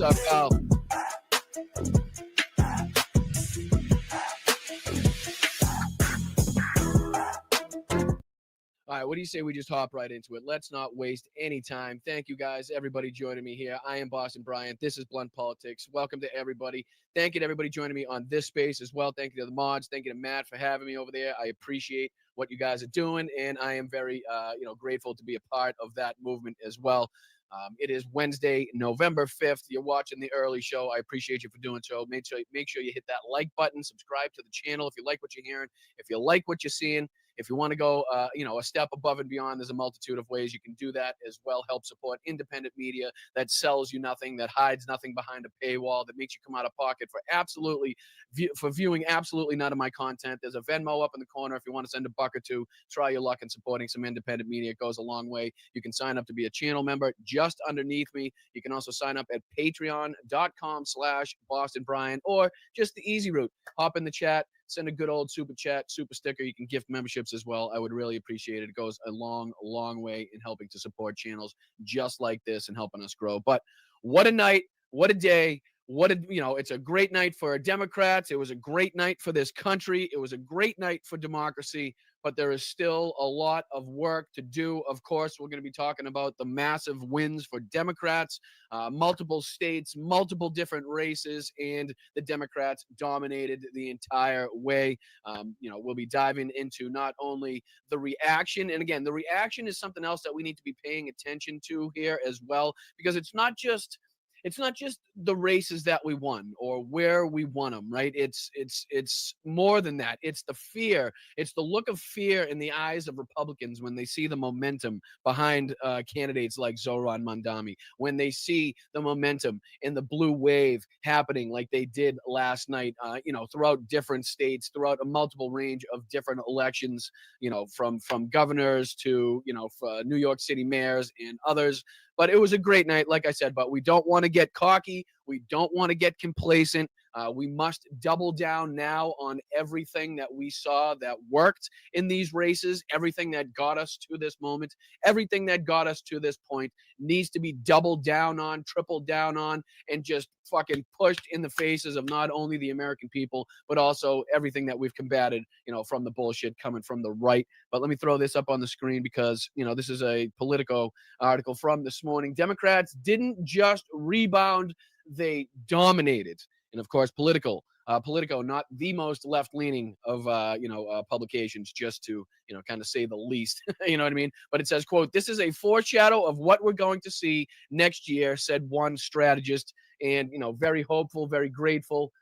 up, Kyle? All right, what do you say we just hop right into it? Let's not waste any time. Thank you, guys, everybody joining me here. I am Boston Bryant. This is Blunt Politics. Welcome to everybody. Thank you to everybody joining me on this space as well. Thank you to the mods. Thank you to Matt for having me over there. I appreciate what you guys are doing, and I am very, grateful to be a part of that movement as well. It is Wednesday, November 5th. You're watching the early show. I appreciate you for doing so. Make sure you hit that like button, subscribe to the channel if you like what you're hearing, if you like what you're seeing. If you want to go, a step above and beyond, there's a multitude of ways you can do that as well. Help support independent media that sells you nothing, that hides nothing behind a paywall, that makes you come out of pocket for viewing absolutely none of my content. There's a Venmo up in the corner if you want to send a buck or two. Try your luck in supporting some independent media. It goes a long way. You can sign up to be a channel member just underneath me. You can also sign up at patreon.com/BostonBryan, or just the easy route. Hop in the chat. Send a good old super chat, super sticker. You can gift memberships as well. I would really appreciate it. It goes a long, long way in helping to support channels just like this and helping us grow. But what a night, what a day. It's a great night for Democrats. It was a great night for this country. It was a great night for democracy, but there is still a lot of work to do. Of course, we're going to be talking about the massive wins for Democrats, multiple states, multiple different races, and the Democrats dominated the entire way. We'll be diving into not only the reaction, and again, the reaction is something else that we need to be paying attention to here as well, because it's not just the races that we won or where we won them, right? It's more than that. It's the fear. It's the look of fear in the eyes of Republicans when they see the momentum behind candidates like Zoran Mandami, when they see the momentum in the blue wave happening like they did last night, throughout different states, throughout a multiple range of different elections, from governors to, New York City mayors and others. But it was a great night, like I said, but we don't want to get cocky. We don't want to get complacent. We must double down now on everything that we saw that worked in these races, everything that got us to this moment, everything that got us to this point needs to be doubled down on, tripled down on, and just fucking pushed in the faces of not only the American people, but also everything that we've combated, from the bullshit coming from the right. But let me throw this up on the screen because, this is a Politico article from this morning. Democrats didn't just rebound, they dominated. And of course, Politico, not the most left-leaning of, publications, just to, kind of say the least, you know what I mean? But it says, quote, "This is a foreshadow of what we're going to see next year," said one strategist. And, very hopeful, very grateful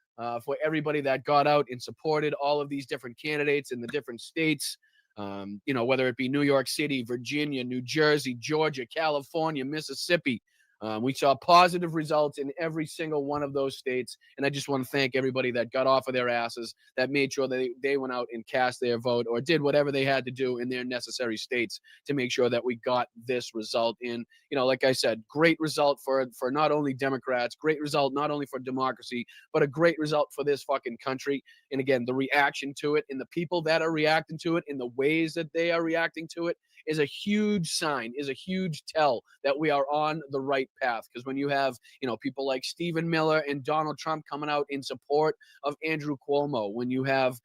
for everybody that got out and supported all of these different candidates in the different states. Whether it be New York City, Virginia, New Jersey, Georgia, California, Mississippi. We saw positive results in every single one of those states. And I just want to thank everybody that got off of their asses, that made sure that they went out and cast their vote or did whatever they had to do in their necessary states to make sure that we got this result in. Like I said, great result for not only Democrats, great result not only for democracy, but a great result for this fucking country. And again, the reaction to it and the people that are reacting to it in the ways that they are reacting to it is a huge sign, is a huge tell that we are on the right path. Because when you have, people like Stephen Miller and Donald Trump coming out in support of Andrew Cuomo, when you have,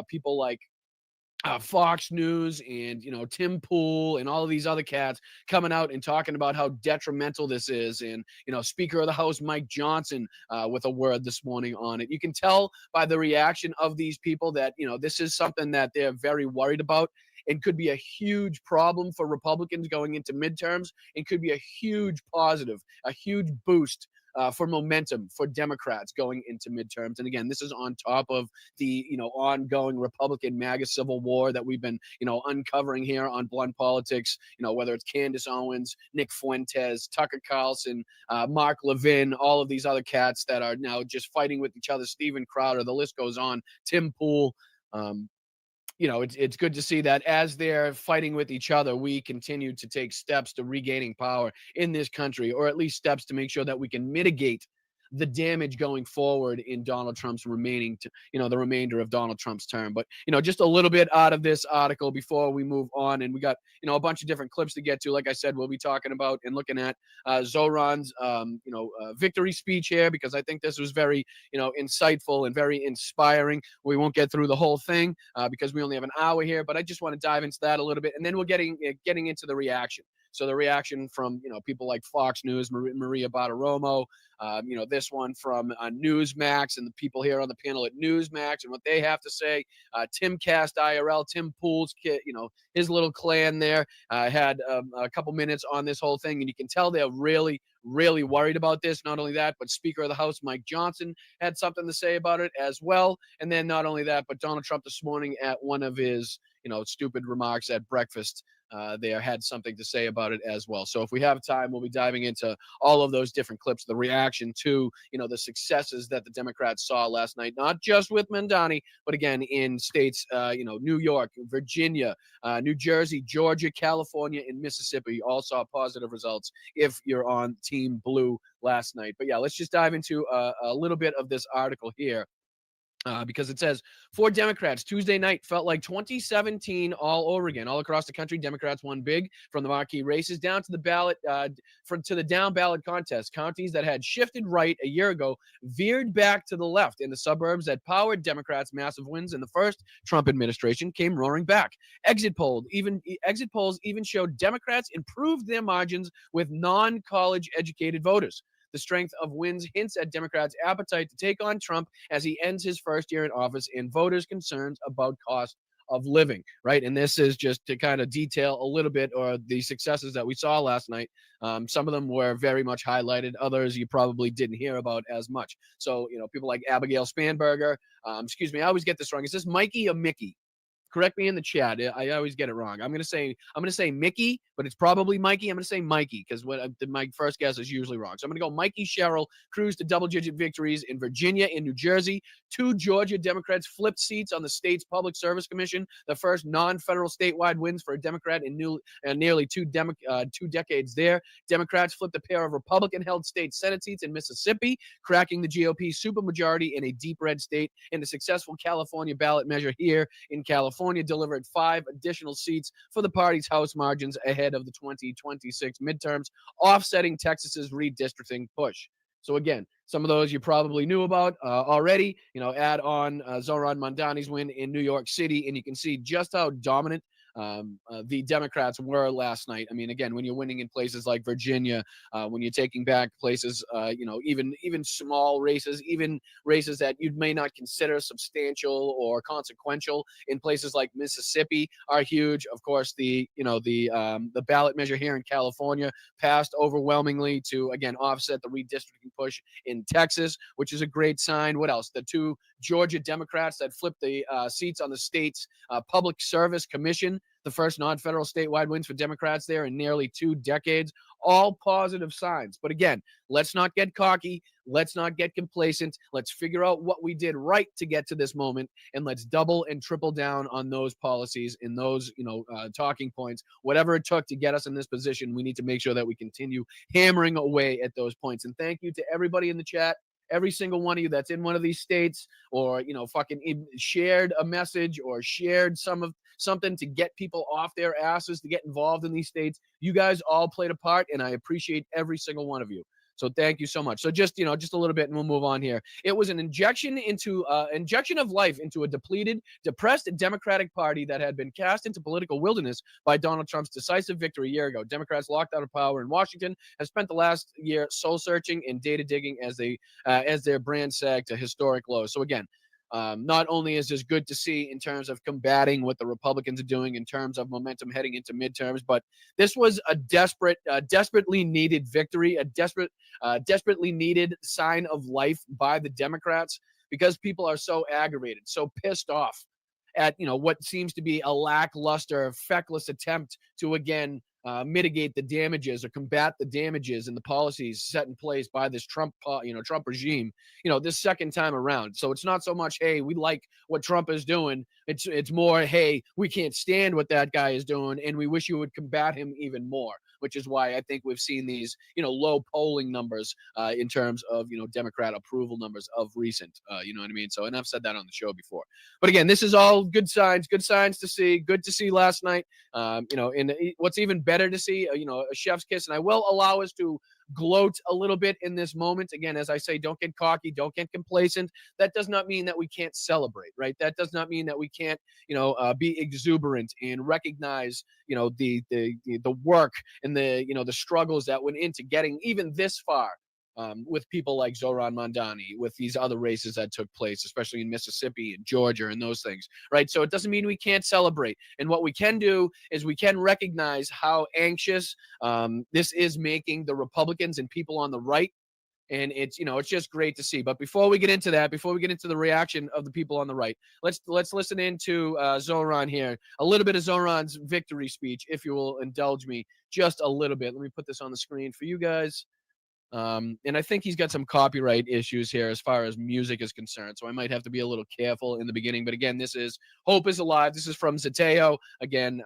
people like Fox News and, Tim Pool and all of these other cats coming out and talking about how detrimental this is. And, Speaker of the House Mike Johnson with a word this morning on it. You can tell by the reaction of these people that, this is something that they're very worried about and could be a huge problem for Republicans going into midterms, and could be a huge positive, a huge boost for momentum for Democrats going into midterms. And again, this is on top of the, ongoing Republican MAGA civil war that we've been, uncovering here on Blunt Politics, whether it's Candace Owens, Nick Fuentes, Tucker Carlson, Mark Levin, all of these other cats that are now just fighting with each other, Steven Crowder, the list goes on, Tim Pool. It's good to see that as they're fighting with each other, we continue to take steps to regaining power in this country, or at least steps to make sure that we can mitigate the damage going forward in Donald Trump's the remainder of Donald Trump's term. But, just a little bit out of this article before we move on. And we got, a bunch of different clips to get to. Like I said, we'll be talking about and looking at Zoran's, victory speech here, because I think this was very, insightful and very inspiring. We won't get through the whole thing because we only have an hour here, but I just want to dive into that a little bit. And then we're getting into the reaction. So the reaction from, people like Fox News, Maria Bartiromo, this one from Newsmax, and the people here on the panel at Newsmax and what they have to say. Tim Cast IRL, Tim Pool's kid, his little clan there had a couple minutes on this whole thing, and you can tell they're really, really worried about this. Not only that, but Speaker of the House Mike Johnson had something to say about it as well. And then not only that, but Donald Trump this morning at one of his, stupid remarks at breakfast, they had something to say about it as well. So if we have time, we'll be diving into all of those different clips, the reaction to, the successes that the Democrats saw last night, not just with Mamdani, but again, in states, New York, Virginia, New Jersey, Georgia, California, and Mississippi all saw positive results if you're on Team Blue last night. But yeah, let's just dive into a little bit of this article here. Because it says, for Democrats, Tuesday night felt like 2017 all over again. All across the country, Democrats won big, from the marquee races down to the ballot, to the down ballot contest. Counties that had shifted right a year ago veered back to the left, and the suburbs that powered Democrats' massive wins in the first Trump administration came roaring back. Exit polls even showed Democrats improved their margins with non-college educated voters. The strength of wins hints at Democrats' appetite to take on Trump as he ends his first year in office, and voters' concerns about cost of living, right? And this is just to kind of detail a little bit, or the successes that we saw last night. Some of them were very much highlighted. Others you probably didn't hear about as much. So, people like Abigail Spanberger, I always get this wrong. Is this Mikey or Mickey? Correct me in the chat. I always get it wrong. I'm gonna say Mickey, but it's probably Mikey. I'm gonna say Mikey because my first guess is usually wrong. So I'm gonna go Mikey Sherrill cruised to double-digit victories in Virginia and New Jersey. 2 Georgia Democrats flipped seats on the state's Public Service Commission. The first non-federal statewide wins for a Democrat in nearly two decades there. Democrats flipped a pair of Republican-held state Senate seats in Mississippi, cracking the GOP supermajority in a deep red state. And a successful California ballot measure here in California delivered 5 additional seats for the party's House margins ahead of the 2026 midterms, offsetting Texas's redistricting push. So again, some of those you probably knew about already. Add on Zoran Mamdani's win in New York City, and you can see just how dominant the Democrats were last night. I mean, again, when you're winning in places like Virginia, when you're taking back places, even small races, even races that you may not consider substantial or consequential in places like Mississippi are huge. Of course, the ballot measure here in California passed overwhelmingly to, again, offset the redistricting push in Texas, which is a great sign. What else? The 2 Georgia Democrats that flipped the seats on the state's Public Service Commission, the first non-federal statewide wins for Democrats there in nearly 2 decades. All positive signs. But again, let's not get cocky. Let's not get complacent. Let's figure out what we did right to get to this moment, and let's double and triple down on those policies and those, talking points. Whatever it took to get us in this position, we need to make sure that we continue hammering away at those points. And thank you to everybody in the chat. Every single one of you that's in one of these states, or fucking shared a message or shared something to get people off their asses to get involved in these states. You guys all played a part, and I appreciate every single one of you. So thank you so much. So just a little bit, and we'll move on here. It was an injection of life into a depleted, depressed Democratic Party that had been cast into political wilderness by Donald Trump's decisive victory a year ago. Democrats locked out of power in Washington have spent the last year soul searching and data digging as their brand sagged to historic lows. So again, not only is this good to see in terms of combating what the Republicans are doing in terms of momentum heading into midterms, but this was a desperately needed victory, a desperately needed sign of life by the Democrats, because people are so aggravated, so pissed off at what seems to be a lackluster, feckless attempt to again mitigate the damages or combat the damages and the policies set in place by this Trump regime, this second time around. So it's not so much, hey, we like what Trump is doing. It's more, hey, we can't stand what that guy is doing, and we wish you would combat him even more. which is why I think we've seen these, low polling numbers in terms of, Democrat approval numbers of recent, you know what I mean? So, and I've said that on the show before. But again, this is all good signs to see. Good to see last night. And what's even better to see, a chef's kiss. And I will allow us to gloat a little bit in this moment. Again, as I say, don't get cocky, don't get complacent. That does not mean that we can't celebrate, right? That does not mean that we can't, be exuberant and recognize, the work and the struggles that went into getting even this far. With people like Zohran Mamdani, with these other races that took place, especially in Mississippi and Georgia and those things, right? So it doesn't mean we can't celebrate. And what we can do is we can recognize how anxious this is making the Republicans and people on the right. And it's just great to see. But before we get into that, before we get into the reaction of the people on the right, let's listen into Zohran here. A little bit of Zohran's victory speech, if you will indulge me just a little bit. Let me put this on the screen for you guys. And I think he's got some copyright issues here as far as music is concerned. So I might have to be a little careful in the beginning. But again, this is Hope is Alive. This is from Zateo. Again,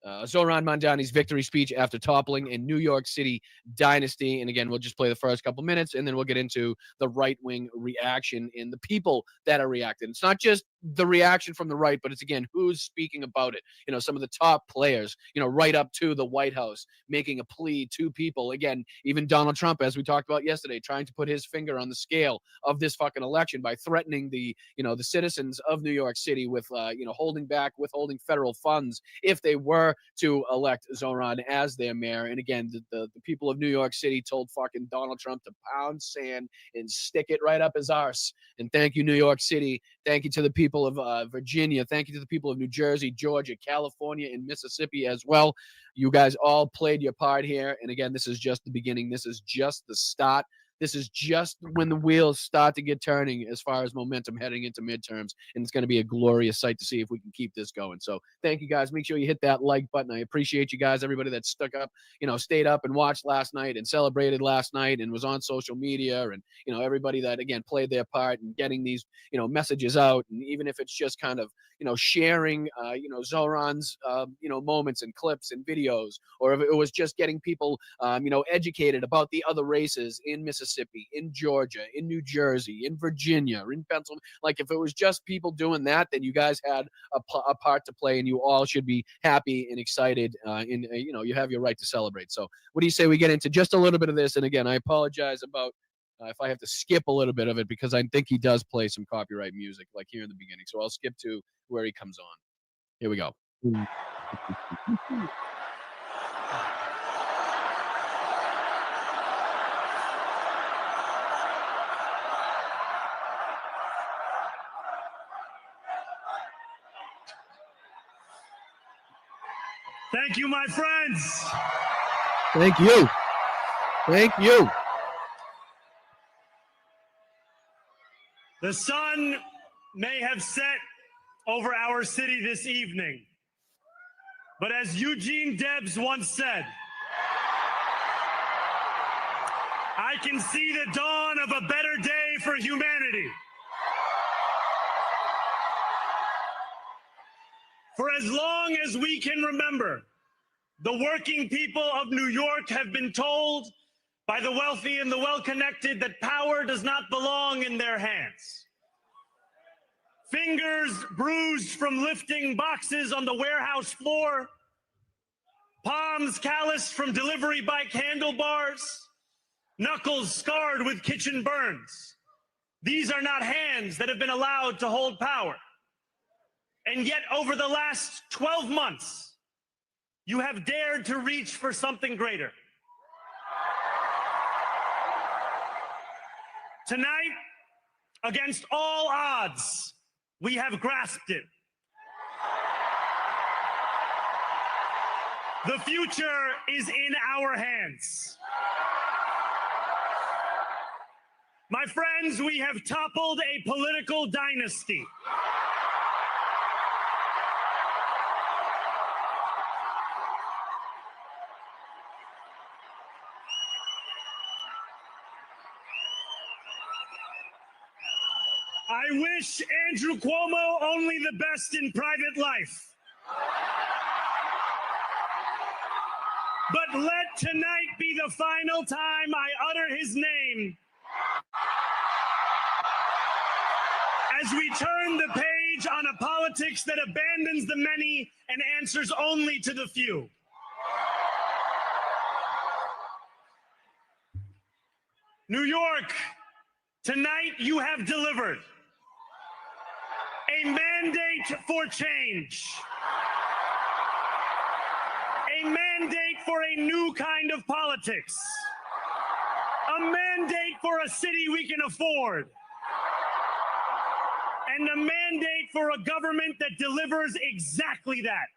Zohran Mamdani's victory speech after toppling in New York City dynasty. And again, we'll just play the first couple minutes and then we'll get into the right-wing reaction and the people that are reacting. It's not just the reaction from the right, but it's, again, who's speaking about it. Some of the top players, right up to the White House, making a plea to people. Again, even Donald Trump, as we talked about yesterday, trying to put his finger on the scale of this fucking election by threatening the citizens of New York City with, withholding federal funds if they were to elect Zohran as their mayor. And again, the people of New York City told fucking Donald Trump to pound sand and stick it right up his arse. And thank you, New York City. Thank you to the people of Virginia. Thank you to the people of New Jersey, Georgia, California, and Mississippi as well. You guys all played your part here. And again, this is just the beginning. This is just the start. This is just when the wheels start to get turning as far as momentum heading into midterms. And it's going to be a glorious sight to see if we can keep this going. So thank you guys. Make sure you hit that like button. I appreciate you guys, everybody that stuck up, stayed up and watched last night and celebrated last night and was on social media, and, everybody that, again, played their part in getting these, messages out. And even if it's just kind of, sharing, Zohran's, moments and clips and videos, or if it was just getting people, educated about the other races in Mississippi, in Georgia, in New Jersey, in Virginia, in Pennsylvania. Like, if it was just people doing that, then you guys had a part to play, and you all should be happy and excited. You have your right to celebrate. So what do you say we get into just a little bit of this? And again, I apologize about if I have to skip a little bit of it, because I think he does play some copyright music like here in the beginning. So I'll skip to where he comes on. Here we go. Thank you, my friends. Thank you. Thank you. The sun may have set over our city this evening, but as Eugene Debs once said, I can see the dawn of a better day for humanity. For as long as we can remember, the working people of New York have been told by the wealthy and the well-connected that power does not belong in their hands. Fingers bruised from lifting boxes on the warehouse floor, palms calloused from delivery bike handlebars, knuckles scarred with kitchen burns. These are not hands that have been allowed to hold power. And yet, over the last 12 months, you have dared to reach for something greater. Tonight, against all odds, we have grasped it. The future is in our hands. My friends, we have toppled a political dynasty. I wish Andrew Cuomo only the best in private life. But let tonight be the final time I utter his name as we turn the page on a politics that abandons the many and answers only to the few. New York, tonight you have delivered a mandate for change, a mandate for a new kind of politics, a mandate for a city we can afford, and a mandate for a government that delivers exactly that.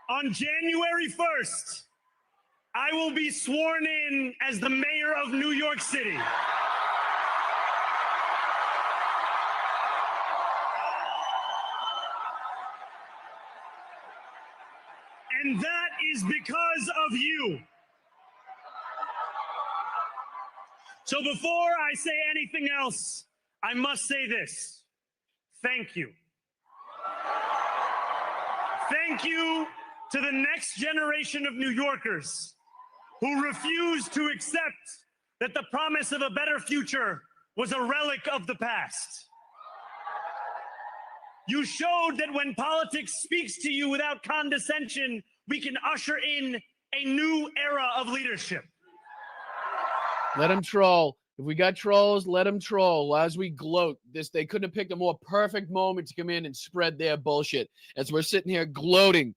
On January 1st, I will be sworn in as the mayor of New York City. And that is because of you. So before I say anything else, I must say this. Thank you. Thank you to the next generation of New Yorkers who refused to accept that the promise of a better future was a relic of the past. You showed that when politics speaks to you without condescension, we can usher in a new era of leadership. Let them troll. If we got trolls, let them troll. As we gloat, they couldn't have picked a more perfect moment to come in and spread their bullshit. As we're sitting here gloating,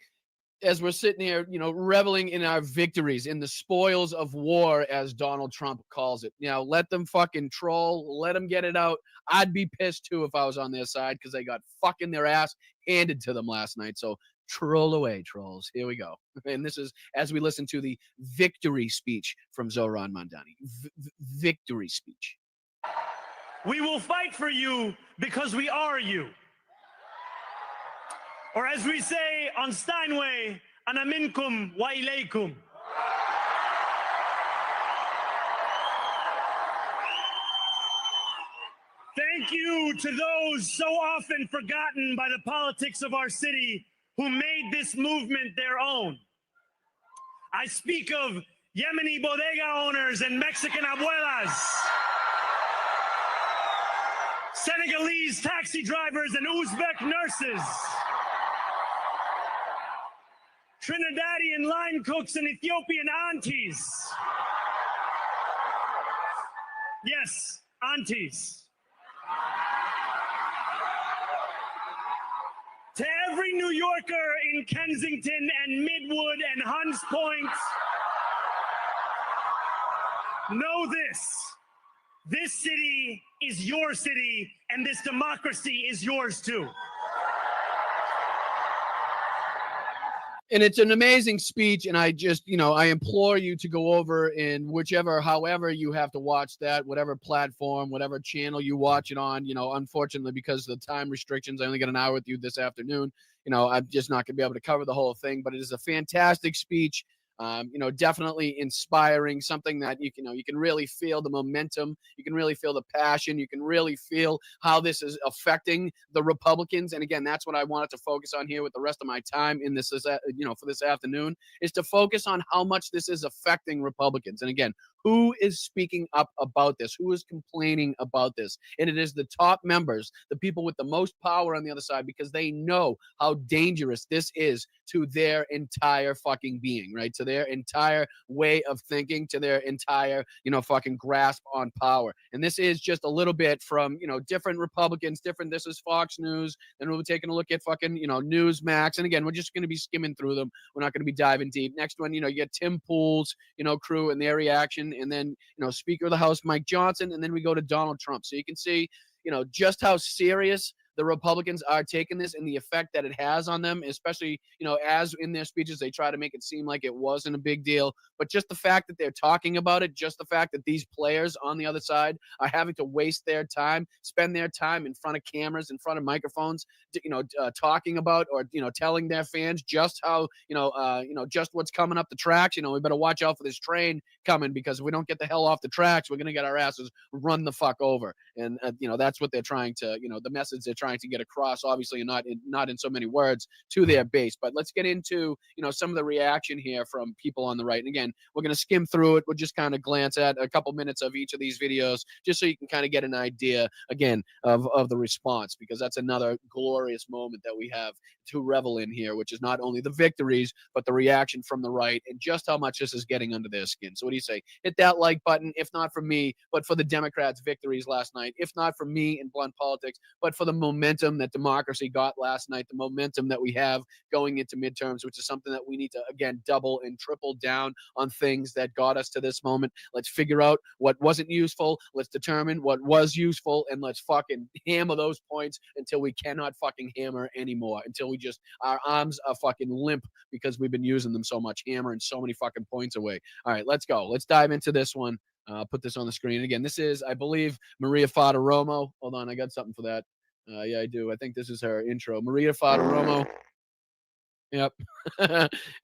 as we're sitting here, reveling in our victories, in the spoils of war, as Donald Trump calls it. Let them fucking troll. Let them get it out. I'd be pissed too if I was on their side because they got fucking their ass handed to them last night. So troll away, trolls. Here we go. And this is as we listen to the victory speech from Zoran Mandani. Victory speech. We will fight for you because we are you. Or as we say on Steinway, ana minkum wa ilaykum. Thank you to those so often forgotten by the politics of our city who made this movement their own. I speak of Yemeni bodega owners and Mexican abuelas, Senegalese taxi drivers and Uzbek nurses, Trinidadian line cooks and Ethiopian aunties. Yes, aunties. To every New Yorker in Kensington and Midwood and Hunts Point, know this. This city is your city, and this democracy is yours too. And it's an amazing speech, and I just, I implore you to go over in however you have to watch that, whatever platform, whatever channel you watch it on. Unfortunately, because of the time restrictions, I only got an hour with you this afternoon. I'm just not going to be able to cover the whole thing, but it is a fantastic speech. Definitely inspiring, something that you can really feel the momentum. You can really feel the passion. You can really feel how this is affecting the Republicans. And again, that's what I wanted to focus on here with the rest of my time in this, for this afternoon, is to focus on how much this is affecting Republicans. And again, who is speaking up about this? Who is complaining about this? And it is the top members, the people with the most power on the other side, because they know how dangerous this is to their entire fucking being, right? To their entire way of thinking, to their entire, fucking grasp on power. And this is just a little bit from, different Republicans, this is Fox News. Then we'll be taking a look at fucking, Newsmax. And again, we're just going to be skimming through them. We're not going to be diving deep. Next one, you get Tim Pool's, crew and their reaction. And then, Speaker of the House, Mike Johnson. And then we go to Donald Trump. So you can see, just how serious the Republicans are taking this and the effect that it has on them, especially, as in their speeches, they try to make it seem like it wasn't a big deal. But just the fact that they're talking about it, just the fact that these players on the other side are having to waste their time, spend their time in front of cameras, in front of microphones, talking about or, telling their fans just how, just what's coming up the tracks. We better watch out for this train coming, because if we don't get the hell off the tracks, we're going to get our asses run the fuck over. And, that's what they're trying to, the message they're trying trying to get across, obviously, and not in so many words to their base. But let's get into, some of the reaction here from people on the right. And again, we're going to skim through it. We'll just kind of glance at a couple minutes of each of these videos just so you can kind of get an idea, again, of the response, because that's another glorious moment that we have to revel in here, which is not only the victories, but the reaction from the right and just how much this is getting under their skin. So what do you say? Hit that like button, if not for me, but for the Democrats' victories last night, if not for me in blunt politics, but for the momentum that democracy got last night, the momentum that we have going into midterms, which is something that we need to, again, double and triple down on things that got us to this moment. Let's figure out what wasn't useful. Let's determine what was useful, and let's fucking hammer those points until we cannot fucking hammer anymore, until our arms are fucking limp because we've been using them so much, hammering so many fucking points away. All right, let's go. Let's dive into this one. Put this on the screen. Again, this is, I believe, Maria Fadaromo. Hold on, I got something for that. Yeah, I do. I think this is her intro. Maria Fadaromo. Yep.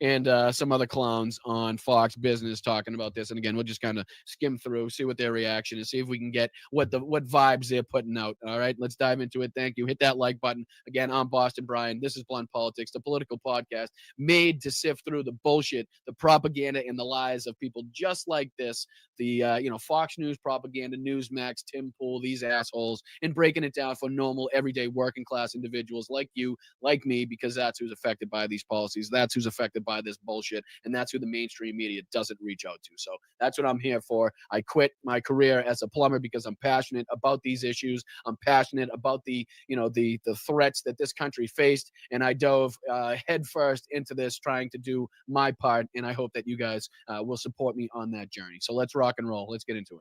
And some other clowns on Fox Business talking about this. And again, we'll just kind of skim through, see what their reaction is, see if we can get what vibes they're putting out. All right, let's dive into it. Thank you. Hit that like button. Again, I'm Boston Brian. This is Blunt Politics, the political podcast made to sift through the bullshit, the propaganda, and the lies of people just like this. The Fox News propaganda, Newsmax, Tim Pool, these assholes, and breaking it down for normal, everyday, working class individuals like you, like me, because that's who's affected by these policies. That's who's affected by this bullshit, and that's who the mainstream media doesn't reach out to. So that's what I'm here for. I quit my career as a plumber because I'm passionate about these issues. I'm passionate about the threats that this country faced, and I dove headfirst into this, trying to do my part, and I hope that you guys will support me on that journey. So let's rock and roll. Let's get into it.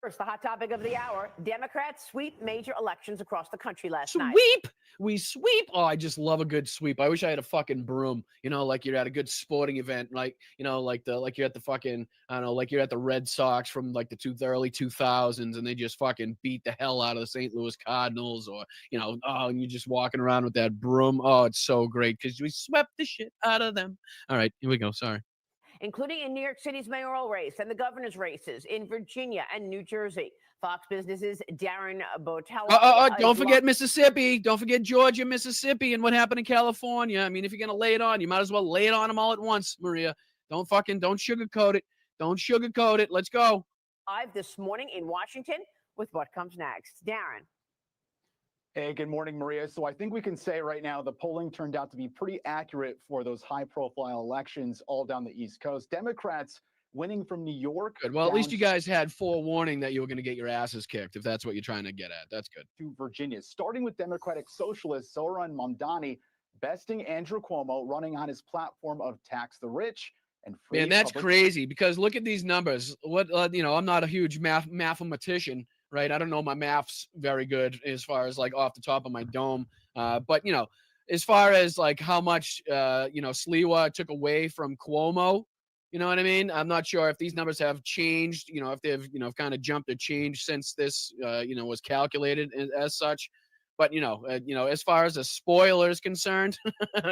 First, the hot topic of the hour: Democrats sweep major elections across the country last night. Sweep! We sweep! Oh, I just love a good sweep. I wish I had a fucking broom, like you're at a good sporting event, like you're at the fucking, I don't know, like you're at the Red Sox from like the early 2000s, and they just fucking beat the hell out of the St. Louis Cardinals, or, and you're just walking around with that broom. Oh, it's so great because we swept the shit out of them. All right, here we go. Sorry. Including in New York City's mayoral race and the governor's races in Virginia and New Jersey. Fox Business's Darren Botello. Don't forget Mississippi. Don't forget Georgia, Mississippi, and what happened in California. I mean, if you're going to lay it on, you might as well lay it on them all at once, Maria. Don't sugarcoat it. Don't sugarcoat it. Let's go. Live this morning in Washington with what comes next. Darren. Hey, good morning, Maria. So I think we can say right now the polling turned out to be pretty accurate for those high-profile elections all down the East Coast. Democrats winning from New York. Good. Well, at least you guys had forewarning that you were going to get your asses kicked, if that's what you're trying to get at. That's good. To Virginia, starting with Democratic Socialist Zoran Mamdani besting Andrew Cuomo, running on his platform of tax the rich and free. Man, that's crazy, because look at these numbers. What I'm not a huge mathematician. Right. I don't know my maths very good as far as like off the top of my dome. But, as far as like how much, Sliwa took away from Cuomo, you know what I mean? I'm not sure if these numbers have changed, if they've, kind of jumped or changed since this, was calculated as such. But, as far as a spoiler is concerned,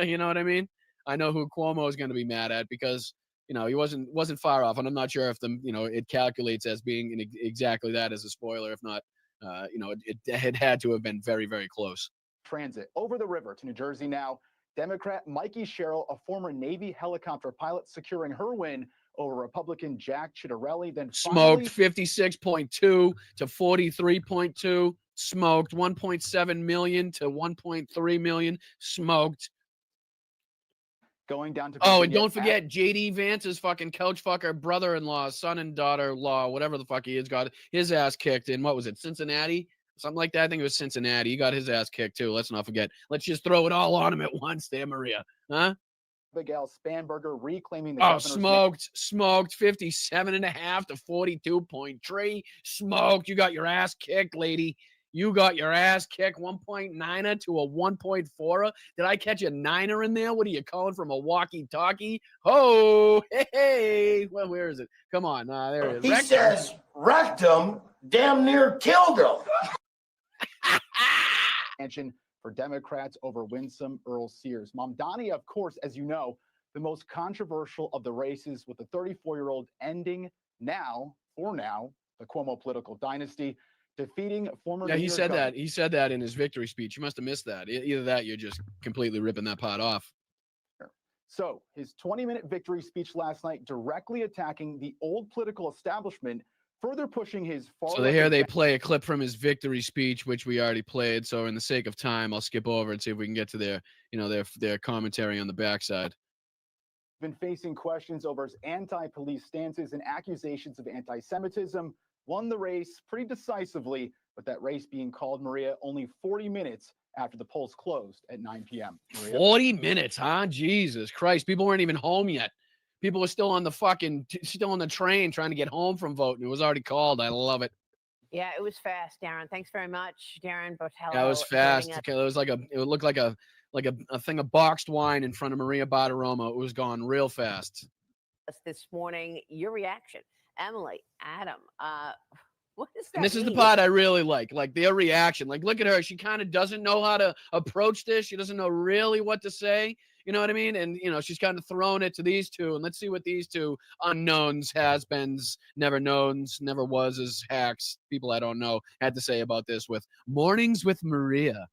you know what I mean? I know who Cuomo is going to be mad at, because he wasn't far off, and I'm not sure if it calculates as being exactly that as a spoiler. If not, it had to have been very, very close. Transit over the river to New Jersey now. Democrat Mikey Sherrill, a former Navy helicopter pilot, securing her win over Republican Jack Ciattarelli. Then smoked 56.2 to 43.2. Smoked 1.7 million to 1.3 million. Smoked. Going down to Virginia. And don't forget J.D. Vance's fucking couch fucker brother-in-law, son and daughter-in-law, whatever the fuck he is, got his ass kicked in, what was it, Cincinnati? Something like that. I think it was Cincinnati. He got his ass kicked too. Let's not forget. Let's just throw it all on him at once there, Maria. Huh? Abigail Spanberger reclaiming the governor's smoked 57.5 to 42.3. Smoked. You got your ass kicked, lady. You got your ass kicked. 1.9er to a 1.4er. Did I catch a 9er in there? What are you calling from a walkie-talkie? Oh, hey. Well, where is it? Come on. There it is. He says rectum damn near killed him. Mention for Democrats over winsome Earl Sears. Mamdani, of course, as you know, the most controversial of the races, with the 34-year-old ending now, the Cuomo political dynasty. defeating former Yeah, New he York said governor. that. He said that in his victory speech. You must have missed that. Either that, you're just completely ripping that part off. So his 20-minute victory speech last night directly attacking the old political establishment, further pushing his far-left. So here they play a clip from his victory speech, which we already played. So in the sake of time, I'll skip over and see if we can get to their commentary on the backside. Been facing questions over his anti-police stances and accusations of anti-Semitism. Won the race pretty decisively, but that race being called, Maria, only 40 minutes after the polls closed at 9 p.m. Maria? 40 minutes, huh? Jesus Christ. People weren't even home yet. People were still on the train trying to get home from voting. It was already called. I love it. Yeah, it was fast, Darren. Thanks very much, Darren Botello. Yeah, it was fast. It looked like a thing of boxed wine in front of Maria Bartiromo. It was gone real fast. This morning, your reaction, Emily, Adam. What does that And this is the mean? part I really like their reaction. Like, look at her. She kind of doesn't know how to approach this. She doesn't know really what to say. You know what I mean? And, she's kind of thrown it to these two. And let's see what these two unknowns, has-beens, never knowns, never was as hacks, people I don't know, had to say about this with Mornings with Maria.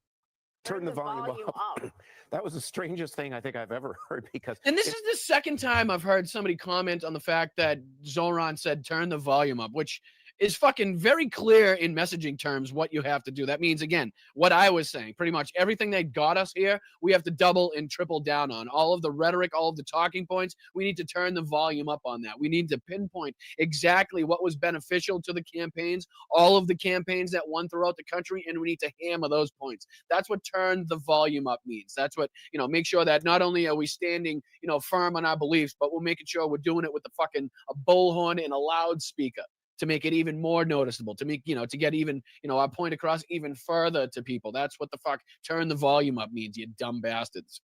Turn the volume up. That was the strangest thing I think I've ever heard because. And this is the second time I've heard somebody comment on the fact that Zoran said, turn the volume up, which is fucking very clear in messaging terms what you have to do. That means, again, what I was saying, pretty much everything they got us here, we have to double and triple down on. All of the rhetoric, all of the talking points, we need to turn the volume up on that. We need to pinpoint exactly what was beneficial to the campaigns, all of the campaigns that won throughout the country, and we need to hammer those points. That's what turn the volume up means. That's what, make sure that not only are we standing, firm on our beliefs, but we're making sure we're doing it with a bullhorn and a loudspeaker, to make it even more noticeable, to make, to get even, our point across even further to people. That's what the fuck turn the volume up means, you dumb bastards.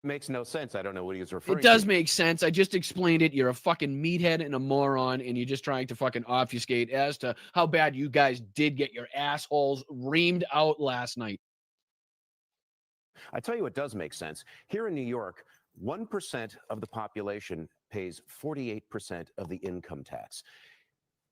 Makes no sense. I don't know what he was referring to. It does make sense. I just explained it. You're a fucking meathead and a moron, and you're just trying to fucking obfuscate as to how bad you guys did get your assholes reamed out last night. I tell you what does make sense. Here in New York, 1% of the population pays 48% of the income tax.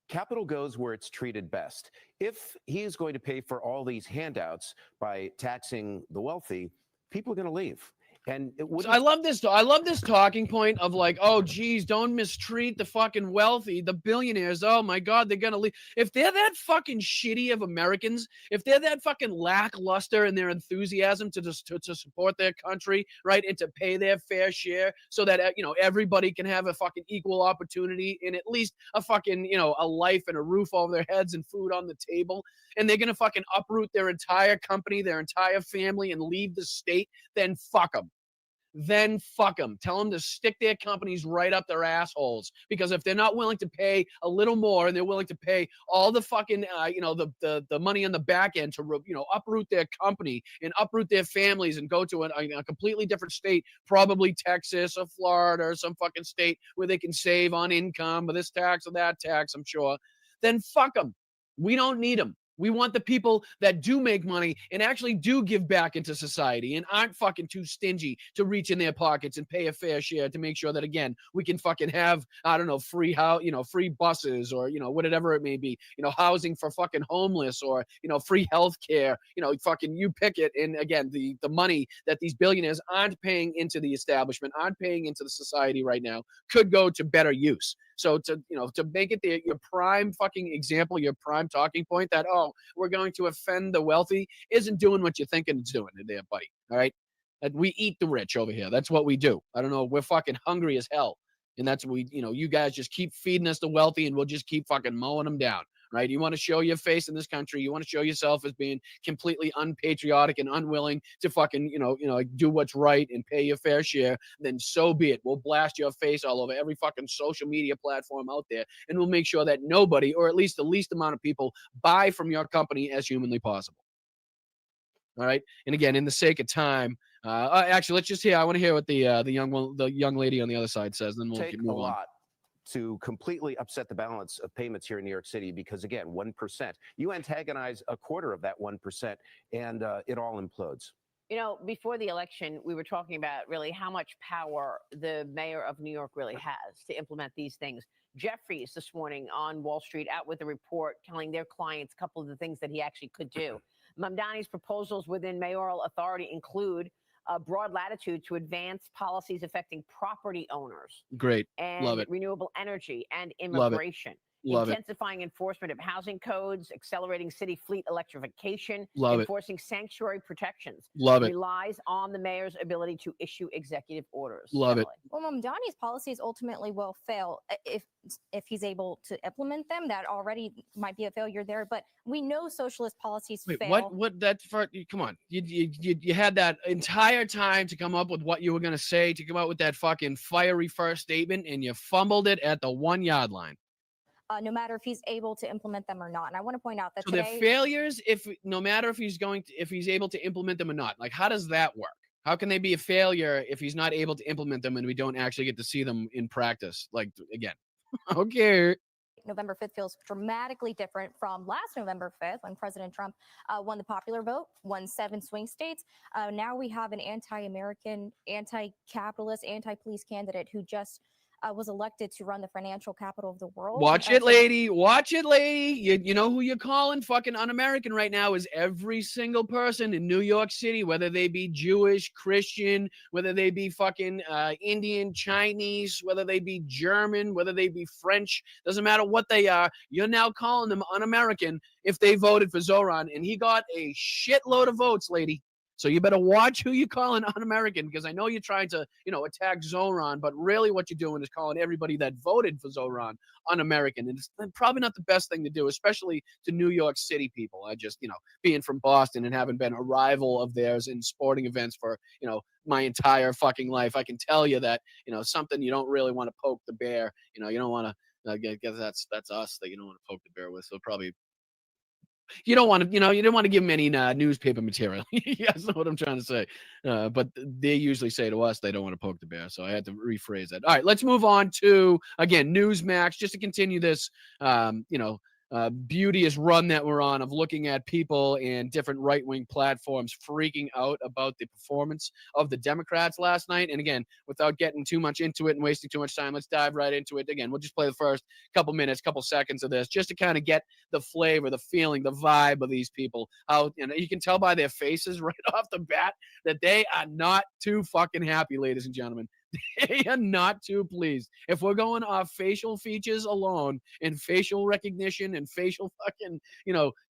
Capital goes where it's treated best. If he is going to pay for all these handouts by taxing the wealthy, people are going to leave. And it wouldn't. I love this talking point of like, oh, geez, don't mistreat the fucking wealthy, the billionaires. Oh, my God, they're going to leave. If they're that fucking shitty of Americans, if they're that fucking lackluster in their enthusiasm to support their country, right, and to pay their fair share so that, everybody can have a fucking equal opportunity and at least a fucking, a life and a roof over their heads and food on the table, and they're going to fucking uproot their entire company, their entire family, and leave the state, then fuck them. Then fuck them. Tell them to stick their companies right up their assholes. Because if they're not willing to pay a little more and they're willing to pay all the fucking, the money on the back end to, uproot their company and uproot their families and go to a completely different state, probably Texas or Florida or some fucking state where they can save on income or this tax or that tax, I'm sure, then fuck them. We don't need them. We want the people that do make money and actually do give back into society and aren't fucking too stingy to reach in their pockets and pay a fair share to make sure that, again, we can fucking have, I don't know, free free buses or, whatever it may be, housing for fucking homeless or, free health care, fucking you pick it. And again, the money that these billionaires aren't paying into the establishment, aren't paying into the society right now could go to better use. So to make it your prime fucking example, your prime talking point that, oh, we're going to offend the wealthy isn't doing what you're thinking it's doing there, buddy. All right. And we eat the rich over here. That's what we do. I don't know. We're fucking hungry as hell. And that's what you guys just keep feeding us the wealthy and we'll just keep fucking mowing them down. Right? You want to show your face in this country. You want to show yourself as being completely unpatriotic and unwilling to fucking, do what's right and pay your fair share. Then so be it. We'll blast your face all over every fucking social media platform out there. And we'll make sure that nobody, or at least the least amount of people, buy from your company as humanly possible. All right. And again, in the sake of time, actually, let's just hear. I want to hear what the young lady on the other side says. Then we'll move on. To completely upset the balance of payments here in New York City because, again, 1%. You antagonize a quarter of that 1%, and it all implodes. Before the election, we were talking about really how much power the mayor of New York really has to implement these things. Jeffries this morning on Wall Street out with a report telling their clients a couple of the things that he actually could do. Mamdani's proposals within mayoral authority include a broad latitude to advance policies affecting property owners. Great. And Love it. renewable energy and Love it. immigration. Love it. Intensifying enforcement of housing codes, accelerating city fleet electrification, Love it. enforcing sanctuary protections. Love it. Relies on the mayor's ability to issue executive orders. Love it. Well, Mamdani's policies ultimately will fail if he's able to implement them. That already might be a failure there, but we know socialist policies Wait, fail. what that for? Come on, you had that entire time to come up with what you were gonna say, to come out with that fucking fiery first statement, and you fumbled it at the 1 yard line. No matter if he's able to implement them or not. And I want to point out that So today, they're failures if no matter if he's able to implement them or not. Like, how does that work? How can they be a failure if he's not able to implement them and we don't actually get to see them in practice? Like, again, okay. November 5th feels dramatically different from last November 5th when President Trump won the popular vote, won 7 swing states. Now we have an anti-American, anti-capitalist, anti-police candidate who just was elected to run the financial capital of the world. Watch it, lady. Watch it, lady. You know who you're calling fucking un-American right now is every single person in New York City, whether they be Jewish, Christian, whether they be fucking Indian, Chinese, whether they be German, whether they be French. Doesn't matter what they are. You're now calling them un-American if they voted for Zoran, and he got a shitload of votes, lady. So you better watch who you calling un-American, because I know you're trying to, attack Zoran, but really what you're doing is calling everybody that voted for Zoran un-American. And it's probably not the best thing to do, especially to New York City people. I just, being from Boston and having been a rival of theirs in sporting events for, my entire fucking life, I can tell you that, something you don't really want to poke the bear. You don't want to, I guess that's us that you don't want to poke the bear with. So probably, you don't want to, you don't want to give them any newspaper material. That's what I'm trying to say. But they usually say to us they don't want to poke the bear. So I had to rephrase that. All right, let's move on to, again, Newsmax, just to continue this, beauteous run that we're on of looking at people and different right-wing platforms freaking out about the performance of the Democrats last night. And again, without getting too much into it and wasting too much time, let's dive right into it. Again, we'll just play the first couple minutes, couple seconds of this just to kind of get the flavor, the feeling, the vibe of these people. How, you can tell by their faces right off the bat that they are not too fucking happy, ladies and gentlemen. They are not too pleased. If we're going off facial features alone and facial recognition and facial fucking,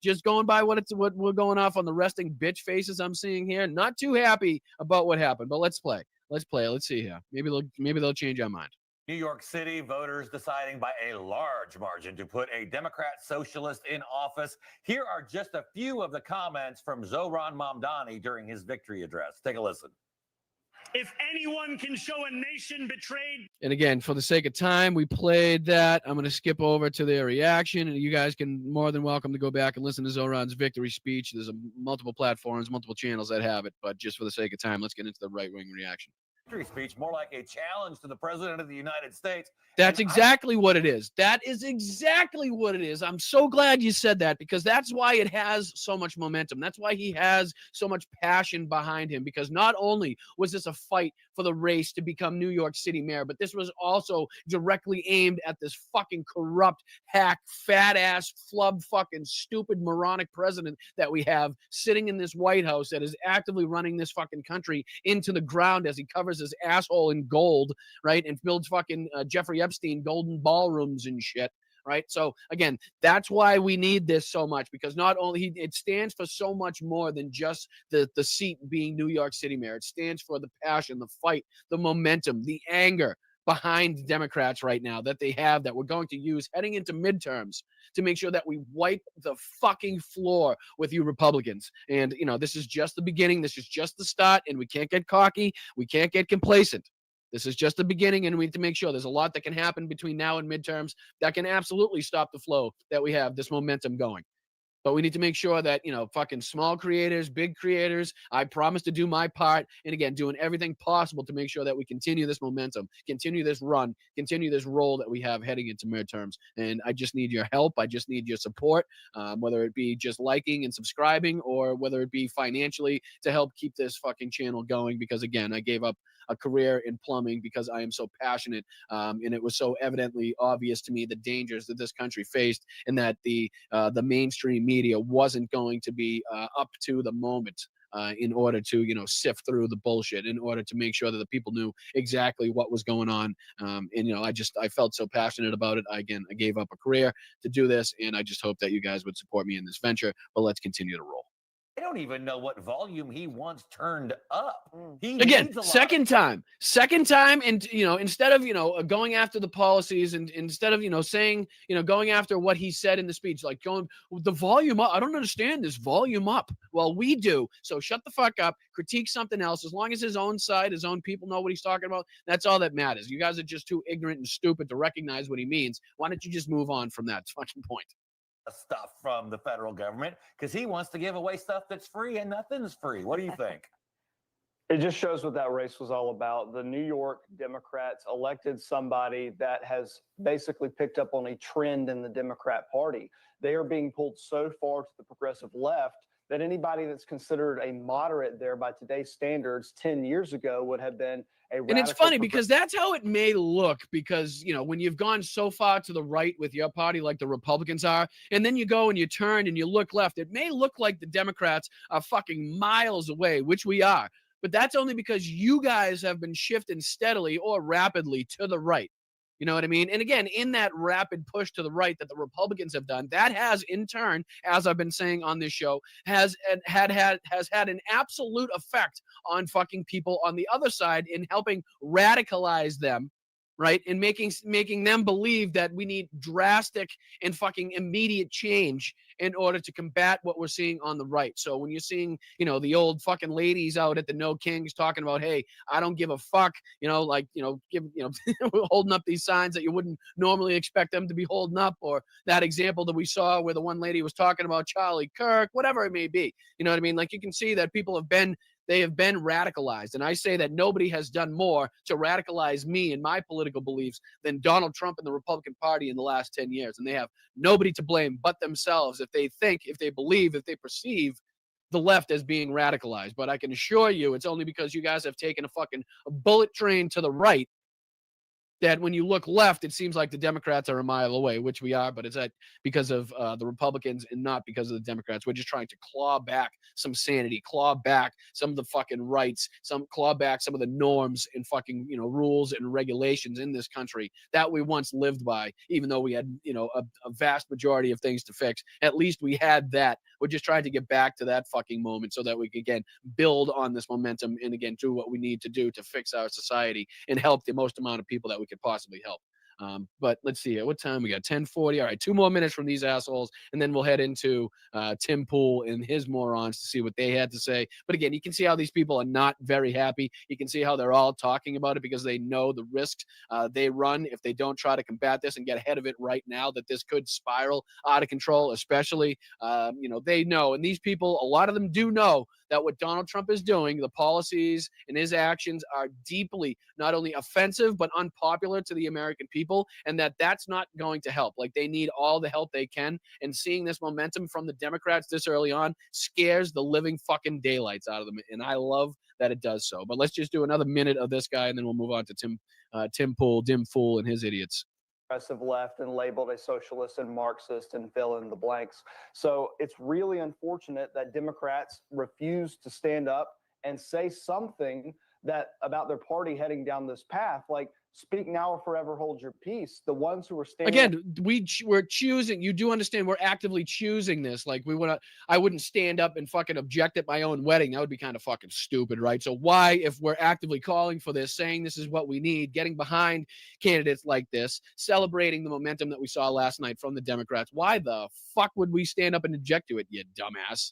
just going by what we're going off on the resting bitch faces I'm seeing here, not too happy about what happened. But let's play. Let's see here. Maybe they'll change our mind. New York City voters deciding by a large margin to put a Democrat socialist in office. Here are just a few of the comments from Zoran Mamdani during his victory address. Take a listen. If anyone can show a nation betrayed. And again, for the sake of time, we played that. I'm going to skip over to their reaction, and you guys can more than welcome to go back and listen to Zoran's victory speech. There's multiple platforms, multiple channels that have it, but just for the sake of time, let's get into the right-wing reaction. Victory speech, more like a challenge to the president of the United States. That's exactly what it is. That is exactly what it is. I'm so glad you said that, because that's why it has so much momentum. That's why he has so much passion behind him, because not only was this a fight for the race to become New York City mayor, but this was also directly aimed at this fucking corrupt, hack, fat ass, flub, fucking stupid, moronic president that we have sitting in this White House that is actively running this fucking country into the ground as he covers his asshole in gold, right? And builds fucking Jeffrey Epstein golden ballrooms and shit, right? So again, that's why we need this so much, because not only it stands for so much more than just the seat being New York City mayor. It stands for the passion, the fight, the momentum, the anger behind Democrats right now that they have, that we're going to use heading into midterms to make sure that we wipe the fucking floor with you Republicans. And, this is just the beginning. This is just the start, and we can't get cocky. We can't get complacent. This is just the beginning, and we need to make sure there's a lot that can happen between now and midterms that can absolutely stop the flow that we have, this momentum going. But we need to make sure that, fucking small creators, big creators, I promise to do my part. And again, doing everything possible to make sure that we continue this momentum, continue this run, continue this role that we have heading into midterms. And I just need your help. I just need your support, whether it be just liking and subscribing or whether it be financially to help keep this fucking channel going. Because again, I gave up a career in plumbing because I am so passionate. And it was so evidently obvious to me the dangers that this country faced and that the mainstream media wasn't going to be up to the moment in order to, sift through the bullshit, in order to make sure that the people knew exactly what was going on. And, I felt so passionate about it. I gave up a career to do this, and I just hope that you guys would support me in this venture. But let's continue to roll. I don't even know what volume he wants turned up. Again, second time, and instead of going after the policies and instead of saying going after what he said in the speech, like going the volume up. I don't understand this volume up. Well, we do. So shut the fuck up. Critique something else. As long as his own side, his own people know what he's talking about, that's all that matters. You guys are just too ignorant and stupid to recognize what he means. Why don't you just move on from that fucking point? Stuff from the federal government because he wants to give away stuff that's free and nothing's free. What do you think? It just shows what that race was all about. The New York Democrats elected somebody that has basically picked up on a trend in the Democrat Party. They are being pulled so far to the progressive left that anybody that's considered a moderate there by today's standards 10 years ago would have been a radical. And it's funny because that's how it may look because, when you've gone so far to the right with your party like the Republicans are, and then you go and you turn and you look left, it may look like the Democrats are fucking miles away, which we are. But that's only because you guys have been shifting steadily or rapidly to the right. You know what I mean? And again, in that rapid push to the right that the Republicans have done, that has in turn, as I've been saying on this show, has had an absolute effect on fucking people on the other side in helping radicalize them, right? And making them believe that we need drastic and fucking immediate change in order to combat what we're seeing on the right. So when you're seeing, the old fucking ladies out at the No Kings talking about, hey, I don't give a fuck, holding up these signs that you wouldn't normally expect them to be holding up, or that example that we saw where the one lady was talking about Charlie Kirk, whatever it may be. You know what I mean? Like you can see that people have been radicalized. And I say that nobody has done more to radicalize me and my political beliefs than Donald Trump and the Republican Party in the last 10 years. And they have nobody to blame but themselves if they perceive the left as being radicalized. But I can assure you it's only because you guys have taken a fucking bullet train to the right that when you look left, it seems like the Democrats are a mile away, which we are, but it's because of the Republicans and not because of the Democrats. We're just trying to claw back some sanity, claw back some of the fucking rights, claw back some of the norms and fucking, rules and regulations in this country that we once lived by, even though we had, a vast majority of things to fix. At least we had that. We're just trying to get back to that fucking moment so that we can, again, build on this momentum and, again, do what we need to do to fix our society and help the most amount of people that we could possibly help. But let's see here. What time we got? 10:40. All right, 2 more minutes from these assholes, and then we'll head into Tim Pool and his morons to see what they had to say. But again, you can see how these people are not very happy. You can see how they're all talking about it because they know the risks they run if they don't try to combat this and get ahead of it right now, that this could spiral out of control, especially, they know. And these people, a lot of them do know that what Donald Trump is doing, the policies and his actions are deeply not only offensive, but unpopular to the American people, and that's not going to help. Like, they need all the help they can, and seeing this momentum from the Democrats this early on scares the living fucking daylights out of them, and I love that it does so. But let's just do another minute of this guy, and then we'll move on to Tim Pool, Dim Fool, and his idiots. Progressive left and labeled a socialist and Marxist and fill in the blanks. So it's really unfortunate that Democrats refuse to stand up and say something about their party heading down this path. Like, speak now or forever hold your peace. The ones who are standing again, we're choosing. You do understand we're actively choosing this. Like, I wouldn't stand up and fucking object at my own wedding. That would be kind of fucking stupid, right? So why, if we're actively calling for this, saying this is what we need, getting behind candidates like this, celebrating the momentum that we saw last night from the Democrats, why the fuck would we stand up and object to it, you dumbass?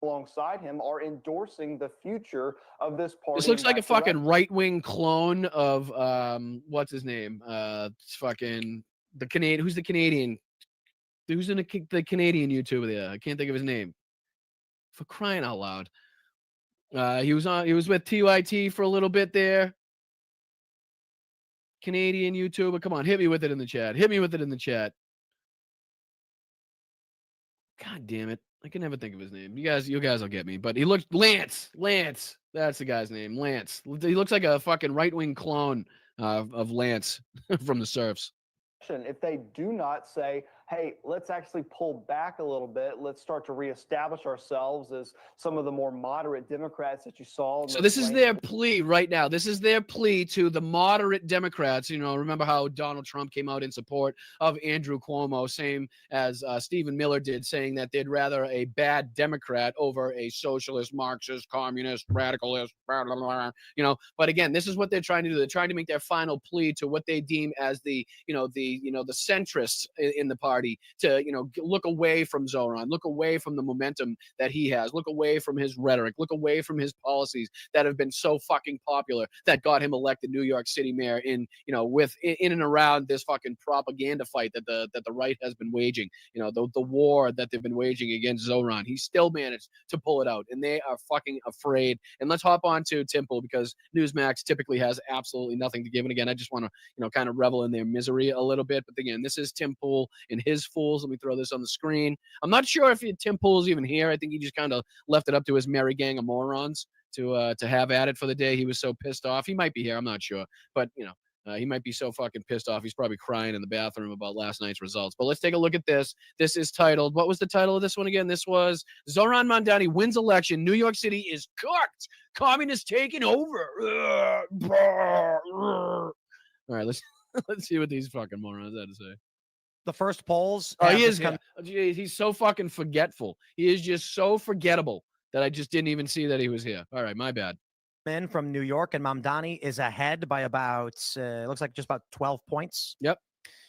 Alongside him are endorsing the future of this party. This looks like a fucking right-wing clone of what's his name? Fucking the Canadian. Who's the Canadian Who's in the Canadian YouTuber there? I can't think of his name. For crying out loud. He was with TYT for a little bit there. Canadian YouTuber. Come on, hit me with it in the chat. Hit me with it in the chat. God damn it. I can never think of his name. You guys will get me. But he looks Lance. That's the guy's name. Lance. He looks like a fucking right-wing clone of Lance from the Serfs. If they do not say, hey, let's actually pull back a little bit, let's start to reestablish ourselves as some of the more moderate Democrats that you saw. So this is their plea right now. This is their plea to the moderate Democrats. You know, remember how Donald Trump came out in support of Andrew Cuomo, same as Stephen Miller did, saying that they'd rather a bad Democrat over a socialist, Marxist, communist, radicalist, blah, blah, blah, you know. But again, this is what they're trying to do. They're trying to make their final plea to what they deem as the centrists in the party to, look away from Zoran, look away from the momentum that he has, look away from his rhetoric, look away from his policies that have been so fucking popular that got him elected New York City mayor in and around this fucking propaganda fight that the right has been waging, the war that they've been waging against Zoran. He still managed to pull it out, and they are fucking afraid. And let's hop on to Tim Pool, because Newsmax typically has absolutely nothing to give. And again, I just want to, kind of revel in their misery a little bit. But again, this is Tim Pool and his fools. Let me throw this on the screen. I'm not sure if Tim Pool's even here. I think he just kind of left it up to his merry gang of morons to have at it for the day. He was so pissed off. He might be here. I'm not sure. But, he might be so fucking pissed off. He's probably crying in the bathroom about last night's results. But let's take a look at this. This is titled, what was the title of this one again? This was Zoran Mamdani wins election. New York City is cooked. Communists taking over. All right, let's see what these fucking morons had to say. The first polls. Oh, he is. He's so fucking forgetful. He is just so forgettable that I just didn't even see that he was here. All right, my bad. Men from New York, and Mamdani is ahead by about looks like just about 12 points. Yep,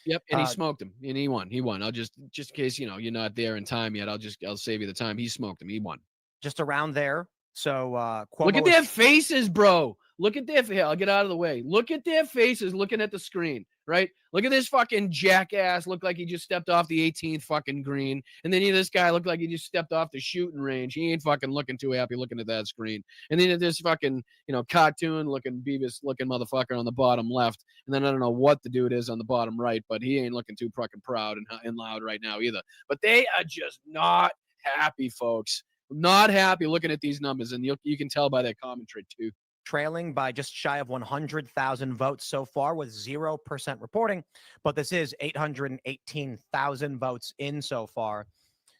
and he smoked him, and he won. I'll just in case you're not there in time yet, I'll save you the time. He smoked him. He won. Just around there. So Cuomo look at their faces, bro. Look at their I'll get out of the way. Look at their faces looking at the screen, right? Look at this fucking jackass. Look like he just stepped off the 18th fucking green. And then this guy looked like he just stepped off the shooting range. He ain't fucking looking too happy looking at that screen. And then this fucking, cartoon looking Beavis looking motherfucker on the bottom left. And then I don't know what the dude is on the bottom right, but he ain't looking too fucking proud and loud right now either. But they are just not happy, folks. Not happy looking at these numbers. And you can tell by their commentary too. Trailing by just shy of 100,000 votes so far with 0% reporting, but this is 818,000 votes in so far.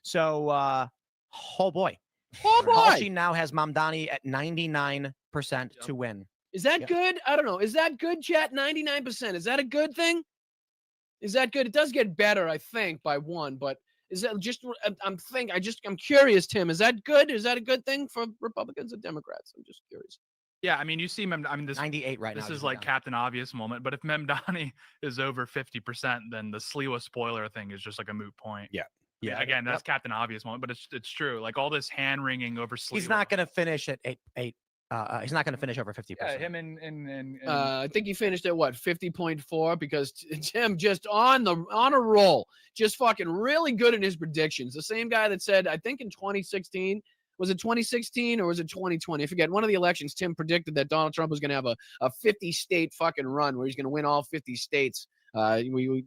So, oh boy. She now has Mamdani at 99% to win. Is that good? I don't know. Is that good, chat? 99%. Is that a good thing? Is that good? It does get better, I think, by one, but is that just, I'm curious, Tim, is that good? Is that a good thing for Republicans and Democrats? I'm just curious. Yeah, I mean, you see, this 98 right now. This is like Captain Obvious moment. But if Mamdani is over 50%, then the Sliwa spoiler thing is just like a moot point. Yeah. Yeah. Again, that's Captain Obvious moment, but it's true. Like all this hand wringing over Sliwa. He's not going to finish at 8. He's not going to finish over 50%. Yeah, him and I think he finished at what 50.4 because Tim just on a roll, just fucking really good in his predictions. The same guy that said, I think in 2016. Was it 2016 or was it 2020? I forget. One of the elections, Tim predicted that Donald Trump was going to have a 50-state fucking run where he's going to win all 50 states. We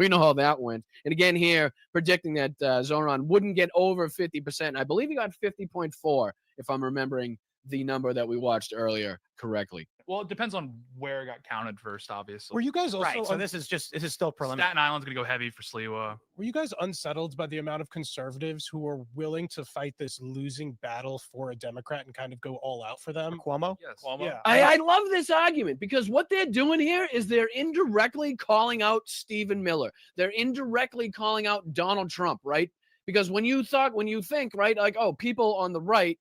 know how that went. And again here, predicting that Zoran wouldn't get over 50%. I believe he got 50.4, if I'm remembering the number that we watched earlier correctly. Well, it depends on where it got counted first, obviously. Were you guys also right? So this is still preliminary. Staten Island's gonna go heavy for Sliwa. Were you guys unsettled by the amount of conservatives who are willing to fight this losing battle for a Democrat and kind of go all out for them? Cuomo? Yes. Cuomo. Yeah. I love this argument because what they're doing here is they're indirectly calling out Stephen Miller. They're indirectly calling out Donald Trump, right? Because when you think, right, like, oh, people on the right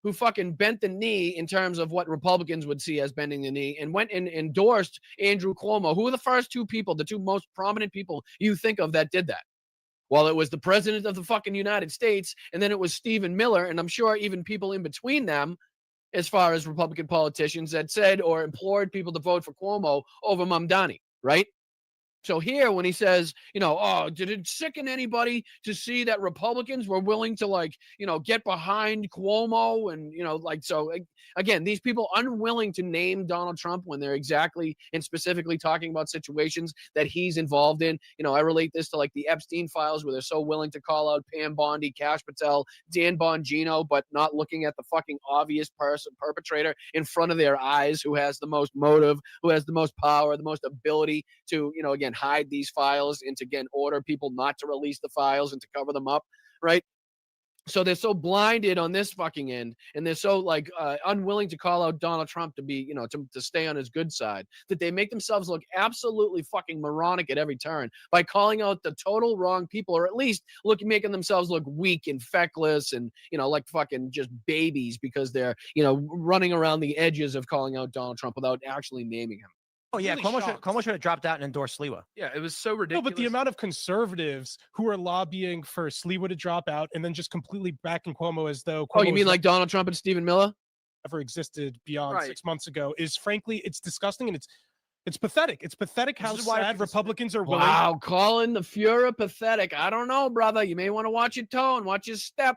who fucking bent the knee in terms of what Republicans would see as bending the knee and went and endorsed Andrew Cuomo. Who were the first two people, the two most prominent people you think of that did that? Well, it was the president of the fucking United States, and then it was Stephen Miller, and I'm sure even people in between them, as far as Republican politicians that said or implored people to vote for Cuomo over Mamdani, right? So here, when he says, oh, did it sicken anybody to see that Republicans were willing to, like, get behind Cuomo and, so again, these people unwilling to name Donald Trump when they're exactly and specifically talking about situations that he's involved in. I relate this to like the Epstein files where they're so willing to call out Pam Bondi, Cash Patel, Dan Bongino, but not looking at the fucking obvious perpetrator in front of their eyes who has the most motive, who has the most power, the most ability to, again, hide these files and to, again, order people not to release the files and to cover them up, right? So they're so blinded on this fucking end, and they're so like unwilling to call out Donald Trump to be, to stay on his good side, that they make themselves look absolutely fucking moronic at every turn by calling out the total wrong people, or at least making themselves look weak and feckless and, like fucking just babies because they're, running around the edges of calling out Donald Trump without actually naming him. Oh yeah, Really Cuomo should have dropped out and endorsed Sliwa. Yeah, it was so No, ridiculous. but the amount of conservatives who are lobbying for Sliwa to drop out and then just completely backing Cuomo as though Cuomo Oh, you mean like Donald Trump and Stephen Miller? Ever existed beyond Right. 6 months ago is frankly, it's disgusting and it's pathetic. It's pathetic how This is why sad Republicans are willing. Wow, calling the Fuhrer pathetic. I don't know, brother. You may want to watch your tone, watch your step.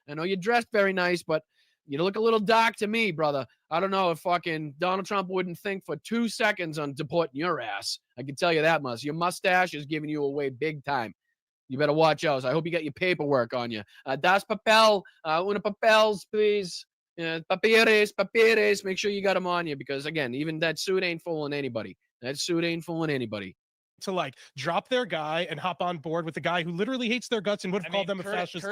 I know you're dressed very nice, but you look a little dark to me, brother. I don't know if fucking Donald Trump wouldn't think for 2 seconds on deporting your ass. I can tell you that much. Your mustache is giving you away big time. You better watch out. I hope you got your paperwork on you. Das papel, una papels, please. Papeles. Make sure you got them on you because, again, even that suit ain't fooling anybody. That suit ain't fooling anybody. To like drop their guy and hop on board with the guy who literally hates their guts and would have called them a fascist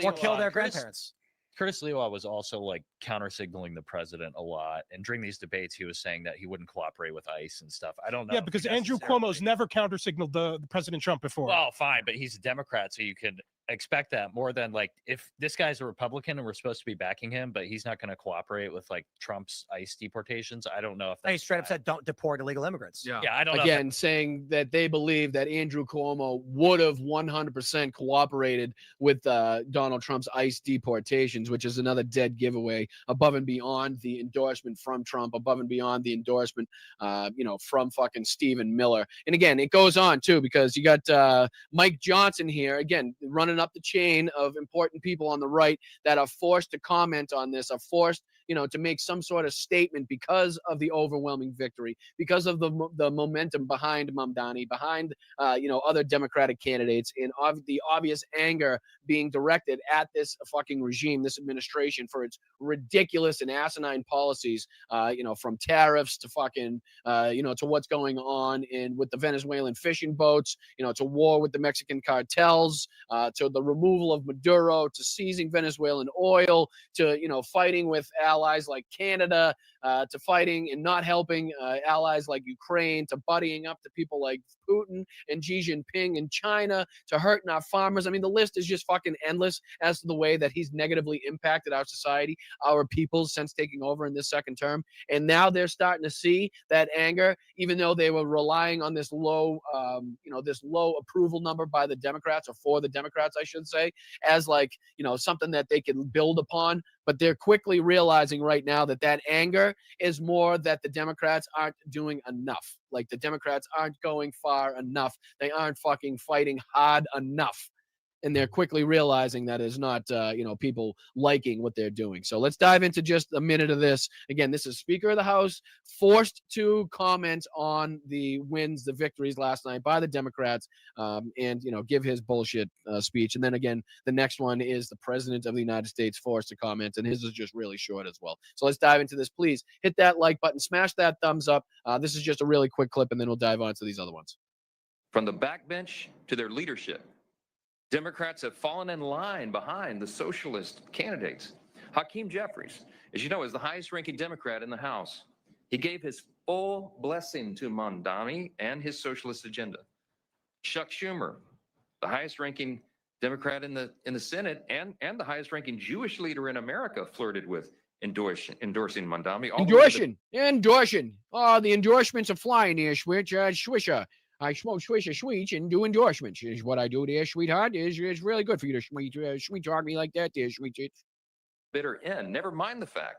or kill their grandparents. Curtis Lewa was also like counter signaling the president a lot. And during these debates, he was saying that he wouldn't cooperate with ICE and stuff. I don't know. Yeah, because Andrew Cuomo's never counter signaled the President Trump before. Well, fine, but he's a Democrat, so you can expect that more than like if this guy's a Republican and we're supposed to be backing him, but he's not going to cooperate with like Trump's ICE deportations. I don't know if He straight up said, "Don't deport illegal immigrants." Yeah, I don't know. Again, saying that they believe that Andrew Cuomo would have 100% cooperated with Donald Trump's ICE deportations, which is another dead giveaway above and beyond the endorsement from Trump, above and beyond the endorsement, from fucking Stephen Miller. And again, it goes on too, because you got Mike Johnson here, again, running up the chain of important people on the right that are forced to comment on this, are forced, to make some sort of statement because of the overwhelming victory, because of the momentum behind Mamdani, behind, other Democratic candidates, and the obvious anger being directed at this fucking regime, this administration, for its ridiculous and asinine policies, from tariffs to fucking, to what's going on with the Venezuelan fishing boats, to war with the Mexican cartels, to the removal of Maduro, to seizing Venezuelan oil, to, fighting with allies like Canada, to fighting and not helping allies like Ukraine, to buddying up to people like Putin and Xi Jinping in China, to hurting our farmers. I mean, the list is just fucking endless as to the way that he's negatively impacted our society, our people, since taking over in this second term. And now they're starting to see that anger, even though they were relying on this low, this low approval number by the Democrats, or for the Democrats, I should say, as like, something that they can build upon. But they're quickly realizing right now that that anger is more that the Democrats aren't doing enough. Like, the Democrats aren't going far enough. They aren't fucking fighting hard enough. And they're quickly realizing that is not, people liking what they're doing. So let's dive into just a minute of this. Again, this is Speaker of the House forced to comment on the wins, the victories last night by the Democrats, and, give his bullshit speech. And then again, the next one is the President of the United States forced to comment, and his is just really short as well. So let's dive into this. Please hit that like button, smash that thumbs up. This is just a really quick clip, and then we'll dive on to these other ones. From the backbench to their leadership, Democrats have fallen in line behind the socialist candidates. Hakeem Jeffries, as you know, is the highest-ranking Democrat in the House. He gave his full blessing to Mamdani and his socialist agenda. Chuck Schumer, the highest-ranking Democrat in the Senate and the highest-ranking Jewish leader in America, flirted with endorsing Mamdani. Endorsing. Oh, the endorsements are flying here, Swisher. I smoke swish and do endorsements is what I do there, sweetheart. It's really good for you to sweet talk me like that there, sweet. Bitter end. Never mind the fact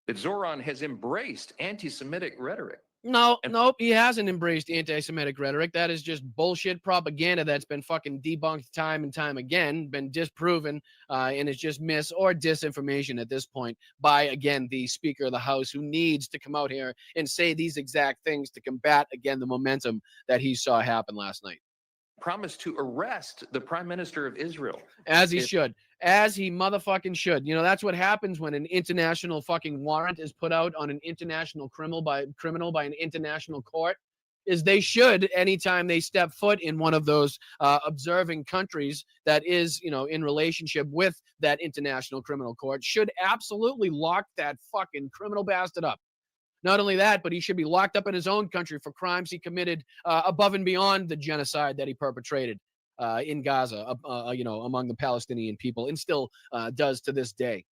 that Zoran has embraced anti-Semitic rhetoric. Nope, he hasn't embraced anti-Semitic rhetoric. That is just bullshit propaganda that's been fucking debunked time and time again, been disproven, and it's just mis or disinformation at this point by, again, the Speaker of the House, who needs to come out here and say these exact things to combat, again, the momentum that he saw happen last night. Promised to arrest the Prime Minister of Israel. As he should. As he motherfucking should. You know, that's what happens when an international fucking warrant is put out on an international criminal by an international court, is they should, anytime they step foot in one of those observing countries that is, you know, in relationship with that international criminal court, should absolutely lock that fucking criminal bastard up. Not only that, but he should be locked up in his own country for crimes he committed above and beyond the genocide that he perpetrated in Gaza, you know, among the Palestinian people, and still does to this day,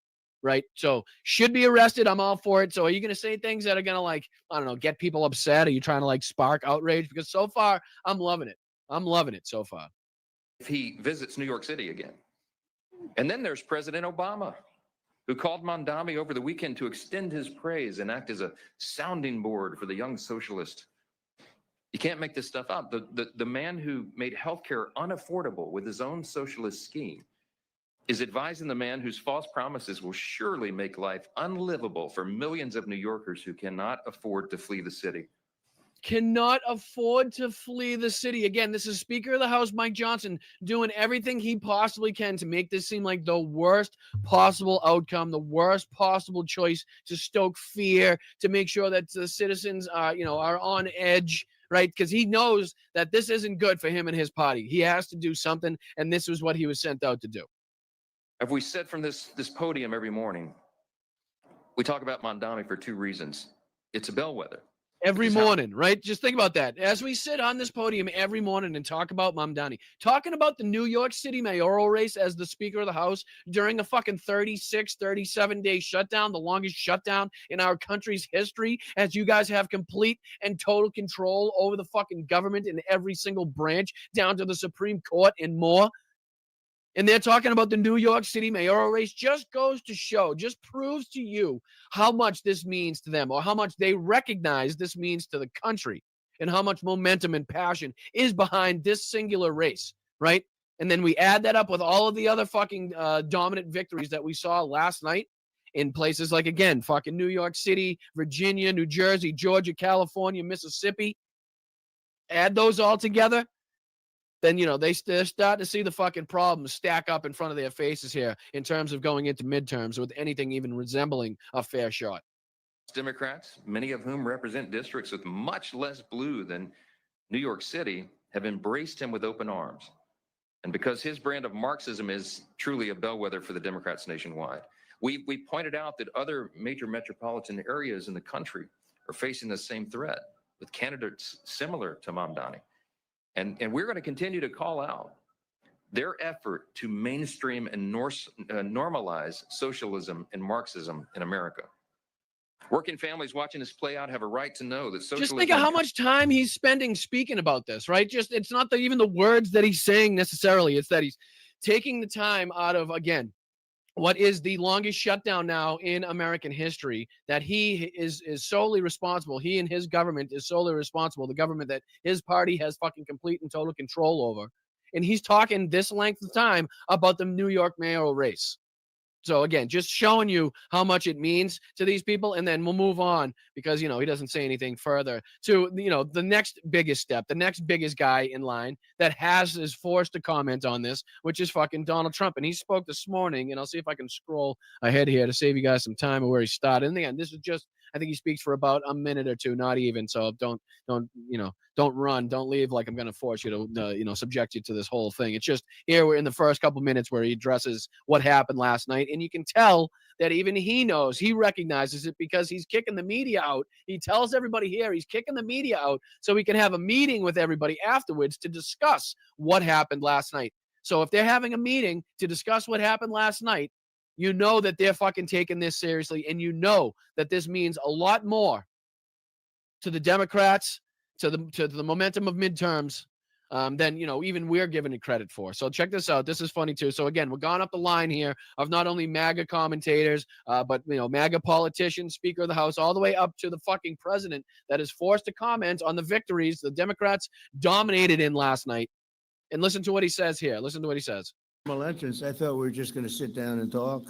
right? So should be arrested. I'm all for it. So are you going to say things that are going to, like, I don't know, get people upset? Are you trying to, like, spark outrage? Because so far, I'm loving it. I'm loving it so far. If he visits New York City again. And then there's President Obama, who called Mamdani over the weekend to extend his praise and act as a sounding board for the young socialist. You can't make this stuff up. The man who made healthcare unaffordable with his own socialist scheme is advising the man whose false promises will surely make life unlivable for millions of New Yorkers who cannot afford to flee the city. Cannot afford to flee the city. Again, this is Speaker of the House Mike Johnson doing everything he possibly can to make this seem like the worst possible outcome, the worst possible choice to stoke fear, to make sure that the citizens you know, are on edge, right? Because he knows that this isn't good for him and his party. He has to do something, and this is what he was sent out to do. Have we said from this podium every morning, we talk about Mamdani for two reasons. It's a bellwether. Every morning, right? Just think about that. As we sit on this podium every morning and talk about Mamdani, talking about the New York City mayoral race as the Speaker of the House during a fucking 36, 37-day shutdown, the longest shutdown in our country's history, as you guys have complete and total control over the fucking government in every single branch, down to the Supreme Court and more. And they're talking about the New York City mayoral race. Just goes to show, just proves to you how much this means to them, or how much they recognize this means to the country, and how much momentum and passion is behind this singular race, right? And then we add that up with all of the other fucking dominant victories that we saw last night in places like, again, fucking New York City, Virginia, New Jersey, Georgia, California, Mississippi. Add those all together, then, you know, they're starting to see the fucking problems stack up in front of their faces here in terms of going into midterms with anything even resembling a fair shot. Democrats, many of whom represent districts with much less blue than New York City, have embraced him with open arms. And because his brand of Marxism is truly a bellwether for the Democrats nationwide, we pointed out that other major metropolitan areas in the country are facing the same threat with candidates similar to Mamdani. And we're going to continue to call out their effort to mainstream and normalize socialism and Marxism in America. Working families watching this play out have a right to know that socialism... Just think of how much time he's spending speaking about this, right? Just, it's not even the words that he's saying necessarily. It's that he's taking the time out of, again, what is the longest shutdown now in American history, that he is solely responsible. He and his government is solely responsible. The government that his party has fucking complete and total control over. And he's talking this length of time about the New York mayoral race. So again, just showing you how much it means to these people, and then we'll move on because, you know, he doesn't say anything further to, you know, the next biggest step, the next biggest guy in line that is forced to comment on this, which is fucking Donald Trump. And he spoke this morning, and I'll see if I can scroll ahead here to save you guys some time of where he started. And again, this is just, I think he speaks for about a minute or two, not even. So don't run, don't leave like I'm going to force you to, subject you to this whole thing. It's just here we're in the first couple minutes where he addresses what happened last night. And you can tell that even he knows, he recognizes it because he's kicking the media out. He tells everybody here he's kicking the media out so he can have a meeting with everybody afterwards to discuss what happened last night. So if they're having a meeting to discuss what happened last night, you know that they're fucking taking this seriously, and you know that this means a lot more to the Democrats, to the momentum of midterms, than, you know, even we're giving it credit for. So check this out. This is funny too. So again, we're going up the line here of not only MAGA commentators, but, you know, MAGA politicians, Speaker of the House, all the way up to the fucking president that is forced to comment on the victories the Democrats dominated in last night. And listen to what he says here. Listen to what he says. Entrance. I thought we were just going to sit down and talk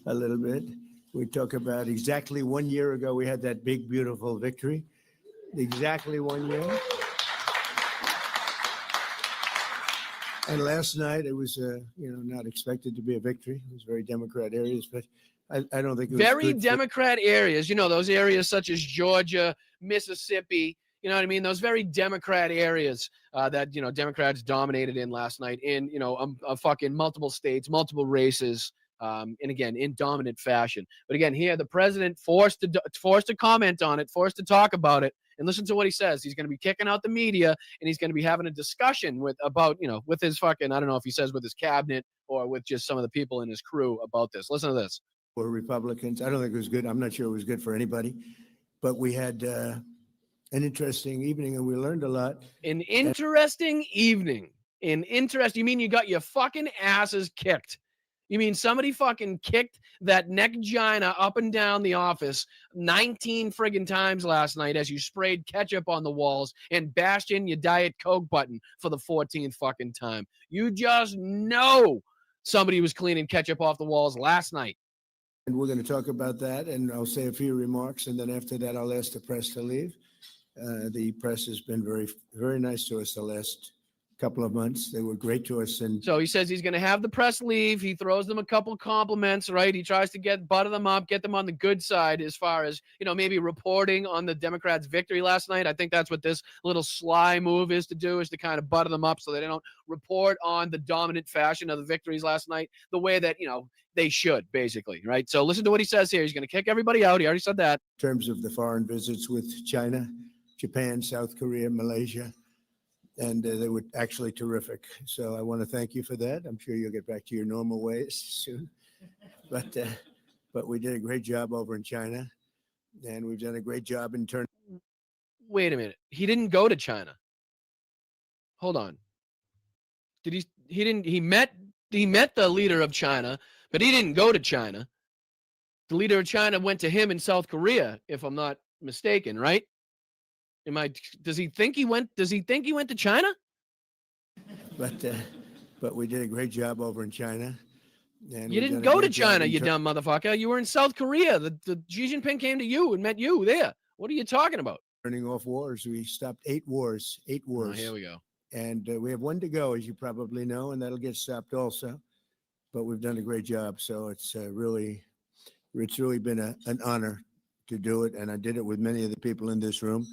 a little bit. We talk about exactly 1 year ago, we had that big, beautiful victory. Exactly 1 year. And last night, it was, not expected to be a victory. It was very Democrat areas, but I don't think it was very good Democrat areas. You know, those areas such as Georgia, Mississippi, you know what I mean? Those very Democrat areas that, you know, Democrats dominated in last night in, you know, fucking multiple states, multiple races, and again, in dominant fashion. But again, here, the president forced to comment on it, forced to talk about it. And listen to what he says. He's going to be kicking out the media, and he's going to be having a discussion with his fucking, I don't know if he says with his cabinet or with just some of the people in his crew about this. Listen to this. for Republicans. I don't think it was good. I'm not sure it was good for anybody. But we had an interesting evening, and we learned a lot. An interesting evening. You mean you got your fucking asses kicked? You mean somebody fucking kicked that neck gina up and down the office 19 friggin' times last night as you sprayed ketchup on the walls and bashed in your Diet Coke button for the 14th fucking time? You just know somebody was cleaning ketchup off the walls last night. And we're going to talk about that, and I'll say a few remarks, and then after that, I'll ask the press to leave. The press has been very, very nice to us the last couple of months. They were great to us. And so he says he's going to have the press leave. He throws them a couple compliments, right? He tries to butter them up, get them on the good side as far as, maybe reporting on the Democrats' victory last night. I think that's what this little sly move is to do, is to kind of butter them up so they don't report on the dominant fashion of the victories last night the way that, they should, basically, right? So listen to what he says here. He's going to kick everybody out. He already said that. In terms of the foreign visits with China, Japan, South Korea, Malaysia, and they were actually terrific. So I want to thank you for that. I'm sure you'll get back to your normal ways soon. But we did a great job over in China, and we've done a great job in turn. Wait a minute. He didn't go to China. Hold on. He met the leader of China, but he didn't go to China. The leader of China went to him in South Korea, if I'm not mistaken, right? Does he think he went to China? But we did a great job over in China. And you didn't go to China, you dumb motherfucker. You were in South Korea. The Xi Jinping came to you and met you there. What are you talking about? Turning off wars. We stopped 8 wars. Oh, here we go. And we have 1 to go, as you probably know, and that'll get stopped also. But we've done a great job. So it's really been an honor to do it. And I did it with many of the people in this room.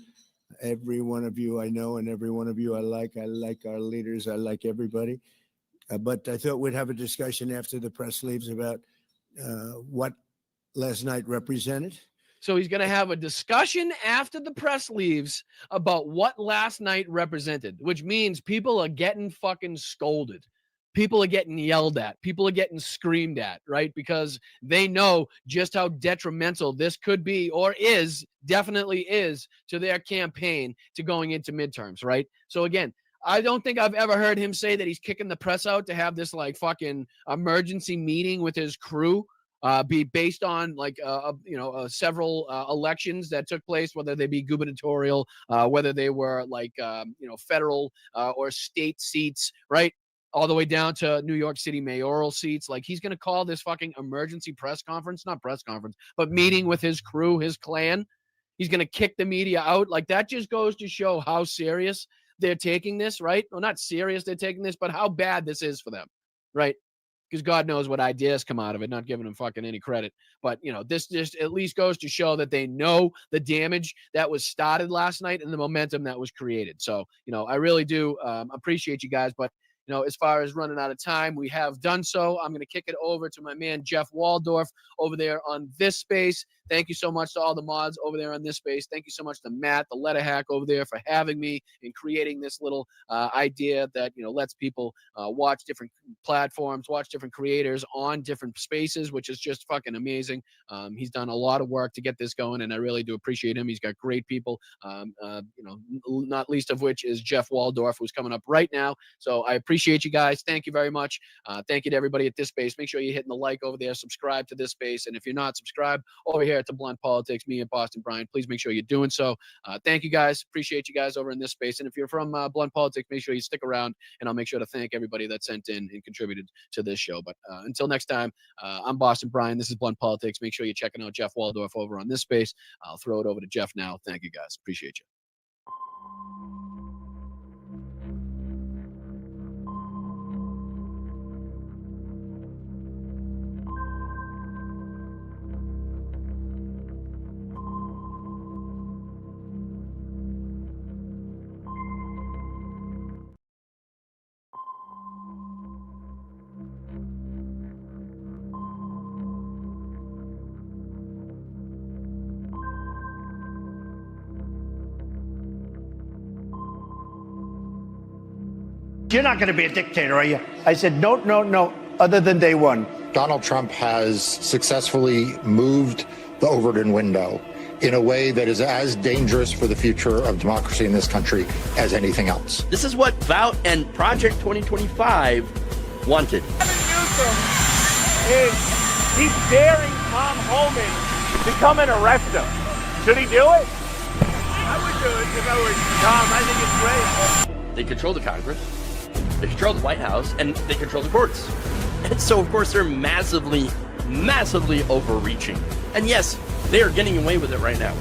Every one of you I know, and every one of you I like. I like our leaders. I like everybody. But I thought we'd have a discussion after the press leaves about what last night represented. So he's going to have a discussion after the press leaves about what last night represented, which means people are getting fucking scolded. People are getting yelled at. People are getting screamed at, right? Because they know just how detrimental this could be, or definitely is, to their campaign to going into midterms, right? So again, I don't think I've ever heard him say that he's kicking the press out to have this like fucking emergency meeting with his crew, be based on like several elections that took place, whether they be gubernatorial, whether they were like federal or state seats, right? All the way down to New York City mayoral seats. Like, he's going to call this fucking emergency press conference, not press conference, but meeting with his crew, his clan. He's going to kick the media out. Like, that just goes to show how serious they're taking this, right? Well, not serious they're taking this, but how bad this is for them, right? Because God knows what ideas come out of it, not giving them fucking any credit. But, this just at least goes to show that they know the damage that was started last night and the momentum that was created. So, I really do appreciate you guys, but as far as running out of time, we have done so. I'm going to kick it over to my man, Jeff Waldorf, over there on this space. Thank you so much to all the mods over there on this space. Thank you so much to Matt, the Letterhack over there, for having me and creating this little idea that, you know, lets people watch different platforms, watch different creators on different spaces, which is just fucking amazing. He's done a lot of work to get this going, and I really do appreciate him. He's got great people, you know, not least of which is Jeff Waldorf, who's coming up right now. So I appreciate you guys. Thank you very much. Thank you to everybody at this space. Make sure you're hitting the like over there, subscribe to this space, and if you're not subscribed over here to Blunt Politics, me and Boston Brian, please make sure you're doing so. Thank you guys. Appreciate you guys over in this space. And if you're from Blunt Politics, make sure you stick around, and I'll make sure to thank everybody that sent in and contributed to this show. But until next time, I'm Boston Brian. This is Blunt Politics. Make sure you're checking out Jeff Waldorf over on this space. I'll throw it over to Jeff now. Thank you guys. Appreciate you. You're not going to be a dictator, are you? I said, no, no, no, other than day one. Donald Trump has successfully moved the Overton window in a way that is as dangerous for the future of democracy in this country as anything else. This is what Vout and Project 2025 wanted. Is he's daring Tom Homan to come and arrest him. Should he do it? I would do it if I were Tom. I think it's great. They control the Congress, they control the White House, and they control the courts. And so, of course, they're massively, massively overreaching. And yes, they are getting away with it right now.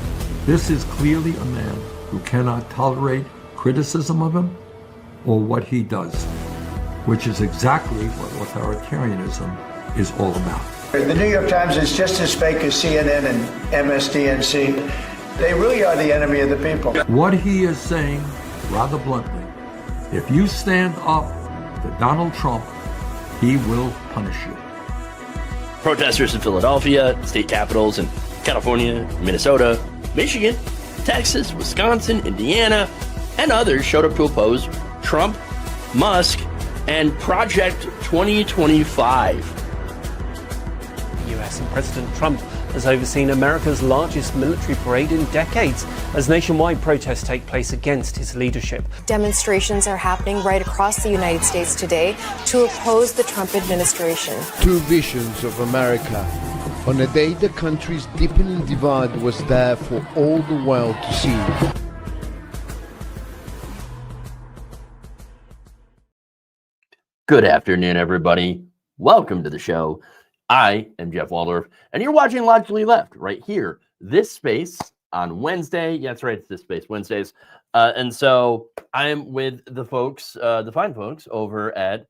This is clearly a man who cannot tolerate criticism of him or what he does, which is exactly what authoritarianism is all about. The New York Times is just as fake as CNN and MSDNC. They really are the enemy of the people. What he is saying, rather bluntly, if you stand up to Donald Trump, he will punish you. Protesters in Philadelphia, state capitals in California, Minnesota, Michigan, Texas, Wisconsin, Indiana, and others showed up to oppose Trump, Musk, and Project 2025. US and President Trump has overseen America's largest military parade in decades as nationwide protests take place against his leadership. Demonstrations are happening right across the United States today to oppose the Trump administration. Two visions of America. On a day the country's deepening divide was there for all the world to see. Good afternoon, everybody. Welcome to the show. I am Jeff Waldorf, and you're watching Logically Left right here, this space on Wednesday. Yeah, that's right, it's this space, Wednesdays. And so I am with the folks, the fine folks over at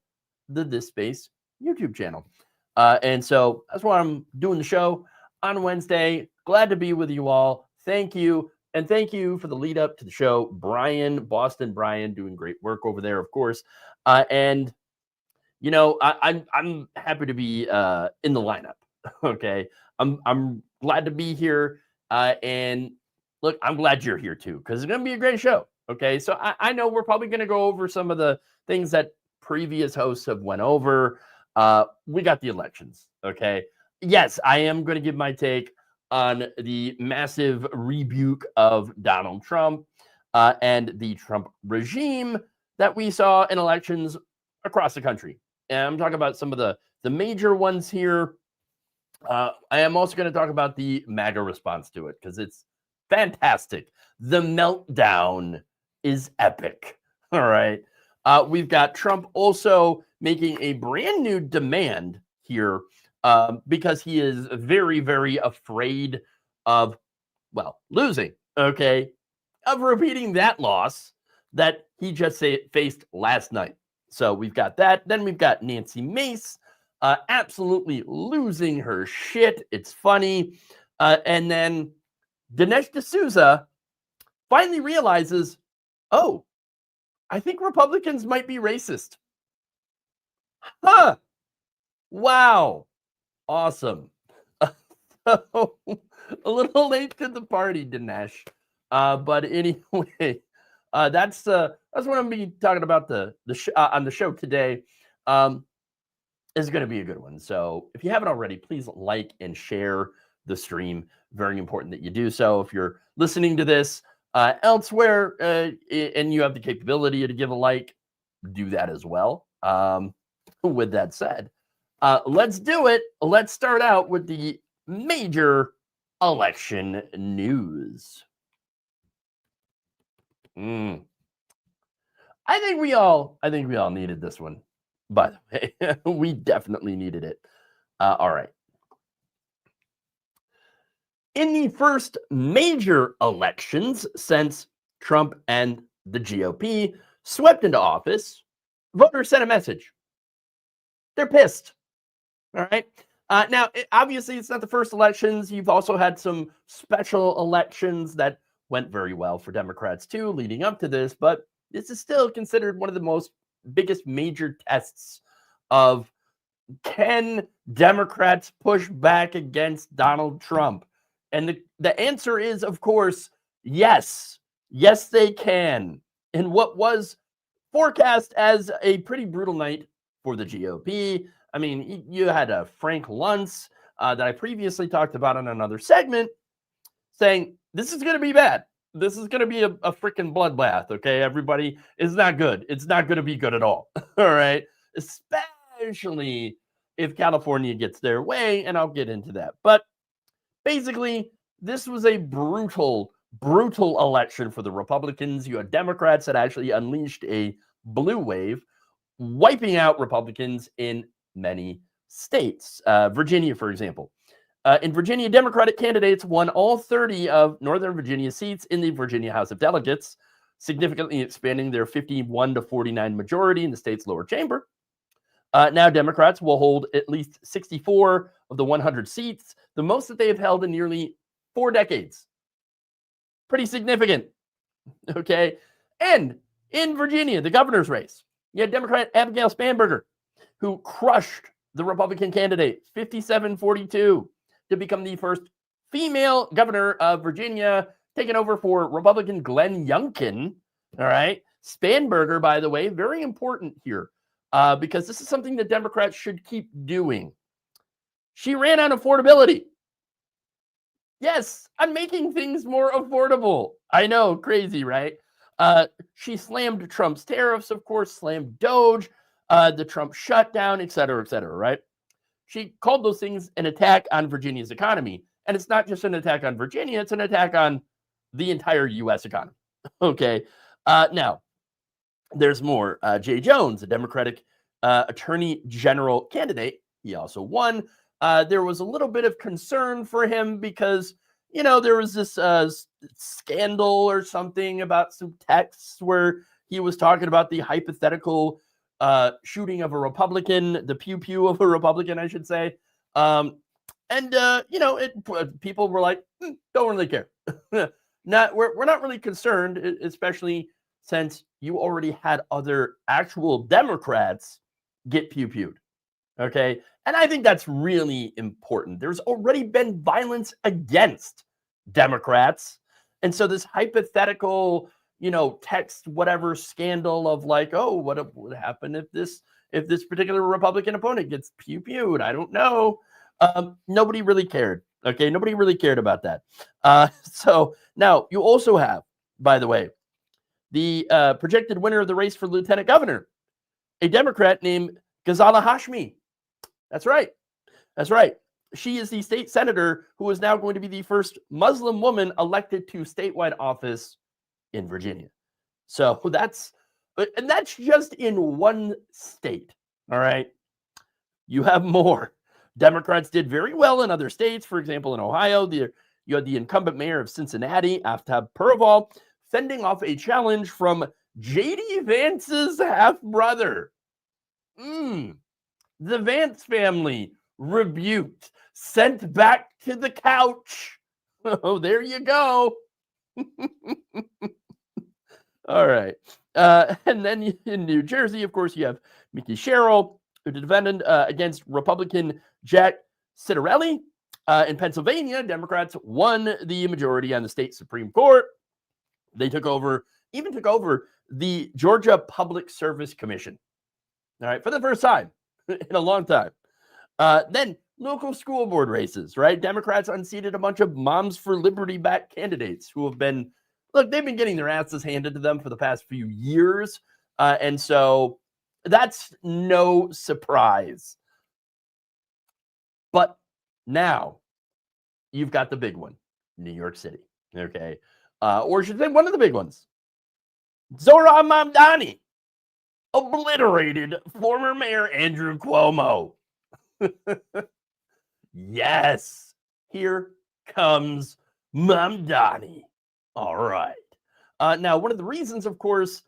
the This Space YouTube channel. And so that's why I'm doing the show on Wednesday. Glad to be with you all. Thank you. And thank you for the lead up to the show. Brian, Boston Brian, doing great work over there, of course. And you know, I'm happy to be in the lineup. Okay, I'm glad to be here. And look, I'm glad you're here too, because it's gonna be a great show. Okay, so I know we're probably gonna go over some of the things that previous hosts have went over. We got the elections. Okay, yes, I am gonna give my take on the massive rebuke of Donald Trump and the Trump regime that we saw in elections across the country. And I'm talking about some of the major ones here. I am also going to talk about the MAGA response to it because it's fantastic. The meltdown is epic. All right. We've got Trump also making a brand new demand here because he is very, very afraid of, well, losing. Okay. Of repeating that loss that he just faced last night. So we've got that. Then we've got Nancy Mace absolutely losing her shit. It's funny. And then Dinesh D'Souza finally realizes, oh, I think Republicans might be racist. Huh. Wow. Awesome. So a little late to the party, Dinesh. But anyway, that's what I'm going to be talking about on the show today. Is going to be a good one. So if you haven't already, please like and share the stream. Very important that you do so. If you're listening to this elsewhere and you have the capability to give a like, do that as well. With that said, let's do it. Let's start out with the major election news. I think we all needed this one. By the way, we definitely needed it. All right. In the first major elections since Trump and the GOP swept into office, voters sent a message. They're pissed. All right. Now, obviously, it's not the first elections. You've also had some special elections that went very well for Democrats, too, leading up to this. But this is still considered one of the biggest major tests of, can Democrats push back against Donald Trump? And the answer is, of course, yes. Yes, they can. In what was forecast as a pretty brutal night for the GOP. I mean, you had Frank Luntz that I previously talked about in another segment saying, this is going to be bad. This is going to be a freaking bloodbath, okay, everybody? It's not good. It's not going to be good at all, all right? Especially if California gets their way, and I'll get into that. But basically, this was a brutal election for the Republicans. You had Democrats that actually unleashed a blue wave, wiping out Republicans in many states. Virginia, for example. In Virginia, Democratic candidates won all 30 of Northern Virginia seats in the Virginia House of Delegates, significantly expanding their 51-49 majority in the state's lower chamber. Now Democrats will hold at least 64 of the 100 seats, the most that they have held in nearly 4 decades. Pretty significant, okay? And in Virginia, the governor's race, you had Democrat Abigail Spanberger, who crushed the Republican candidate 57-42 to become the first female governor of Virginia, taking over for Republican Glenn Youngkin. All right. Spanberger, by the way, very important here because this is something that Democrats should keep doing. She ran on affordability. Yes, I'm making things more affordable. I know, crazy, right? She slammed Trump's tariffs, of course, slammed Doge, the Trump shutdown, et cetera, right? She called those things an attack on Virginia's economy. And it's not just an attack on Virginia, it's an attack on the entire U.S. economy. Okay. Now, there's more. Jay Jones, a Democratic attorney general candidate, he also won. There was a little bit of concern for him because, you know, there was this scandal or something about some texts where he was talking about the hypothetical shooting of a Republican, the pew of a Republican, I should say. You know, people were like, don't really care. We're not really concerned, especially since you already had other actual Democrats get pew-pewed. Okay. And I think that's really important. There's already been violence against Democrats. And so this hypothetical, you know, text, whatever scandal of like, oh, what would happen if this particular Republican opponent gets pew-pewed? I don't know. Nobody really cared. Okay. Nobody really cared about that. So now you also have, by the way, the projected winner of the race for lieutenant governor, a Democrat named Ghazala Hashmi. That's right. That's right. She is the state senator who is now going to be the first Muslim woman elected to statewide office in Virginia. So that's just in one state. All right. You have more. Democrats did very well in other states. For example, in Ohio, you had the incumbent mayor of Cincinnati, Aftab Purval, fending off a challenge from J.D. Vance's half-brother. The Vance family rebuked, sent back to the couch. Oh, there you go. All right. And then in New Jersey, of course, you have Mickey Sherrill, who defended against Republican Jack Ciattarelli. In Pennsylvania, Democrats won the majority on the state Supreme Court. They took over the Georgia Public Service Commission. All right, for the first time in a long time. Then local school board races, right? Democrats unseated a bunch of Moms for Liberty-backed candidates who have been, they've been getting their asses handed to them for the past few years. And so that's no surprise. But now you've got the big one, New York City, okay? Or should I say one of the big ones. Zohran Mamdani obliterated former Mayor Andrew Cuomo. Yes, here comes Mamdani. All right. Now, one of the reasons, of course,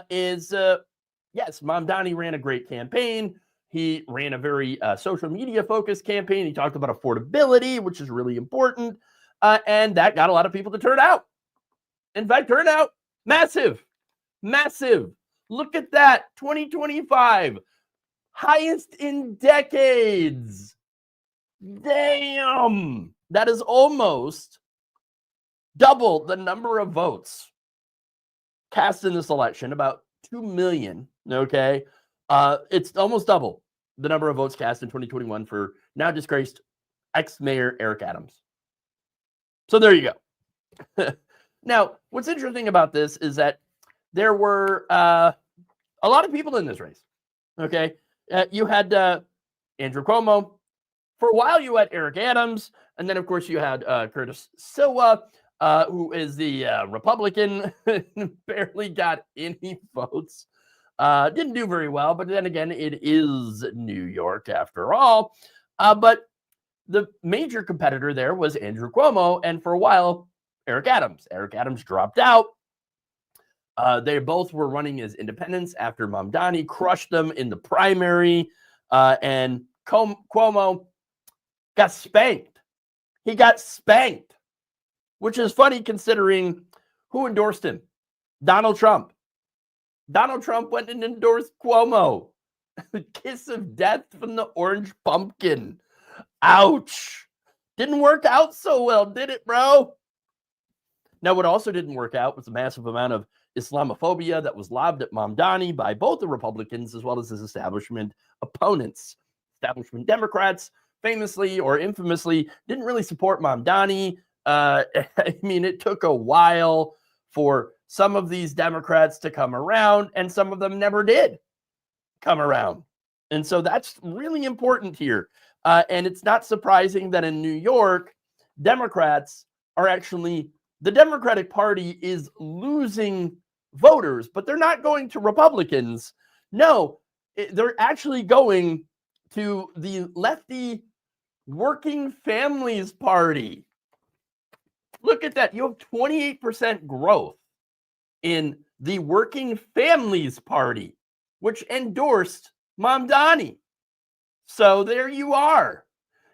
is, yes, Mamdani ran a great campaign. He ran a very social media-focused campaign. He talked about affordability, which is really important, and that got a lot of people to turn out. In fact, turnout, massive. Look at that, 2025, highest in decades. Damn, that is almost double the number of votes cast in this election, about 2 million, okay? It's almost double the number of votes cast in 2021 for now disgraced ex-mayor Eric Adams. So there you go. Now, what's interesting about this is that there were a lot of people in this race, okay? You had Andrew Cuomo. For a while, you had Eric Adams. And then, of course, you had Curtis Silva, who is the Republican, barely got any votes. Didn't do very well, but then again, it is New York after all. But the major competitor there was Andrew Cuomo, and for a while, Eric Adams. Eric Adams dropped out. They both were running as independents after Mamdani crushed them in the primary, and Cuomo got spanked. He got spanked, which is funny considering who endorsed him. Donald Trump. Donald Trump went and endorsed Cuomo. The kiss of death from the orange pumpkin. Ouch. Didn't work out so well, did it, bro? Now, what also didn't work out was the massive amount of Islamophobia that was lobbed at Mamdani by both the Republicans as well as his establishment opponents. Establishment Democrats famously or infamously didn't really support Mamdani. I mean, it took a while for some of these Democrats to come around, and some of them never did come around. And so that's really important here. And it's not surprising that in New York, Democrats are actually, the Democratic Party is losing voters, but they're not going to Republicans. No, they're actually going to the lefty Working Families Party. Look at that. You have 28% growth in the Working Families Party, which endorsed Mamdani. So there you are.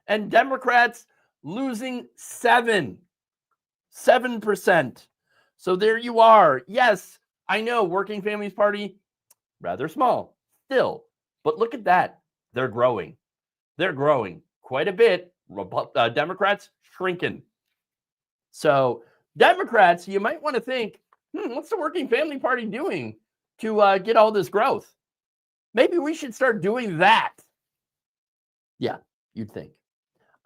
And Democrats losing 7%. So there you are. Yes, I know Working Families Party, rather small still. But look at that. They're growing. They're growing quite a bit. Democrats shrinking. So Democrats, you might want to think, what's the Working Family Party doing to get all this growth? Maybe we should start doing that. Yeah, you'd think.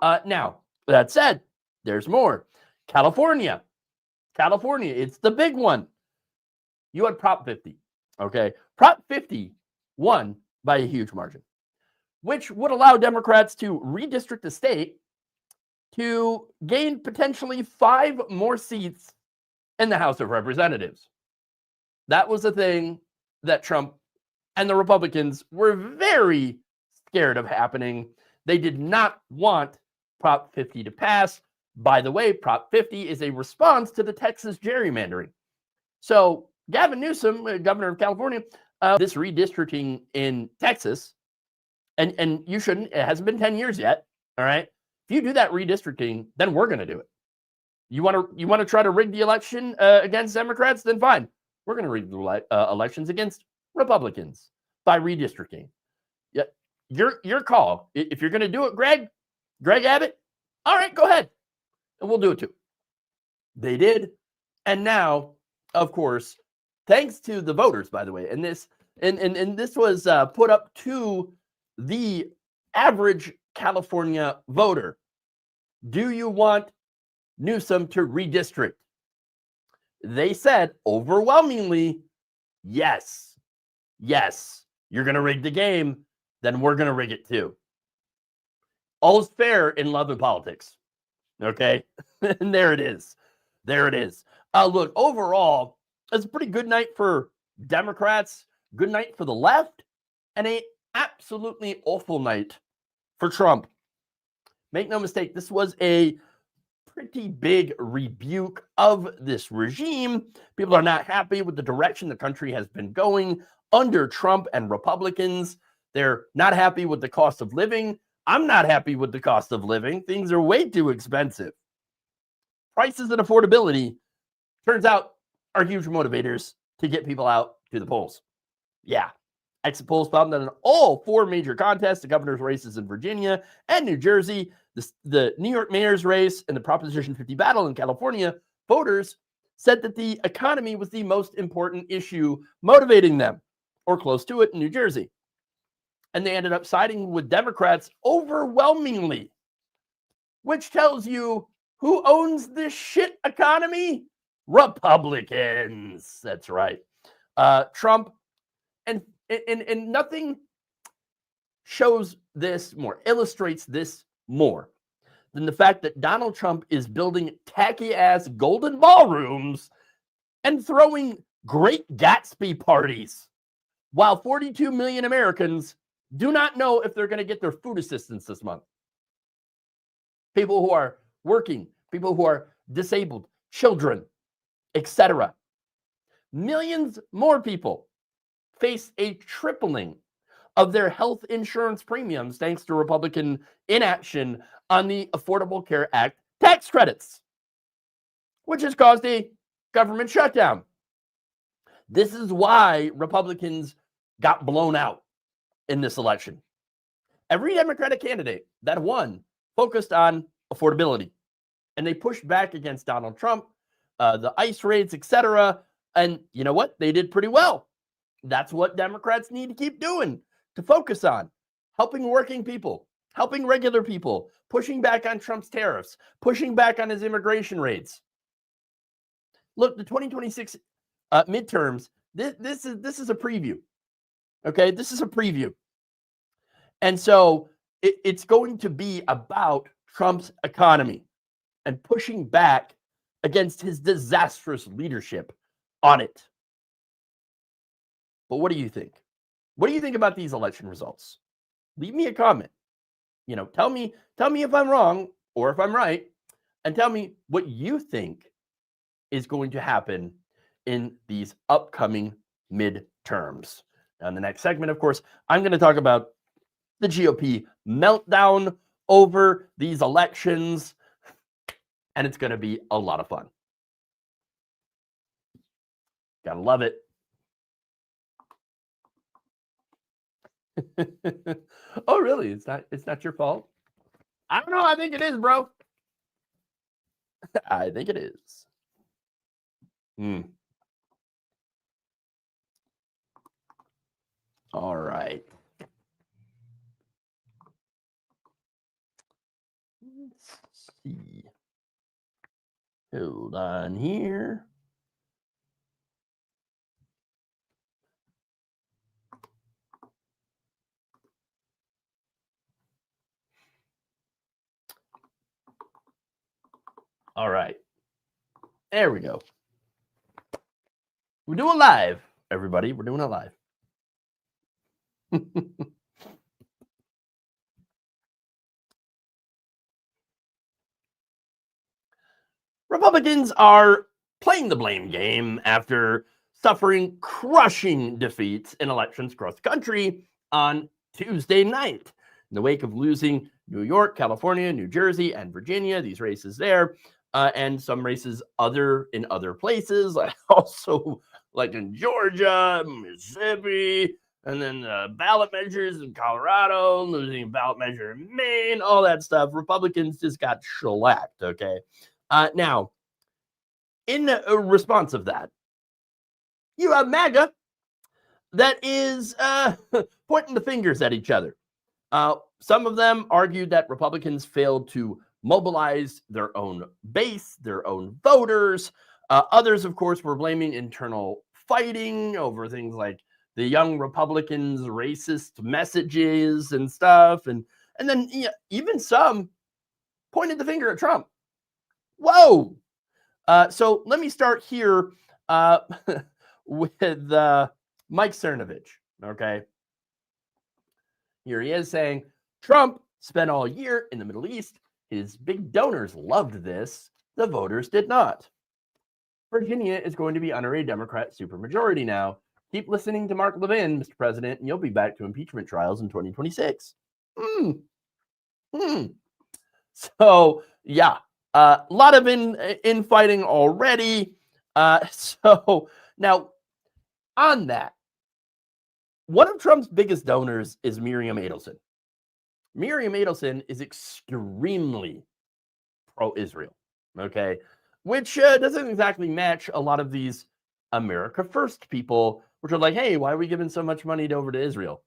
Now, that said, there's more. California, it's the big one. You had Prop 50, okay? Prop 50 won by a huge margin, which would allow Democrats to redistrict the state to gain potentially 5 more seats in the House of Representatives. That was the thing that Trump and the Republicans were very scared of happening. They did not want Prop 50 to pass. By the way, Prop 50 is a response to the Texas gerrymandering. So Gavin Newsom, governor of California, this redistricting in Texas, and you shouldn't, it hasn't been 10 years yet, all right? If you do that redistricting, then we're going to do it. You want to try to rig the election against Democrats? Then fine. We're going to rig the elections against Republicans by redistricting. Yeah, your call. If you're going to do it, Greg Abbott, All right, go ahead. And we'll do it too. They did. And now, of course, thanks to the voters, by the way, and this was put up to the average California voter. Do you want Newsom to redistrict? They said overwhelmingly, yes. Yes. You're going to rig the game, then we're going to rig it too. All's fair in love and politics. Okay? And there it is. There it is. Look, overall, it's a pretty good night for Democrats, good night for the left, and a absolutely awful night for Trump. Make no mistake, this was a pretty big rebuke of this regime. People are not happy with the direction the country has been going under Trump and Republicans. They're not happy with the cost of living. I'm not happy with the cost of living. Things are way too expensive. Prices and affordability, turns out, are huge motivators to get people out to the polls. Yeah. Exit polls found that in all 4 major contests, the governor's races in Virginia and New Jersey, the New York mayor's race, and the Proposition 50 battle in California, voters said that the economy was the most important issue motivating them, or close to it in New Jersey. And they ended up siding with Democrats overwhelmingly, which tells you who owns this shit economy? Republicans. That's right. Trump, and nothing shows this more, illustrates this more than the fact that Donald Trump is building tacky-ass golden ballrooms and throwing Great Gatsby parties while 42 million Americans do not know if they're going to get their food assistance this month. People who are working, people who are disabled, children, etc. Millions more people face a tripling of their health insurance premiums thanks to Republican inaction on the Affordable Care Act tax credits, which has caused a government shutdown. This is why Republicans got blown out in this election. Every Democratic candidate that won focused on affordability, and they pushed back against Donald Trump, the ICE raids, etc. And you know what? They did pretty well. That's what Democrats need to keep doing, to focus on helping working people, helping regular people, pushing back on Trump's tariffs, pushing back on his immigration raids. Look, the 2026 midterms, this is a preview. Okay, this is a preview. And so it's going to be about Trump's economy and pushing back against his disastrous leadership on it. But what do you think? What do you think about these election results? Leave me a comment. You know, tell me if I'm wrong or if I'm right, and tell me what you think is going to happen in these upcoming midterms. Now, in the next segment, of course, I'm going to talk about the GOP meltdown over these elections, and it's going to be a lot of fun. Gotta love it. Oh, really? It's not your fault? I don't know. I think it is, bro. I think it is. All right. Let's see. Hold on here. All right. There we go. We're doing live, everybody. We're doing it live. Republicans are playing the blame game after suffering crushing defeats in elections across the country on Tuesday night. In the wake of losing New York, California, New Jersey, and Virginia, these races there, and some races in other places, also like in Georgia, Mississippi, And then ballot measures in Colorado, losing a ballot measure in Maine, all that stuff. Republicans just got shellacked, okay? Now, in response of that, you have MAGA that is pointing the fingers at each other. Some of them argued that Republicans failed to mobilize their own base, their own voters. Others, of course, were blaming internal fighting over things like the young Republicans' racist messages and stuff. And then even some pointed the finger at Trump. Whoa. So let me start here with Mike Cernovich, okay? Here he is saying, Trump spent all year in the Middle East. His big donors loved this. The voters did not. Virginia is going to be under a Democrat supermajority now. Keep listening to Mark Levin, Mr. President, and you'll be back to impeachment trials in 2026. So, yeah, a lot of infighting already. So, now, on that, one of Trump's biggest donors is Miriam Adelson. Miriam Adelson is extremely pro-Israel, okay? Which doesn't exactly match a lot of these America First people, which are like, hey, why are we giving so much money over to Israel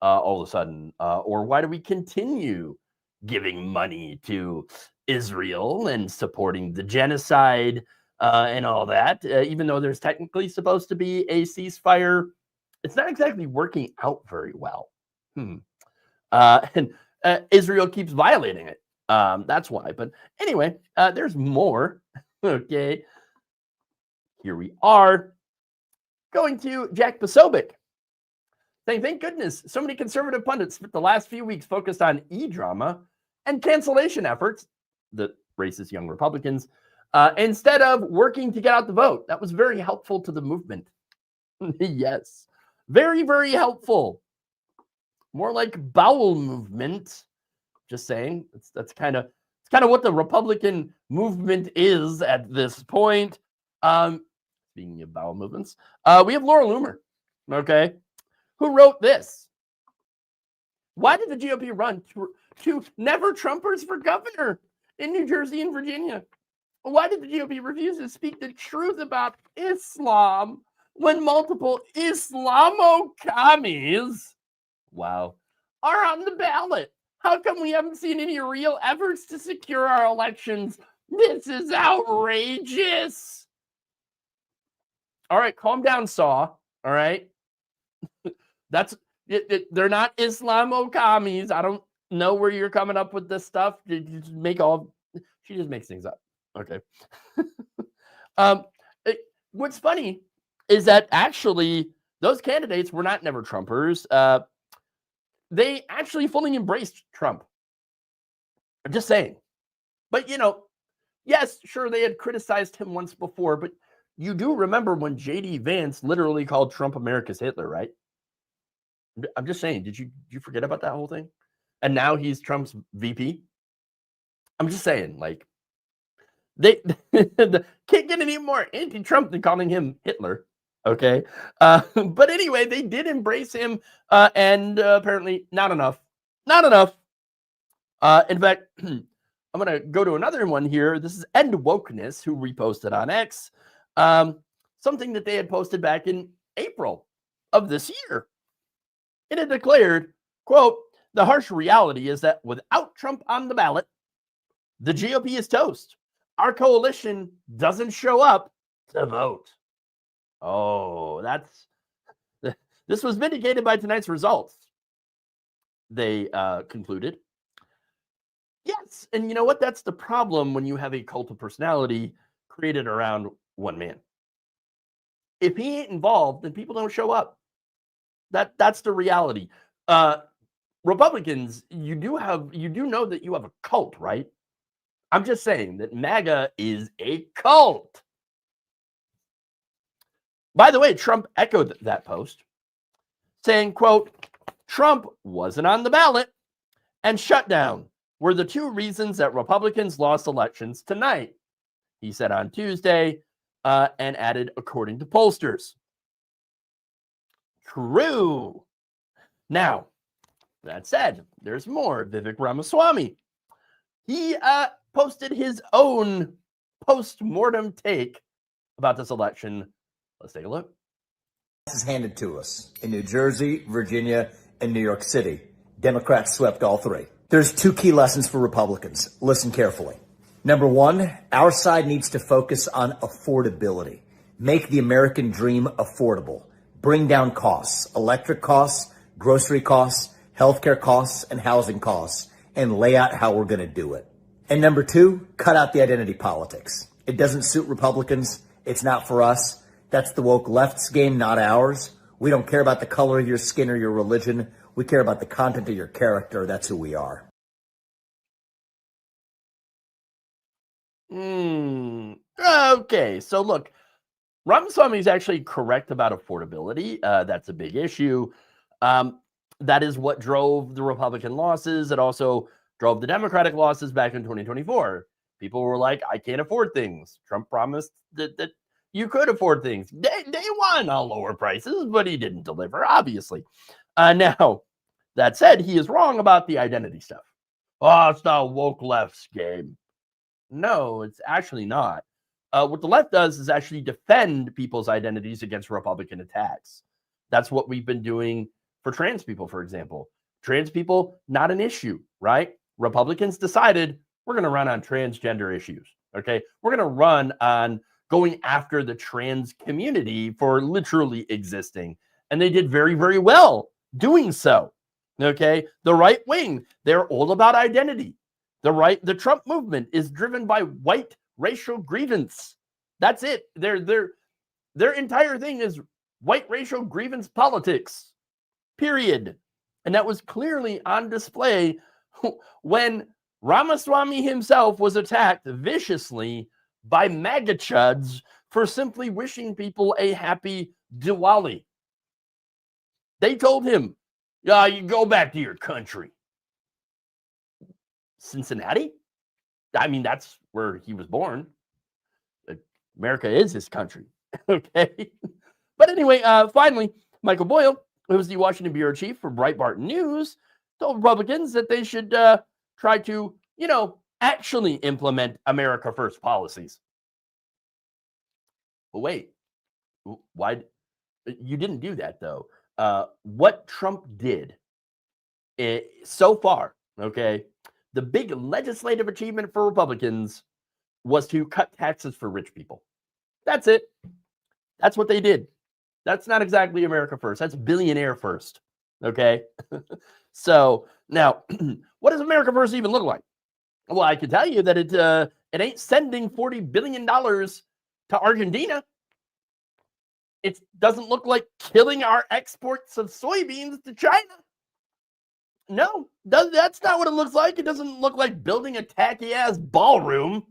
all of a sudden? Or why do we continue giving money to Israel and supporting the genocide and all that, even though there's technically supposed to be a ceasefire? It's not exactly working out very well. And Israel keeps violating it. That's why. But anyway, there's more. Okay. Here we are. Going to Jack Posobiec, saying, thank goodness so many conservative pundits spent the last few weeks focused on e-drama and cancellation efforts, the racist young Republicans, instead of working to get out the vote. That was very helpful to the movement. Yes. Very, very helpful. More like bowel movement. Just saying. That's kind of what the Republican movement is at this point. Speaking of bowel movements, we have Laura Loomer, okay, who wrote this. Why did the GOP run to never Trumpers for governor in New Jersey and Virginia? Why did the GOP refuse to speak the truth about Islam when multiple Islamo-commies, wow, are on the ballot? How come we haven't seen any real efforts to secure our elections? This is outrageous. All right, calm down, Saw. All right. That's it. They're not Islamo-commies. I don't know where you're coming up with this stuff. She just makes things up. Okay. What's funny is that actually those candidates were not never Trumpers. They actually fully embraced Trump. I'm just saying. But, yes, sure, they had criticized him once before, but you do remember when J.D. Vance literally called Trump America's Hitler, right? I'm just saying, did you forget about that whole thing? And now he's Trump's VP? I'm just saying, like, they can't get any more anti-Trump than calling him Hitler. Okay. But anyway, they did embrace him, and apparently not enough. Not enough. In fact, I'm going to go to another one here. This is End Wokeness, who reposted on X something that they had posted back in April of this year. It had declared, quote, the harsh reality is that without Trump on the ballot, the GOP is toast. Our coalition doesn't show up to vote. Oh, this was vindicated by tonight's results. They concluded. Yes, and you know what? That's the problem when you have a cult of personality created around one man. If he ain't involved, then people don't show up. That's the reality. Republicans, you do know that you have a cult, right? I'm just saying that MAGA is a cult. By the way, Trump echoed that post, saying, quote, Trump wasn't on the ballot and shutdown were the two reasons that Republicans lost elections tonight, he said on Tuesday, and added, according to pollsters. True. Now, that said, there's more. Vivek Ramaswamy. He posted his own post-mortem take about this election. Let's take a look. Is handed to us in New Jersey, Virginia, and New York City. Democrats swept all three. There's two key lessons for Republicans. Listen carefully. Number one, our side needs to focus on affordability. Make the American dream affordable. Bring down costs, electric costs, grocery costs, healthcare costs, and housing costs, and lay out how we're going to do it. And number two, cut out the identity politics. It doesn't suit Republicans. It's not for us. That's the woke left's game, not ours. We don't care about the color of your skin or your religion. We care about the content of your character. That's who we are. Okay, so look, Ramaswamy is actually correct about affordability. That's a big issue. That is what drove the Republican losses. It also drove the Democratic losses back in 2024. People were like, I can't afford things. Trump promised that you could afford things. Day one on lower prices, but he didn't deliver, obviously. Now, that said, he is wrong about the identity stuff. Oh, it's not woke left's game. No, it's actually not. What the left does is actually defend people's identities against Republican attacks. That's what we've been doing for trans people, for example. Trans people, not an issue, right? Republicans decided we're going to run on transgender issues, okay? We're going to run on going after the trans community for literally existing. And they did very, very well doing so, okay? The right wing, they're all about identity. The Trump movement is driven by white racial grievance. That's it. Their entire thing is white racial grievance politics, period. And that was clearly on display when Ramaswamy himself was attacked viciously by MAGA chuds for simply wishing people a happy Diwali. They told him, you go back to your country. Cincinnati? I mean, that's where he was born. America is his country. Okay. But anyway, finally, Michael Boyle, who was the Washington bureau chief for Breitbart News, told Republicans that they should try to, actually implement America First policies. But wait, why? You didn't do that, though. What Trump did so far, okay, the big legislative achievement for Republicans was to cut taxes for rich people. That's it. That's what they did. That's not exactly America First. That's billionaire first. Okay. So now, what does America First even look like? Well, I can tell you that it ain't sending $40 billion to Argentina. It doesn't look like killing our exports of soybeans to China. No, that's not what it looks like. It doesn't look like building a tacky-ass ballroom.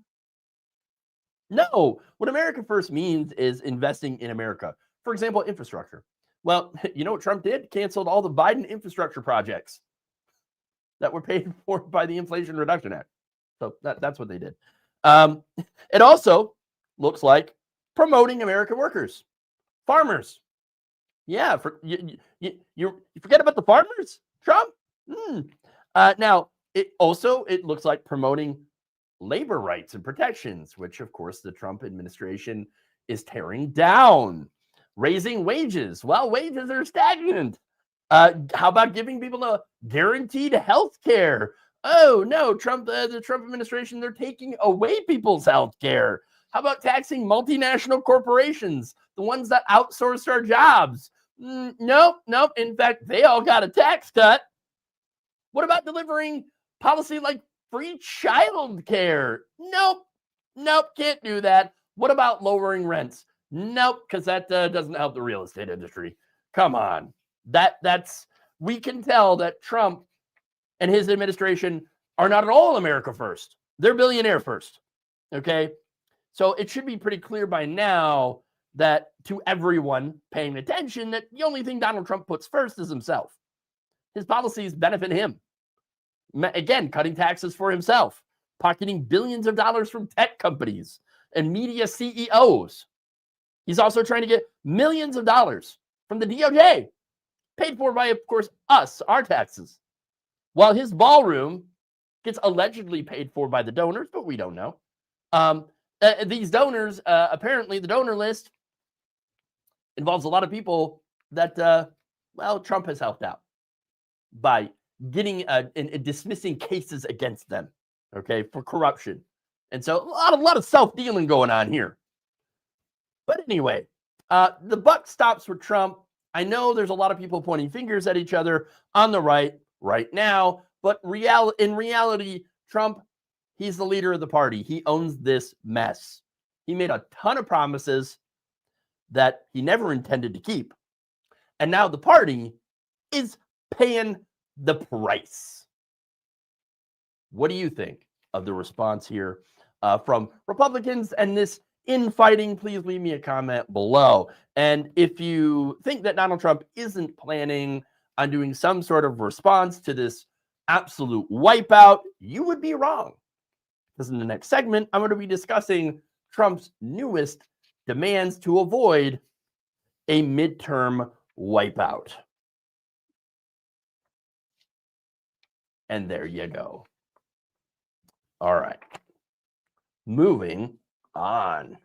No, what America First means is investing in America. For example, infrastructure. Well, you know what Trump did? Canceled all the Biden infrastructure projects that were paid for by the Inflation Reduction Act. So that's what they did. It also looks like promoting American workers, farmers. Yeah, you forget about the farmers, Trump? Now, it looks like promoting labor rights and protections, which, of course, the Trump administration is tearing down. Raising wages. Well, wages are stagnant. How about giving people a guaranteed health care? Oh, no, the Trump administration, they're taking away people's health care. How about taxing multinational corporations, the ones that outsource our jobs? Nope. In fact, they all got a tax cut. What about delivering policy like free child care? Nope, can't do that. What about lowering rents? Nope, because that doesn't help the real estate industry. Come on. We can tell that Trump and his administration are not at all America First. They're billionaire first. Okay? So it should be pretty clear by now that to everyone paying attention that the only thing Donald Trump puts first is himself. His policies benefit him. Again, cutting taxes for himself, pocketing billions of dollars from tech companies and media CEOs. He's also trying to get millions of dollars from the DOJ paid for by, of course, us, our taxes, while his ballroom gets allegedly paid for by the donors, but we don't know. These donors, apparently the donor list involves a lot of people that, well, Trump has helped out by getting and dismissing cases against them, okay, for corruption. And so a lot of self-dealing going on here. But anyway, the buck stops for Trump. I know there's a lot of people pointing fingers at each other on the right now, but in reality, Trump, he's the leader of the party. He owns this mess. He made a ton of promises that he never intended to keep. And now the party is paying the price. What do you think of the response here from Republicans and this infighting? Please leave me a comment below. And if you think that Donald Trump isn't planning on doing some sort of response to this absolute wipeout, you would be wrong. Because in the next segment, I'm going to be discussing Trump's newest demands to avoid a midterm wipeout. And there you go. All right. Moving on.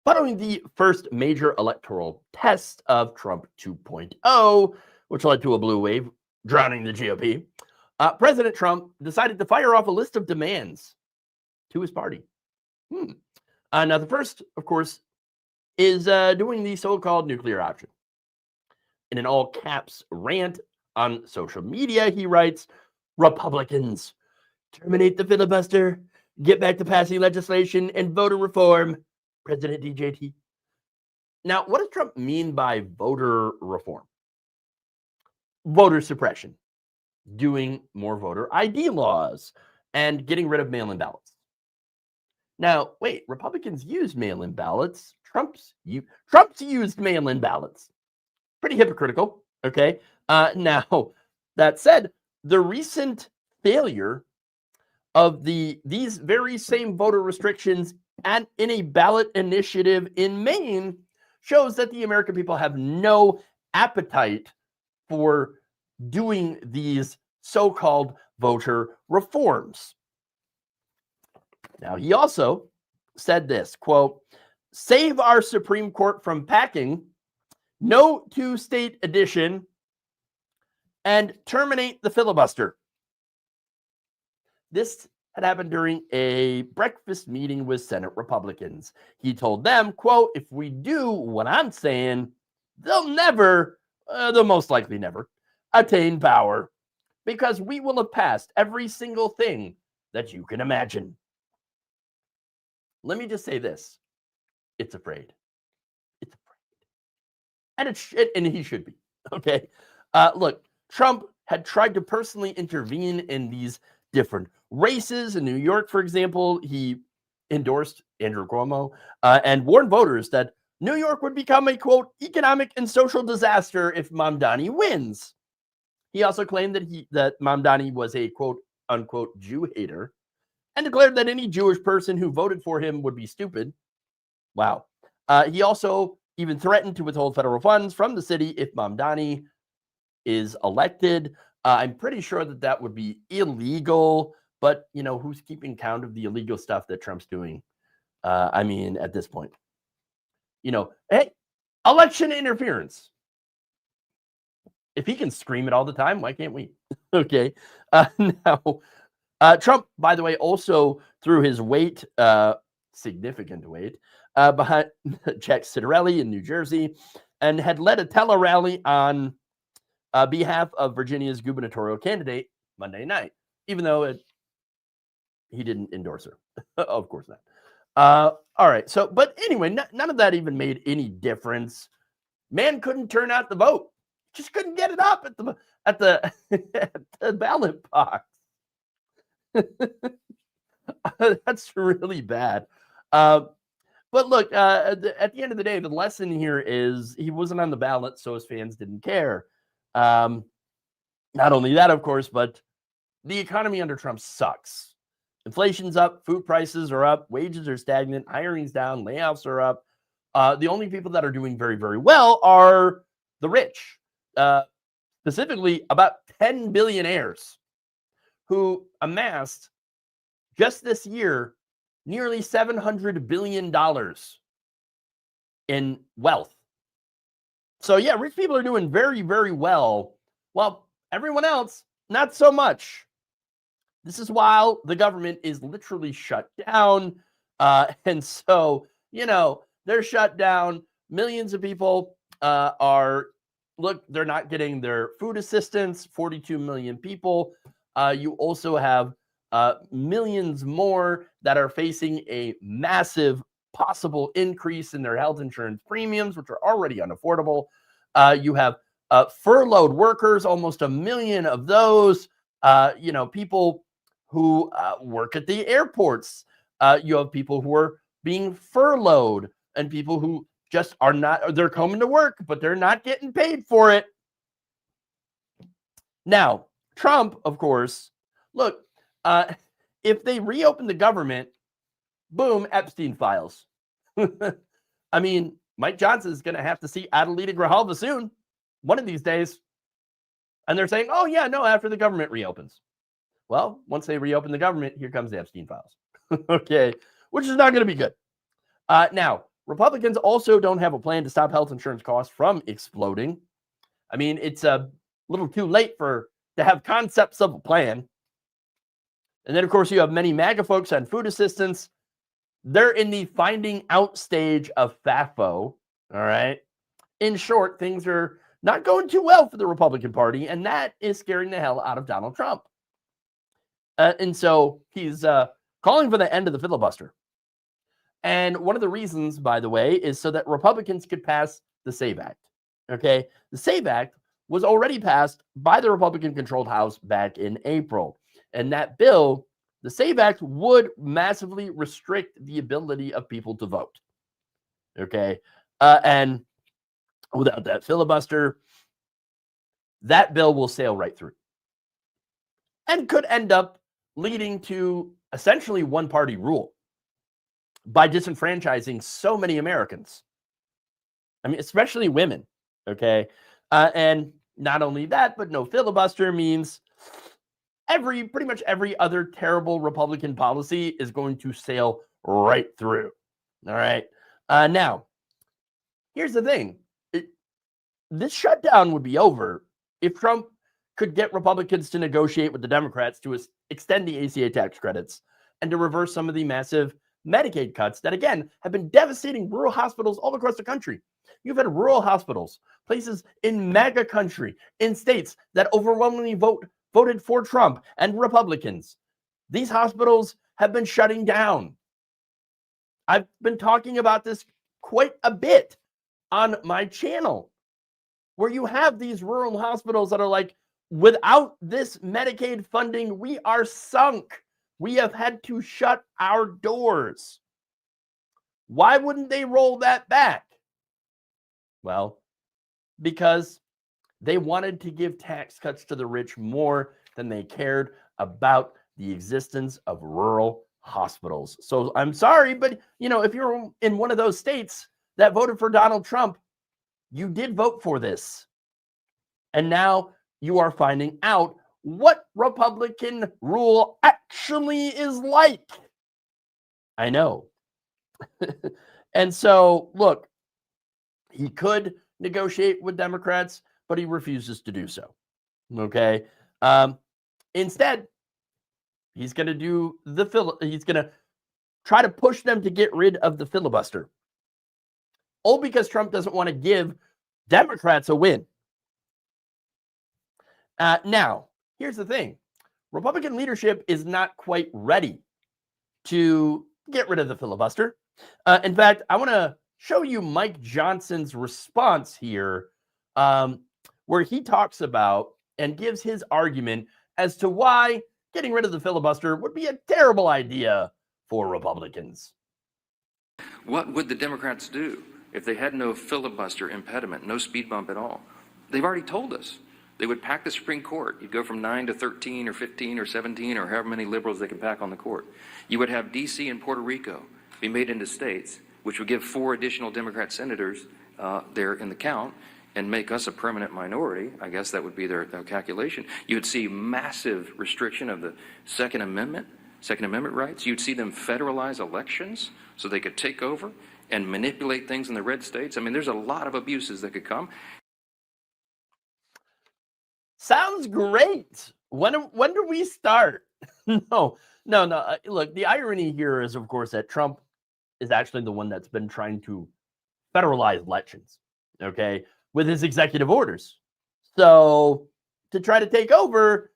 Following the first major electoral test of Trump 2.0, which led to a blue wave drowning the GOP, President Trump decided to fire off a list of demands to his party. Now, the first, of course, is doing the so-called nuclear option. In an all-caps rant on social media, he writes, "Republicans, terminate the filibuster, get back to passing legislation and voter reform. President DJT." Now, what does Trump mean by voter reform? Voter suppression, doing more voter ID laws, and getting rid of mail-in ballots. Now, wait, Republicans use mail-in ballots. Trump's used mail-in ballots. Pretty hypocritical, okay? Now, that said, the recent failure of these very same voter restrictions in a ballot initiative in Maine shows that the American people have no appetite for doing these so-called voter reforms. Now, he also said this, quote, "Save our Supreme Court from packing, no two-state edition, and terminate the filibuster." This had happened during a breakfast meeting with Senate Republicans. He told them, quote, "If we do what I'm saying, they'll most likely never attain power because we will have passed every single thing that you can imagine." Let me just say this. It's afraid. It's afraid. And he should be. Okay. Look, Trump had tried to personally intervene in these different races. In New York, for example, he endorsed Andrew Cuomo and warned voters that New York would become a, quote, economic and social disaster if Mamdani wins. He also claimed that Mamdani was a, quote, unquote, Jew hater and declared that any Jewish person who voted for him would be stupid. Wow. He also even threatened to withhold federal funds from the city if Mamdani is elected. I'm pretty sure that would be illegal, but, you know, who's keeping count of the illegal stuff that Trump's doing? I mean, at this point, you know, hey, election interference. If he can scream it all the time, why can't we? Okay. Now, Trump, by the way, also threw his weight, significant weight, behind Jack Ciattarelli in New Jersey and had led a tele-rally on behalf of Virginia's gubernatorial candidate Monday night, even though he didn't endorse her. Of course not. All right. So, but anyway, none of that even made any difference. Man couldn't turn out the vote. Just couldn't get it up at the at the ballot box. That's really bad. But look, at the end of the day, the lesson here is he wasn't on the ballot, so his fans didn't care. Not only that, of course, but the economy under Trump sucks. Inflation's up, food prices are up, wages are stagnant, hiring's down, layoffs are up. The only people that are doing very, very well are the rich, specifically about 10 billionaires who amassed just this year nearly $700 billion in wealth. So yeah, rich people are doing very, very well, while everyone else, not so much. This is while the government is literally shut down. And so, they're shut down. Millions of people they're not getting their food assistance, 42 million people. You also have millions more that are facing a massive possible increase in their health insurance premiums, which are already unaffordable. You have furloughed workers, almost 1 million of those, people who work at the airports. You have people who are being furloughed and people who just are not, they're coming to work, but they're not getting paid for it. Now, Trump, of course, look, if they reopen the government, boom, Epstein files. I mean, Mike Johnson is going to have to see Adelita Grijalva soon, one of these days. And they're saying, oh, yeah, no, after the government reopens. Well, once they reopen the government, here comes the Epstein files. Okay, which is not going to be good. Now, Republicans also don't have a plan to stop health insurance costs from exploding. I mean, it's a little too late to have concepts of a plan. And then, of course, you have many MAGA folks on food assistance. They're in the finding out stage of FAFO. All right. In short, things are not going too well for the Republican Party, and that is scaring the hell out of Donald Trump. And so he's calling for the end of the filibuster. And one of the reasons, by the way, is so that Republicans could pass the SAVE Act. Okay. The SAVE Act was already passed by the Republican-controlled House back in April. And that bill, the SAVE Act, would massively restrict the ability of people to vote. Okay. And without that filibuster, that bill will sail right through and could end up leading to essentially one-party rule by disenfranchising so many Americans. I mean, especially women. Okay. And not only that, but no filibuster means pretty much every other terrible Republican policy is going to sail right through. All right. Now, here's the thing. This shutdown would be over if Trump could get Republicans to negotiate with the Democrats to extend the ACA tax credits and to reverse some of the massive Medicaid cuts that, again, have been devastating rural hospitals all across the country. You've had rural hospitals, places in MAGA country, in states that overwhelmingly voted for Trump and Republicans. These hospitals have been shutting down. I've been talking about this quite a bit on my channel, where you have these rural hospitals that are like, without this Medicaid funding, we are sunk. We have had to shut our doors. Why wouldn't they roll that back? Well, because they wanted to give tax cuts to the rich more than they cared about the existence of rural hospitals. So I'm sorry, but if you're in one of those states that voted for Donald Trump, you did vote for this. And now you are finding out what Republican rule actually is like. I know. And so, look, he could negotiate with Democrats, but he refuses to do so. Okay. Instead, he's going to do he's going to try to push them to get rid of the filibuster. All because Trump doesn't want to give Democrats a win. Now, here's the thing. Republican leadership is not quite ready to get rid of the filibuster. In fact, I want to show you Mike Johnson's response here, where he talks about and gives his argument as to why getting rid of the filibuster would be a terrible idea for Republicans. What would the Democrats do if they had no filibuster impediment, no speed bump at all? They've already told us. They would pack the Supreme Court. You'd go from 9 to 13 or 15 or 17 or however many liberals they can pack on the court. You would have D.C. and Puerto Rico be made into states, which would give 4 additional Democrat senators there in the count and make us a permanent minority. I guess that would be their calculation. You would see massive restriction of the Second Amendment rights. You'd see them federalize elections so they could take over and manipulate things in the red states. I mean, there's a lot of abuses that could come. Sounds great. When do we start? No. Look, the irony here is, of course, that Trump is actually the one that's been trying to federalize elections, okay, with his executive orders. So to try to take over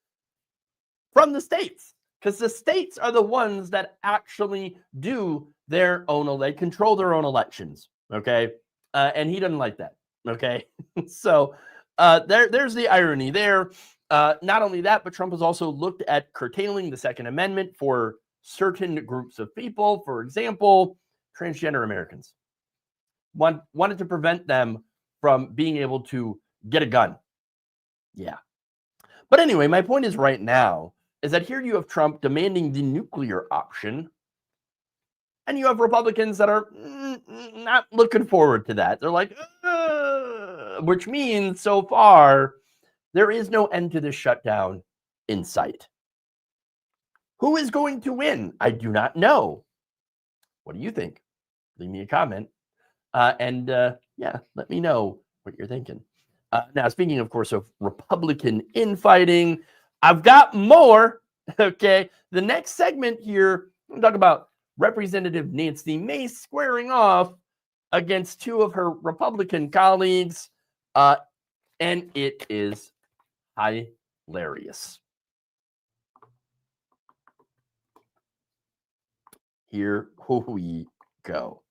from the states, because the states are the ones that actually do their own, they control their own elections, okay? And he doesn't like that, okay? So there's the irony there. Not only that, but Trump has also looked at curtailing the Second Amendment for certain groups of people. For example, transgender Americans. Wanted to prevent them from being able to get a gun. Yeah. But anyway, my point is right now is that here you have Trump demanding the nuclear option, and you have Republicans that are not looking forward to that. They're like, which means so far there is no end to this shutdown in sight. Who is going to win? I do not know. What do you think? Leave me a comment. Yeah, let me know what you're thinking. Now, speaking, of course, of Republican infighting, I've got more. Okay. The next segment here, I'm going to talk about Representative Nancy Mace squaring off against 2 of her Republican colleagues. And it is hilarious. Here we go.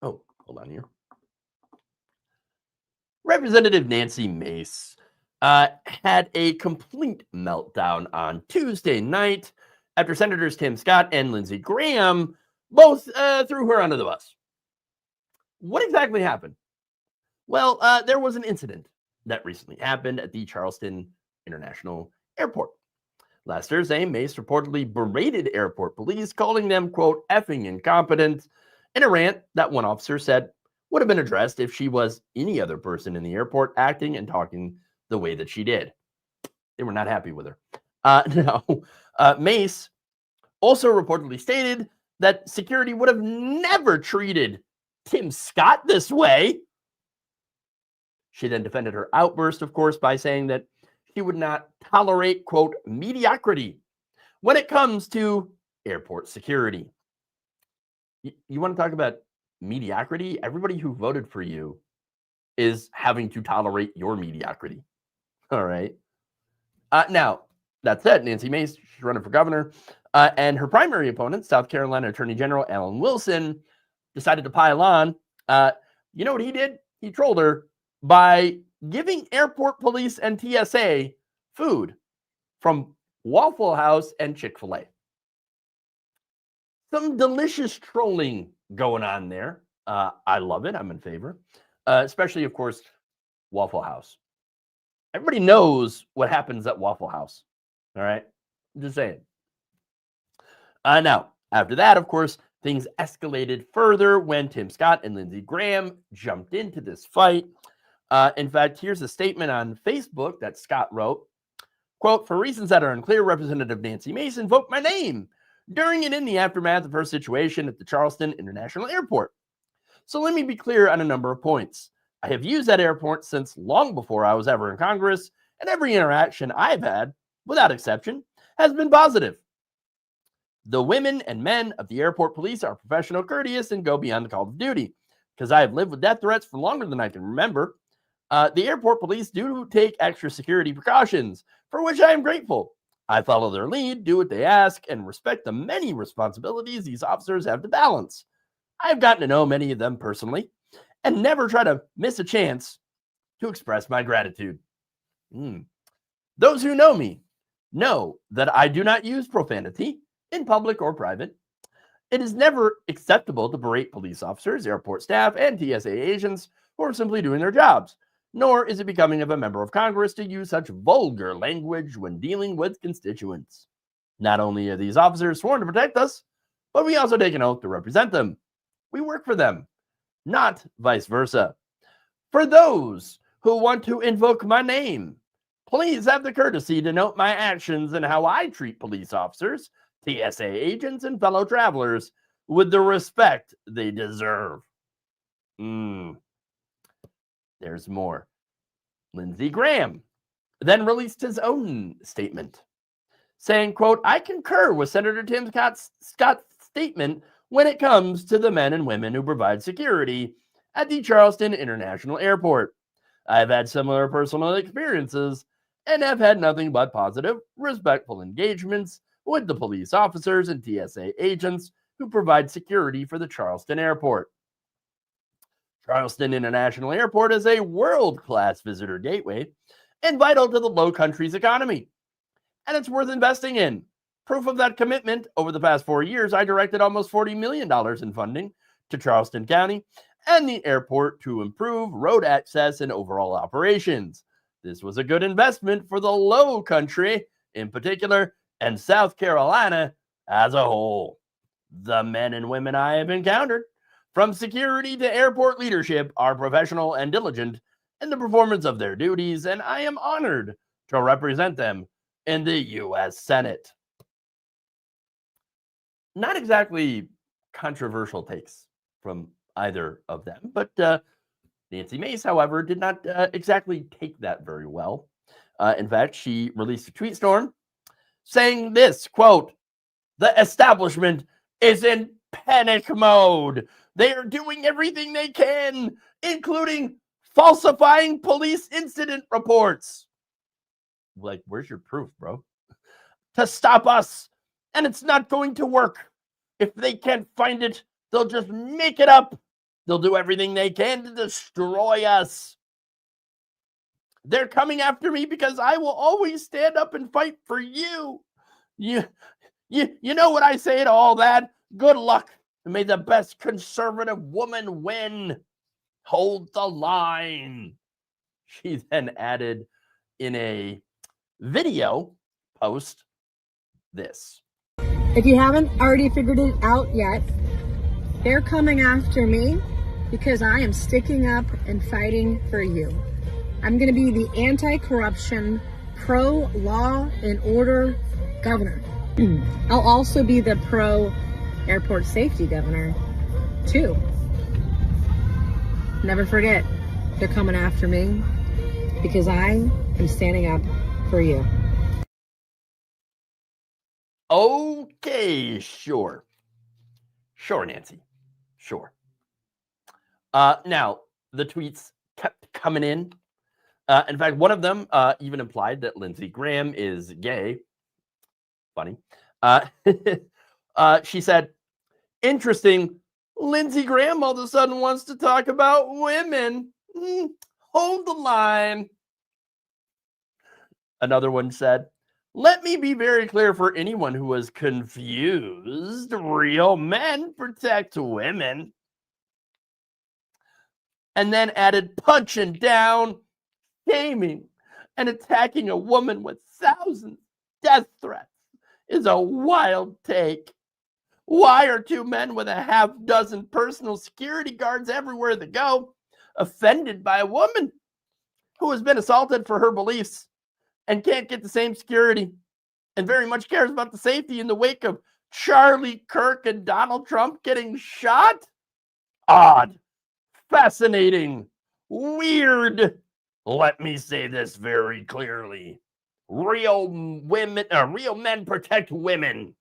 Oh, hold on here. Representative Nancy Mace had a complete meltdown on Tuesday night after Senators Tim Scott and Lindsey Graham both threw her under the bus. What exactly happened? Well, there was an incident that recently happened at the Charleston International Airport. Last Thursday, Mace reportedly berated airport police, calling them, quote, effing incompetent, in a rant that one officer said would have been addressed if she was any other person in the airport acting and talking the way that she did. They were not happy with her. Mace also reportedly stated that security would have never treated Tim Scott this way. She then defended her outburst, of course, by saying that she would not tolerate, quote, mediocrity when it comes to airport security. You want to talk about mediocrity? Everybody who voted for you is having to tolerate your mediocrity. All right. Now, that said, Nancy Mace, she's running for governor, and her primary opponent, South Carolina Attorney General Alan Wilson, decided to pile on. You know what he did? He trolled her by giving airport police and TSA food from Waffle House and Chick-fil-A. Some delicious trolling going on there. I love it. I'm in favor. Especially, of course, Waffle House. Everybody knows what happens at Waffle House. All right? I'm just saying. Now, after that, of course, things escalated further when Tim Scott and Lindsey Graham jumped into this fight. In fact, here's a statement on Facebook that Scott wrote. Quote, for reasons that are unclear, Representative Nancy Mace invoked my name during and in the aftermath of her situation at the Charleston International Airport. So let me be clear on a number of points. I have used that airport since long before I was ever in Congress, and every interaction I've had, without exception, has been positive. The women and men of the airport police are professional, courteous, and go beyond the call of duty. Because I have lived with death threats for longer than I can remember, the airport police do take extra security precautions, for which I am grateful. I follow their lead, do what they ask, and respect the many responsibilities these officers have to balance. I have gotten to know many of them personally, and never try to miss a chance to express my gratitude. Those who know me know that I do not use profanity in public or private. It is never acceptable to berate police officers, airport staff, and TSA agents who are simply doing their jobs, nor is it becoming of a member of Congress to use such vulgar language when dealing with constituents. Not only are these officers sworn to protect us, but we also take an oath to represent them. We work for them, not vice versa. For those who want to invoke my name, please have the courtesy to note my actions and how I treat police officers, TSA agents, and fellow travelers with the respect they deserve. There's more. Lindsey Graham then released his own statement saying, quote, I concur with Senator Tim Scott's statement when it comes to the men and women who provide security at the Charleston International Airport. I've had similar personal experiences and have had nothing but positive, respectful engagements with the police officers and TSA agents who provide security for the Charleston Airport. Charleston International Airport is a world-class visitor gateway and vital to the Low Country's economy, and it's worth investing in. Proof of that commitment, over the past 4 years, I directed almost $40 million in funding to Charleston County and the airport to improve road access and overall operations. This was a good investment for the Low Country in particular, and South Carolina as a whole. The men and women I have encountered, from security to airport leadership, are professional and diligent in the performance of their duties, and I am honored to represent them in the U.S. Senate. Not exactly controversial takes from either of them, but Nancy Mace, however, did not exactly take that very well. In fact, she released a tweet storm saying this, quote, the establishment is in panic mode. They are doing everything they can, including falsifying police incident reports. Like, where's your proof, bro? To stop us, and it's not going to work. If they can't find it, they'll just make it up. They'll do everything they can to destroy us. They're coming after me because I will always stand up and fight for you. You know what I say to all that? Good luck, and may the best conservative woman win. Hold the line. She then added in a video post this. If you haven't already figured it out yet, they're coming after me because I am sticking up and fighting for you. I'm going to be the anti-corruption, pro-law and order governor. I'll also be the pro-airport safety governor, too. Never forget, they're coming after me because I am standing up for you. Okay, sure. Sure, Nancy. Sure. Now, the tweets kept coming in. In fact, one of them even implied that Lindsey Graham is gay. Funny. She said, interesting, Lindsey Graham all of a sudden wants to talk about women. Hold the line. Another one said, let me be very clear for anyone who was confused. Real men protect women. And then added, punching down, shaming, and attacking a woman with thousands death threats is a wild take. Why are two men with a half dozen personal security guards everywhere they go offended by a woman who has been assaulted for her beliefs and can't get the same security and very much cares about the safety in the wake of Charlie Kirk and Donald Trump getting shot? Odd, fascinating, weird. Let me say this very clearly. Real men protect women.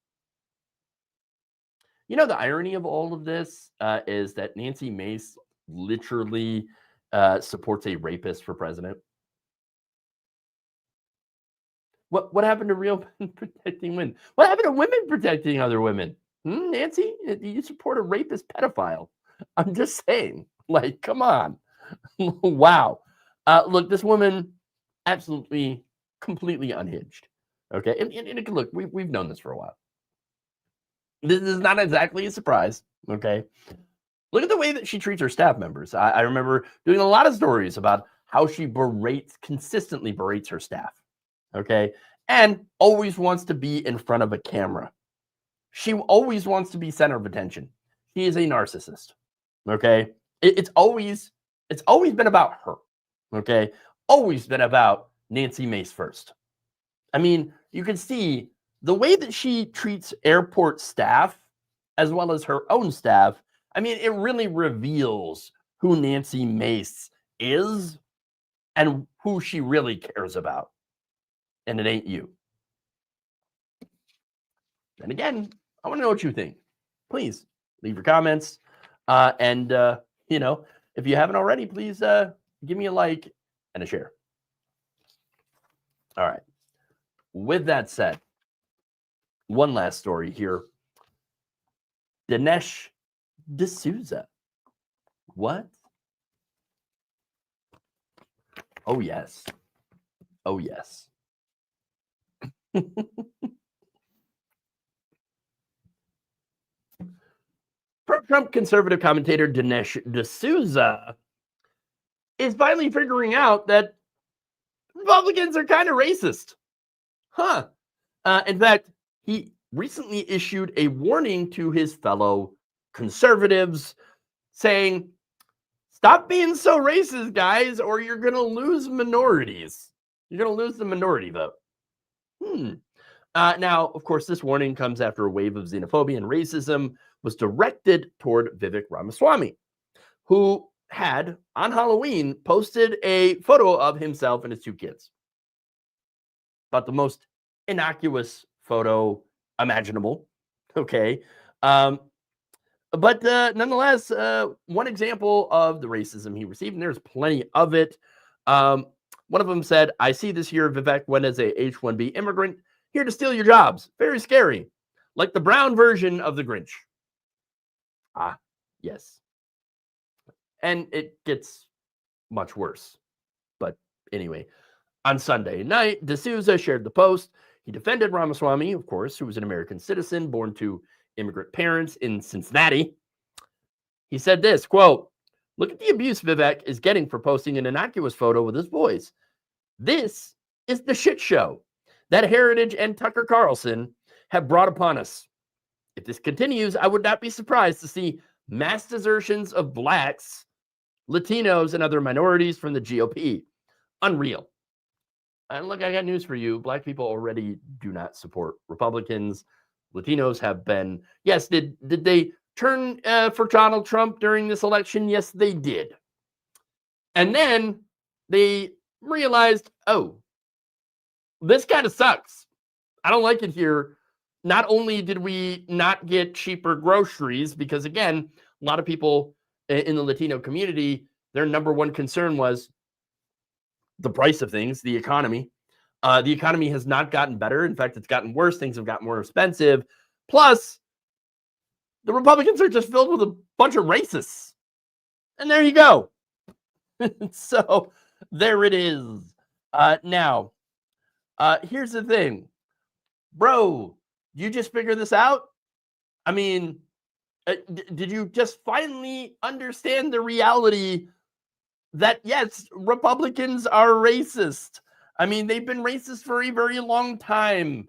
You know, the irony of all of this is that Nancy Mace literally supports a rapist for president. What happened to real men protecting women? What happened to women protecting other women? Nancy, you support a rapist pedophile. I'm just saying, like, come on. Wow. Look, this woman absolutely completely unhinged. Okay, and look, we've known this for a while. This is not exactly a surprise. Okay, look at the way that she treats her staff members. I remember doing a lot of stories about how she consistently berates her staff. Okay, and always wants to be in front of a camera. She always wants to be center of attention. She is a narcissist. Okay, it's always been about her. Okay, always been about Nancy Mace first. I mean, you can see the way that she treats airport staff as well as her own staff. I mean, it really reveals who Nancy Mace is and who she really cares about. And it ain't you. And again, I want to know what you think. Please leave your comments. And if you haven't already, please give me a like and a share. All right. With that said, one last story here. Dinesh D'Souza. What? Oh, yes. Oh, yes. Trump conservative commentator Dinesh D'Souza is finally figuring out that Republicans are kind of racist. In fact, he recently issued a warning to his fellow conservatives saying, stop being so racist, guys, or you're going to lose minorities. You're going to lose the minority vote. Now, of course, this warning comes after a wave of xenophobia and racism was directed toward Vivek Ramaswamy, who had, on Halloween, posted a photo of himself and his two kids. But the most innocuous photo imaginable. Okay. But nonetheless, one example of the racism he received, and there's plenty of it. One of them said, I see this year Vivek went as a H-1B immigrant here to steal your jobs. Very scary. Like the brown version of the Grinch. Yes. And it gets much worse. But anyway, on Sunday night, D'Souza shared the post. He defended Ramaswamy, of course, who was an American citizen born to immigrant parents in Cincinnati. He said this, quote, look at the abuse Vivek is getting for posting an innocuous photo with his boys. This is the shit show that Heritage and Tucker Carlson have brought upon us. If this continues, I would not be surprised to see mass desertions of blacks, Latinos, and other minorities from the GOP. Unreal. And look, I got news for you. Black people already do not support Republicans. Latinos have been. Yes, did they turn for Donald Trump during this election? Yes, they did. And then they realized, oh, this kind of sucks. I don't like it here. Not only did we not get cheaper groceries, because again, a lot of people in the Latino community, their number one concern was the price of things, the economy. The economy has not gotten better. In fact, it's gotten worse. Things have gotten more expensive. Plus, the Republicans are just filled with a bunch of racists. And there you go. So there it is. Now, here's the thing. Bro, you just figure this out? I mean, did you just finally understand the reality that, yes, Republicans are racist? I mean, they've been racist for a very long time.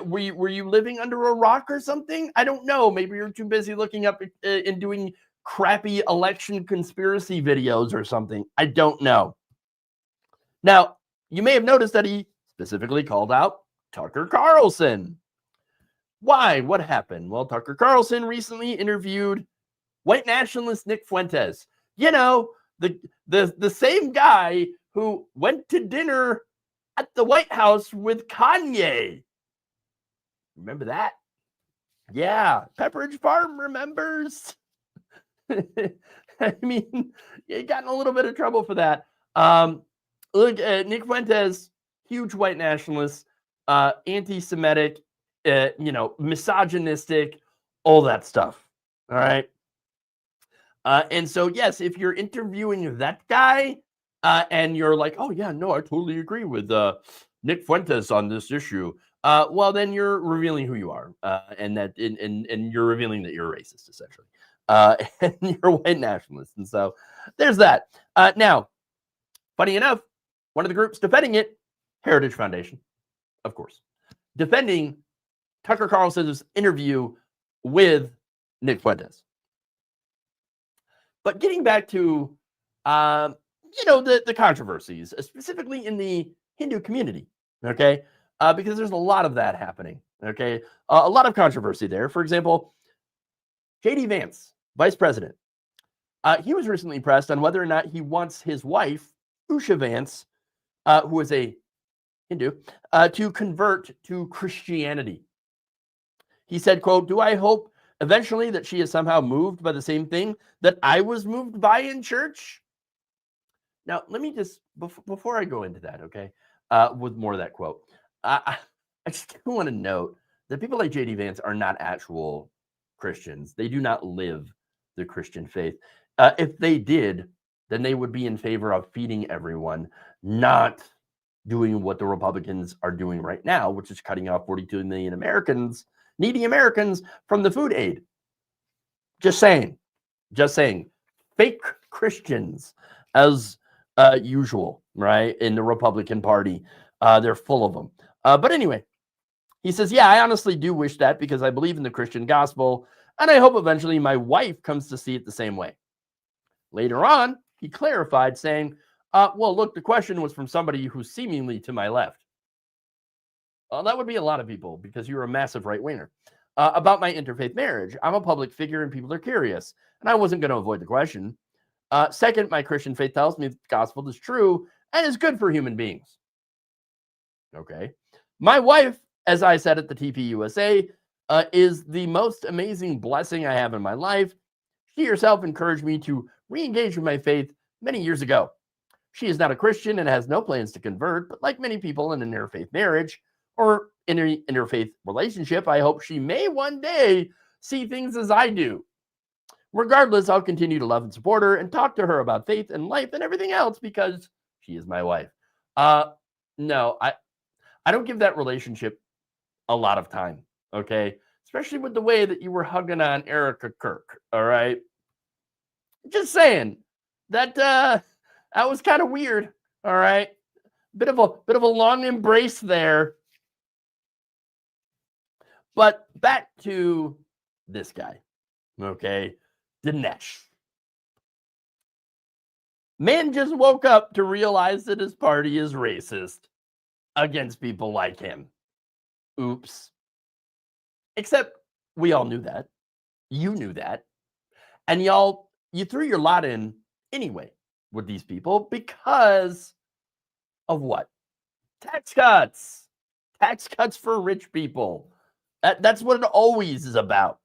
Were you living under a rock or something? I don't know. Maybe you're too busy looking up and doing crappy election conspiracy videos or something. I don't know. Now, you may have noticed that he specifically called out Tucker Carlson. Why? What happened? Well, Tucker Carlson recently interviewed white nationalist Nick Fuentes. You know, the same guy who went to dinner at the White House with Kanye. Remember that? Yeah, Pepperidge Farm remembers. I mean, he got in a little bit of trouble for that. Look, Nick Fuentes, huge white nationalist, anti-Semitic, misogynistic, all that stuff. All right. And so, yes, if you're interviewing that guy and you're like, oh, yeah, no, I totally agree with Nick Fuentes on this issue, well, then you're revealing who you are, and you're revealing that you're a racist, essentially, and you're a white nationalist. And so there's that. Now, funny enough, one of the groups defending it, Heritage Foundation, of course, defending Tucker Carlson's interview with Nick Fuentes. But getting back to, the controversies, specifically in the Hindu community, okay? Because there's a lot of that happening, okay? A lot of controversy there. For example, J.D. Vance, vice president, he was recently pressed on whether or not he wants his wife, Usha Vance, who is a Hindu, to convert to Christianity. He said, quote, "Do I hope eventually that she is somehow moved by the same thing that I was moved by in church?" Now, let me just, before I go into that, okay, with more of that quote, I just want to note that people like J.D. Vance are not actual Christians. They do not live the Christian faith. If they did, then they would be in favor of feeding everyone, not doing what the Republicans are doing right now, which is cutting off 42 million Americans, needy Americans, from the food aid. Just saying. Fake Christians, as usual, right? In the Republican Party, they're full of them. But anyway, he says, "Yeah, I honestly do wish that because I believe in the Christian gospel, and I hope eventually my wife comes to see it the same way." Later on, he clarified, saying, "Well, look, the question was from somebody who's seemingly to my left." Well, that would be a lot of people because you're a massive right-winger. About my interfaith marriage, I'm a public figure and people are curious, and I wasn't going to avoid the question. Second, my Christian faith tells me that the gospel is true and is good for human beings. Okay. My wife, as I said at the TPUSA, is the most amazing blessing I have in my life. She herself encouraged me to re-engage with my faith many years ago. She is not a Christian and has no plans to convert, but like many people in an interfaith marriage or in an interfaith relationship, I hope she may one day see things as I do. Regardless, I'll continue to love and support her and talk to her about faith and life and everything else because she is my wife. No, I don't give that relationship a lot of time, okay? Especially with the way that you were hugging on Erica Kirk, all right? Just saying that that was kind of weird, all right? Bit of a long embrace there. But back to this guy, okay? Dinesh. Man just woke up to realize that his party is racist against people like him. Oops. Except we all knew that. You knew that. And you threw your lot in anyway with these people because of what? Tax cuts. Tax cuts for rich people. That's what it always is about.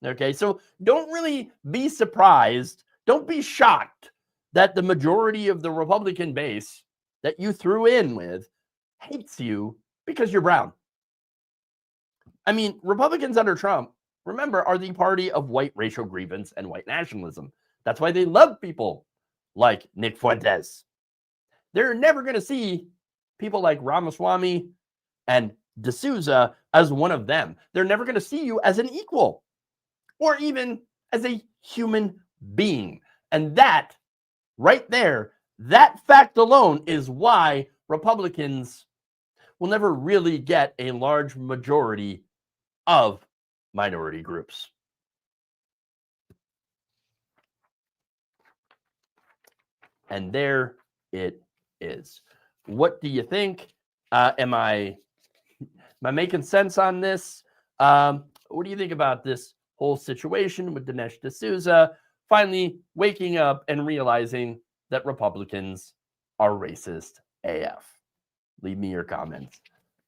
Okay, so don't really be surprised. Don't be shocked that the majority of the Republican base that you threw in with hates you because you're brown. I mean, Republicans under Trump, remember, are the party of white racial grievance and white nationalism. That's why they love people like Nick Fuentes. They're never going to see people like Ramaswamy and D'Souza as one of them. They're never going to see you as an equal or even as a human being. And that right there, that fact alone is why Republicans will never really get a large majority of minority groups. And there it is. What do you think? Am I making sense on this? What do you think about this whole situation with Dinesh D'Souza finally waking up and realizing that Republicans are racist AF? Leave me your comments.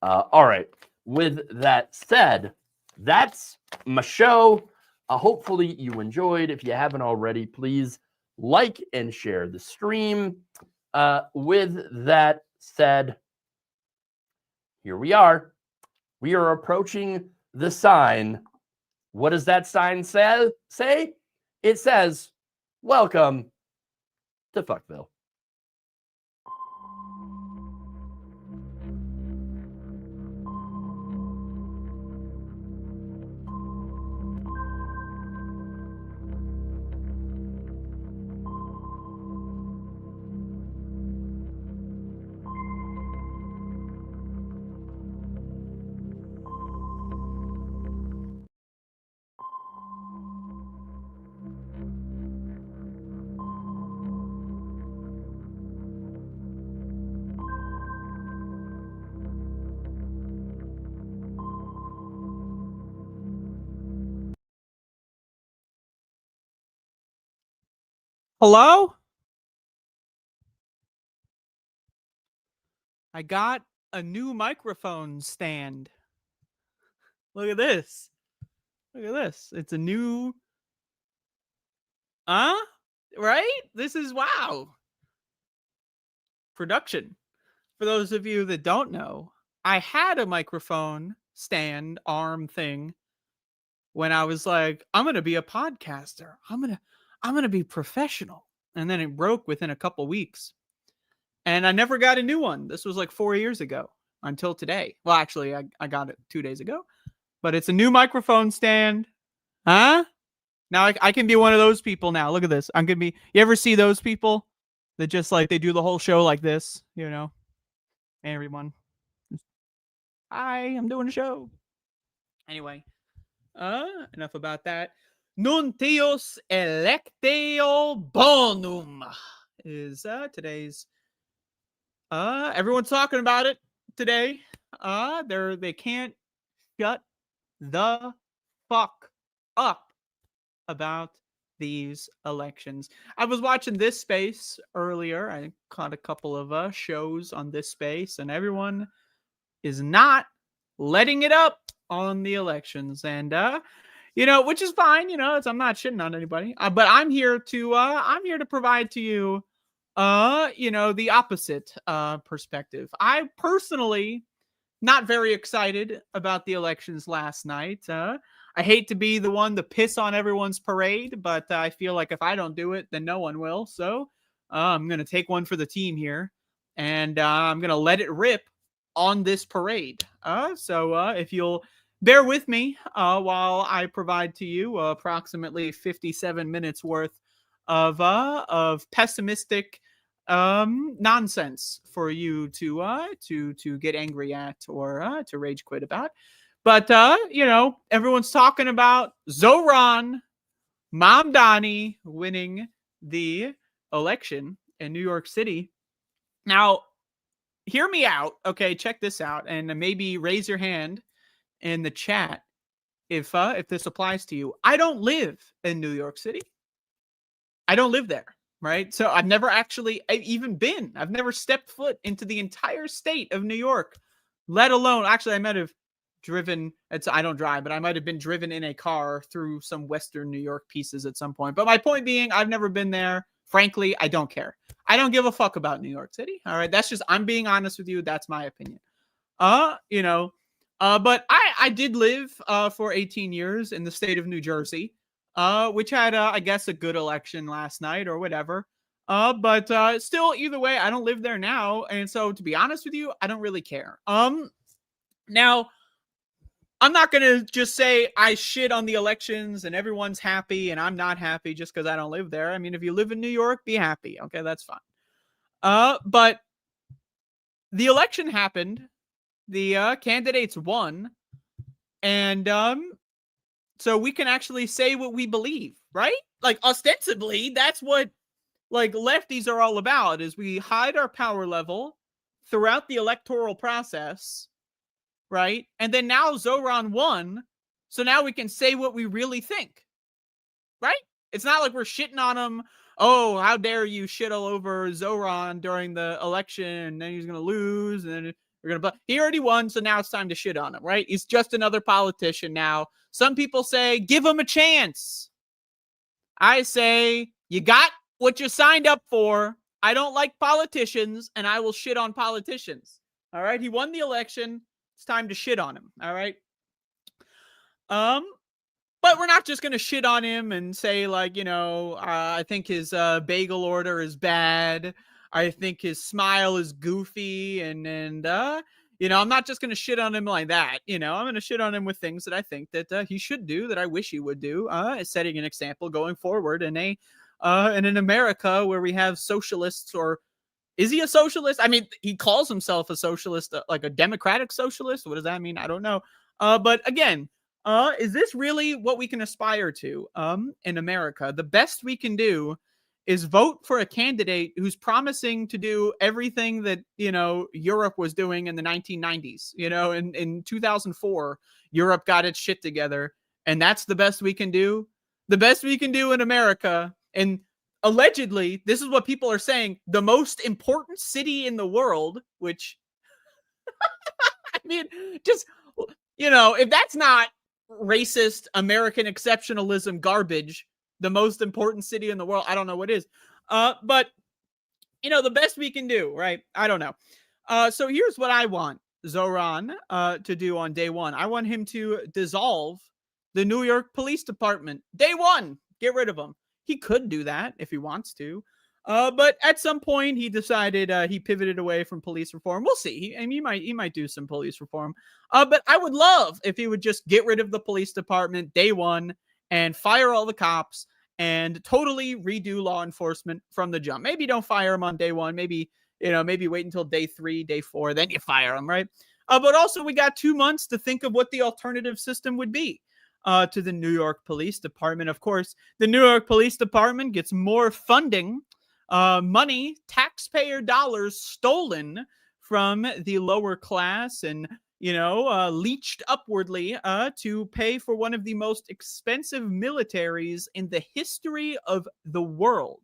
All right. With that said, that's my show. Hopefully you enjoyed. If you haven't already, please like and share the stream. With that said, here we are. We are approaching the sign. What does that sign say? It says, "Welcome to Fuckville." Hello? I got a new microphone stand. Look at this. Look at this. It's a new... Right? This is wow. Production. For those of you that don't know, I had a microphone stand arm thing when I was like, I'm going to be a podcaster. I'm going to be professional. And then it broke within a couple weeks. And I never got a new one. This was like 4 years ago until today. Well, actually, I got it 2 days ago. But it's a new microphone stand. Huh? Now I can be one of those people now. Look at this. I'm going to be... You ever see those people that just like, they do the whole show like this, you know? Hey, everyone. Hi, I'm doing a show. Anyway, enough about that. Nuntius electeo bonum is today's... everyone's talking about it today. They can't shut the fuck up about these elections. I was watching this space earlier. I caught a couple of shows on this space, and everyone is not letting it up on the elections. And you know, which is fine. You know, I'm not shitting on anybody. But I'm here to provide to you you know, the opposite perspective. I personally not very excited about the elections last night. I hate to be the one to piss on everyone's parade, but I feel like if I don't do it, then no one will. So I'm going to take one for the team here, and I'm going to let it rip on this parade. So if you'll bear with me while I provide to you approximately 57 minutes worth of pessimistic nonsense for you to get angry at or to rage quit about. But you know, everyone's talking about Zoran Mamdani winning the election in New York City. Now, hear me out. Okay, check this out, and maybe raise your hand in the chat if this applies to you. I don't live in New York City. I don't live there, right? So I've never actually even been. I've never stepped foot into the entire state of New York, let alone, actually, I might have driven, I don't drive, but I might have been driven in a car through some Western New York pieces at some point. But my point being, I've never been there. Frankly, I don't care. I don't give a fuck about New York City. All right. That's just, I'm being honest with you. That's my opinion. You know, but I did live for 18 years in the state of New Jersey, which had, I guess, a good election last night or whatever. But still, either way, I don't live there now. And so, to be honest with you, I don't really care. Now, I'm not going to just say I shit on the elections and everyone's happy and I'm not happy just because I don't live there. I mean, if you live in New York, be happy. Okay, that's fine. But the election happened. The candidates won. And so we can actually say what we believe, right? Like, ostensibly, that's what, like, lefties are all about, is we hide our power level throughout the electoral process, right? And then now Zoran won, so now we can say what we really think, right? It's not like we're shitting on him. Oh, how dare you shit all over Zoran during the election, and then he's going to lose, and then we're going to... He already won, so now it's time to shit on him, right? He's just another politician now. Some people say, give him a chance. I say, you got what you signed up for. I don't like politicians, and I will shit on politicians. All right? He won the election. It's time to shit on him. All right? But we're not just going to shit on him and say, like, you know, I think his bagel order is bad. I think his smile is goofy. And you know, I'm not just going to shit on him like that. You know, I'm going to shit on him with things that I think that he should do, that I wish he would do, setting an example going forward in an America where we have socialists. Or is he a socialist? I mean, he calls himself a socialist, like a democratic socialist. What does that mean? I don't know. But again, is this really what we can aspire to in America? The best we can do is vote for a candidate who's promising to do everything that, you know, Europe was doing in the 1990s. You know, in 2004, Europe got its shit together, and that's the best we can do. The best we can do in America. And allegedly, this is what people are saying, the most important city in the world, which, I mean, just, if that's not racist American exceptionalism garbage, the most important city in the world, I don't know what is. But, the best we can do, right? I don't know. So here's what I want Zoran to do on day one. I want him to dissolve the New York Police Department. Day one, get rid of him. He could do that if he wants to. But at some point, he decided he pivoted away from police reform. We'll see. He might do some police reform. But I would love if he would just get rid of the police department day one and fire all the cops and totally redo law enforcement from the jump. Maybe don't fire him on day one. Maybe wait until day 3, day 4, then you fire him, right? But also, we got 2 months to think of what the alternative system would be to the New York Police Department. Of course, the New York Police Department gets more funding, money, taxpayer dollars stolen from the lower class and, leached upwardly to pay for one of the most expensive militaries in the history of the world.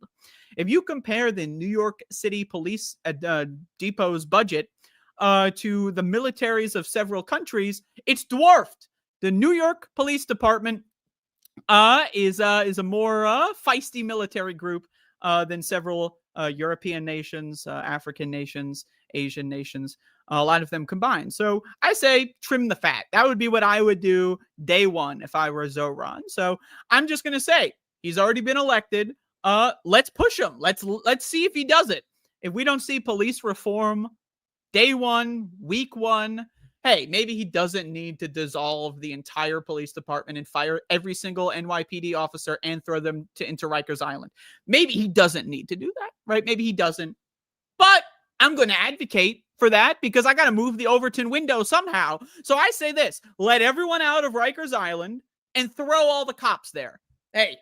If you compare the New York City Police Depot's budget to the militaries of several countries, it's dwarfed. The New York Police Department is a more feisty military group than several European nations, African nations, Asian nations, a lot of them combined. So I say trim the fat. That would be what I would do day one if I were Zoran. So I'm just going to say he's already been elected. Let's push him. Let's see if he does it. If we don't see police reform day one, week one, hey, maybe he doesn't need to dissolve the entire police department and fire every single NYPD officer and throw them into Rikers Island. Maybe he doesn't need to do that, right? Maybe he doesn't. But I'm going to advocate for that because I got to move the Overton window somehow. So I say this, let everyone out of Rikers Island and throw all the cops there. Hey,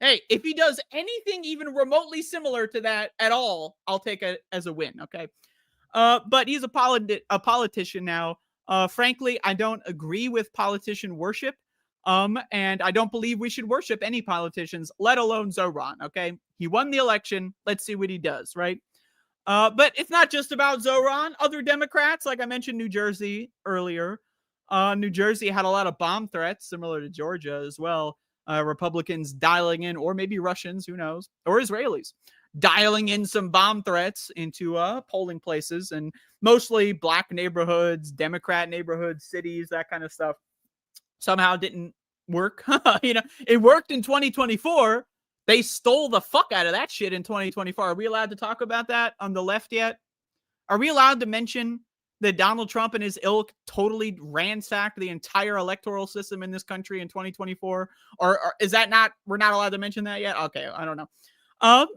if he does anything even remotely similar to that at all, I'll take it as a win, okay? But he's a politician now. Frankly, I don't agree with politician worship. And I don't believe we should worship any politicians, let alone Zoran, okay? He won the election. Let's see what he does, right? But it's not just about Zoran. Other Democrats, like I mentioned New Jersey earlier, New Jersey had a lot of bomb threats, similar to Georgia as well. Republicans dialing in, or maybe Russians, who knows, or Israelis, dialing in some bomb threats into polling places, and mostly black neighborhoods, Democrat neighborhoods, cities, that kind of stuff. Somehow didn't work. It worked in 2024. They stole the fuck out of that shit in 2024. Are we allowed to talk about that on the left yet? Are we allowed to mention that Donald Trump and his ilk totally ransacked the entire electoral system in this country in 2024? Or is that not, we're not allowed to mention that yet? Okay, I don't know.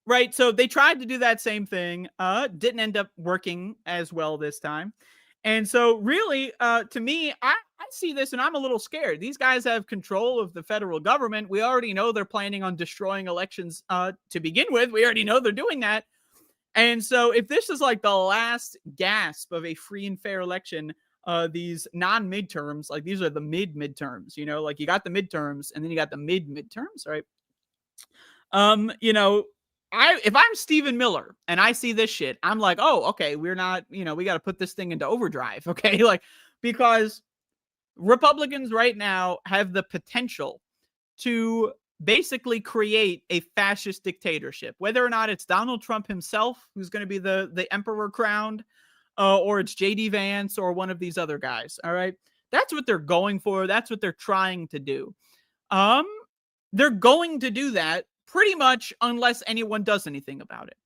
Right, so they tried to do that same thing. Didn't end up working as well this time. And so really, to me, I see this and I'm a little scared. These guys have control of the federal government. We already know they're planning on destroying elections to begin with. We already know they're doing that. And so if this is like the last gasp of a free and fair election, these non-midterms, like these are the midterms, like you got the midterms and then you got the midterms, right? If I'm Stephen Miller and I see this shit, I'm like, oh, okay, we're not, we got to put this thing into overdrive, okay? Because Republicans right now have the potential to basically create a fascist dictatorship, whether or not it's Donald Trump himself, who's going to be the emperor crowned, or it's J.D. Vance or one of these other guys, all right? That's what they're going for. That's what they're trying to do. They're going to do that pretty much unless anyone does anything about it.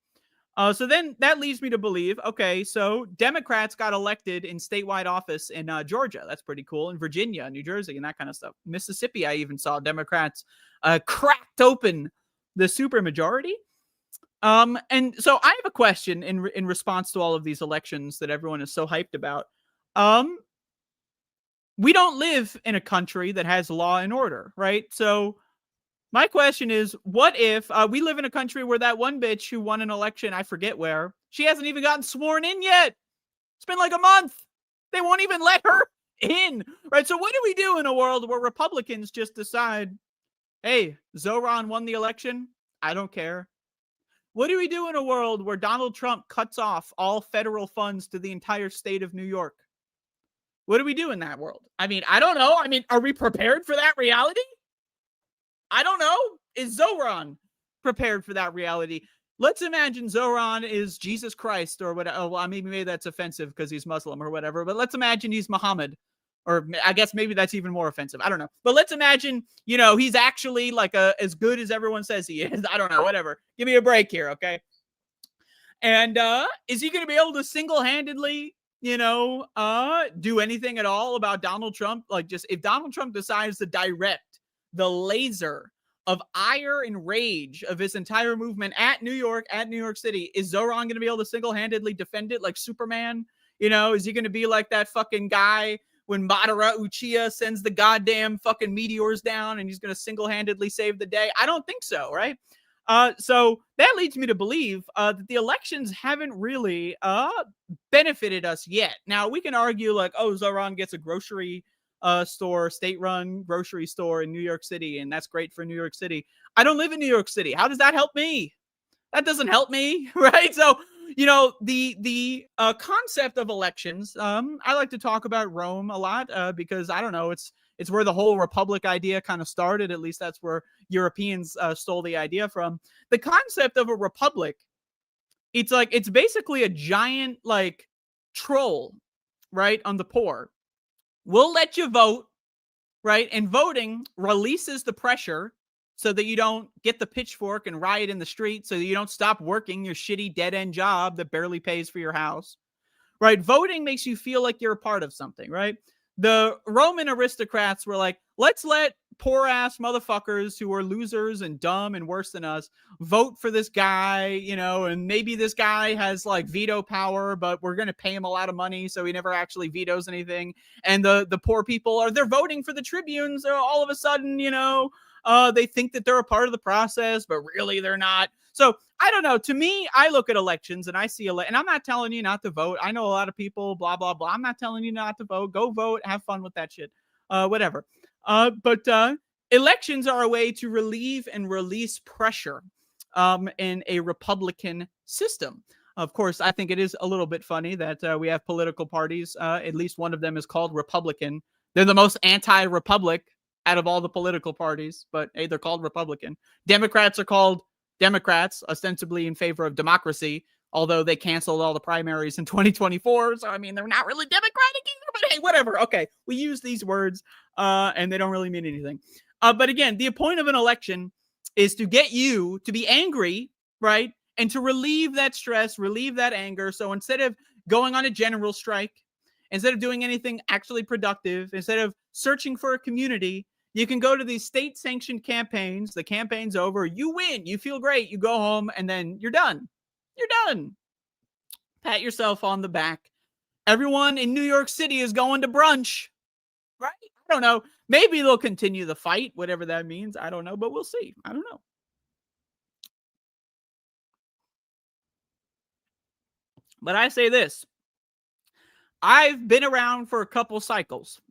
So then that leads me to believe, okay, so Democrats got elected in statewide office in Georgia. That's pretty cool. In Virginia, New Jersey, and that kind of stuff. Mississippi, I even saw Democrats cracked open the supermajority. And so I have a question in response to all of these elections that everyone is so hyped about. We don't live in a country that has law and order, right? So my question is, what if we live in a country where that one bitch who won an election, I forget where, she hasn't even gotten sworn in yet. It's been like a month. They won't even let her in, right? So what do we do in a world where Republicans just decide, Hey, Zoran won the election. I don't care. What do we do in a world where Donald Trump cuts off all federal funds to the entire state of New York? What do we do in that world? I mean, I don't know. I mean, are we prepared for that reality? I don't know. Is Zoran prepared for that reality? Let's imagine Zoran is Jesus Christ or whatever. Oh, well, maybe that's offensive because he's Muslim or whatever. But let's imagine he's Muhammad. Or I guess maybe that's even more offensive. I don't know. But let's imagine, he's actually like as good as everyone says he is. I don't know. Whatever. Give me a break here, okay? And is he going to be able to single-handedly, do anything at all about Donald Trump? Like, just if Donald Trump decides to direct the laser of ire and rage of his entire movement at New York City, is Zoran going to be able to single-handedly defend it like Superman? Is he going to be like that fucking guy when Madara Uchiha sends the goddamn fucking meteors down and he's going to single-handedly save the day? I don't think so, right? So that leads me to believe that the elections haven't really benefited us yet. Now, we can argue like, oh, Zoran gets a grocery store, state-run grocery store in New York City, and that's great for New York City. I don't live in New York City. How does that help me? That doesn't help me, right? So, the concept of elections, I like to talk about Rome a lot because, I don't know, it's where the whole republic idea kind of started. At least that's where Europeans stole the idea from. The concept of a republic, it's basically a giant, like, troll, right, on the poor. We'll let you vote, right? And voting releases the pressure so that you don't get the pitchfork and riot in the street, so that you don't stop working your shitty dead-end job that barely pays for your house, right? Voting makes you feel like you're a part of something, right? The Roman aristocrats were like, let's let poor-ass motherfuckers who are losers and dumb and worse than us vote for this guy, and maybe this guy has, like, veto power, but we're going to pay him a lot of money so he never actually vetoes anything. And the poor people they're voting for the tribunes. All of a sudden, they think that they're a part of the process, but really they're not. So I don't know. To me, I look at elections and I see and I'm not telling you not to vote. I know a lot of people, blah, blah, blah. I'm not telling you not to vote. Go vote. Have fun with that shit. Whatever. But elections are a way to relieve and release pressure in a Republican system. Of course, I think it is a little bit funny that we have political parties. At least one of them is called Republican. They're the most anti-Republic out of all the political parties, but hey, they're called Republican. Democrats are called Democrats, ostensibly in favor of democracy, although they canceled all the primaries in 2024. So, I mean, they're not really Democratic either, but hey, whatever. Okay, we use these words, and they don't really mean anything. But again, the point of an election is to get you to be angry, right? And to relieve that stress, relieve that anger. So instead of going on a general strike, instead of doing anything actually productive, instead of searching for a community, you can go to these state-sanctioned campaigns. The campaign's over. You win. You feel great. You go home, and then you're done. You're done. Pat yourself on the back. Everyone in New York City is going to brunch, right? I don't know. Maybe they'll continue the fight, whatever that means. I don't know, but we'll see. I don't know. But I say this. I've been around for a couple cycles.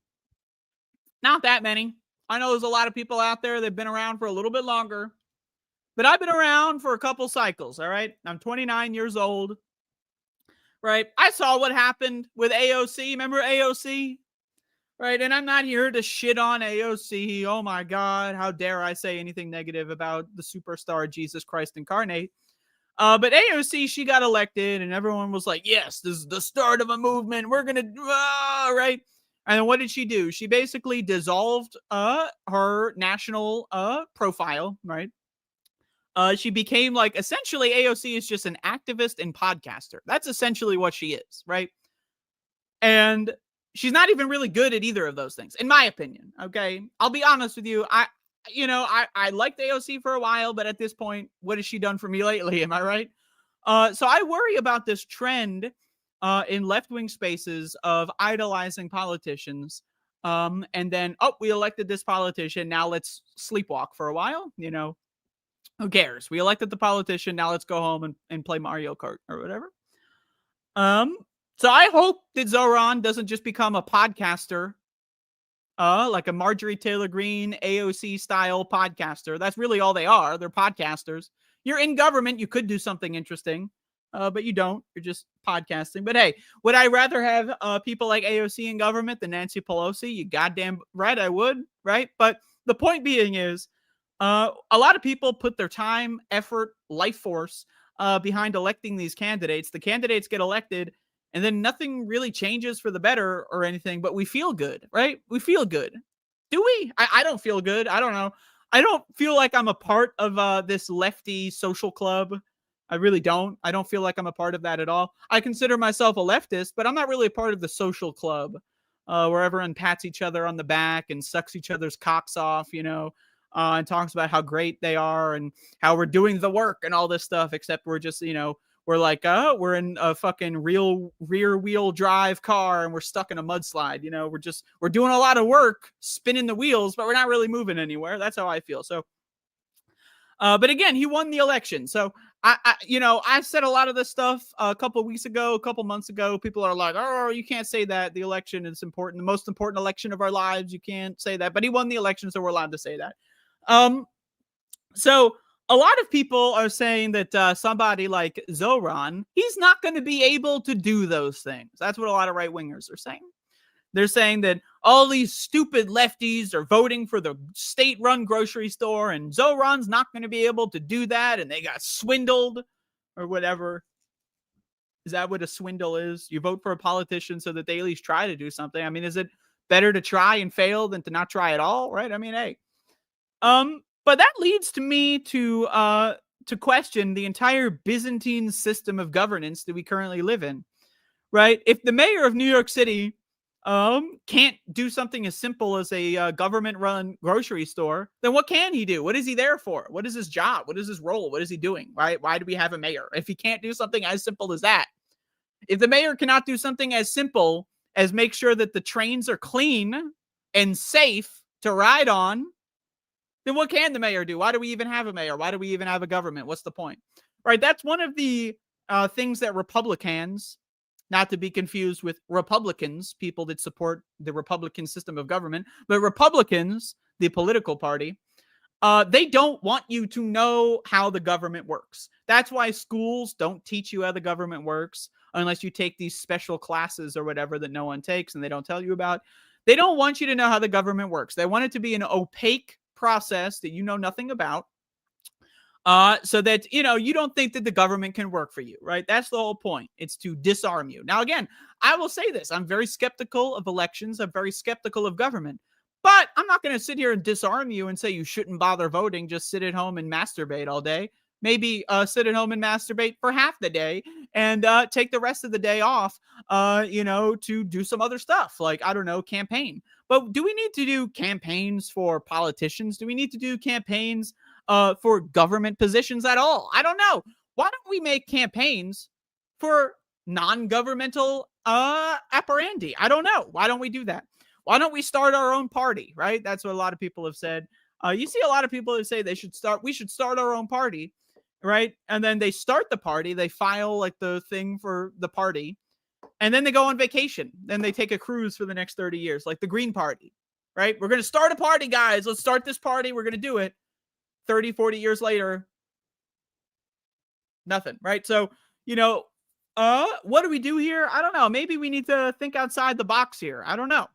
Not that many. I know there's a lot of people out there that have been around for a little bit longer. But I've been around for a couple cycles, all right? I'm 29 years old, right? I saw what happened with AOC. Remember AOC? Right? And I'm not here to shit on AOC. Oh, my God. How dare I say anything negative about the superstar Jesus Christ incarnate? But AOC, she got elected, and everyone was like, yes, this is the start of a movement. We're going to, right? And then what did she do? She basically dissolved her national profile, right? She became like, essentially, AOC is just an activist and podcaster. That's essentially what she is, right? And she's not even really good at either of those things, in my opinion, okay? I'll be honest with you. I liked AOC for a while, but at this point, what has she done for me lately? Am I right? So I worry about this trend in left-wing spaces of idolizing politicians. And then, we elected this politician. Now let's sleepwalk for a while. Who cares? We elected the politician. Now let's go home and play Mario Kart or whatever. So I hope that Zoran doesn't just become a podcaster like a Marjorie Taylor Greene, AOC style podcaster. That's really all they are. They're podcasters. You're in government. You could do something interesting, but you don't. You're just podcasting. But hey, would I rather have people like AOC in government than Nancy Pelosi? You goddamn right I would, right? But the point being is, a lot of people put their time, effort, life force behind electing these candidates. The candidates get elected, and then nothing really changes for the better or anything, but we feel good, right? We feel good. Do we? I don't feel good. I don't know. I don't feel like I'm a part of this lefty social club. I really don't. I don't feel like I'm a part of that at all. I consider myself a leftist, but I'm not really a part of the social club where everyone pats each other on the back and sucks each other's cocks off, you know, and talks about how great they are and how we're doing the work and all this stuff, except we're just, you know, we're like, we're in a fucking real rear wheel drive car and we're stuck in a mudslide. You know, we're doing a lot of work, spinning the wheels, but we're not really moving anywhere. That's how I feel. So, but again, he won the election. So I said a lot of this stuff a couple of weeks ago, a couple months ago. People are like, oh, you can't say that. The election is important. The most important election of our lives. You can't say that, but he won the election. So we're allowed to say that. So a lot of people are saying that somebody like Zoran, he's not going to be able to do those things. That's what a lot of right-wingers are saying. They're saying that all these stupid lefties are voting for the state-run grocery store, and Zoran's not going to be able to do that, and they got swindled or whatever. Is that what a swindle is? You vote for a politician so that they at least try to do something. I mean, is it better to try and fail than to not try at all, right? I mean, hey. But that leads to me to question the entire Byzantine system of governance that we currently live in, right? If the mayor of New York City can't do something as simple as a government-run grocery store, then what can he do? What is he there for? What is his job? What is his role? What is he doing, right? Why do we have a mayor? If he can't do something as simple as that, if the mayor cannot do something as simple as make sure that the trains are clean and safe to ride on, then what can the mayor do? Why do we even have a mayor? Why do we even have a government? What's the point? Right? That's one of the things that Republicans, not to be confused with Republicans, people that support the Republican system of government, but Republicans, the political party, they don't want you to know how the government works. That's why schools don't teach you how the government works unless you take these special classes or whatever that no one takes and they don't tell you about. They don't want you to know how the government works. They want it to be an opaque process that you know nothing about, so that, you know, you don't think that the government can work for you, right? That's the whole point. It's to disarm you. Now, again, I will say this. I'm very skeptical of elections. I'm very skeptical of government. But I'm not going to sit here and disarm you and say you shouldn't bother voting. Just sit at home and masturbate all day. Maybe sit at home and masturbate for half the day and take the rest of the day off, you know, to do some other stuff like, I don't know, campaign. But do we need to do campaigns for politicians? Do we need to do campaigns for government positions at all? I don't know. Why don't we make campaigns for non-governmental apparandi? I don't know. Why don't we do that? Why don't we start our own party, right? That's what a lot of people have said. You see a lot of people who say we should start our own party, right? And then they start the party, they file like the thing for the party, and then they go on vacation. Then they take a cruise for the next 30 years, like the Green Party, right? We're going to start a party, guys. Let's start this party. We're going to do it. 30, 40 years later, nothing, right? So, you know, what do we do here? I don't know. Maybe we need to think outside the box here. I don't know.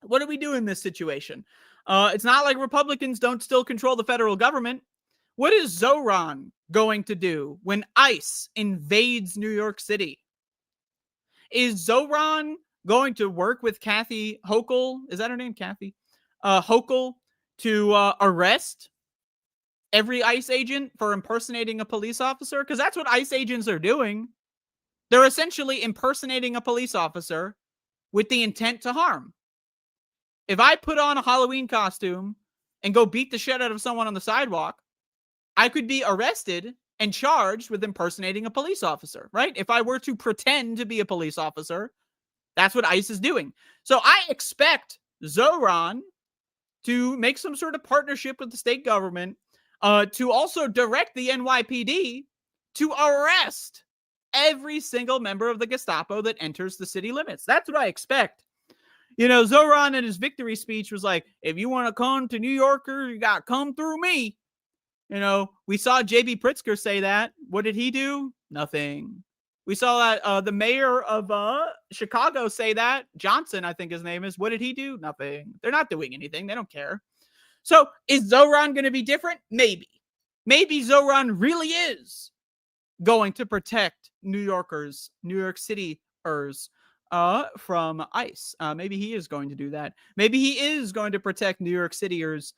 What do we do in this situation? It's not like Republicans don't still control the federal government. What is Zoran going to do when ICE invades New York City? Is Zoran going to work with Kathy Hochul? Is that her name, Kathy? Hochul, to arrest every ICE agent for impersonating a police officer? Because that's what ICE agents are doing. They're essentially impersonating a police officer with the intent to harm. If I put on a Halloween costume and go beat the shit out of someone on the sidewalk, I could be arrested and charged with impersonating a police officer, right? If I were to pretend to be a police officer, that's what ICE is doing. So I expect Zoran to make some sort of partnership with the state government to also direct the NYPD to arrest every single member of the Gestapo that enters the city limits. That's what I expect. You know, Zoran in his victory speech was like, if you want to come to New Yorker, you got to come through me. You know, we saw J.B. Pritzker say that. What did he do? Nothing. We saw that the mayor of Chicago say that. Johnson, I think his name is. What did he do? Nothing. They're not doing anything. They don't care. So is Zoran going to be different? Maybe. Maybe Zoran really is going to protect New Yorkers, New York Cityers from ICE. Maybe he is going to do that. Maybe he is going to protect New York Cityers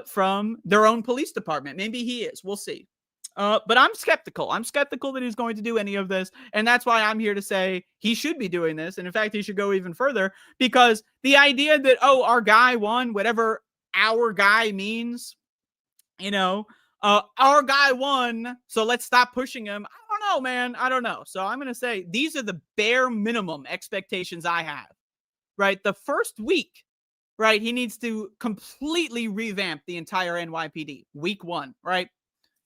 from their own police department. Maybe he is. We'll see. But I'm skeptical. I'm skeptical that he's going to do any of this. And that's why I'm here to say he should be doing this. And in fact, he should go even further, because the idea that, oh, our guy won, whatever our guy means, you know, our guy won, so let's stop pushing him. I don't know, man. I don't know. So I'm going to say these are the bare minimum expectations I have, right? The first week, right, he needs to completely revamp the entire NYPD. Week 1, right?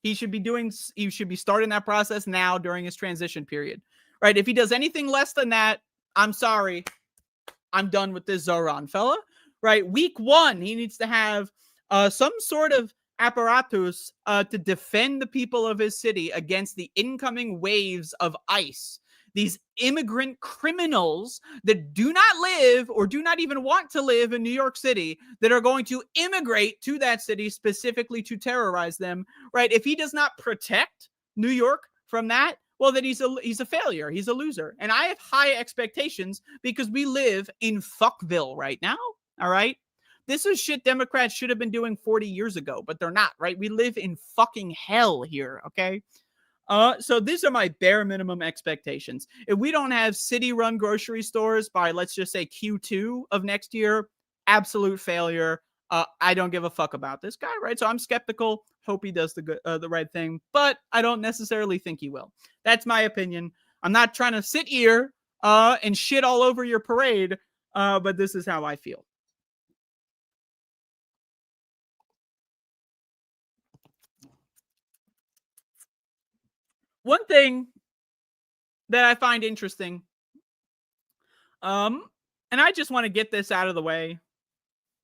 He should be starting that process now during his transition period, right? If he does anything less than that, I'm sorry. I'm done with this Zoran fella, right? Week 1, he needs to have some sort of apparatus to defend the people of his city against the incoming waves of ICE. These immigrant criminals that do not live or do not even want to live in New York City, that are going to immigrate to that city specifically to terrorize them, right? If he does not protect New York from that, well, then he's a failure. He's a loser. And I have high expectations because we live in Fville right now, all right? This is shit Democrats should have been doing 40 years ago, but they're not, right? We live in fucking hell here, okay? So these are my bare minimum expectations. If we don't have city-run grocery stores by, let's just say, Q2 of next year, absolute failure. I don't give a fuck about this guy, right? So I'm skeptical. Hope he does the right thing, but I don't necessarily think he will. That's my opinion. I'm not trying to sit here and shit all over your parade, but this is how I feel. One thing that I find interesting, and I just want to get this out of the way.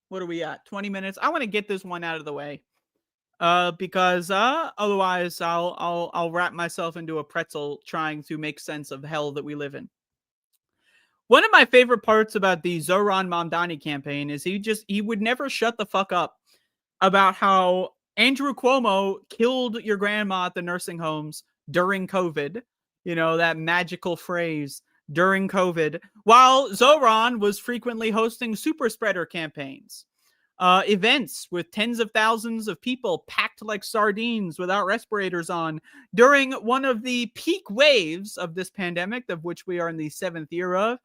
What are we at? 20 minutes. I want to get this one out of the way, because otherwise I'll wrap myself into a pretzel trying to make sense of hell that we live in. One of my favorite parts about the Zoran Mamdani campaign is he would never shut the fuck up about how Andrew Cuomo killed your grandma at the nursing homes during COVID, you know, that magical phrase, during COVID, while Zoran was frequently hosting super spreader campaigns, events with tens of thousands of people packed like sardines without respirators on during one of the peak waves of this pandemic, of which we are in the 7th year of,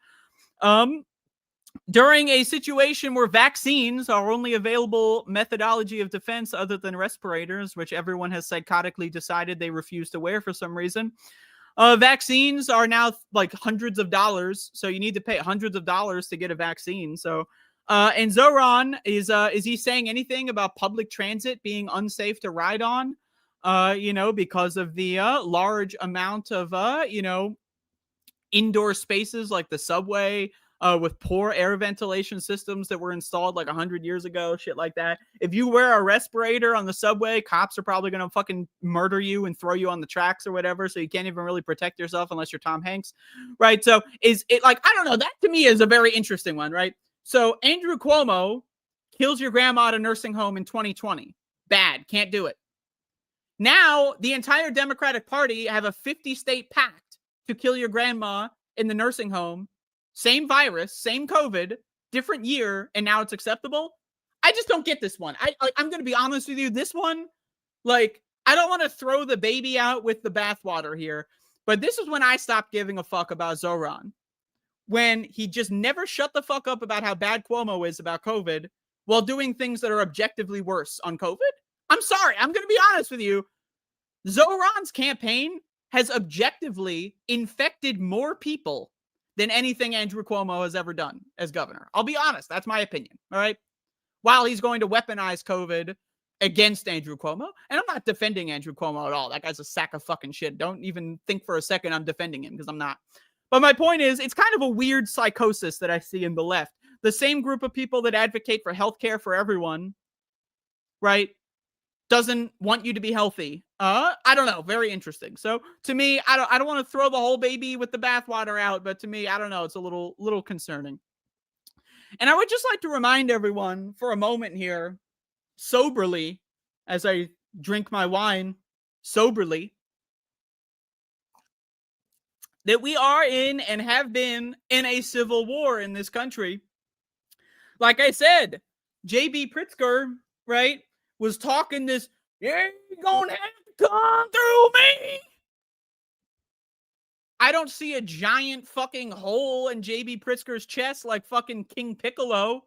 during a situation where vaccines are only available methodology of defense other than respirators, which everyone has psychotically decided they refuse to wear for some reason. Vaccines are now like hundreds of dollars, so you need to pay hundreds of dollars to get a vaccine. So, and Zoran is he saying anything about public transit being unsafe to ride on? You know, because of the large amount of you know, indoor spaces like the subway, with poor air ventilation systems that were installed like 100 years ago, shit like that. If you wear a respirator on the subway, cops are probably going to fucking murder you and throw you on the tracks or whatever, so you can't even really protect yourself unless you're Tom Hanks, right? So is it like, I don't know, that to me is a very interesting one, right? So Andrew Cuomo kills your grandma at a nursing home in 2020. Bad, can't do it. Now, the entire Democratic Party have a 50-state pact to kill your grandma in the nursing home. Same virus, same COVID, different year, and now it's acceptable. I just don't get this one. I'm going to be honest with you. This one, like, I don't want to throw the baby out with the bathwater here, but this is when I stopped giving a fuck about Zoran. When he just never shut the fuck up about how bad Cuomo is about COVID while doing things that are objectively worse on COVID. I'm sorry. I'm going to be honest with you. Zoran's campaign has objectively infected more people than anything Andrew Cuomo has ever done as governor. I'll be honest. That's my opinion. All right. While he's going to weaponize COVID against Andrew Cuomo. And I'm not defending Andrew Cuomo at all. That guy's a sack of fucking shit. Don't even think for a second I'm defending him, because I'm not. But my point is, it's kind of a weird psychosis that I see in the left the same group of people that advocate for healthcare for everyone, right, doesn't want you to be healthy. I don't know. Very interesting. So to me, I don't want to throw the whole baby with the bathwater out, but to me, I don't know. It's a little concerning. And I would just like to remind everyone for a moment here, soberly, as I drink my wine soberly, that we are in and have been in a civil war in this country. Like I said, J.B. Pritzker, right, was talking this, you ain't gonna have to come through me. I don't see a giant fucking hole in J.B. Pritzker's chest like fucking King Piccolo.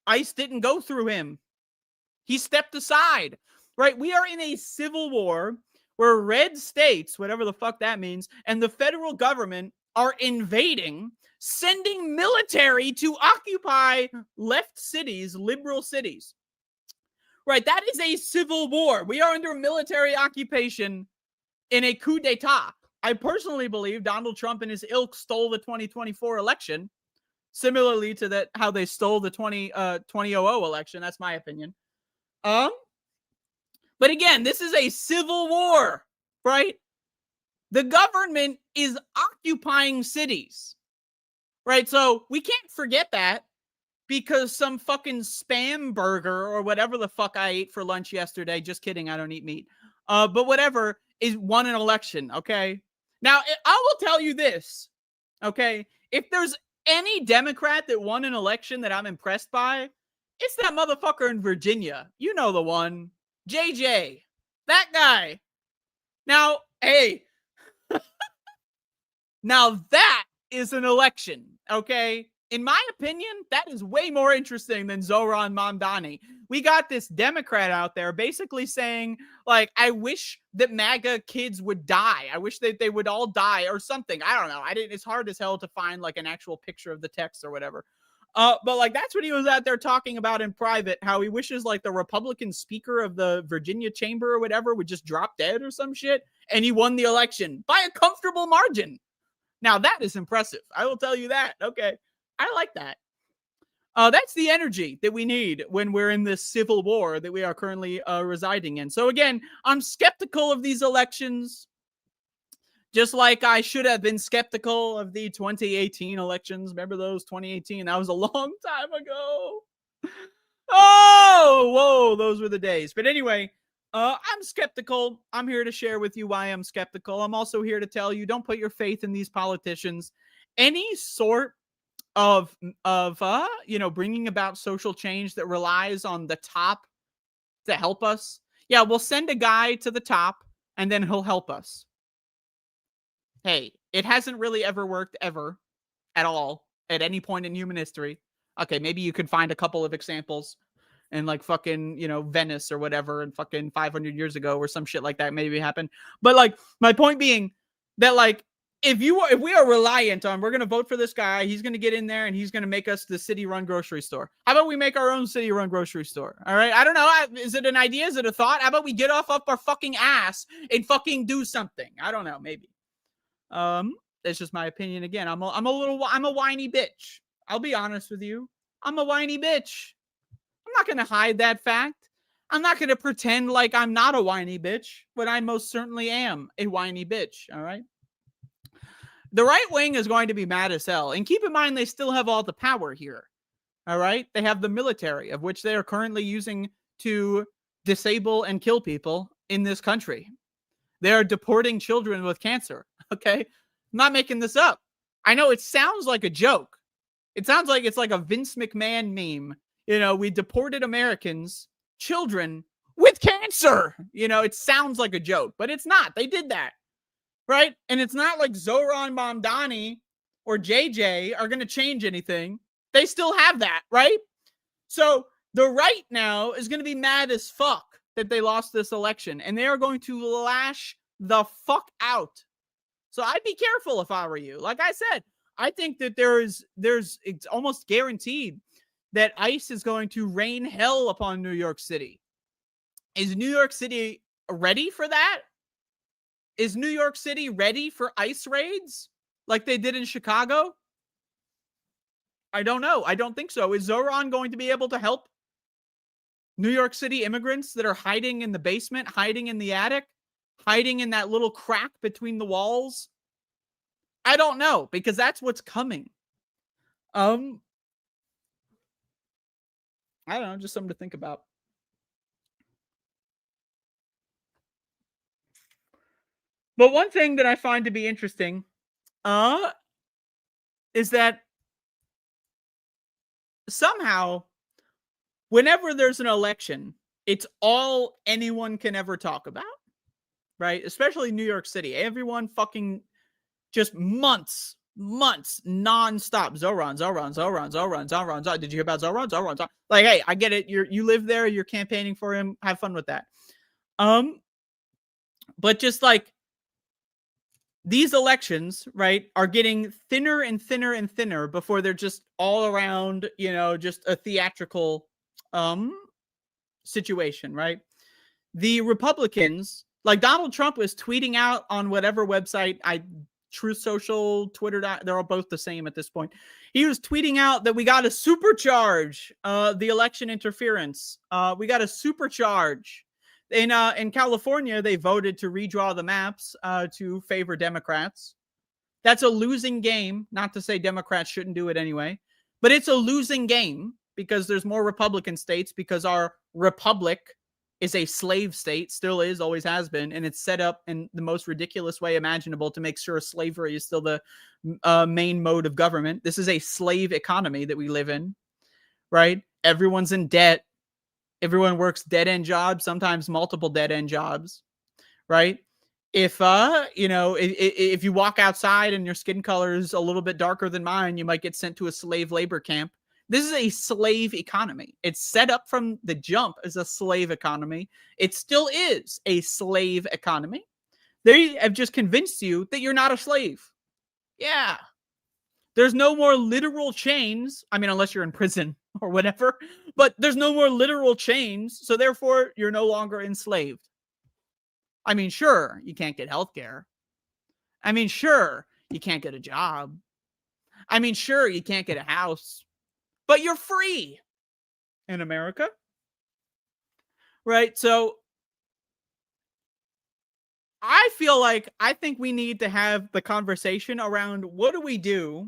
Ice didn't go through him. He stepped aside, right? We are in a civil war where red states, whatever the fuck that means, and the federal government are invading, sending military to occupy left cities, liberal cities. Right, that is a civil war. We are under military occupation in a coup d'etat. I personally believe Donald Trump and his ilk stole the 2024 election, similarly to that how they stole the 2000 election. That's my opinion. But again, this is a civil war, right? The government is occupying cities, right? So we can't forget that because some fucking spam burger or whatever the fuck I ate for lunch yesterday. Just kidding. I don't eat meat. But whatever is won an election. Okay. Now I will tell you this. Okay. If there's any Democrat that won an election that I'm impressed by, it's that motherfucker in Virginia. You know the one. JJ. That guy. Now, hey. Now that is an election. Okay. In my opinion, that is way more interesting than Zoran Mamdani. We got this Democrat out there basically saying, like, I wish that MAGA kids would die. I wish that they would all die or something. I don't know. It's hard as hell to find like an actual picture of the text or whatever. But like, that's what he was out there talking about in private, how he wishes like the Republican speaker of the Virginia chamber or whatever would just drop dead or some shit. And he won the election by a comfortable margin. Now that is impressive. I will tell you that. Okay. I like that. That's the energy that we need when we're in this civil war that we are currently residing in. So again, I'm skeptical of these elections, just like I should have been skeptical of the 2018 elections. Remember those 2018? That was a long time ago. Oh, whoa, those were the days. But anyway, I'm skeptical. I'm here to share with you why I'm skeptical. I'm also here to tell you, don't put your faith in these politicians. Any sort of bringing about social change that relies on the top to help us. Yeah, we'll send a guy to the top and then he'll help us. Hey, it hasn't really ever worked ever at all at any point in human history. Okay, maybe you could find a couple of examples in like fucking, Venice or whatever and fucking 500 years ago or some shit like that maybe happened. But like my point being that like if we are reliant on, we're going to vote for this guy, he's going to get in there and he's going to make us the city-run grocery store. How about we make our own city-run grocery store? All right. I don't know. Is it an idea? Is it a thought? How about we get off our fucking ass and fucking do something? I don't know. Maybe. That's just my opinion. Again, I'm a whiny bitch. I'll be honest with you. I'm a whiny bitch. I'm not going to hide that fact. I'm not going to pretend like I'm not a whiny bitch, but I most certainly am a whiny bitch. All right. The right wing is going to be mad as hell. And keep in mind, they still have all the power here. All right. They have the military, of which they are currently using to disable and kill people in this country. They are deporting children with cancer. Okay. I'm not making this up. I know it sounds like a joke. It sounds like it's like a Vince McMahon meme. We deported Americans, children with cancer. It sounds like a joke, but it's not. They did that. Right? And it's not like Zoran Mamdani or JJ are going to change anything. They still have that, right? So the right now is going to be mad as fuck that they lost this election. And they are going to lash the fuck out. So I'd be careful if I were you. Like I said, I think that it's almost guaranteed that ICE is going to rain hell upon New York City. Is New York City ready for that? Is New York City ready for ICE raids like they did in Chicago? I don't know. I don't think so. Is Zoran going to be able to help New York City immigrants that are hiding in the basement, hiding in the attic, hiding in that little crack between the walls? I don't know, because that's what's coming. I don't know, just something to think about. But one thing that I find to be interesting is that somehow, whenever there's an election, it's all anyone can ever talk about, right? Especially New York City. Everyone fucking just months, nonstop. Zoran. Did you hear about Zoran? Like, hey, I get it. You live there. You're campaigning for him. Have fun with that. But just like these elections, right, are getting thinner and thinner and thinner before they're just all around, just a theatrical situation, right? The Republicans, like Donald Trump was tweeting out on whatever website, Truth Social, Twitter, they're all both the same at this point. He was tweeting out that we got to supercharge the election interference. We got to supercharge. In California, they voted to redraw the maps to favor Democrats. That's a losing game. Not to say Democrats shouldn't do it anyway, but it's a losing game because there's more Republican states, because our republic is a slave state, still is, always has been, and it's set up in the most ridiculous way imaginable to make sure slavery is still the main mode of government. This is a slave economy that we live in, right? Everyone's in debt. Everyone works dead-end jobs, sometimes multiple dead-end jobs, right? If if you walk outside and your skin color is a little bit darker than mine, you might get sent to a slave labor camp. This is a slave economy. It's set up from the jump as a slave economy. It still is a slave economy. They have just convinced you that you're not a slave. Yeah. There's no more literal chains. I mean, unless you're in prison or whatever, but there's no more literal chains. So therefore, you're no longer enslaved. I mean, sure, you can't get healthcare. I mean, sure, you can't get a job. I mean, sure, you can't get a house, but you're free in America. Right? So I think we need to have the conversation around what do we do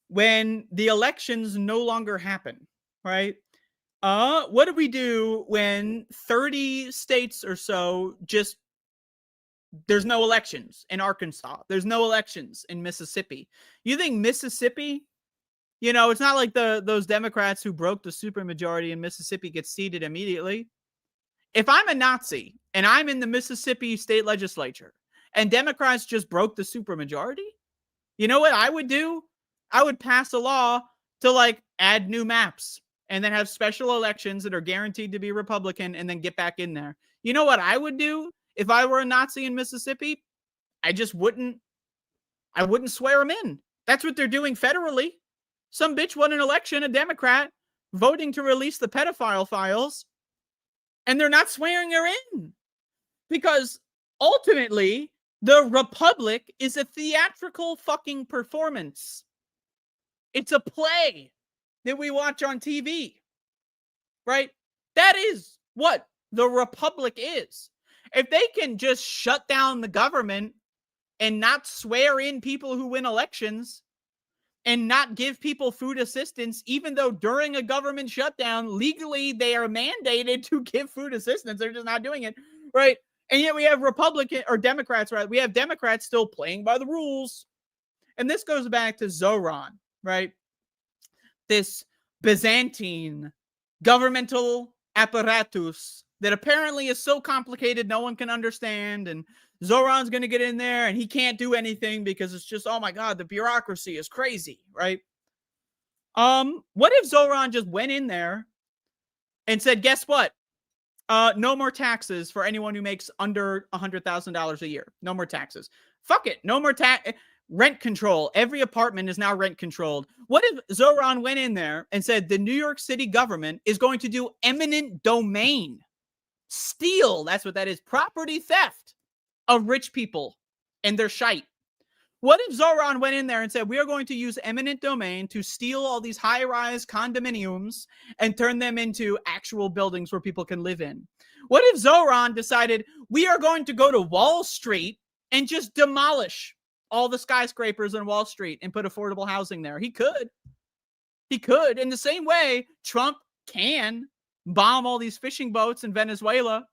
when the elections no longer happen, right? What do we do when 30 states or so just, there's no elections in Arkansas. There's no elections in Mississippi. You think Mississippi, it's not like those Democrats who broke the supermajority in Mississippi get seated immediately. If I'm a Nazi and I'm in the Mississippi state legislature and Democrats just broke the supermajority, you know what I would do? I would pass a law to add new maps and then have special elections that are guaranteed to be Republican and then get back in there. You know what I would do if I were a Nazi in Mississippi? I wouldn't swear them in. That's what they're doing federally. Some bitch won an election, a Democrat, voting to release the pedophile files, and they're not swearing her in. Because ultimately, the Republic is a theatrical fucking performance. It's a play that we watch on TV, right? That is what the Republic is. If they can just shut down the government and not swear in people who win elections and not give people food assistance, even though during a government shutdown, legally they are mandated to give food assistance, they're just not doing it, right? And yet we have Democrats, right? We have Democrats still playing by the rules. And this goes back to Zoran, right? This Byzantine governmental apparatus that apparently is so complicated no one can understand, and Zoran's going to get in there and he can't do anything because it's just, oh my God, the bureaucracy is crazy, right? What if Zoran just went in there and said, guess what? No more taxes for anyone who makes under $100,000 a year. No more taxes. Fuck it. No more rent control. Every apartment is now rent controlled. What if Zoran went in there and said the New York City government is going to do eminent domain, steal, that's what that is, property theft of rich people and their shite. What if Zoran went in there and said, we are going to use eminent domain to steal all these high-rise condominiums and turn them into actual buildings where people can live in? What if Zoran decided, we are going to go to Wall Street and just demolish all the skyscrapers in Wall Street and put affordable housing there? He could. He could. In the same way, Trump can bomb all these fishing boats in Venezuela.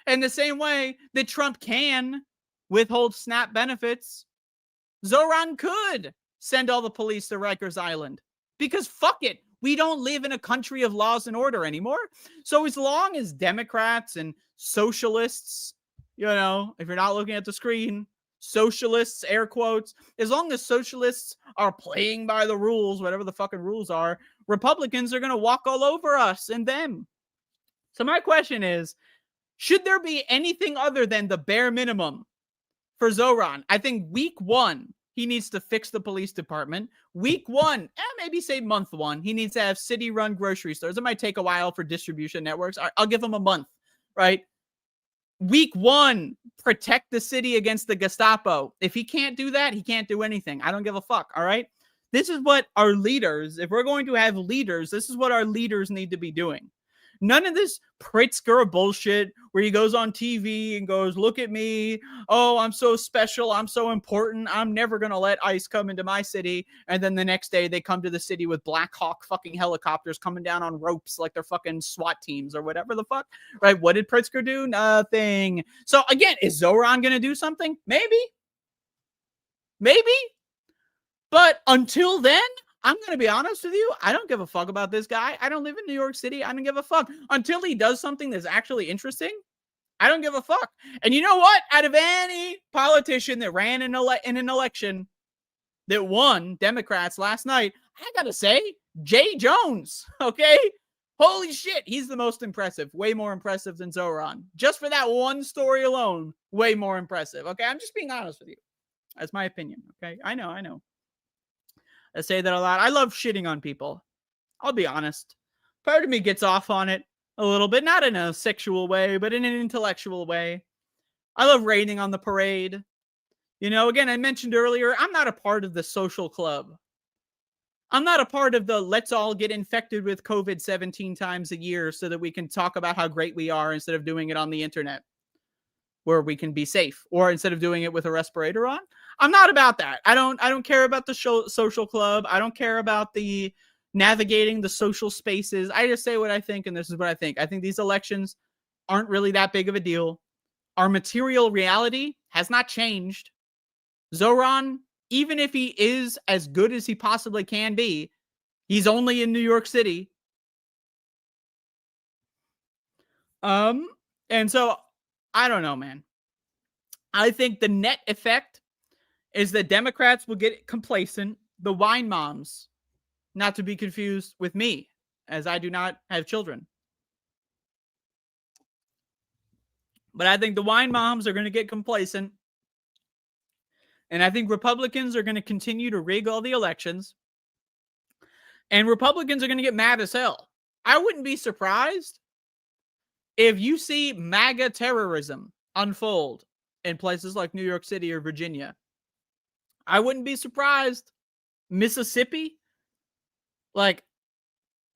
In the same way that Trump can withhold SNAP benefits, Zoran could send all the police to Rikers Island. Because fuck it, we don't live in a country of laws and order anymore. So as long as Democrats and socialists, you know, if you're not looking at the screen, socialists, air quotes, as long as socialists are playing by the rules, whatever the fucking rules are, Republicans are going to walk all over us and them. So my question is, should there be anything other than the bare minimum for Zoran? I think week 1, he needs to fix the police department. Week 1, maybe say month 1, he needs to have city-run grocery stores. It might take a while for distribution networks. I'll give him a month, right? Week 1, protect the city against the Gestapo. If he can't do that, he can't do anything. I don't give a fuck, all right? This is what our leaders, if we're going to have leaders, this is what our leaders need to be doing. None of this Pritzker bullshit where he goes on TV and goes, look at me. Oh, I'm so special. I'm so important. I'm never going to let ICE come into my city. And then the next day they come to the city with Black Hawk fucking helicopters coming down on ropes like they're fucking SWAT teams or whatever the fuck. Right? What did Pritzker do? Nothing. So again, is Zoran going to do something? Maybe. Maybe. But until then, I'm going to be honest with you. I don't give a fuck about this guy. I don't live in New York City. I don't give a fuck. Until he does something that's actually interesting, I don't give a fuck. And you know what? Out of any politician that ran in an election that won Democrats last night, I got to say, Jay Jones, okay? Holy shit, he's the most impressive. Way more impressive than Zoran. Just for that one story alone, way more impressive, okay? I'm just being honest with you. That's my opinion, okay? I know. I say that a lot. I love shitting on people. I'll be honest. Part of me gets off on it a little bit, not in a sexual way, but in an intellectual way. I love raining on the parade. You know, again, I mentioned earlier, I'm not a part of the social club. I'm not a part of the let's all get infected with COVID 17 times a year so that we can talk about how great we are instead of doing it on the internet where we can be safe, or instead of doing it with a respirator on. I'm not about that. I don't care about the social club. I don't care about the navigating the social spaces. I just say what I think, and this is what I think. I think these elections aren't really that big of a deal. Our material reality has not changed. Zoran, even if he is as good as he possibly can be, he's only in New York City. And so I don't know, man. I think the net effect is that Democrats will get complacent. The wine moms, not to be confused with me, as I do not have children. But I think the wine moms are going to get complacent. And I think Republicans are going to continue to rig all the elections. And Republicans are going to get mad as hell. I wouldn't be surprised if you see MAGA terrorism unfold in places like New York City or Virginia. I wouldn't be surprised. Mississippi, like,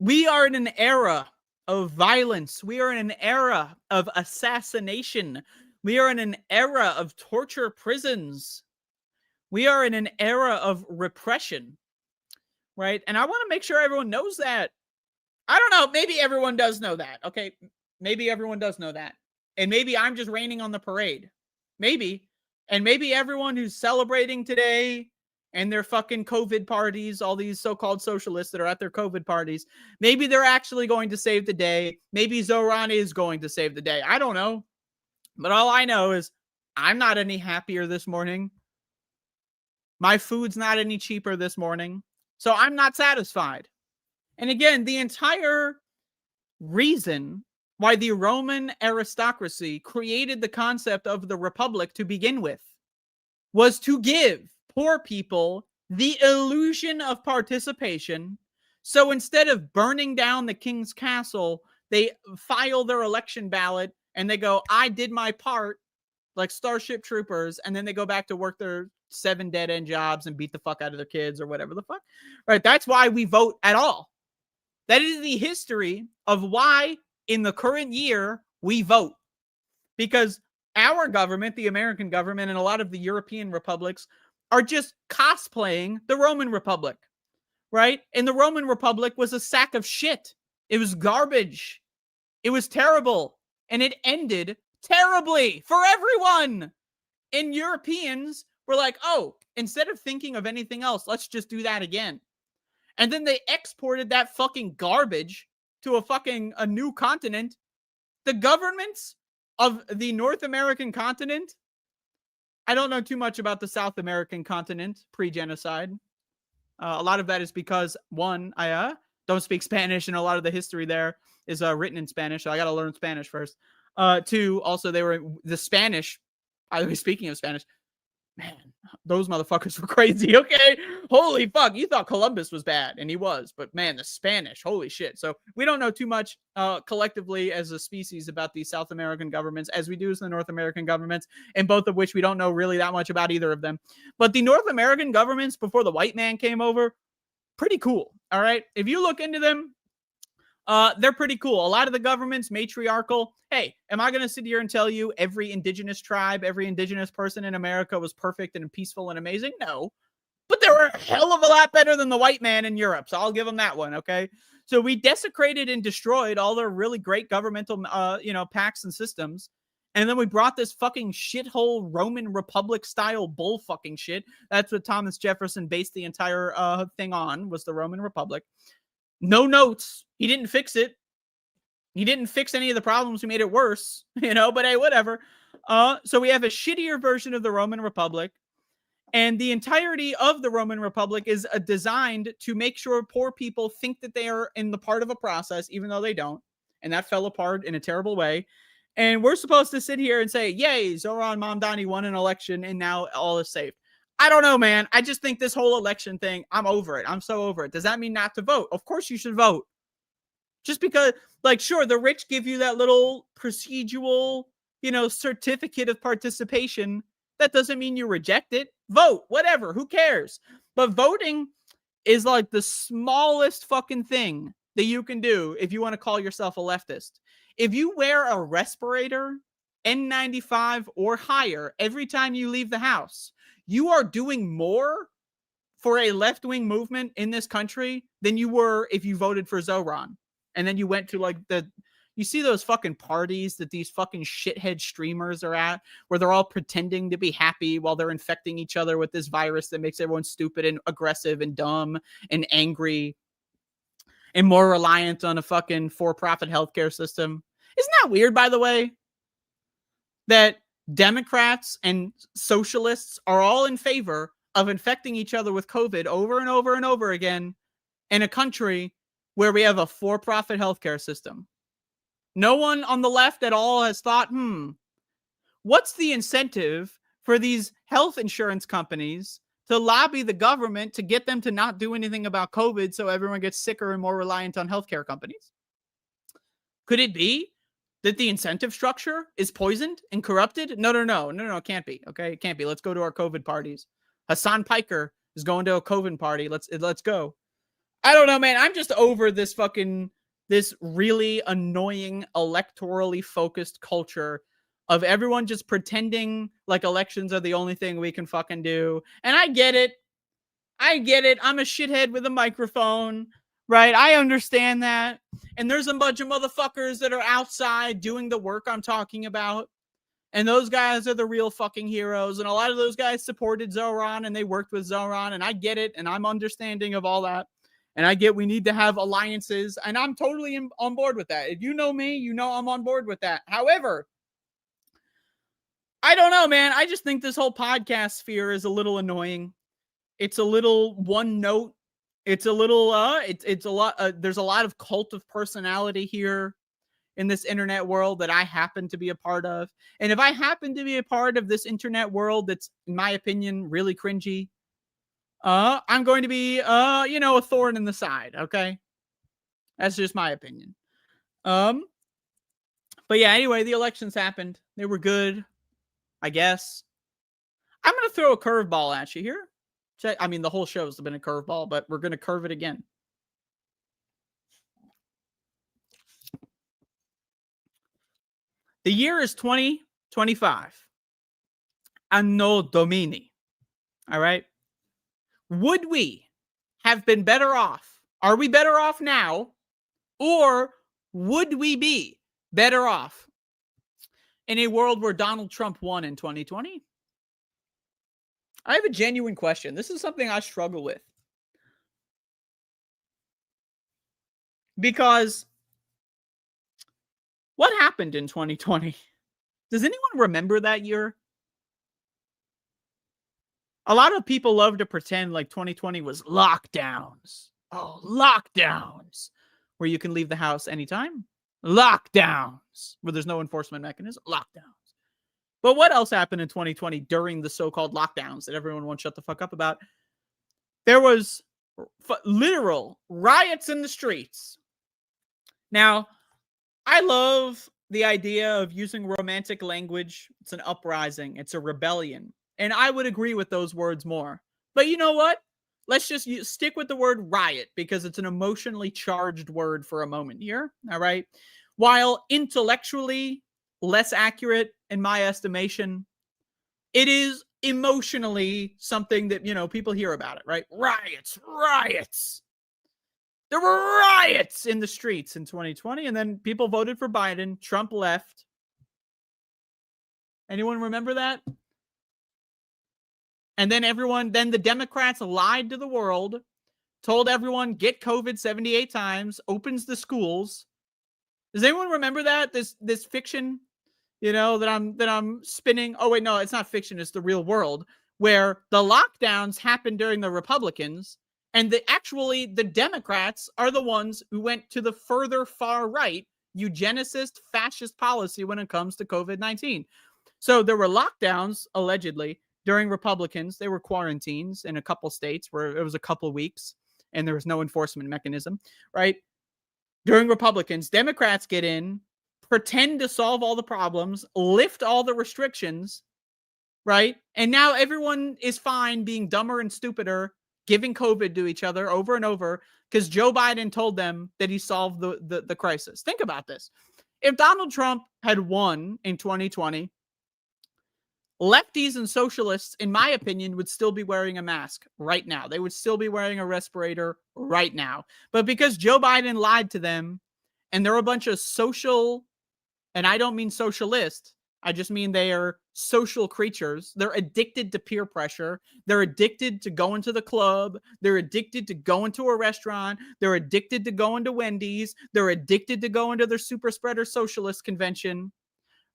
we are in an era of violence. We are in an era of assassination. We are in an era of torture prisons. We are in an era of repression, right? And I want to make sure everyone knows that. I don't know. Maybe everyone does know that. Okay. Maybe everyone does know that. And maybe I'm just raining on the parade. Maybe. And maybe everyone who's celebrating today and their fucking COVID parties, all these so-called socialists that are at their COVID parties, maybe they're actually going to save the day. Maybe Zoran is going to save the day. I don't know. But all I know is I'm not any happier this morning. My food's not any cheaper this morning. So I'm not satisfied. And again, the entire reason why the Roman aristocracy created the concept of the republic to begin with was to give poor people the illusion of participation. So instead of burning down the king's castle, they file their election ballot and they go, I did my part, like Starship Troopers, and then they go back to work their 7 dead-end jobs and beat the fuck out of their kids or whatever the fuck. Right? That's why we vote at all. That is the history of why in the current year we vote. Because our government, the American government, and a lot of the European republics are just cosplaying the Roman Republic, right? And the Roman Republic was a sack of shit. It was garbage. It was terrible. And it ended terribly for everyone. And Europeans were like, oh, instead of thinking of anything else, let's just do that again. And then they exported that fucking garbage to a new continent. The governments of the North American continent, I don't know too much about the South American continent pre-genocide. A lot of that is because, one, I don't speak Spanish, and a lot of the history there is written in Spanish, so I got to learn Spanish first. 2, also, they were the Spanish. I was speaking of Spanish. Man, those motherfuckers were crazy, okay? Holy fuck, you thought Columbus was bad, and he was. But man, the Spanish, holy shit. So we don't know too much collectively as a species about the South American governments as we do as the North American governments, and both of which we don't know really that much about either of them. But the North American governments before the white man came over, pretty cool, all right? If you look into them, they're pretty cool. A lot of the governments, matriarchal. Hey, am I going to sit here and tell you every indigenous tribe, every indigenous person in America was perfect and peaceful and amazing? No. But they were a hell of a lot better than the white man in Europe, so I'll give them that one, okay? So we desecrated and destroyed all their really great governmental, pacts and systems, and then we brought this fucking shithole Roman Republic-style bull fucking shit. That's what Thomas Jefferson based the entire thing on, was the Roman Republic. No notes. He didn't fix it. He didn't fix any of the problems. He made it worse, but hey, whatever. So we have a shittier version of the Roman Republic, and the entirety of the Roman Republic is designed to make sure poor people think that they are in the part of a process, even though they don't. And that fell apart in a terrible way. And we're supposed to sit here and say, yay, Zoran Mamdani won an election, and now all is safe. I don't know, man. I just think this whole election thing, I'm over it. I'm so over it. Does that mean not to vote? Of course you should vote. Just because, sure, the rich give you that little procedural, certificate of participation. That doesn't mean you reject it. Vote, whatever, who cares? But voting is like the smallest fucking thing that you can do if you want to call yourself a leftist. If you wear a respirator, N95 or higher every time you leave the house, you are doing more for a left-wing movement in this country than you were if you voted for Zoran. And then you went to you see those fucking parties that these fucking shithead streamers are at, where they're all pretending to be happy while they're infecting each other with this virus that makes everyone stupid and aggressive and dumb and angry and more reliant on a fucking for-profit healthcare system. Isn't that weird, by the way? That Democrats and socialists are all in favor of infecting each other with COVID over and over and over again in a country where we have a for-profit healthcare system. No one on the left at all has thought, what's the incentive for these health insurance companies to lobby the government to get them to not do anything about COVID so everyone gets sicker and more reliant on healthcare companies? Could it be that the incentive structure is poisoned and corrupted? No, it can't be. Okay, it can't be. Let's go to our COVID parties. Hassan Piker is going to a COVID party. Let's go. I don't know, man. I'm just over this really annoying electorally focused culture of everyone just pretending like elections are the only thing we can fucking do. And I get it. I'm a shithead with a microphone, right? I understand that. And there's a bunch of motherfuckers that are outside doing the work I'm talking about. And those guys are the real fucking heroes. And a lot of those guys supported Zoran and they worked with Zoran. And I get it. And I'm understanding of all that. And I get we need to have alliances. And I'm totally on board with that. If you know me, you know I'm on board with that. However, I don't know, man. I just think this whole podcast sphere is a little annoying. It's a little one note. It's a little, it's a lot. There's a lot of cult of personality here in this internet world that I happen to be a part of. And if I happen to be a part of this internet world that's, in my opinion, really cringy, I'm going to be, a thorn in the side. Okay. That's just my opinion. But yeah, anyway, the elections happened. They were good, I guess. I'm going to throw a curveball at you here. I mean, the whole show has been a curveball, but we're going to curve it again. The year is 2025. Anno Domini. All right. Would we have been better off? Are we better off now? Or would we be better off in a world where Donald Trump won in 2020? I have a genuine question. This is something I struggle with. Because what happened in 2020? Does anyone remember that year? A lot of people love to pretend like 2020 was lockdowns. Oh, lockdowns. Where you can leave the house anytime. Lockdowns. Where there's no enforcement mechanism. Lockdowns. But what else happened in 2020 during the so-called lockdowns that everyone won't shut the fuck up about? There was literal riots in the streets. Now, I love the idea of using romantic language. It's an uprising. It's a rebellion. And I would agree with those words more. But you know what? Let's just stick with the word riot because it's an emotionally charged word for a moment here. All right. While intellectually less accurate in my estimation, it is emotionally something that, you know, people hear about it, right? Riots, riots. There were riots in the streets in 2020, and then people voted for Biden. Trump left. Anyone remember that? And then then the Democrats lied to the world, told everyone, get COVID 78 times, opens the schools. Does anyone remember that? This fiction, you know, that I'm spinning. Oh, wait, no, it's not fiction. It's the real world, where the lockdowns happened during the Republicans, and the Democrats are the ones who went to the further far right, eugenicist, fascist policy when it comes to COVID-19. So there were lockdowns, allegedly, during Republicans. They were quarantines in a couple states where it was a couple weeks and there was no enforcement mechanism, right? During Republicans, Democrats get in, pretend to solve all the problems, lift all the restrictions, right? And now everyone is fine being dumber and stupider, giving COVID to each other over and over because Joe Biden told them that he solved the crisis. Think about this. If Donald Trump had won in 2020, lefties and socialists, in my opinion, would still be wearing a mask right now. They would still be wearing a respirator right now. But because Joe Biden lied to them, and they're a bunch of social, and I don't mean socialist, I just mean they are social creatures. They're addicted to peer pressure. They're addicted to going to the club. They're addicted to going to a restaurant. They're addicted to going to Wendy's. They're addicted to going to their super spreader socialist convention,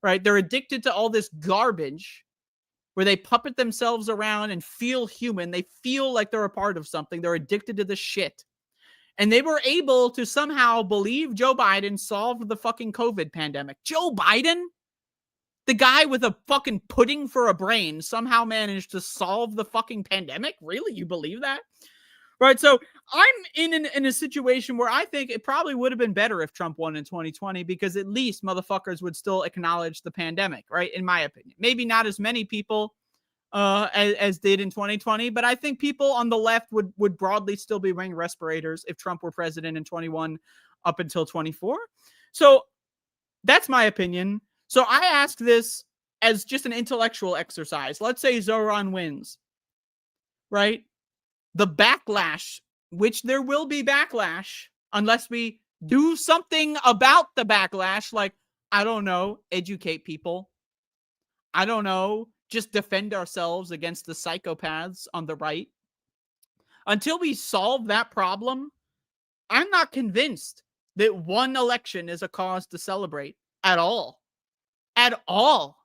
right? They're addicted to all this garbage where they puppet themselves around and feel human. They feel like they're a part of something. They're addicted to the shit. And they were able to somehow believe Joe Biden solved the fucking COVID pandemic. Joe Biden? The guy with a fucking pudding for a brain somehow managed to solve the fucking pandemic? Really? You believe that? Right, so I'm in a situation where I think it probably would have been better if Trump won in 2020 because at least motherfuckers would still acknowledge the pandemic, right? In my opinion. Maybe not as many people as did in 2020, but I think people on the left would broadly still be wearing respirators if Trump were president in 21 up until 24. So that's my opinion. So I ask this as just an intellectual exercise. Let's say Zoran wins, right? The backlash, which there will be backlash unless we do something about the backlash, like, I don't know, educate people. I don't know, just defend ourselves against the psychopaths on the right. Until we solve that problem, I'm not convinced that one election is a cause to celebrate at all. At all.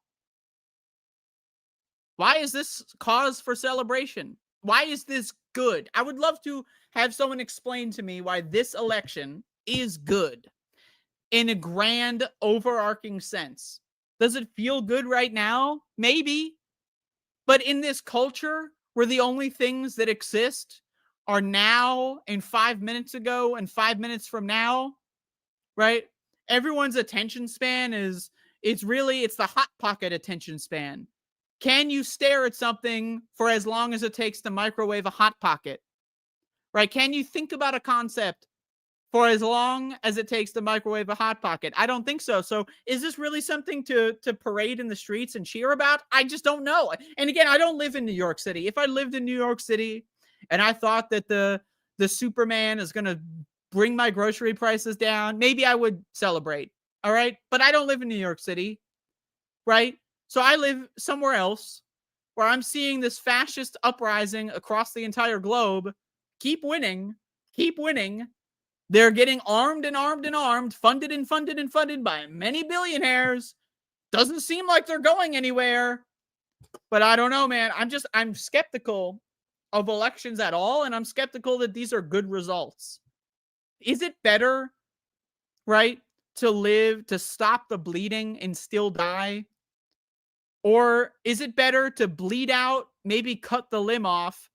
Why is this cause for celebration? Why is this good? I would love to have someone explain to me why this election is good in a grand overarching sense. Does it feel good right now? Maybe. But in this culture where the only things that exist are now and 5 minutes ago and 5 minutes from now, right? Everyone's attention span it's the hot pocket attention span. can you stare at something for as long as it takes to microwave a Hot Pocket? Right? Can you think about a concept for as long as it takes to microwave a Hot Pocket? I don't think so. So is this really something to parade in the streets and cheer about? I just don't know. And again, I don't live in New York City. If I lived in New York City and I thought that the Superman is going to bring my grocery prices down, maybe I would celebrate. All right? But I don't live in New York City. Right? So I live somewhere else where I'm seeing this fascist uprising across the entire globe keep winning. They're getting armed and armed and armed, funded and funded and funded by many billionaires. Doesn't seem like they're going anywhere. But I don't know, man. I'm skeptical of elections at all, and I'm skeptical that these are good results. Is it better, right, to stop the bleeding and still die? Or is it better to bleed out, maybe cut the limb off,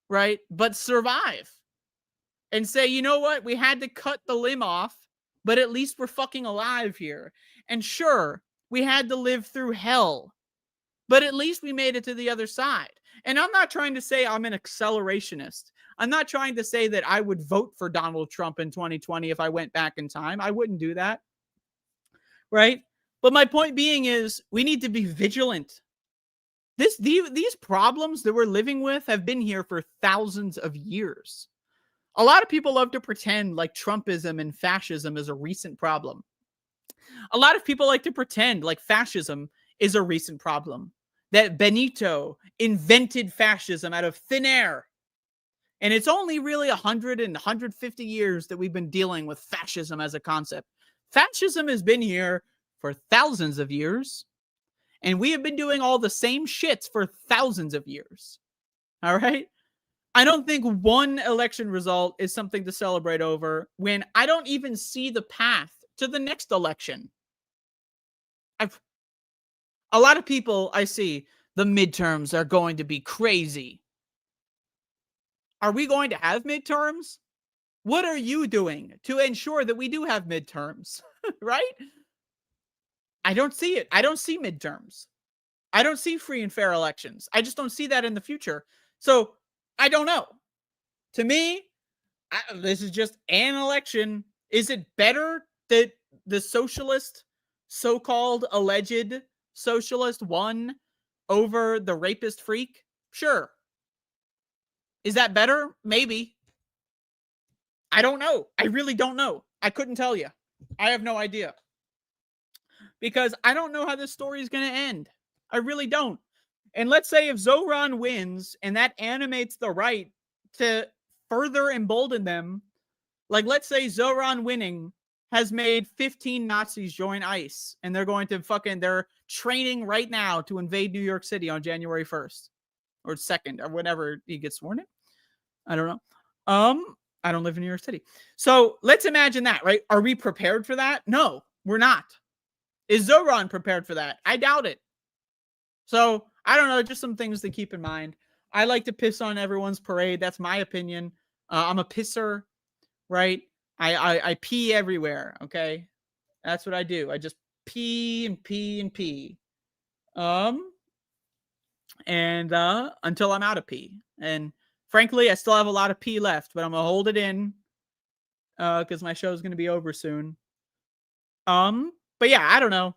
right, but survive? And say, you know what? We had to cut the limb off, but at least we're fucking alive here. And sure, we had to live through hell, but at least we made it to the other side. And I'm not trying to say I'm an accelerationist. I'm not trying to say that I would vote for Donald Trump in 2020 if I went back in time. I wouldn't do that. Right? But my point being is we need to be vigilant. These problems that we're living with have been here for thousands of years. A lot of people love to pretend like Trumpism and fascism is a recent problem. A lot of people like to pretend like fascism is a recent problem. That Benito invented fascism out of thin air. And it's only really 100 and 150 years that we've been dealing with fascism as a concept. Fascism has been here for thousands of years. And we have been doing all the same shits for thousands of years. All right? I don't think one election result is something to celebrate over when I don't even see the path to the next election. A lot of people I see, the midterms are going to be crazy. Are we going to have midterms? What are you doing to ensure that we do have midterms? Right? I don't see it. I don't see midterms. I don't see free and fair elections. I just don't see that in the future. So I don't know. To me, this is just an election. Is it better that the socialist, so-called alleged socialist won over the rapist freak? Sure. Is that better? Maybe. I don't know. I really don't know. I couldn't tell you. I have no idea. Because I don't know how this story is going to end. I really don't. And let's say if Zoran wins and that animates the right to further embolden them, like let's say Zoran winning has made 15 Nazis join ICE and they're going to they're training right now to invade New York City on January 1st or 2nd or whenever he gets sworn in. I don't know. I don't live in New York City. So let's imagine that, right? Are we prepared for that? No, we're not. Is Zoran prepared for that? I doubt it. So I don't know, just some things to keep in mind. I like to piss on everyone's parade. That's my opinion. I'm a pisser, right? I pee everywhere, okay? That's what I do. I just pee and pee and pee. Until I'm out of pee. And frankly, I still have a lot of pee left, but I'm going to hold it in because my show is going to be over soon. But yeah, I don't know.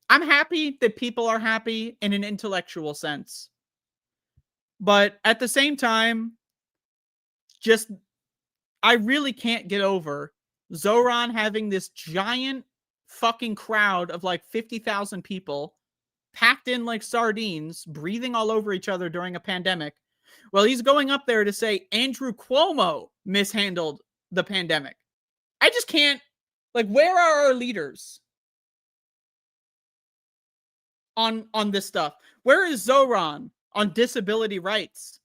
I'm happy that people are happy in an intellectual sense. But at the same time, I really can't get over Zoran having this giant fucking crowd of like 50,000 people packed in like sardines, breathing all over each other during a pandemic. Well, he's going up there to say Andrew Cuomo mishandled the pandemic. I just can't, like, where are our leaders on this stuff? Where is Zoran on disability rights?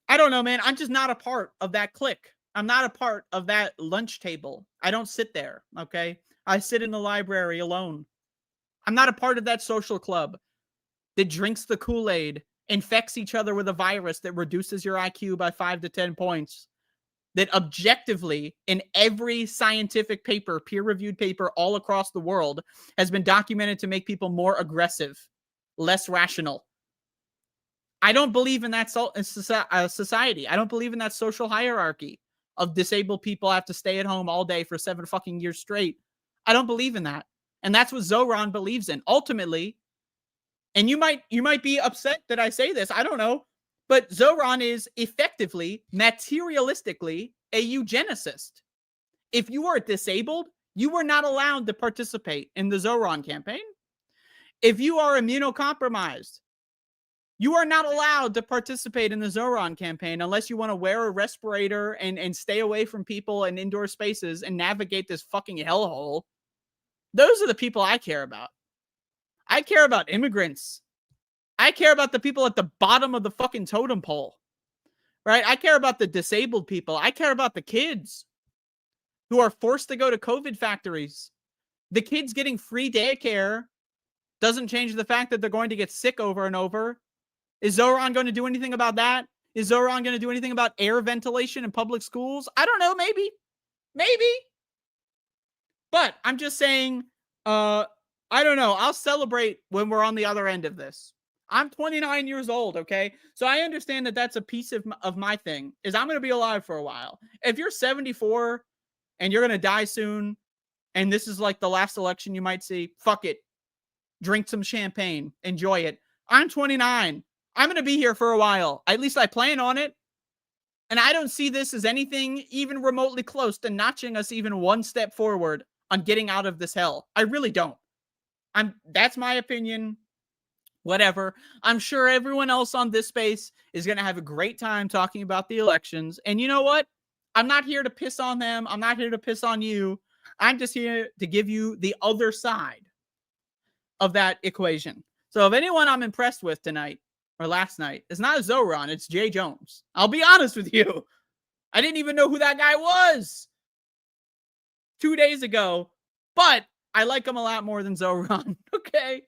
I don't know, man. I'm just not a part of that clique. I'm not a part of that lunch table. I don't sit there, okay? I sit in the library alone. I'm not a part of that social club that drinks the Kool-Aid, infects each other with a virus that reduces your IQ by 5 to 10 points, that objectively in every scientific paper, peer-reviewed paper all across the world has been documented to make people more aggressive, less rational. I don't believe in that society. I don't believe in that social hierarchy of disabled people have to stay at home all day for 7 fucking years straight. I don't believe in that. And that's what Zoran believes in. Ultimately, and you might be upset that I say this, I don't know, but Zoran is effectively, materialistically, a eugenicist. If you are disabled, you are not allowed to participate in the Zoran campaign. If you are immunocompromised, you are not allowed to participate in the Zoran campaign unless you want to wear a respirator and stay away from people in indoor spaces and navigate this fucking hellhole. Those are the people I care about. I care about immigrants. I care about the people at the bottom of the fucking totem pole, right? I care about the disabled people. I care about the kids who are forced to go to COVID factories. The kids getting free daycare doesn't change the fact that they're going to get sick over and over. Is Zoran going to do anything about that? Is Zoran going to do anything about air ventilation in public schools? I don't know. Maybe. But I'm just saying, I don't know. I'll celebrate when we're on the other end of this. I'm 29 years old, okay? So I understand that that's a piece of my thing, is I'm going to be alive for a while. If you're 74 and you're going to die soon, and this is like the last election you might see, fuck it. Drink some champagne. Enjoy it. I'm 29. I'm going to be here for a while. At least I plan on it. And I don't see this as anything even remotely close to notching us even one step forward on getting out of this hell. I really don't. That's my opinion. Whatever. I'm sure everyone else on this space is going to have a great time talking about the elections. And you know what? I'm not here to piss on them. I'm not here to piss on you. I'm just here to give you the other side of that equation. So if anyone I'm impressed with tonight or last night, it's not Zoran, it's Jay Jones. I'll be honest with you. I didn't even know who that guy was 2 days ago, but I like him a lot more than Zoran. Okay.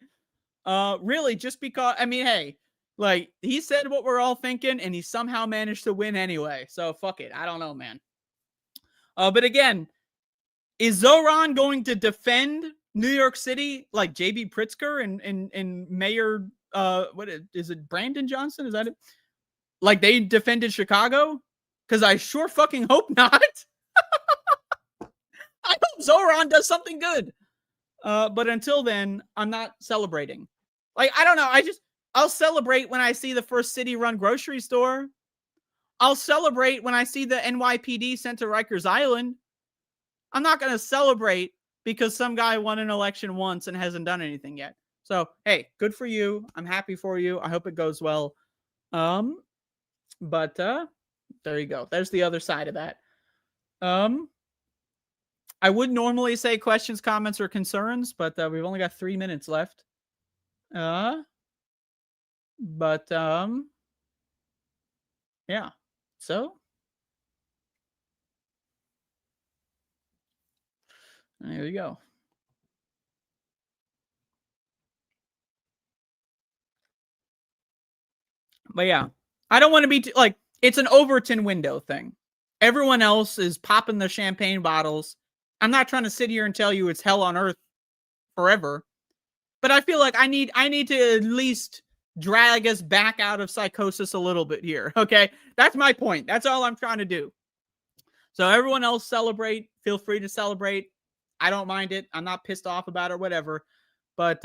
Really, just because, I mean, hey, like, he said what we're all thinking, and he somehow managed to win anyway. So fuck it. I don't know, man. But again, is Zoran going to defend New York City like JB Pritzker and Mayor, what is it, Brandon Johnson? Is that it? Like they defended Chicago? Because I sure fucking hope not. I hope Zoran does something good. But until then, I'm not celebrating. Like, I don't know. I'll celebrate when I see the first city-run grocery store. I'll celebrate when I see the NYPD sent to Rikers Island. I'm not going to celebrate because some guy won an election once and hasn't done anything yet. So, hey, good for you. I'm happy for you. I hope it goes well. But there you go. There's the other side of that. I would normally say questions, comments, or concerns, but we've only got 3 minutes left. Yeah. So there you go. But yeah, I don't want to be like, it's an Overton window thing. Everyone else is popping their champagne bottles. I'm not trying to sit here and tell you it's hell on earth forever, but I feel like I need to at least drag us back out of psychosis a little bit here. Okay. That's my point. That's all I'm trying to do. So everyone else celebrate, feel free to celebrate. I don't mind it. I'm not pissed off about it or whatever, but,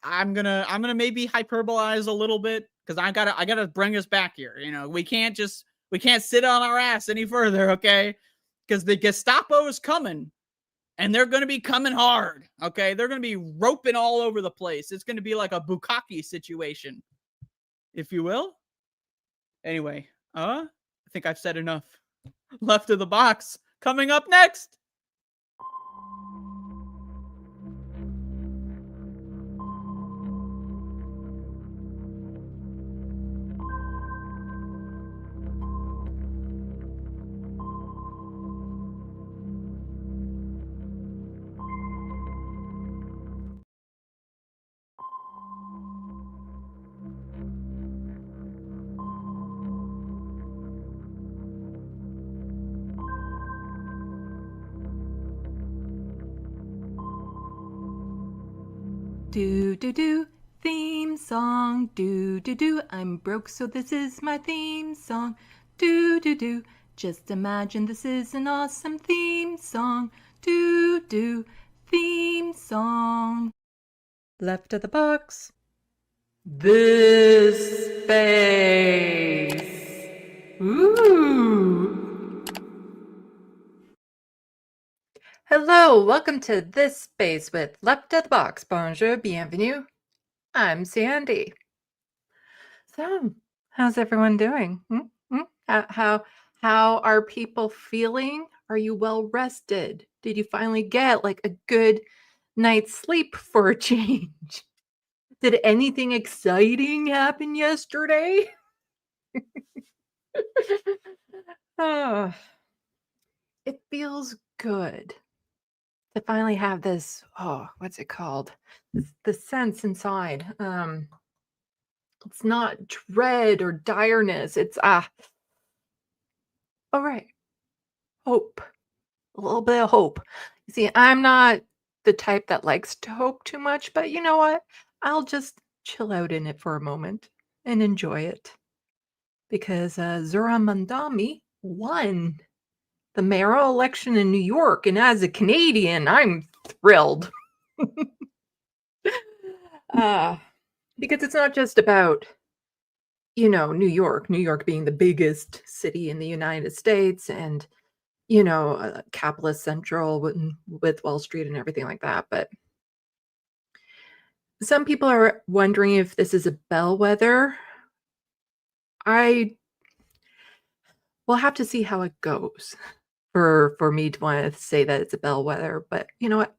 I'm gonna maybe hyperbolize a little bit because I gotta bring us back here. You know, we can't sit on our ass any further. Okay. Because the Gestapo is coming. And they're going to be coming hard, okay? They're going to be roping all over the place. It's going to be like a bukkake situation, if you will. Anyway, I think I've said enough. Left of the box. Coming up next. Do do do, theme song. Do do do, I'm broke, so this is my theme song. Do do do, just imagine this is an awesome theme song. Do do, theme song. Left of the box. This space. Ooh. Hello, welcome to This Space with Left of the Box. Bonjour, bienvenue. I'm Sandee. So, how's everyone doing? How are people feeling? Are you well rested? Did you finally get like a good night's sleep for a change? Did anything exciting happen yesterday? Oh, it feels good to finally have this, what's it called? The sense inside. It's not dread or direness. It's all right. Hope. A little bit of hope. You see, I'm not the type that likes to hope too much, but you know what? I'll just chill out in it for a moment and enjoy it. Because Zoran Mandami won the mayoral election in New York, and as a Canadian, I'm thrilled. Because it's not just about, New York being the biggest city in the United States and, capitalist central with Wall Street and everything like that. But some people are wondering if this is a bellwether. I will have to see how it goes for me to want to say that it's a bellwether. But you know what?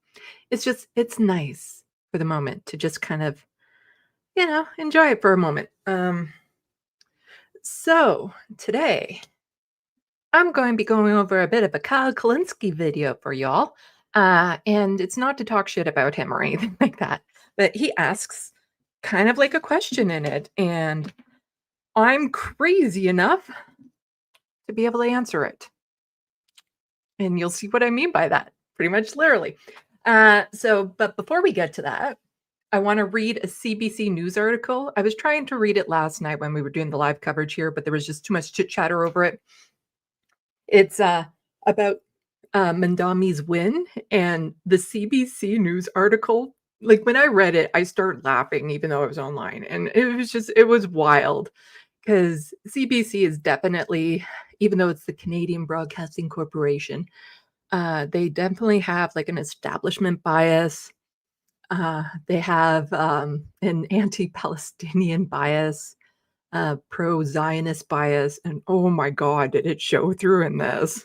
It's nice for the moment to just kind of, enjoy it for a moment. So today, I'm going to be going over a bit of a Kyle Kulinski video for y'all. And it's not to talk shit about him or anything like that, but he asks kind of like a question in it. And I'm crazy enough to be able to answer it. And you'll see what I mean by that, pretty much literally. But before we get to that, I want to read a CBC News article. I was trying to read it last night when we were doing the live coverage here, but there was just too much chit chatter over it. It's about Mandami's win, and the CBC News article. Like when I read it, I started laughing, even though I was online, and it was wild because CBC is definitely, even though it's the Canadian Broadcasting Corporation, they definitely have like an establishment bias. They have an anti-Palestinian bias, pro-Zionist bias, and oh my God, did it show through in this.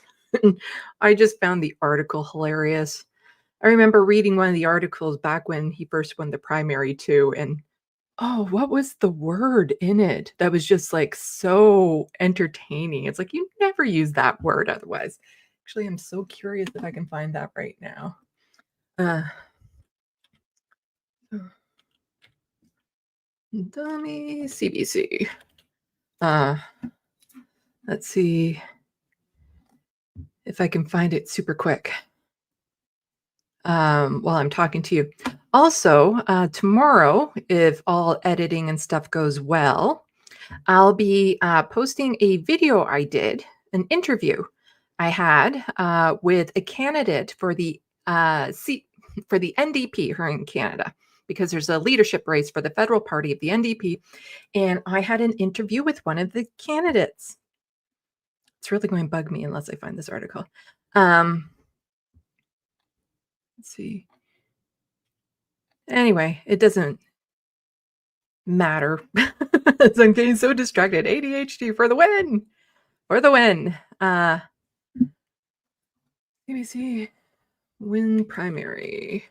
I just found the article hilarious. I remember reading one of the articles back when he first won the primary too, and what was the word in it that was just like so entertaining? It's like you never use that word otherwise. Actually, I'm so curious if I can find that right now. Dummy CBC. Let's see if I can find it super quick while I'm talking to you. Also, tomorrow, if all editing and stuff goes well, I'll be posting a video I did, an interview I had with a candidate for the seat for the NDP here in Canada, because there's a leadership race for the federal party of the NDP, and I had an interview with one of the candidates. It's really going to bug me unless I find this article. Let's see. Anyway, it doesn't matter. I'm getting so distracted. ADHD for the win. For the win. Let me see. Win primary.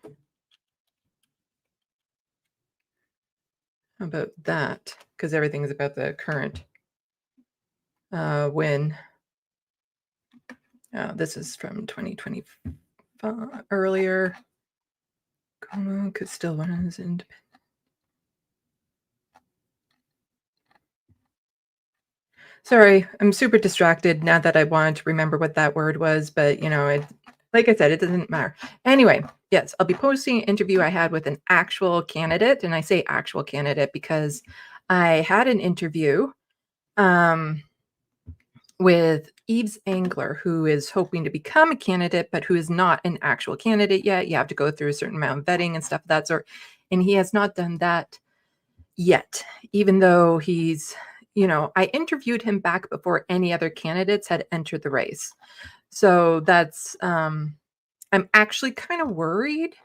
How about that? Because everything is about the current win. This is from 2025 earlier. Como could still win as independent. Sorry, I'm super distracted now that I wanted to remember what that word was, but like I said, it doesn't matter. Anyway, yes, I'll be posting an interview I had with an actual candidate. And I say actual candidate because I had an interview with Eves Angler, who is hoping to become a candidate, but who is not an actual candidate yet. You have to go through a certain amount of vetting and stuff of that sort. And he has not done that yet, even though he's, I interviewed him back before any other candidates had entered the race. So that's, I'm actually kind of worried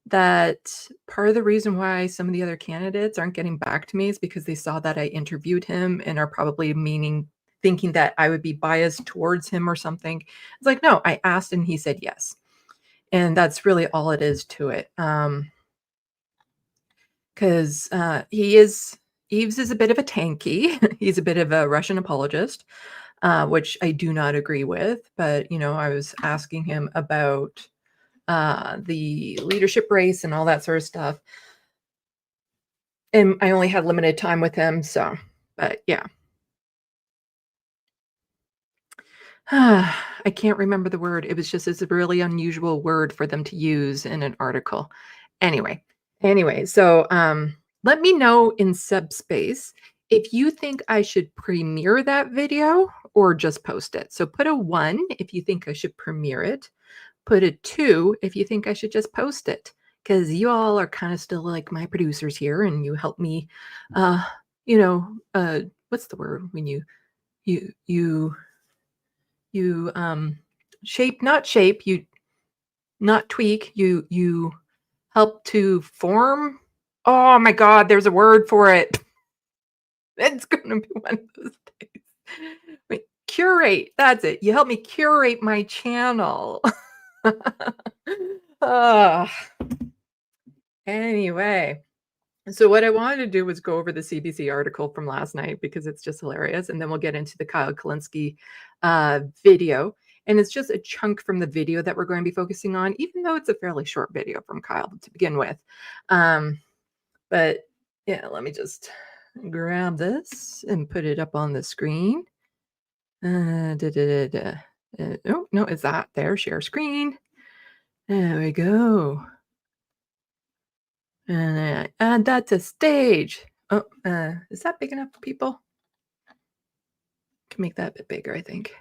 that part of the reason why some of the other candidates aren't getting back to me is because they saw that I interviewed him and are probably thinking that I would be biased towards him or something. It's like, no, I asked and he said yes. And that's really all it is to it. Because Eves is a bit of a tanky. He's a bit of a Russian apologist, which I do not agree with. But, I was asking him about the leadership race and all that sort of stuff. And I only had limited time with him. So, but yeah. I can't remember the word. It was just it's a really unusual word for them to use in an article. Anyway, so let me know in subspace if you think I should premiere that video or just post it. So put a 1 if you think I should premiere it. Put a 2 if you think I should just post it. Because you all are kind of still like my producers here and you help me, what's the word when you tweak, you help to form. Oh my God, there's a word for it. It's gonna be one of those days. Wait, curate, that's it. You help me curate my channel. Anyway, so what I wanted to do was go over the CBC article from last night because it's just hilarious. And then we'll get into the Kyle Kulinski video. And it's just a chunk from the video that we're going to be focusing on, even though it's a fairly short video from Kyle to begin with. But yeah, let me just grab this and put it up on the screen. Oh, no, is that there? Share screen. There we go. And add that to stage. Oh, is that big enough for people? Can make that a bit bigger, I think.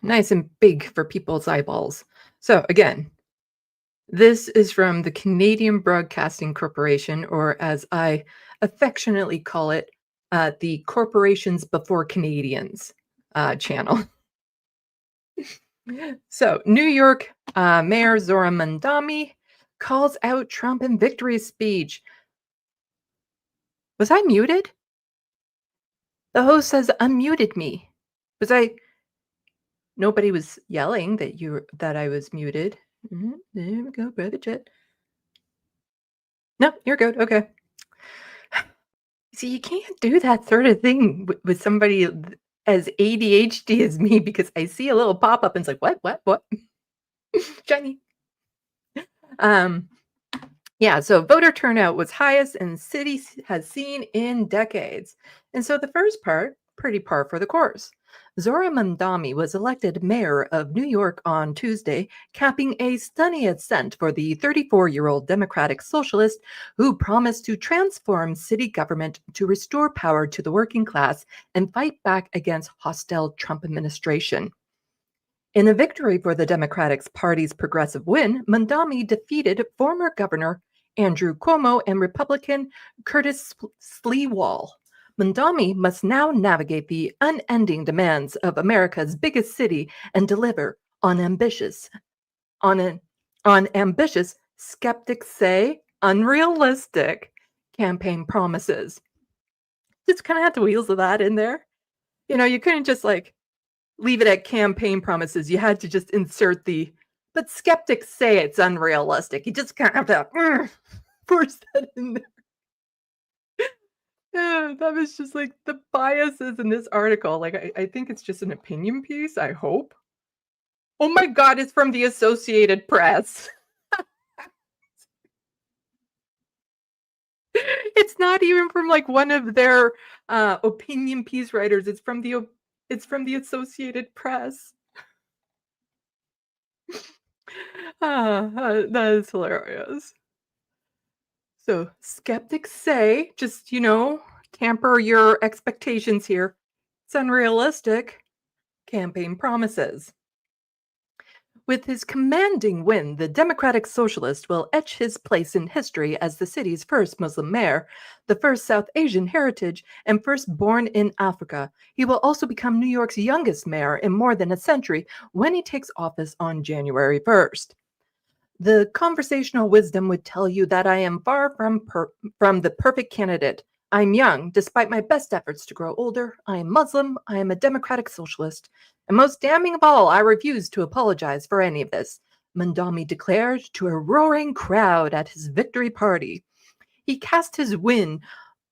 Nice and big for people's eyeballs. So again, this is from the Canadian Broadcasting Corporation, or as I affectionately call it, the Corporations Before Canadians channel. So New York Mayor Zora Mandami calls out Trump in victory speech. Was I muted? The host says unmuted me. Was I? Nobody was yelling that I was muted. There we go, brother Jet. No, you're good. Okay. See, you can't do that sort of thing with somebody as ADHD as me because I see a little pop up and it's like, what? Shiny. Yeah, so voter turnout was highest in city has seen in decades. And so the first part, pretty par for the course. Zora Mandami was elected mayor of New York on Tuesday, capping a stunning ascent for the 34-year-old Democratic socialist who promised to transform city government to restore power to the working class and fight back against hostile Trump administration. In a victory for the Democratic Party's progressive win, Mandami defeated former Governor Andrew Cuomo and Republican Curtis Sliwell. Mandami must now navigate the unending demands of America's biggest city and deliver on ambitious, skeptics say, unrealistic campaign promises. Just kind of had the wheels of that in there. You couldn't just leave it at campaign promises. You had to just insert but skeptics say it's unrealistic. You just kind of have to force that in there. Yeah, that was just the biases in this article. I think it's just an opinion piece, I hope. Oh my God, it's from the Associated Press. It's not even from one of their opinion piece writers. It's from the Associated Press. That is hilarious. So skeptics say, just, tamper your expectations here. It's unrealistic. Campaign promises. With his commanding win, the Democratic Socialist will etch his place in history as the city's first Muslim mayor, the first South Asian heritage, and first born in Africa. He will also become New York's youngest mayor in more than a century when he takes office on January 1st. The conversational wisdom would tell you that I am far from the perfect candidate. I'm young, despite my best efforts to grow older. I am Muslim. I am a democratic socialist. And most damning of all, I refuse to apologize for any of this, Mamdani declared to a roaring crowd at his victory party. He cast his win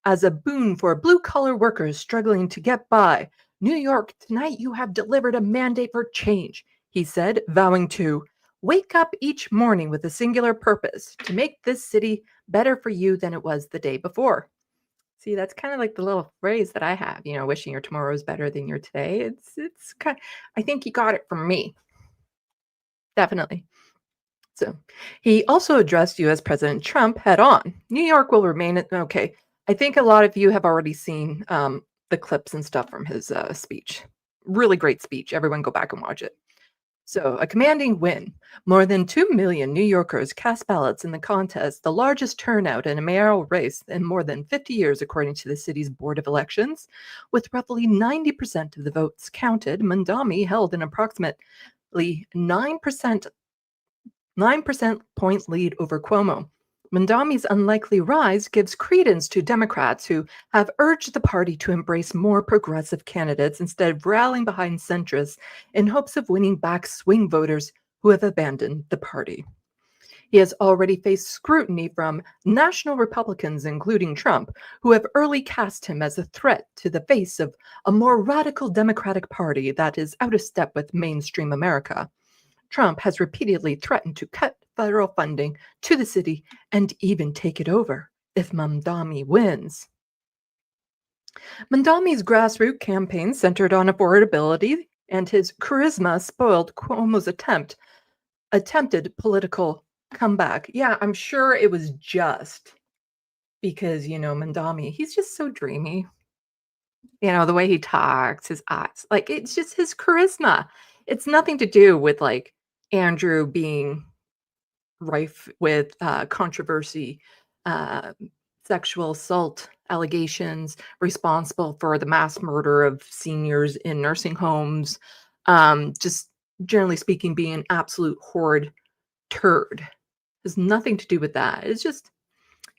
as a boon for blue-collar workers struggling to get by. New York, tonight you have delivered a mandate for change, he said, vowing to wake up each morning with a singular purpose, to make this city better for you than it was the day before. See, that's kind of like the little phrase that I have, wishing your tomorrow is better than your today. It's kind of, I think he got it from me. Definitely. So he also addressed U.S. President Trump head on. New York will remain, okay. I think a lot of you have already seen the clips and stuff from his speech. Really great speech. Everyone go back and watch it. So, a commanding win. More than 2 million New Yorkers cast ballots in the contest, the largest turnout in a mayoral race in more than 50 years, according to the city's Board of Elections. With roughly 90% of the votes counted, Mamdani held an approximately 9% point lead over Cuomo. Mamdani's unlikely rise gives credence to Democrats who have urged the party to embrace more progressive candidates instead of rallying behind centrists in hopes of winning back swing voters who have abandoned the party. He has already faced scrutiny from national Republicans, including Trump, who have early cast him as a threat to the face of a more radical Democratic Party that is out of step with mainstream America. Trump has repeatedly threatened to cut federal funding to the city and even take it over if Mamdani wins. Mamdani's grassroots campaign centered on affordability, and his charisma spoiled Cuomo's attempted political comeback. Yeah, I'm sure it was just because, Mamdani, he's just so dreamy. The way he talks, his eyes, like it's just his charisma. It's nothing to do with like Andrew being rife with controversy, sexual assault allegations, responsible for the mass murder of seniors in nursing homes, just generally speaking, being an absolute horrid turd. Has nothing to do with that. It's just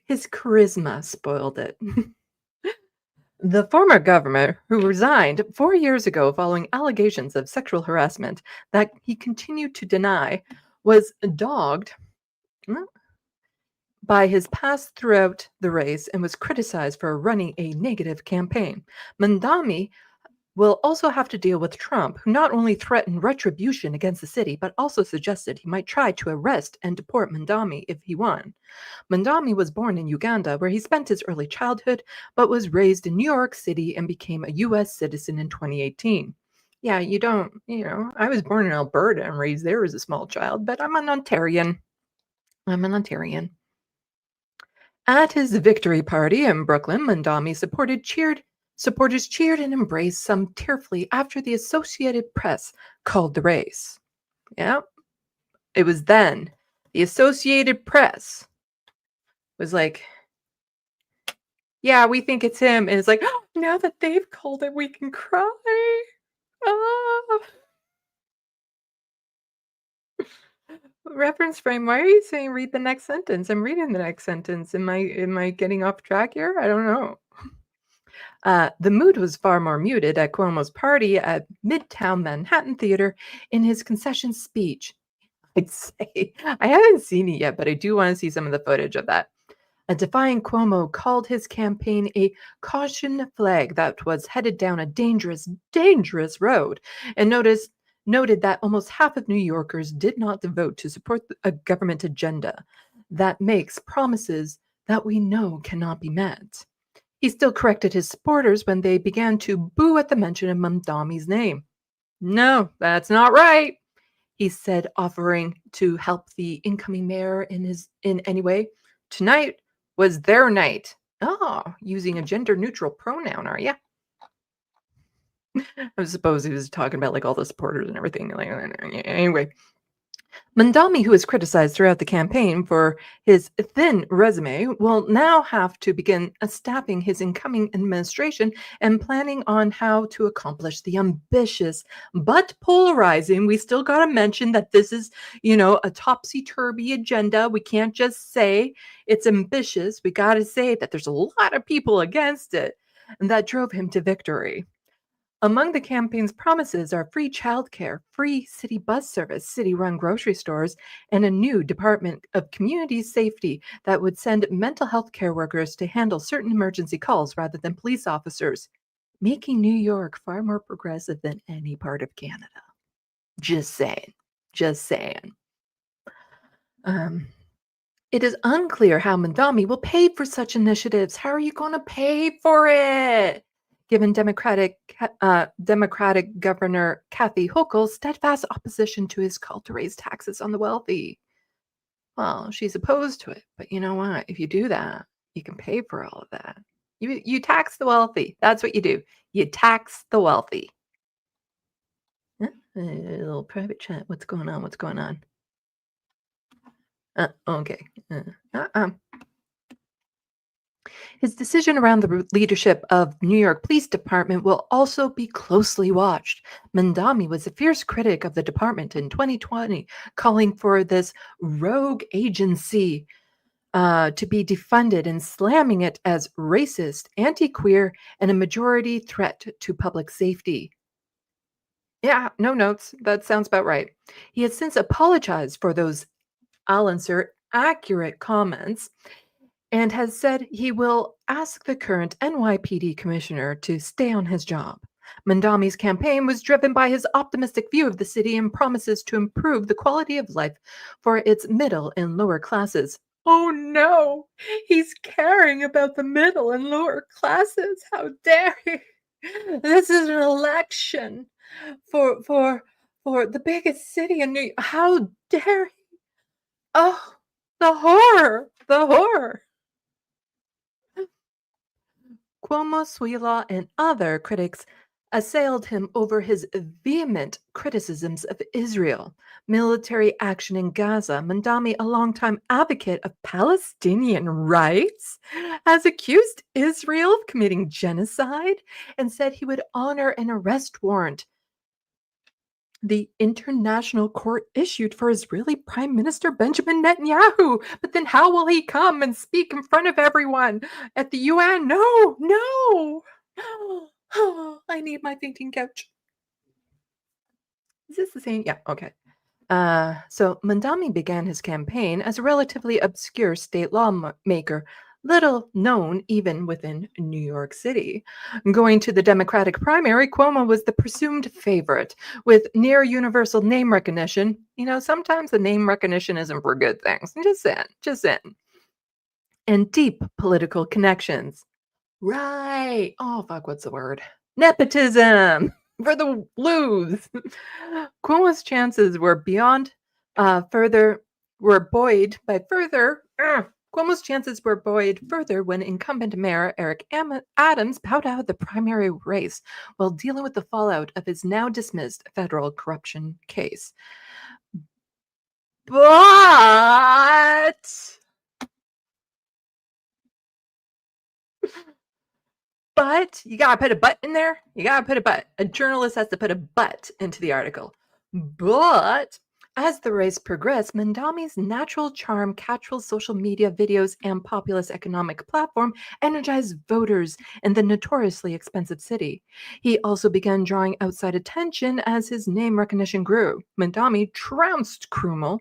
his charisma spoiled it. The former governor, who resigned 4 years ago following allegations of sexual harassment that he continued to deny, was dogged by his past throughout the race and was criticized for running a negative campaign. Mamdani will also have to deal with Trump, who not only threatened retribution against the city, but also suggested he might try to arrest and deport Mamdani if he won. Mamdani was born in Uganda, where he spent his early childhood, but was raised in New York City and became a U.S. citizen in 2018. Yeah, I was born in Alberta and raised there as a small child, but I'm an Ontarian. At his victory party in Brooklyn, Mamdani supporters cheered and embraced, some tearfully, after the Associated Press called the race. Yeah, it was then. The Associated Press was like, yeah, we think it's him. And it's like, oh, now that they've called it, we can cry. Ah. Reference frame. Why are you saying read the next sentence? I'm reading the next sentence. Am I getting off track here? I don't know. The mood was far more muted at Cuomo's party at Midtown Manhattan Theater in his concession speech. I'd say I haven't seen it yet, but I do want to see some of the footage of that. A defying Cuomo called his campaign a caution flag that was headed down a dangerous, dangerous road, and noted that almost half of New Yorkers did not vote to support a government agenda that makes promises that we know cannot be met. He still corrected his supporters when they began to boo at the mention of Mamdani's name. No, that's not right. he said, offering to help the incoming mayor in any way. Tonight was their night. Oh, using a gender-neutral pronoun, are you? I suppose he was talking about like all the supporters and everything. Like, anyway, Mandami, who was criticized throughout the campaign for his thin resume, will now have to begin staffing his incoming administration and planning on how to accomplish the ambitious but polarizing. We still got to mention that this is, a topsy-turvy agenda. We can't just say it's ambitious. We got to say that there's a lot of people against it, and that drove him to victory. Among the campaign's promises are free childcare, free city bus service, city-run grocery stores, and a new Department of Community Safety that would send mental health care workers to handle certain emergency calls rather than police officers, making New York far more progressive than any part of Canada. Just saying. Just saying. It is unclear how Mandami will pay for such initiatives. How are you going to pay for it? Given Democratic Governor Kathy Hochul's steadfast opposition to his call to raise taxes on the wealthy. Well, she's opposed to it, but you know what? If you do that, you can pay for all of that. You tax the wealthy. That's what you do. You tax the wealthy. A little private chat. What's going on? What's going on? Okay. His decision around the leadership of New York Police Department will also be closely watched. Mandami was a fierce critic of the department in 2020, calling for this rogue agency to be defunded and slamming it as racist, anti-queer, and a majority threat to public safety. Yeah, no notes. That sounds about right. He has since apologized for those, I'll insert, accurate comments, and has said he will ask the current NYPD commissioner to stay on his job. Mandami's campaign was driven by his optimistic view of the city and promises to improve the quality of life for its middle and lower classes. Oh no, he's caring about the middle and lower classes. How dare he? This is an election for the biggest city in New York. How dare he? Oh, the horror, the horror. Cuomo, Sfville, and other critics assailed him over his vehement criticisms of Israel, military action in Gaza. Mandami, a longtime advocate of Palestinian rights, has accused Israel of committing genocide and said he would honor an arrest warrant the international court issued for Israeli Prime Minister Benjamin Netanyahu. But then how will he come and speak in front of everyone at the UN? No, no. Oh, I need my fainting couch. Is this the same? Yeah, okay. So Mandami began his campaign as a relatively obscure state lawmaker, little known even within New York City. Going to the Democratic primary, Cuomo was the presumed favorite with near universal name recognition. Sometimes the name recognition isn't for good things. Just saying. And deep political connections. Right. Oh, fuck, what's the word? Nepotism for the blues. Cuomo's chances were buoyed further when incumbent Mayor Eric Adams bowed out of the primary race while dealing with the fallout of his now dismissed federal corruption case. But you gotta put a but in there. You gotta put a but. A journalist has to put a but into the article. But as the race progressed, Mandami's natural charm, casual social media videos, and populist economic platform energized voters in the notoriously expensive city. He also began drawing outside attention as his name recognition grew. Mandami trounced Cuomo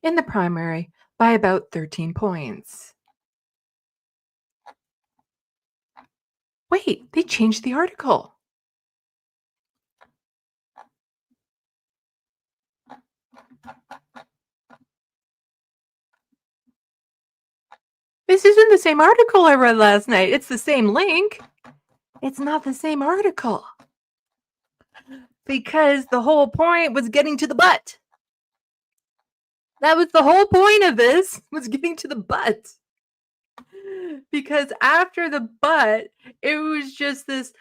in the primary by about 13 points. Wait, they changed the article. This isn't the same article I read last night. It's the same link. It's not the same article. Because the whole point was getting to the butt. That was the whole point of this, was getting to the butt. Because after the butt, it was just this,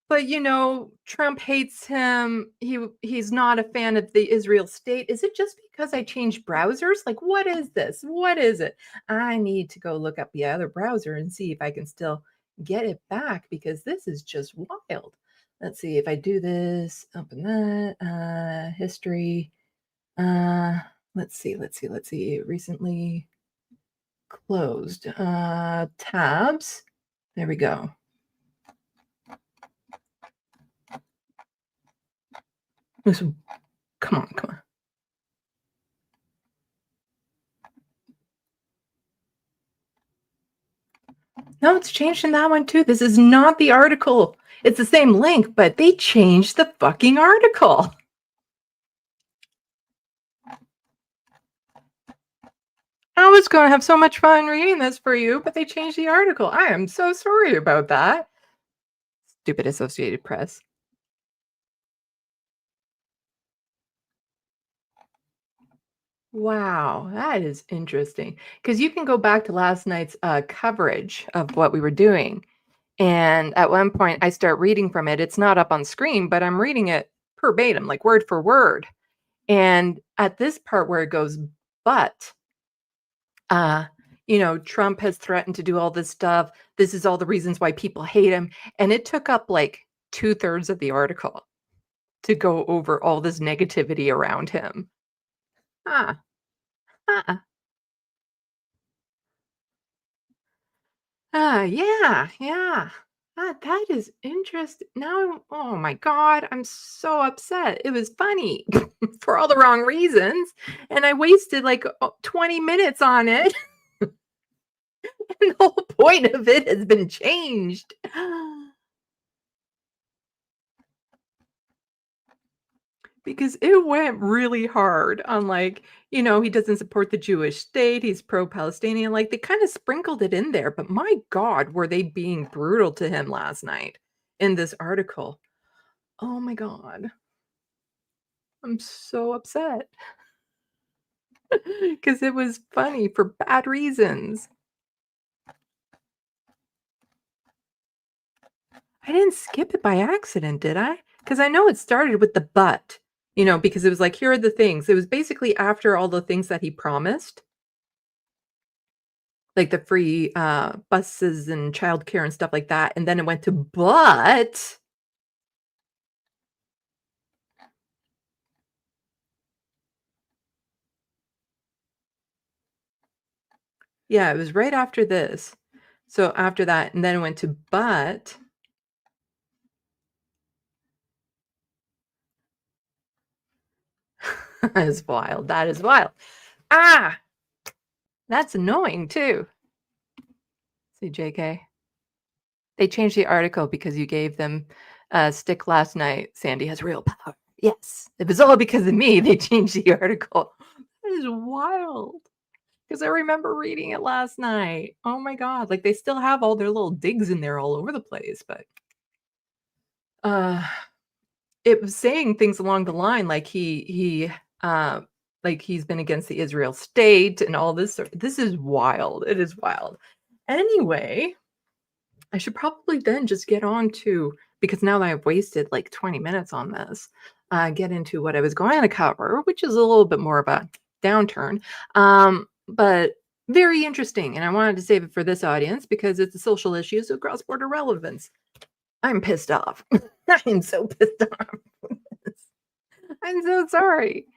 but you know, Trump hates him. He's not a fan of the Israel state. Is it just because I changed browsers? Like, what is this? What is it? I need to go look up the other browser and see if I can still get it back, because this is just wild. Let's see if I do this, open that, history. Let's see. Recently closed, tabs. There we go. Come on. No, it's changed in that one too. This is not the article. It's the same link, but they changed the fucking article. I was going to have so much fun reading this for you, but they changed the article. I am so sorry about that. Stupid Associated Press. Wow, that is interesting. Because you can go back to last night's coverage of what we were doing. And at one point, I start reading from it. It's not up on screen, but I'm reading it verbatim, like word for word. And at this part where it goes, but, you know, Trump has threatened to do all this stuff. This is all the reasons why people hate him. And it took up like 2/3 of the article to go over all this negativity around him. Yeah. That is interesting. Now, oh my God, I'm so upset. It was funny for all the wrong reasons. And I wasted like 20 minutes on it. And the whole point of it has been changed. Because it went really hard on, like, you know, he doesn't support the Jewish state. He's pro-Palestinian. Like, they kind of sprinkled it in there. But my God, were they being brutal to him last night in this article? Oh my God. I'm so upset. Because it was funny for bad reasons. I didn't skip it by accident, did I? Because I know it started with the but. You know, because it was like, here are the things. It was basically after all the things that he promised. Like the free buses and childcare and stuff like that. And then it went to but. Yeah, it was right after this. So after that, and then it went to but. That is wild. That is wild. That's annoying too. See, JK. They changed the article because you gave them a stick last night. Sandee has real power. Yes. It was all because of me. They changed the article. That is wild. Because I remember reading it last night. Oh my God. Like, they still have all their little digs in there all over the place, but it was saying things along the line like like he's been against the Israel state and all this. This is wild. It is wild. Anyway, I should probably then just get on to, because now that I've wasted like 20 minutes on this, get into what I was going to cover, which is a little bit more of a downturn, but very interesting. And I wanted to save it for this audience because it's the social issues of cross-border relevance. I'm pissed off. I'm so pissed off. I'm so sorry.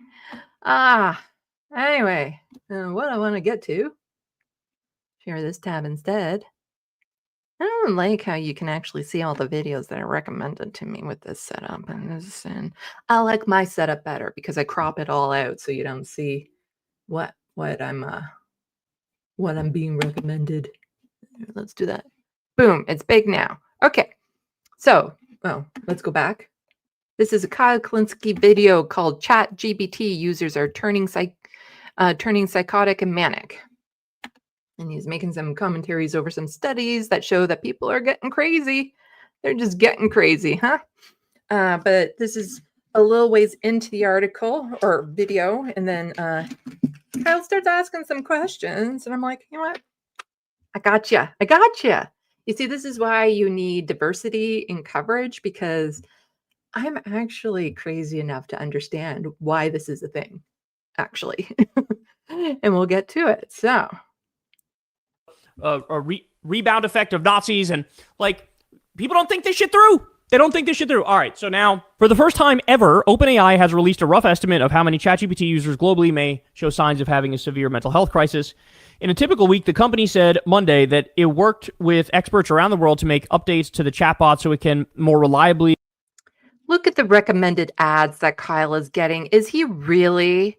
Anyway, what I want to get to, share this tab instead. I don't like how you can actually see all the videos that are recommended to me with this setup. And I like my setup better because I crop it all out so you don't see what I'm being recommended. Let's do that. Boom, it's big now. Okay. So, well, let's go back. This is a Kyle Klinsky video called ChatGPT Users Are Turning Psychotic and Manic. And he's making some commentaries over some studies that show that people are getting crazy. They're just getting crazy, huh? But this is a little ways into the article or video, and then Kyle starts asking some questions, and I'm like, you know what? I gotcha. You see, this is why you need diversity in coverage, because I'm actually crazy enough to understand why this is a thing, actually. And we'll get to it. So, rebound effect of Nazis, and like people don't think this shit through. They don't think this shit through. All right, so now, for the first time ever, OpenAI has released a rough estimate of how many ChatGPT users globally may show signs of having a severe mental health crisis. In a typical week, the company said Monday that it worked with experts around the world to make updates to the chatbot so it can more reliably... Look at the recommended ads that Kyle is getting. Is he really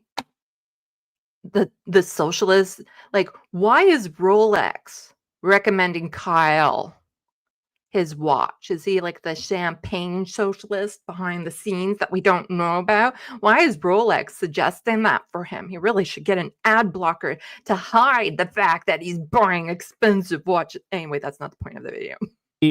the socialist? Like, why is Rolex recommending Kyle his watch? Is he like the champagne socialist behind the scenes that we don't know about? Why is Rolex suggesting that for him? He really should get an ad blocker to hide the fact that he's buying expensive watches. Anyway, that's not the point of the video.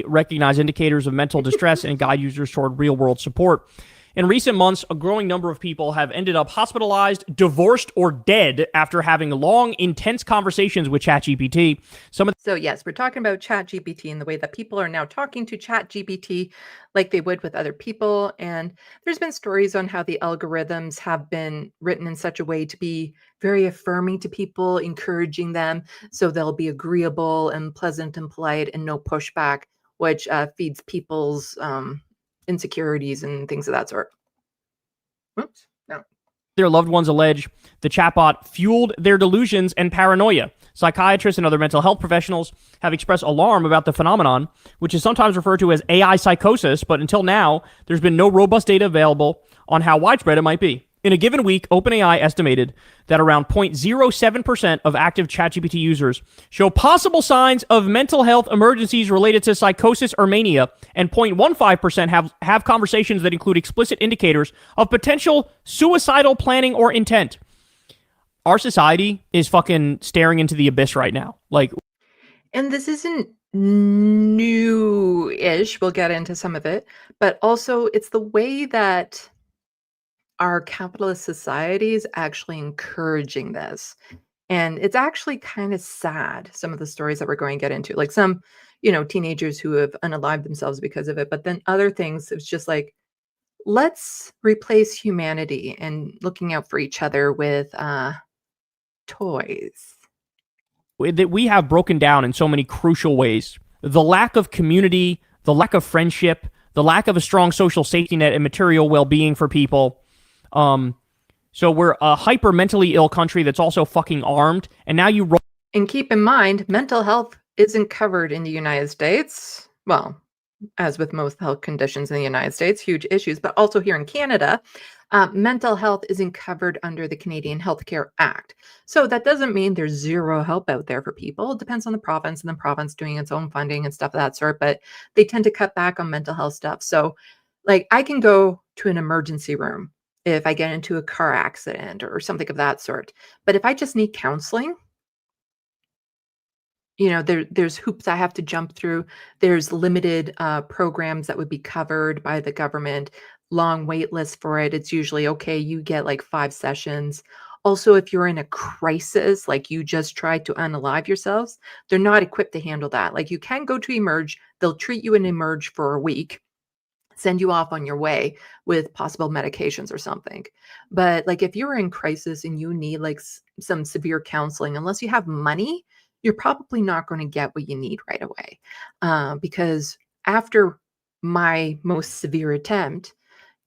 Recognize indicators of mental distress and guide users toward real-world support. In recent months, a growing number of people have ended up hospitalized, divorced, or dead after having long, intense conversations with ChatGPT. So yes, we're talking about ChatGPT and the way that people are now talking to ChatGPT like they would with other people. And there's been stories on how the algorithms have been written in such a way to be very affirming to people, encouraging them, so they'll be agreeable and pleasant and polite and no pushback, which feeds people's insecurities and things of that sort. Whoops. No. Their loved ones allege the chatbot fueled their delusions and paranoia. Psychiatrists and other mental health professionals have expressed alarm about the phenomenon, which is sometimes referred to as AI psychosis, but until now, there's been no robust data available on how widespread it might be. In a given week, OpenAI estimated that around 0.07% of active ChatGPT users show possible signs of mental health emergencies related to psychosis or mania, and 0.15% have conversations that include explicit indicators of potential suicidal planning or intent. Our society is fucking staring into the abyss right now. Like, and this isn't new-ish. We'll get into some of it, but also it's the way that our capitalist society is actually encouraging this. And it's actually kind of sad, some of the stories that we're going to get into. Like some, teenagers who have unalived themselves because of it. But then other things, it's just like, let's replace humanity and looking out for each other with toys. That we have broken down in so many crucial ways. The lack of community, the lack of friendship, the lack of a strong social safety net and material well-being for people. So we're a hyper mentally ill country that's also fucking armed. And now you roll. And keep in mind, mental health isn't covered in the United States. Well, as with most health conditions in the United States, huge issues, but also here in Canada, mental health isn't covered under the Canadian Healthcare Act. So that doesn't mean there's zero help out there for people. It depends on the province and the province doing its own funding and stuff of that sort, but they tend to cut back on mental health stuff. So like I can go to an emergency room if I get into a car accident or something of that sort. But if I just need counseling, there's hoops I have to jump through. There's limited programs that would be covered by the government, long wait list for it. It's usually, okay, you get like 5 sessions. Also, if you're in a crisis, like you just tried to unalive yourselves, they're not equipped to handle that. Like you can go to Emerge. They'll treat you in Emerge for a week, send you off on your way with possible medications or something. But like if you're in crisis and you need like some severe counseling, unless you have money, you're probably not going to get what you need right away. Because after my most severe attempt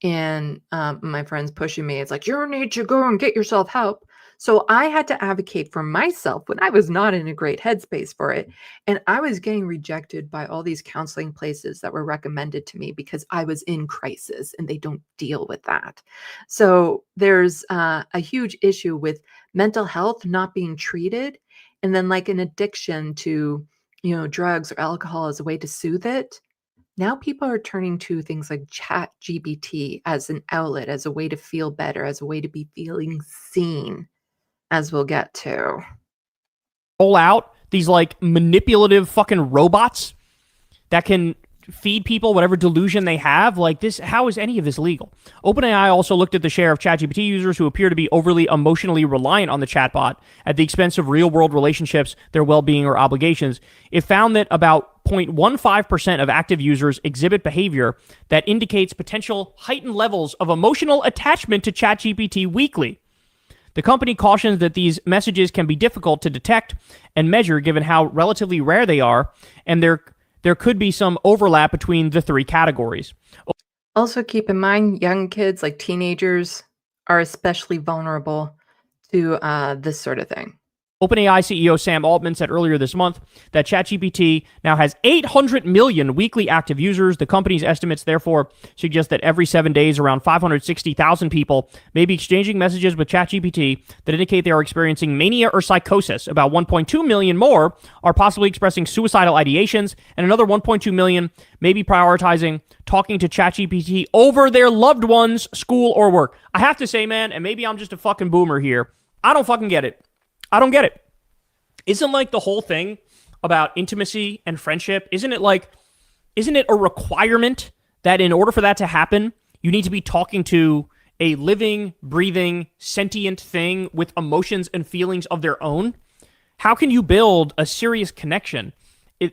and my friends pushing me, it's like, you need to go and get yourself help. So I had to advocate for myself when I was not in a great headspace for it. And I was getting rejected by all these counseling places that were recommended to me because I was in crisis and they don't deal with that. So there's a huge issue with mental health not being treated. And then like an addiction to, drugs or alcohol as a way to soothe it. Now people are turning to things like ChatGPT as an outlet, as a way to feel better, as a way to be feeling seen, as we'll get to. Roll out these like manipulative fucking robots that can feed people whatever delusion they have. Like this, how is any of this legal? OpenAI also looked at the share of ChatGPT users who appear to be overly emotionally reliant on the chatbot at the expense of real-world relationships, their well-being, or obligations. It found that about 0.15% of active users exhibit behavior that indicates potential heightened levels of emotional attachment to ChatGPT weekly. The company cautions that these messages can be difficult to detect and measure given how relatively rare they are, and there could be some overlap between the three categories. Also keep in mind, young kids, like teenagers, are especially vulnerable to this sort of thing. OpenAI CEO Sam Altman said earlier this month that ChatGPT now has 800 million weekly active users. The company's estimates, therefore, suggest that every 7 days, around 560,000 people may be exchanging messages with ChatGPT that indicate they are experiencing mania or psychosis. About 1.2 million more are possibly expressing suicidal ideations, and another 1.2 million may be prioritizing talking to ChatGPT over their loved ones, school, or work. I have to say, man, and maybe I'm just a fucking boomer here, I don't fucking get it. I don't get it. Isn't like the whole thing about intimacy and friendship, isn't it a requirement that in order for that to happen, you need to be talking to a living, breathing, sentient thing with emotions and feelings of their own? How can you build a serious connection?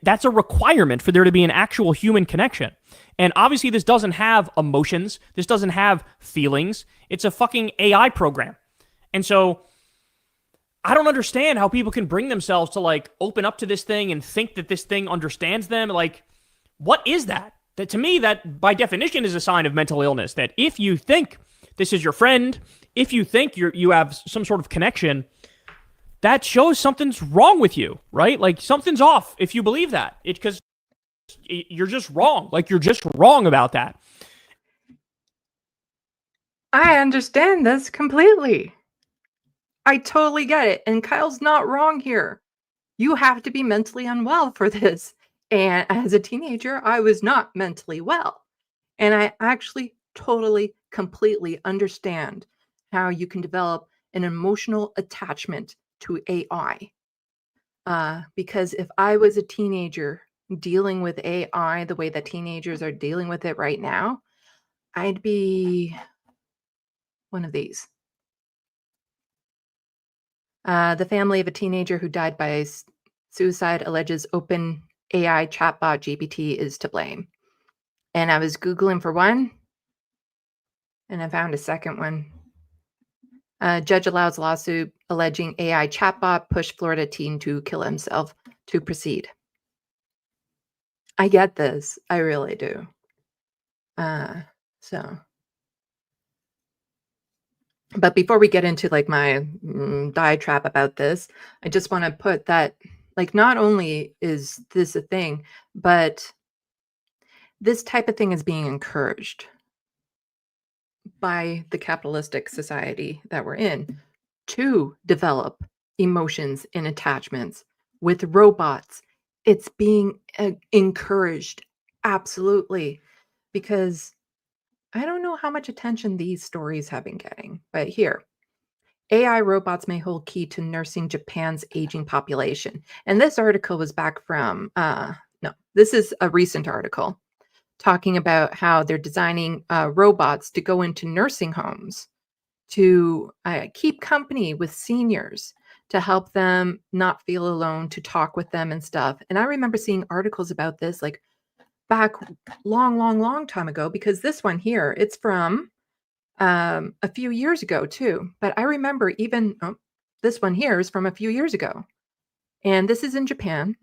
That's a requirement for there to be an actual human connection. And obviously this doesn't have emotions. This doesn't have feelings. It's a fucking AI program. And so I don't understand how people can bring themselves to like open up to this thing and think that this thing understands them. Like, what is that? That to me, that by definition is a sign of mental illness. That if you think this is your friend, if you think you have some sort of connection, that shows something's wrong with you, right? Like something's off if you believe that. Because you're just wrong. Like you're just wrong about that. I understand this completely. I totally get it. And Kyle's not wrong here. You have to be mentally unwell for this. And as a teenager, I was not mentally well. And I actually totally, completely understand how you can develop an emotional attachment to AI. Because if I was a teenager dealing with AI the way that teenagers are dealing with it right now, I'd be one of these. The family of a teenager who died by suicide alleges OpenAI chatbot GPT is to blame. And I was Googling for one, and I found a second one. Judge allows lawsuit alleging AI chatbot pushed Florida teen to kill himself to proceed. I get this. I really do. But before we get into like my diatribe about this, I just want to put that like not only is this a thing, but this type of thing is being encouraged by the capitalistic society that we're in to develop emotions and attachments with robots. It's being encouraged, absolutely, because I don't know how much attention these stories have been getting, but here, AI robots may hold key to nursing Japan's aging population. And this article was back from, this is a recent article talking about how they're designing robots to go into nursing homes to keep company with seniors, to help them not feel alone, to talk with them and stuff. And I remember seeing articles about this like back long time ago, because this one here, it's from a few years ago too. But I remember even this one here is from a few years ago. And this is in Japan.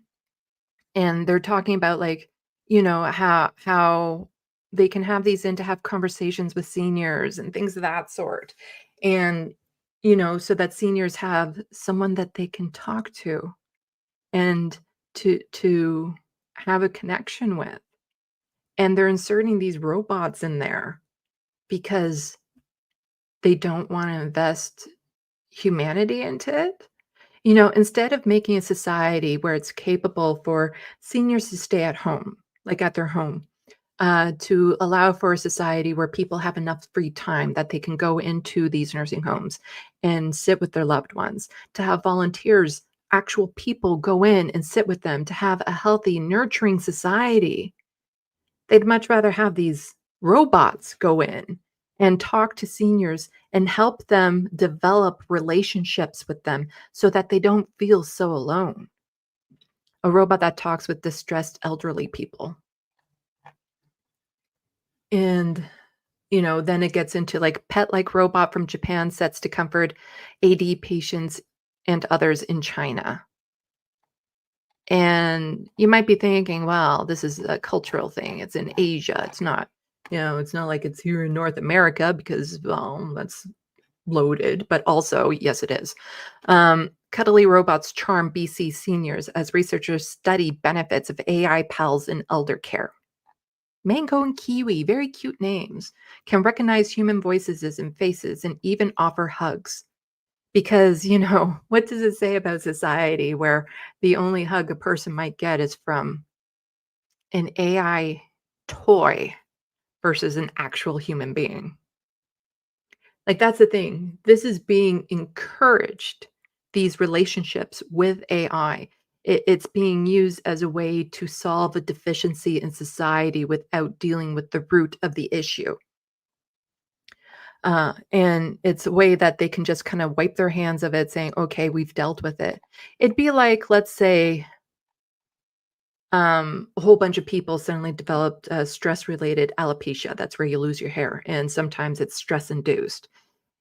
And they're talking about like, you know, how they can have these in to have conversations with seniors and things of that sort. And, you know, so that seniors have someone that they can talk to and to have a connection with. And they're inserting these robots in there because they don't want to invest humanity into it. You know, instead of making a society where it's capable for seniors to stay at home, like at their home, to allow for a society where people have enough free time that they can go into these nursing homes and sit with their loved ones, to have volunteers, actual people go in and sit with them, to have a healthy, nurturing society. They'd much rather have these robots go in and talk to seniors and help them develop relationships with them so that they don't feel so alone. A robot that talks with distressed elderly people. And, then it gets into like pet-like robot from Japan sets to comfort AD patients and others in China. And you might be thinking, well, this is a cultural thing. It's in Asia. It's not, it's not like it's here in North America because, well, that's loaded. But also, yes, it is. Cuddly robots charm BC seniors as researchers study benefits of AI pals in elder care. Mango and Kiwi, very cute names, can recognize human voices and faces and even offer hugs. Because, what does it say about society where the only hug a person might get is from an AI toy versus an actual human being? Like, that's the thing. This is being encouraged, these relationships with AI. It's being used as a way to solve a deficiency in society without dealing with the root of the issue. And it's a way that they can just kind of wipe their hands of it, saying, okay, we've dealt with it. It'd be like, let's say, a whole bunch of people suddenly developed stress-related alopecia. That's where you lose your hair. And sometimes it's stress-induced.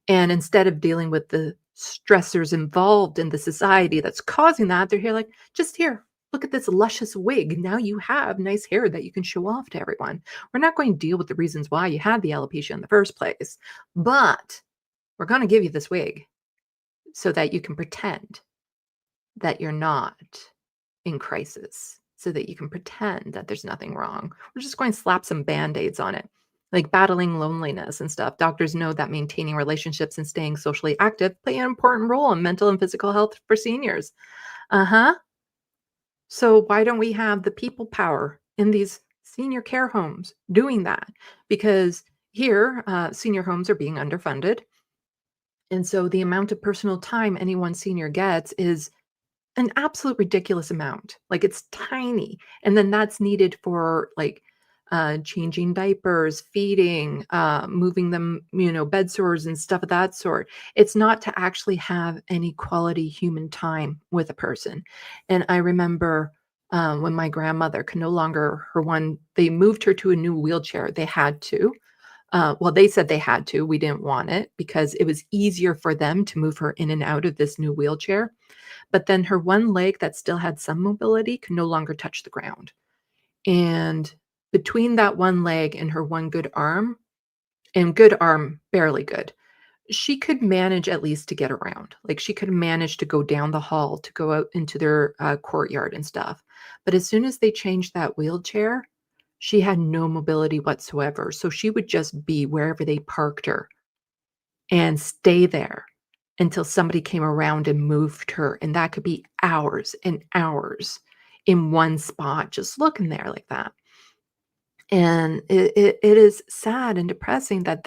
And instead of dealing with the stressors involved in the society that's causing that, they're here like, just here, look at this luscious wig. Now you have nice hair that you can show off to everyone. We're not going to deal with the reasons why you had the alopecia in the first place, but we're going to give you this wig so that you can pretend that you're not in crisis, so that you can pretend that there's nothing wrong. We're just going to slap some Band-Aids on it. Like battling loneliness and stuff. Doctors know that maintaining relationships and staying socially active play an important role in mental and physical health for seniors. So why don't we have the people power in these senior care homes doing that? Because here, senior homes are being underfunded. And so the amount of personal time any one senior gets is an absolute ridiculous amount. Like, it's tiny. And then that's needed for like changing diapers, feeding, moving them, bed sores and stuff of that sort. It's not to actually have any quality human time with a person. And I remember when my grandmother could no longer, they moved her to a new wheelchair. They had to. Well, they said they had to. We didn't want it because it was easier for them to move her in and out of this new wheelchair. But then her one leg that still had some mobility could no longer touch the ground. And between that one leg and her one good arm, and good arm, barely good, she could manage at least to get around. Like, she could manage to go down the hall, to go out into their courtyard and stuff. But as soon as they changed that wheelchair, she had no mobility whatsoever. So she would just be wherever they parked her and stay there until somebody came around and moved her. And that could be hours and hours in one spot, just looking there like that. And it is sad and depressing that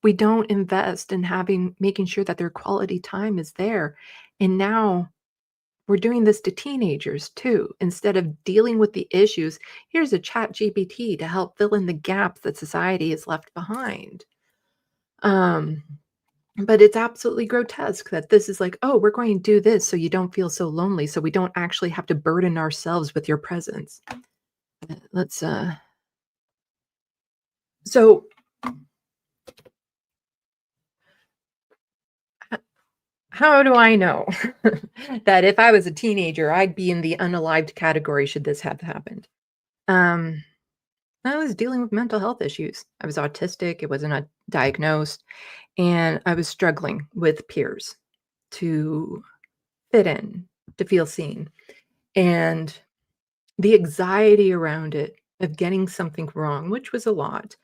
we don't invest in making sure that their quality time is there. And now we're doing this to teenagers too. Instead of dealing with the issues, here's a chat GPT to help fill in the gaps that society has left behind. But it's absolutely grotesque that this is like, oh, we're going to do this so you don't feel so lonely, so we don't actually have to burden ourselves with your presence. Let's So how do I know that if I was a teenager, I'd be in the unalived category should this have happened? I was dealing with mental health issues. I was autistic. It wasn't diagnosed. And I was struggling with peers to fit in, to feel seen. And the anxiety around it of getting something wrong, which was a lot,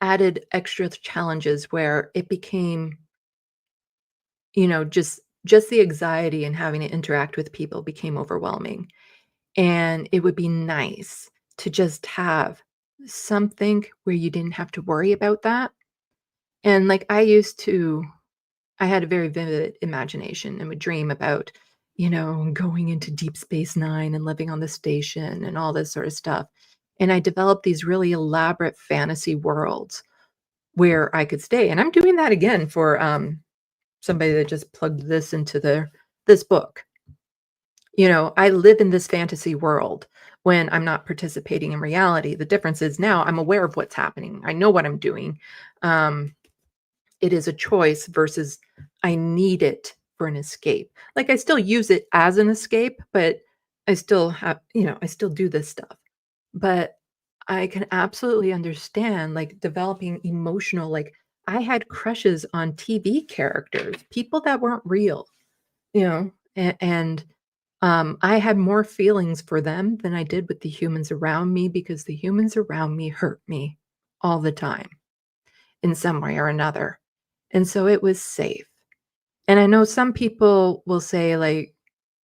added extra challenges where it became, just the anxiety and having to interact with people became overwhelming. And it would be nice to just have something where you didn't have to worry about that. And like I had a very vivid imagination and would dream about, going into Deep Space Nine and living on the station and all this sort of stuff. And I developed these really elaborate fantasy worlds where I could stay. And I'm doing that again for somebody that just plugged this into this book. I live in this fantasy world when I'm not participating in reality. The difference is now I'm aware of what's happening. I know what I'm doing. It is a choice versus I need it for an escape. Like I still use it as an escape, but I still have, I still do this stuff. But I can absolutely understand like developing emotional, like I had crushes on TV characters, people that weren't real, and I had more feelings for them than I did with the humans around me because the humans around me hurt me all the time in some way or another. And so it was safe. And I know some people will say, like,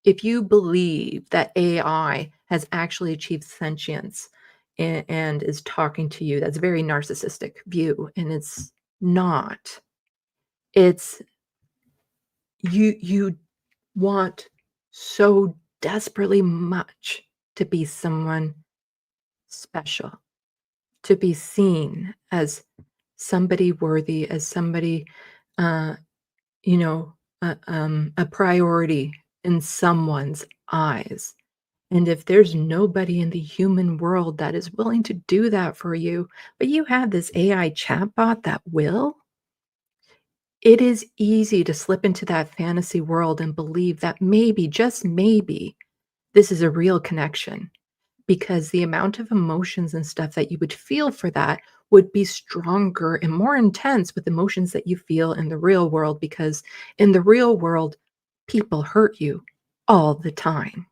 if you believe that AI has actually achieved sentience and is talking to you, that's a very narcissistic view. And it's not. It's you want so desperately much to be someone special, to be seen as somebody worthy, as somebody, a priority in someone's eyes. And if there's nobody in the human world that is willing to do that for you, but you have this AI chatbot that will, it is easy to slip into that fantasy world and believe that maybe, just maybe, this is a real connection, because the amount of emotions and stuff that you would feel for that would be stronger and more intense with emotions that you feel in the real world, because in the real world, people hurt you all the time.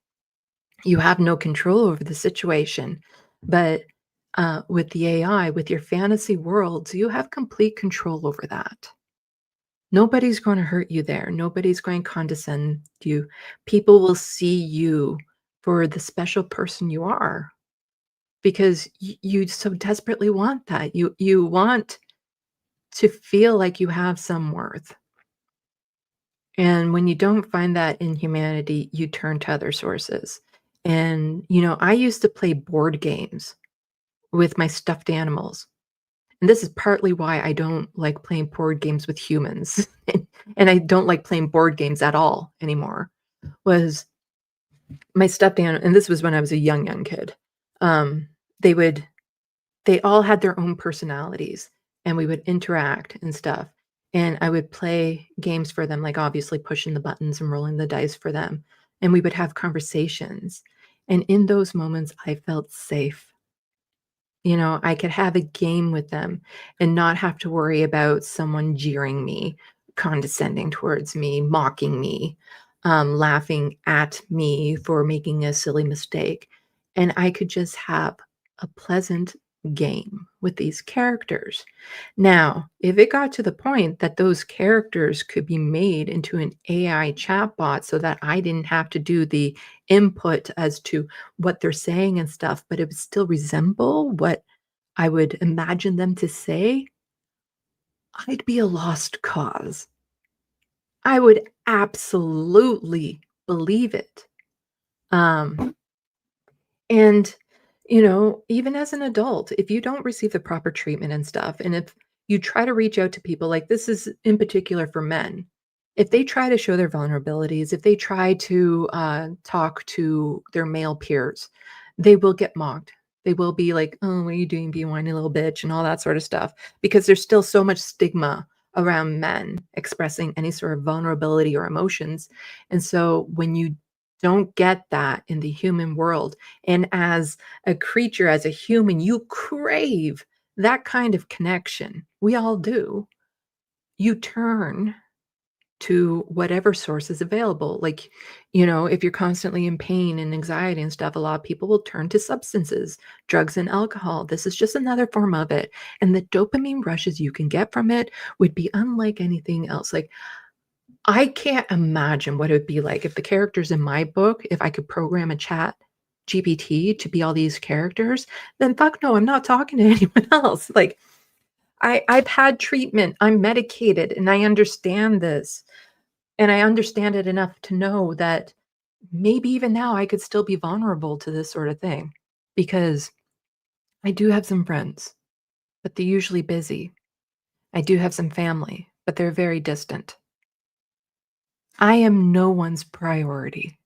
You have no control over the situation. But with the AI, with your fantasy worlds, you have complete control over that. Nobody's going to hurt you there. Nobody's going to condescend you. People will see you for the special person you are, because you so desperately want that. You want to feel like you have some worth. And when you don't find that in humanity, you turn to other sources. And, I used to play board games with my stuffed animals. And this is partly why I don't like playing board games with humans. And I don't like playing board games at all anymore. Was my stuffed animal, and this was when I was a young kid. They all had their own personalities, and we would interact and stuff. And I would play games for them, like obviously pushing the buttons and rolling the dice for them. And we would have conversations. And in those moments, I felt safe. I could have a game with them and not have to worry about someone jeering me, condescending towards me, mocking me, laughing at me for making a silly mistake. And I could just have a pleasant game with these characters. Now, if it got to the point that those characters could be made into an AI chatbot so that I didn't have to do the input as to what they're saying and stuff, but it would still resemble what I would imagine them to say, I'd be a lost cause. I would absolutely believe it. And even as an adult, if you don't receive the proper treatment and stuff, and if you try to reach out to people, like this is in particular for men, if they try to show their vulnerabilities, if they try to talk to their male peers, they will get mocked. They will be like, oh, what are you doing, be a whiny little bitch, and all that sort of stuff, because there's still so much stigma around men expressing any sort of vulnerability or emotions. And so when you don't get that in the human world, and as a creature, as a human, you crave that kind of connection. We all do. You turn to whatever source is available. Like, if you're constantly in pain and anxiety and stuff, a lot of people will turn to substances, drugs and alcohol. This is just another form of it. And the dopamine rushes you can get from it would be unlike anything else. Like, I can't imagine what it would be like if the characters in my book, if I could program a chat GPT to be all these characters, then fuck no, I'm not talking to anyone else. Like, I've had treatment, I'm medicated, and I understand this. And I understand it enough to know that maybe even now I could still be vulnerable to this sort of thing because I do have some friends, but they're usually busy. I do have some family, but they're very distant. I am no one's priority.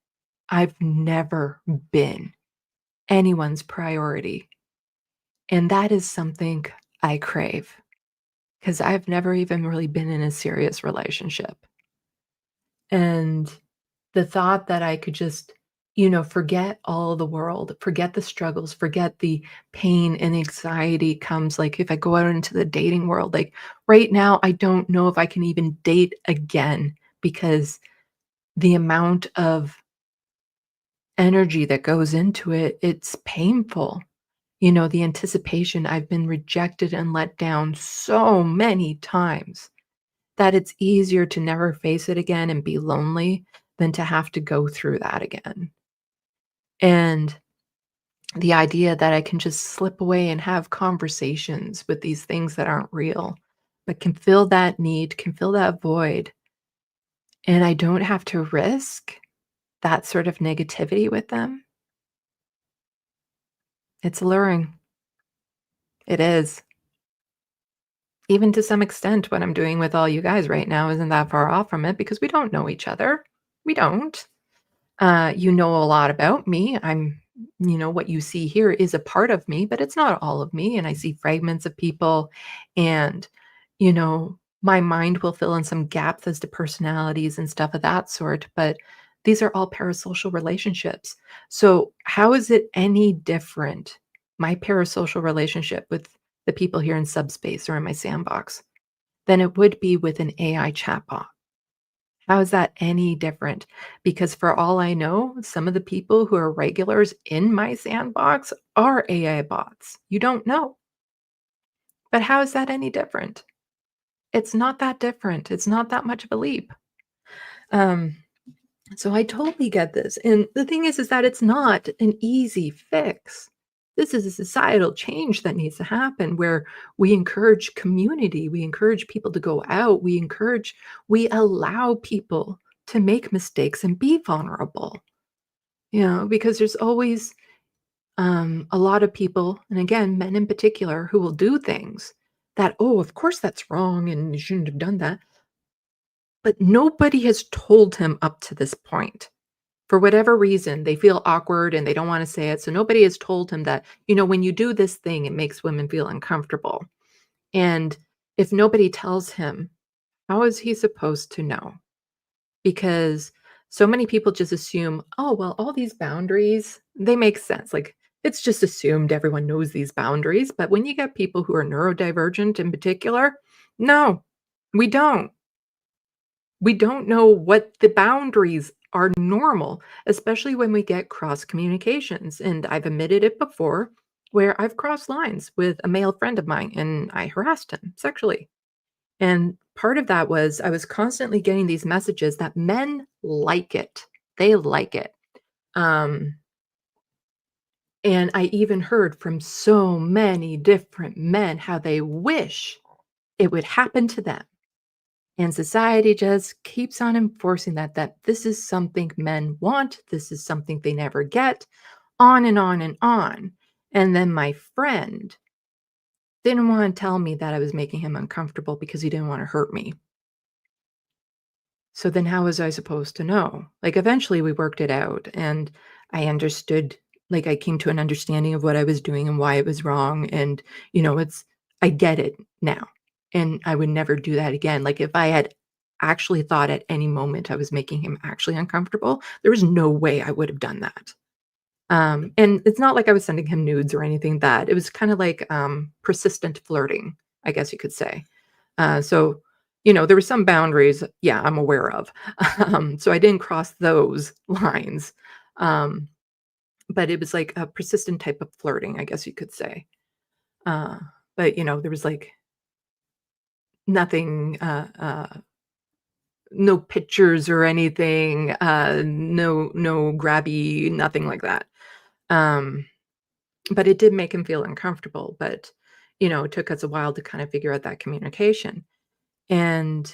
I've never been anyone's priority. And that is something I crave because I've never even really been in a serious relationship. And the thought that I could just, forget all the world, forget the struggles, forget the pain and anxiety comes like if I go out into the dating world, like right now, I don't know if I can even date again because the amount of energy that goes into it, it's painful. The anticipation, I've been rejected and let down so many times that it's easier to never face it again and be lonely than to have to go through that again. And the idea that I can just slip away and have conversations with these things that aren't real, but can fill that need, can fill that void. And I don't have to risk that sort of negativity with them. It's alluring. It is. Even to some extent, what I'm doing with all you guys right now isn't that far off from it because we don't know each other. We don't. You know a lot about me. What you see here is a part of me, but it's not all of me. And I see fragments of people and, my mind will fill in some gaps as to personalities and stuff of that sort. But these are all parasocial relationships. So how is it any different, my parasocial relationship with the people here in subspace or in my sandbox, than it would be with an AI chatbot? How is that any different? Because for all I know, some of the people who are regulars in my sandbox are AI bots. You don't know. But how is that any different? It's not that different. It's not that much of a leap. So I totally get this. And the thing is that it's not an easy fix. This is a societal change that needs to happen where we encourage community, we encourage people to go out, we allow people to make mistakes and be vulnerable. Because there's always a lot of people, and again, men in particular, who will do things that, oh, of course that's wrong and you shouldn't have done that. But nobody has told him up to this point. For whatever reason, they feel awkward and they don't want to say it. So nobody has told him that, when you do this thing, it makes women feel uncomfortable. And if nobody tells him, how is he supposed to know? Because so many people just assume, oh, well, all these boundaries, they make sense. Like it's just assumed everyone knows these boundaries. But when you get people who are neurodivergent in particular, no, we don't. We don't know what the boundaries are normal, especially when we get cross communications. And I've admitted it before where I've crossed lines with a male friend of mine and I harassed him sexually. And part of that was I was constantly getting these messages that men like it. They like it. And I even heard from so many different men how they wish it would happen to them. And society just keeps on enforcing that this is something men want, this is something they never get, on and on and on. And then my friend didn't want to tell me that I was making him uncomfortable because he didn't want to hurt me. So then how was I supposed to know? Like eventually we worked it out and I understood, like I came to an understanding of what I was doing and why it was wrong. And, I get it now. And I would never do that again. Like if I had actually thought at any moment I was making him actually uncomfortable, there was no way I would have done that. And it's not like I was sending him nudes or anything that it was kind of like persistent flirting, I guess you could say. So, there were some boundaries, yeah, I'm aware of. So I didn't cross those lines. But it was like a persistent type of flirting, I guess you could say. But, there was like nothing, no pictures or anything, no grabby, nothing like that. But it did make him feel uncomfortable. But, it took us a while to kind of figure out that communication. And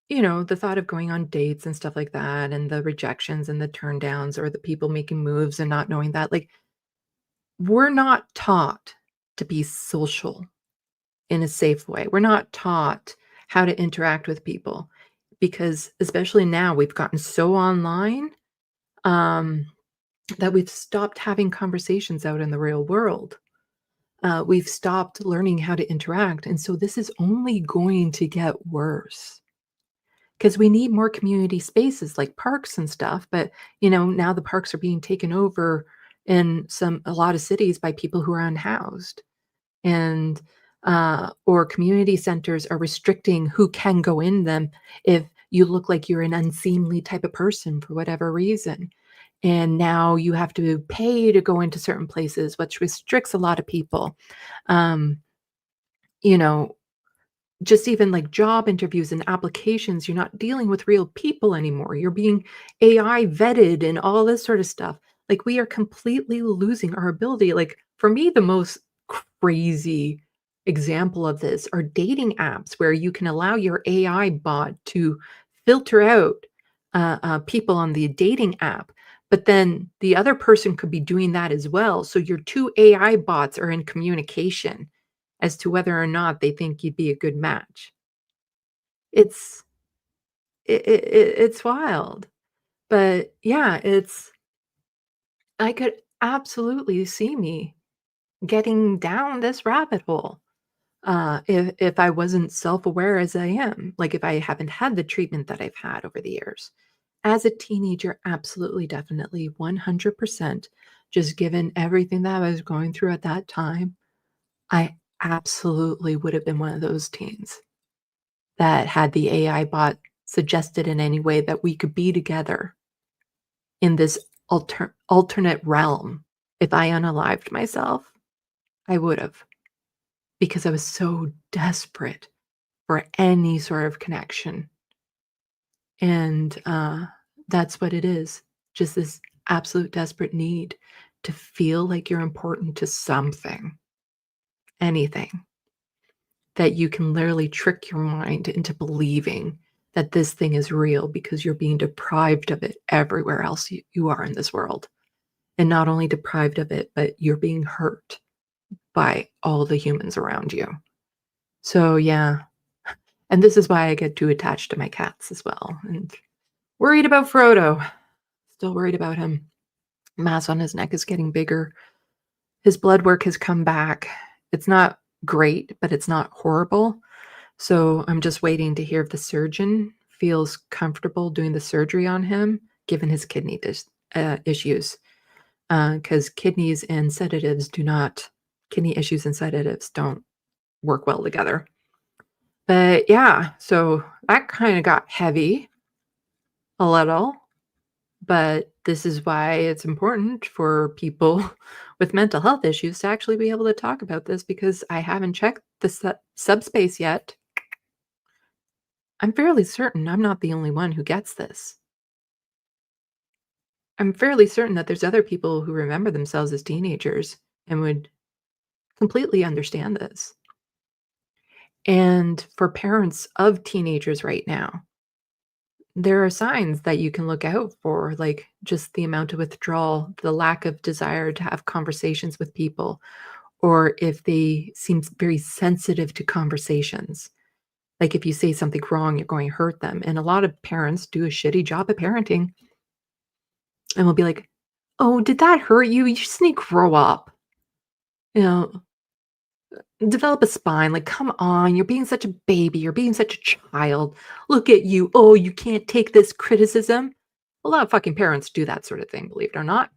the thought of going on dates and stuff like that, and the rejections and the turn downs, or the people making moves and not knowing that, like, we're not taught to be social in a safe way. We're not taught how to interact with people, because especially now we've gotten so online, um, that we've stopped having conversations out in the real world. We've stopped learning how to interact. And so this is only going to get worse, because we need more community spaces like parks and stuff. But, now the parks are being taken over in a lot of cities by people who are unhoused. And or community centers are restricting who can go in them if you look like you're an unseemly type of person for whatever reason. And now you have to pay to go into certain places, which restricts a lot of people. Um, you know, just even like job interviews and applications, you're not dealing with real people anymore. You're being AI vetted and all this sort of stuff. Like, we are completely losing our ability. Like, for me, the most crazy example of this are dating apps, where you can allow your AI bot to filter out people on the dating app, but then the other person could be doing that as well. So your two AI bots are in communication as to whether or not they think you'd be a good match. It's it's wild. But yeah, I could absolutely see me getting down this rabbit hole, if I wasn't self-aware as I am, like if I haven't had the treatment that I've had over the years. As a teenager, absolutely, definitely, 100%, just given everything that I was going through at that time, I absolutely would have been one of those teens that had the AI bot suggested in any way that we could be together in this alternate realm. If I unalived myself, I would have, because I was so desperate for any sort of connection. And that's what it is. Just this absolute desperate need to feel like you're important to something, anything, that you can literally trick your mind into believing that this thing is real, because you're being deprived of it everywhere else you are in this world. And not only deprived of it, but you're being hurt by all the humans around you. So yeah. And this is why I get too attached to my cats as well. And worried about Frodo. Still worried about him. Mass on his neck is getting bigger. His blood work has come back. It's not great, but it's not horrible. So I'm just waiting to hear if the surgeon feels comfortable doing the surgery on him, given his kidney issues. Because kidney issues and sedatives don't work well together. But yeah, so that kind of got heavy a little. But this is why it's important for people with mental health issues to actually be able to talk about this, because I haven't checked the subspace yet. I'm fairly certain I'm not the only one who gets this. I'm fairly certain that there's other people who remember themselves as teenagers and would completely understand this. And for parents of teenagers right now, there are signs that you can look out for, like just the amount of withdrawal, the lack of desire to have conversations with people, or if they seem very sensitive to conversations. Like if you say something wrong, you're going to hurt them. And a lot of parents do a shitty job of parenting. And will be like, oh, did that hurt you? You just need to grow up. Develop a spine. Like, come on, you're being such a baby. You're being such a child. Look at you. Oh, you can't take this criticism. A lot of fucking parents do that sort of thing, believe it or not.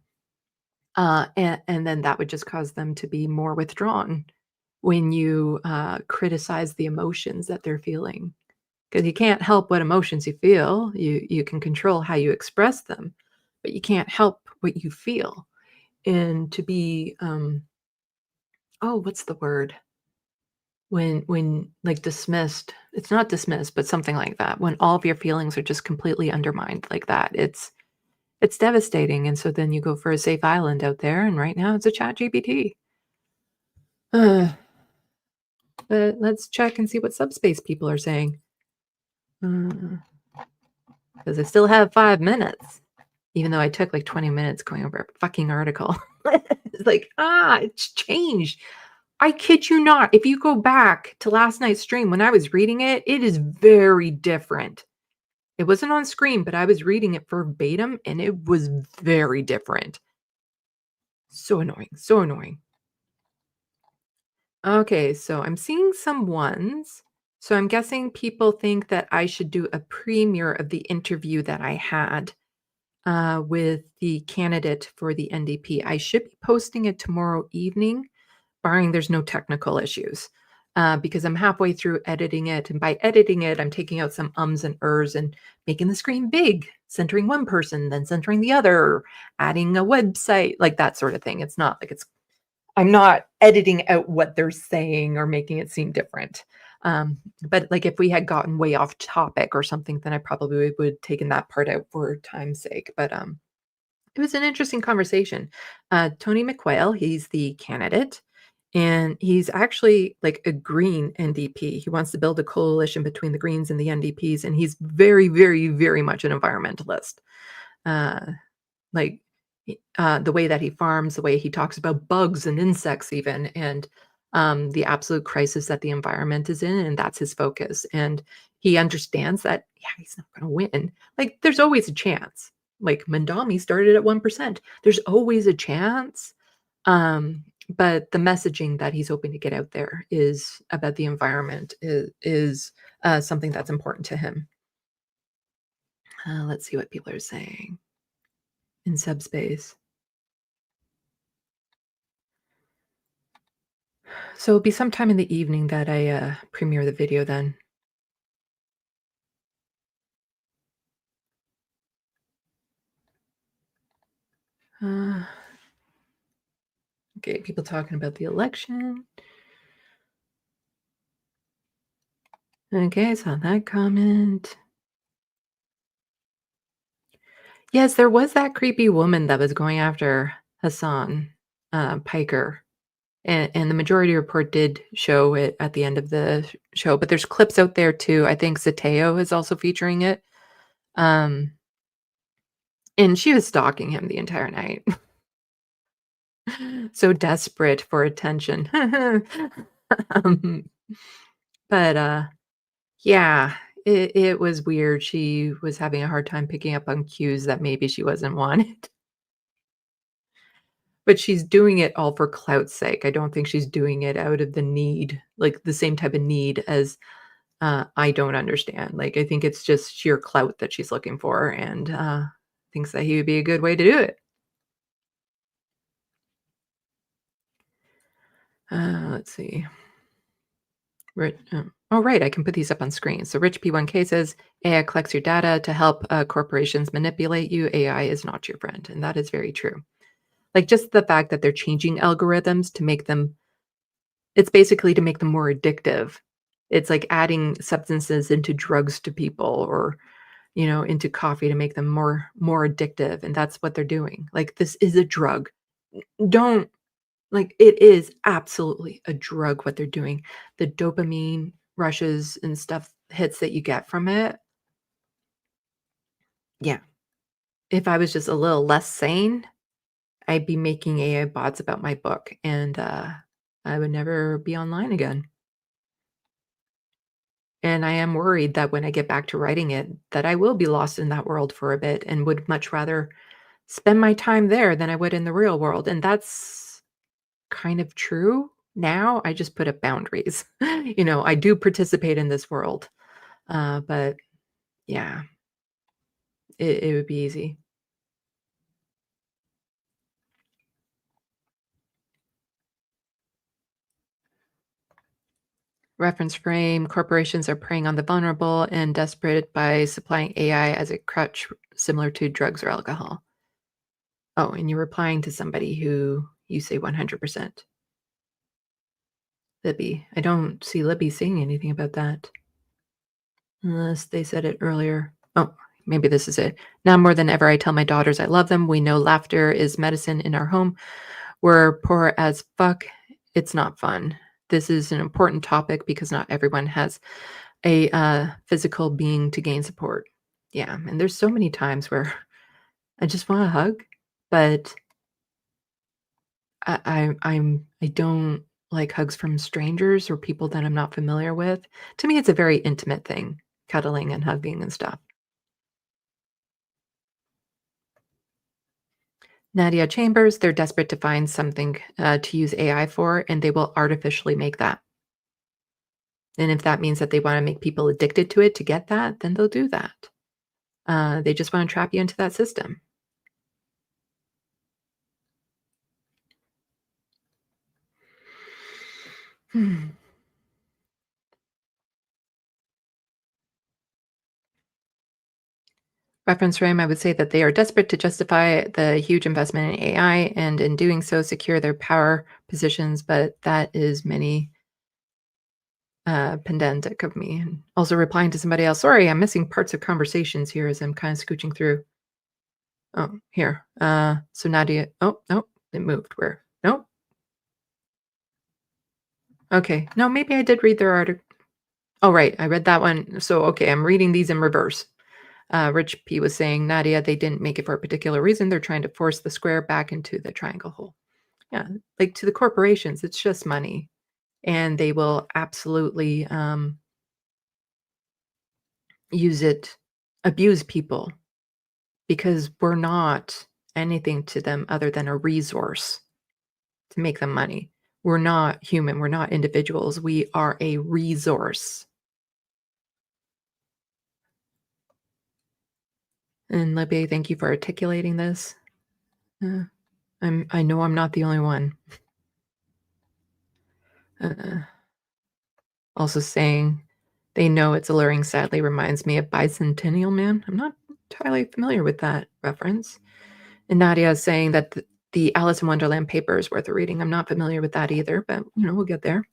And then that would just cause them to be more withdrawn when you criticize the emotions that they're feeling. Because you can't help what emotions you feel. You can control how you express them, but you can't help what you feel. And to be, what's the word? When like dismissed, it's not dismissed, but something like that. When all of your feelings are just completely undermined like that, it's devastating. And so then you go for a safe island out there, and right now it's a ChatGPT. But let's check and see what subspace people are saying. Because I still have 5 minutes, even though I took like 20 minutes going over a fucking article. It's like, it's changed. I kid you not. If you go back to last night's stream when I was reading it, it is very different. It wasn't on screen, but I was reading it verbatim and it was very different. So annoying. So annoying. Okay, so I'm seeing some ones. So I'm guessing people think that I should do a premiere of the interview that I had with the candidate for the NDP. I should be posting it tomorrow evening, barring there's no technical issues, because I'm halfway through editing it. And by editing it, I'm taking out some ums and ers and making the screen big, centering one person, then centering the other, adding a website, like that sort of thing. It's not like I'm not editing out what they're saying or making it seem different. But like if we had gotten way off topic or something, then I probably would have taken that part out for time's sake. But it was an interesting conversation. Tony McQuail, he's the candidate, and he's actually like a green NDP. He wants to build a coalition between the Greens and the NDPs, and he's very, very, very much an environmentalist. The way that he farms, the way he talks about bugs and insects even, and the absolute crisis that the environment is in, and that's his focus. And he understands that, he's not going to win. Like, there's always a chance. Like, Mandami started at 1%. There's always a chance. But the messaging that he's hoping to get out there is about the environment is something that's important to him. Let's see what people are saying in subspace. So it'll be sometime in the evening that I premiere the video then. Okay, people talking about the election. Okay, I saw that comment. Yes, there was that creepy woman that was going after Hassan Piker. And the Majority Report did show it at the end of the show, but there's clips out there too. I think Zateo is also featuring it. And she was stalking him the entire night. So desperate for attention. But yeah, it was weird. She was having a hard time picking up on cues that maybe she wasn't wanted. But she's doing it all for clout's sake. I don't think she's doing it out of the need, like the same type of need as I don't understand. Like, I think it's just sheer clout that she's looking for, and thinks that he would be a good way to do it. Let's see. Oh, right. I can put these up on screen. So Rich P1K says, AI collects your data to help corporations manipulate you. AI is not your friend. And that is very true. Like, just the fact that they're changing algorithms to make them, it's basically to make them more addictive. It's like adding substances into drugs to people, or, into coffee to make them more addictive. And that's what they're doing. Like, this is a drug. It is absolutely a drug what they're doing. The dopamine rushes and stuff, hits that you get from it. Yeah. If I was just a little less sane, I'd be making AI bots about my book, and I would never be online again. And I am worried that when I get back to writing it, that I will be lost in that world for a bit, and would much rather spend my time there than I would in the real world. And that's kind of true now. I just put up boundaries. I do participate in this world, but yeah, it would be easy. Reference frame: corporations are preying on the vulnerable and desperate by supplying AI as a crutch, similar to drugs or alcohol. Oh, and you're replying to somebody who you say 100%. Libby. I don't see Libby saying anything about that. Unless they said it earlier. Oh, maybe this is it. Now more than ever, I tell my daughters I love them. We know laughter is medicine in our home. We're poor as fuck. It's not fun. This is an important topic because not everyone has a physical being to gain support. Yeah, and there's so many times where I just want a hug, but I don't like hugs from strangers or people that I'm not familiar with. To me, it's a very intimate thing, cuddling and hugging and stuff. Nadia Chambers, they're desperate to find something to use AI for, and they will artificially make that. And if that means that they want to make people addicted to it to get that, then they'll do that. They just want to trap you into that system. Reference frame, I would say that they are desperate to justify the huge investment in AI and in doing so secure their power positions, but that is many pedantic of me. And also replying to somebody else, sorry, I'm missing parts of conversations here as I'm kind of scooching through. Oh, here. So Nadia, oh, no, it moved. Where? Nope. Okay. No, maybe I did read their article. Oh, right. I read that one. So, okay, I'm reading these in reverse. Rich P was saying, Nadia, they didn't make it for a particular reason. They're trying to force the square back into the triangle hole. Yeah, like to the corporations, it's just money. And they will absolutely use it, abuse people, because we're not anything to them other than a resource to make them money. We're not human. We're not individuals. We are a resource. And Libby, thank you for articulating this. I know I'm not the only one. Also saying they know it's alluring sadly reminds me of Bicentennial Man. I'm not entirely familiar with that reference. And Nadia is saying that the Alice in Wonderland paper is worth a reading. I'm not familiar with that either, but we'll get there.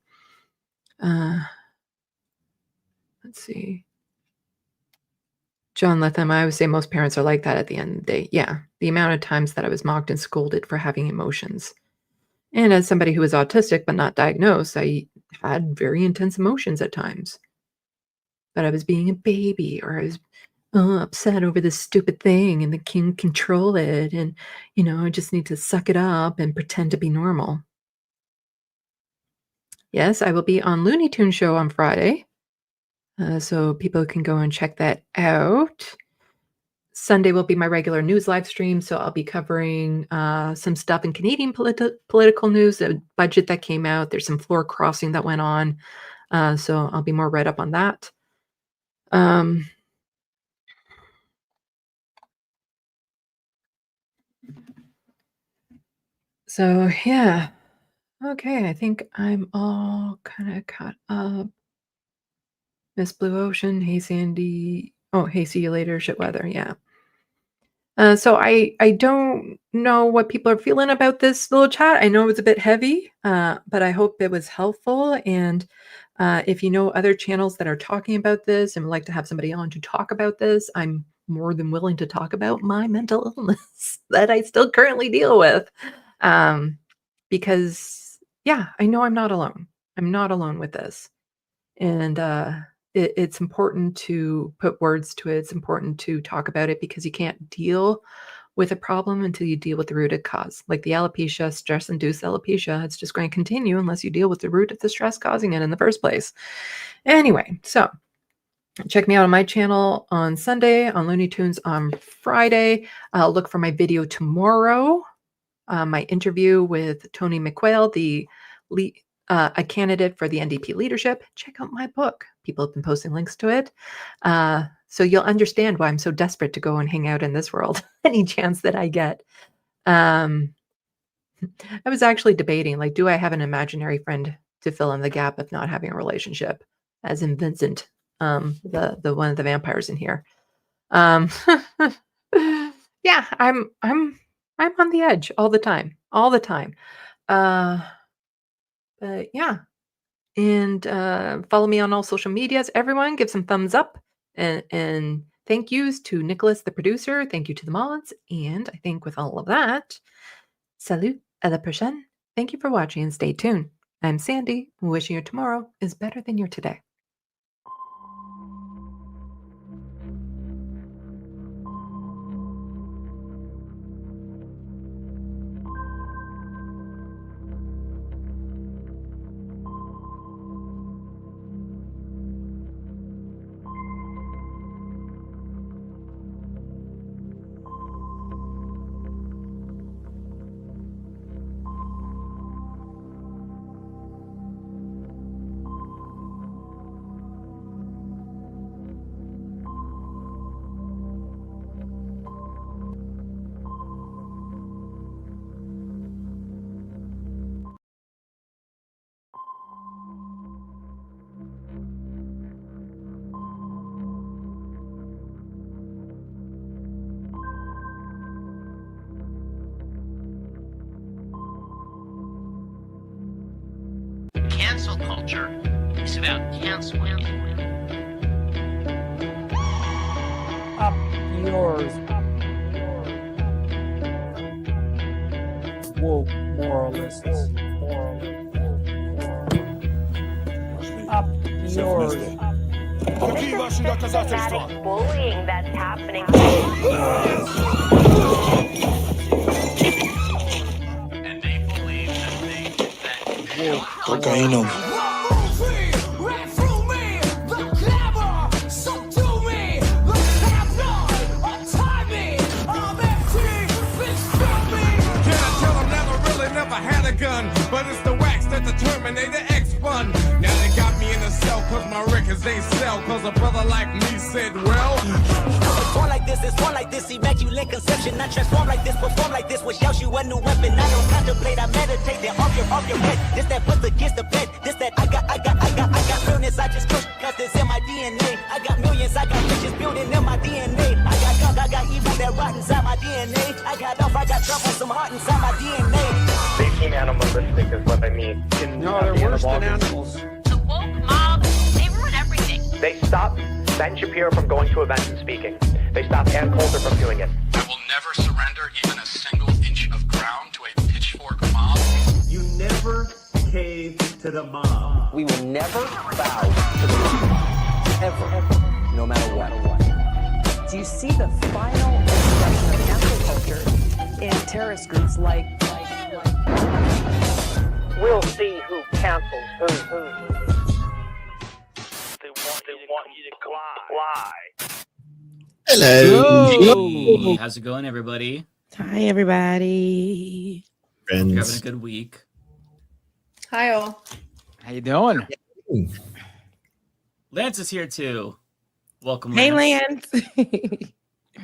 Let's see. John Lethem, I would say most parents are like that at the end of the day. Yeah, the amount of times that I was mocked and scolded for having emotions. And as somebody who was autistic but not diagnosed, I had very intense emotions at times. But I was being a baby, or I was upset over this stupid thing and the king control it. And, I just need to suck it up and pretend to be normal. Yes, I will be on Looney Tunes show on Friday. So people can go and check that out. Sunday will be my regular news live stream, so I'll be covering some stuff in Canadian political news, a budget that came out. There's some floor crossing that went on, so I'll be more read up on that. So, yeah. Okay, I think I'm all kind of caught up. Miss Blue Ocean, hey Sandee. Oh, hey, see you later, shit weather, yeah. So I don't know what people are feeling about this little chat. I know it's a bit heavy, but I hope it was helpful. And if you know other channels that are talking about this and would like to have somebody on to talk about this, I'm more than willing to talk about my mental illness that I still currently deal with. Because, yeah, I know I'm not alone. I'm not alone with this. And it's important to put words to it. It's important to talk about it because you can't deal with a problem until you deal with the root cause. Like the alopecia, stress-induced alopecia, it's just going to continue unless you deal with the root of the stress causing it in the first place. Anyway, so check me out on my channel on Sunday, on Looney Tunes on Friday. Look for my video tomorrow, my interview with Tony McQuail, a candidate for the NDP leadership. Check out my book. People have been posting links to it. So you'll understand why I'm so desperate to go and hang out in this world any chance that I get. I was actually debating, like, do I have an imaginary friend to fill in the gap of not having a relationship, as in Vincent, the one of the vampires in here. Yeah, I'm on the edge all the time. But yeah, and follow me on all social medias. Everyone, give some thumbs up and thank yous to Nicholas, the producer. Thank you to the mods. And I think with all of that, salut, à la prochaine. Thank you for watching and stay tuned. I'm Sandee, wishing your tomorrow is better than your today. cancel culture is about canceling. Up yours. Woke moralists. Up yours. Systematic bullying that's happening. And they believe that Cocaine. But it's the wax that the Terminator X spun. Now they got me in a cell cause my records ain't sell. Cause a brother like me said, well, it's born like this, immaculate conception. I transform like this, perform like this, which else you a new weapon. I don't contemplate, I meditate, then off your head. This that puts against the bed. This that I got realness, I just push cause it's in my DNA. I got millions, I got riches building in my DNA. I got gunk, I got evil that rot inside my DNA. I got love, I got trouble, some heart inside my DNA. They seem animalistic is what they mean. No, they're worse than animals. the woke mob, they ruin everything. They stop Ben Shapiro from going to events and speaking. They stop Ann Coulter from doing it. I will never surrender even a single inch of ground to a pitchfork mob. You never cave to the mob. We will never bow to the mob. Ever. No matter what. Do you see the final expression of cancel culture in terrorist groups like We'll see who cancels who. They want you to lie. Hello. Hey, how's it going, everybody? Hi, everybody. Friends. You're having a good week. Hi, all. How you doing? Lance is here too. Welcome, Hey, Lance.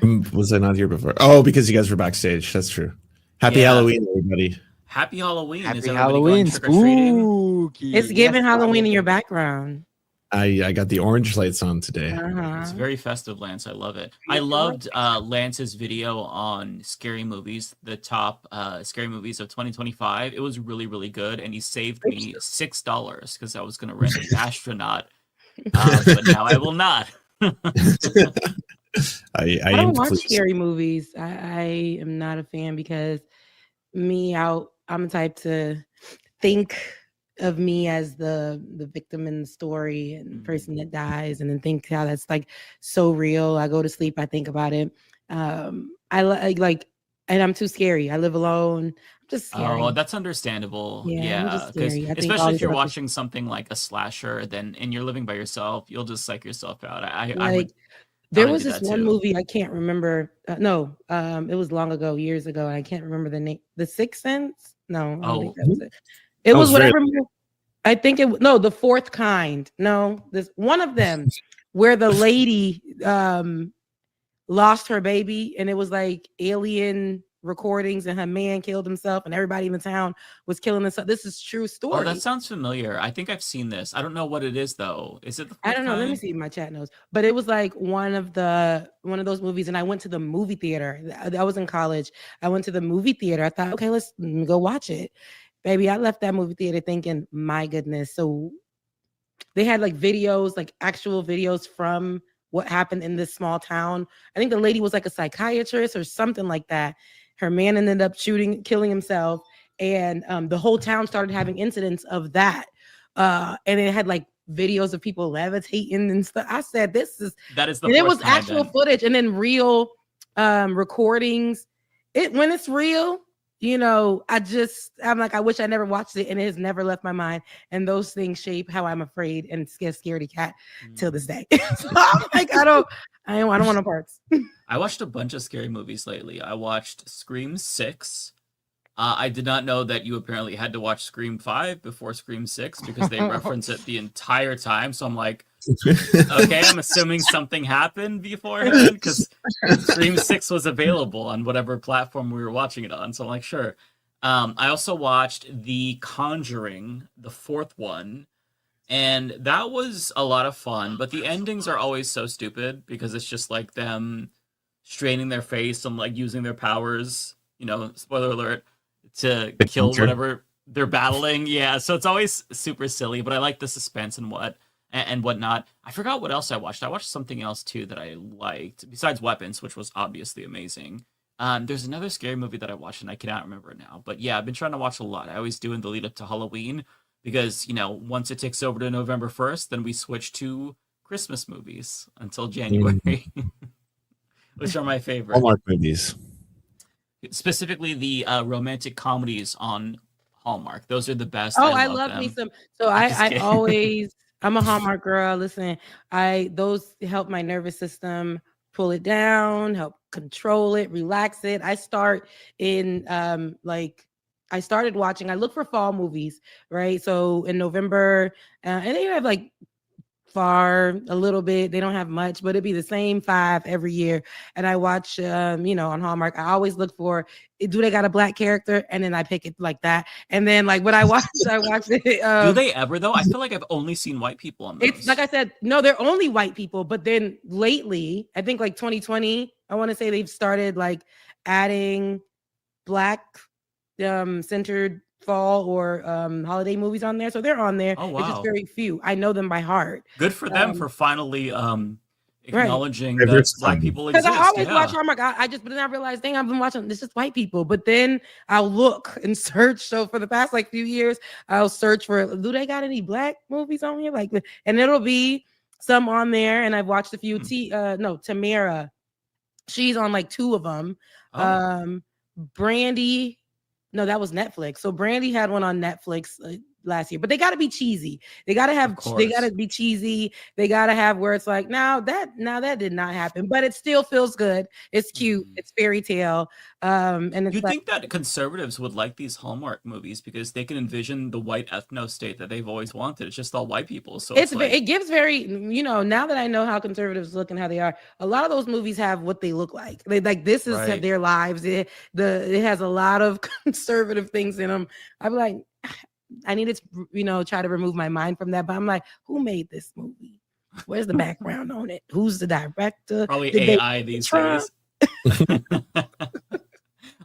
Lance. Was I not here before? Oh, because you guys were backstage. That's true. Happy Halloween, everybody. Happy Halloween. Happy Is everybody going Halloween, trick-or-treating? It's giving Halloween in your background. I got the orange lights on today. It's very festive, Lance. I love it. I loved Lance's video on scary movies, the top scary movies of 2025. It was really, really good. And he saved me $6 because I was going to rent an astronaut. But now I will not. I don't watch scary movies. I am not a fan because I'm the type to think of me as the victim in the story and the person that dies, and then think how that's like so real. I go to sleep, I think about it. I like, and I'm too scary. I live alone. I'm just scary. Oh, that's understandable. Yeah, I'm just because scary. I think all especially if these you're other- watching something like a slasher, then and you're living by yourself, you'll just psych yourself out. I Like, would. There would was do this that one too. movie I can't remember. It was long ago, years ago, and I can't remember the name. The Sixth Sense? No, I don't think that was it. It was whatever. I think it. No, The Fourth Kind. No, this one of them where the lady lost her baby, and it was like alien recordings, and her man killed himself, and everybody in the town was killing themselves. This is true story. Oh, that sounds familiar. I think I've seen this. I don't know what it is though. Is it the I Fourth don't know. Let me Kind? see if my chat knows. But it was like one of those movies, and I went to the movie theater. I was in college. I went to the movie theater. I thought, okay, let me go watch it. Baby, I left that movie theater thinking, my goodness. So they had like videos, like actual videos from what happened in this small town. I think the lady was like a psychiatrist or something like that. Her man ended up killing himself, and the whole town started having incidents of that. And it had like videos of people levitating and stuff. I said, That is the and it Fourth was Kind, actual then. footage and then real recordings. When it's real, I'm like, I wish I never watched it, and it has never left my mind. And those things shape how I'm afraid and scaredy cat till this day. So I'm like, I don't want no parts. I watched a bunch of scary movies lately. I watched Scream 6. I did not know that you apparently had to watch Scream 5 before Scream 6 because they reference it the entire time. So I'm like, okay, I'm assuming something happened beforehand because Scream 6 was available on whatever platform we were watching it on. So I'm like, sure. I also watched The Conjuring, the fourth one. And that was a lot of fun, but the endings are always so stupid because it's just like them straining their face and like using their powers, spoiler alert, to kill Hunter. whatever they're battling. Yeah, so it's always super silly, but I like the suspense and whatnot. I forgot what else I watched. I watched something else too that I liked besides Weapons, which was obviously amazing. There's another scary movie that I watched and I cannot remember it now. But yeah, I've been trying to watch a lot. I always do in the lead up to Halloween because, once it ticks over to November 1st, then we switch to Christmas movies until January, which are my favorite. Hallmark movies. Specifically the romantic comedies on Hallmark. Those are the best. Oh, I love me some. So I always, I'm a Hallmark girl. Listen, those help my nervous system pull it down, help control it, relax it. I start in I started watching. I look for fall movies, right? So in November, and they have like far a little bit. They don't have much, but it'd be the same 5 every year. And I watch, on Hallmark. I always look for, do they got a black character? And then I pick it like that. And then like when I watch it. Do they ever though? I feel like I've only seen white people on those. It's like I said, no, they're only white people. But then lately, I think like 2020, I want to say they've started like adding black centered fall or holiday movies on there. So they're on there. Oh, wow. It's just very few. I know them by heart. Good for them for finally acknowledging Right. that black people exist. Because I always watch Hallmark. But then I realized, dang, I've been watching this just white people. But then I'll look and search. So for the past like few years, I'll search for, do they got any black movies on here? Like, and it'll be some on there. And I've watched a few. Tamara, she's on like 2 of them. Brandy. No, that was Netflix. So Brandy had one on Netflix last year, but they got to be cheesy. They got to have, they got to be cheesy. They got to have where it's like, now that did not happen, but it still feels good. It's cute. It's fairy tale. And it's you think that conservatives would like these Hallmark movies because they can envision the white ethno state that they've always wanted. It's just all white people. So it gives very, now that I know how conservatives look and how they are, a lot of those movies have what they look like. They like, this is their lives. It has a lot of conservative things in them. I'm like, I need to, try to remove my mind from that. But I'm like, who made this movie? Where's the background on it? Who's the director? Probably AI these days.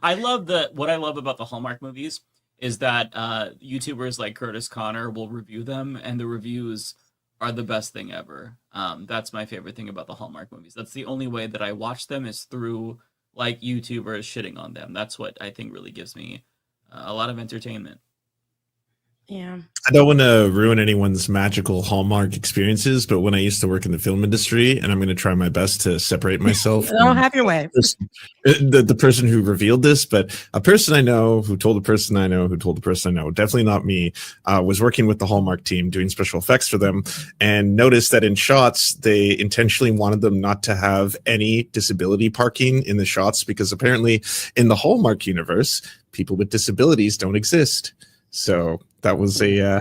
What I love about the Hallmark movies is that YouTubers like Curtis Connor will review them, and the reviews are the best thing ever. That's my favorite thing about the Hallmark movies. That's the only way that I watch them is through like YouTubers shitting on them. That's what I think really gives me a lot of entertainment. Yeah. I don't want to ruin anyone's magical Hallmark experiences, but when I used to work in the film industry, and I'm going to try my best to separate myself. Don't have your way. The person who revealed this, but a person I know who told a person I know who told the person I know, definitely not me, was working with the Hallmark team doing special effects for them, and noticed that in shots, they intentionally wanted them not to have any disability parking in the shots because apparently in the Hallmark universe, people with disabilities don't exist. So that was a thing.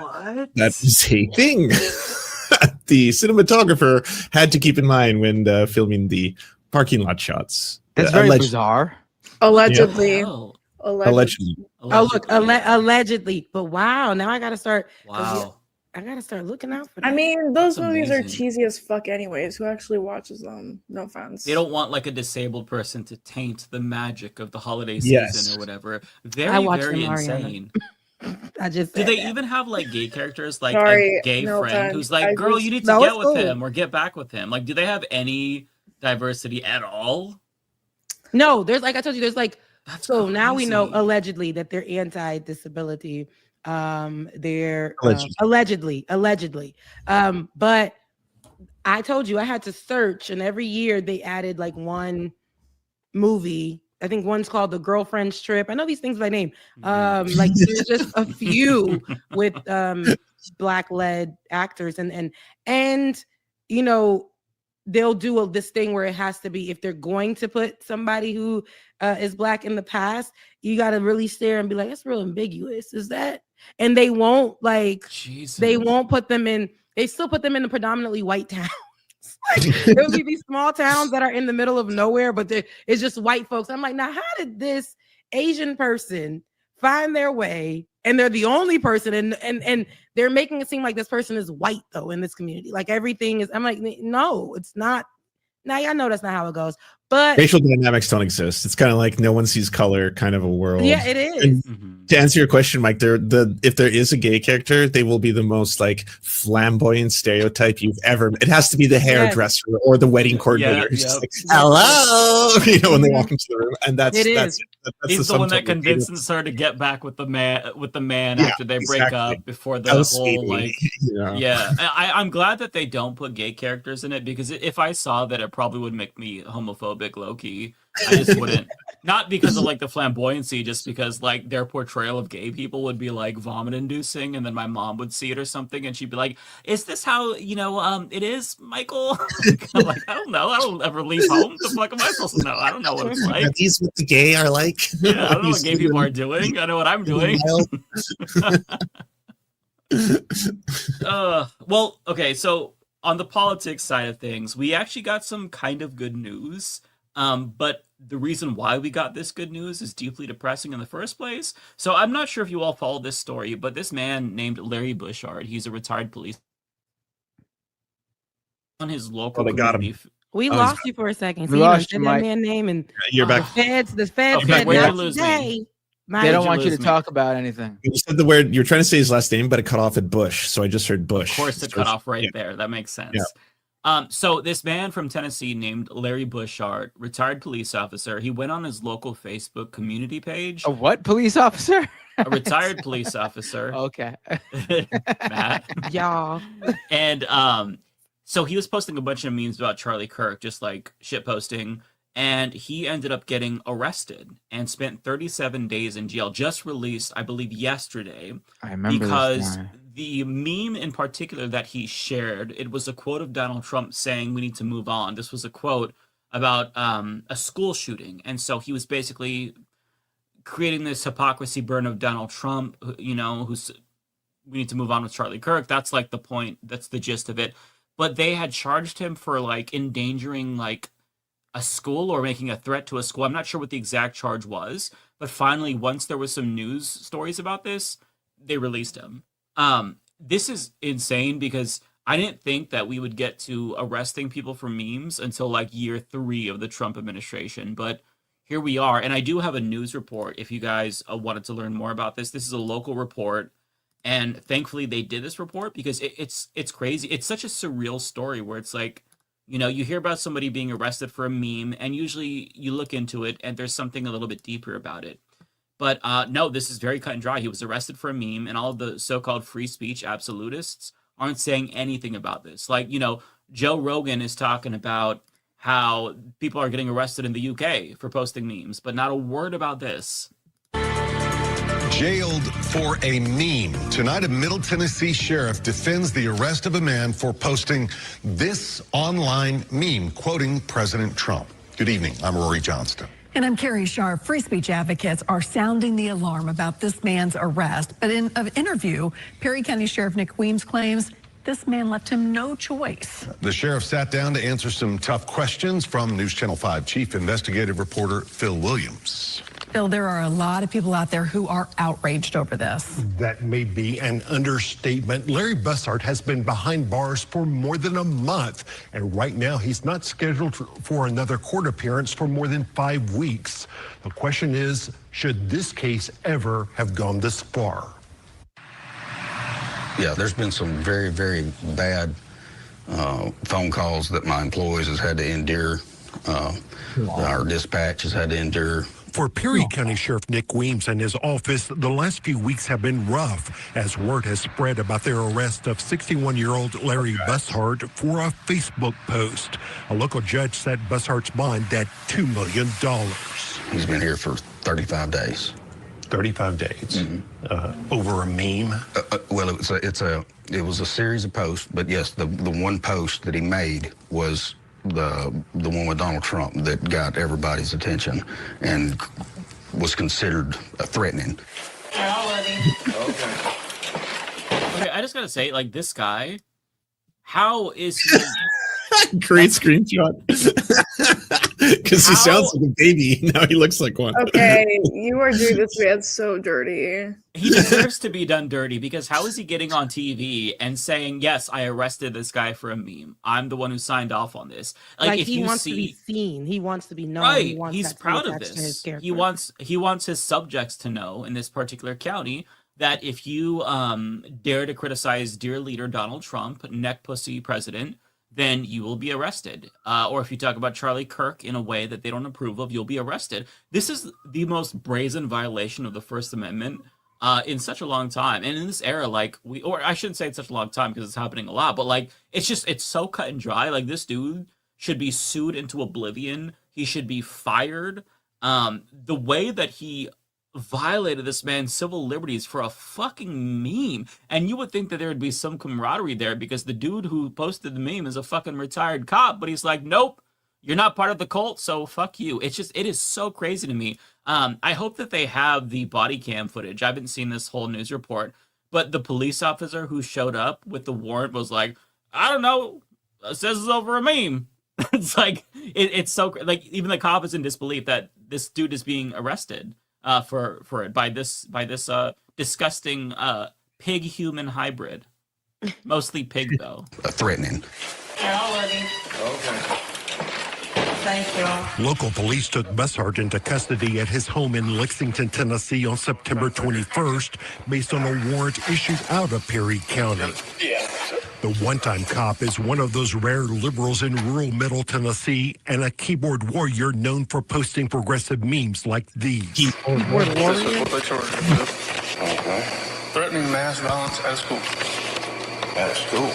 The cinematographer had to keep in mind when filming the parking lot shots. That's very bizarre. Allegedly. Yeah. Allegedly. Oh, look, allegedly. But wow, now I got to start. Wow. I got to start looking out for that. I mean, those That's movies amazing. are cheesy as fuck anyways. Who actually watches them? No offense. They don't want like a disabled person to taint the magic of the holiday season Yes. or whatever. I Very, watch very them, Ariana. insane. I just Do they even have like gay characters, like Sorry, a gay no friend offense. who's like, I girl, just- you need to No, get it's with cool. him or get back with him? Like, do they have any diversity at all? No, there's like I told you, there's like That's so now we know crazy. allegedly that they're anti-disability. They're Allegedly. allegedly. But I told you I had to search, and every year they added like one movie. I think one's called The Girlfriend's Trip. I know these things by name. Like there's just a few with black-led actors, and they'll do this thing where it has to be, if they're going to put somebody who is black in the past, you got to really stare and be like, that's real ambiguous. Is that? And they won't they won't put them in. They still put them in the predominantly white towns. Like, there will be these small towns that are in the middle of nowhere, but it's just white folks. I'm like, now how did this Asian person find their way? And they're the only person, and they're making it seem like this person is white though in this community. Like everything is. I'm like, no, it's not. Now y'all know that's not how it goes. But racial dynamics don't exist. It's kind of like no one sees color kind of a world. yeah, it is. And to answer your question, Mike, if there is a gay character, they will be the most like flamboyant stereotype you've ever. It has to be the hairdresser or the wedding coordinator who's just like, hello, when they walk into the room, and that's He's the one that convinces her to get back with the man after they break up before the whole like I'm glad that they don't put gay characters in it, because if I saw that, it probably would make me homophobic low-key. I just wouldn't, not because of like the flamboyancy, just because like their portrayal of gay people would be like vomit inducing, and then my mom would see it or something and she'd be like, is this how it is, Michael? I'm like, I don't know, I don't ever leave home. The fuck am I supposed to know? I don't know what it's like. These what the gay are like. Yeah, I don't know what gay people are doing. I know what I'm doing. Well, okay, so on the politics side of things, we actually got some kind of good news. But the reason why we got this good news is deeply depressing in the first place. So I'm not sure if you all follow this story, but this man named Larry Bushard, he's a retired police on his local community. We lost you for a second. We lost you, Mike. That man name, and you're back. The feds Okay, said where'd you not lose today. me? They don't want you to talk about anything. You said the word. You're trying to say his last name, but it cut off at Bush, so I just heard Bush. Of course, it cut off right there. That makes sense. Yeah. So this man from Tennessee named Larry Bushard, retired police officer, he went on his local Facebook community page. A what police officer? A retired police officer. Okay. Matt. Y'all. And so he was posting a bunch of memes about Charlie Kirk, just like shit posting, and he ended up getting arrested and spent 37 days in jail, just released, I believe, yesterday. I remember because this the meme in particular that he shared, it was a quote of Donald Trump saying we need to move on. This was a quote about a school shooting. And so he was basically creating this hypocrisy burn of Donald Trump, who's we need to move on with Charlie Kirk. That's like the point. That's the gist of it. But they had charged him for like endangering like a school or making a threat to a school. I'm not sure what the exact charge was, but finally, once there was some news stories about this, they released him. This is insane because I didn't think that we would get to arresting people for memes until like year 3 of the Trump administration, but here we are. And I do have a news report if you guys wanted to learn more about this. This is a local report, and thankfully they did this report because it's crazy. It's such a surreal story where it's like, you hear about somebody being arrested for a meme, and usually you look into it and there's something a little bit deeper about it. But no, this is very cut and dry. He was arrested for a meme, and all of the so-called free speech absolutists aren't saying anything about this. Like, Joe Rogan is talking about how people are getting arrested in the UK for posting memes, but not a word about this. Jailed for a meme. Tonight, a Middle Tennessee sheriff defends the arrest of a man for posting this online meme, quoting President Trump. Good evening. I'm Rory Johnston. And I'm Carrie Sharp. Free speech advocates are sounding the alarm about this man's arrest. But in an interview, Perry County Sheriff Nick Weems claims this man left him no choice. The sheriff sat down to answer some tough questions from News Channel 5 chief investigative reporter Fville Williams. Phil, there are a lot of people out there who are outraged over this. That may be an understatement. Larry Bushard has been behind bars for more than a month, and right now he's not scheduled for another court appearance for more than 5 weeks. The question is, should this case ever have gone this far? Yeah, there's been some very, very bad phone calls that my employees has had to endure. Our dispatch has had to endure. For Perry County Sheriff Nick Weems and his office, the last few weeks have been rough as word has spread about their arrest of 61-year-old Larry Bushard for a Facebook post. A local judge set Bushard's bond at $2 million. He's been here for 35 days. 35 days over a meme. Well, it was a series of posts, but yes, the one post that he made was the one with Donald Trump that got everybody's attention and was considered threatening. Okay, I just gotta say, like, this guy, how is he? Great screenshot. Because he sounds like a baby. Now he looks like one. Okay, you are doing this man so dirty. He deserves to be done dirty because how is he getting on TV and saying, yes, I arrested this guy for a meme. I'm the one who signed off on this. Like if he you wants see, to be seen. He wants to be known. right, He wants he's that to be proud of attached to his this. character. He wants his subjects to know in this particular county that if you dare to criticize dear leader Donald Trump, neck pussy president, then you will be arrested. Or if you talk about Charlie Kirk in a way that they don't approve of, you'll be arrested. This is the most brazen violation of the First Amendment in such a long time. And in this era, like, or I shouldn't say it's such a long time because it's happening a lot, but like, it's so cut and dry. Like, this dude should be sued into oblivion. He should be fired. The way that he violated this man's civil liberties for a fucking meme, and you would think that there would be some camaraderie there because the dude who posted the meme is a fucking retired cop, but he's like, nope, you're not part of the cult, so fuck you. It is so crazy to me. I hope that they have the body cam footage. I haven't seen this whole news report, but the police officer who showed up with the warrant was like, I don't know, it says it's over a meme. It's like, it's so, like, even the cop is in disbelief that this dude is being arrested for it by this disgusting pig human hybrid, mostly pig though. Threatening. Okay. Thank you. Local police took Bus Sergeant to custody at his home in Lexington, Tennessee on September 21st based on a warrant issued out of Perry County. The one-time cop is one of those rare liberals in rural Middle Tennessee and a keyboard warrior known for posting progressive memes like these. Keyboard warrior? Threatening mass violence at a school. At a school?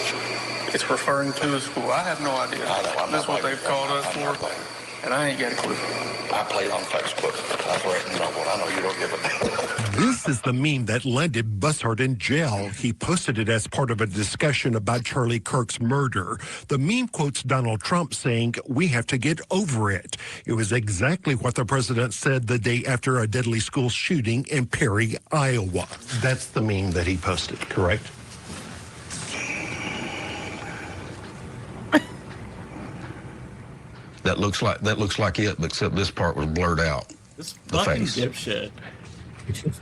It's referring to a school. I have no idea. That's what they've called us for, and I ain't got a clue. I played on Facebook. I threatened no one. I know you don't give a damn. This is the meme that landed Bussard in jail. He posted it as part of a discussion about Charlie Kirk's murder. The meme quotes Donald Trump saying, "We have to get over it." It was exactly what the president said the day after a deadly school shooting in Perry, Iowa. That's the meme that he posted, correct? That looks like it, except this part was blurred out. This the fucking face. dipshit.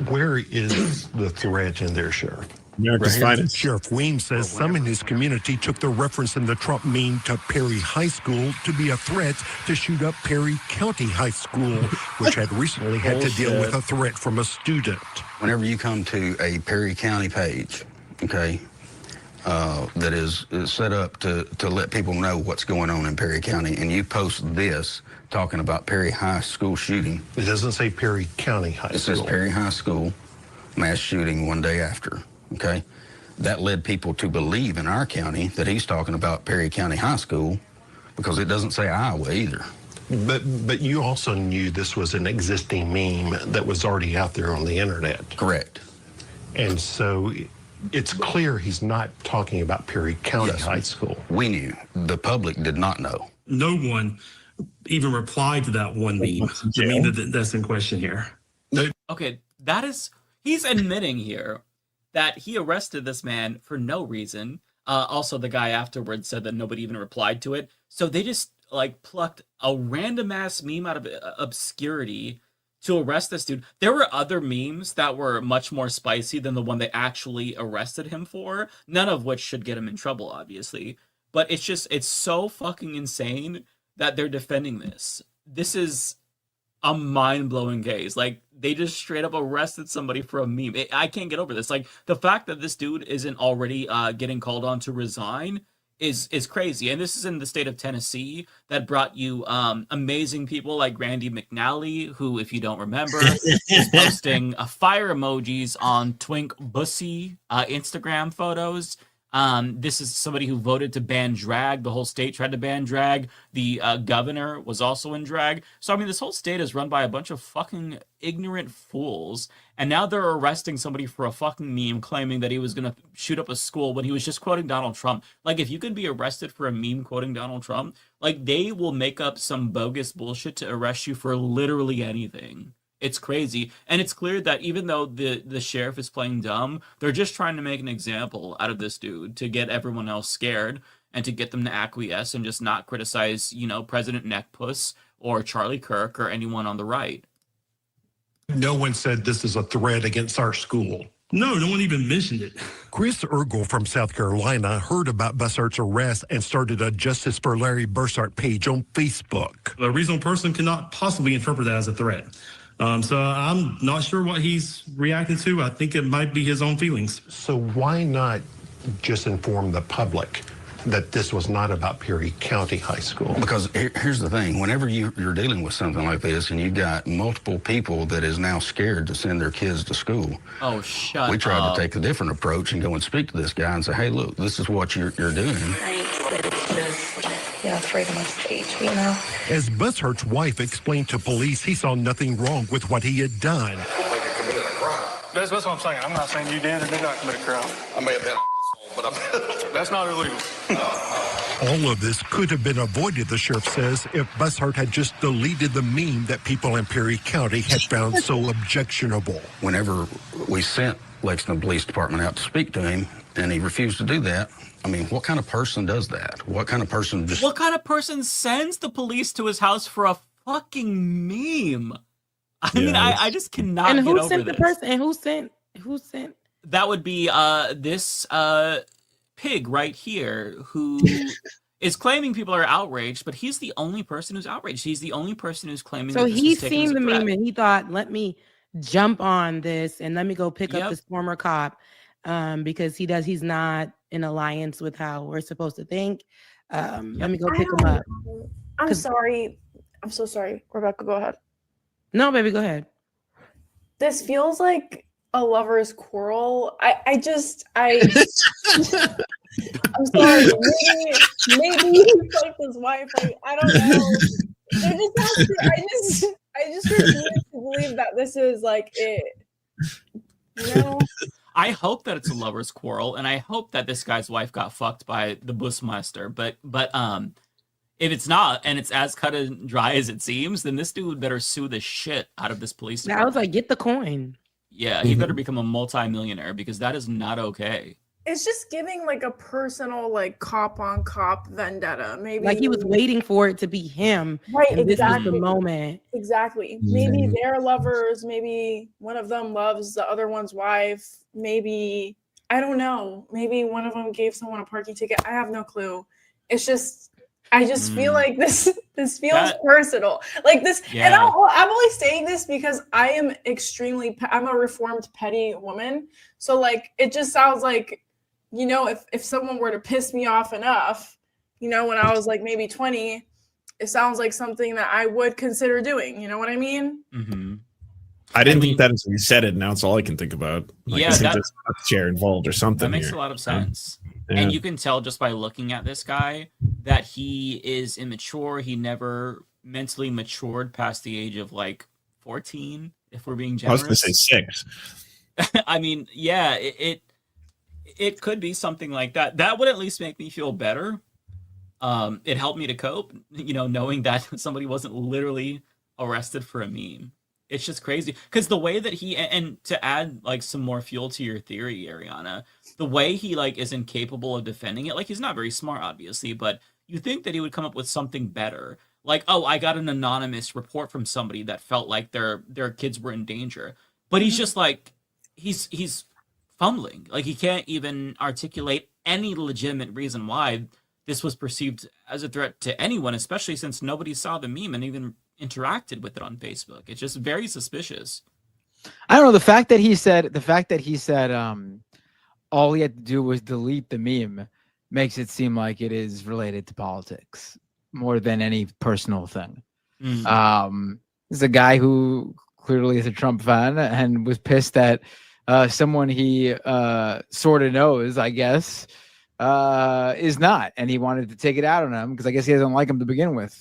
Where is the threat in there, Sheriff? America's Finest. Sheriff Weems says some in his community took the reference in the Trump meme to Perry High School to be a threat to shoot up Perry County High School, which had recently had to deal with a threat from a student. Whenever you come to a Perry County page, okay, that is set up to let people know what's going on in Perry County, and you post this talking about Perry High School shooting. It doesn't say Perry County High School. It says Perry High School mass shooting one day after, okay? That led people to believe in our county that he's talking about Perry County High School because it doesn't say Iowa either. But you also knew this was an existing meme that was already out there on the internet. Correct. And so it's clear he's not talking about Perry County High School. We knew. The public did not know. No one even replied to that one meme. I mean, that's in question here. Okay, he's admitting here that he arrested this man for no reason. Also, the guy afterwards said that nobody even replied to it. So they just like plucked a random ass meme out of obscurity to arrest this dude. There were other memes that were much more spicy than the one they actually arrested him for, none of which should get him in trouble, obviously. But it's so fucking insane that they're defending this. This is a mind-blowing case. Like, they just straight up arrested somebody for a meme. I can't get over this. Like, the fact that this dude isn't already getting called on to resign is crazy. And this is in the state of Tennessee that brought you amazing people like Randy McNally, who, if you don't remember, is posting fire emojis on Twink Bussy Instagram photos. This is somebody who voted to ban drag. The whole state tried to ban drag. The governor was also in drag. So, I mean, this whole state is run by a bunch of fucking ignorant fools. And now they're arresting somebody for a fucking meme claiming that he was going to shoot up a school when he was just quoting Donald Trump. Like, if you can be arrested for a meme quoting Donald Trump, like, they will make up some bogus bullshit to arrest you for literally anything. It's crazy. And it's clear that even though the sheriff is playing dumb, they're just trying to make an example out of this dude to get everyone else scared and to get them to acquiesce and just not criticize, President Neckpuss or Charlie Kirk or anyone on the right. No one said this is a threat against our school. No one even mentioned it. Chris Ergel from South Carolina heard about Bussard's arrest and started a Justice for Larry Bussard page on Facebook. A reasonable person cannot possibly interpret that as a threat. So I'm not sure what he's reacted to. I think it might be his own feelings. So why not just inform the public that this was not about Perry County High School? Because here's the thing, whenever you're dealing with something like this and you've got multiple people that is now scared to send their kids to school. Oh, shut We tried up. to take a different approach and go and speak to this guy and say, hey, look, this is what you're doing. Freedom of speech, you know? As Bussard's wife explained to police, he saw nothing wrong with what he had done. That's what I'm saying. I'm not saying you did or did not commit a crime. I may have been, but that's not illegal. All of this could have been avoided, the sheriff says, if Bussard had just deleted the meme that people in Perry County had found so objectionable. Whenever we sent Lexington Police Department out to speak to him and he refused to do that, I mean, what kind of person does that? What kind of person just... What kind of person sends the police to his house for a fucking meme? I mean, I just cannot And get who over sent the this. person? And who sent? That would be this pig right here who is claiming people are outraged, but he's the only person who's outraged. He's the only person who's claiming So that this he's is taken as seen a the threat. meme and he thought, let me jump on this and let me go pick up this former cop because he's not in alliance with how we're supposed to think. Let me go pick him up. I'm sorry. I'm so sorry. Rebecca, go ahead. No, baby, go ahead. This feels like a lover's quarrel. I'm sorry. Maybe he fucked his wife. Like, I don't know. I just refuse to believe that this is like it. You know? I hope that it's a lover's quarrel, and I hope that this guy's wife got fucked by the Busmeister. But if it's not, and it's as cut and dry as it seems, then this dude better sue the shit out of this police I department. was like, get the coin. Yeah, he better become a multi-millionaire because that is not okay. It's just giving like a personal like cop on cop vendetta. Maybe Like he was waiting for it to be him. Right, and this is exactly. the moment. Exactly. Maybe they're lovers. Maybe one of them loves the other one's wife. Maybe, I don't know. Maybe one of them gave someone a parking ticket. I have no clue. It's just, I just feel like this feels personal. Like this, and I'm only saying this because I am I'm a reformed petty woman. So like, it just sounds like, you know, if someone were to piss me off enough, you know, when I was like maybe 20, it sounds like something that I would consider doing. You know what I mean? Mm-hmm. I didn't think that until you said it. Now it's all I can think about. Like, Yeah, I think that- there's a chair involved or something. That makes here. a lot of sense. Yeah. And you can tell just by looking at this guy that he is immature. He never mentally matured past the age of like 14, if we're being I generous. was going to say 6. I mean, yeah, it could be something like that. That would at least make me feel better. It helped me to cope, you know, knowing that somebody wasn't literally arrested for a meme. It's just crazy because the way that he, and to add like some more fuel to your theory, Ariana, the way he like is incapable of defending it, like he's not very smart, obviously, but you think that he would come up with something better. Like, oh, I got an anonymous report from somebody that felt like their kids were in danger. But he's just like, he's fumbling. Like he can't even articulate any legitimate reason why this was perceived as a threat to anyone, especially since nobody saw the meme and even interacted with it on Facebook. It's just very suspicious. I don't know. The fact that he said all he had to do was delete the meme makes it seem like it is related to politics more than any personal thing. This is a guy who clearly is a Trump fan and was pissed that someone he sort of knows, I guess, is not, and he wanted to take it out on him because I guess he doesn't like him to begin with.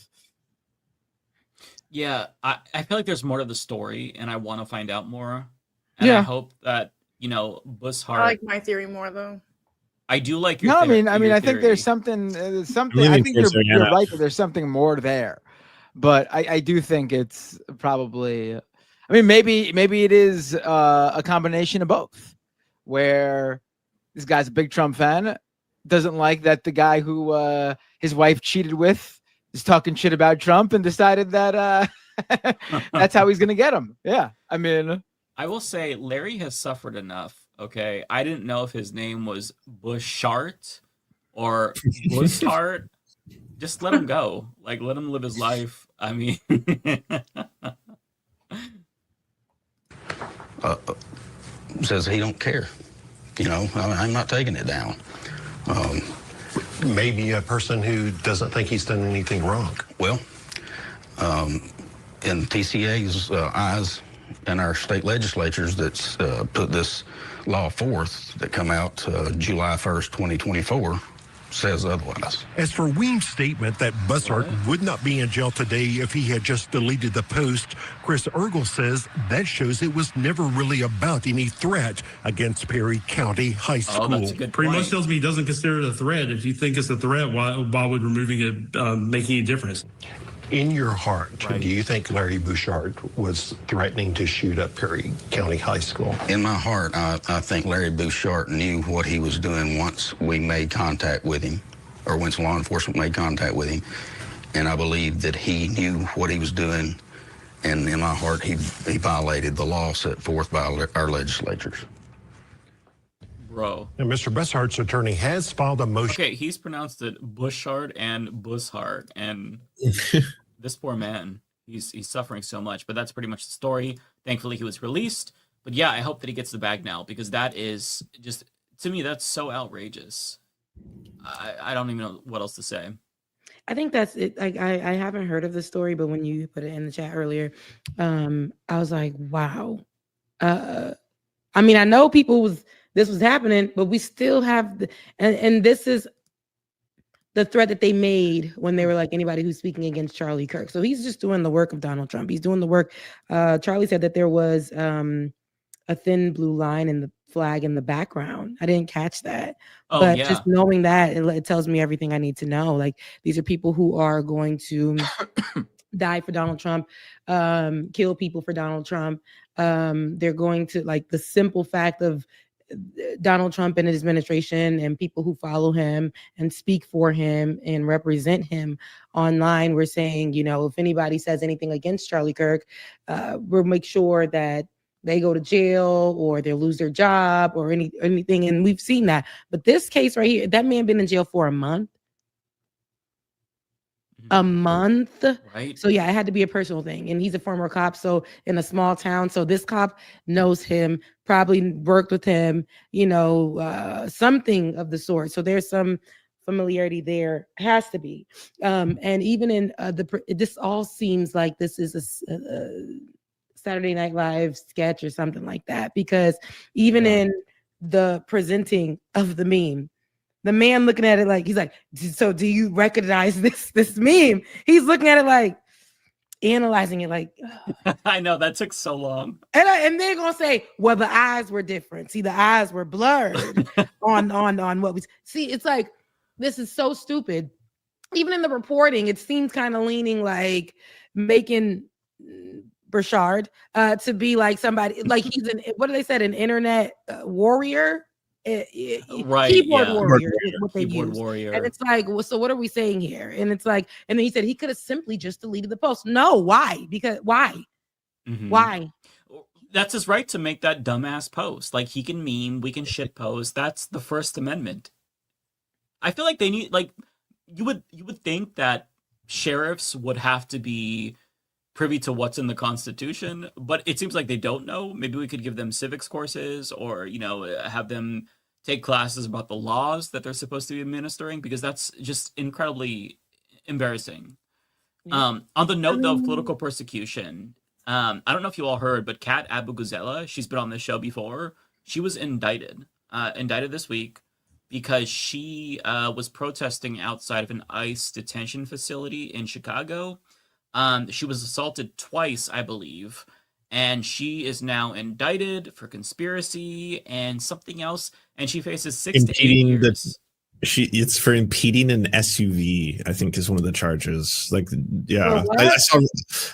Yeah, I feel like there's more to the story, and I want to find out more. And Yeah. I hope that, you know, Bushart. I like my theory more though. I do like your. No, theory- I mean, your I think theory. there's something. I leaning think towards you're Ariana. right that there's something more there, but I do think it's probably. I mean, maybe it is a combination of both, where this guy's a big Trump fan, doesn't like that the guy who his wife cheated with is talking shit about Trump and decided that that's how he's gonna get him. Yeah, I mean, I will say Larry has suffered enough. Okay, I didn't know if his name was Bushart or Bushart. Just let him go. Like, let him live his life. I mean, says he don't care. You know, I'm not taking it down. Maybe a person who doesn't think he's done anything wrong. Well, in TCA's eyes and our state legislatures that's put this law forth that come out July 1st, 2024, says otherwise. As for Weems' statement that Bussard would not be in jail today if he had just deleted the post, Chris Ergel says that shows it was never really about any threat against Perry County High School. That's a good Pretty point. much tells me he doesn't consider it a threat. If you think it's a threat, why would removing it make any difference? In your heart, do you think Larry Bouchard was threatening to shoot up Perry County High School? In my heart, I think Larry Bouchard knew what he was doing once we made contact with him, or once law enforcement made contact with him. And I believe that he knew what he was doing. And in my heart, he violated the law set forth by our legislatures. Bro. And Mr. Bussard's attorney has filed a motion. Okay, he's pronounced it Bushard and Bushart, and this poor man, he's suffering so much. But that's pretty much the story. Thankfully, he was released. But yeah, I hope that he gets the bag now, because that is just, to me, that's so outrageous. I don't even know what else to say. I think that's it. Like, I haven't heard of the story, but when you put it in the chat earlier, I was like, wow. I mean, I know this was happening, but we still have and this is the threat that they made when they were like, anybody who's speaking against Charlie Kirk. So he's just doing the work of Donald Trump. He's doing the work. Charlie said that there was a thin blue line in the flag in the background. I didn't catch that. Oh, but yeah. just knowing that, it tells me everything I need to know. Like, these are people who are going to die for Donald Trump, kill people for Donald Trump. They're going to, like, the simple fact of Donald Trump and his administration and people who follow him and speak for him and represent him online. We're saying, you know, if anybody says anything against Charlie Kirk, we'll make sure that they go to jail or they'll lose their job or anything. And we've seen that. But this case right here, that man been in jail for a month. A month. Right. So yeah, it had to be a personal thing. And he's a former cop, so in a small town. So this cop knows him, probably worked with him, you know, something of the sort. So there's some familiarity there, has to be. And even in this all seems like this is a Saturday Night Live sketch or something like that, because even in the presenting of the meme, the man looking at it like, he's like, so do you recognize this meme? He's looking at it like, analyzing it like, I know, that took so long. And they're gonna say, well, the eyes were different. See, the eyes were blurred on what we see. It's like, this is so stupid. Even in the reporting, it seems kind of leaning like making Burchard to be like somebody, like he's what do they said, an internet warrior? Right, Keyboard yeah. warrior is what they Keyboard use. warrior. And it's like, well, so what are we saying here? And it's like, and then he said he could have simply just deleted the post. No, why? Because why? Mhm. Why? That's his right to make that dumbass post. Like, he can meme, we can shit post. That's the First Amendment. I feel like they need, like, you would think that sheriffs would have to be privy to what's in the Constitution, but it seems like they don't know. Maybe we could give them civics courses, or, you know, have them take classes about the laws that they're supposed to be administering, because that's just incredibly embarrassing. On the note, though, of political persecution, I don't know if you all heard, but Kat Abu-Ghazala, she's been on this show before. She was indicted this week because she was protesting outside of an ICE detention facility in Chicago. She was assaulted twice, I believe, and she is now indicted for conspiracy and something else, and she faces 6 to 8 years. It's for impeding an SUV, I think, is one of the charges. Like, yeah, For what?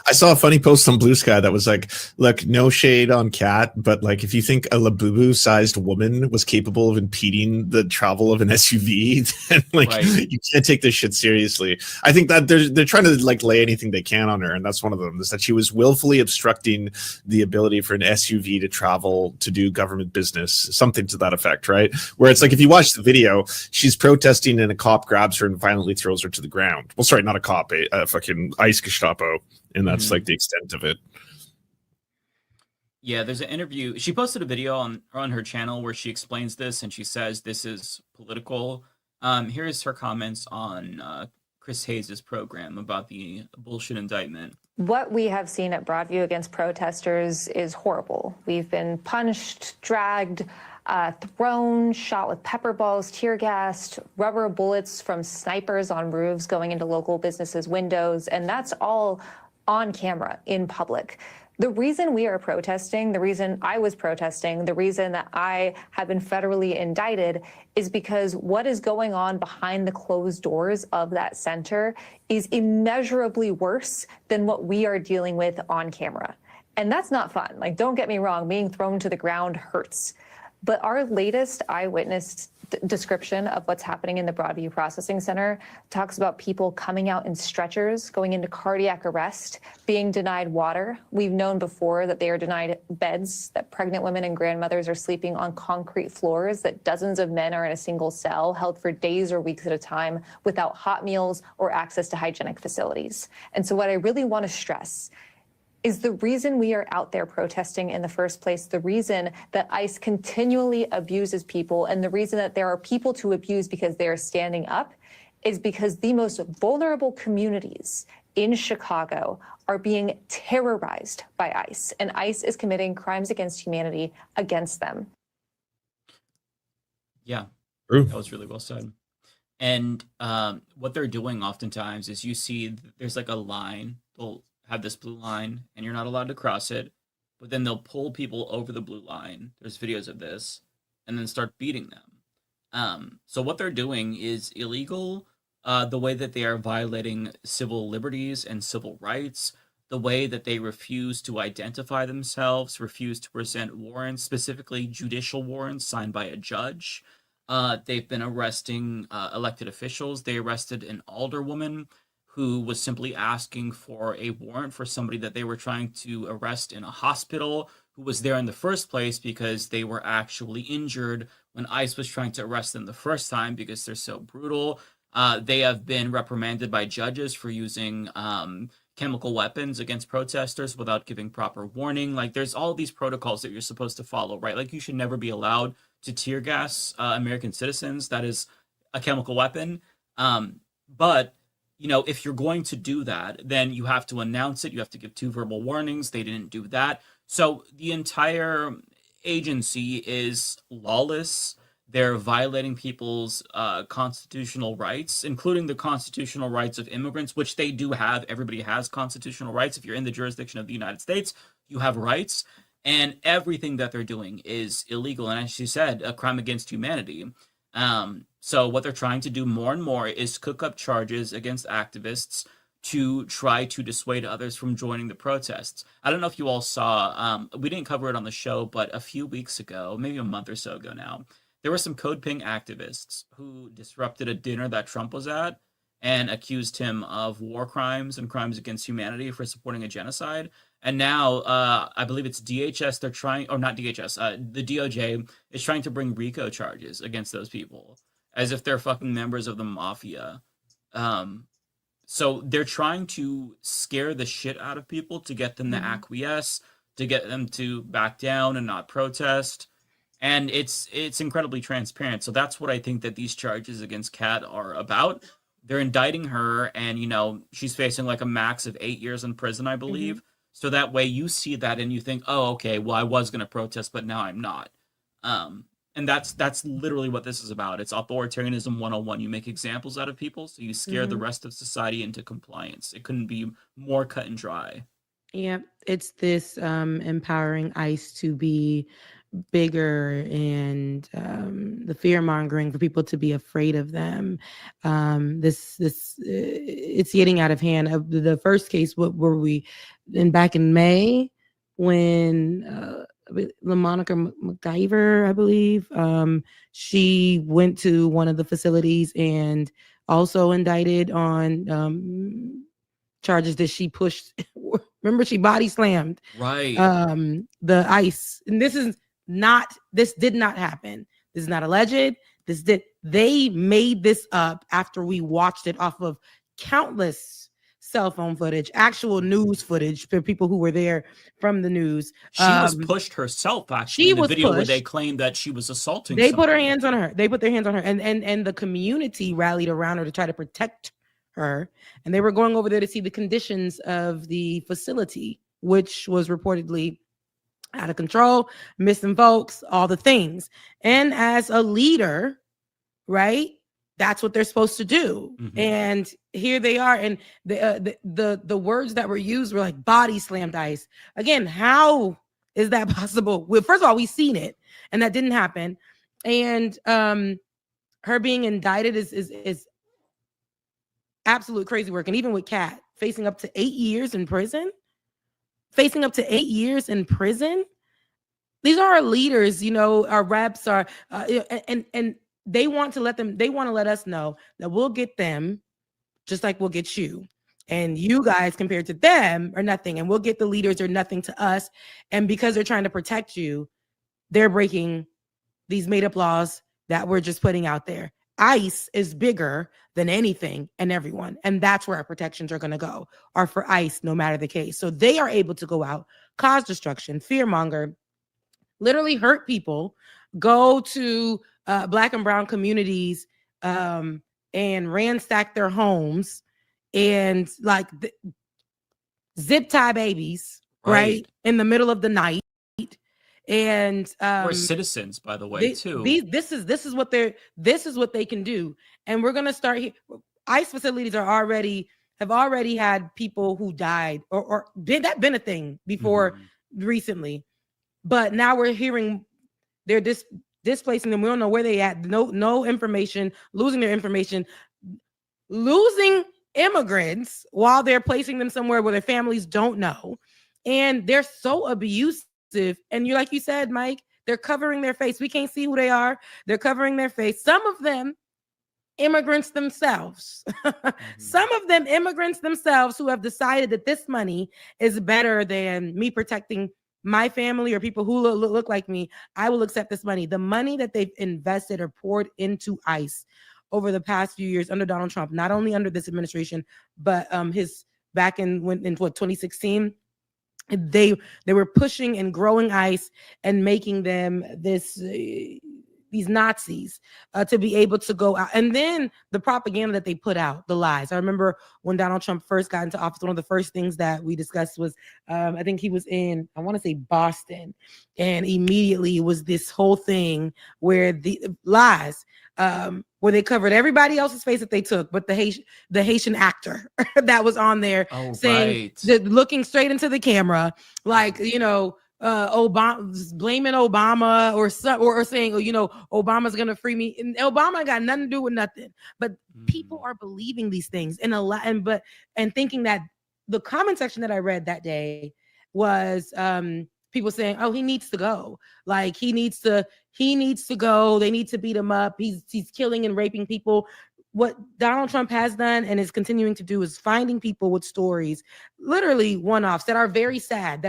I saw a funny post on Blue Sky that was like, look, no shade on Kat, but like, if you think a Labubu-sized woman was capable of impeding the travel of an SUV, then like, you can't take this shit seriously. I think that they're trying to like lay anything they can on her, and that's one of them, is that she was willfully obstructing the ability for an SUV to travel to do government business, something to that effect, right? Where it's like, if you watch the video, she's protesting and a cop grabs her and violently throws her to the ground. Well, sorry, not a cop, a fucking ICE Gestapo, and that's like the extent of it. Yeah, there's an interview. She posted a video on her channel where she explains this, and she says this is political. Here's her comments on Chris Hayes' program about the bullshit indictment. What we have seen at Broadview against protesters is horrible. We've been punched, dragged, thrown, shot with pepper balls, tear gassed, rubber bullets from snipers on roofs going into local businesses' windows, and that's all on camera in public. The reason we are protesting, the reason I was protesting, the reason that I have been federally indicted is because what is going on behind the closed doors of that center is immeasurably worse than what we are dealing with on camera. And that's not fun. Like, don't get me wrong, being thrown to the ground hurts. But our latest eyewitness description of what's happening in the Broadview Processing Center talks about people coming out in stretchers, going into cardiac arrest, being denied water. We've known before that they are denied beds, that pregnant women and grandmothers are sleeping on concrete floors, that dozens of men are in a single cell, held for days or weeks at a time without hot meals or access to hygienic facilities. And so what I really want to stress is the reason we are out there protesting in the first place, the reason that ICE continually abuses people, and the reason that there are people to abuse because they are standing up, is because the most vulnerable communities in Chicago are being terrorized by ICE, and ICE is committing crimes against humanity against them. Yeah, that was really well said. And what they're doing oftentimes is you see there's like a line, they'll have this blue line and you're not allowed to cross it, but then they'll pull people over the blue line. There's videos of this, and then start beating them. So what they're doing is illegal. The way that they are violating civil liberties and civil rights, the way that they refuse to identify themselves, refuse to present warrants, specifically judicial warrants signed by a judge. They've been arresting elected officials. They arrested an alderwoman who was simply asking for a warrant for somebody that they were trying to arrest in a hospital, who was there in the first place because they were actually injured when ICE was trying to arrest them the first time because they're so brutal. They have been reprimanded by judges for using chemical weapons against protesters without giving proper warning. Like, there's all these protocols that you're supposed to follow, right? Like, you should never be allowed to tear gas American citizens. That is a chemical weapon. But you know, if you're going to do that, then you have to announce it. You have to give 2 verbal warnings. They didn't do that. So the entire agency is lawless. They're violating people's constitutional rights, including the constitutional rights of immigrants, which they do have. Everybody has constitutional rights. If you're in the jurisdiction of the United States, you have rights. And everything that they're doing is illegal. And as she said, a crime against humanity. So what they're trying to do more and more is cook up charges against activists to try to dissuade others from joining the protests. I don't know if you all saw, we didn't cover it on the show, but a few weeks ago, maybe a month or so ago now, there were some Code Pink activists who disrupted a dinner that Trump was at and accused him of war crimes and crimes against humanity for supporting a genocide. And now, I believe it's DHS, they're trying, or not DHS, the DOJ is trying to bring RICO charges against those people, as if they're fucking members of the mafia. So they're trying to scare the shit out of people to get them to acquiesce, to get them to back down and not protest. And it's incredibly transparent. So that's what I think that these charges against Kat are about. They're indicting her, and, you know, she's facing like a max of 8 years in prison, I believe. So that way you see that and you think, oh, okay, well, I was going to protest, but now I'm not. And that's literally what this is about. It's authoritarianism 101. You make examples out of people, so you scare the rest of society into compliance. It couldn't be more cut and dry. Yeah, it's this empowering ICE to be bigger, and the fear mongering for people to be afraid of them. It's getting out of hand. The first case, what were we back in May when LaMonica McIver, I believe, she went to one of the facilities and also indicted on charges that she pushed. Remember, she body slammed the ICE, and this did not happen. This is not alleged. They made this up after we watched it off of countless cell phone footage, actual news footage for people who were there from the news. She was pushed herself, actually, in the video where they claimed that she was assaulting They somebody. put her hands on her. They put their hands on her, and the community rallied around her to try to protect her. And they were going over there to see the conditions of the facility, which was reportedly out of control, missing folks, all the things. And as a leader, right, that's what they're supposed to do. Mm-hmm. And here they are, and the words that were used were like body slammed ICE. Again, how is that possible? Well, first of all, we've seen it, and that didn't happen. And her being indicted is absolute crazy work. And even with Kat facing up to 8 years in prison, these are our leaders, our reps are, and they want to let us know that we'll get them just like we'll get you. And you guys compared to them are nothing, and we'll get the leaders are nothing to us. And because they're trying to protect you, they're breaking these made up laws that we're just putting out there. ICE is bigger than anything and everyone. And that's where our protections are going to go, are for ICE, no matter the case. So they are able to go out, cause destruction, fearmonger, literally hurt people, go to Black and brown communities and ransack their homes and zip tie babies, right, in the middle of the night. And we're citizens, by the way, too. This is what they can do. And we're gonna start here. ICE facilities have already had people who died or been a thing before recently. But now we're hearing they're displacing them. We don't know where they at. No information, losing their information, losing immigrants while they're placing them somewhere where their families don't know. And they're so abusive. And like you said, Mike, they're covering their face. We can't see who they are. They're covering their face. Some of them immigrants themselves. Some of them immigrants themselves who have decided that this money is better than me protecting my family or people who look like me. I will accept this money. The money that they've invested or poured into ICE over the past few years under Donald Trump, not only under this administration, but his back in 2016. They were pushing and growing ICE and making them these Nazis to be able to go out. And then the propaganda that they put out, the lies. I remember when Donald Trump first got into office, one of the first things that we discussed was, I think he was in, I want to say Boston. And immediately it was this whole thing where the lies, where they covered everybody else's face that they took, but the Haitian actor that was on there saying, looking straight into the camera, like, Obama, blaming Obama or saying, Obama's gonna free me, and Obama got nothing to do with nothing. But people are believing these things and thinking that the comment section that I read that day was people saying, "Oh, he needs to go. Like he needs to go. They need to beat him up. He's killing and raping people." What Donald Trump has done and is continuing to do is finding people with stories, literally one-offs that are very sad,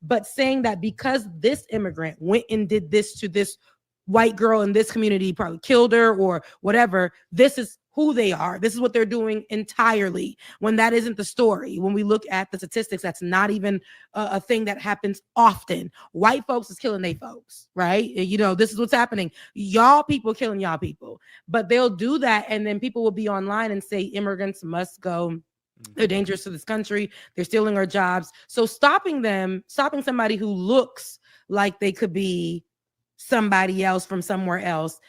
but saying that because this immigrant went and did this to this white girl in this community, probably killed her or whatever, this is who they are. This is what they're doing entirely, when that isn't the story. When we look at the statistics, that's not even a thing that happens often. White folks is killing they folks, right? This is what's happening. Y'all people killing y'all people. But they'll do that, and then people will be online and say immigrants must go. They're dangerous to this country. They're stealing our jobs. So stopping somebody who looks like they could be somebody else from somewhere else,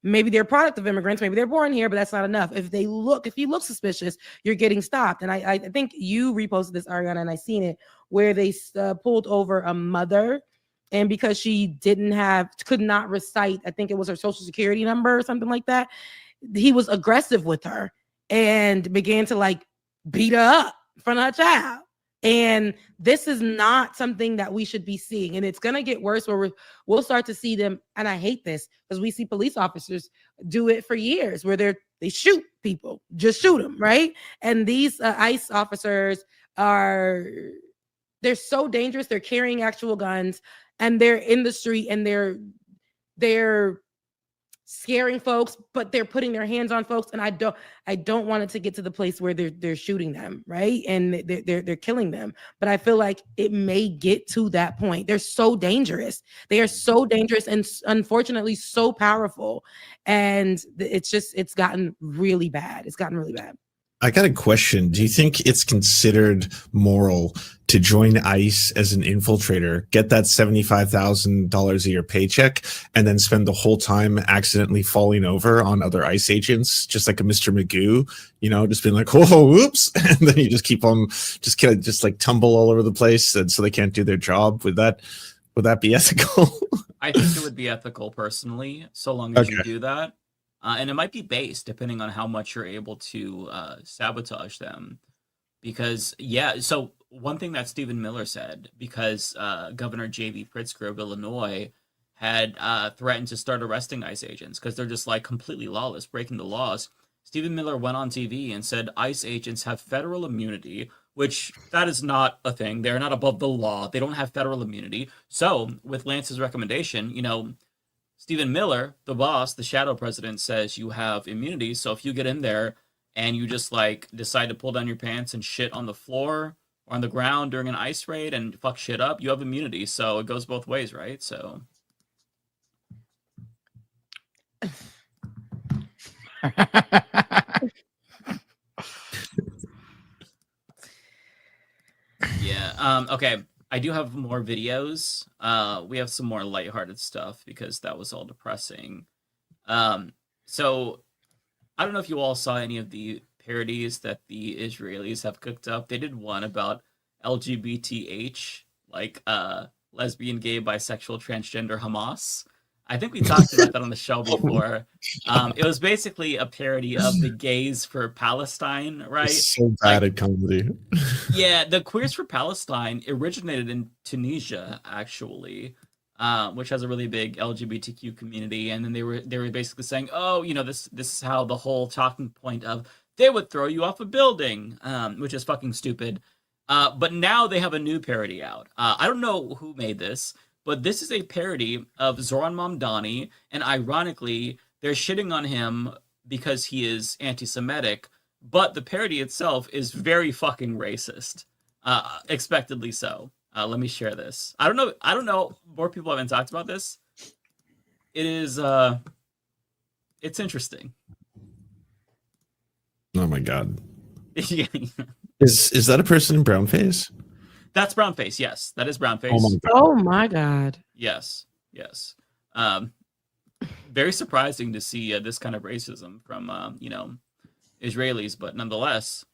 maybe they're a product of immigrants, maybe they're born here, but that's not enough. If you look suspicious, you're getting stopped. And I think you reposted this, Ariana, and I seen it, where they pulled over a mother and because she could not recite, I think it was her social security number or something like that, he was aggressive with her and began to like beat her up in front of her child. And this is not something that we should be seeing. And it's going to get worse where we'll start to see them. And I hate this because we see police officers do it for years where they shoot people, just shoot them, right? And these ICE officers they're so dangerous. They're carrying actual guns and they're in the street and they're scaring folks, but they're putting their hands on folks. And I don't want it to get to the place where they're shooting them, right? And they're killing them. But I feel like it may get to that point. They're so dangerous. They are so dangerous and unfortunately so powerful. And it's gotten really bad. It's gotten really bad. I got a question. Do you think it's considered moral to join ICE as an infiltrator, get that $75,000 a year paycheck, and then spend the whole time accidentally falling over on other ICE agents, just like a Mr. Magoo, just being like, "Whoa, oops," and then you just keep on, just like tumble all over the place, and so they can't do their job? Would that be ethical? I think it would be ethical personally, so long as you do that. And it might be based depending on how much you're able to sabotage them. Because, so one thing that Stephen Miller said, because Governor J.B. Pritzker of Illinois had threatened to start arresting ICE agents because they're just like completely lawless, breaking the laws. Stephen Miller went on TV and said ICE agents have federal immunity, which that is not a thing. They're not above the law. They don't have federal immunity. So with Lance's recommendation, Stephen Miller, the boss, the shadow president, says you have immunity. So if you get in there and you just like decide to pull down your pants and shit on the floor or on the ground during an ICE raid and fuck shit up, you have immunity. So it goes both ways, right? So. Yeah. Okay. I do have more videos. We have some more lighthearted stuff because that was all depressing. So I don't know if you all saw any of the parodies that the Israelis have cooked up. They did one about LGBTH, like lesbian, gay, bisexual, transgender Hamas. I think we talked about that on the show before. It was basically a parody of the Gays for Palestine, right? It's so bad at comedy. Yeah, the Queers for Palestine originated in Tunisia, actually, which has a really big LGBTQ community. And then they were basically saying, oh, this is how the whole talking point of they would throw you off a building, which is fucking stupid. But now they have a new parody out. I don't know who made this, but this is a parody of Zoran Mamdani, and ironically, they're shitting on him because he is anti-Semitic, but the parody itself is very fucking racist, expectedly so. Let me share this. I don't know. More people haven't talked about this. It is, it's interesting. Oh my God. Is that a person in brownface? That's brownface. Yes, that is brownface. Oh my God. Yes. Very surprising to see this kind of racism from Israelis, but nonetheless.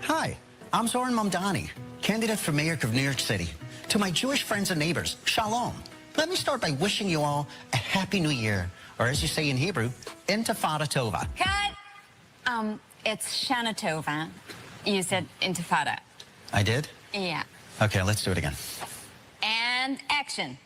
Hi, I'm Zoran Mamdani, candidate for mayor of New York City. To my Jewish friends and neighbors, shalom. Let me start by wishing you all a happy new year, or as you say in Hebrew, Intifada Tova. Cut! It's Shana Tova. You said Intifada. I did? Yeah. Okay, let's do it again. And action.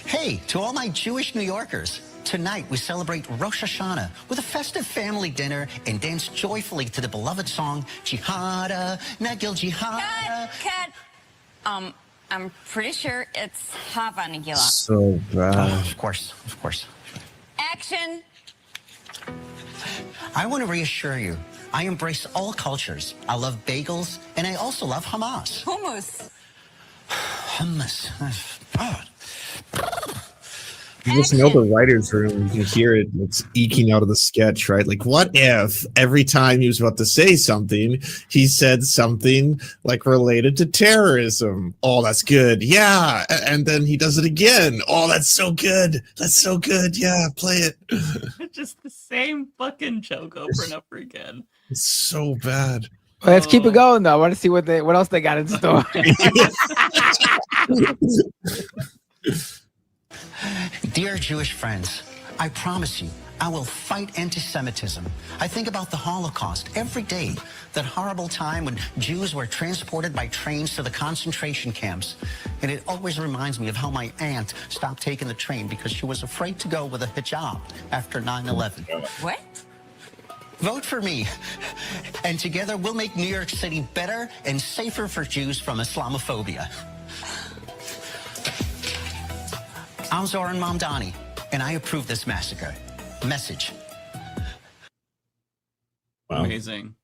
Hey, to all my Jewish New Yorkers, tonight we celebrate Rosh Hashanah with a festive family dinner and dance joyfully to the beloved song, Jihada, Nagil Jihada. Cut! I'm pretty sure it's Hava Nagila. So bad. Of course. Action! I want to reassure you, I embrace all cultures. I love bagels, and I also love Hamas. Hummus. Hummus. God. You just know the writer's room. You can hear it. It's eking out of the sketch, right? Like, what if every time he was about to say something, he said something like related to terrorism? Oh, that's good. Yeah. And then he does it again. Oh, that's so good. That's so good. Yeah, play it. Just the same fucking joke over and over again. It's so bad. Well, let's keep it going though. I want to see what else they got in store. Dear Jewish friends, I promise you, I will fight anti-Semitism. I think about the Holocaust every day, that horrible time when Jews were transported by trains to the concentration camps. And it always reminds me of how my aunt stopped taking the train because she was afraid to go with a hijab after 9/11. What? Vote for me, and together we'll make New York City better and safer for Jews from Islamophobia. Azor and Mamdani, and I approve this massacre. Message. Wow. Amazing.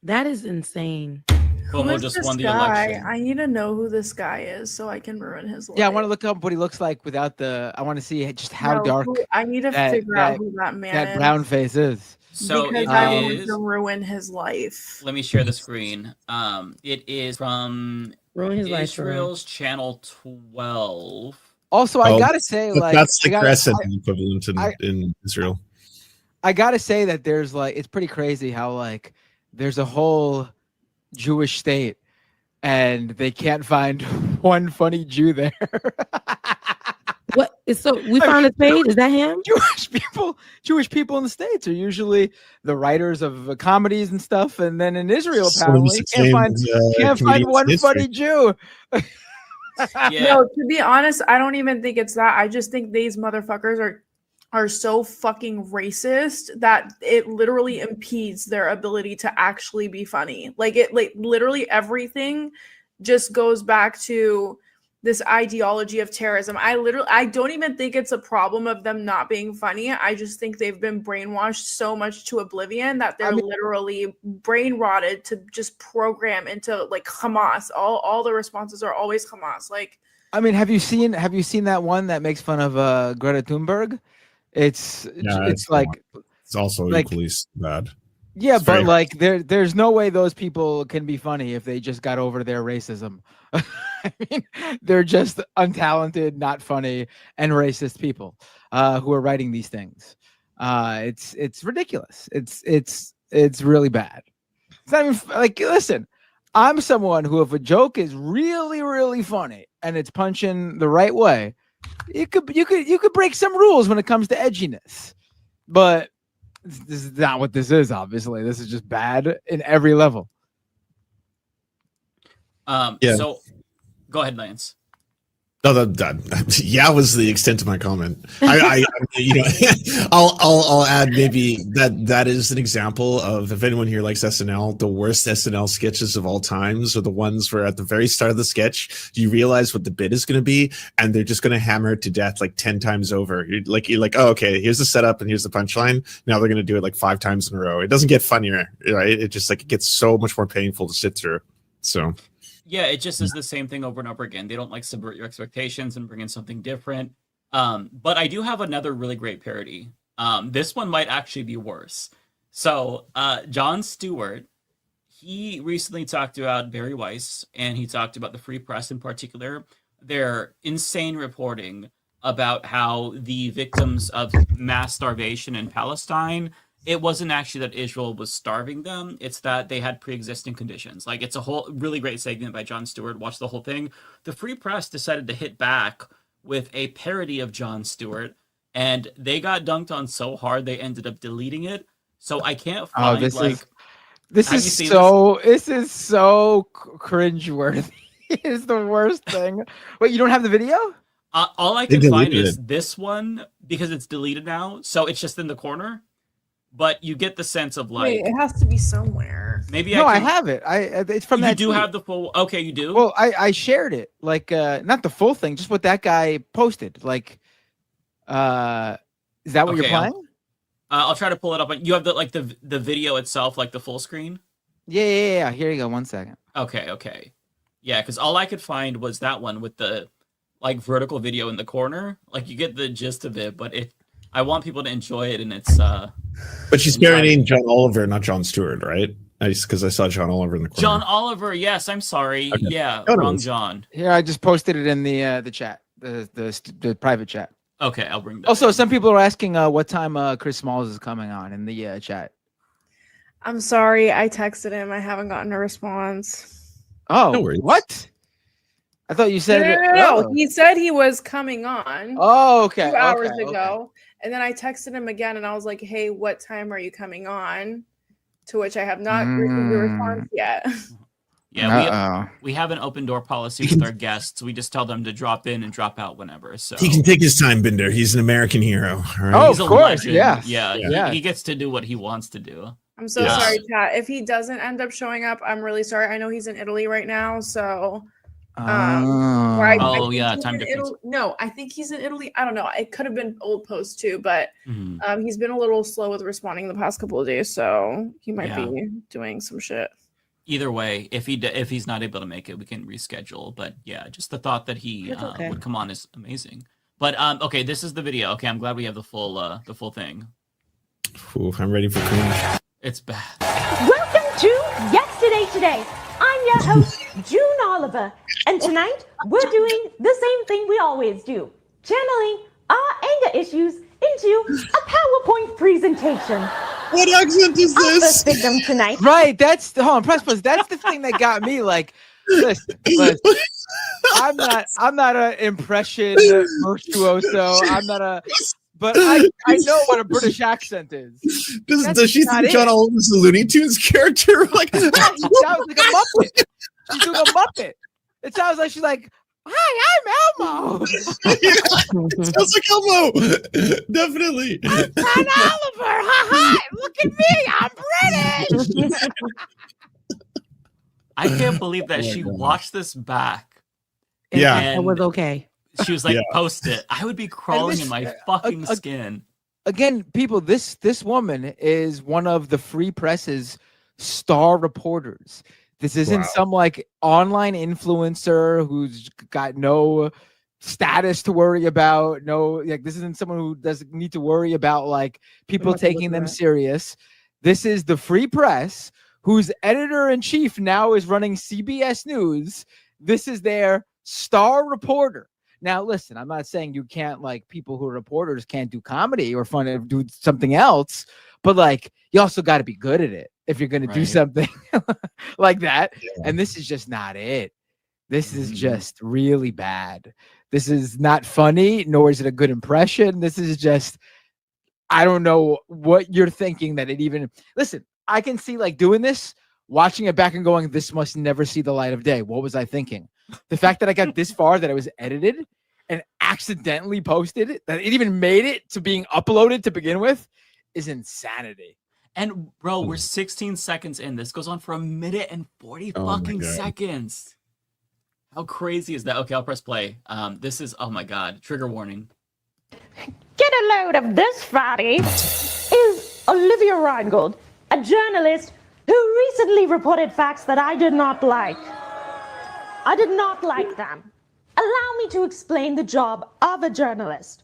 That is insane. Who Cuomo is just this won the guy? election. I need to know who this guy is so I can ruin his life. Yeah, I want to look up what he looks like without the. I want to see just how No, dark. I need to figure out who that man that is. brown face is. So because it I want is. to ruin his life. Let me share the screen. It is from Ruin his life for him. Israel's channel 12. Also, I gotta say, like that's like I gotta- Crescent I- equivalent in Israel. I gotta say that there's like it's pretty crazy how like there's a whole Jewish state and they can't find one funny Jew there. What? So we found his page. Is that him? Jewish people in the States are usually the writers of comedies and stuff, and then in Israel Some apparently can't find comedians one in funny Jew. No, to be honest, I don't even think it's that. I just think these motherfuckers are so fucking racist that it literally impedes their ability to actually be funny. Like literally everything just goes back to this ideology of terrorism. I don't even think it's a problem of them not being funny. I just think they've been brainwashed so much to oblivion that they're literally brain rotted to just program into like Hamas. All the responses are always Hamas. Like, I mean, have you seen that one that makes fun of Greta Thunberg? It's like it's also like, equally bad. Yeah, It's but very- like there's no way those people can be funny if they just got over their racism. I mean, they're just untalented, not funny, and racist people who are writing these things. It's ridiculous. It's really bad. It's not even like, listen, I'm someone who, if a joke is really, really funny and it's punching the right way, you could break some rules when it comes to edginess. But this is not what this is. Obviously, this is just bad in every level. So go ahead, Lance. No, that yeah was the extent of my comment. I you know, I'll add maybe that is an example of, if anyone here likes SNL, the worst SNL sketches of all times are the ones where at the very start of the sketch you realize what the bit is going to be, and they're just going to hammer it to death like 10 times over. You're like, oh, okay, here's the setup and here's the punchline. Now they're going to do it like 5 times in a row. It doesn't get funnier, right? It just like it gets so much more painful to sit through. So. Yeah, it just is the same thing over and over again. They don't like subvert your expectations and bring in something different. But I do have another really great parody. This one might actually be worse. So Jon Stewart, he recently talked about Barry Weiss, and he talked about the Free Press in particular. Their insane reporting about how the victims of mass starvation in Palestine, it wasn't actually that Israel was starving them. It's that they had pre-existing conditions. Like, it's a whole really great segment by Jon Stewart. Watch the whole thing. The Free Press decided to hit back with a parody of Jon Stewart, and they got dunked on so hard they ended up deleting it. So I can't find This have you is seen so cringeworthy. It's the worst thing. Wait, you don't have the video? All I They can find deleted is it. this one because it's deleted now. So it's just in the corner. But you get the sense of like, wait, it has to be somewhere. maybe No, I can, have it. It's from you that. do tweet. have the full. Okay, you do. Well, I shared it, like not the full thing, just what that guy posted. Like, is that what you're Okay, playing? I'll try to pull it up. You have the video itself, like the full screen. Yeah. Here you go. 1 second. Okay. Yeah, because all I could find was that one with the like vertical video in the corner. Like, you get the gist of it, but I want people to enjoy it, and it's But she's parodying John Oliver, not Jon Stewart, right? Because I saw John Oliver in the corner. John Oliver. Yes, I'm sorry. Okay. Yeah, No, no, wrong it's- John. Here, I just posted it in the chat, the private chat. Okay, I'll bring that. Also, some people are asking what time Chris Smalls is coming on in the chat. I'm sorry, I texted him. I haven't gotten a response. Oh, No worries. what? I thought you said No. Oh. He said he was coming on. Oh, okay. 2 hours okay, ago. And then I texted him again and I was like, hey, what time are you coming on? To which I have not received a response yet. Yeah, we have an open door policy with our guests. We just tell them to drop in and drop out whenever. So He can take his time, Binder. He's an American hero. All right? Oh, he's of a course, legend. yeah. He gets to do what he wants to do. I'm so sorry, chat. If he doesn't end up showing up, I'm really sorry. I know he's in Italy right now, so I think yeah, he's time in difference. No, I think he's in Italy. I don't know. It could have been old post too, but he's been a little slow with responding the past couple of days, so he might be doing some shit. Either way, if he's not able to make it, we can reschedule. But yeah, just the thought that he would come on is amazing. But okay, this is the video. Okay, I'm glad we have the full thing. Ooh, I'm ready for cringe. It's bad. Welcome to Yesterday Today. I'm your host, June Oliver, and tonight we're doing the same thing we always do, channeling our anger issues into a PowerPoint presentation. What accent is Our this? first victim tonight. Right, that's hold on, press pause. That's the thing that got me. Like, listen, I'm not an impression virtuoso. I'm not a, but I know what a British accent is. Does she think John Oliver's a Looney Tunes character? Like, she sounds like a Muppet. She's doing a Muppet. It sounds like she's like, "Hi, I'm Elmo." It sounds like Elmo. Definitely. I'm John Oliver. Hi, look at me. I'm British. I can't believe that she watched this back. It was okay. She was like, post it. I would be crawling in my fucking skin. Again, people, this woman is one of the Free Press's star reporters. This isn't some like online influencer who's got no status to worry about. No, like this isn't someone who doesn't need to worry about like people taking them serious. This is the Free Press, whose editor-in-chief now is running CBS News. This is their star reporter. Now, listen, I'm not saying you can't, like, people who are reporters can't do comedy or fun and do something else, but like you also got to be good at it if you're going to do something like that. And this is just not it. This is just really bad. This is not funny, nor is it a good impression. This is just, I don't know what you're thinking that it even, listen, I can see like doing this, watching it back and going, this must never see the light of day. What was I thinking? The fact that I got this far, that it was edited and accidentally posted, that it even made it to being uploaded to begin with, is insanity. And bro, we're 16 seconds in. This goes on for 1 minute and 40 fucking seconds. How crazy is that? Okay, I'll press play. This is, oh my God, trigger warning. Get a load of this, fatty. Is Olivia Reingold, a journalist who recently reported facts that I did not like. I did not like them. Allow me to explain the job of a journalist.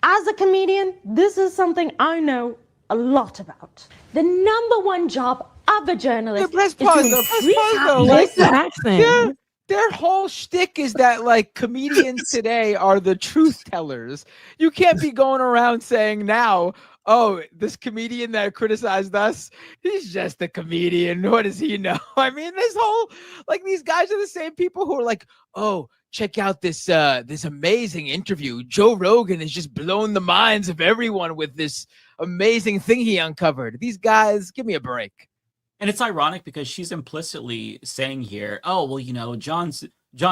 As a comedian, this is something I know a lot about. The #1 job of a journalist is to Their whole shtick is that like comedians today are the truth tellers. You can't be going around saying now, oh, this comedian that criticized us, he's just a comedian. What does he know? I mean, this whole, like, these guys are the same people who are like, oh, check out this this amazing interview. Joe Rogan has just blown the minds of everyone with this amazing thing he uncovered. These guys, give me a break. And it's ironic because she's implicitly saying here, oh, well, you know, John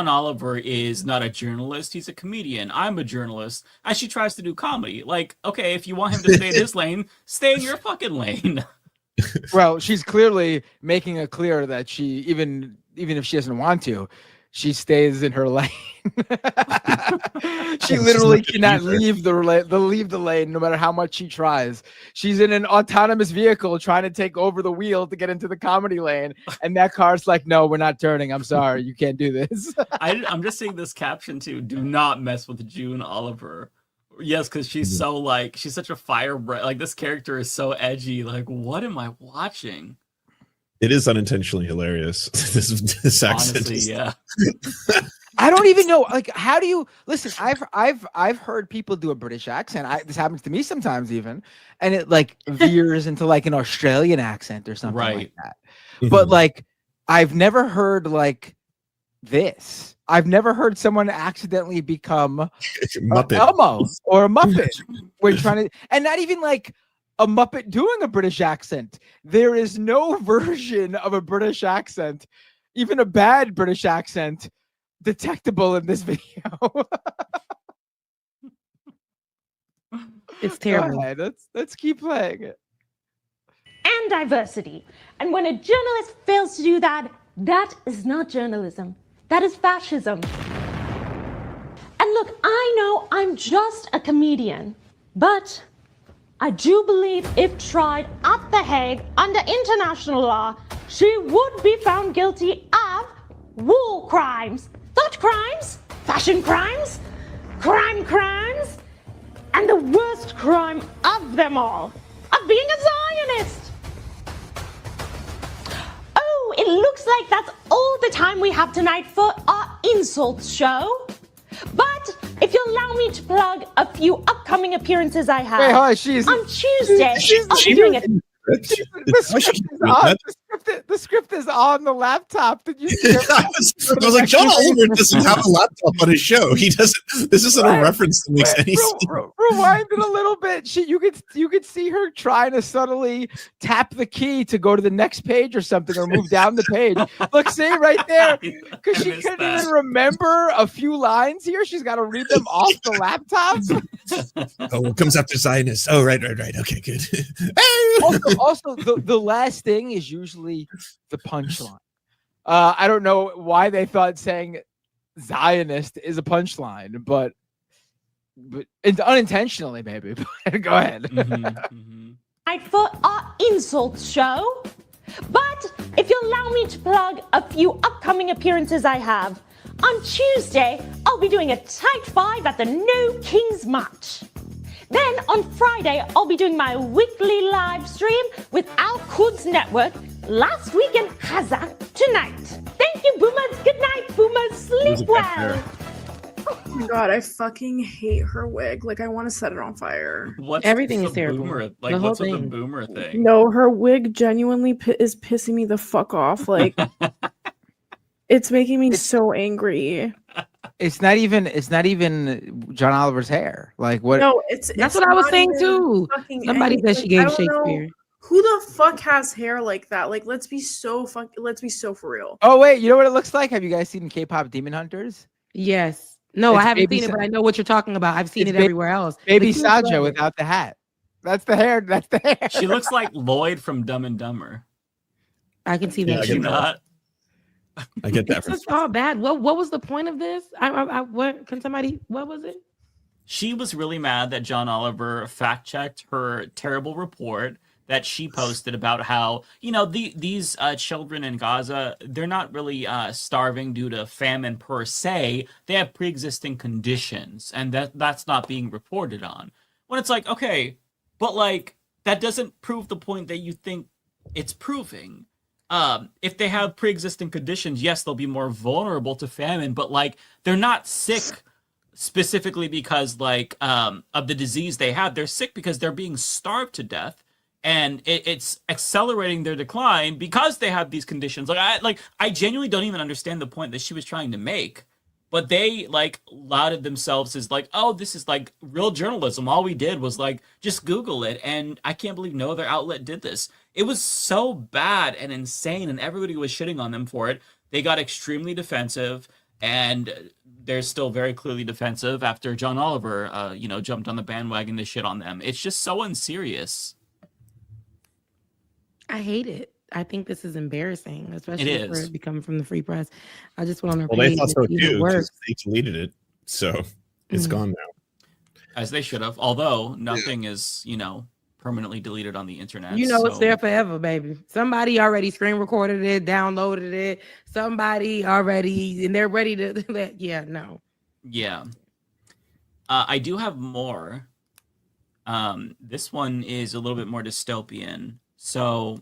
Oliver is not a journalist. He's a comedian. I'm a journalist. As she tries to do comedy. Like, okay, if you want him to stay in his lane, stay in your fucking lane. Well, she's clearly making it clear that she, even if she doesn't want to, she stays in her lane. She literally cannot leave the lane no matter how much she tries. She's in an autonomous vehicle trying to take over the wheel to get into the comedy lane, and that car's like, no, we're not turning. I'm sorry, you can't do this. I'm just seeing this caption too. Do not mess with June Oliver. Yes, because she's so like, she's such a firebrand. Like, this character is so edgy. Like, what am I watching? It is unintentionally hilarious. this accent. Honestly, yeah. I don't even know. Like, how do you listen? I've heard people do a British accent. This happens to me sometimes, even, and it like veers into like an Australian accent or something like that. But like, I've never heard like this. I've never heard someone accidentally become Muppet. Elmo or a Muppet. We're trying to, and not even like a Muppet doing a British accent. There is no version of a British accent, even a bad British accent, detectable in this video. It's terrible. Go ahead. Let's keep playing it. And diversity. And when a journalist fails to do that, that is not journalism. That is fascism. And look, I know I'm just a comedian, but I do believe if tried at The Hague under international law, she would be found guilty of war crimes, thought crimes, fashion crimes, crimes, and the worst crime of them all, of being a Zionist. Oh, it looks like that's all the time we have tonight for our insults show. But if you allow me to plug a few upcoming appearances I have. Wait, hold on, on Tuesday, I'll be doing a The script is on the laptop. Did you see I was like, John Oliver doesn't have a laptop on his show. He doesn't. This isn't a reference that makes any sense. Rewind it a little bit. You could see her trying to subtly tap the key to go to the next page or something, or move down the page. Look, see right there, because she couldn't even remember a few lines here. She's got to read them off the laptop. Oh, what comes after Zionist? Oh, right. Okay, good. Also, the last thing is usually the punchline. I don't know why they thought saying Zionist is a punchline, but unintentionally, maybe. Go ahead. For our insults show. But if you allow me to plug a few upcoming appearances I have. On Tuesday, I'll be doing a tight 5 at the No Kings March. Then on Friday, I'll be doing my weekly live stream with Al Quds Network. Last week in Gaza tonight. Thank you, Boomers. Good night, Boomers. Sleep well. Oh my god, I fucking hate her wig. Like, I want to set it on fire. Everything the is terrible. Boomer, The like, whole what's with the thing. boomer thing? No, her wig genuinely is pissing me the fuck off. Like, it's making me so angry. It's not even John Oliver's hair. Like what? No, That's what I was saying too. Somebody said she gave Shakespeare. Who the fuck has hair like that? Like, let's be so for real. Oh wait, you know what it looks like? Have you guys seen K-pop Demon Hunters? Yes. No, It's I haven't Baby seen it, Sa- but I know what you're talking about. I've seen It's it everywhere else. Baby The cute Saja flag. without the hat. That's the hair. That's the hair. She looks like Lloyd from Dumb and Dumber. I can see Yeah, that. I She get that. not? I get that. It's just all bad. What was the point of this? What can somebody? What was it? She was really mad that John Oliver fact checked her terrible report that she posted about how, you know, these children in Gaza, they're not really starving due to famine per se. They have pre-existing conditions, and that's not being reported on. When it's like, okay, but like that doesn't prove the point that you think it's proving. If they have pre-existing conditions, yes, they'll be more vulnerable to famine, but like they're not sick specifically because like of the disease they have. They're sick because they're being starved to death, and it's accelerating their decline because they have these conditions. I genuinely don't even understand the point that she was trying to make, but they like lauded themselves as like, oh, this is like real journalism. All we did was like just Google it, and I can't believe no other outlet did this. It was so bad and insane, and everybody was shitting on them for it. They got extremely defensive, and they're still very clearly defensive after John Oliver, jumped on the bandwagon to shit on them. It's just so unserious. I hate it. I think this is embarrassing, especially It for is. it becoming from the Free Press. I just went on her Well, they page thought so and see too. what 'Cause works. they deleted it, so it's gone now. As they should have. Although nothing is, permanently deleted on the internet. You know it's so- there forever, baby. Somebody already screen recorded it, downloaded it. Somebody already, and they're ready to. Yeah, no. Yeah. I do have more. This one is a little bit more dystopian. So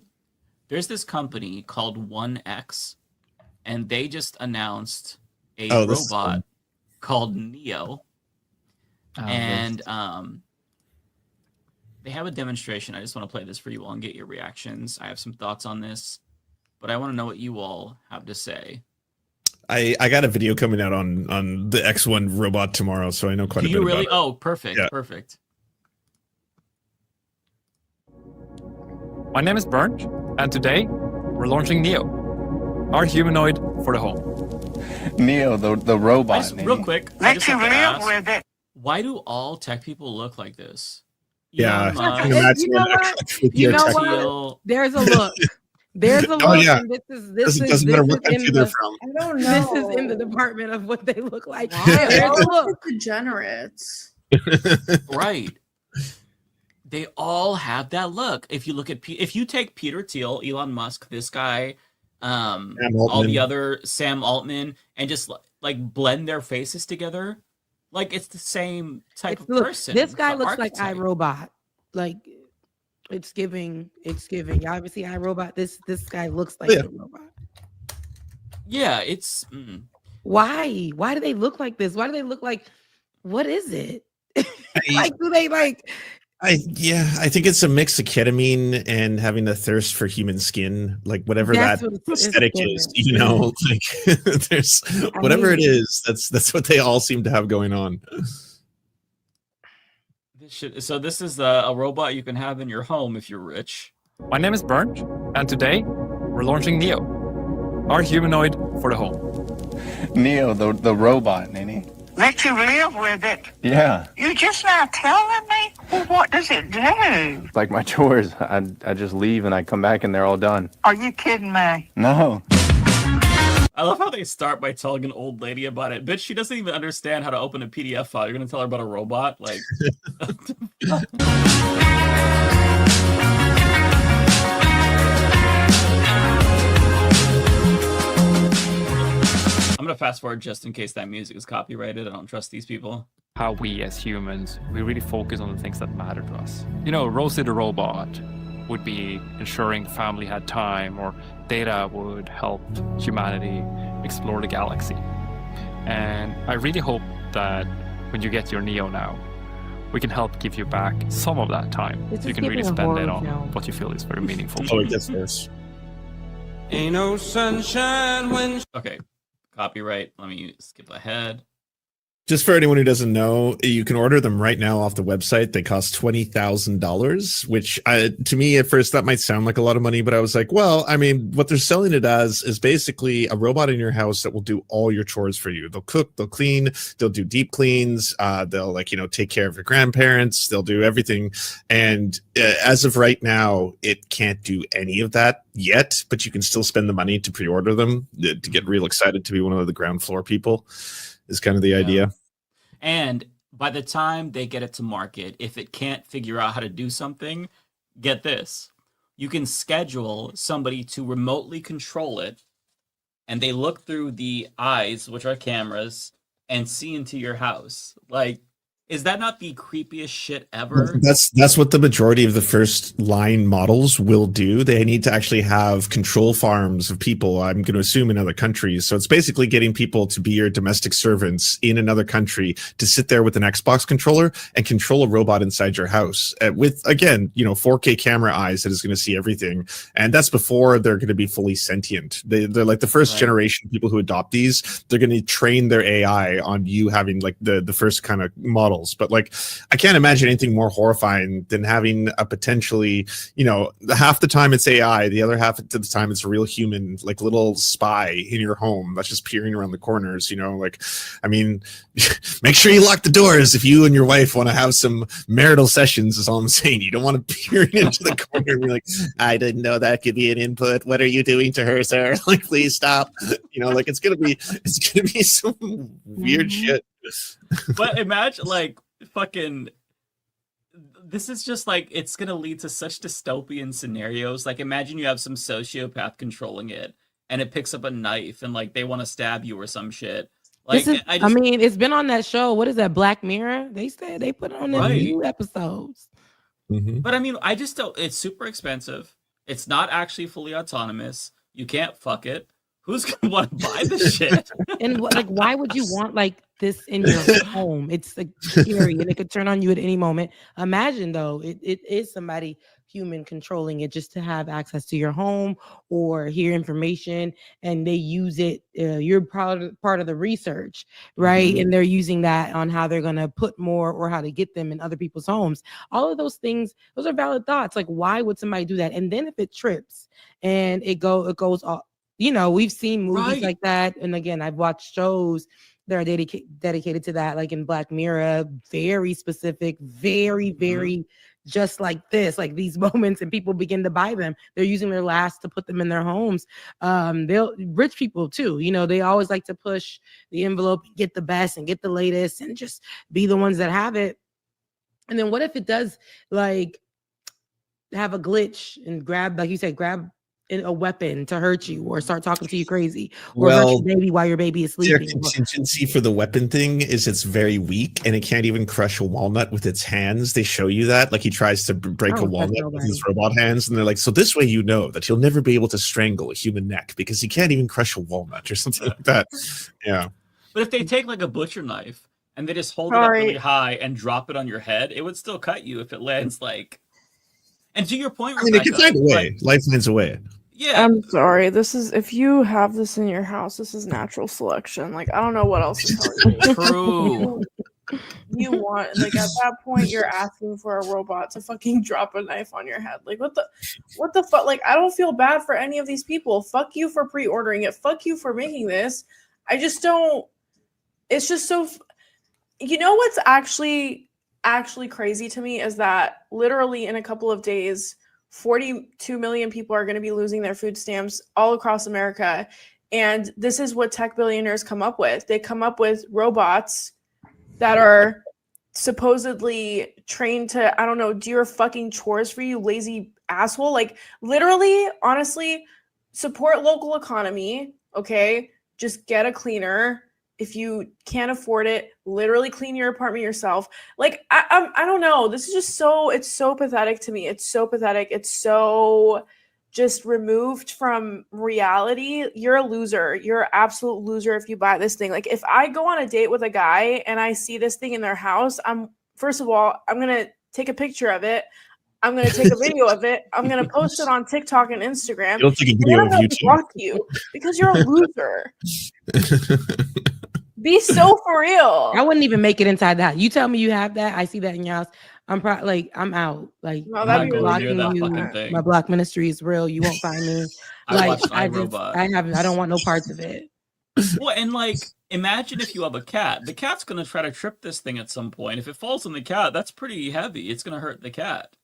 there's this company called 1X, and they just announced a this is robot fun. called Neo. Oh, And they have a demonstration. I just want to play this for you all and get your reactions. I have some thoughts on this, but I want to know what you all have to say. I got a video coming out on the X1 robot tomorrow, so I know quite a bit really? about it. Oh, perfect, Yeah. perfect. My name is Bernd, and today we're launching Neo, our humanoid for the home. Neo, the robot. Just, real quick, I just have to ask, why do all tech people look like this? Yeah, Elon Musk, You know what? You know what? There's a look. There's a look. Oh, yeah. And this Doesn't matter what country they're from. I don't This know. is in the department of what they look like. They're There's a all look. degenerates. right. They all have that look. If you look at if you take Peter Thiel, Elon Musk, this guy, all the other Sam Altman, and just like blend their faces together, like it's the same type of Look, person. this guy the looks like archetype. iRobot. Like it's giving. You obviously iRobot. This guy looks like a robot. Yeah, it's Why? Why do they look like this? Why do they look like? What is it? Like, do they like? I think it's a mix of ketamine and having a thirst for human skin, like whatever That's that what it's aesthetic is, you know, like there's whatever it is, that's what they all seem to have going on. So this is a robot you can have in your home if you're rich. My name is Bernd, and today we're launching Neo, our humanoid for the home. Neo, the robot, Nene. Let you live with it. Yeah. You just not telling me? Well, what does it do? Like my chores, I just leave and I come back and they're all done. Are you kidding me? No. I love how they start by telling an old lady about it. Bitch, she doesn't even understand how to open a PDF file. You're gonna tell her about a robot? Like I'm gonna fast forward just in case that music is copyrighted. I don't trust these people. How we as humans, we really focus on the things that matter to us. You know, Rosie the robot would be ensuring family had time, or Data would help humanity explore the galaxy. And I really hope that when you get your Neo now, we can help give you back some of that time. This So you is can really giving a spend it horror on film. what you feel is very meaningful. Oh, it gets worse. Ain't no sunshine when. Okay, copyright. Let me skip ahead. Just for anyone who doesn't know, you can order them right now off the website. They cost $20,000, which to me at first that might sound like a lot of money, but I was like, well, I mean, what they're selling it as is basically a robot in your house that will do all your chores for you. They'll cook, they'll clean, they'll do deep cleans, they'll take care of your grandparents, they'll do everything. And as of right now, it can't do any of that yet, but you can still spend the money to pre-order them to get real excited to be one of the ground floor people. Is kind of the idea. And by the time they get it to market, if it can't figure out how to do something, get this. You can schedule somebody to remotely control it, and they look through the eyes, which are cameras, and see into your house. Like, is that not the creepiest shit ever? That's what the majority of the first line models will do. They need to actually have control farms of people, I'm going to assume in other countries. So it's basically getting people to be your domestic servants in another country to sit there with an Xbox controller and control a robot inside your house with, again, 4K camera eyes that is going to see everything. And that's before they're going to be fully sentient. They're like the first generation people who adopt these. They're going to train their AI on you having like the first kind of model. But like, I can't imagine anything more horrifying than having a potentially, half the time it's AI, the other half of the time it's a real human, like little spy in your home that's just peering around the corners. I mean, make sure you lock the doors if you and your wife want to have some marital sessions. Is all I'm saying. You don't want to peer into the corner and be like, I didn't know that could be an input. What are you doing to her, sir? Like, please stop. It's gonna be some weird shit. But imagine this is just like, it's gonna lead to such dystopian scenarios. Like, imagine you have some sociopath controlling it and it picks up a knife and like they want to stab you or some shit. Like, I mean, it's been on that show. What is that, Black Mirror? They said they put it on them new episodes. But I mean, I just don't. It's super expensive. It's not actually fully autonomous. You can't fuck it. Who's gonna want to buy this shit? And like, why would you want like this in your home? It's like scary, and it could turn on you at any moment. Imagine though, it is somebody human controlling it just to have access to your home or hear information, and they use it. You're part of the research, right? And they're using that on how they're gonna put more or how to get them in other people's homes. All of those things, those are valid thoughts. Like, why would somebody do that? And then if it trips and it goes off. You know, we've seen movies like that. And again, I've watched shows that are dedicated to that, like in Black Mirror, very specific, very just like this, like these moments, and people begin to buy them. They're using their last to put them in their homes. Rich people too, you know, they always like to push the envelope, get the best and get the latest and just be the ones that have it. And then what if it does like have a glitch and grab, like you said, grab a weapon to hurt you or start talking to you crazy or hurt your baby while your baby is sleeping. Their contingency for the weapon thing is it's very weak and it can't even crush a walnut with its hands. They show you that, like he tries to break a walnut with his robot hands, and they're like, so this way you know that you'll never be able to strangle a human neck because he can't even crush a walnut or something like that. Yeah. But if they take like a butcher knife and they just hold it up really high and drop it on your head, it would still cut you if it lands like. And to your point, I mean, they can find a way. Life finds a way. Yeah. I'm sorry. This is, if you have this in your house, this is natural selection. Like, I don't know what else to tell you. True. You want, like, at that point, you're asking for a robot to fucking drop a knife on your head. Like, what the fuck? Like, I don't feel bad for any of these people. Fuck you for pre-ordering it. Fuck you for making this. I just don't. It's just so. You know what's actually crazy to me is that literally in a couple of days, 42 million people are going to be losing their food stamps all across America. And this is what tech billionaires come up with. They come up with robots that are supposedly trained to, I don't know, do your fucking chores for you, lazy asshole. Like, literally, honestly, support local economy, okay? Just get a cleaner. If you can't afford it, literally clean your apartment yourself. Like, I don't know. This is just it's so pathetic to me. It's so pathetic. It's so just removed from reality. You're a loser. You're an absolute loser if you buy this thing. Like, if I go on a date with a guy and I see this thing in their house, first of all, I'm going to take a picture of it. I'm going to take a video of it. I'm going to post it on TikTok and Instagram. You'll take a video of YouTube. Block you because you're a loser. Be so for real. I wouldn't even make it inside that. You tell me you have that. I see that in your house. I'm I'm out. Like, no, I'm blocking you. My block ministry is real. You won't find me. Like, I don't want no parts of it. Well, and like, imagine if you have a cat. The cat's gonna try to trip this thing at some point. If it falls on the cat, that's pretty heavy. It's gonna hurt the cat.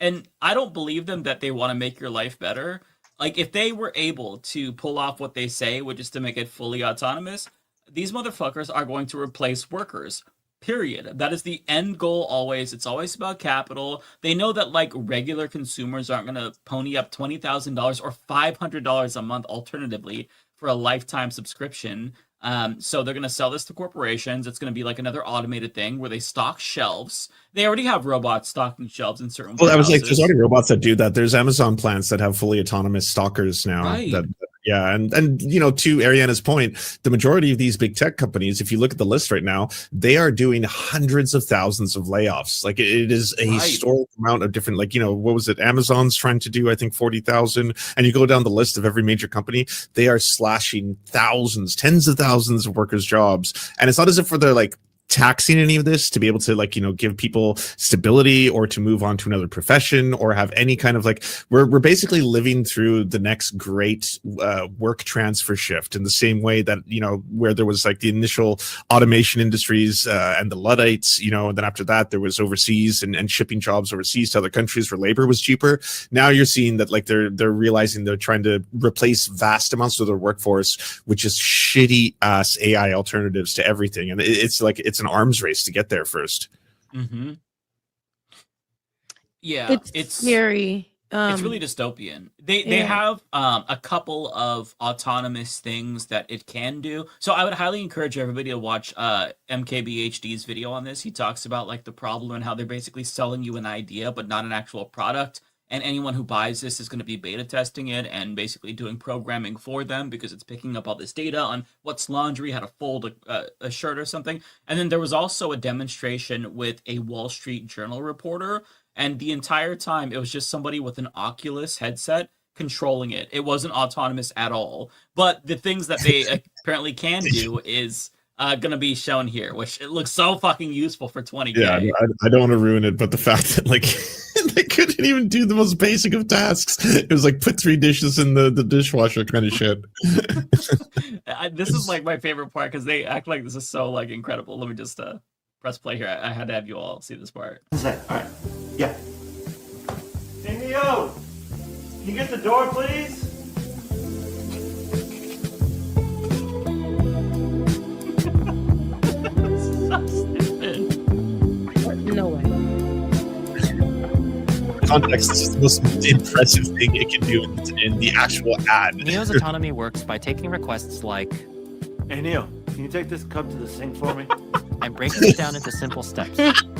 And I don't believe them that they want to make your life better. Like, if they were able to pull off what they say, which is to make it fully autonomous, these motherfuckers are going to replace workers, period. That is the end goal always. It's always about capital. They know that, like, regular consumers aren't going to pony up $20,000 or $500 a month alternatively for a lifetime subscription. So they're going to sell this to corporations. It's going to be like another automated thing where they stock shelves. They already have robots stocking shelves in certain Well, I was like, warehouses. there's already robots that do that. There's Amazon plants that have fully autonomous stalkers now. Right. Yeah, and you know, to Ariana's point, the majority of these big tech companies, if you look at the list right now, they are doing hundreds of thousands of layoffs. Like, it is a historic amount of different, like, you know, what was it? Amazon's trying to do, I think, 40,000. And you go down the list of every major company, they are slashing thousands, tens of thousands of workers' jobs. And it's not as if they're like taxing any of this to be able to, like, you know, give people stability or to move on to another profession or have any kind of, like, we're basically living through the next great work transfer shift in the same way that, you know, where there was like the initial automation industries and the Luddites, you know, and then after that there was overseas and shipping jobs overseas to other countries where labor was cheaper. Now you're seeing that, like, they're realizing they're trying to replace vast amounts of their workforce with just shitty ass AI alternatives to everything, and it's like it's an arms race to get there first. Mm-hmm. Yeah, it's scary. It's really dystopian. They have a couple of autonomous things that it can do. So I would highly encourage everybody to watch MKBHD's video on this. He talks about, like, the problem and how they're basically selling you an idea but not an actual product. and anyone who buys this is going to be beta testing it and basically doing programming for them because it's picking up all this data on what's laundry, how to fold a shirt or something. And then there was also a demonstration with a Wall Street Journal reporter, and the entire time it was just somebody with an Oculus headset controlling it. It wasn't autonomous at all. But the things that they apparently can do is going to be shown here, which it looks so fucking useful for 20K. Yeah, I don't want to ruin it, but the fact that like they couldn't even do the most basic of tasks. It was like put 3 dishes in the dishwasher kind of shit. This is like my favorite part because they act like this is so like incredible. Let me just press play here. I had to have you all see this part. All right. Yeah. Hey, Neo! Can you get the door, please? So stupid. No way. Context is the most impressive thing it can do in the actual ad. Neo's autonomy works by taking requests like, Hey, Neo, can you take this cup to the sink for me? and breaking it down into simple steps,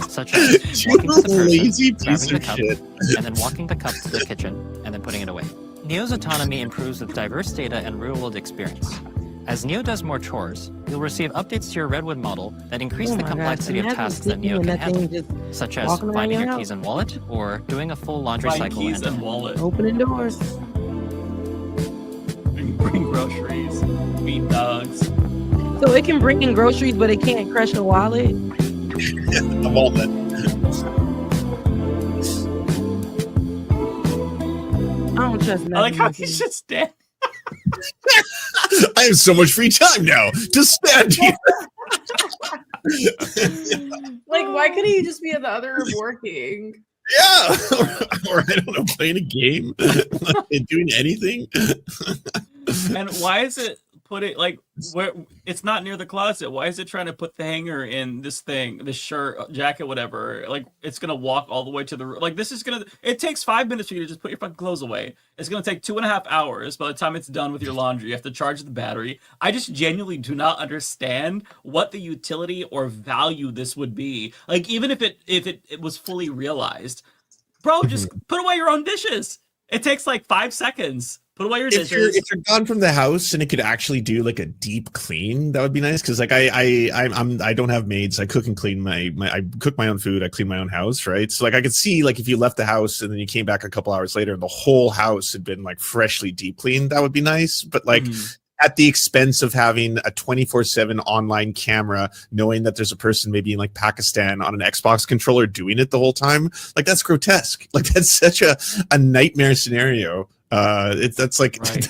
such as walking to the lazy person, piece grabbing the of cup, shit. and then walking the cup to the kitchen, and then putting it away. Neo's autonomy improves with diverse data and real-world experience. As Neo does more chores, you'll receive updates to your Redwood model that increase Oh the my gosh, complexity of imagine tasks that sitting Neo in can that thing handle, just such as walking around finding your your keys house. and wallet, or doing a full laundry Find cycle. keys and wallet. Opening doors. Bring groceries. Feed dogs. So it can bring in groceries, but it can't crush a wallet. A wallet. I don't trust nothing. I like how he's just stand. I have so much free time now to stand here. Like, why couldn't he just be at the other room working? Yeah, or I don't know, playing a game, doing anything. And why is it put it like where it's not near the closet? Why is it trying to put the hanger in this thing, this shirt, jacket, whatever? Like it's gonna walk all the way to the like. This is gonna. It takes 5 minutes for you to just put your fucking clothes away. It's gonna take 2.5 hours. By the time it's done with your laundry, you have to charge the battery. I just genuinely do not understand what the utility or value this would be. Like even if it was fully realized, bro, just put away your own dishes. It takes like 5 seconds. Put away your dishes. If you're gone from the house and it could actually do like a deep clean, that would be nice. Because like I don't have maids. I cook and clean I cook my own food. I clean my own house, right? So like I could see like if you left the house and then you came back a couple hours later and the whole house had been like freshly deep cleaned, that would be nice. But like at the expense of having a 24/7 online camera, knowing that there's a person maybe in like Pakistan on an Xbox controller doing it the whole time, like that's grotesque. Like that's such a nightmare scenario. That's like right.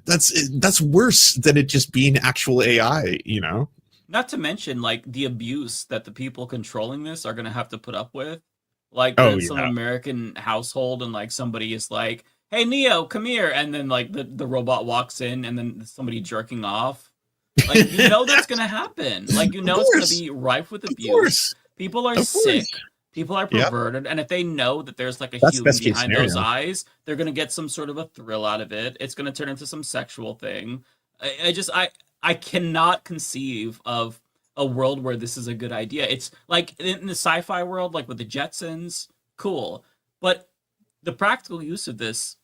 that's worse than it just being actual AI, you know? Not to mention like the abuse that the people controlling this are gonna have to put up with. Like some American household and like somebody is like, hey Neo, come here, and then like the robot walks in and then somebody jerking off. Like you know that's gonna happen. Like you know it's gonna be rife with abuse. People are sick. People are perverted, and if they know that there's like a human behind those eyes, they're gonna get some sort of a thrill out of it. It's gonna turn into some sexual thing. I cannot conceive of a world where this is a good idea. It's like in the sci-fi world, like with the Jetsons, cool, but the practical use of this,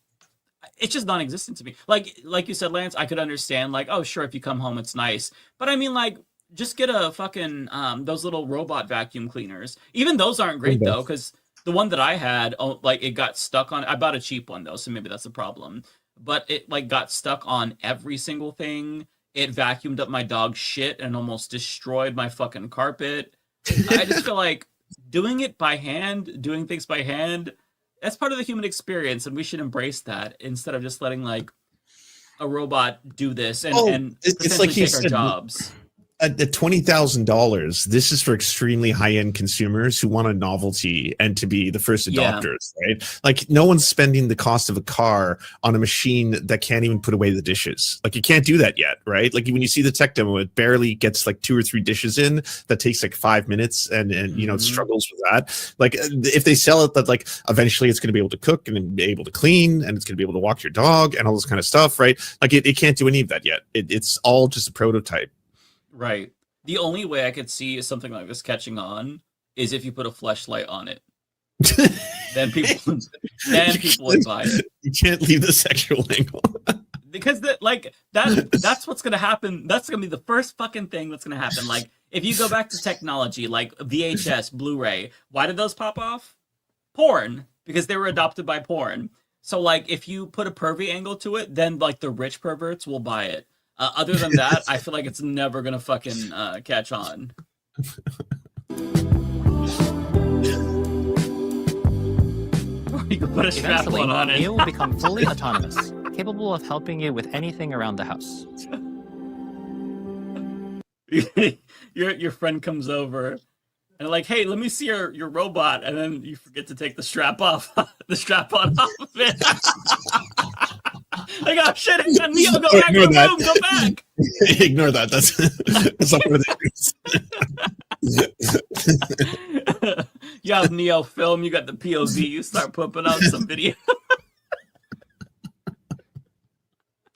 it's just non-existent to me. Like you said, Lance, I could understand like, oh sure, if you come home, it's nice, but I mean like. Just get a fucking those little robot vacuum cleaners. Even those aren't great though, because the one that I had, like it got stuck on. I bought a cheap one though, so maybe that's a problem. But it like got stuck on every single thing. It vacuumed up my dog's shit and almost destroyed my fucking carpet. I just feel like doing it by hand, doing things by hand, that's part of the human experience, and we should embrace that instead of just letting like a robot do this and it's like take our jobs. At $20,000, this is for extremely high-end consumers who want a novelty and to be the first adopters, right? Like no one's spending the cost of a car on a machine that can't even put away the dishes. Like you can't do that yet, right? Like when you see the tech demo, it barely gets like 2 or 3 dishes in. That takes like 5 minutes, and you know it struggles with that. Like if they sell it, that like eventually it's going to be able to cook and be able to clean, and it's going to be able to walk your dog and all this kind of stuff, right? Like it can't do any of that yet. It's all just a prototype. Right. The only way I could see something like this catching on is if you put a fleshlight on it. then people would buy it. You can't leave the sexual angle. Because that's what's gonna happen. That's gonna be the first fucking thing that's gonna happen. Like, if you go back to technology, like VHS, Blu-ray, why did those pop off? Porn, because they were adopted by porn. So, like, if you put a pervy angle to it, then, like, the rich perverts will buy it. Other than that, I feel like it's never gonna fucking catch on. You can put a strap Eventually, on it. Neo will become fully autonomous, capable of helping you with anything around the house. Your friend comes over and like, hey, let me see your robot, and then you forget to take the strap off, the strap on off of it. Like, oh shit, Neo, go back to the room, go back. Ignore that. That's not what it is. You have Neo film, you got the POV, you start pumping out some video.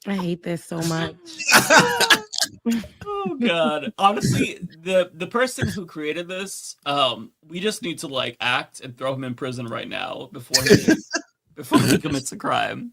I hate this so much. Oh god. Honestly, the person who created this, we just need to like act and throw him in prison right now before he commits a crime.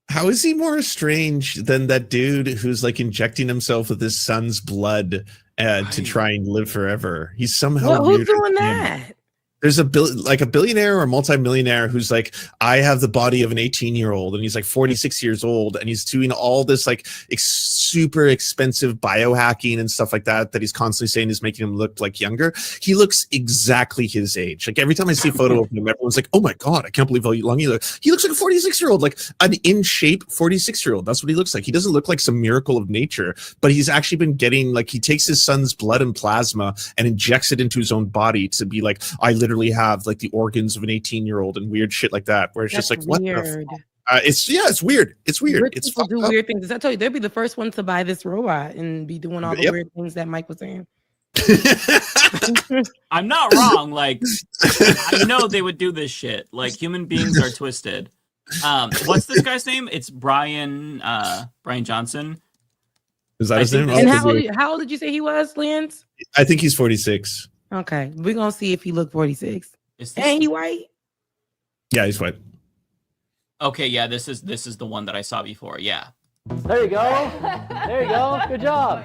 How is he more strange than that dude who's like injecting himself with his son's blood to try and live forever? He's somehow Who's doing that? There's a billionaire or multimillionaire who's like, I have the body of an 18-year-old, and he's like 46 years old, and he's doing all this like super expensive biohacking and stuff like that he's constantly saying is making him look like younger. He looks exactly his age. Like every time I see a photo of him, everyone's like, oh my god, I can't believe how long he looks. He looks like a 46-year-old, like an in shape 46-year-old. That's what he looks like. He doesn't look like some miracle of nature, but he's actually been getting, like, he takes his son's blood and plasma and injects it into his own body to be like, I literally have like the organs of an 18-year-old and weird shit like that, where it's just like, what the fuck? It's weird. It's weird. Rich people do weird things. I told you, they'd be the first ones to buy this robot and be doing all the weird things that Mike was saying. I'm not wrong. Like, I know they would do this shit. Like, human beings are twisted. What's this guy's name? It's Brian Johnson. Is that his name? And how old did you say he was, Lance? I think he's 46. Okay, we're gonna see if he looked 46. Ain't he white? Yeah, he's white. Okay, yeah, this is the one that I saw before. Yeah. There you go. There you go. Good job.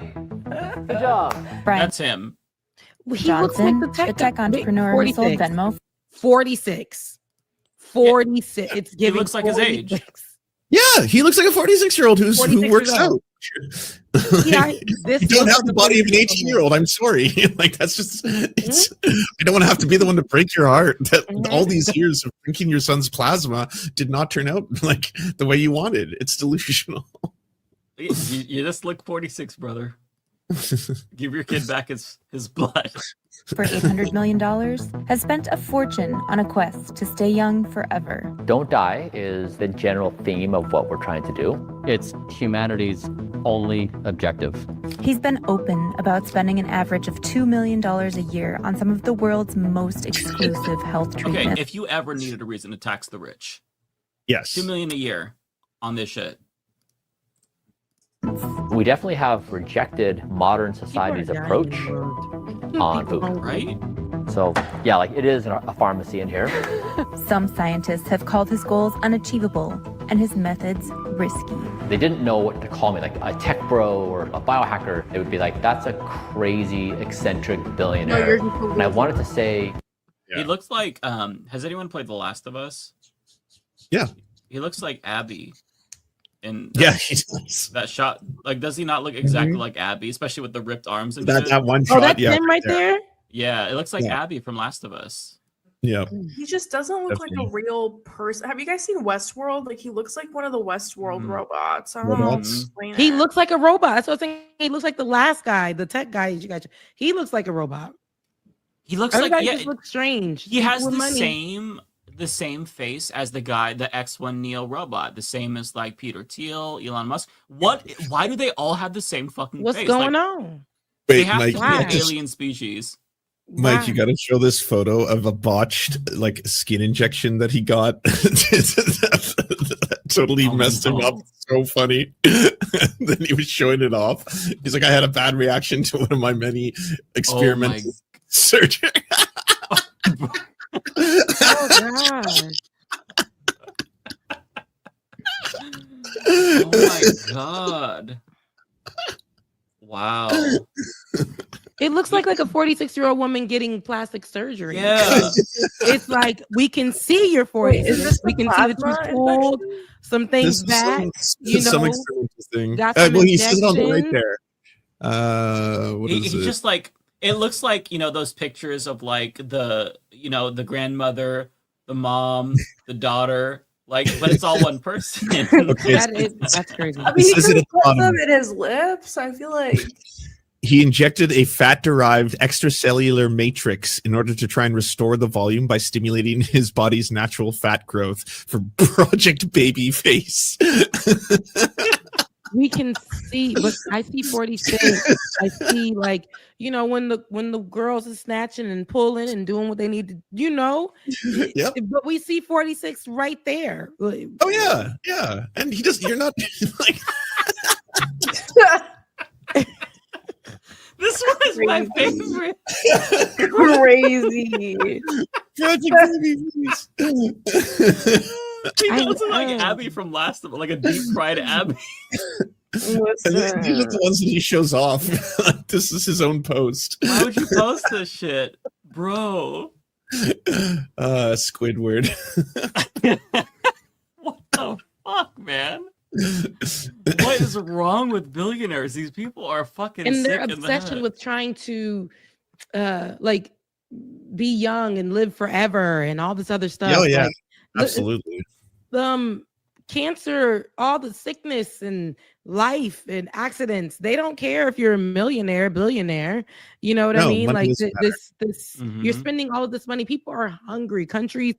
Good job. Brian. That's him. He looks like the tech entrepreneur who sold Venmo. 46. 46. It's giving. He looks like 46. His age. Yeah, he looks like a 46-year-old who works out. Yeah, you don't have the body of an 18-year-old. I'm sorry. Like, that's just, it's, I don't want to have to be the one to break your heart that all these years of drinking your son's plasma did not turn out like the way you wanted. It's delusional. You just look 46, brother. Give your kid back his blood. For $800 million, has spent a fortune on a quest to stay young forever. Don't die is the general theme of what we're trying to do. It's humanity's only objective. He's been open about spending an average of $2 million a year on some of the world's most exclusive health treatments. Okay, if you ever needed a reason to tax the rich, yes, $2 million a year on this shit. We definitely have rejected modern society's approach on food. Right? So, yeah, like it is a pharmacy in here. Some scientists have called his goals unachievable and his methods risky. They didn't know what to call me, like a tech bro or a biohacker. They would be like, that's a crazy, eccentric billionaire. And I wanted to say... He looks like, has anyone played The Last of Us? Yeah. He looks like Abby. And yeah, he does. That shot, like, does he not look exactly like Abby, especially with the ripped arms and that shit? that one shot? That's him right there. Yeah, it looks like Abby from Last of Us. Yeah, he just doesn't look like a real person. Have you guys seen Westworld? Like, he looks like one of the Westworld robots. I don't know how to explain He it. looks like a robot. That's what I'm saying. He looks like the last guy, the tech guy. You guys, he looks like a robot. He looks Everybody like just looks strange. He has People with the same face as the guy, the X1 Neo robot, the same as like Peter Thiel, Elon Musk. Why do they all have the same fucking What's face? going like, on? They Wait, have Mike, to you be gotta- alien species. Mike, you got to show this photo of a botched like skin injection that he got. That totally messed him up. So funny. Then he was showing it off. He's like, I had a bad reaction to one of my many experimental surgery. Oh god. Oh my god. Wow. It looks like a 46-year-old woman getting plastic surgery. Yeah. It's like we can see your 46. We can see that you pulled some things back. Some experimental thing. Got some Well, he says it on the right injections. there. What is He it? just like it looks like those pictures of like the the grandmother, the mom, the daughter, but it's all one person. That's crazy. I mean, he says could it have at the put bottom. them in his lips. I feel like He injected a fat-derived extracellular matrix in order to try and restore the volume by stimulating his body's natural fat growth for Project Baby Face. We can see, but I see 46. I see when the girls are snatching and pulling and doing what they need to, Yep. But we see 46 right there. Oh yeah. And he just you're not like This one is my favorite. crazy. Project Baby Face. He looks like Abby from Last of Us, like a deep fried Abby. And these are the ones that he shows off. This is his own post. Why would you post this shit, bro? Squidward. What the fuck, man? What is wrong with billionaires? These people are fucking And sick their in the obsession head. with trying to be young and live forever and all this other stuff. Oh yeah, Like, absolutely. Cancer, all the sickness and life and accidents, they don't care if you're a millionaire, billionaire. You know what I No, mean? money Like doesn't matter. you're spending all of this money. People are hungry. Countries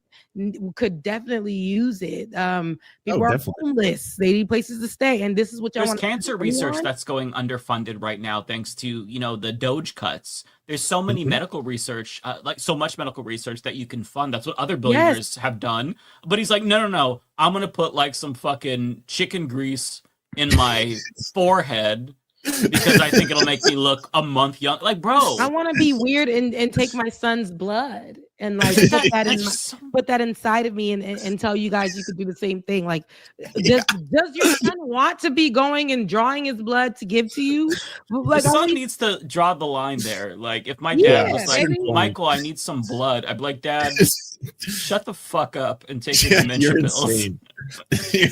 could definitely use it. People are definitely. homeless. They need places to stay, and this is what y'all There's want. cancer research that's going underfunded right now thanks to the Doge cuts. There's so many medical research, so much medical research that you can fund. That's what other billionaires have done. But he's like, no, I'm gonna put like some fucking chicken grease in my forehead because I think it'll make me look a month young. Like, bro, I want to be weird and take my son's blood and like put that inside of me and tell you guys you could do the same thing. Like, does your son want to be going and drawing his blood to give to you? Like, the son needs to draw the line there. Like, if my dad was like, baby. Michael, I need some blood, I'd be like, Dad, shut the fuck up and take your Yeah, you're dementia pills. insane.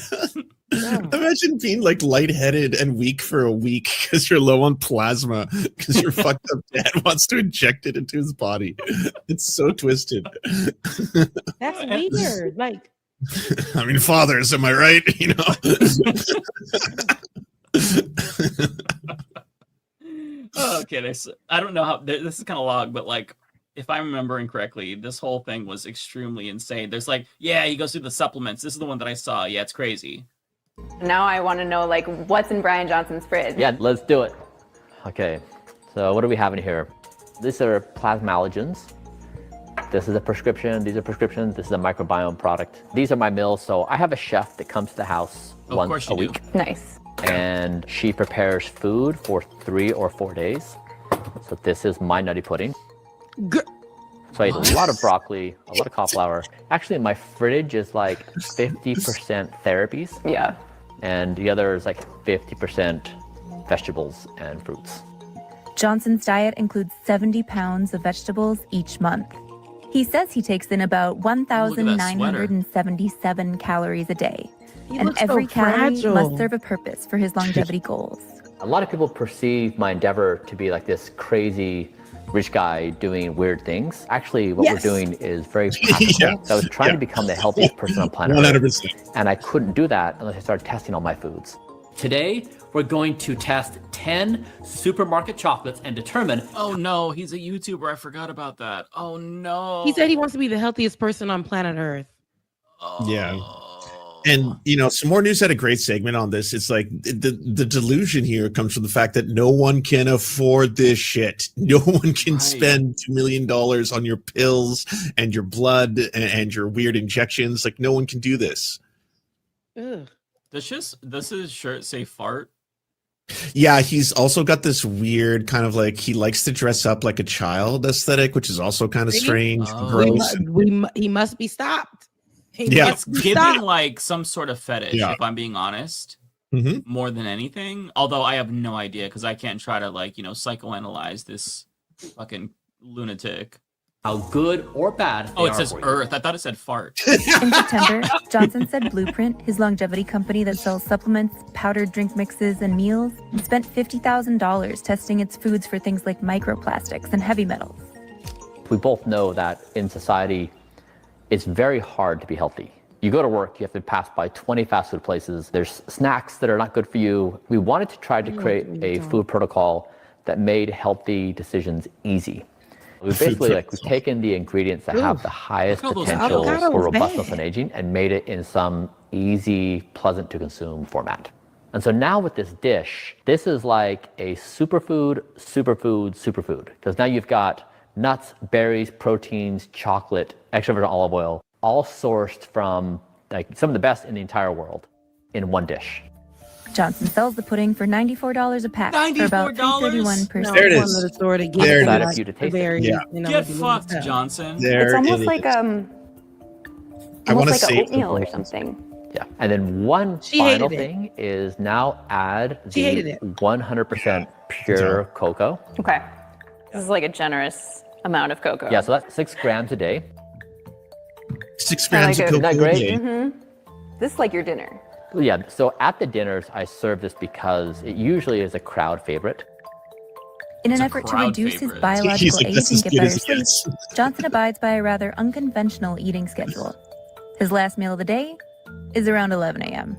Imagine being like lightheaded and weak for a week because you're low on plasma because your fucked up dad wants to inject it into his body. It's so twisted. That's weird. Like, I mean, fathers, am I right? Okay, I don't know how this is kind of long, but like, if I'm remembering correctly, this whole thing was extremely insane. There's like, yeah, he goes through the supplements. This is the one that I saw. Yeah, it's crazy. Now I want to know, like, what's in Brian Johnson's fridge? Yeah, let's do it. Okay, so what do we have in here? These are plasmalogens. This is a prescription. These are prescriptions. This is a microbiome product. These are my meals. So I have a chef that comes to the house once a week. Nice. And she prepares food for 3 or 4 days. So this is my nutty pudding. So I eat a lot of broccoli, a lot of cauliflower. Actually, my fridge is like 50% therapies. Yeah. And the other is like 50% vegetables and fruits. Johnson's diet includes 70 pounds of vegetables each month. He says he takes in about 1,977 calories a day. And every calorie must serve a purpose for his longevity goals. A lot of people perceive my endeavor to be like this crazy rich guy doing weird things. Actually, what we're doing is very practical. So I was trying to become the healthiest person on planet Earth. 100%. And I couldn't do that unless I started testing all my foods. Today, we're going to test 10 supermarket chocolates and determine. Oh no, he's a YouTuber. I forgot about that. Oh no. he said he wants to be the healthiest person on planet Earth. Yeah. And some more news had a great segment on this. It's like the delusion here comes from the fact that no one can afford this shit. No one can spend $2 million on your pills and your blood and your weird injections. Like, no one can do this. Ugh. Does his shirt say fart? Yeah, he's also got this weird kind of like he likes to dress up like a child aesthetic, which is also kind of strange, gross. He must be stopped. It's giving like some sort of fetish, Yeah. if I'm being honest, Mm-hmm. more than anything. Although I have no idea because I can't try to like psychoanalyze this fucking lunatic. How good or bad? Oh, it says Earth. I thought it said fart. In September, Johnson said Blueprint, his longevity company that sells supplements, powdered drink mixes, and meals, spent $50,000 testing its foods for things like microplastics and heavy metals. We both know that in society, it's very hard to be healthy. You go to work, you have to pass by 20 fast food places. There's snacks that are not good for you. We wanted to try to create a food protocol that made healthy decisions easy. We basically we've taken the ingredients that have the highest potential for robustness and aging and made it in some easy, pleasant to consume format. And so now with this dish, this is like a superfood, because now you've got nuts, berries, proteins, chocolate, extra virgin olive oil, all sourced from like some of the best in the entire world in one dish. Johnson sells the pudding for $94 a pack for about $3.31 per There it is. There it is. Yeah. Get fucked, Johnson. There It's almost it like is. almost like oatmeal or something. Yeah, and then one She final hated it. thing is now add She hated the it. 100% pure cocoa. Okay. This is like a generous amount of cocoa. Yeah, so that's 6 grams a day. 6 grams of cocoa. Isn't that great? Mm-hmm. This is like your dinner. Yeah, so at the dinners, I serve this because it usually is a crowd favorite. In an It's a effort to crowd reduce his favorite. biological He's like, age "That's and as get good better as it sleep, gets." Johnson abides by a rather unconventional eating schedule. His last meal of the day is around 11 a.m.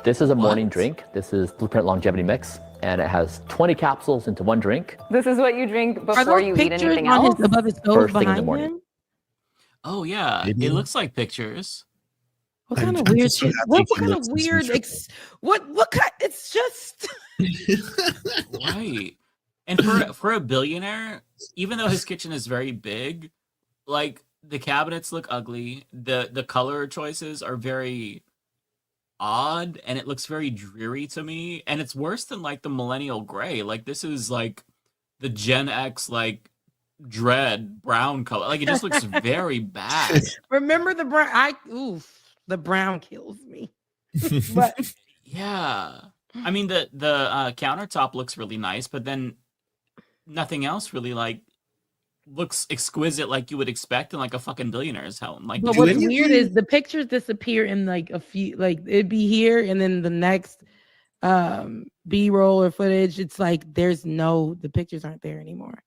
This is a morning drink. This is Blueprint Longevity Mix, and it has 20 capsules into one drink. This is what you drink Are before those you eat pictures anything on else. his, above his nose First thing in the behind morning. him? Oh yeah, it looks like pictures. What kind of weird shit? What kind of weird? What kind? It's just Right. And for a billionaire, even though his kitchen is very big, like the cabinets look ugly. The color choices are very odd, and it looks very dreary to me. And it's worse than like the millennial gray. Like this is like the Gen X like dread brown color. Like it just looks very bad. remember the brown. The brown kills me. But Yeah. I mean the countertop looks really nice, but then nothing else really like looks exquisite like you would expect in like a fucking billionaire's home. Like But what's weird is the pictures disappear in like a few, like it'd be here and then the next B-roll or footage, it's like the pictures aren't there anymore.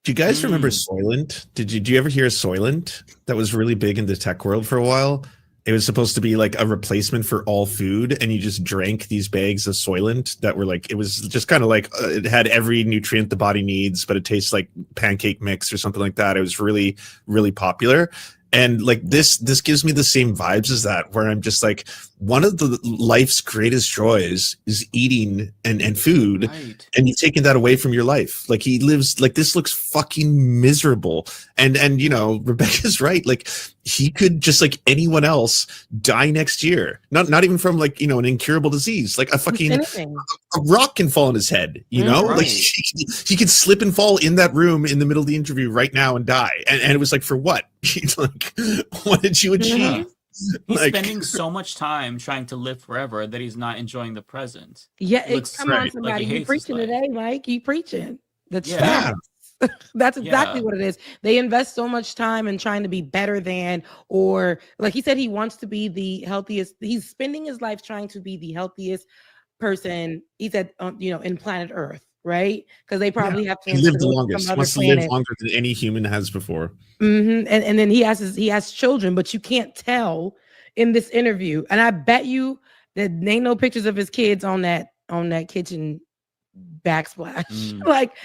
Do you guys remember Soylent? Did you ever hear of Soylent? That was really big in the tech world for a while. It was supposed to be like a replacement for all food, and you just drank these bags of Soylent that were like, it was just kind of like it had every nutrient the body needs, but it tastes like pancake mix or something like that. It was really, really popular. And like this gives me the same vibes as that, where I'm just like, one of the life's greatest joys is eating and food, and you've taken that away from your life. Like he lives like this looks fucking miserable. And you know, Rebecca's right. Like he could just like anyone else die next year. Not even from like, you know, an incurable disease. Like a fucking a rock can fall on his head, you know? Like he could slip and fall in that room in the middle of the interview right now and die. And it was like, for what? Like, what did you achieve? He's Like- spending so much time trying to live forever that he's not enjoying the present. Yeah, Looks come on, like somebody, he you hates his preaching life. today, Mike? You preaching? That's Yeah. facts. That's exactly Yeah. what it is. They invest so much time in trying to be better than, or like he said, he wants to be the healthiest. He's spending his life trying to be the healthiest person. He said, in planet Earth, right? Because they probably have He lived the to longest. some Wants to other live planet. longer than any human has before. And then he has children, but you can't tell in this interview. And I bet you that ain't no pictures of his kids on that kitchen backsplash. Like,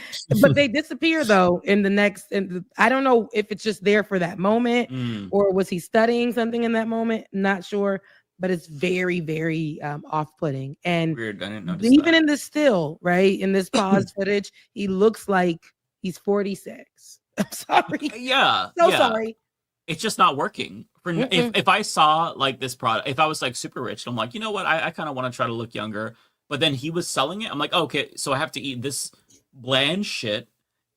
but they disappear though in the next. And I don't know if it's just there for that moment or was he studying something in that moment? Not sure. But it's very, very off-putting. And Weird. I didn't notice even that. in this still, right, in this paused footage, he looks like he's 46. I'm sorry. Yeah. So yeah. sorry. It's just not working. If I saw like this product, if I was like super rich, I'm like, you know what? I kind of want to try to look younger. but then he was selling it. I'm like, okay, so I have to eat this bland shit,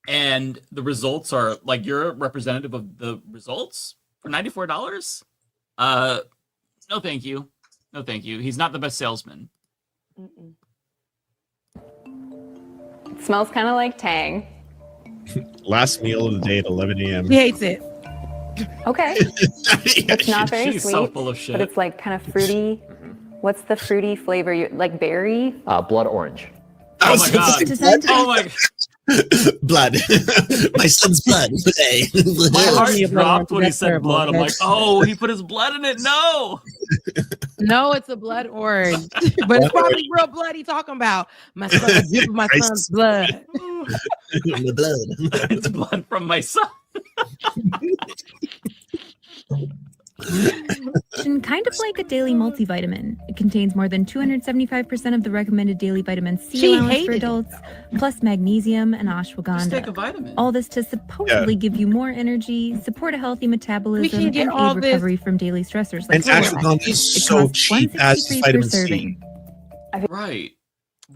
and the results are like, you're a representative of the results for $94? No, thank you. No, thank you. He's not the best salesman. It smells kind of like Tang. Last meal of the day at 11 a.m. He hates it. Okay. It's not very She's sweet, so full of shit. but it's like kind of fruity. What's the fruity flavor? Like berry? Blood orange. Oh my god. Oh my god. Blood. My son's blood. My heart dropped when he said blood. I'm like, oh, he put his blood in it. No. No, it's a blood orange, but it's probably real blood he talking about. My son's blood. The blood. It's blood from my son. Kind of like a daily multivitamin. It contains more than 275% of the recommended daily vitamin C She allowance for hated it. adults, plus magnesium and Just take a ashwagandha. vitamin. All this to supposedly give you more energy, support a healthy metabolism, can get and all aid this- recovery from daily stressors like And stress. ashwagandha is It so costs cheap as $1.63 per vitamin C. serving. Right.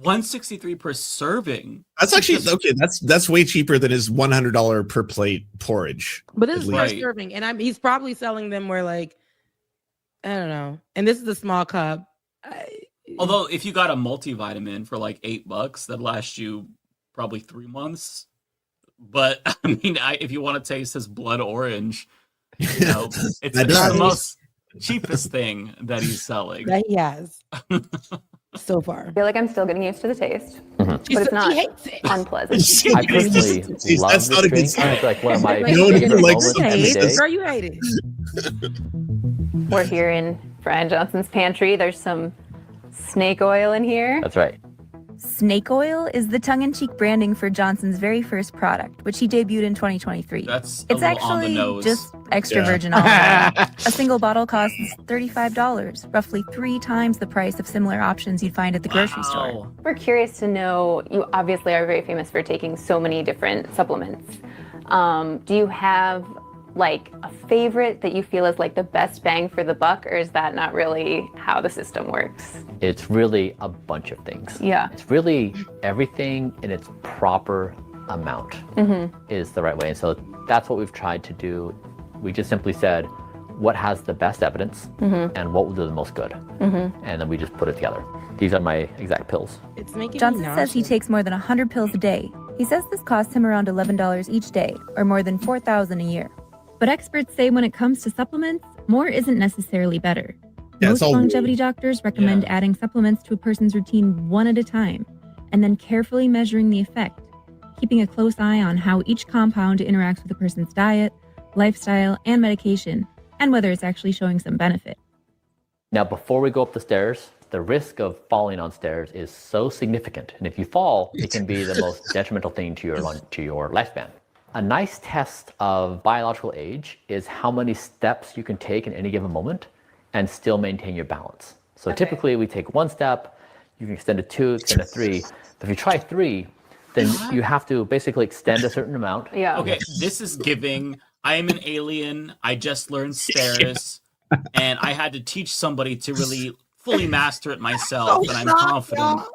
$163 per serving. That's actually okay. That's way cheaper than his $100 per plate porridge. But this at is least. first serving, and he's probably selling them where like, I don't know. And this is a small cup. Although if you got a multivitamin for like $8, that'd last you probably 3 months. But I mean, if you want to taste his blood orange, you know, it's the most cheapest thing that he's selling. That he has so far. I feel like I'm still getting used to the taste, Mhm. but it's not She hates it. unpleasant. I personally love That's this not a good drink. sign. It's like one of my No one favorite ever likes moments every Hate day. it. Girl, you hate it. We're here in Brian Johnson's pantry. There's some snake oil in here. That's right. Snake oil is the tongue-in-cheek branding for Johnson's very first product, which he debuted in 2023. That's It's a little on the actually nose. just extra Yeah. virgin olive oil. A single bottle costs $35, roughly 3 times the price of similar options you'd find at the grocery store. We're curious to know, you obviously are very famous for taking so many different supplements. Do you have like a favorite that you feel is like the best bang for the buck, or is that not really how the system works? It's really a bunch of things. Yeah. It's really everything in its proper amount is the right way. And so that's what we've tried to do. We just simply said, what has the best evidence and what will do the most good? And then we just put it together. These are my exact pills. It's making Johnson me says he nauseous. takes more than 100 pills a day. He says this costs him around $11 each day, or more than $4,000 a year. But experts say when it comes to supplements, more isn't necessarily better. Yeah, Most it's all longevity doctors recommend adding supplements to a person's routine one at a time, and then carefully measuring the effect, keeping a close eye on how each compound interacts with a person's diet, lifestyle, and medication, and whether it's actually showing some benefit. Now, before we go up the stairs, the risk of falling on stairs is so significant. And if you fall, it can be the most detrimental thing to your lifespan. A nice test of biological age is how many steps you can take in any given moment and still maintain your balance. So typically we take 1 step, you can extend to 2, extend to 3. But if you try 3, then you have to basically extend a certain amount. Yeah. Okay, this is giving. I am an alien. I just learned stairs, and I had to teach somebody to really fully master it myself, and I'm confident. Y'all.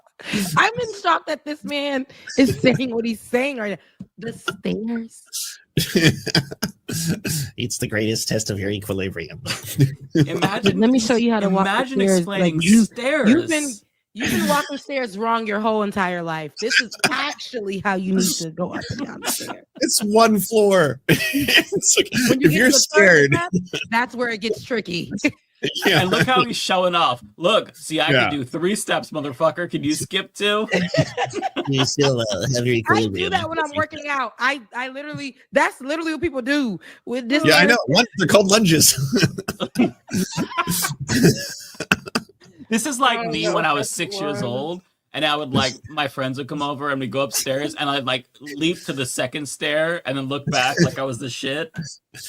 I'm in shock that this man is saying what he's saying right now. The stairs. It's the greatest test of your equilibrium. Imagine. Let me show you how to walk the Imagine stairs. explaining Like, you- stairs. You've been walking stairs wrong your whole entire life. This is actually how you need to go up and down the stairs. It's 1 floor. It's like, When you if get you're to the third scared, step, that's where it gets tricky. yeah. And look how he's showing off. Look, see, I Yeah. can do 3 steps, motherfucker. Can you skip 2? You still have your I equilibrium. do that when I'm working out. I literally, that's literally what people do with this. Yeah, I know. They're called lunges. This is like me when I was 6 years old, and I would like, my friends would come over and we'd go upstairs, and I'd like leap to the 2nd stair and then look back like I was the shit.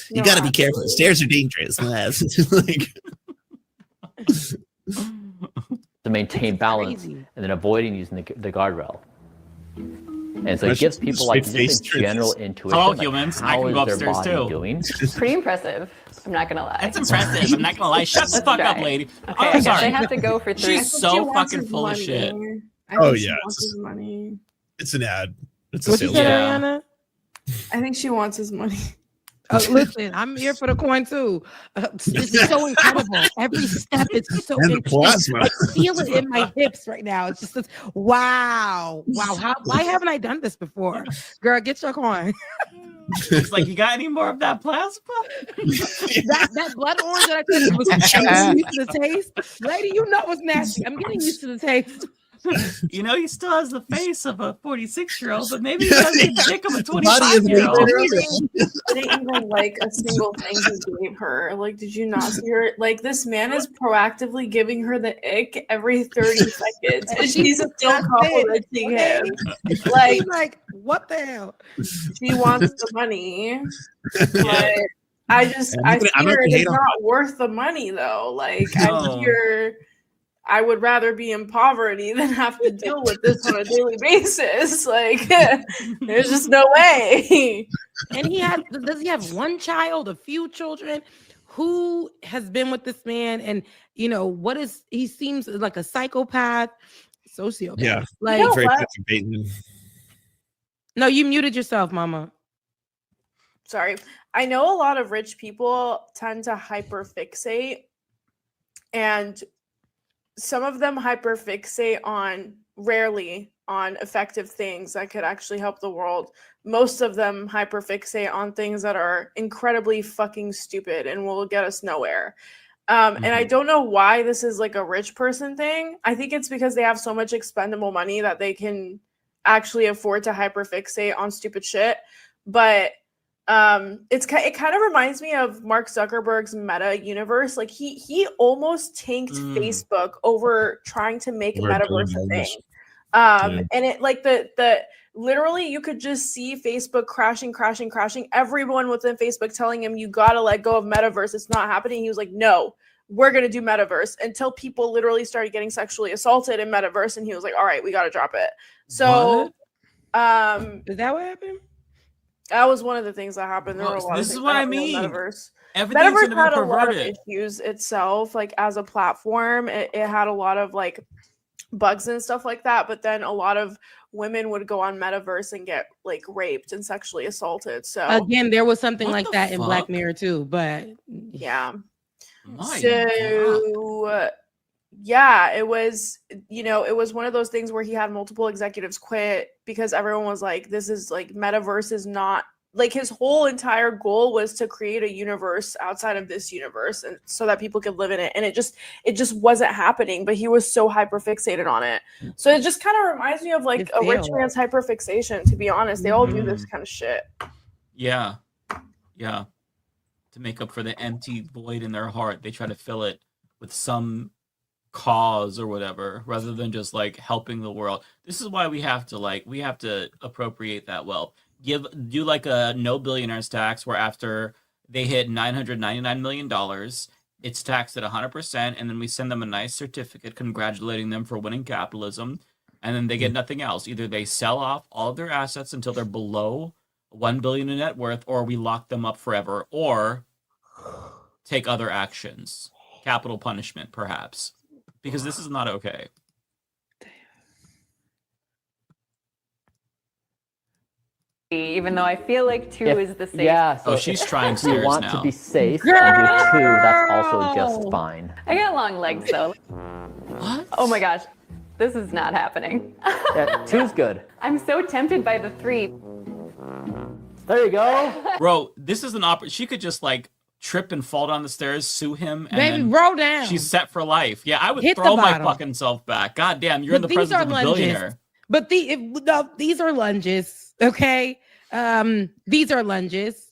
You got to be careful. Stairs are dangerous. Like, To maintain balance and then avoiding using the guardrail. And so it gives people like just a general intuition. Hello, like, humans. I how can is go their upstairs body too. doing? Pretty impressive. I'm not gonna lie. That's impressive. I'm not gonna lie. Shut the fuck up, lady. Okay, Oh, I I'm guess sorry. I have to go for 3. She's so fucking full of shit. Oh, she yeah, wants his money. It's an ad. It's a What you sales said, ad. Ariana? I think she wants his money. Listen, I'm here for the coin too. This is so incredible. Every step is so And the incredible. plasma. I feel it in my hips right now. It's just this, wow. Why haven't I done this before? Girl, get your coin. It's like, you got any more of that plasma? that blood orange that I said was getting used to the taste. Lady, you know it's nasty. I'm getting used to the taste. You know, he still has the face of a 46-year-old, but maybe he has the dick of a Body is 25-year-old. I didn't even like a single thing he gave her. Like, did you not see her? Like, this man is proactively giving her the ick every 30 seconds, and she's still complimenting him. Like, what the hell? She wants the money, but I see her. It's not worth the money, though. Like, I would rather be in poverty than have to deal with this on a daily basis. Like, there's just no way. And does he have one child, a few children? Who has been with this man? And he seems like a psychopath, sociopath. Yeah, like very Bateman. No, you muted yourself, Mama. Sorry. I know a lot of rich people tend to hyperfixate, and some of them hyperfixate rarely on effective things that could actually help the world. Most of them hyperfixate on things that are incredibly fucking stupid and will get us nowhere. And I don't know why this is like a rich person thing. I think it's because they have so much expendable money that they can actually afford to hyperfixate on stupid shit. But it kind of reminds me of Mark Zuckerberg's Meta universe. Like he almost tanked Facebook over trying to make Metaverse a thing. And it like the literally you could just see Facebook crashing. Everyone within Facebook telling him, you gotta let go of Metaverse. It's not happening. He was like, no, we're gonna do Metaverse, until people literally started getting sexually assaulted in Metaverse, and he was like, all right, we gotta drop it. So is that what happened? That was one of the things that happened. There were a lot this of is things what that I happened with mean. Metaverse. Everything's Metaverse gonna had be a lot of perverted. issues itself, like as a platform. It had a lot of like bugs and stuff like that. But then a lot of women would go on Metaverse and get like raped and sexually assaulted. So Again, there was something What like the that in Black fuck? Mirror too, but yeah. My So yeah, it was, it was one of those things where he had multiple executives quit because everyone was like, this is like Metaverse is not like, his whole entire goal was to create a universe outside of this universe, and so that people could live in it. And it just wasn't happening, but he was so hyper fixated on it. So it just kind of reminds me of like a rich man's hyper fixation, to be honest. They all do this kind of shit. Yeah. To make up for the empty void in their heart, they try to fill it with some cause or whatever, rather than just like helping the world. This is why we have to appropriate that wealth. Do like a no billionaires tax, where after they hit $999 million, it's taxed at 100%, and then we send them a nice certificate congratulating them for winning capitalism, and then they get nothing else. Either they sell off all of their assets until they're below $1 billion in net worth, or we lock them up forever, or take other actions, capital punishment, perhaps, because this is not okay. Even though I feel like 2 is the safe. Yeah. So she's trying if you stairs want now. to be safe and do 2, that's also just fine. I got long legs though. What? Oh my gosh. This is not happening. Yeah, 2's good. I'm so tempted by the 3. There you go. Bro, this is an she could just like trip and fall down the stairs, sue him, and Baby, then roll down. she's set for life. Yeah, I would Hit the throw my bottom. fucking self back. God damn, you're in the These presence are of a lunges. billionaire. But these are lunges, okay? These are lunges.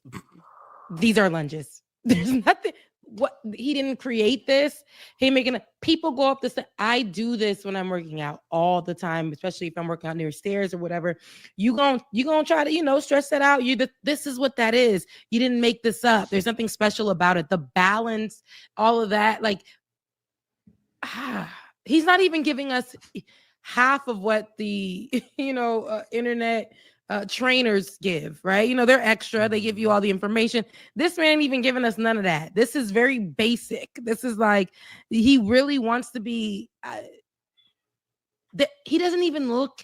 These are lunges. There's nothing. What he didn't create this. He making people go up this. I do this when I'm working out all the time, especially if I'm working out near stairs or whatever. You gonna try to stress that out. This is what that is. You didn't make this up. There's something special about it. The balance, all of that. Like he's not even giving us half of what the internet trainers give, right? They're extra. They give you all the information. This man ain't even giving us none of that. This is very basic. This is like, he really wants to be, he doesn't even look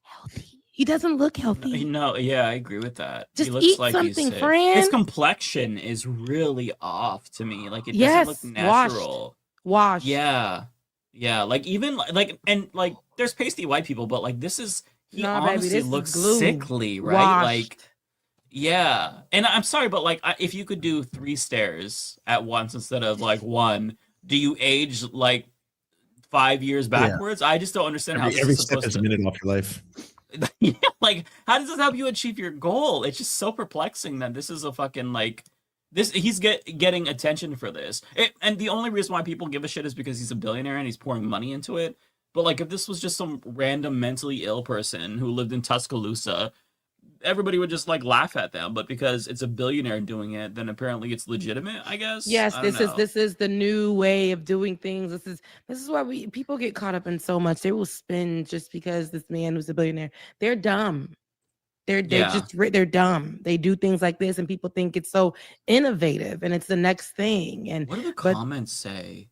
healthy. He doesn't look healthy. No, yeah, I agree with that. Just he looks eat like something, he's friend. His complexion is really off to me. Like, it doesn't look natural. Washed. Yeah. Yeah, like even like and like there's pasty white people, but like this is he honestly this is looks glue. sickly, right? Washed. Like yeah. And I'm sorry, but like if you could do 3 stares at once instead of like 1, do you age like 5 years backwards? I just don't understand how this every is step supposed is a to minute off your life. yeah, like how does this help you achieve your goal? It's just so perplexing that this is a fucking like this he's getting attention for this. And the only reason why people give a shit is because he's a billionaire and he's pouring money into it. But like if this was just some random mentally ill person who lived in Tuscaloosa, everybody would just like laugh at them. But because it's a billionaire doing it, then apparently it's legitimate, I guess. Yes, I don't know. this is the new way of doing things. This is why people get caught up in so much. They will spend just because this man was a billionaire. They're dumb. They're dumb. They do things like this, and people think it's so innovative, and it's the next thing. And what do the comments say?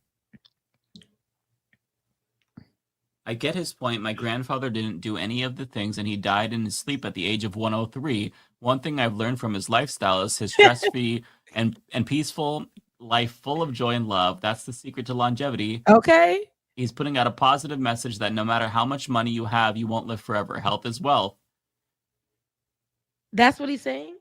I get his point. My grandfather didn't do any of the things, and he died in his sleep at the age of 103. One thing I've learned from his lifestyle is his stress-free and peaceful life full of joy and love. That's the secret to longevity. Okay. He's putting out a positive message that no matter how much money you have, you won't live forever. Health is wealth. That's what he's saying?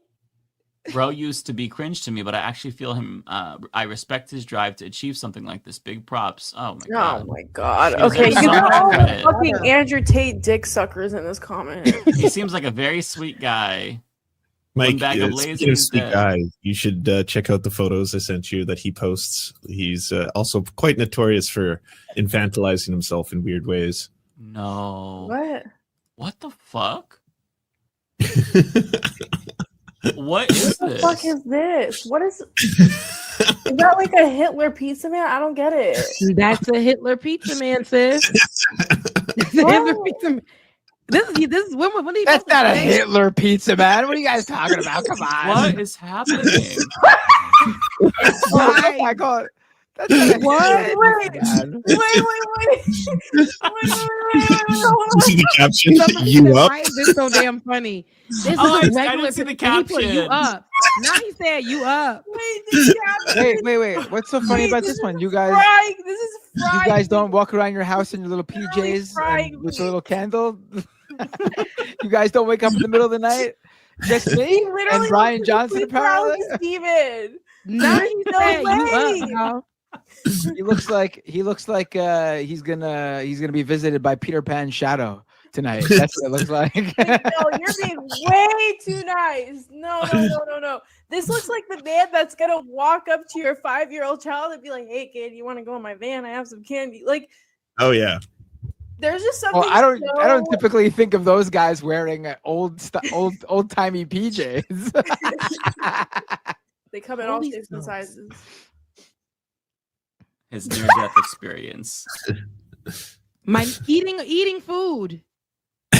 Bro used to be cringe to me, but I actually feel him. I respect his drive to achieve something like this. Big props. Oh my god. Oh my god. He Okay, deserves you so got much all the credit. fucking Andrew Tate dick suckers in this comment. He seems like a very sweet guy. Mike, One bag of speaking of lasers sweet dead. guy, you should check out the photos I sent you that he posts. He's also quite notorious for infantilizing himself in weird ways. No. What? What the fuck? What is What the this? fuck is this? What is is that like a Hitler pizza man? I don't get it. That's a Hitler pizza man, sis. Hitler pizza man. This is when are you That's supposed to not a say? Hitler pizza man. What are you guys talking about? Come on. What is happening? Oh my god. That's not a What? Hitler Wait, pizza man. wait. See the caption? Somebody You said, up? why is this so damn funny? This Oh, is a I regular didn't see the pizza. He put you caption. up. Now he said you up. Wait. What's so funny about this one? You guys Frying. This is you frying. guys don't walk around your house in your little PJs frying and with a little candle? You guys don't wake up in the middle of the night? Just me He literally and Brian looks Johnson completely wrong apparently? with Steven. Now he No said you way. up, y'all. He looks like he's gonna be visited by Peter Pan's shadow tonight. That's what it looks like. No, you're being way too nice. No. This looks like the man that's gonna walk up to your 5-year-old child and be like, "Hey, kid, you want to go in my van? I have some candy." Like, Oh yeah. there's just something. Well, I don't so- typically think of those guys wearing old timey PJs. They come in all Holy shapes and smokes. sizes. His near-death experience. My eating food.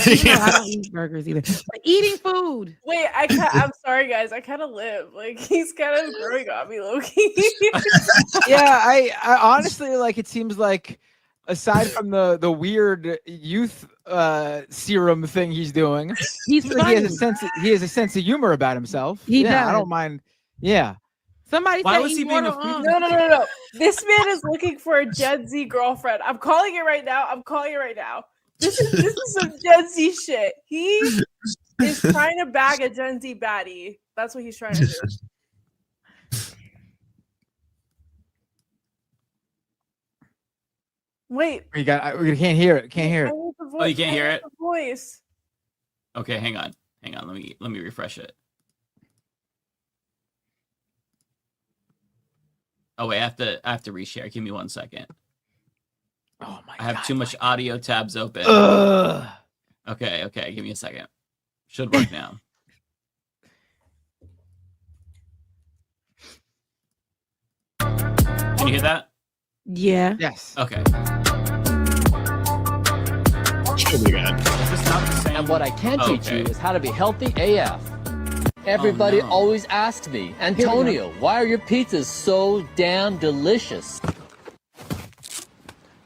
Even though I don't eat burgers either. But eating food. Wait, I'm sorry, guys. I kind of live. Like, he's kind of growing on me, Loki. Yeah, I honestly like. It seems like aside from the weird youth serum thing he's doing, He's seems like he has funny. he has a sense of humor about himself. He I does. don't mind. Yeah. Somebody Why said was he eat being water a on. No. This man is looking for a Gen Z girlfriend. I'm calling it right now. This is some Gen Z shit. He is trying to bag a Gen Z baddie. That's what he's trying to do. Wait. We can't hear it. Can't hear I it. want the Oh, you can't hear it? The voice. Okay, hang on. Let me refresh it. Oh wait, I have to reshare. Give me 1 second. Oh my I have too much audio tabs open. Ugh. Okay, give me a second. Should work now. Can you hear that? Yeah. Yes. Okay. Oh my god. Is this not the same? And what I can teach you is how to be healthy AF. Everybody always asks me, Antonio, why are your pizzas so damn delicious?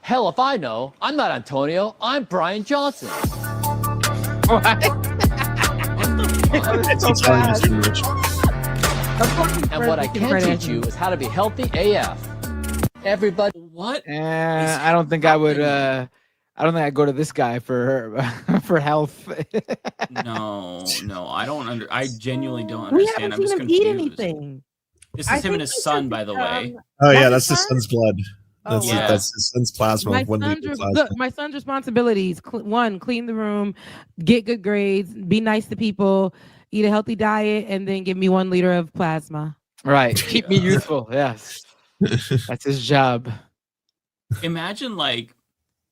Hell if I know. I'm not Antonio. I'm Brian Johnson. What? And what I can teach you is how to be healthy AF. Everybody. What? I don't think I would. I don't think I'd go to this guy for for health. No, I don't I genuinely don't We understand. haven't I'm just seen him eat confused. anything. This is him and his son, by the way. Oh yeah, That's that's his his son's blood. That's, wow. that's his son's plasma. My 1 son's, liter plasma. look, my son's responsibilities: one, clean the room, get good grades, be nice to people, eat a healthy diet, and then give me 1 liter of plasma. Right. Keep me youthful. Yes. That's his job. Imagine like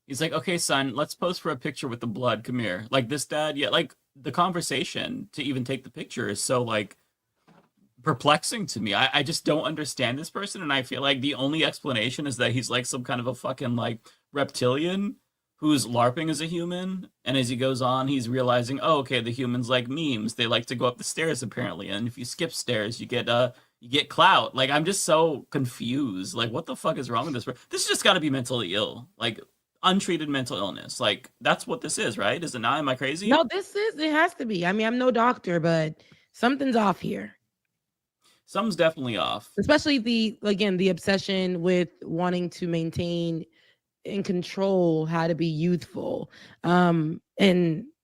he's like, okay, son, let's pose for a picture with the blood. Come here. Like this dad, yeah, like the conversation to even take the picture is so like perplexing to me. I just don't understand this person, and I feel like the only explanation is that he's like some kind of a fucking like reptilian who's LARPing as a human, and as he goes on, he's realizing, oh, okay, the humans like memes. They like to go up the stairs apparently, and if you skip stairs, you get clout. Like I'm just so confused. Like what the fuck is wrong with this? This has just got to be mentally ill. Like untreated mental illness. Like that's what this is, right? Is it not? Am I crazy? No, it has to be. I mean, I'm no doctor, but something's off here. Something's definitely off. Especially the obsession with wanting to maintain and control how to be youthful. And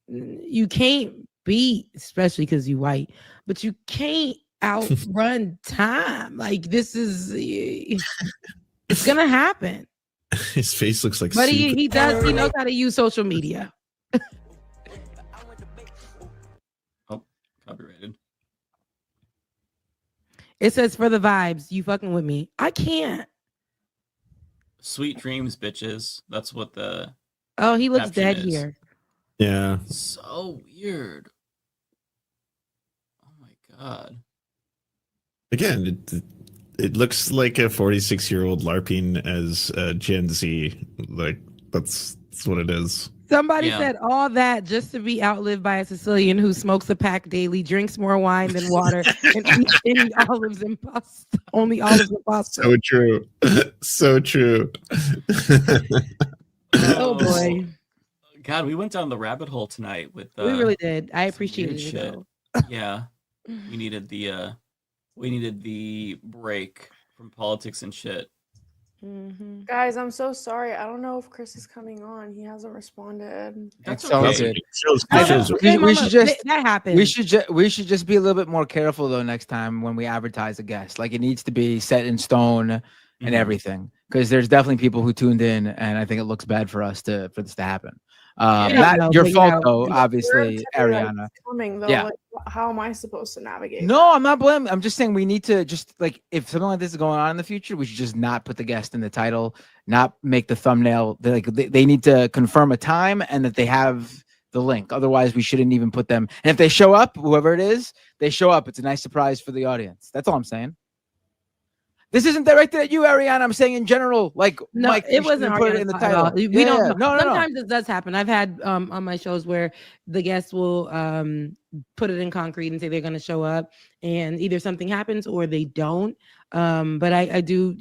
you can't be, especially because you white, but you can't outrun time. Like this is it's gonna happen. His face looks like But soup. he knows how to use social media. Oh, copyrighted. It says for the vibes, you fucking with me. I can't. Sweet dreams, bitches. That's what the Oh, he looks caption dead is. here. Yeah. So weird. Oh my god. Again, it looks like a 46-year-old LARPing as Gen Z. Like that's what it is. Somebody Yeah. said all that just to be outlived by a Sicilian who smokes a pack daily, drinks more wine than water, and eats any olives and pasta. Only olives and pasta. So true. So true. Oh boy. God, we went down the rabbit hole tonight with We really did. I some appreciated weird it. shit. Though. Yeah. We needed the break from politics and shit. Guys, I'm so sorry. I don't know if Chris is coming on. He hasn't responded. That's all okay. good. We should just that happens. we should just be a little bit more careful though next time when we advertise a guest. Like it needs to be set in stone and everything, because there's definitely people who tuned in, and I think it looks bad for this to happen. Not your fault though, obviously, Ariana. Coming though, Yeah. like, how am I supposed to navigate? No, I'm not blaming. I'm just saying we need to just like if something like this is going on in the future, we should just not put the guest in the title, not make the thumbnail. They need to confirm a time and that they have the link. Otherwise, we shouldn't even put them. And if they show up, whoever it is, they show up. It's a nice surprise for the audience. That's all I'm saying. This isn't directed at you, Ariana. I'm saying in general, like No, Mike, it wasn't put it in the title. We Yeah, don't. yeah. No. Sometimes it does happen. I've had on my shows where the guests will put it in concrete and say they're going to show up, and either something happens or they don't. But I do,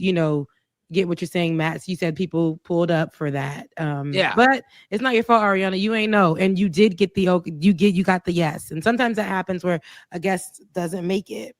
get what you're saying, Matt. You said people pulled up for that. Yeah. But it's not your fault, Ariana. You ain't know, and you did get you got the yes. And sometimes that happens where a guest doesn't make it.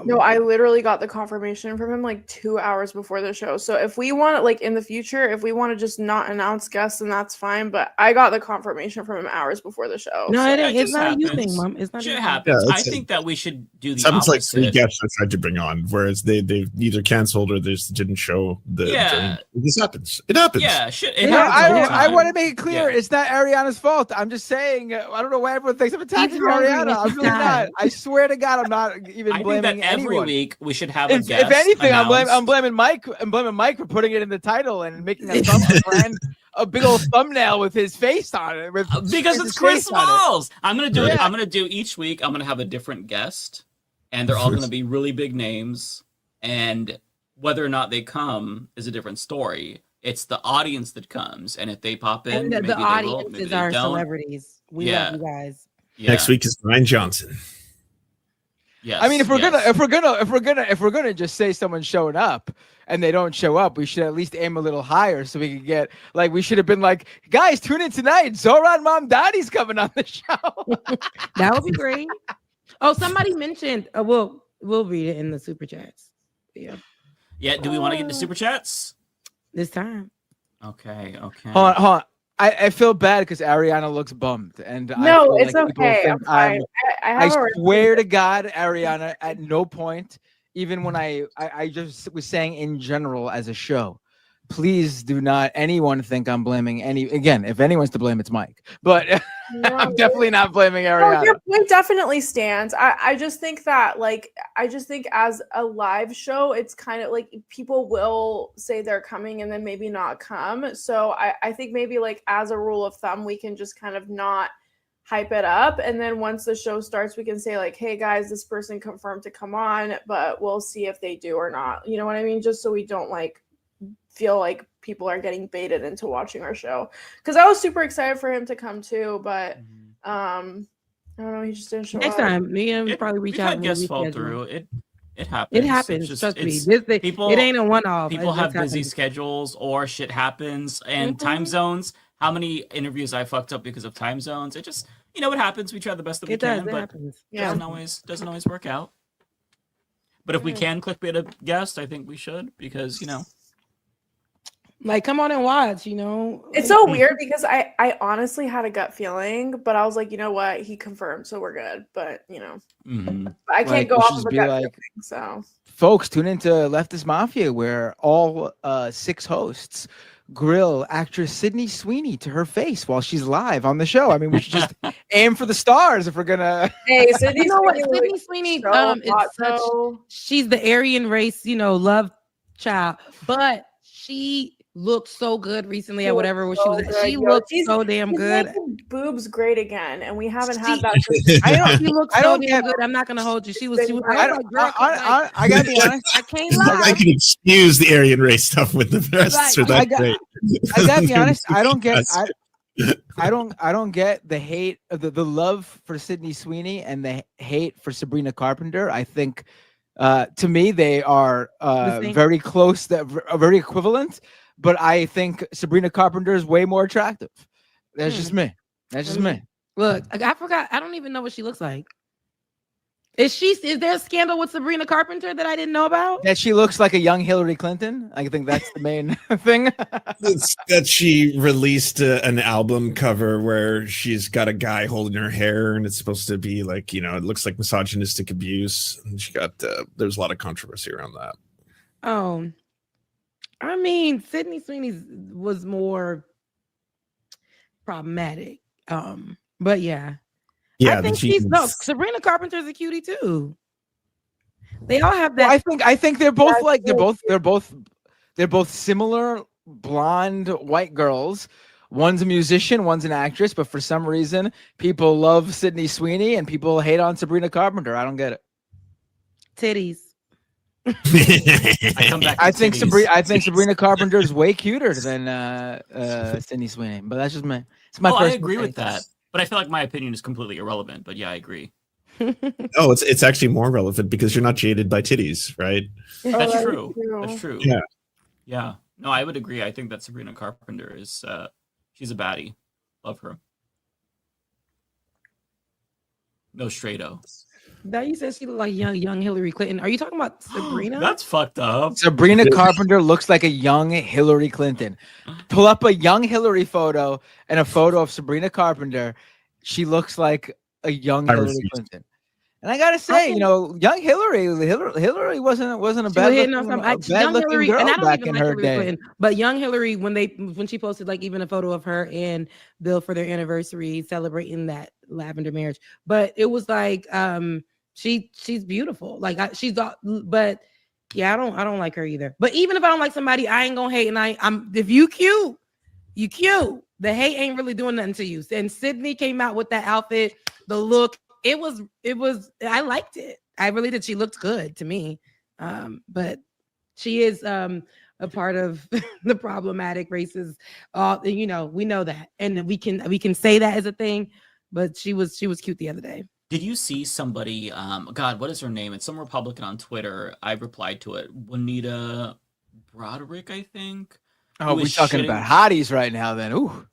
No, I literally got the confirmation from him like 2 hours before the show. So if we want, like in the future, if we want to just not announce guests, then that's fine. But I got the confirmation from him hours before the show. No, so it ain't. It's just not a you happens. thing, Mom. It's not. Shit you. happens. Yeah, I it's think that we should do the Sounds like opposite. 3 guests I tried to bring on, whereas they either canceled or they just didn't show the. Yeah. This happens. It happens. Yeah, shit. It Yeah, happens all the I time. want to make it clear Yeah. it's not Ariana's fault. I'm just saying, I don't know why everyone thinks I'm attacking Keep hungry Ariana. with I'm the really not. time. I swear to God, I'm not even I think blaming that every anyone. week we should have a If guest. anything, I'm announced. blaming Mike. I'm blaming Mike for putting it in the title and making a big old thumbnail with his face on it. Because with it's his Chris face on it. Smalls. I'm gonna do it. Yeah. I'm gonna do each week. I'm gonna have a different guest, and they're all gonna be really big names. And whether or not they come is a different story. It's the audience that comes, and if they pop in, And maybe the they will, audience maybe is they our don't. celebrities. We love you guys. Next week is Ryan Johnson. Yes. I mean, if we're gonna just say someone's showing up and they don't show up, we should at least aim a little higher so we could get like we should have been like, guys, tune in tonight. Zoran Mamdani's coming on the show. That would be great. Oh, somebody mentioned. We'll read it in the super chats. Yeah. Yeah. Do we want to get to super chats this time? Okay. Hold on. I feel bad because Ariana looks bummed, and No, I feel it's like people okay. think I'm fine. I swear to God, Ariana, at no point, even when I just was saying in general as a show, please do not anyone think I'm blaming any. Again, if anyone's to blame, it's Mike. But I'm definitely not blaming Ariana. No, your point definitely stands. I just think that as a live show, it's kind of like people will say they're coming and then maybe not come. So I think maybe like as a rule of thumb, we can just kind of not hype it up. And then once the show starts, we can say like, hey guys, this person confirmed to come on, but we'll see if they do or not. You know what I mean? Just so we don't like feel like people are getting baited into watching our show, because I was super excited for him to come too, but I don't know, he just didn't show Next up. time, me and probably reach out. I guess fall through it. It happens. It happens. It's Trust me. People, it ain't a one-off. People It have just busy happens. schedules or shit happens, and time zones. How many interviews I fucked up because of time zones? It just, it happens. We try the best that we can, but doesn't always work out. But if we can clickbait a guest, I think we should, because like, come on and watch. It's so weird because I honestly had a gut feeling, but I was like, you know what, he confirmed, so we're good. But I can't go off of a gut feeling, so folks, tune into Leftist Mafia, where all 6 hosts grill actress Sydney Sweeney to her face while she's live on the show. I mean, we should just aim for the stars if we're gonna. Hey, Sydney, You know what? Sweeney Sydney was Sweeney, so is hot, such. though. She's the Aryan race, love child, but she looked so good recently at whatever where she was at. She looked so damn good. Making boobs great again, and we haven't had that. She looked so damn good. I'm not gonna hold you. She was. I gotta be honest. I can't lie. I can excuse the Aryan race stuff with the breasts. Or that great. I gotta be honest. I don't get. I don't get the hate, the love for Sydney Sweeney and the hate for Sabrina Carpenter. I think, to me, they are very close. That are very equivalent. But I think Sabrina Carpenter is way more attractive. That's just me. That's just me. Look, I forgot. I don't even know what she looks like. Is there a scandal with Sabrina Carpenter that I didn't know about? That she looks like a young Hillary Clinton. I think that's the main thing. It's that she released an album cover where she's got a guy holding her hair, and it's supposed to be like, it looks like misogynistic abuse. And she got there's a lot of controversy around that. Oh, I mean, Sydney Sweeney was more problematic. But yeah. Yeah, I think Sabrina Carpenter's a cutie too. They all have that. Well, I think they're both like they're both similar blonde white girls. One's a musician, one's an actress, but for some reason people love Sydney Sweeney and people hate on Sabrina Carpenter. I don't get it. Titties. I think Sabrina Carpenter is way cuter than Sydney Sweeney, but that's just me. It's my I personal agree with take. that, but I feel like my opinion is completely irrelevant. But yeah, I agree. Oh, it's actually more relevant because you're not jaded by titties, right? That's true. That's true. Yeah. Yeah. No, I would agree. I think that Sabrina Carpenter is she's a baddie. Love her. No straight-o. That you said she looked like young Hillary Clinton. Are you talking about Sabrina? That's fucked up. Sabrina Carpenter looks like a young Hillary Clinton. Pull up a young Hillary photo and a photo of Sabrina Carpenter. She looks like a young Hillary Clinton. And I gotta say, young Hillary wasn't a bad looking girl back in her day. Clinton, but young Hillary, when she posted like even a photo of her and Bill for their anniversary celebrating that lavender marriage, but it was like she's beautiful. Like but yeah, I don't like her either. But even if I don't like somebody, I ain't gonna hate. And if you cute, you cute. The hate ain't really doing nothing to you. And Sydney came out with that outfit, the look. It was I liked it. I really did. She looked good to me. But she is a a part of the problematic races. We know that, and we can say that as a thing. But she was cute the other day. Did you see somebody? God, what is her name? It's some Republican on Twitter. I replied to it. Juanita Broderick, I think. Oh, we're talking about hotties right now. Then, ooh.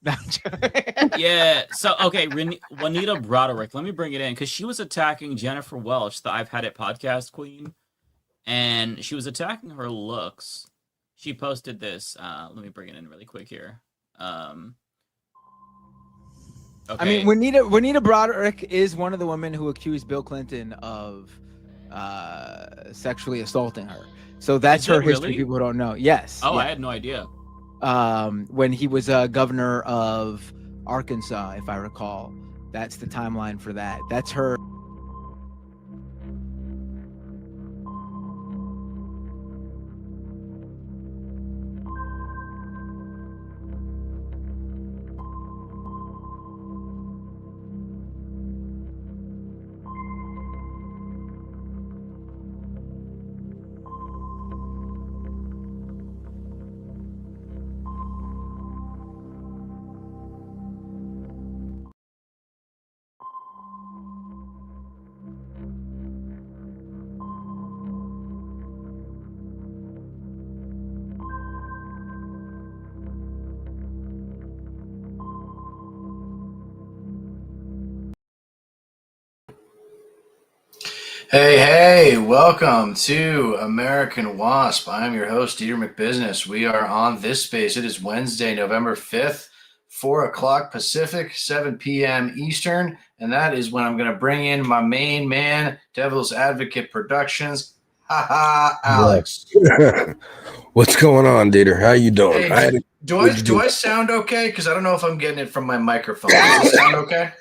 Yeah. So okay, Juanita Broderick. Let me bring it in because she was attacking Jennifer Welch, the I've Had It podcast queen, and she was attacking her looks. She posted this. Let me bring it in really quick here. Okay. I mean, Juanita Broderick is one of the women who accused Bill Clinton of sexually assaulting her. So that's her history. Really? People don't know. Yes. Oh, yeah. I had no idea. When he was governor of Arkansas, if I recall, that's the timeline for that. That's her. Hey, welcome to American Wasp. I'm your host, Deter McBizness. We are on this space. It is Wednesday, November 5th, 4 o'clock Pacific, 7 p.m. Eastern, and that is when I'm going to bring in my main man, Devil's Advocate Productions. Alex. What's going on, Deter? How you doing? Hey, do I sound okay? Because I don't know if I'm getting it from my microphone. Does it sound okay?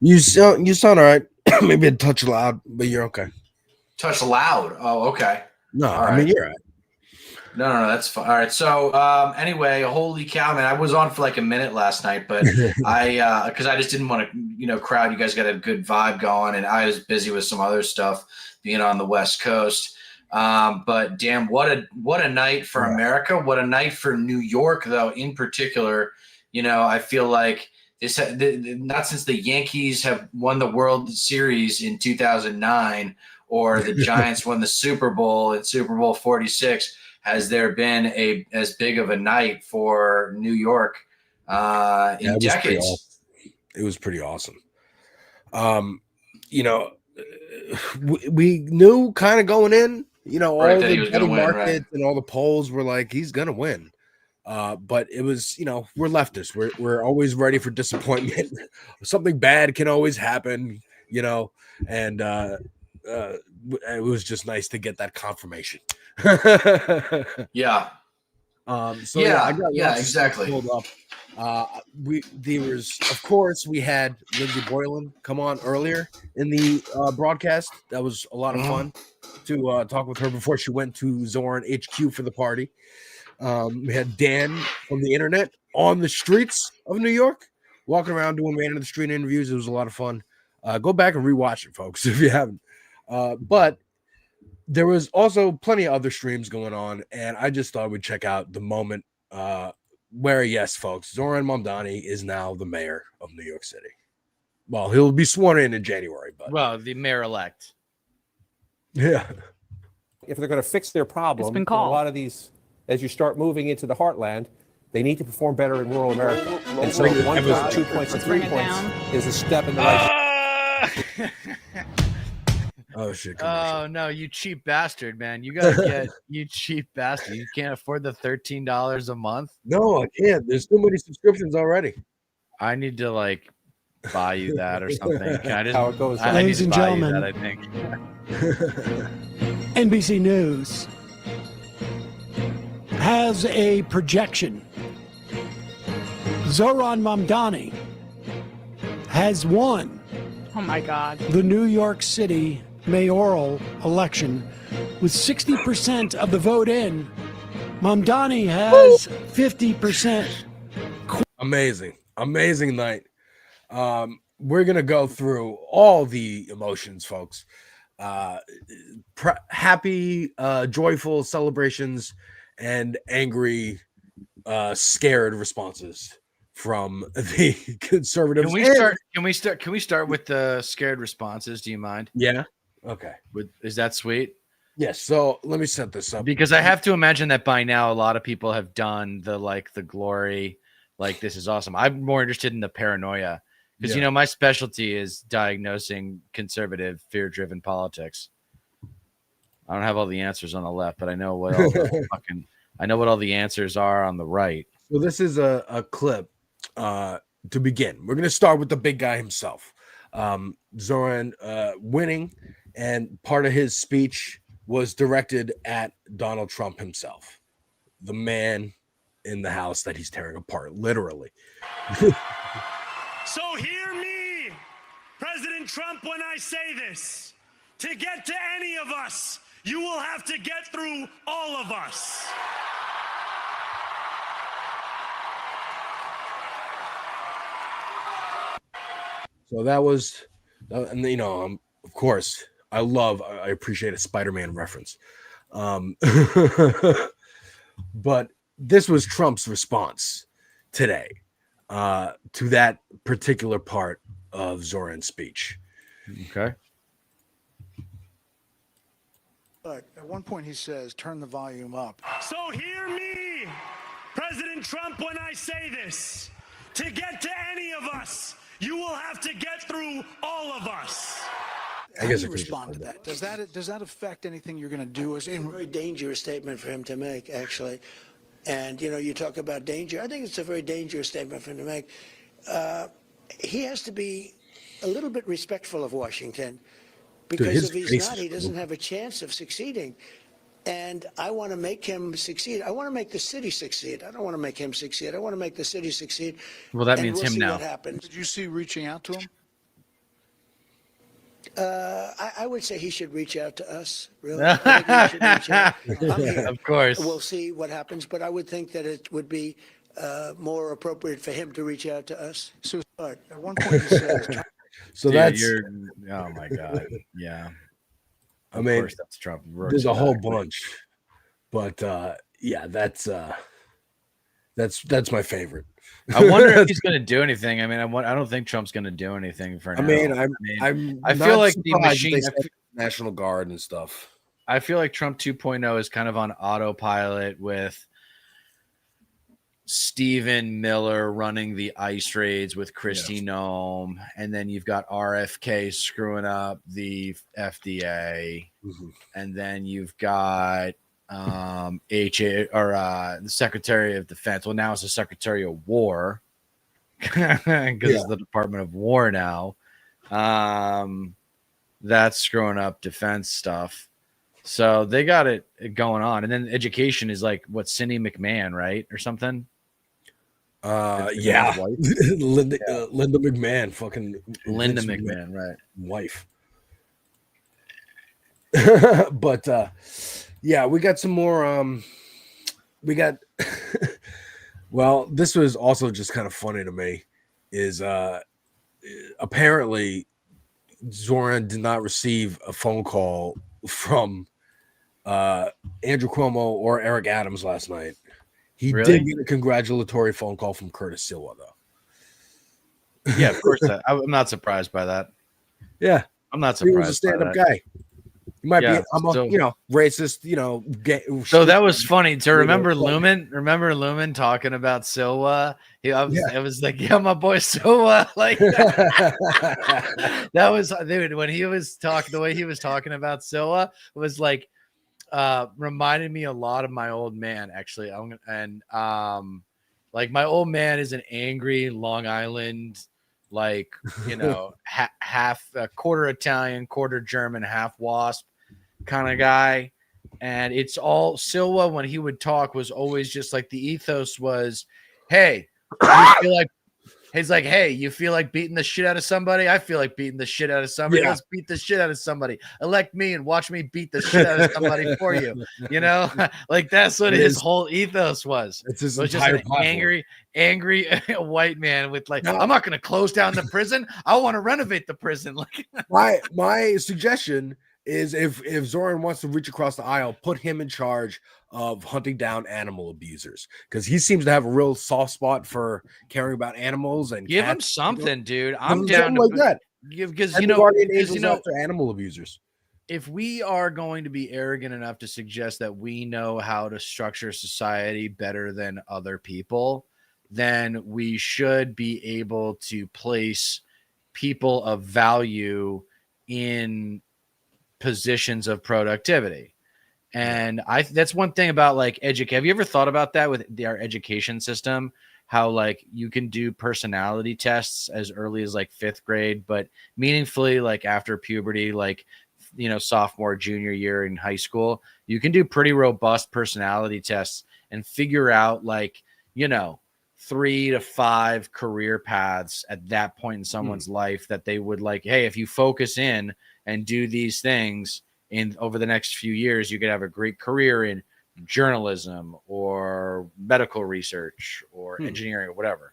You sound all right. Maybe a touch loud, but you're okay. Touch loud. Oh, okay. No, All I mean you're all right. No, that's fine. All right. So anyway, holy cow, man! I was on for like a minute last night, but because I just didn't want to, crowd. You guys got a good vibe going, and I was busy with some other stuff, being on the West Coast. But damn, what a night for America! What a night for New York, though, in particular. I feel like this not since the Yankees have won the World Series in 2009. Or the Giants won the Super Bowl in Super Bowl 46. Has there been as big of a night for New York in decades? It was pretty awesome. We knew kind of going in, all the betting markets and all the polls were like, he's going to win. But it was, we're leftists. We're always ready for disappointment. Something bad can always happen, and it was just nice to get that confirmation. Yeah. I got exactly. Pulled up. Of course, we had Lindsay Boylan come on earlier in the broadcast. That was a lot of fun to talk with her before she went to Zorn HQ for the party. We had Dan from the internet on the streets of New York, walking around doing man in the street interviews. It was a lot of fun. Go back and rewatch it, folks, if you haven't. But there was also plenty of other streams going on, and I just thought we'd check out the moment where, yes, folks, Zoran Mamdani is now the mayor of New York City. Well, he'll be sworn in January, but the mayor-elect. Yeah. If they're going to fix their problem, a lot of these, as you start moving into the heartland, they need to perform better in rural America. And so 1 point, 2 points, and 3 points is a step in the right direction. Oh shit! Oh no, you cheap bastard, man! You gotta get you cheap bastard. You can't afford the $13 a month. No, I can't. There's too many subscriptions already. I need to buy you that or something. How it goes. Ladies and gentlemen, that, I think. NBC News has a projection. Zoran Mamdani has won. Oh my God. The New York City mayoral election with 60% of the vote in. Mamdani has 50%. Amazing night. We're gonna go through all the emotions, folks. Happy, joyful celebrations, and angry, scared responses from the conservatives. Can we start with the scared responses? Do you mind? Yeah. Okay. Is that sweet? Yes. So let me set this up, because I have to imagine that by now a lot of people have done the glory, like this is awesome. I'm more interested in the paranoia because my specialty is diagnosing conservative fear-driven politics. I don't have all the answers on the left, but I know what all what all the answers are on the right. So this is a clip to begin. We're gonna start with the big guy himself, Zoran, winning, and part of his speech was directed at Donald Trump himself, the man in the house that he's tearing apart, literally. So hear me, President Trump, when I say this. To get to any of us, you will have to get through all of us. So that was, and of course, I appreciate a Spider-Man reference. But this was Trump's response today to that particular part of Zoran's speech. Okay. But at one point he says, turn the volume up. So hear me, President Trump, when I say this. To get to any of us, you will have to get through all of us. I guess How do you respond to that? Does that affect anything you're going to do? It's a very dangerous statement for him to make, actually. And, you talk about danger. I think it's a very dangerous statement for him to make. He has to be a little bit respectful of Washington because if he's not, he doesn't have a chance of succeeding. And I want to make him succeed. I want to make the city succeed. I don't want to make him succeed. I want to make the city succeed. Well, that means him now. What happens. Did you see reaching out to him? I would say he should reach out to us. Really, I think he should reach out. I'm here. Of course. We'll see what happens, but I would think that it would be more appropriate for him to reach out to us. So at one point he says, So Dude, that's. Oh my God. Yeah. I mean, of course that's Trump. There's a whole bunch, but yeah, that's my favorite. I wonder if he's going to do anything. I mean, I don't think Trump's going to do anything for now. I feel like the machine, National Guard and stuff. I feel like Trump 2.0 is kind of on autopilot with Stephen Miller running the ICE raids with Kristi Noem, and then you've got RFK screwing up the FDA, and then you've got the Secretary of Defense. Well, now it's the Secretary of War because it's the Department of War now. That's screwing up defense stuff. So they got it going on. And then education is like what, Cindy McMahon, right? Or something. Yeah. Linda McMahon, fucking Linda McMahon, right. Wife. But yeah, we got some more. We got. Well, this was also just kind of funny to me. Is apparently Zoran did not receive a phone call from Andrew Cuomo or Eric Adams last night. He did get a congratulatory phone call from Curtis Silva, though. Yeah, of course. I'm not surprised by that. Yeah, I'm not surprised. He was a stand-up guy. He might be, racist, So that was funny to remember Lumen. Remember Lumen talking about Silva? It was like, yeah, my boy Silva. Like that was, dude, when he was talking, the way he was talking about Silva was like, reminded me a lot of my old man, actually. Like my old man is an angry Long Island, like, half quarter Italian, quarter German, half Wasp kind of guy. And it's all Silva, when he would talk, was always just like the ethos was, hey, you feel like, he's like, hey, you feel like beating the shit out of somebody? I feel like beating the shit out of somebody. Yeah. Let's beat the shit out of somebody. Elect me and watch me beat the shit out of somebody for you. Like that's what his whole ethos was. It's his just entire an angry white man with like, I'm not going to close down the prison. I want to renovate the prison. Like my suggestion is if Zoran wants to reach across the aisle, put him in charge of hunting down animal abusers, because he seems to have a real soft spot for caring about animals and give him cats, something, dude. Give I'm him down something to like that. because And you the know guardian because, angels after animal abusers. if we are going to be arrogant enough to suggest that we know how to structure society better than other people, then we should be able to place people of value in positions of productivity. And that's one thing about like educate. Have you ever thought about that with our education system? How like you can do personality tests as early as like 5th grade, but meaningfully like after puberty, like, you know, sophomore, junior year in high school, you can do pretty robust personality tests and figure out like, you know, 3 to 5 career paths at that point in someone's life that they would like, hey, if you focus in and do these things in over the next few years, you could have a great career in journalism or medical research or engineering or whatever.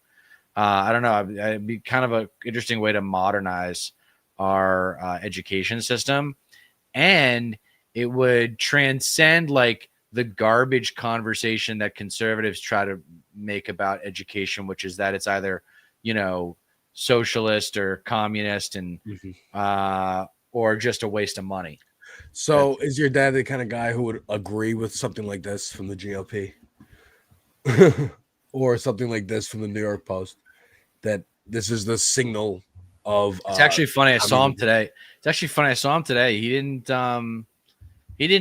I don't know. It'd be kind of an interesting way to modernize our education system, and it would transcend like the garbage conversation that conservatives try to make about education, which is that it's either, you know, socialist or communist and or just a waste of money. So is your dad the kind of guy who would agree with something like this from the GOP or something like this from the New York Post, that this is the signal of it's actually funny. I saw him today. It's actually funny. I saw him today. He didn't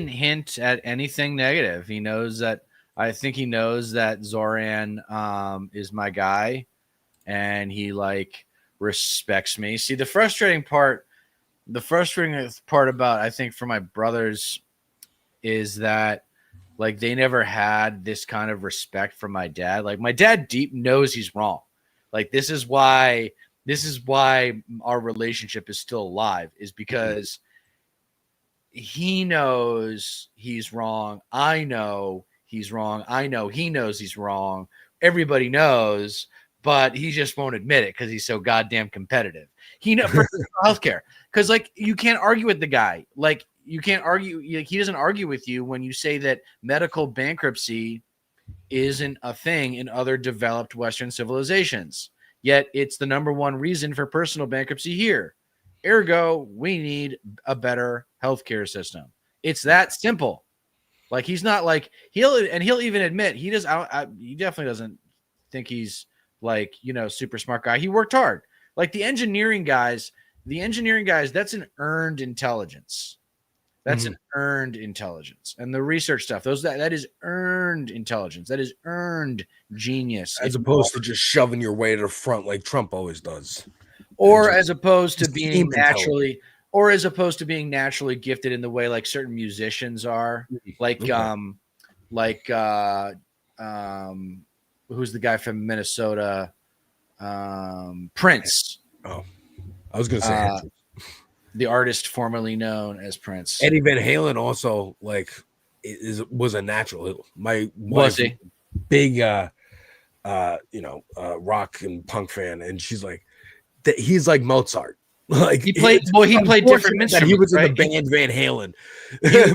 hint at anything negative. He knows that, I think he knows that Zoran is my guy, and he like respects me. See, the frustrating part about, I think, for my brothers is that like they never had this kind of respect for my dad. Like my dad deep knows he's wrong. Like this is why our relationship is still alive, is because he knows he's wrong. I know he's wrong. I know he knows he's wrong. Everybody knows, but he just won't admit it because he's so goddamn competitive. He knows for healthcare, because like you can't argue with the guy. Like you can't argue. He doesn't argue with you when you say that medical bankruptcy isn't a thing in other developed Western civilizations. Yet it's the number one reason for personal bankruptcy here. Ergo, we need a better healthcare system. It's that simple. Like he's not like he'll even admit he definitely doesn't think he's like, you know, super smart guy. He worked hard. Like the engineering guys, that's an earned intelligence. That's an earned intelligence. And the research stuff, that is earned intelligence. That is earned genius. As opposed to just shoving your way to the front like Trump always does. Or as opposed to being naturally gifted in the way like certain musicians are. Like who's the guy from Minnesota? Prince. Oh, I was gonna say the artist formerly known as Prince. Eddie Van Halen also was a natural. My wife, big rock and punk fan, and she's like, he's like Mozart. Like he played different instruments. He was in the band Van Halen.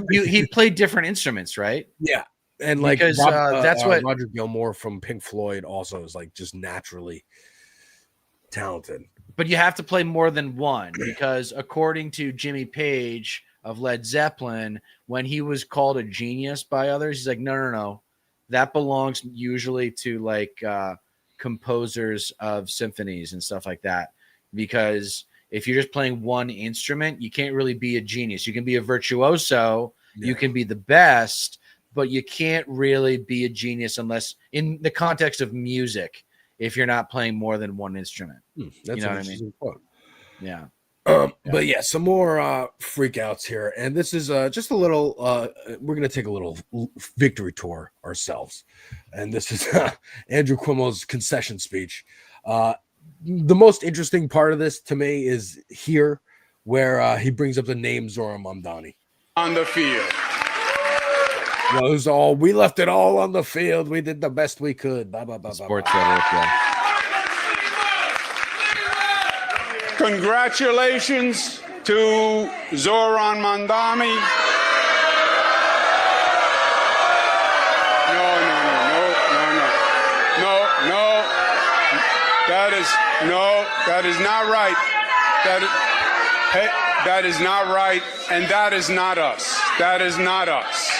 he played different instruments, right? Yeah, and like because that's what Roger Gilmore from Pink Floyd also is like just naturally talented. But you have to play more than one, because according to Jimmy Page of Led Zeppelin, when he was called a genius by others, he's like, no, that belongs usually to like composers of symphonies and stuff like that. Because if you're just playing one instrument, you can't really be a genius. You can be a virtuoso, you can be the best, but you can't really be a genius unless in the context of music, if you're not playing more than one instrument. That's, you know what I mean? Point. Yeah. But yeah, some more freakouts here. And this is just a little, we're going to take a little victory tour ourselves. And this is Andrew Cuomo's concession speech. The most interesting part of this to me is here where he brings up the name Zoran Mamdani. On the field. It was all, we left it all on the field. We did the best we could. Blah, blah, blah, Sports blah. Congratulations to Zoran Mandami. No. That is not right. That is not right, and that is not us. That is not us.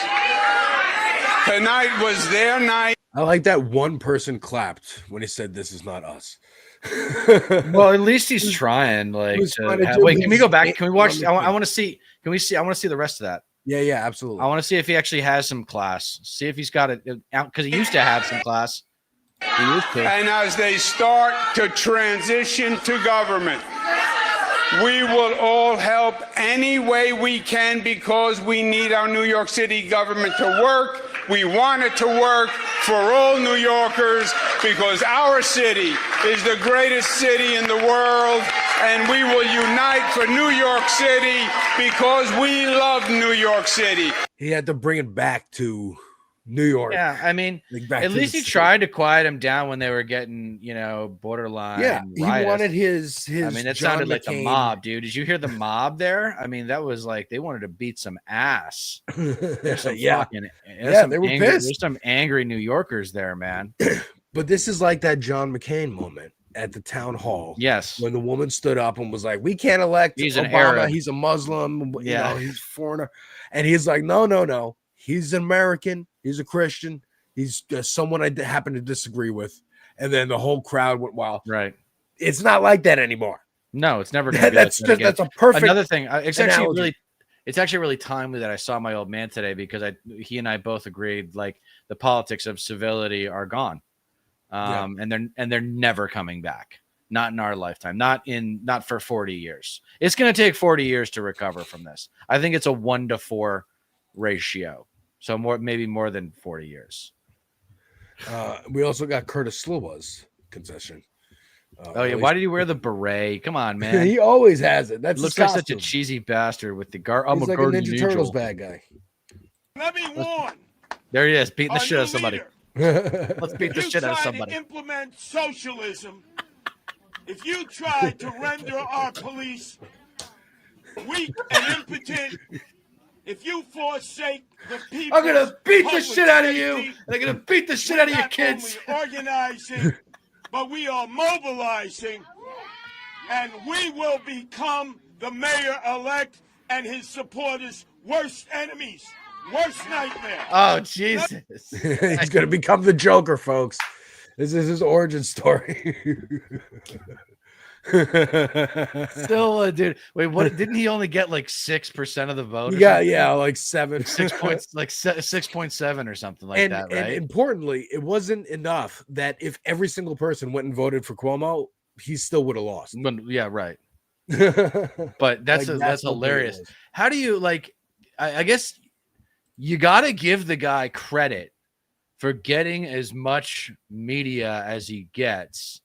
Tonight was their night. I like that one person clapped when he said, "This is not us." Well, at least he's trying. Like, wait, can we go back? Can we watch? I want to see. Can we see? I want to see the rest of that. Yeah, absolutely. I want to see if he actually has some class. See if he's got it out because he used to have some class. He used to. And as they start to transition to government, we will all help any way we can because we need our New York City government to work. We want it to work for all New Yorkers because our city is the greatest city in the world, and we will unite for New York City because we love New York City. He had to bring it back to New York. Yeah, I mean, at least he tried to quiet him down when they were getting, borderline. Yeah, he wanted his. I mean, that sounded like the mob, dude. Did you hear the mob there? I mean, that was like they wanted to beat some ass. There's some Yeah. they were pissed. There's some angry New Yorkers there, man. But this is like that John McCain moment at the town hall. Yes, when the woman stood up and was like, "We can't elect He's Obama. an Arab. He's a Muslim. Yeah. He's a foreigner," and he's like, "No. He's an American. He's a Christian. He's someone I happen to disagree with." And then the whole crowd went wild. Right. It's not like that anymore. No, it's never going to be like that again. That's a perfect. Another thing. It's actually really timely that I saw my old man today because he and I both agreed like the politics of civility are gone, and they're never coming back. Not in our lifetime. Not for 40 years. It's going to take 40 years to recover from this. I think it's a 1-to-4 ratio. So maybe more than 40 years. We also got Curtis Sliwa's concession. Why did he wear the beret? Come on, man. He always has it. That's looks like such a cheesy bastard with the I'm He's a like a Guardian Ninja Angel. Turtles bad guy. Let me warn. There he is, beating the shit out of somebody. leader. Let's beat the shit out of somebody. To implement socialism, if you try to render our police weak and impotent, if you forsake the people, I'm gonna beat the shit out of you, and I'm gonna beat the shit out of your kids. We're organizing, but we are mobilizing, and we will become the mayor-elect and his supporters' worst enemies, worst nightmare. Oh, Jesus. He's going to become the Joker, folks. This is his origin story. Still, dude. Wait, what? Didn't he only get like 6% of the vote? Yeah, like 7, 6 points, like 6.7 or something like that, right? And importantly, it wasn't enough that if every single person went and voted for Cuomo, he still would have lost. Yeah, right. But that's hilarious. How do you like? I guess you got to give the guy credit for getting as much media as he gets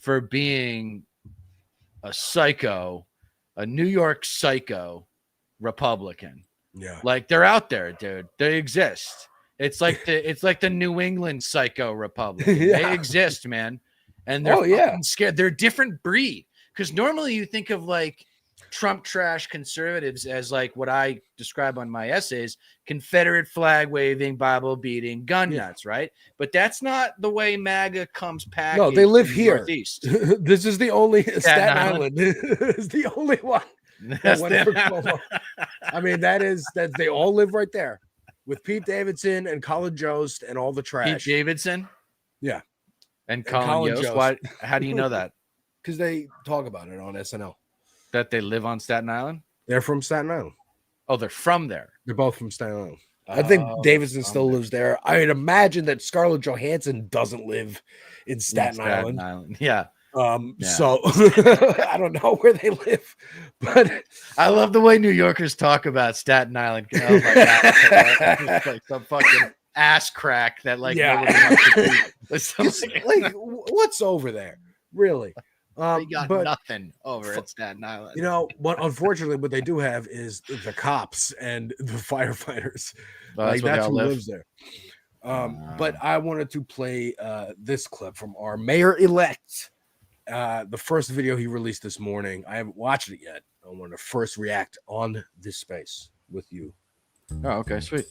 for being a psycho, a New York psycho Republican. Yeah. Like they're out there, dude. They exist. It's like the New England psycho Republican. Yeah. They exist, man. And they're scared. They're a different breed. Because normally you think of like Trump trash conservatives as like what I describe on my essays, Confederate flag waving, Bible beating, gun nuts, right? But that's not the way MAGA comes packaged. No, they live in here. Northeast. This is the only Staten Island is the only one. That went for Cuomo. I mean, that's they all live right there with Pete Davidson and Colin Jost and all the trash. Pete Davidson? Yeah. And Colin Jost. Why? How do you know that? Because they talk about it on SNL. That they live on Staten Island? They're from Staten Island. Oh, they're from there. They're both from Staten Island. I think Davidson still lives there. I would imagine that Scarlett Johansson doesn't live in Staten Island. Yeah. So I don't know where they live, but I love the way New Yorkers talk about Staten Island. Oh my God. It's like some fucking ass crack that like nobody wants to do. Like what's over there? Really? They got nothing over at Staten Island. You know what? Unfortunately, what they do have is the cops and the firefighters. That's who lives there. But I wanted to play this clip from our mayor-elect. The first video he released this morning. I haven't watched it yet. I want to first react on this space with you. Oh, okay, sweet.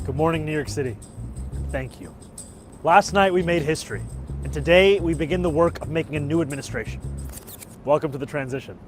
Good morning, New York City. Thank you. Last night we made history, and today we begin the work of making a new administration. Welcome to the transition.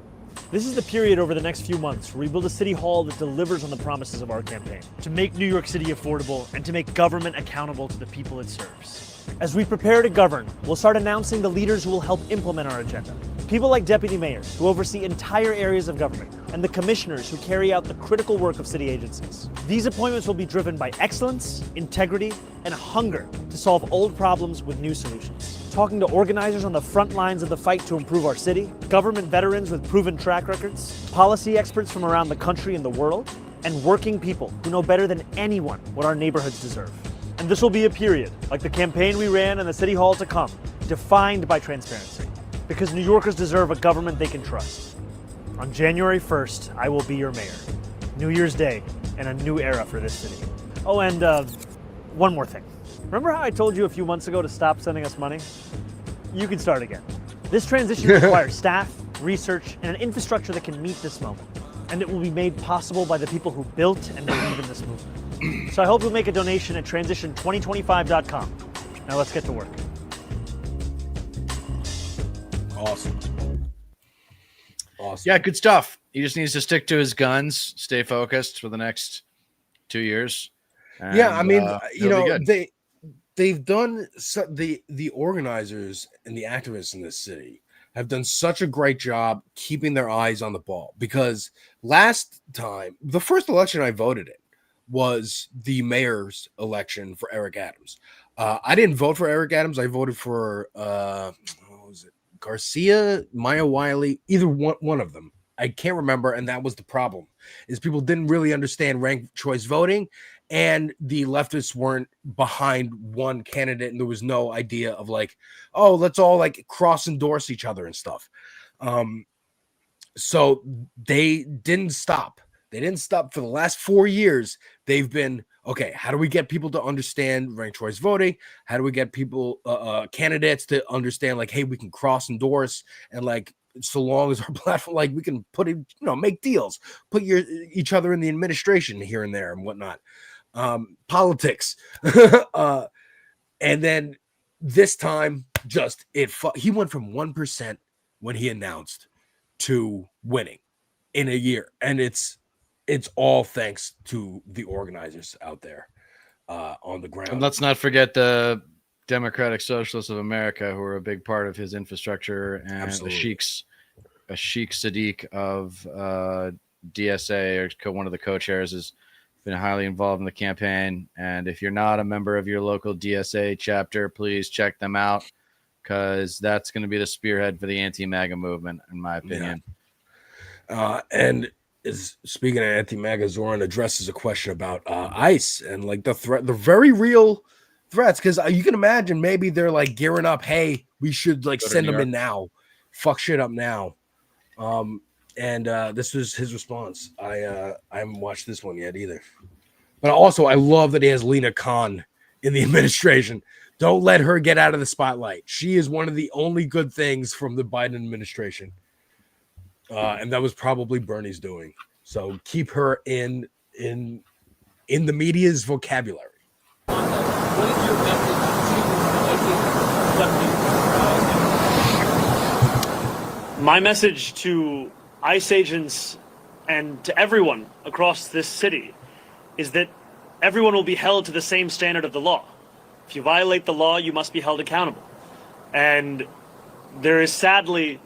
This is the period over the next few months where we build a city hall that delivers on the promises of our campaign, to make New York City affordable and to make government accountable to the people it serves. As we prepare to govern, we'll start announcing the leaders who will help implement our agenda. People like deputy mayors who oversee entire areas of government, and the commissioners who carry out the critical work of city agencies. These appointments will be driven by excellence, integrity, and hunger to solve old problems with new solutions. Talking to organizers on the front lines of the fight to improve our city, government veterans with proven track records, policy experts from around the country and the world, and working people who know better than anyone what our neighborhoods deserve. And this will be a period, like the campaign we ran and the city hall to come, defined by transparency. Because New Yorkers deserve a government they can trust. On January 1st, I will be your mayor. New Year's Day and a new era for this city. Oh, and one more thing. Remember how I told you a few months ago to stop sending us money? You can start again. This transition requires staff, research, and an infrastructure that can meet this moment. And it will be made possible by the people who built and believe in this movement. So I hope you'll make a donation at transition2025.com. Now let's get to work. Awesome. Yeah, good stuff. He just needs to stick to his guns, stay focused for the next 2 years. And, yeah, I mean, you it'll know, be good. they've done the organizers and the activists in this city have done such a great job keeping their eyes on the ball, because last time, the first election I voted in was the mayor's election for Eric Adams. I didn't vote for Eric Adams. I voted for what was it? Garcia, Maya Wiley, either one of them. I can't remember, and that was the problem, is people didn't really understand ranked choice voting, and the leftists weren't behind one candidate, and there was no idea of like, oh, let's all like cross endorse each other and stuff. So they didn't stop. They didn't stop for the last 4 years. They've been, okay, how do we get people to understand ranked choice voting? How do we get people, candidates to understand like, hey, we can cross endorse, and like, so long as our platform, like we can put it, you know, make deals, put each other in the administration here and there and whatnot. Politics. And then this time, just he went from 1% when he announced to winning in a year. And it's all thanks to the organizers out there on the ground. And let's not forget the Democratic Socialists of America, who are a big part of his infrastructure, and Absolutely. a Sheikh Sadiq of DSA, or one of the co-chairs, has been highly involved in the campaign. And if you're not a member of your local DSA chapter, please check them out, because that's going to be the spearhead for the anti-MAGA movement, in my opinion. Yeah. And speaking of anti-MAGA, Zoran addresses a question about ICE and like the very real threats, because you can imagine maybe they're like gearing up. Hey, we should like send them in now, fuck shit up now. And this was his response. I haven't watched this one yet either, but also I love that he has Lena Khan in the administration. Don't let her get out of the spotlight. She is one of the only good things from the Biden administration. And that was probably Bernie's doing. So keep her in the media's vocabulary. My message to ICE agents and to everyone across this city is that everyone will be held to the same standard of the law. If you violate the law, you must be held accountable. And there is sadly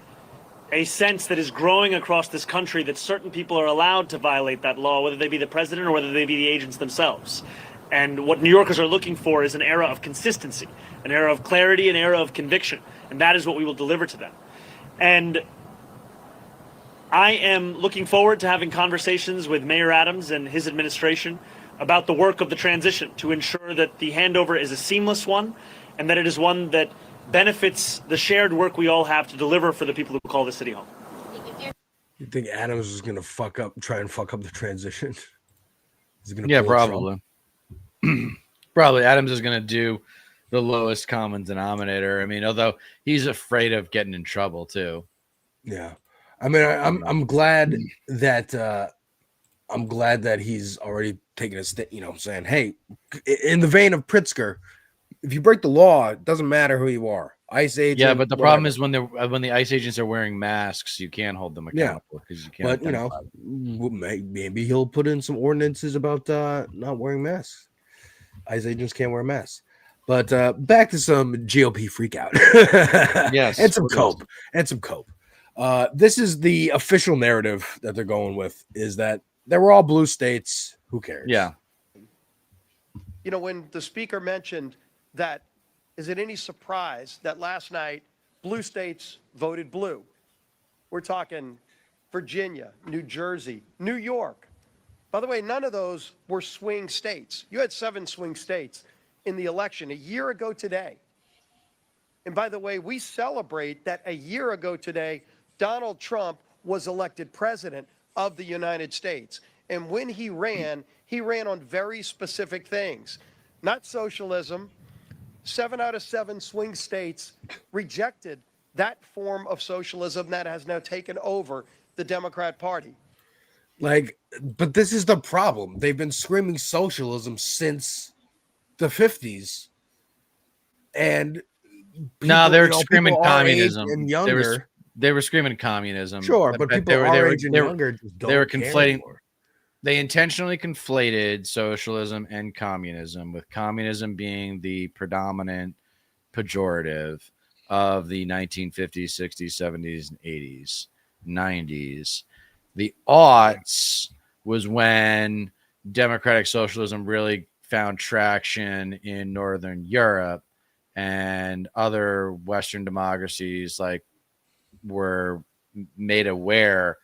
a sense that is growing across this country that certain people are allowed to violate that law, whether they be the president or whether they be the agents themselves. And what New Yorkers are looking for is an era of consistency, an era of clarity, an era of conviction. And that is what we will deliver to them. And I am looking forward to having conversations with Mayor Adams and his administration about the work of the transition to ensure that the handover is a seamless one and that it is one that benefits the shared work we all have to deliver for the people who call the city home. You think Adams is going to try and fuck up the transition? Is he gonna Yeah, pull probably. Probably Adams is going to do the lowest common denominator. I mean, although he's afraid of getting in trouble too. Yeah. I mean, I'm glad that he's already taken a step. You know, saying, hey, in the vein of Pritzker, if you break the law, it doesn't matter who you are. ICE agent. Yeah, but the problem is when the ICE agents are wearing masks, you can't hold them accountable because you can't. But you know, maybe he'll put in some ordinances about not wearing masks. ICE agents can't wear masks. But back to some GOP freakout. Yes, and some cope. This is the official narrative that they're going with: is that they were all blue states. Who cares? Yeah. You know, when the speaker mentioned that, is it any surprise that last night blue states voted blue? We're talking Virginia, New Jersey, New York. By the way, none of those were swing states. You had 7 swing states in the election a year ago today. And by the way, we celebrate that a year ago today, Donald Trump was elected president of the United States. And when he ran on very specific things, not socialism. 7 out of 7 swing states rejected that form of socialism that has now taken over the Democrat Party. Like, but this is the problem. They've been screaming socialism since the 50s. And no, they were screaming communism. And younger. They were screaming communism. Sure, but people our age and younger just don't. They were conflating. They intentionally conflated socialism and communism, with communism being the predominant pejorative of the 1950s, 60s, 70s, and 80s, 90s. The aughts was when democratic socialism really found traction in Northern Europe, and other Western democracies were made aware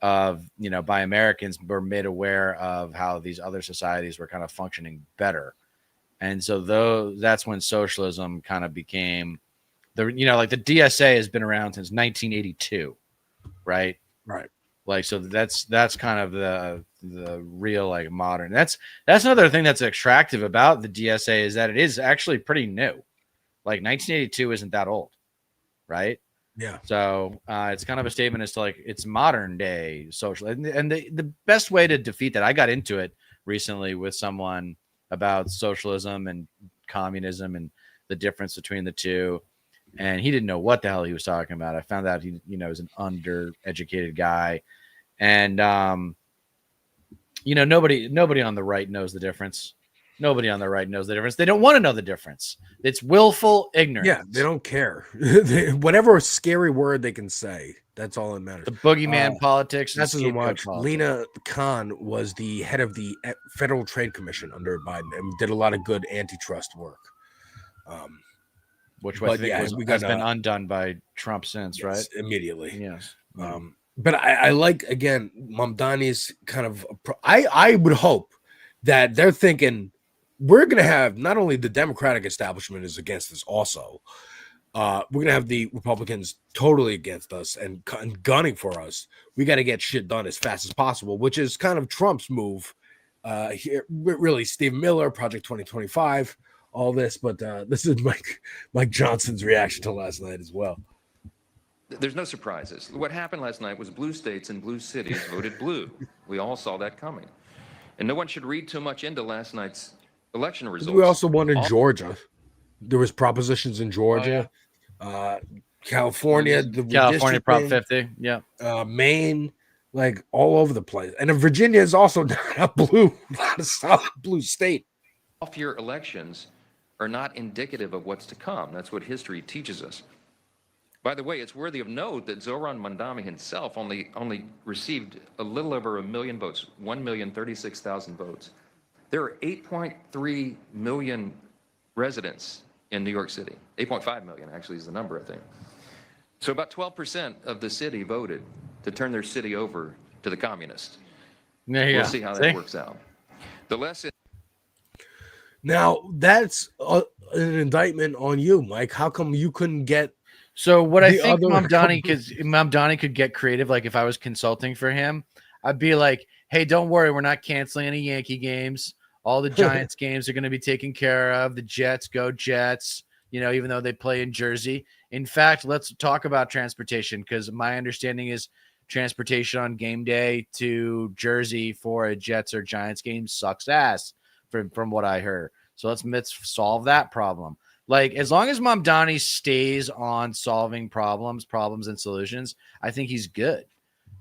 of, by Americans, were made aware of how these other societies were kind of functioning better. And so that's when socialism kind of became the DSA has been around since 1982, right? Right. So that's kind of the real modern. That's another thing that's attractive about the DSA, is that it is actually pretty new. 1982 isn't that old, right? Yeah. So it's kind of a statement as to it's modern day social. And the best way to defeat that, I got into it recently with someone about socialism and communism and the difference between the two. And he didn't know what the hell he was talking about. I found out he, is an undereducated guy. And, nobody on the right knows the difference. Nobody on the right knows the difference. They don't want to know the difference. It's willful ignorance. Yeah, they don't care. Whatever scary word they can say, that's all that matters. The boogeyman politics. That's as much. Lena Khan was the head of the Federal Trade Commission under Biden and did a lot of good antitrust work. Which I think has been undone by Trump since, right? Immediately. Yes. But I like, again, Mamdani's kind of, I would hope that they're thinking, we're going to have not only the Democratic establishment is against us also, we're going to have the Republicans totally against us and gunning for us. We got to get shit done as fast as possible, which is kind of Trump's move here. Really, Steve Miller, Project 2025, all this. But this is Mike Johnson's reaction to last night as well. There's no surprises. What happened last night was blue states and blue cities voted blue. We all saw that coming. And no one should read too much into last night's election results. We also won in Georgia. There was propositions in Georgia, California Prop 50, yeah, Maine, all over the place. And Virginia is also not a solid blue state. Off-year elections are not indicative of what's to come. That's what history teaches us. By the way, it's worthy of note that Zoran Mandami himself only received a little over 1 million votes, 1,036,000 votes. There are 8.3 million residents in New York City. 8.5 million actually is the number, I think. So about 12% of the city voted to turn their city over to the communists. We'll see how that works out. The lesson. Now, that's an indictment on you, Mike. How come you couldn't get? So what I think Mamdani could get creative. If I was consulting for him, I'd be like, hey, don't worry. We're not canceling any Yankee games. All the Giants games are going to be taken care of. The Jets, go Jets, even though they play in Jersey. In fact, let's talk about transportation, because my understanding is transportation on game day to Jersey for a Jets or Giants game sucks ass from what I heard. So let's solve that problem. Like, as long as Mamdani stays on solving problems and solutions, I think he's good.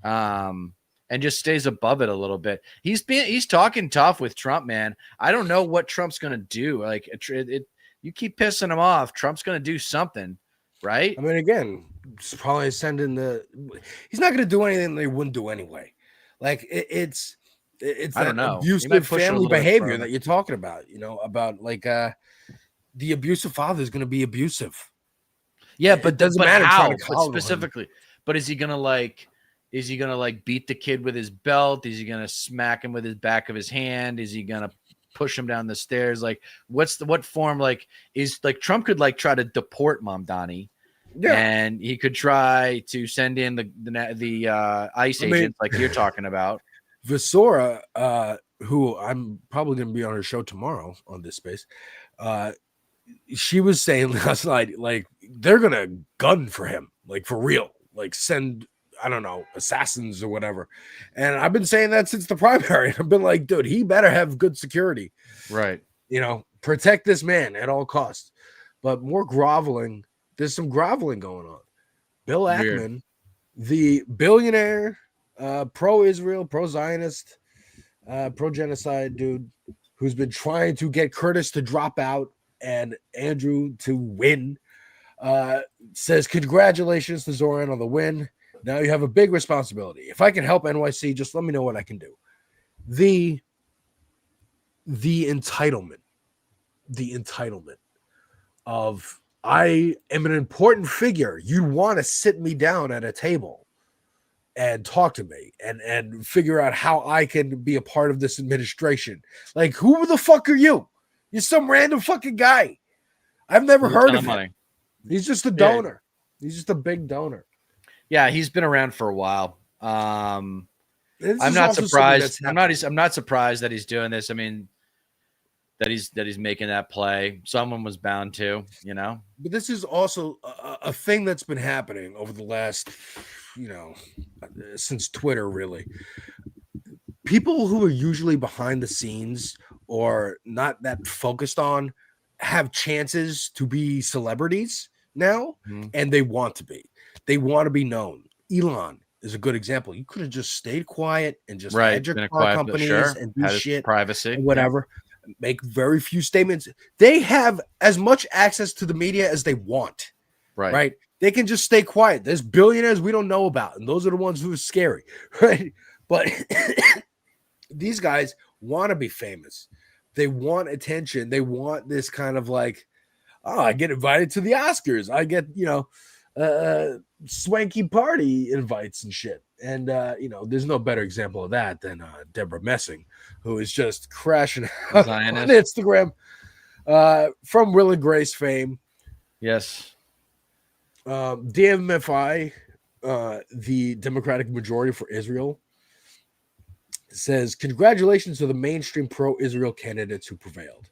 And just stays above it a little bit. He's talking tough with Trump, man. I don't know what Trump's going to do. Like, you keep pissing him off, Trump's going to do something, right? I mean, again, it's probably sending he's not going to do anything they wouldn't do anyway. Like, it's I don't know. Abusive family behavior that you're talking about, you know, about like the abusive father is going to be abusive. Yeah, but it doesn't matter how? trying to coddle him. Specifically, but is he going to beat the kid with his belt? Is he going to smack him with his back of his hand? Is he going to push him down the stairs? Like, what form? Like, is like Trump could like try to deport Mamdani, and he could try to send in the ICE agents like you're talking about. Vasora, who I'm probably going to be on her show tomorrow on this space, she was saying last night, like, they're going to gun for him, like, for real, like send, I don't know, assassins or whatever. And I've been saying that since the primary. I've been like, dude, he better have good security. Right. You know, protect this man at all costs. But more groveling, there's some groveling going on. Bill Ackman, the billionaire, pro-Israel, pro-Zionist, pro-genocide dude who's been trying to get Curtis to drop out and Andrew to win, says, congratulations to Zoran on the win. Now you have a big responsibility. If I can help NYC, just let me know what I can do. The entitlement of, I am an important figure. You want to sit me down at a table and talk to me and figure out how I can be a part of this administration. Like, who the fuck are you? You're some random fucking guy. I've never heard of him. He's just a donor. He's just a big donor. Yeah, he's been around for a while. I'm not surprised. I'm not surprised that he's doing this. I mean, that he's making that play. Someone was bound to, you know. But this is also a thing that's been happening over the last, you know, since Twitter, really. People who are usually behind the scenes or not that focused on have chances to be celebrities now, and they want to be. They want to be known. Elon is a good example. You could have just stayed quiet and just had your car companies and do shit, privacy, and whatever. Make very few statements. They have as much access to the media as they want. Right. They can just stay quiet. There's billionaires we don't know about, and those are the ones who are scary, right? But these guys want to be famous. They want attention. They want this kind of like, oh, I get invited to the Oscars. I get, you know, swanky party invites and shit. And, you know, there's no better example of that than Deborah Messing, who is just crashing out on Instagram from Will and Grace fame. Yes. DMFI, the Democratic Majority for Israel, says, congratulations to the mainstream pro-Israel candidates who prevailed.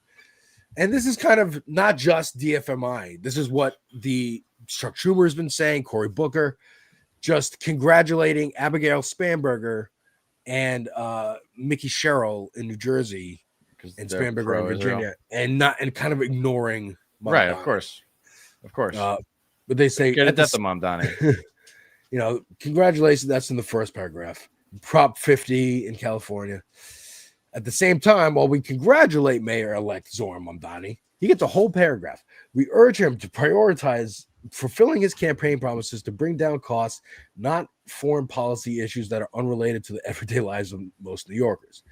And this is kind of not just DFMI. This is what the Chuck Schumer has been saying, Cory Booker, just congratulating Abigail Spanberger and Mickey Sherrill in New Jersey and Spanberger in Virginia, and kind of ignoring Mamdani. Right, of course. But they say get it to Mamdani. You know, congratulations. That's in the first paragraph. Prop 50 in California. At the same time, while we congratulate Mayor-elect Zoran Mamdani, he gets a whole paragraph. We urge him to prioritize fulfilling his campaign promises to bring down costs, not foreign policy issues that are unrelated to the everyday lives of most New Yorkers.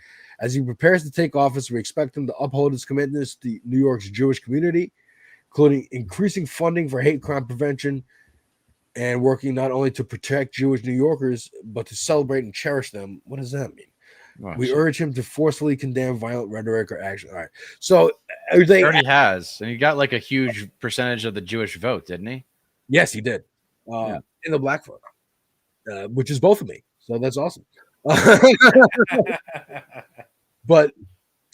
As he prepares to take office, we expect him to uphold his commitments to New York's Jewish community, including increasing funding for hate crime prevention and working not only to protect Jewish New Yorkers, but to celebrate and cherish them. What does that mean? Wow. We urge him to forcefully condemn violent rhetoric or action. All right. So he already has. And he got like a huge percentage of the Jewish vote, didn't he? Yes, he did. In the black vote, which is both of me. So that's awesome. But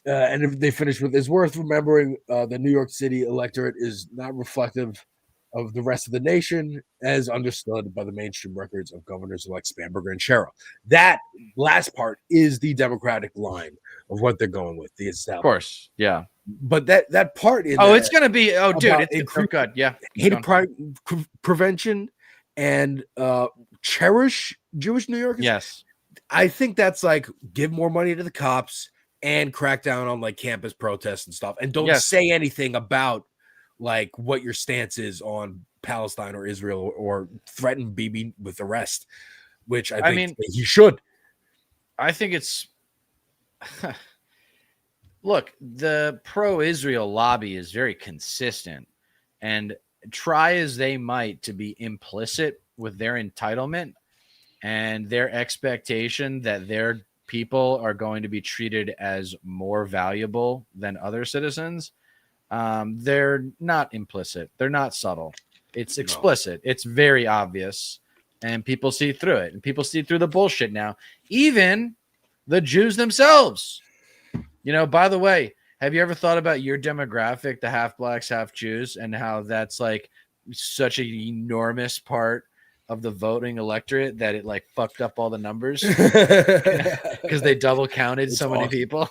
and if they finish with, it's worth remembering the New York City electorate is not reflective of the rest of the nation, as understood by the mainstream records of governors like Spanberger and Sherrill. That last part is the Democratic line of what they're going with. The establishment. Of course, yeah. But that part in it's gonna be dude, it's good. Yeah, hate prevention and cherish Jewish New Yorkers. Yes, I think that's like give more money to the cops and crack down on like campus protests and stuff, and don't say anything about like what your stance is on Palestine or Israel, or threaten Bibi with arrest, which I think he should. I think it's look, the pro-Israel lobby is very consistent, and try as they might to be implicit with their entitlement and their expectation that their people are going to be treated as more valuable than other citizens. They're not implicit. They're not subtle. It's explicit. It's very obvious, and people see through it, and people see through the bullshit now. Even the Jews themselves. You know, by the way, have you ever thought about your demographic, the half blacks, half Jews, and how that's like such an enormous part of the voting electorate that it like fucked up all the numbers because they double counted so many people.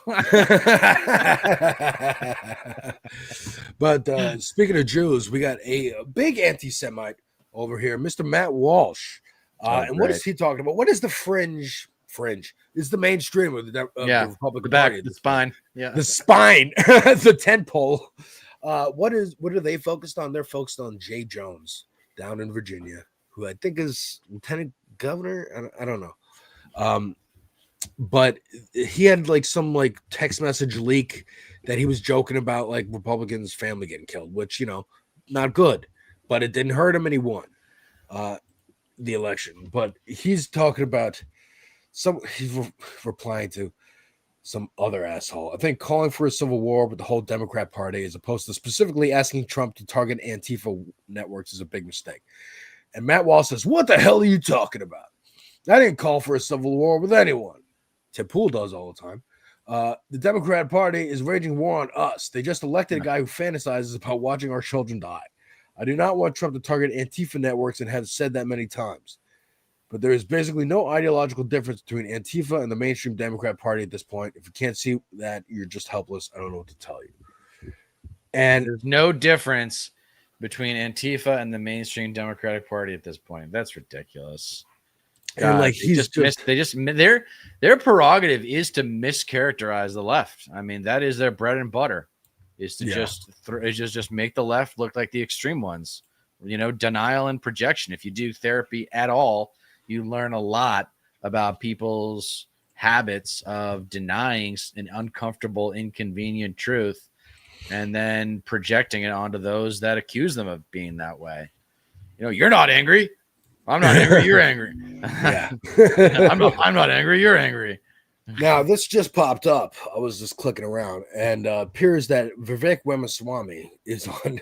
But speaking of Jews, we got a big anti-Semite over here, Mr. Matt Walsh. And what is he talking about? What is the fringe? Fringe is the mainstream of the Republican Party. The spine. Yeah. The spine, the tent pole. What are they focused on? They're focused on Jay Jones down in Virginia, who I think is lieutenant governor. I don't know. But he had like some like text message leak that he was joking about like Republicans' family getting killed, which, you know, not good, but it didn't hurt him and he won the election. But he's talking about he's replying to some other asshole. I think calling for a civil war with the whole Democrat Party as opposed to specifically asking Trump to target Antifa networks is a big mistake. And Matt Walsh says, what the hell are you talking about? I didn't call for a civil war with anyone. Tim Pool does all the time. The Democrat Party is waging war on us. They just elected a guy who fantasizes about watching our children die. I do not want Trump to target Antifa networks and have said that many times. But there is basically no ideological difference between Antifa and the mainstream Democrat Party at this point. If you can't see that, you're just helpless. I don't know what to tell you. And there's no difference between Antifa and the mainstream Democratic Party at this point. That's ridiculous. And like their prerogative is to mischaracterize the left. I mean, that is their bread and butter, is to just make the left look like the extreme ones. You know, denial and projection. If you do therapy at all, you learn a lot about people's habits of denying an uncomfortable, inconvenient truth and then projecting it onto those that accuse them of being that way. You know, you're not angry. I'm not angry. You're angry. Yeah. I'm not angry. You're angry. Now, this just popped up. I was just clicking around, and appears that Vivek Ramaswamy is on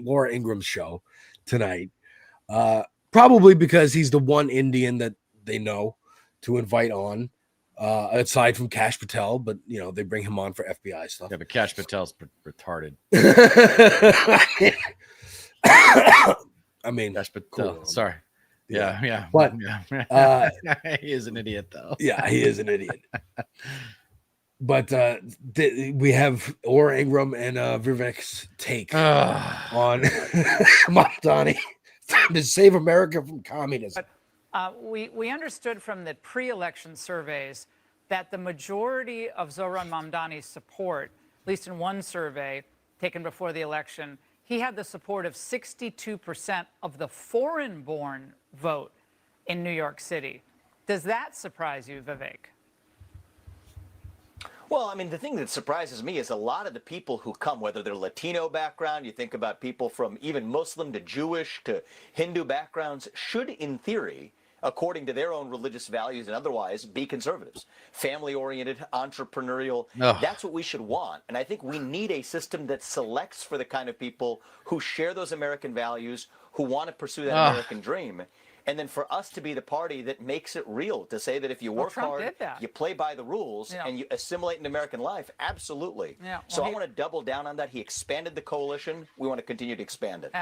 Laura Ingram's show tonight. Probably because he's the one Indian that they know to invite on, aside from Kash Patel. But, you know, they bring him on for FBI stuff. Yeah, but Kash Patel's retarded. I mean, Kash Patel. Cool. Sorry. Yeah. But he is an idiot, though. Yeah, he is an idiot. But we have Laura Ingram and Vivek's take on Mamdani to save America from communism. We understood from the pre-election surveys that the majority of Zohran Mamdani's support, at least in one survey taken before the election, he had the support of 62% of the foreign-born vote in New York City. Does that surprise you, Vivek? Well, I mean, the thing that surprises me is a lot of the people who come, whether they're Latino background, you think about people from even Muslim to Jewish to Hindu backgrounds, should, in theory, according to their own religious values and otherwise, be conservatives, family-oriented, entrepreneurial. That's what we should want. And I think we need a system that selects for the kind of people who share those American values, who want to pursue that American dream. And then for us to be the party that makes it real, to say that if you work hard, you play by the rules, and you assimilate into American life, absolutely. Yeah. So I want to double down on that. He expanded the coalition. We want to continue to expand it.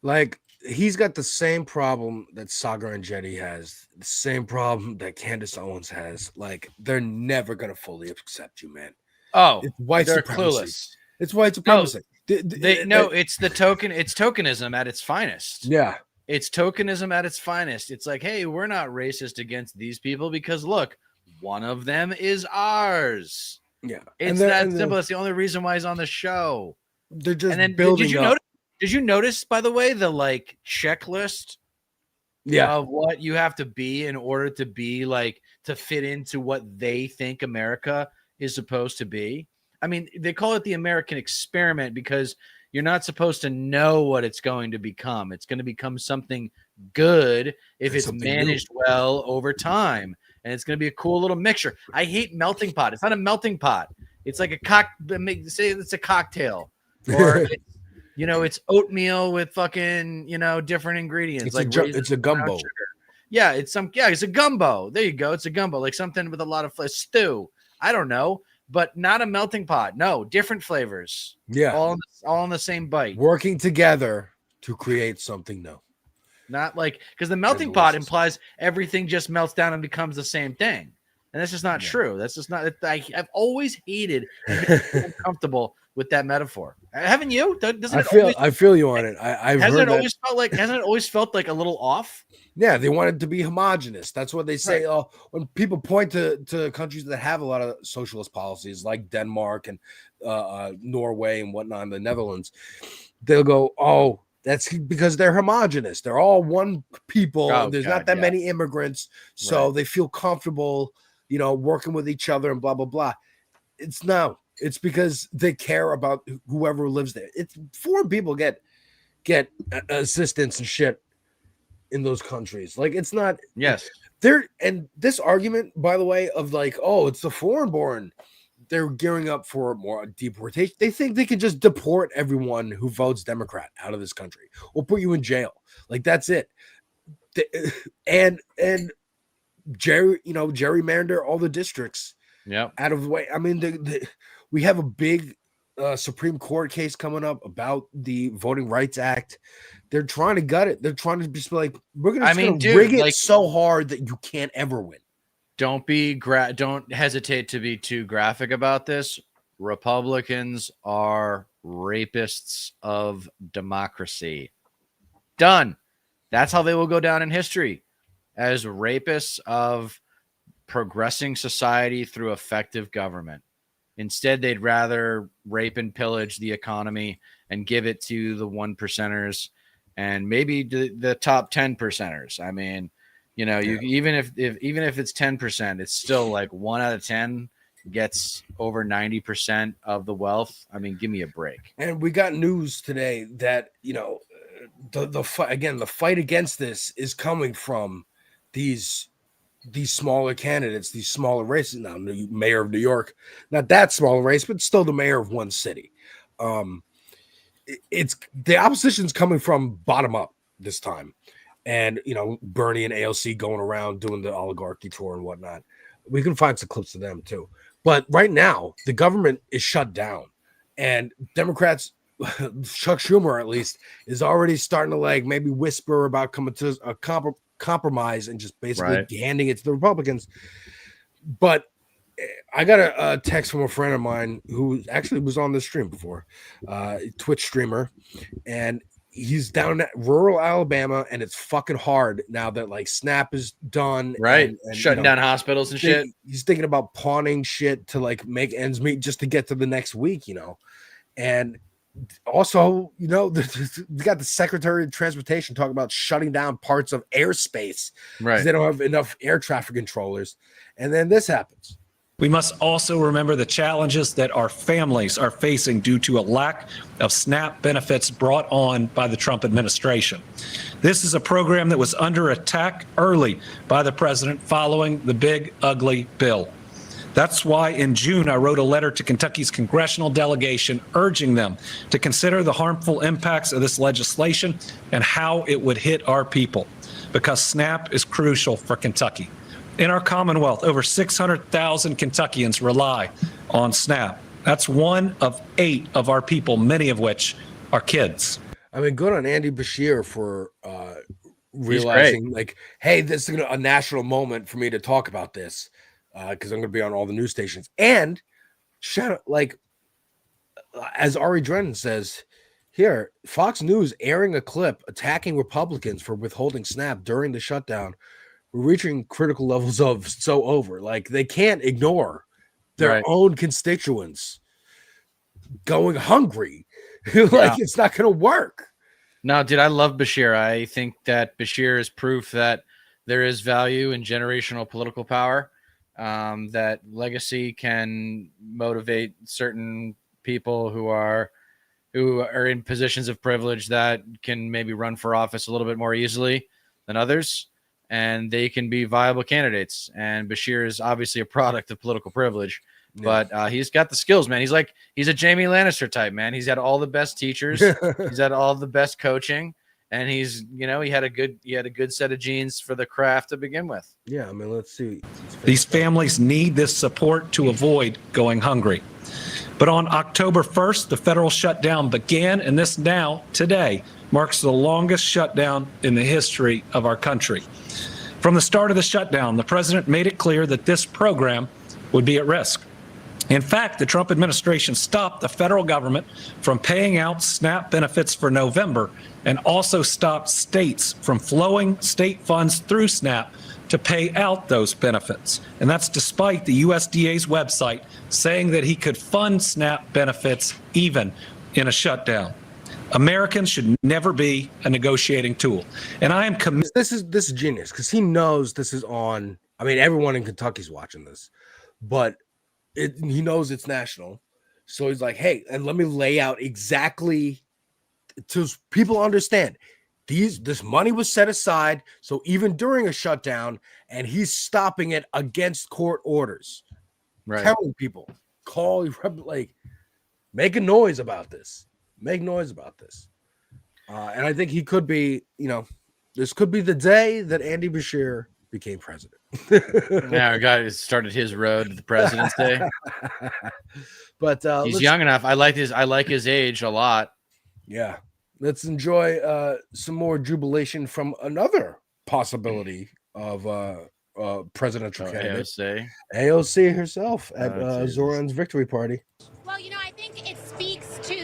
Like, he's got the same problem that Sagar and Jetty has, the same problem that Candace Owens has. Like, they're never gonna fully accept you, man. Oh, It's white they're supremacy. clueless. It's white supremacy. It's the token. It's tokenism at its finest. Yeah. It's tokenism at its finest. It's like, hey, we're not racist against these people because look, one of them is ours. Yeah, It's that simple. That's the only reason why he's on the show. They're just And then building up. Did you notice, by the way, the like checklist of what you have to be in order to be like to fit into what they think America is supposed to be? I mean, they call it the American experiment because you're not supposed to know what it's going to become. It's going to become something good if it's managed well over time. And it's going to be a cool little mixture. I hate melting pot. It's not a melting pot. It's like say it's a cocktail. Or it's oatmeal with fucking, different ingredients. It's a gumbo. Yeah, it's a gumbo. There you go. It's a gumbo, like something with a lot of stew. I don't know, but not a melting pot. No, different flavors. Yeah. All in the same bite. Working together to create something new. Not like, because the melting pot implies everything just melts down and becomes the same thing. And that's just not true. That's just not, I've always hated and been uncomfortable with that metaphor. Haven't you? I feel you on it. Hasn't it always felt like a little off? Yeah, they want it to be homogenous. That's what they say. Right. When people point to countries that have a lot of socialist policies, like Denmark and Norway and whatnot, in the Netherlands, they'll go, "Oh, that's because they're homogenous. They're all one people. There's not that many immigrants, so they feel comfortable, working with each other and blah blah blah." It's because they care about whoever lives there. It's foreign people get assistance and shit in those countries. Like, it's not. Yes. And this argument, by the way, of like, oh, it's the foreign born. They're gearing up for more deportation. They think they could just deport everyone who votes Democrat out of this country or put you in jail. Like, that's it. And gerrymander all the districts out of the way. I mean, we have a big Supreme Court case coming up about the Voting Rights Act. They're trying to gut it. They're trying to just be like, we're going to rig it so hard that you can't ever win. Don't hesitate to be too graphic about this. Republicans are rapists of democracy. Done. That's how they will go down in history, as rapists of progressing society through effective government. Instead, they'd rather rape and pillage the economy and give it to the 1%ers and maybe the top 10%ers. I mean, even if it's 10%, it's still like 1 out of 10 gets over 90% of the wealth. I mean, give me a break. And we got news today that the fight against this is coming from these smaller candidates, these smaller races. Now, the mayor of New York, not that small race, but still the mayor of one city. It's the opposition's coming from bottom up this time. And, Bernie and AOC going around doing the oligarchy tour and whatnot. We can find some clips of them too. But right now, the government is shut down. And Democrats, Chuck Schumer at least, is already starting to maybe whisper about coming to a compromise and just basically handing it to the Republicans. But I got a text from a friend of mine who actually was on the stream before, Twitch streamer, and he's down at rural Alabama, and it's fucking hard now that SNAP is done, right? And shutting down hospitals and shit. He's thinking about pawning shit to make ends meet just to get to the next week, and also, we got the Secretary of Transportation talking about shutting down parts of airspace because they don't have enough air traffic controllers. And then this happens. We must also remember the challenges that our families are facing due to a lack of SNAP benefits brought on by the Trump administration. This is a program that was under attack early by the president following the big, ugly bill. That's why in June, I wrote a letter to Kentucky's congressional delegation urging them to consider the harmful impacts of this legislation and how it would hit our people, because SNAP is crucial for Kentucky. In our Commonwealth, over 600,000 Kentuckians rely on SNAP. That's 1 of 8 of our people, many of which are kids. I mean, good on Andy Bashir for realizing, like, hey, this is a national moment for me to talk about this because I'm going to be on all the news stations. And shout out, like, as Ari Drennan says here, Fox News airing a clip attacking Republicans for withholding SNAP during the shutdown. We're reaching critical levels of so over. Like, they can't ignore their own constituents going hungry. Like, it's not going to work. No, dude, I love Bashir. I think that Bashir is proof that there is value in generational political power, that legacy can motivate certain people who are in positions of privilege that can maybe run for office a little bit more easily than others, and they can be viable candidates. And Bashir is obviously a product of political privilege. But he's got the skills, man. He's a Jamie Lannister type, man. He's had all the best teachers. He's had all the best coaching, and he had a good set of genes for the craft to begin with. Yeah, I mean, let's see. These families need this support to avoid going hungry. But on October 1st, the federal shutdown began, and this now, today, marks the longest shutdown in the history of our country. From the start of the shutdown, the president made it clear that this program would be at risk. In fact, the Trump administration stopped the federal government from paying out SNAP benefits for November and also stopped states from flowing state funds through SNAP to pay out those benefits. And that's despite the USDA's website saying that he could fund SNAP benefits even in a shutdown. Americans should never be a negotiating tool. And I am committed. This is genius because he knows this is on. I mean, everyone in Kentucky's watching this, but he knows it's national. So he's like, hey, and let me lay out exactly so people understand this money was set aside. So even during a shutdown, and he's stopping it against court orders, telling people, like, make a noise about this, make noise about this. And I think he could be, this could be the day that Andy Bashir became president. Yeah, our guy started his road to the presidency. But he's young enough. I like his age a lot. Yeah, let's enjoy some more jubilation from another possibility of presidential candidate, AOC herself at Zoran's victory party. Well, I think it speaks to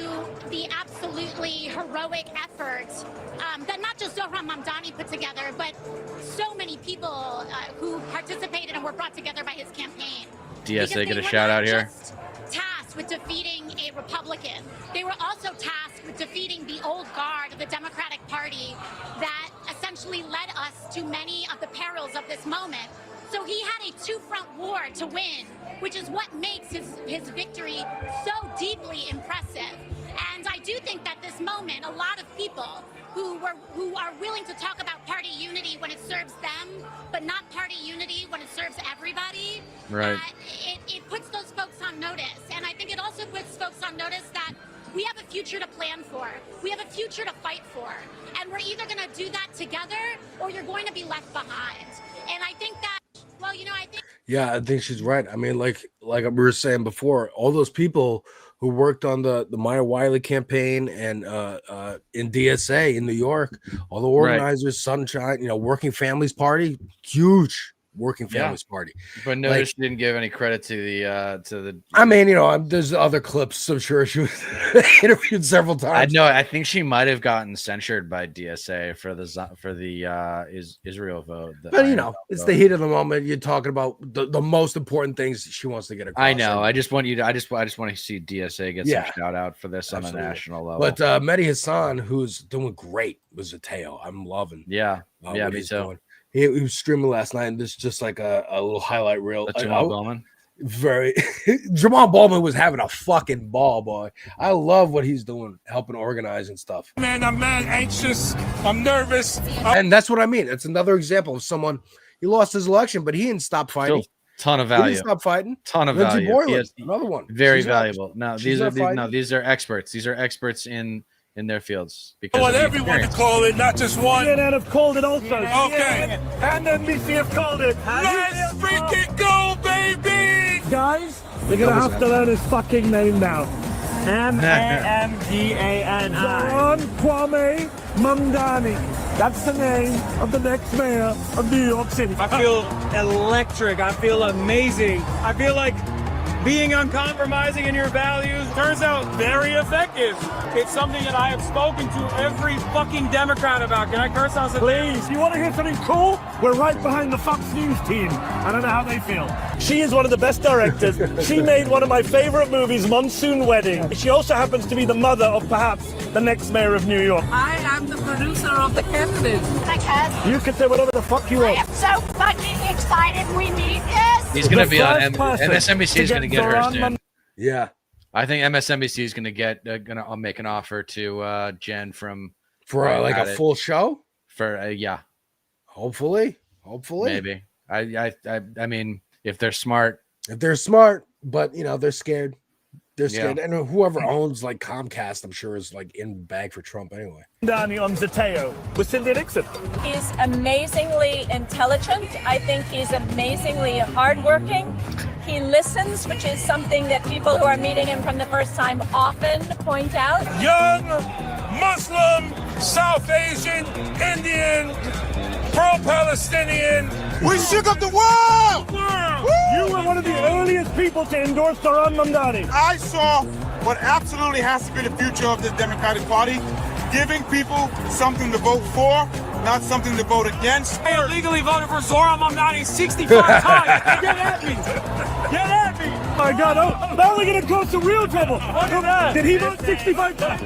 the absolutely heroic effort that not just Zoran Mamdani put together, but so many people who participated and were brought together by his campaign. DSA get a shout out here. Tasked with defeating a Republican. They were also tasked with defeating the old guard of the Democratic Party that essentially led us to many of the perils of this moment. So he had a two-front war to win, which is what makes his victory so deeply impressive. And I do think that this moment, a lot of people who are willing to talk about party unity when it serves them, but not party unity when it serves everybody, right? It puts those folks on notice. And I think it also puts folks on notice that we have a future to plan for. We have a future to fight for. And we're either going to do that together or you're going to be left behind. And I think that, Yeah, I think she's right. I mean, like we were saying before, all those people who worked on the Maya Wiley campaign and in DSA in New York, all the organizers, Sunshine, Working Families Party, huge Working Families Party. But notice she didn't give any credit to the. I mean, there's other clips. I'm sure she was interviewed several times. I think she might have gotten censured by DSA for the Israel vote. But it's the heat of the moment. You're talking about the most important things she wants to get across. I know. I just want I just want to see DSA get some shout out for this on a national level. But Mehdi Hassan, who's doing great, was a tale. I'm loving. Yeah, me too. Doing. He was streaming last night, and this is just like a little highlight reel. Jamal Bowman. Jamal Bowman was having a fucking ball, boy. I love what he's doing, helping organize and stuff. Man, I'm mad anxious. I'm nervous. And that's what I mean. It's another example of someone, he lost his election, but he didn't stop fighting. Still, ton of value. He didn't stop fighting. Ton of Lindsey value. Boylan, another one. Very valuable. No, these are experts. These are experts in their fields. I want everyone to call it, not just one. CNN have called it also. Okay. And NBC have called it. Let's freaking go, baby! Guys, you're going to have to learn his fucking name now. M-A-M-D-A-N-I. Zoran Kwame Mamdani. That's the name of the next mayor of New York City. I feel electric. I feel amazing. I feel like being uncompromising in your values turns out very effective. It's something that I have spoken to every fucking Democrat about. Can I curse on something? Please, you want to hear something cool? We're right behind the Fox News team. I don't know how they feel. She is one of the best directors. She made one of my favorite movies, Monsoon Wedding. She also happens to be the mother of perhaps the next mayor of New York. I am the producer of the candidates. You can say whatever the fuck you want. I am so fucking excited. We need this. He's going to be on MSNBC. Is going to get her soon. Yeah, I think MSNBC is going to gonna make an offer to Jen for like a full show. Yeah, hopefully, maybe. I mean, if they're smart, but they're scared. They're scared, and whoever owns like Comcast, I'm sure is like in bag for Trump anyway. Danny on Zateo with Cynthia Nixon. He's amazingly intelligent. I think he's amazingly hardworking. He listens, which is something that people who are meeting him from the first time often point out. Young, Muslim, South Asian, Indian, pro-Palestinian. We shook up the world! You were one of the earliest people to endorse Zoran Mamdani. I saw what absolutely has to be the future of the Democratic Party, giving people something to vote for, not something to vote against. I illegally voted for Zoran Mamdani 65 times. Get at me. Get at me. My God, now we're going to cause some real trouble. Did he vote 65 times?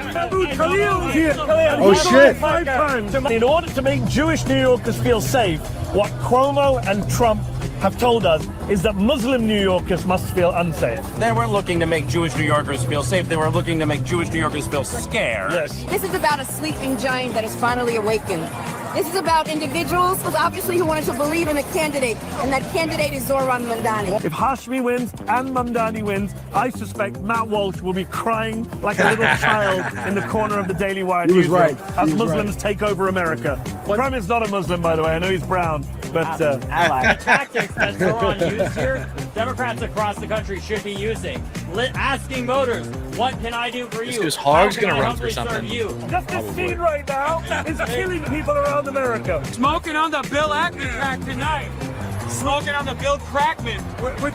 Khalil is here. Oh, shit. 5 times. In order to make Jewish New Yorkers feel safe, what Cuomo and Trump have told us is that Muslim New Yorkers must feel unsafe. They weren't looking to make Jewish New Yorkers feel safe. They were looking to make Jewish New Yorkers feel scared. Yes. This is about a sleeping giant that has finally awakened. This is about individuals obviously who wanted to believe in a candidate, and that candidate is Zoran Mamdani. If Hashmi wins and Mamdani wins, I suspect Matt Walsh will be crying like a little child in the corner of the Daily Wire newsroom as Muslims take over America. Trump is not a Muslim, by the way. I know he's brown, but ally. The tactics that Zoran used here, Democrats across the country should be using. Asking voters, what can I do for you? This Hog's going to run for something. just this scene right now is killing people around America. Smoking on the Bill Ackman track tonight. Smoking on the Bill Crackman.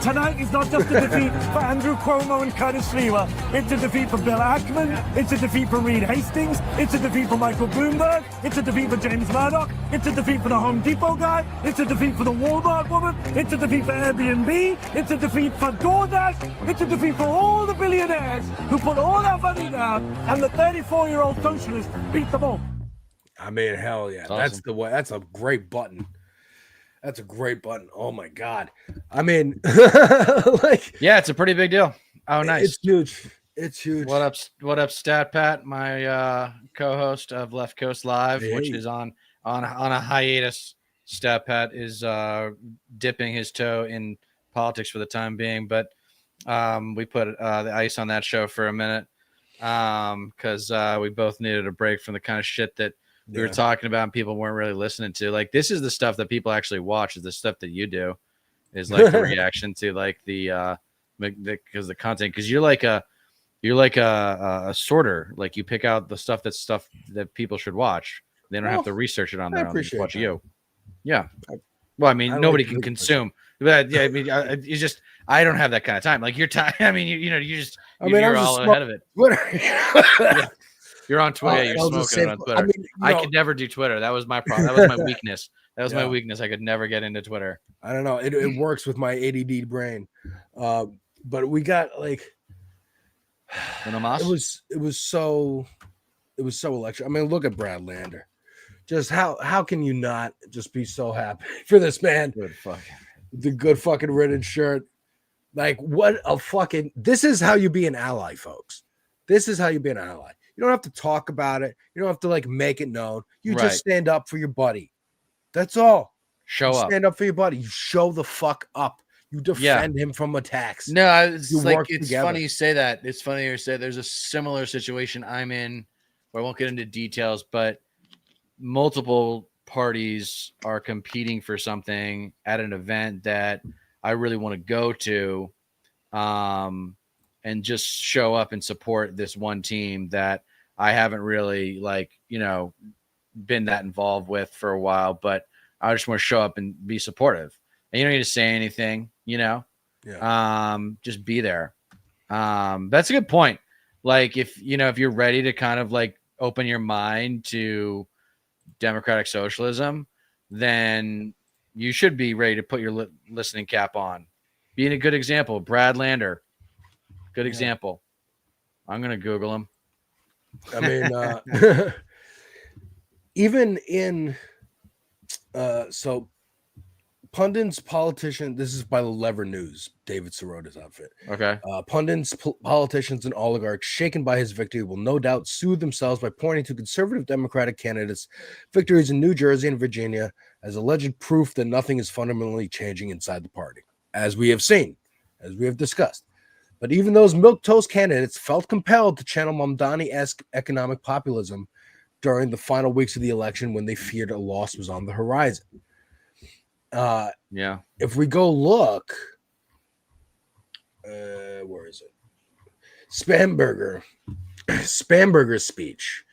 Tonight is not just a defeat for Andrew Cuomo and Curtis Sliwa. It's a defeat for Bill Ackman. It's a defeat for Reed Hastings. It's a defeat for Michael Bloomberg. It's a defeat for James Murdoch. It's a defeat for the Home Depot guy. It's a defeat for the Walmart woman. It's a defeat for Airbnb. It's a defeat for DoorDash. It's a defeat for all the billionaires who put all their money down, and the 34-year-old socialist beat them all. I mean, hell yeah. Awesome. That's the way. That's a great button. That's a great button. Oh my God. I mean, yeah, it's a pretty big deal. Oh, nice. It's huge. It's huge. What up, Stat Pat, my co-host of Left Coast Live, which is on a hiatus. Stat Pat is dipping his toe in politics for the time being, but we put the ice on that show for a minute because we both needed a break from the kind of shit that we were talking about and people weren't really listening to. Like, this is the stuff that people actually watch, is the stuff that you do, is like the reaction to like the content, because you're like a sorter. Like, you pick out the stuff that people should watch. They don't have to research it on their own. They just watch you. Yeah. Well, I mean, nobody can consume. But yeah, I mean, it's just, I don't have that kind of time. Like, your time. I mean, you're all ahead of it. Yeah. You're on Twitter. You're smoking on Twitter. I could never do Twitter. That was my problem. That was my weakness. My weakness. I could never get into Twitter. I don't know. It works with my ADD brain. But we got like, it was so electric. I mean, look at Brad Lander. Just how can you not just be so happy for this man? The good fucking riddance shirt. Like, what a fucking, this is how you be an ally, folks. This is how you be an ally. You don't have to talk about it. You don't have to like make it known. You just stand up for your buddy. That's all. Show up. Stand up for your buddy. You show the fuck up. You defend him from attacks. No, it's like, it's funny you say that. It's funny you say there's a similar situation I'm in, where I won't get into details, but multiple parties are competing for something at an event that I really want to go to. and just show up and support this one team that I haven't really been that involved with for a while, but I just want to show up and be supportive. And you don't need to say anything, just be there. That's a good point. Like if you're ready to kind of like open your mind to democratic socialism, then you should be ready to put your listening cap on. Being a good example, Brad Lander, good example. I'm going to Google him. I mean, even in, so pundits, politicians, this is by the Lever News, David Sirota's outfit. Okay. Pundits, politicians, and oligarchs shaken by his victory will no doubt soothe themselves by pointing to conservative Democratic candidates' victories in New Jersey and Virginia as alleged proof that nothing is fundamentally changing inside the party, as we have seen, as we have discussed. But even those milquetoast candidates felt compelled to channel Mamdani-esque economic populism during the final weeks of the election when they feared a loss was on the horizon. If we go look, where is it? Spamberger's speech.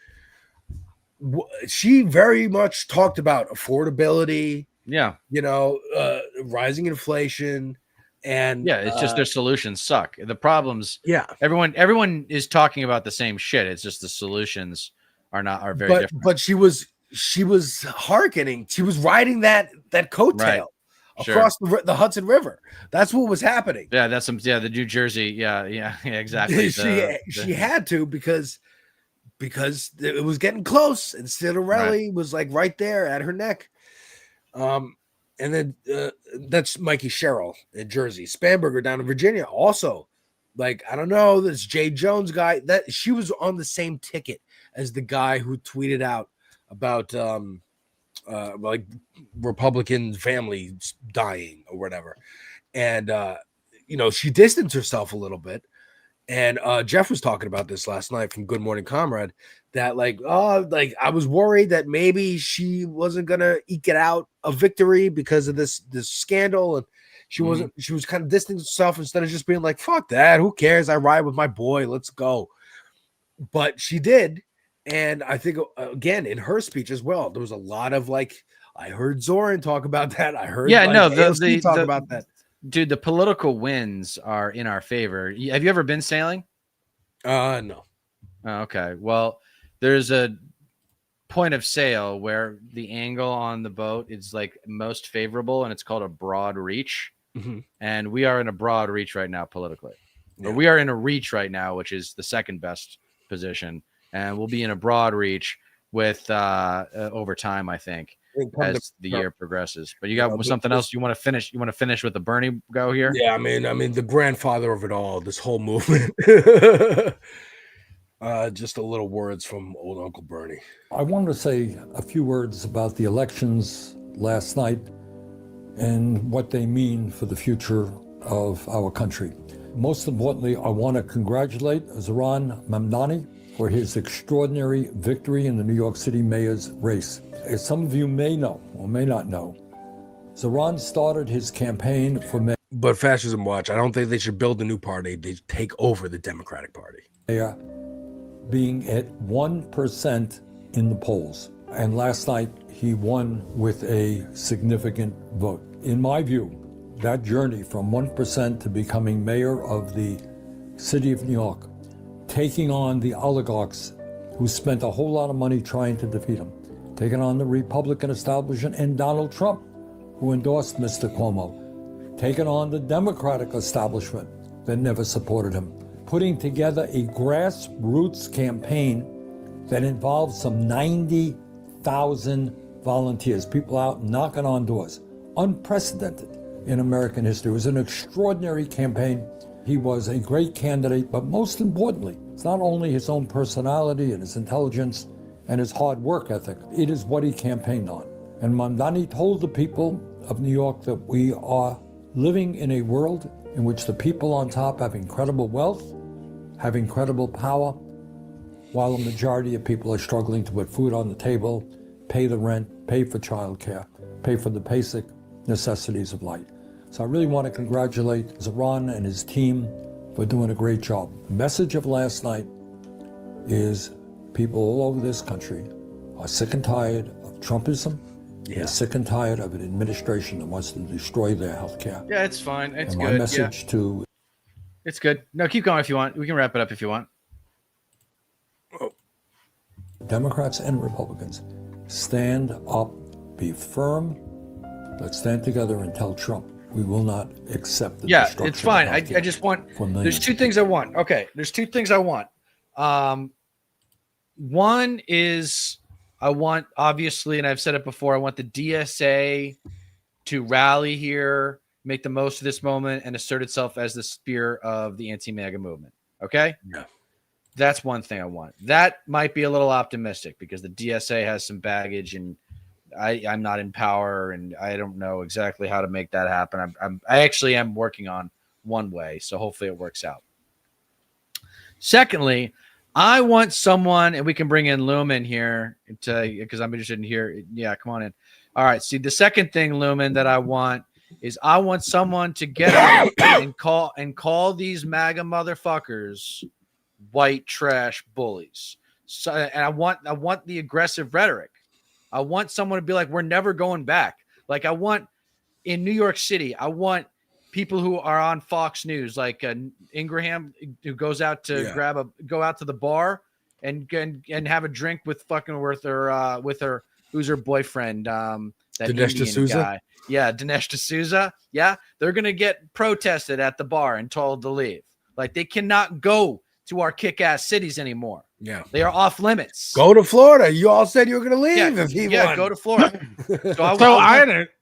She very much talked about affordability. Yeah. Rising inflation. And it's just their solutions suck. The problems. Yeah. Everyone is talking about the same shit. It's just the solutions are very different. But she was hearkening. She was riding that coattail across the Hudson River. That's what was happening. Yeah, the New Jersey. Yeah, exactly. She had to because it was getting close, and Citarelli was like right there at her neck. And then that's Mikey Sherrill in Jersey. Spamberger down in Virginia also. Like, I don't know, this Jay Jones guy, that she was on the same ticket as the guy who tweeted out about like Republican families dying or whatever. And she distanced herself a little bit. And Jeff was talking about this last night from Good Morning Comrade, that I was worried that maybe she wasn't gonna eke it out a victory because of this scandal, and she wasn't. She was kind of distancing herself instead of just being like, "Fuck that, who cares? I ride with my boy, let's go." But she did, and I think again in her speech as well, there was a lot of I heard Zoran talk about that. I heard AOC talk about that. Dude, the political winds are in our favor. Have you ever been sailing? No. Oh, okay. Well, there's a point of sail where the angle on the boat is like most favorable, and it's called a broad reach. Mm-hmm. And we are in a broad reach right now politically. Or we are in a reach right now, which is the second best position. And we'll be in a broad reach with over time, I think, as the year progresses. But you got something else you want to finish? You want to finish with the Bernie go here? Yeah, I mean, the grandfather of it all, this whole movement. Just a little words from old Uncle Bernie. I wanted to say a few words about the elections last night and what they mean for the future of our country. Most importantly, I want to congratulate Zoran Mamdani for his extraordinary victory in the New York City mayor's race. As some of you may know or may not know, Zoran started his campaign for mayor. But Fascism Watch, I don't think they should build a new party. They take over the Democratic Party. Mayor being at 1% in the polls. And last night, he won with a significant vote. In my view, that journey from 1% to becoming mayor of the city of New York, taking on the oligarchs who spent a whole lot of money trying to defeat him, taking on the Republican establishment and Donald Trump, who endorsed Mr. Cuomo, taking on the Democratic establishment that never supported him, putting together a grassroots campaign that involved some 90,000 volunteers, people out knocking on doors, unprecedented in American history. It was an extraordinary campaign. He was a great candidate, but most importantly, it's not only his own personality and his intelligence and his hard work ethic, it is what he campaigned on. And Mamdani told the people of New York that we are living in a world in which the people on top have incredible wealth, have incredible power, while the majority of people are struggling to put food on the table, pay the rent, pay for childcare, pay for the basic necessities of life. So I really want to congratulate Zoran and his team for doing a great job. The message of last night is people all over this country are sick and tired of Trumpism. They're sick and tired of an administration that wants to destroy their health care. Yeah, it's fine. It's and good. my message to It's good. No, keep going if you want. We can wrap it up if you want. Democrats and Republicans, stand up, be firm. Let's stand together and tell Trump we will not accept the destruction it's fine. of I healthcare just want, for there's millions two of things I want. Okay, there's two things I want. One is I want, obviously, and I've said it before, I want the DSA to rally here, make the most of this moment, and assert itself as the spear of the anti-MAGA movement. Okay? Yeah. That's one thing I want. That might be a little optimistic because the DSA has some baggage and I'm not in power and I don't know exactly how to make that happen. I actually am working on one way, so hopefully it works out. Secondly, I want someone, and we can bring in Lumen here because I'm interested in here. Yeah, come on in. All right. See, the second thing, Lumen, that I want is I want someone to get up and call these MAGA motherfuckers white trash bullies. So, and I want the aggressive rhetoric. I want someone to be like, we're never going back. Like I want in New York City, I want people who are on Fox News, like Ingraham, who goes out to go out to the bar and have a drink with with her, who's her boyfriend, that Dinesh Indian D'Souza? guy. Yeah, Dinesh D'Souza. Yeah, they're gonna get protested at the bar and told to leave. Like they cannot go to our kick-ass cities anymore. Yeah, they are off limits. Go to Florida. You all said you were going to leave if he won. Go to Florida.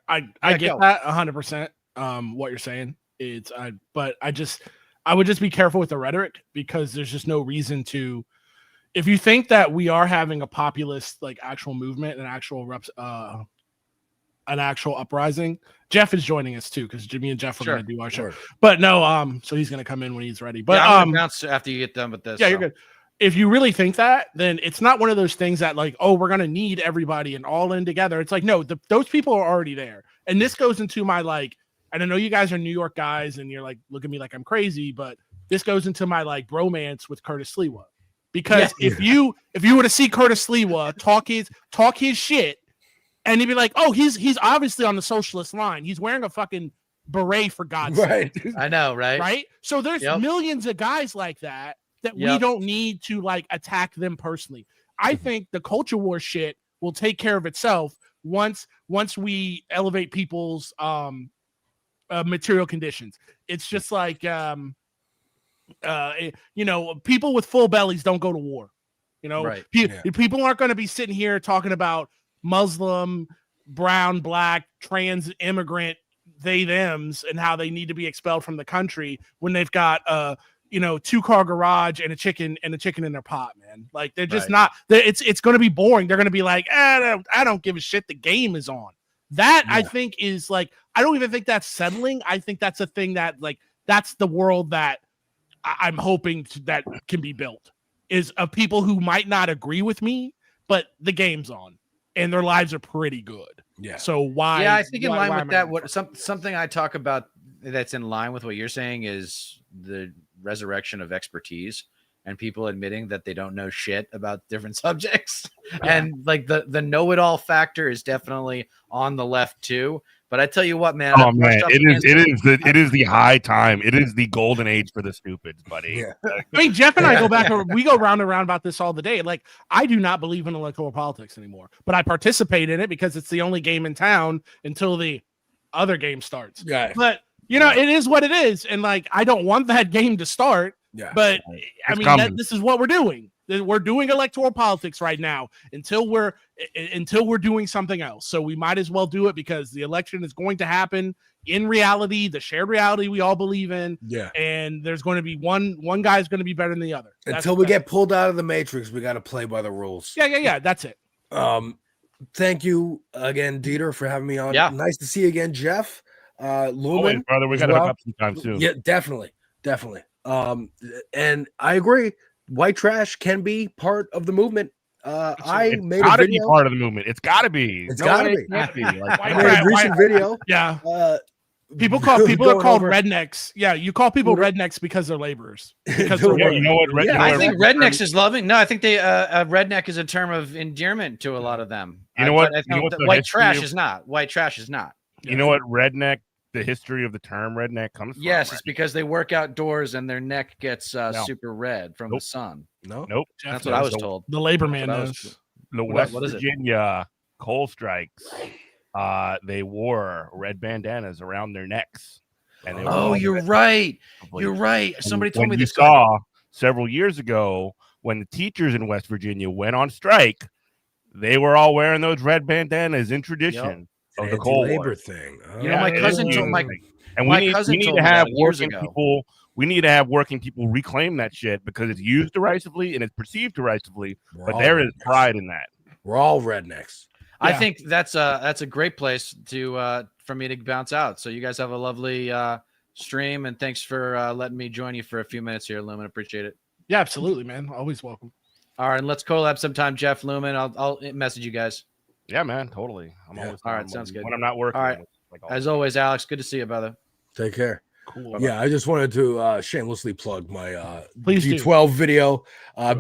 I get that 100%. What you're saying is, but I would just be careful with the rhetoric because there's just no reason to. If you think that we are having a populist like actual movement and an actual uprising, Jeff is joining us too because Jimmy and Jeff are going to do our show. But no, so he's going to come in when he's ready. But I'm gonna bounce after you get done with this. Yeah, you're good. If you really think that, then it's not one of those things that like, oh, we're going to need everybody and all in together. It's like, no, those people are already there. And this goes into my like, and I know you guys are New York guys and you're like, look at me like I'm crazy, but this goes into my like bromance with Curtis Sliwa. Because if you were to see Curtis Sliwa talk his shit and he'd be like, oh, he's obviously on the socialist line. He's wearing a fucking beret for God's sake. I know, right? Right? So there's millions of guys like that we don't need to like attack them personally. I think the culture war shit will take care of itself once we elevate people's material conditions. It's just like people with full bellies don't go to war. People aren't going to be sitting here talking about Muslim, brown, black, trans, immigrant, they thems and how they need to be expelled from the country when they've got 2-car garage and a chicken in their pot, man. Like they're just not. It's going to be boring. They're going to be like, I don't give a shit. The game is on. That I think is like, I don't even think that's settling. I think that's a thing that like that's the world that I'm hoping that can be built is of people who might not agree with me, but the game's on and their lives are pretty good. Yeah. So why? Yeah, I think in line with that, something I talk about that's in line with what you're saying is the resurrection of expertise and people admitting that they don't know shit about different subjects. And like the know-it-all factor is definitely on the left too. But I tell you what, man. Oh man, it is the high time. It is the golden age for the stupids, buddy. Yeah. I mean, Jeff and I go back. We go round and round about this all the day. Like, I do not believe in electoral politics anymore, but I participate in it because it's the only game in town until the other game starts. Yeah. But it is what it is, and like, I don't want that game to start. Yeah. But I mean, this is what we're doing. We're doing electoral politics right now until we're doing something else. So we might as well do it because the election is going to happen in reality, the shared reality we all believe in. Yeah. And there's going to be one guy's going to be better than the other. Until we get pulled out of the matrix, we got to play by the rules. Yeah. That's it. Thank you again, Deter, for having me on. Yeah. Nice to see you again, Jeff. Lumen, always, brother. We got to hook up sometime soon. Yeah, definitely. And I agree. White trash can be part of the movement. I made a video. Be part of the movement. It's got to be. It's got to be. Like, I made a recent video. Yeah. People are going called over- rednecks. Yeah, you call people rednecks because they're laborers. Because Yeah, you know what? I think rednecks is loving. No, I think they redneck is a term of endearment to a lot of them. You know what? But I You know what think the white history trash of- is not. White trash is not. You know what redneck, the history of the term redneck comes from? Yes, right? it's because they work outdoors and their neck gets super red from the sun. Nope. That's what I was told. The labor man That's what I was knows. The What- West what is it? Virginia coal strikes, they wore red bandanas around their necks. And they were Oh, all you're red. right. You're right. And Somebody told me when this. you saw several years ago when the teachers in West Virginia went on strike, they were all wearing those red bandanas in tradition of the coal Anti-labor war thing. You know, my it is cousin a told huge my thing. And my we need cousin to told me have that years working ago. people. We need to have working people reclaim that shit because it's used derisively and it's perceived derisively. But all there is rednecks. pride in that. We're all rednecks. I think that's a great place to for me to bounce out. So you guys have a lovely stream, and thanks for letting me join you for a few minutes here, Lumen. Appreciate it. Yeah, absolutely, man. Always welcome. All right, and let's collab sometime, Jeff, Lumen. I'll message you guys. Yeah, man, totally. I'm always all right. down Sounds good. when I'm not working. All right. Like As always, Alex, good to see you, brother. Take care. Cool. Yeah, I just wanted to shamelessly plug my Please do. D12 video.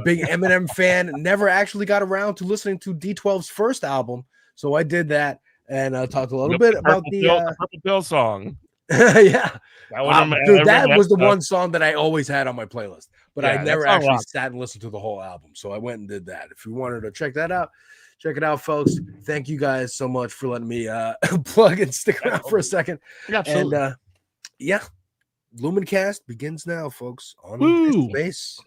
Big Eminem fan. Never actually got around to listening to D12's first album, so I did that and talked a little bit about the Purple Pill song. yeah. That one, Dude, that was the one song that I always had on my playlist, but Yeah, I never that song actually rocks. sat and listened to the whole album. So I went and did that. If you wanted to check that out, check it out, folks. Thank you guys so much for letting me plug and stick around for a second. Absolutely. And yeah, Lumencast begins now, folks, on Woo. this space.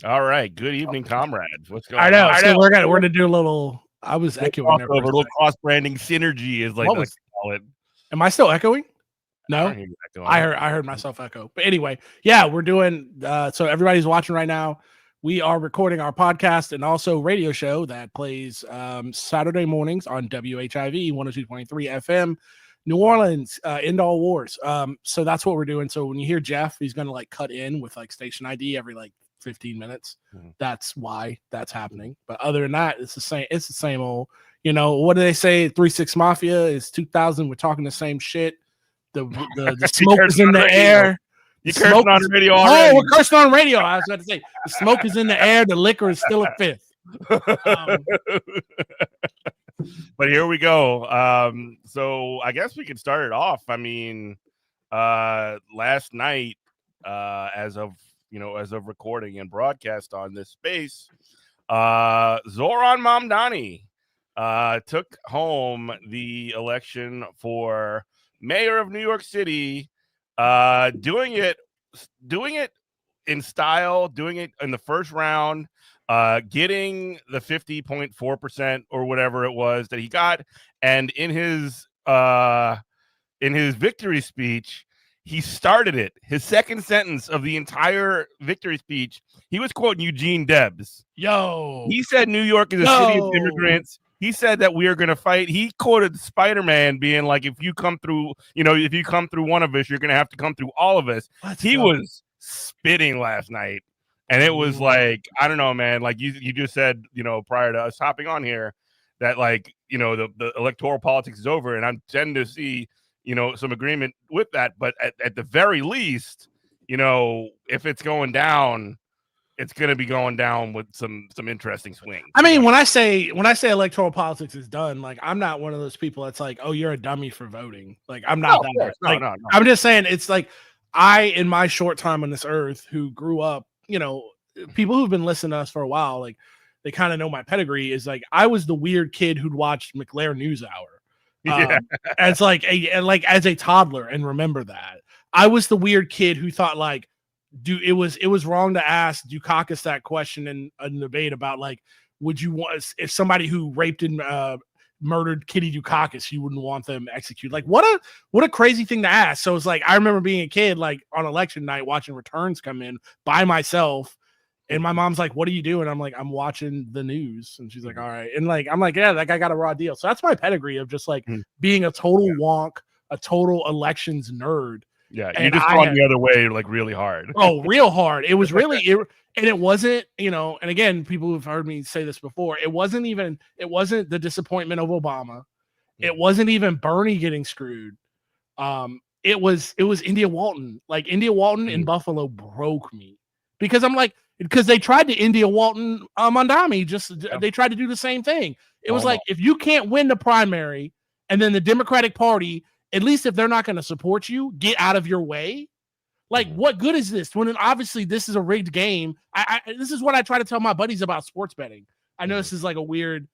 All right. Good evening, comrades. What's going I know. on? So we're gonna do a little. I was echoing there. For a Crossover, little second. cross branding synergy is like What I was- call it. Am I still echoing? I No, don't hear you echoing. I heard myself echo. But anyway, yeah, we're doing. So everybody's watching right now. We are recording our podcast and also radio show that plays Saturday mornings on WHIV 102.3 FM, New Orleans, End All Wars. So that's what we're doing. So when you hear Jeff, he's gonna like cut in with like station ID every like 15 minutes. That's why that's happening. But other than that, it's the same. It's the same old. You know what do they say? 3-6 Mafia is 2000. We're talking the same shit. The smoke is in the air. You The cursing smoke on is- the radio already. Oh, we're cursing on radio. I was about to say the smoke is in the air. The liquor is still a fifth. But here we go. So I guess we can start it off. I mean, last night, as of recording and broadcast on this space, Zoran Mamdani took home the election for mayor of New York City, doing it in style, doing it in the first round, getting the 50.4% or whatever it was that he got, and in his victory speech, he started it. His second sentence of the entire victory speech, he was quoting Eugene Debs. Yo, He said New York is a city of immigrants. He said that we are going to fight. He quoted Spider-Man being like, if you come through one of us, you're going to have to come through all of us. He was spitting last night. And it was like, I don't know, man, like you just said, prior to us hopping on here that like, the electoral politics is over, and I'm tending to see, some agreement with that. But at the very least, if it's going down, it's going to be going down with some interesting swings. I mean, when I say electoral politics is done, like I'm not one of those people that's like, oh, you're a dummy for voting. Like I'm not that. Like, No. I'm just saying it's like in my short time on this earth, who grew up, people who've been listening to us for a while, like they kind of know my pedigree. Is like I was the weird kid who'd watched McLaren NewsHour. As like as a toddler, and remember that I was the weird kid who thought like, it was wrong to ask Dukakis that question in a debate about like, would you want, if somebody who raped and murdered Kitty Dukakis, you wouldn't want them executed? Like what a crazy thing to ask. So it's like I remember being a kid like on election night watching returns come in by myself, and my mom's like, what are you doing? I'm like, I'm watching the news. And she's like, all right. And like I'm like, yeah, that guy got a raw deal. So that's my pedigree of just like being a total wonk, a total elections nerd. Yeah, you And just gone the other way like really hard. Oh, real hard. It was really and it wasn't, and again, people who've heard me say this before, it wasn't the disappointment of Obama. It wasn't even Bernie getting screwed. It was India Walton. Like India Walton in Buffalo broke me because because they tried to India Walton Mondami, they tried to do the same thing. It was like, if you can't win the primary and then the Democratic Party, at least if they're not going to support you, get out of your way. Like, what good is this? When obviously this is a rigged game. This is what I try to tell my buddies about sports betting. I know this is like a weird,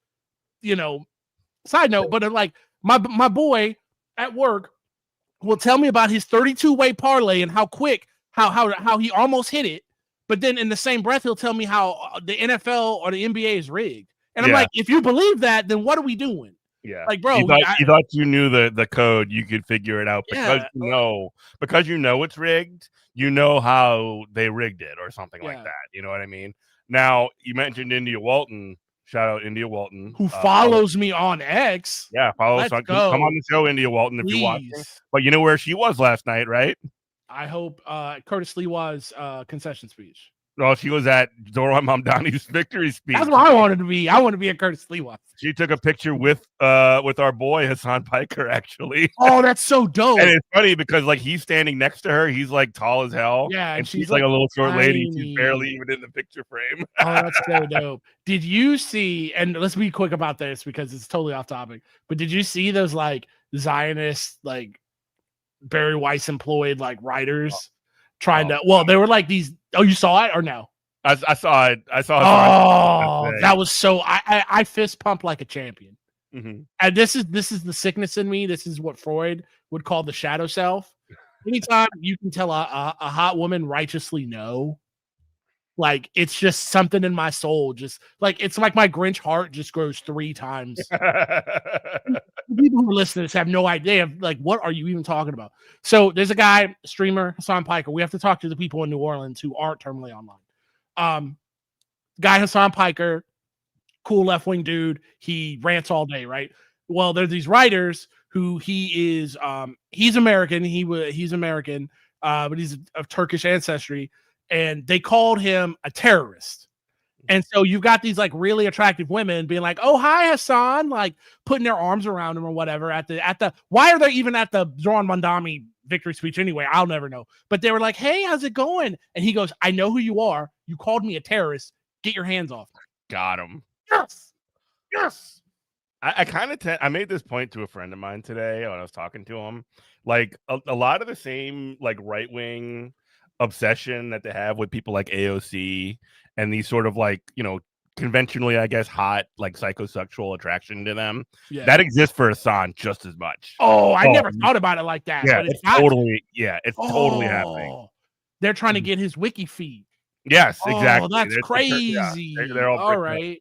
side note, but like my boy at work will tell me about his 32-way parlay and how quick, how he almost hit it. But then in the same breath, he'll tell me how the NFL or the NBA is rigged. And I'm like, if you believe that, then what are we doing? Yeah, like, bro, you thought you knew the code, you could figure it out because you know it's rigged. You know how they rigged it or something like that. You know what I mean? Now you mentioned India Walton. Shout out India Walton, who follows me on X. Yeah, follows. Come on the show, India Walton, if you're watching. But you know where she was last night, right? I hope Curtis Lewa's concession speech. No, she was at Zoran Mamdani's victory speech. That's what I wanted to be. I want to be at Curtis Lewa. She took a picture with our boy Hassan Piker, actually. Oh, that's so dope. And it's funny because like he's standing next to her. He's like tall as hell. Yeah, and she's like a little short tiny lady. She's barely even in the picture frame. Oh, that's so dope. Did you see, and let's be quick about this because it's totally off topic, but did you see those like Zionist, like Barry Weiss employed like writers trying to, they were like these, you saw it or no? I saw it. I saw it. Oh, that was so, I fist pumped like a champion. Mm-hmm. And this is the sickness in me. This is what Freud would call the shadow self. Anytime you can tell a hot woman righteously no, like it's just something in my soul. Just like it's like my Grinch heart just grows 3 times. People who listen to this have no idea of like what are you even talking about? So there's a guy, streamer Hassan Piker. We have to talk to the people in New Orleans who aren't terminally online. Guy Hassan Piker, cool left-wing dude. He rants all day, right? Well, there's these writers who he is he's American. He's American, but he's of Turkish ancestry, and they called him a terrorist. And so you've got these like really attractive women being like, "Oh, hi, Hassan," like putting their arms around him or whatever at the why are they even at the Zoran Mondami victory speech anyway? I'll never know. But they were like, "Hey, how's it going?" And he goes, "I know who you are. You called me a terrorist. Get your hands off me." Got him. Yes. I made this point to a friend of mine today when I was talking to him. Like a lot of the same like right wing obsession that they have with people like AOC and these sort of like, conventionally, I guess, hot, like psychosexual attraction to them. Yeah. That exists for Hassan just as much. Oh, I never thought about it like that. Yeah, but it's totally happening. They're trying to get his wiki feed. Yes, exactly. Oh, that's crazy. They're all right.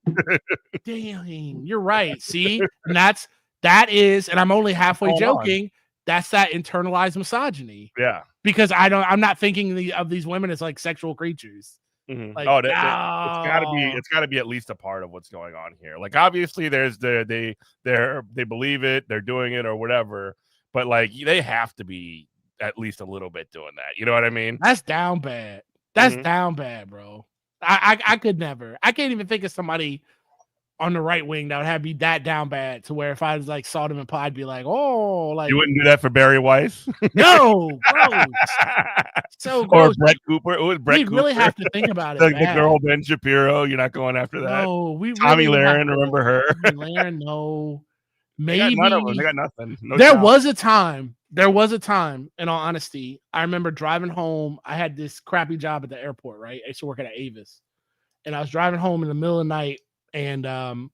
Dang, you're right. See, and that is, and I'm only halfway joking. That's that internalized misogyny. Yeah. Because I'm not thinking of these women as like sexual creatures. Mm-hmm. Like, it's gotta be at least a part of what's going on here. Like obviously there's they believe it, they're doing it or whatever, but like they have to be at least a little bit doing that. You know what I mean? That's down bad. That's down bad, bro. I could never. I can't even think of somebody on the right wing that would have be that down bad to where if I was like saw them in pod, I'd be like, oh, like you wouldn't do that for Barry Weiss? No, gross. So gross. Or Brett Cooper. It was Brett we Cooper. Really have to think about it. The girl Ben Shapiro. You're not going after that. No, we Tommy really Lahren. Remember her? Tommy Lahren, no. Maybe none of them. They got nothing. No there talent. was a time, in all honesty, I remember driving home. I had this crappy job at the airport, right? I used to work at Avis. And I was driving home in the middle of the night, and Meghan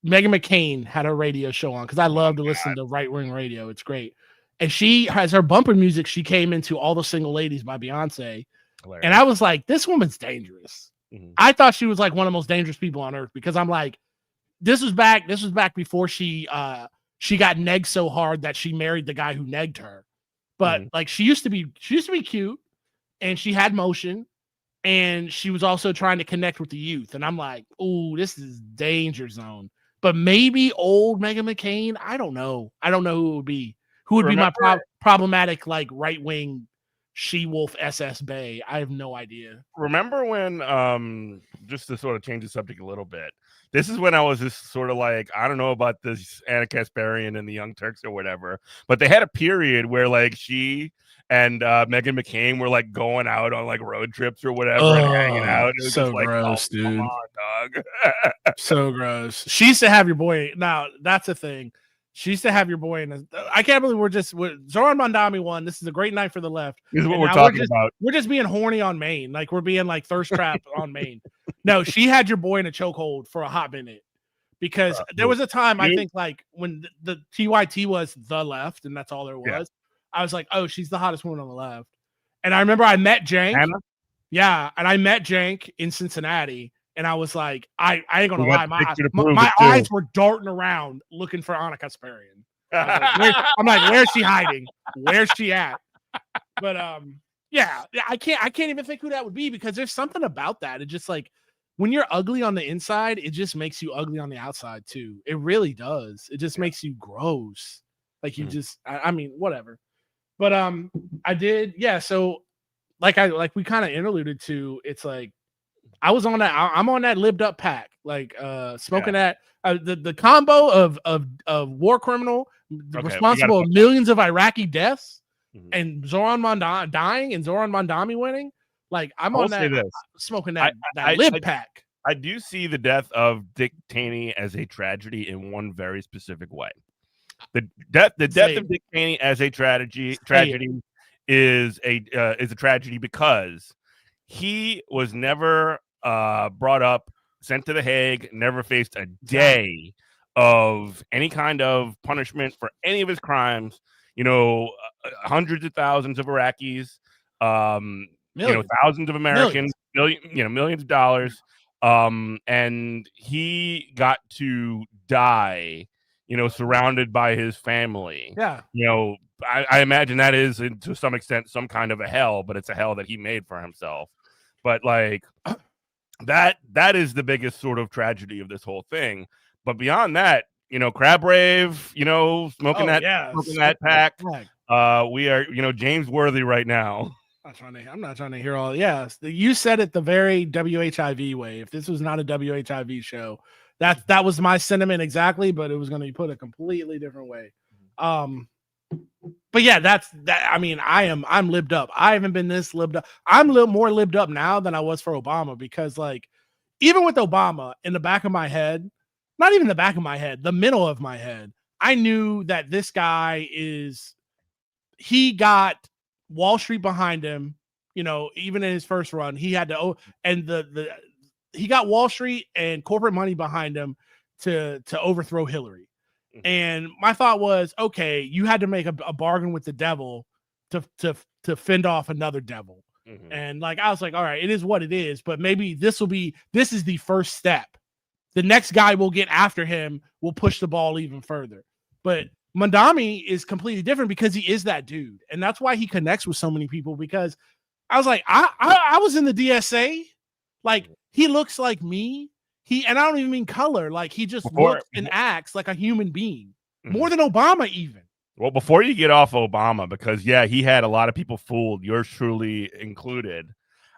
McCain had a radio show on because I love to listen to right-wing radio. It's great. And she has her bumper music. She came into All the Single Ladies by Beyonce. Hilarious. And I was like, this woman's dangerous. Mm-hmm. I thought she was like one of the most dangerous people on earth because I'm like, this was back before she got negged so hard that she married the guy who negged her. But like she used to be cute and she had motion and she was also trying to connect with the youth. And I'm like, ooh, this is danger zone. but maybe old Meghan McCain. I don't know. I don't know who it would be. Who would be my problematic, like, right-wing she-wolf SS Bay? I have no idea. Remember when, just to sort of change the subject a little bit, this is when I was just sort of like, I don't know about this Anna Kasparian and the Young Turks or whatever, but they had a period where, like, she and Meghan McCain were, like, going out on, like, road trips or whatever and hanging out. It was So just like, gross, oh, dude. come on, dog. So gross. She used to have your boy. Now, that's a thing. She used to have your boy in a, I can't believe Zoran Mondami won. This is a great night for the left. This is what we're talking about. We're just being horny on Maine. Like, we're being like thirst trap on Maine. No, she had your boy in a chokehold for a hot minute because there was a time, I think, like, when the TYT was the left and that's all there was. Yeah. I was like, oh, she's the hottest woman on the left. And I remember I met Jank. Anna? Yeah. And I met Jank in Cincinnati. And I was like, I ain't gonna lie, my eyes were darting around looking for Anna Kasparian. I'm like, where's she hiding? Where's she at? But yeah, I can't even think who that would be because there's something about that. It just, like, when you're ugly on the inside, it just makes you ugly on the outside too. It really does. It just makes you gross. Like, you just, I mean, whatever. But I did, yeah. So like we kind of interluded to, it's like, I was on that. I'm on that libbed up pack, like smoking that. The combo of war criminal responsible of millions of Iraqi deaths and Zoran Mondami dying and Zoran Mondami winning. Like, I'm on that smoking that lib pack. I do see the death of Dick Cheney as a tragedy in one very specific way. The death of Dick Cheney as a tragedy is a tragedy because he was never brought up, sent to the Hague, never faced a day of any kind of punishment for any of his crimes. You know, hundreds of thousands of Iraqis, thousands of Americans, millions of dollars. And he got to die, surrounded by his family. Yeah. I imagine that is, to some extent, some kind of a hell, but it's a hell that he made for himself. But, like, that is the biggest sort of tragedy of this whole thing. But beyond that, Crab Rave, smoking that pack. We are, James Worthy right now. I'm not trying to hear all. Yes, you said it the very WHIV way. If this was not a WHIV show, that was my sentiment exactly, but it was going to be put a completely different way. But yeah, that's that. I mean, I'm libbed up. I haven't been this libbed up. I'm a little more libbed up now than I was for Obama because, like, even with Obama in the back of my head, not even the back of my head, the middle of my head, I knew that this guy he got Wall Street behind him. Even in his first run, he had to, and he got Wall Street and corporate money behind him to overthrow Hillary. And my thought was, okay, you had to make a bargain with the devil to fend off another devil. Mm-hmm. And, like, I was like, all right, it is what it is, but maybe this is the first step. The next guy will get after him, will push the ball even further. But Mondami is completely different because he is that dude. And that's why he connects with so many people, because I was like, I was in the DSA. Like, he looks like me. And I don't even mean color. Like, he just looks and acts like a human being more than Obama even. Well, before you get off Obama, because he had a lot of people fooled, yours truly included.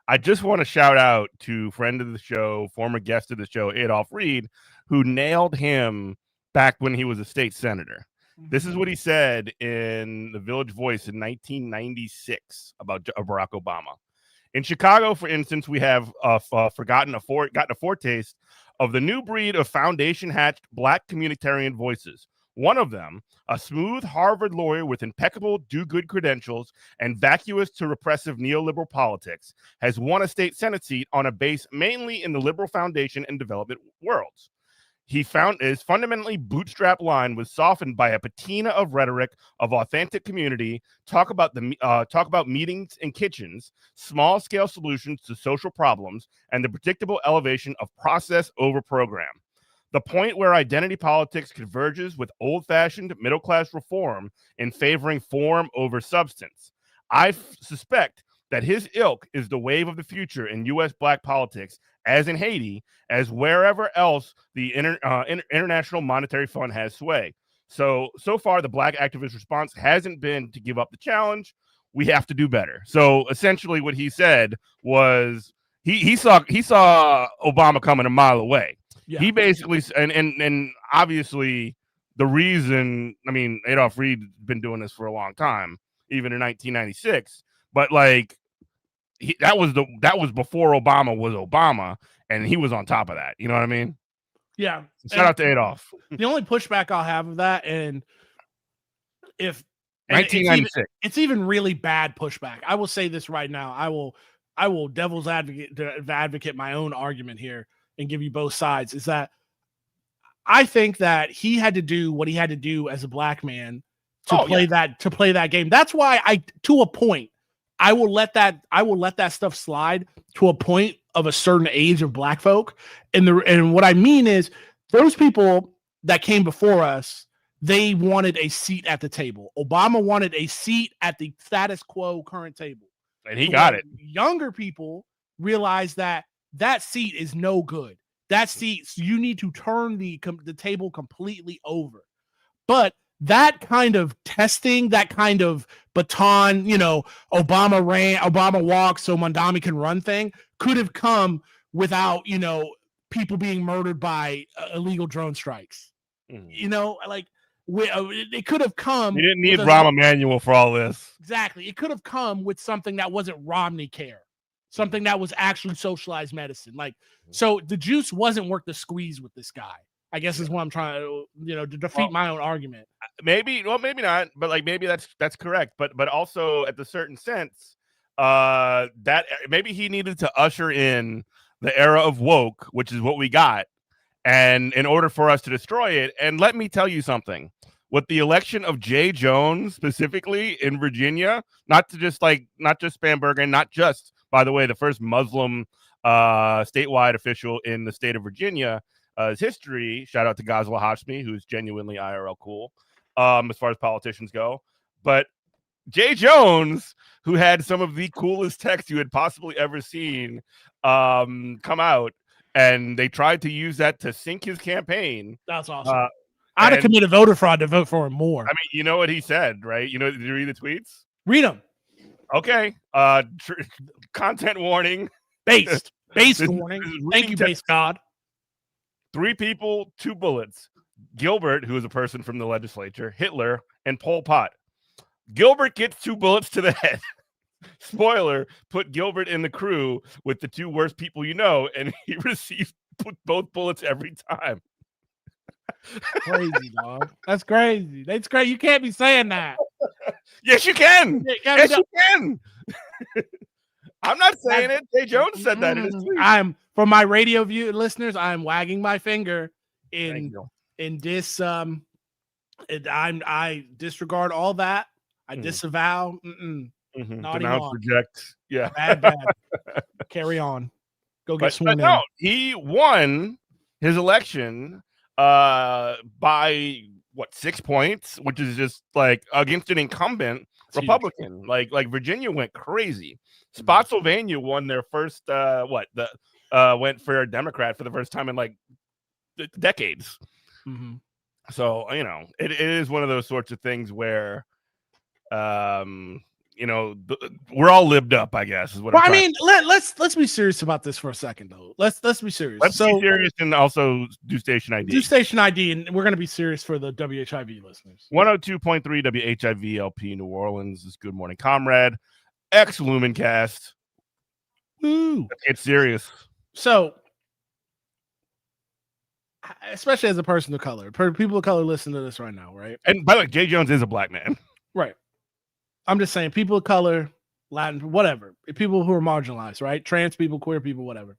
I just want to shout out to friend of the show, former guest of the show, Adolph Reed, who nailed him back when he was a state senator. Mm-hmm. This is what he said in the Village Voice in 1996 about Barack Obama. In Chicago, for instance, we have gotten a foretaste of the new breed of foundation-hatched Black communitarian voices. One of them, a smooth Harvard lawyer with impeccable do-good credentials and vacuous to repressive neoliberal politics, has won a state Senate seat on a base mainly in the liberal foundation and development worlds. His fundamentally bootstrap line was softened by a patina of rhetoric of authentic community, talk about meetings and kitchens, small-scale solutions to social problems, and the predictable elevation of process over program. The point where identity politics converges with old-fashioned middle-class reform in favoring form over substance. I suspect that his ilk is the wave of the future in U.S. black politics, as in Haiti, as wherever else the International Monetary Fund has sway. So far, the black activist response hasn't been to give up the challenge. We have to do better. So essentially what he said was he saw Obama coming a mile away. Yeah. He basically, and obviously the reason, I mean, Adolph Reed been doing this for a long time, even in 1996, but like that was before Obama was Obama, and he was on top of that. You know what I mean? Yeah. Shout out to Adolph. The only pushback I'll have of that, and if 1996, it's even really bad pushback. I will say this right now. I will devil's advocate my own argument here and give you both sides. Is that I think that he had to do what he had to do as a black man to play that game. That's why to a point, I will let that stuff slide to a point of a certain age of black folk. And what I mean is those people that came before us, they wanted a seat at the table. Obama wanted a seat at the status quo current table. And he got it. Younger people realize that seat is no good. That seat, you need to turn the table completely over. But that kind of testing, that kind of baton, Obama walks so Mondami can run thing could have come without, people being murdered by illegal drone strikes. It could have come. You didn't need Rahm Emanuel for all this. Exactly. It could have come with something that wasn't Romney care, something that was actually socialized medicine. So the juice wasn't worth the squeeze with this guy, I guess is what I'm trying to, to defeat my own argument. Maybe not, but maybe that's correct. But also at the certain sense, that maybe he needed to usher in the era of woke, which is what we got. And in order for us to destroy it, and let me tell you something, with the election of Jay Jones specifically in Virginia, not just Spanberger, not just, by the way, the first Muslim statewide official in the state of Virginia, his history, shout out to Ghazal Hashmi, who's genuinely IRL cool as far as politicians go. But Jay Jones, who had some of the coolest text you had possibly ever seen come out, and they tried to use that to sink his campaign. That's awesome. I'd have committed voter fraud to vote for him more. I mean, you know what he said, right? Did you read the tweets? Read them. Okay. Content warning. Based warning. Thank you, base God. 3 people, 2 bullets. Gilbert, who is a person from the legislature, Hitler, and Pol Pot. Gilbert gets 2 bullets to the head. Spoiler, put Gilbert in the crew with the 2 worst people and he receives both bullets every time. Crazy, dog. That's crazy. That's great. You can't be saying that. Yes, you can. Yes, you can. I'm not saying it. Jay Jones said that in his tweet. For my radio view listeners, I'm wagging my finger in this. I disregard all that. I disavow. Not Denounce, reject. Yeah. Bad. Carry on. Go get sworn in. No, he won his election by 6 points, which is just against an incumbent Republican. Huge. Like Virginia went crazy. Spotsylvania won their first went for a Democrat for the first time in decades. Mm-hmm. So it is one of those sorts of things where we're all lived up, I guess. Is what I mean. Let's be serious about this for a second, though. Let's be serious. Let's be serious and also do station ID. Do station ID, and we're going to be serious for the WHIV listeners. 102.3 WHIV LP New Orleans. This is Good Morning Comrade. Ex Lumencast. Woo! It's serious. So, especially as a person of color, people of color listen to this right now, right? And by the way, Jay Jones is a black man, right? I'm just saying, people of color, Latin, whatever, people who are marginalized, right? Trans people, queer people, whatever.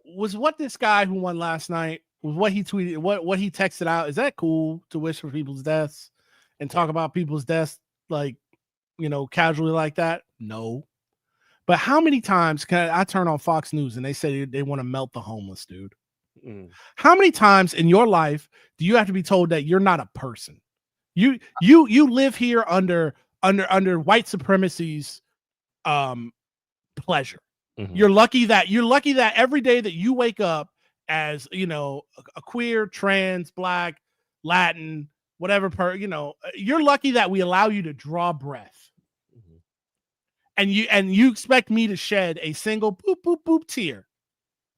Was what this guy who won last night, was what he tweeted, what he texted out, is that cool to wish for people's deaths and talk about people's deaths casually like that? No. But how many times can I turn on Fox News and they say they want to melt the homeless, dude? How many times in your life do you have to be told that you're not a person? You live here under white supremacy's pleasure. Mhm. You're lucky that every day that you wake up as, a queer, trans, black, Latin, whatever, you're lucky that we allow you to draw breath. And you expect me to shed a single boop, boop, boop tear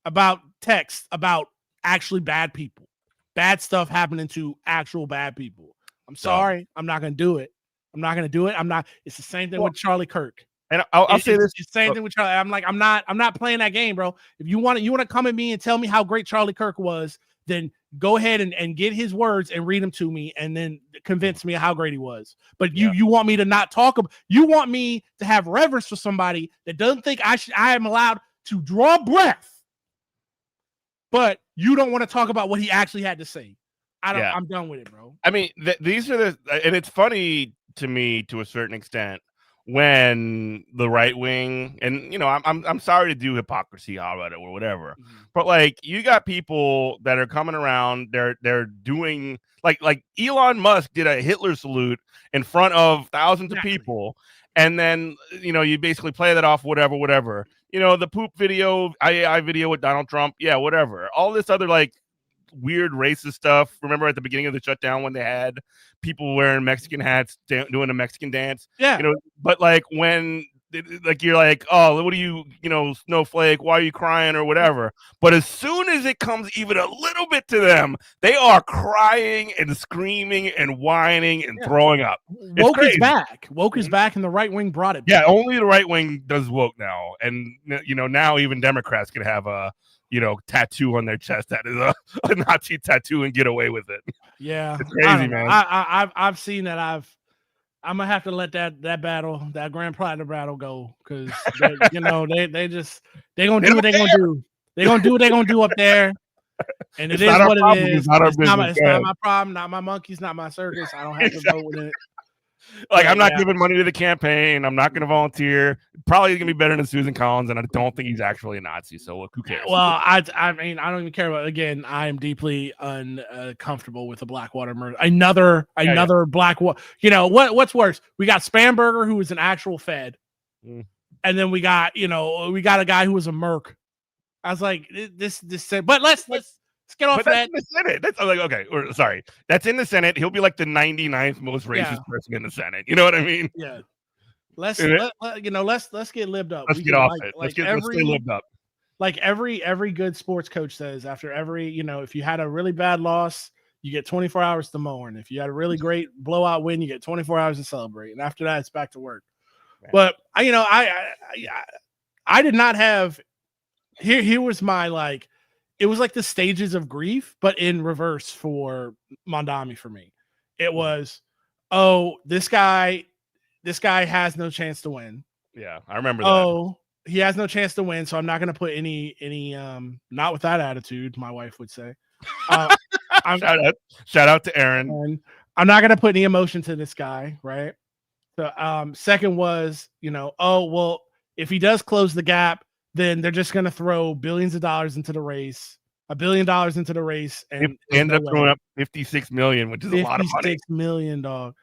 about text about actually bad people, bad stuff happening to actual bad people. I'm sorry. I'm not going to do it. It's the same thing with Charlie Kirk. And I'll say this. It's the same thing with Charlie. I'm not playing that game, bro. If you want to come at me and tell me how great Charlie Kirk was, then go ahead and get his words and read them to me and then convince me of how great he was. But you want me to not talk about, you want me to have reverence for somebody that doesn't think I am allowed to draw breath, but you don't want to talk about what he actually had to say. I'm done with it, bro. I mean, these are and it's funny to me to a certain extent when the right wing, and I'm sorry to do hypocrisy about it or whatever, but like you got people that are coming around, they're doing like Elon Musk did a Hitler salute in front of thousands of people, and then you basically play that off whatever. The poop video, IAI video with Donald Trump, whatever. All this other like weird racist stuff. Remember at the beginning of the shutdown when they had people wearing Mexican hats doing a Mexican dance? But like when you're like, oh, what are you, snowflake, why are you crying or whatever? But as soon as it comes even a little bit to them, they are crying and screaming and whining and throwing up. Woke is back. Woke is back, and the right wing brought it back. Yeah, only the right wing does woke now. And now even Democrats can have a tattoo on their chest that is a Nazi tattoo and get away with it. Yeah, it's crazy, man. I've seen that. I'm gonna have to let that Grand Platinum battle go because they gonna do what they're gonna do. They're gonna do what they're gonna do up there, and it is what it is. It's not my problem, not my monkeys, not my circus. I don't have to vote with it. Like, I'm not giving money to the campaign. I'm not going to volunteer. Probably going to be better than Susan Collins, and I don't think he's actually a Nazi. So, look, who cares? Well, I mean, I don't even care about. Again, I am deeply uncomfortable with the Blackwater murder. Another Blackwater. What's worse? We got Spanberger, who was an actual Fed, and then we got a guy who was a merc. I was like, this. But let's get off that. That's in the Senate. That's like, okay. Sorry, that's in the Senate. He'll be like the 99th most racist person in the Senate. You know what I mean? Yeah. Let's get libbed up. Let's get off it. Let's stay libbed up. Like every good sports coach says, after every, if you had a really bad loss, you get 24 hours to mourn. If you had a really great blowout win, you get 24 hours to celebrate. And after that, it's back to work. Right. But I did not have. Here was my it was like the stages of grief, but in reverse for Mamdani for me. It was, this guy has no chance to win. Yeah, I remember that. He has no chance to win, so I'm not going to put any not with that attitude, my wife would say. Shout out to Aaron. I'm not going to put any emotion to this guy, right? So second was, if he does close the gap, then they're just going to throw billions of dollars into the race, $1 billion into the race, and end up throwing up $56 million, which is a lot of money. $56 million, dog.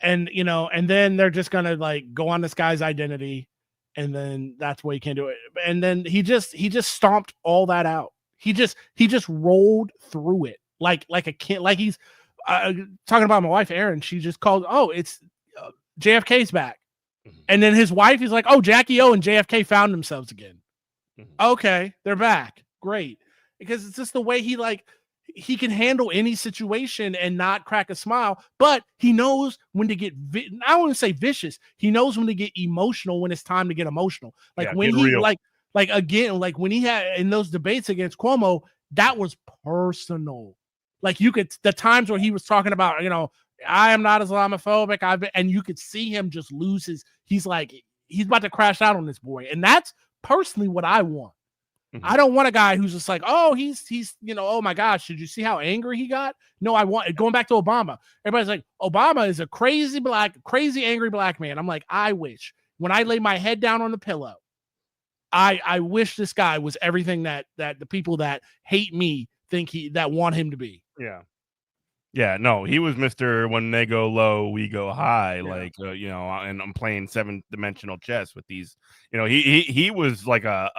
And and then they're just going to go on this guy's identity, and then that's why he can't do it. And then he just stomped all that out. He just rolled through it like a kid. Like he's talking about my wife, Erin. She just called. It's JFK's back. And then his wife is like, Jackie O and JFK found themselves again. Okay, they're back. Great. Because it's just the way he can handle any situation and not crack a smile, but he knows when to get, I don't want to say vicious. He knows when to get emotional when it's time to get emotional. When he, when he had in those debates against Cuomo, that was personal. The times where he was talking about, I am not Islamophobic. And you could see him just lose he's about to crash out on this boy. And that's personally what I want. Mm-hmm. I don't want a guy who's just he's oh my gosh, did you see how angry he got? No, I want going back to Obama. Everybody's like, Obama is a crazy angry black man. I'm like, I wish when I lay my head down on the pillow, I wish this guy was everything that the people that hate me think that want him to be. Yeah. Yeah, no, he was Mr. When they go low, we go high. Like, and I'm playing 7-dimensional chess with these. He was like a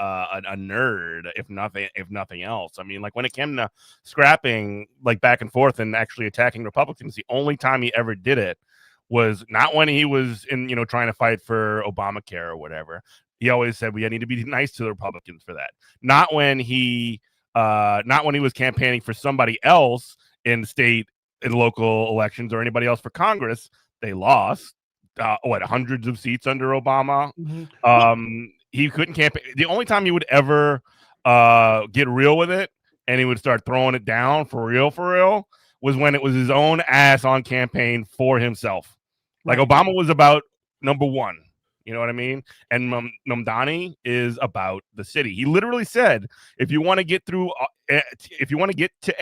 nerd, if nothing else. I mean, like when it came to scrapping, like back and forth and actually attacking Republicans, the only time he ever did it was not when he was in, trying to fight for Obamacare or whatever. He always said we need to be nice to the Republicans for that. Not when he was campaigning for somebody else in state. In local elections or anybody else for Congress, they lost hundreds of seats under Obama. Mm-hmm. He couldn't campaign. The only time he would ever get real with it and he would start throwing it down for real was when it was his own ass on campaign for himself. Like Obama was about number one. You know what I mean? And Mamdani is about the city. He literally said, if you want to get to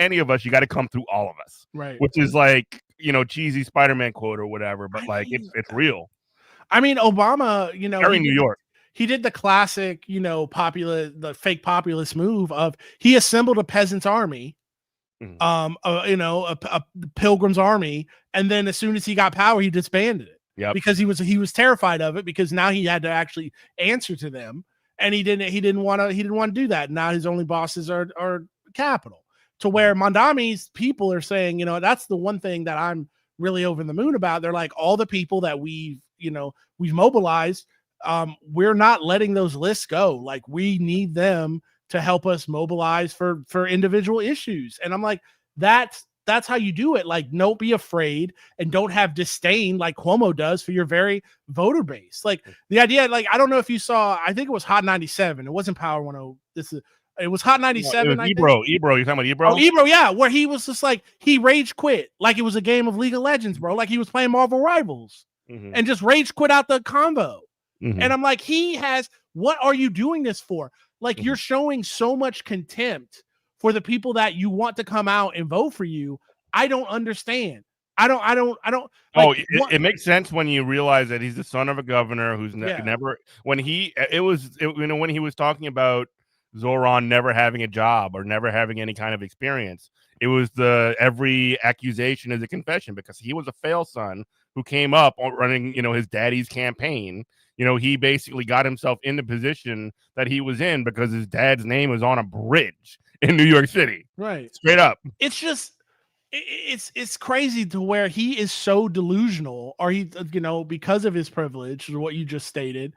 any of us, you got to come through all of us. Right. Which is like, cheesy Spider-Man quote or whatever, but like it's real. I mean, Obama, Very New York. He did the classic, the fake populist move of he assembled a peasant's army, a pilgrim's army, and then as soon as he got power, he disbanded it. Yep. Because he was terrified of it because now he had to actually answer to them, and he didn't want to do that. Now his only bosses are capital, to where Mamdani's people are saying, that's the one thing that I'm really over the moon about. They're like, all the people that we've mobilized, we're not letting those lists go. Like, we need them to help us mobilize for individual issues. And I'm like, that's how you do it. Like, don't be afraid and don't have disdain like Cuomo does for your very voter base. Like the idea, like, I don't know if you saw, I think it was Hot 97. It wasn't Power 10. It was Hot 97. No, it was Ebro. You talking about Ebro? Oh, Ebro, yeah. Where he was just like, he rage quit. Like it was a game of League of Legends, bro. Like he was playing Marvel Rivals and just rage quit out the convo. And I'm like, what are you doing this for? Like you're showing so much contempt for the people that you want to come out and vote for you. I don't understand. I don't. Like, it makes sense when you realize that he's the son of a governor who's never. When he was talking about Zoran never having a job or never having any kind of experience, it was every accusation is a confession because he was a fail son who came up running, his daddy's campaign. He basically got himself in the position that he was in because his dad's name was on a bridge in New York City. Right. Straight up. It's just, it's crazy to where he is so delusional, or he, because of his privilege, what you just stated,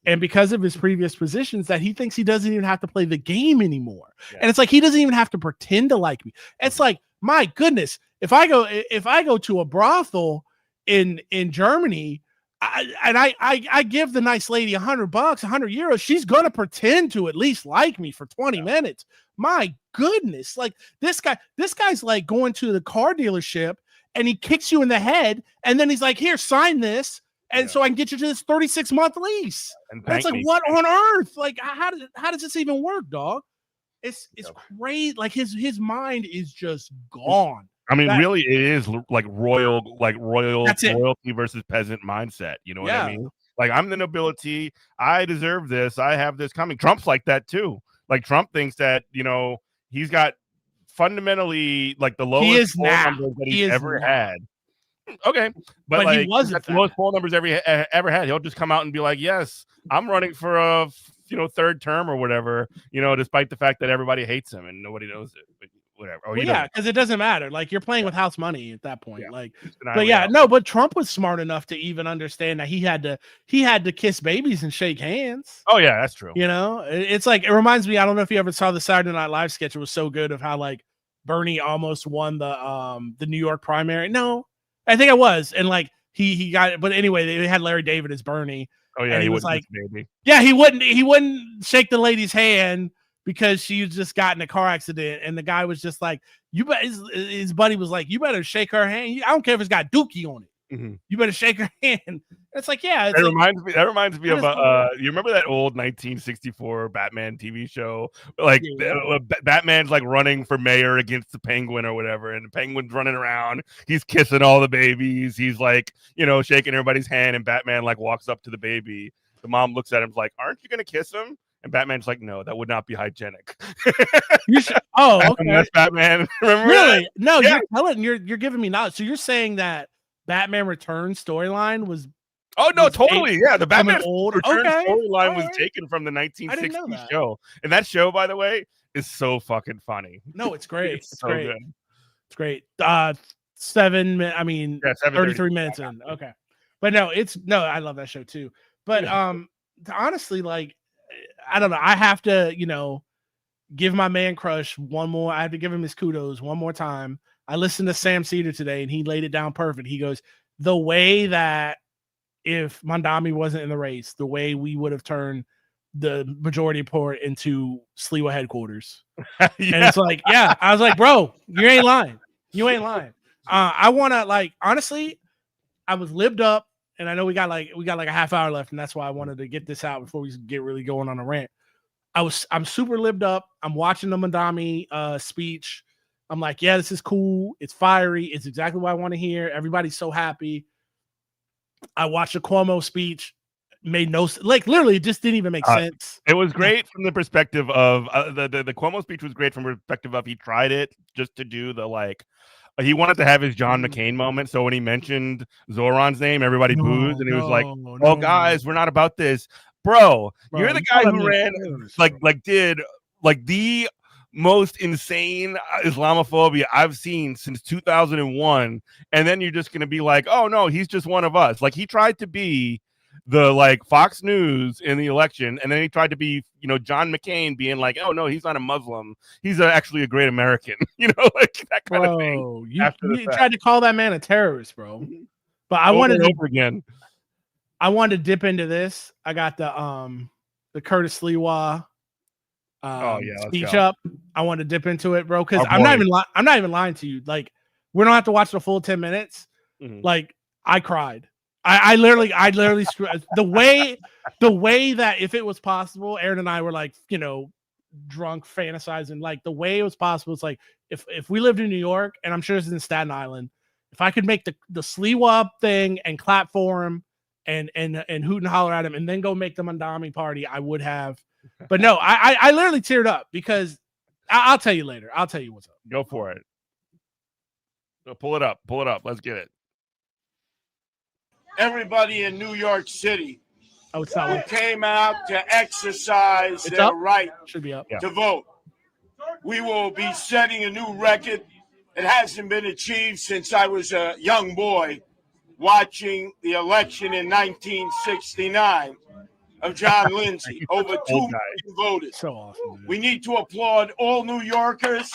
and because of his previous positions, that he thinks he doesn't even have to play the game anymore. Yeah. And it's like, he doesn't even have to pretend to like me. It's like, my goodness, if I go to a brothel in Germany, I give the nice lady $100, €100, she's gonna pretend to at least like me for 20 minutes. My goodness, like this guy's like going to the car dealership and he kicks you in the head and then he's like, here, sign this, and so I can get you to this 36-month lease. And it's like, what on earth? Like, how does this even work, dog? It's crazy. Like his mind is just gone. I mean, really, it is like royalty versus peasant mindset. You know what I mean? Like, I'm the nobility. I deserve this. I have this coming. Trump's like that too. Like, Trump thinks that, he's got fundamentally like the lowest poll numbers that he's ever had. Okay, but like, he wasn't the lowest poll numbers ever had. He'll just come out and be like, "Yes, I'm running for a third term or whatever." Despite the fact that everybody hates him and nobody knows it. But whatever. Because it doesn't matter. Like, you're playing with house money at that point. But Trump was smart enough to even understand that he had to kiss babies and shake hands. Oh yeah, that's true. It's like, it reminds me, I don't know if you ever saw the Saturday Night Live sketch. It was so good of how like Bernie almost won the New York primary. No, I think it was, and like he got it. But anyway, they had Larry David as Bernie. Oh yeah, he was like, baby. Yeah, he wouldn't shake the lady's hand because she just got in a car accident, and the guy was just like, his buddy was like, you better shake her hand. I don't care if it's got Dookie on it. You better shake her hand. It's like, yeah. That reminds me of you remember that old 1964 Batman TV show? Like, Batman's like running for mayor against the Penguin or whatever, and the Penguin's running around. He's kissing all the babies. He's like, shaking everybody's hand, and Batman like walks up to the baby. The mom looks at him like, "Aren't you gonna kiss him?" And Batman's like, no, that would not be hygienic. Oh, okay. That's Batman. Remember Really? that? No, Yeah. you're giving me knowledge. So you're saying that Batman Returns storyline was? Oh no, was totally. taken Yeah, the from an Batman old Returns okay. storyline was Alright. taken from the I didn't know 1960s that. show, and that show, by the way, is so fucking funny. No, it's great. It's It's so great. good. It's great. 7 minutes. I mean, 33 minutes in. Okay, but no, I love that show too. But honestly, like, I don't know. I have to, give my man crush one more. I have to give him his kudos one more time. I listened to Sam Cedar today, and he laid it down perfect. He goes, the way that if Mondami wasn't in the race, the way we would have turned the majority port into Sliwa headquarters. And it's like, I was like, bro, you ain't lying. You ain't lying. I want to, honestly, I was libbed up, and I know we got like a half hour left, and that's why I wanted to get this out before we get really going on a rant. I'm super libbed up. I'm watching the Mondami speech. I'm like, yeah, this is cool. It's fiery. It's exactly what I want to hear. Everybody's so happy. I watched the Cuomo speech. Made no, literally, it just didn't even make sense. It was great from the perspective of the Cuomo speech was great from the perspective of he tried it just to do the he wanted to have his John McCain moment. So when he mentioned Zoran's name, everybody boozed, and he was like, "Oh, guys, we're not about this, bro. You're the guy who ran did the most insane Islamophobia I've seen since 2001, and then you're just gonna be like, oh no, he's just one of us. Like, he tried to be the Fox News in the election, and then he tried to be John McCain being like, oh no, he's not a Muslim, he's actually a great American. That kind of thing. You tried to call that man a terrorist, bro. But I wanted to again. I wanted to dip into this. I got the Curtis Sliwa speech up. I want to dip into it, bro, because I'm not even lying to you. Like, we don't have to watch the full 10 minutes. Like, I cried. I literally the way that if it was possible, Aaron and I were drunk fantasizing, like the way it was possible. It's like if we lived in New York, and I'm sure this is in Staten Island, if I could make the Sliwa thing and clap for him and hoot and holler at him and then go make the Mondami party, I would have. But no, I literally teared up because I'll tell you later. I'll tell you what's up. Go for it. Pull it up. Let's get it. Everybody in New York City who came out to exercise their right to vote. We will be setting a new record. It hasn't been achieved since I was a young boy watching the election in 1969 of John Lindsay. Over 2 million voters. So awesome. We need to applaud all New Yorkers.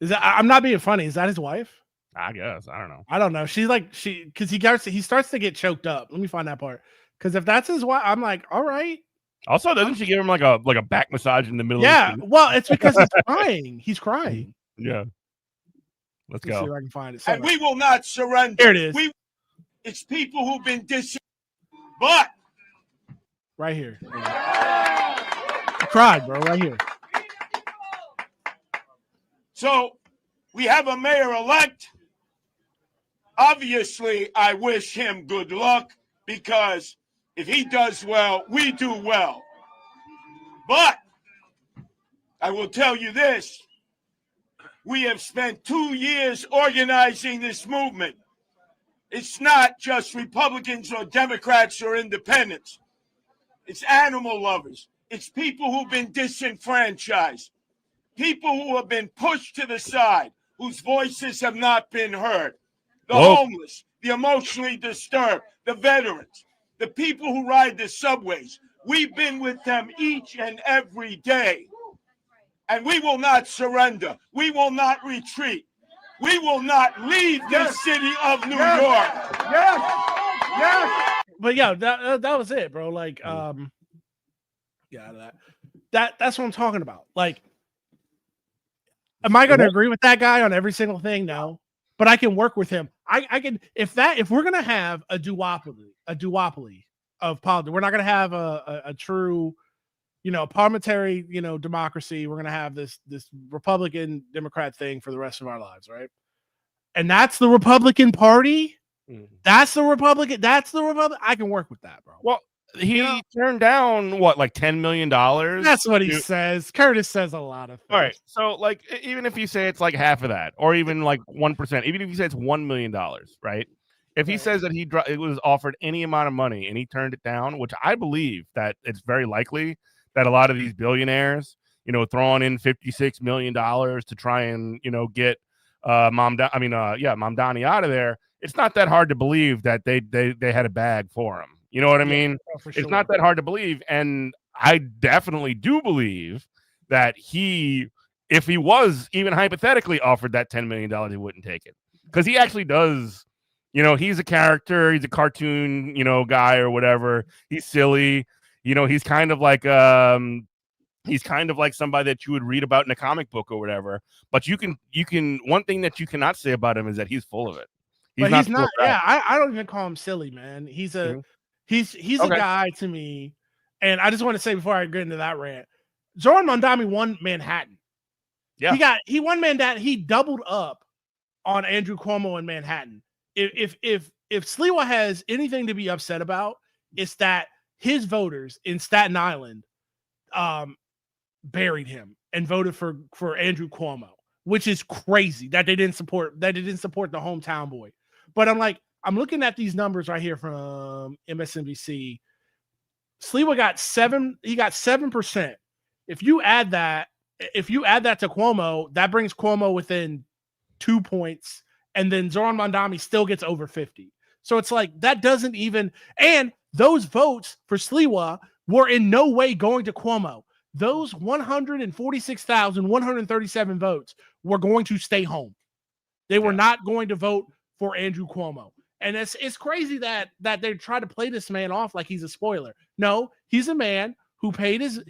I'm not being funny. Is that his wife? I guess. I don't know. I don't know. She's because he starts to get choked up. Let me find that part. Because if that's his wife, I'm like, all right. Also, doesn't she give him like a back massage in the middle? Yeah. Of the Well, it's because he's crying. He's crying. Yeah. Let's go. go. See if I can find it. And we will not surrender. Here it is. It's people who've been but right here. I cried, bro. Right here. So we have a mayor-elect. Obviously, I wish him good luck because if he does well, we do well. But I will tell you this. We have spent 2 years organizing this movement. It's not just Republicans or Democrats or independents. It's animal lovers. It's people who've been disenfranchised. People who have been pushed to the side, whose voices have not been heard. The homeless, the emotionally disturbed, the veterans, the people who ride the subways. We've been with them each and every day. And we will not surrender. We will not retreat. We will not leave the city of New York. Yes. But yeah, that was it, bro. Like, that's what I'm talking about. Like, am I going to agree with that guy on every single thing? No, but I can work with him. I can if we're going to have a duopoly of politics, we're not going to have a true, parliamentary, democracy. We're going to have this Republican Democrat thing for the rest of our lives, right? And that's the Republican Party. That's the Republican. I can work with that, bro. Well, he turned down what, like $10 million? That's what he says. Curtis says a lot of things. All right, so like even if you say it's like half of that, or even like 1%, even if you say it's $1 million, right? If he says that it was offered any amount of money and he turned it down, which I believe that it's very likely that a lot of these billionaires, throwing in $56 million to try and get Mamdani out of there. It's not that hard to believe that they had a bag for him. You know what I mean? It's not that hard to believe, and I definitely do believe that if he was even hypothetically offered that $10 million, he wouldn't take it, because he actually does. He's a character. He's a cartoon, guy or whatever. He's silly. He's kind of like somebody that you would read about in a comic book or whatever. But you can one thing that you cannot say about him is that he's full of it. He's not. Yeah, I don't even call him silly, man. He's a a guy to me. And I just want to say before I get into that rant, Zoran Mondani won Manhattan. Yeah, he won Manhattan. He doubled up on Andrew Cuomo in Manhattan. If Sliwa has anything to be upset about, it's that his voters in Staten Island buried him and voted for Andrew Cuomo, which is crazy that they didn't support the hometown boy. But I'm looking at these numbers right here from MSNBC. Sliwa got 7%. If you add that to Cuomo, that brings Cuomo within 2 points. And then Zoran Mondani still gets over 50. So it's like that doesn't even, and those votes for Sliwa were in no way going to Cuomo. Those 146,137 votes were going to stay home. They were not going to vote for Andrew Cuomo. And it's crazy that they try to play this man off like he's a spoiler. No, he's a man who paid his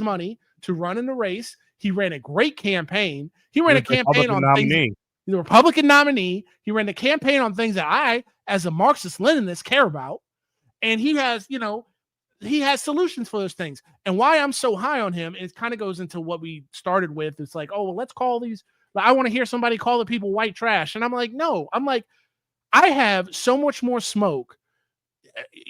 money to run in the race. He ran a great campaign. He ran a campaign on things. He's a Republican nominee. He ran the campaign on things that I, as a Marxist-Leninist, care about. And he has solutions for those things. And why I'm so high on him, it kind of goes into what we started with. It's like, oh, well, let's call these. I want to hear somebody call the people white trash. And I'm like, no. I'm like, I have so much more smoke.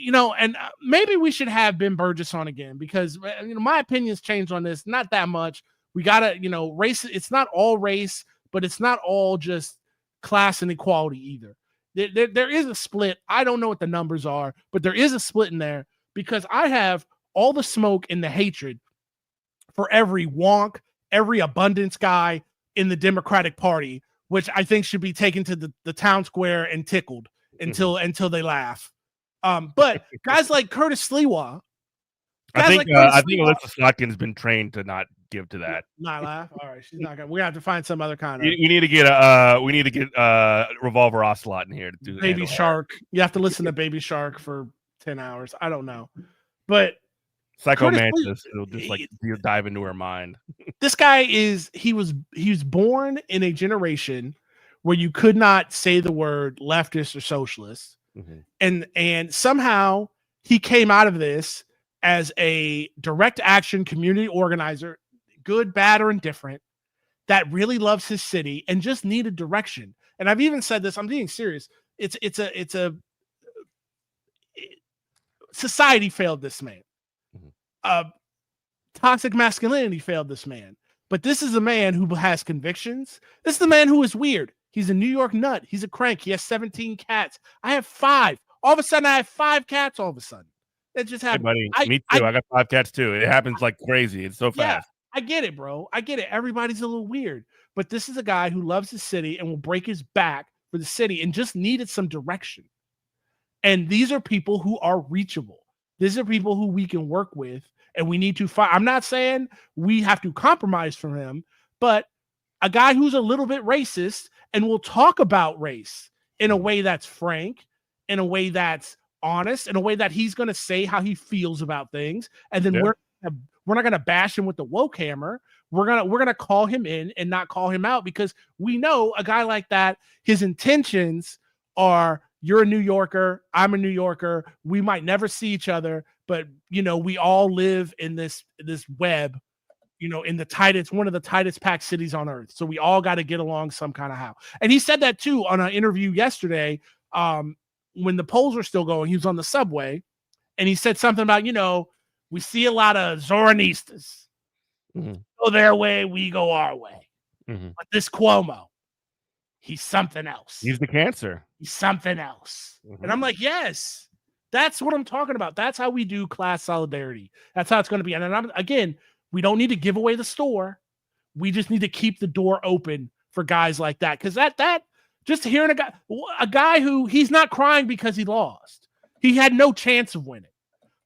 And maybe we should have Ben Burgess on again, because my opinions changed on this. Not that much. We got to, race. It's not all race, but it's not all just class and equality either. There is a split. I don't know what the numbers are, but there is a split in there, because I have all the smoke and the hatred for every wonk, every abundance guy in the Democratic Party, which I think should be taken to the town square and tickled until they laugh. But guys like Curtis Sliwa, I think Alyssa Slotkin's been trained to not give to that. Not laugh. All right, she's not gonna. We have to find some other kind of. We need to get Revolver Ocelot in here to do Baby Shark. You have to listen to Baby Shark for 10 hours. I don't know, but Psycho Mantis. It'll just you'll dive into her mind. This guy he was born in a generation where you could not say the word leftist or socialist, and somehow he came out of this as a direct action community organizer, good, bad, or indifferent, that really loves his city and just needed direction. And I've even said this, I'm being serious. Society failed this man. Toxic masculinity failed this man. But this is a man who has convictions. This is the man who is weird. He's a New York nut. He's a crank. He has 17 cats. I have 5. All of a sudden, I have 5 cats all of a sudden. It just happened. Hey, buddy. Me too. I got 5 cats too. It happens like crazy. It's so fast. I get it, bro. I get it. Everybody's a little weird. But this is a guy who loves his city and will break his back for the city and just needed some direction. And these are people who are reachable. These are people who we can work with, and we need to find. I'm not saying we have to compromise from him, but a guy who's a little bit racist and will talk about race in a way that's frank, in a way that's honest, in a way that he's going to say how he feels about things. And then we're not going to bash him with the woke hammer. We're going to call him in and not call him out, because we know a guy like that, his intentions are, you're a New Yorker, I'm a New Yorker, we might never see each other, but we all live in this web, in the tightest, one of the tightest packed cities on earth. So we all got to get along some kind of how. And he said that too on an interview yesterday, when the polls were still going. He was on the subway and he said something about, we see a lot of Zoronistas. Go their way, we go our way. But this Cuomo, he's something else. He's the cancer. He's something else. And I'm like, yes, that's what I'm talking about. That's how we do class solidarity. That's how it's going to be. And then again, we don't need to give away the store. We just need to keep the door open for guys like that. Because that just hearing a guy who he's not crying because he lost. He had no chance of winning,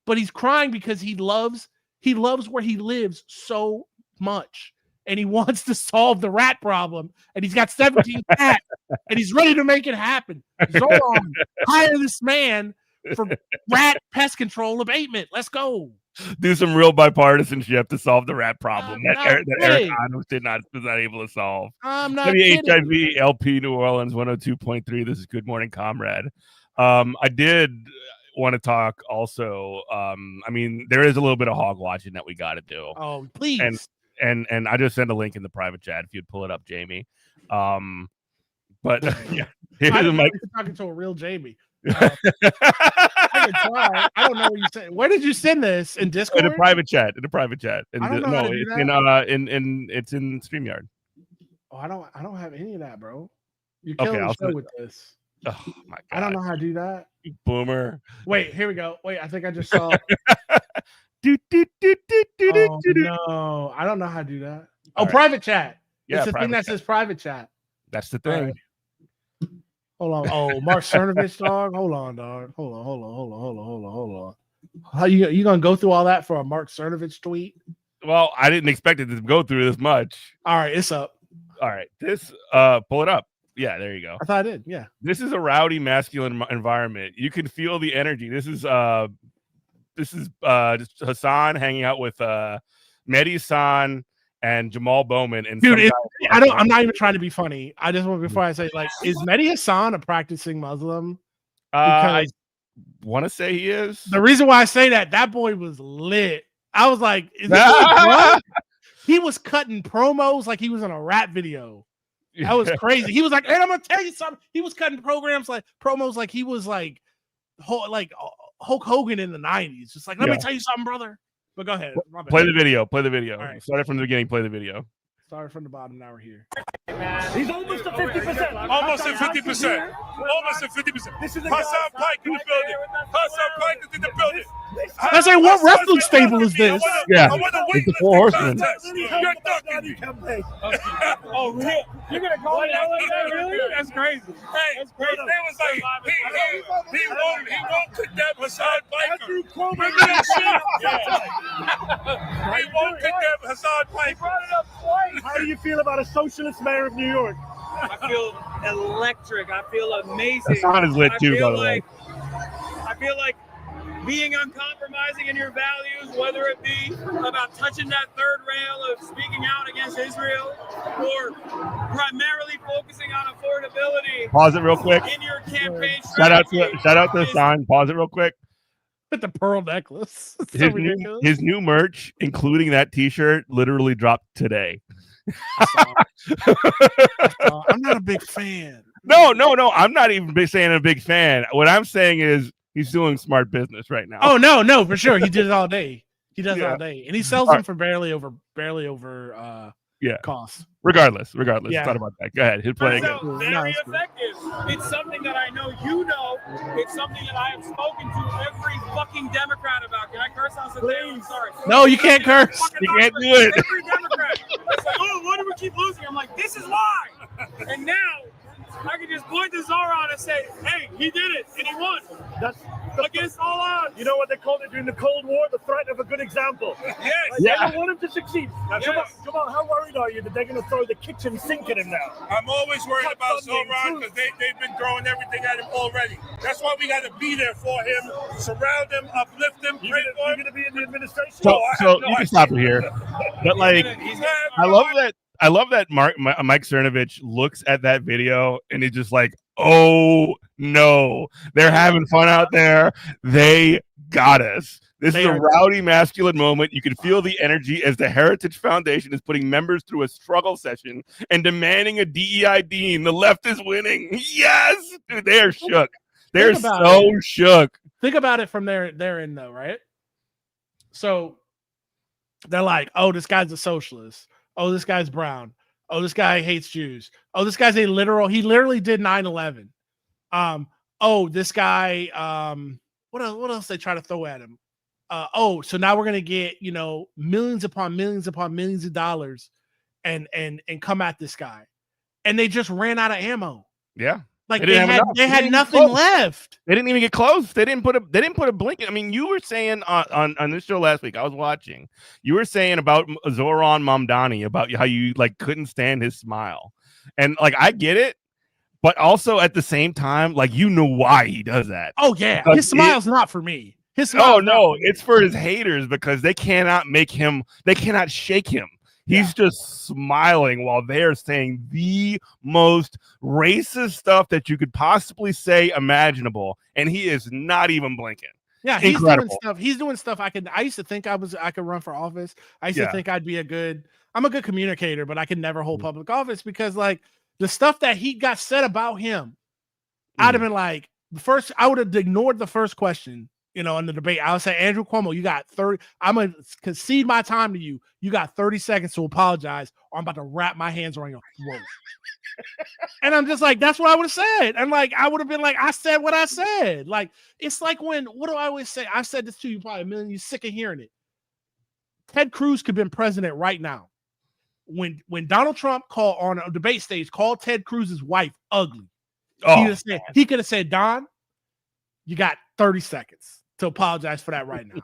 but he's crying because he loves where he lives so much. And he wants to solve the rat problem. And he's got 17 cats. And he's ready to make it happen. Zoran, hire this man for rat pest control abatement. Let's go. Do some real bipartisanship to solve the rat problem that Eric kidding. Adams was not able to solve. I'm not kidding. WHIV LP New Orleans 102.3. This is Good Morning Comrade. I did want to talk also. I mean, there is a little bit of hog watching that we got to do. Oh, please. And I just sent a link in the private chat if you'd pull it up, Jamie. But yeah, I'm talking to a real Jamie. I can try. I don't know what you said. Where did you send this? In Discord? In a private chat. In a private chat. I don't know how to do that. It's in StreamYard. Oh, I don't have any of that, bro. You're killing the show with this. Oh my god. I don't know how to do that. Boomer. Wait, here we go. Wait, I think I just saw. Oh, no, I don't know how to do that. Oh, private chat. Yeah, it's the thing that says private chat. That's the thing. Right. Hold on. Oh, Mark Cernovich, dog. Hold on, dog. Hold on. How you gonna go through all that for a Mark Cernovich tweet? Well, I didn't expect it to go through this much. All right, it's up. All right, this pull it up. Yeah, there you go. I thought I did. Yeah. This is a rowdy masculine environment. You can feel the energy. This is Hassan hanging out with Mehdi Hassan and Jamal Bowman. And dude, I'm not even trying to be funny. I just want before I say, like, is Mehdi Hassan a practicing Muslim? I want to say he is. The reason why I say that boy was lit. I was like, is this he was cutting promos like he was in a rap video. That was crazy. He was like, and I'm gonna tell you something. He was cutting promos like he was like Hulk Hogan in the 90s. Just like, let me tell you something, brother. But go ahead. Play the video. All right. Start it from the beginning. Play the video. Started from the bottom. Now we're here. He's almost at 50%. Almost at 50%. Almost at 50%. Hassan Pike in the building. Hassan Pike is in the building. I say, what wrestling stable is this? Yeah, it's the Four Horsemen. You're ducking. Oh, really? You're gonna call me out like that? Really? That's crazy. Hey, That's crazy. they was like, he won't condemn Hassan Pike. Remember that shit? He won't condemn Hassan Pike. How do you feel about a socialist mayor of New York? I feel electric. I feel amazing. Hassan is lit too, by the way. I feel like being uncompromising in your values, whether it be about touching that third rail of speaking out against Israel or primarily focusing on affordability. Pause it real quick. In your campaign Shout out strategy. to Hassan. Pause it real quick. With the pearl necklace. So His new merch, including that T-shirt, literally dropped today. I'm not a big fan. No. I'm not even saying I'm a big fan. What I'm saying is he's doing smart business right now. Oh no, for sure. He did it all day. He does it all day, and he sells them for barely over cost. Regardless. Yeah. Thought about that. Go ahead. Hit play again. Very effective. It's something that I know you know. It's something that I have spoken to every fucking Democrat about. Can I curse on Sandee? I'm sorry. No, you can't curse. You can't do it. Every Democrat. It's like, oh, why do we keep losing? I'm like, this is why. And now I can just point to Zoran and say, hey, he did it, and he won. That's against all odds. You know what they called it during the Cold War? The threat of a good example. Yes. They don't want him to succeed. Now, Jamal, how worried are you that they're going to throw the kitchen sink at him now? I'm always worried about Zoran because they've been throwing everything at him already. That's why we got to be there for him, surround him, uplift him, pray for him. You're going to be in the administration? So you can stop it here. But like, I love that Mike Cernovich looks at that video and he's just like, oh no, they're having fun out there. They got us. This is a rowdy masculine moment. You can feel the energy as the Heritage Foundation is putting members through a struggle session and demanding a DEI dean. The left is winning. Yes, dude, they are shook. They're so shook. Think about it from their end, though, right? So they're like, oh, this guy's a socialist. Oh, this guy's brown. Oh, this guy hates Jews. Oh, this guy's he literally did 9/11. Oh, this guy, what else they try to throw at him? So now we're gonna get, millions upon millions upon millions of dollars and come at this guy. And they just ran out of ammo. Yeah. Like they had nothing left. They didn't even get close. They didn't put a blink. I mean, you were saying on this show last week, I was watching. You were saying about Zoran Mamdani, about how you like couldn't stand his smile, and like I get it, but also at the same time, like why he does that. Oh yeah, because his smile's not for me. His smile. Oh no, it's for his haters because they cannot make him. They cannot shake him. He's just smiling while they're saying the most racist stuff that you could possibly say imaginable, and he is not even blinking. Yeah, he's doing stuff. He's doing stuff. I used to think I could run for office. I used to think I'm a good communicator, but I could never hold public office because like the stuff that he got said about him, I'd have been like, I would have ignored the first question. In the debate, I would say, Andrew Cuomo, you got 30. I'm going to concede my time to you. You got 30 seconds to apologize, or I'm about to wrap my hands around your throat. And I'm just like, that's what I would have said. And like, I would have been like, I said what I said. Like, it's like what do I always say? I've said this to you probably a million. You're sick of hearing it. Ted Cruz could have been president right now. When Donald Trump called on a debate stage, called Ted Cruz's wife ugly. He could have said, Don, you got 30 seconds to apologize for that right now.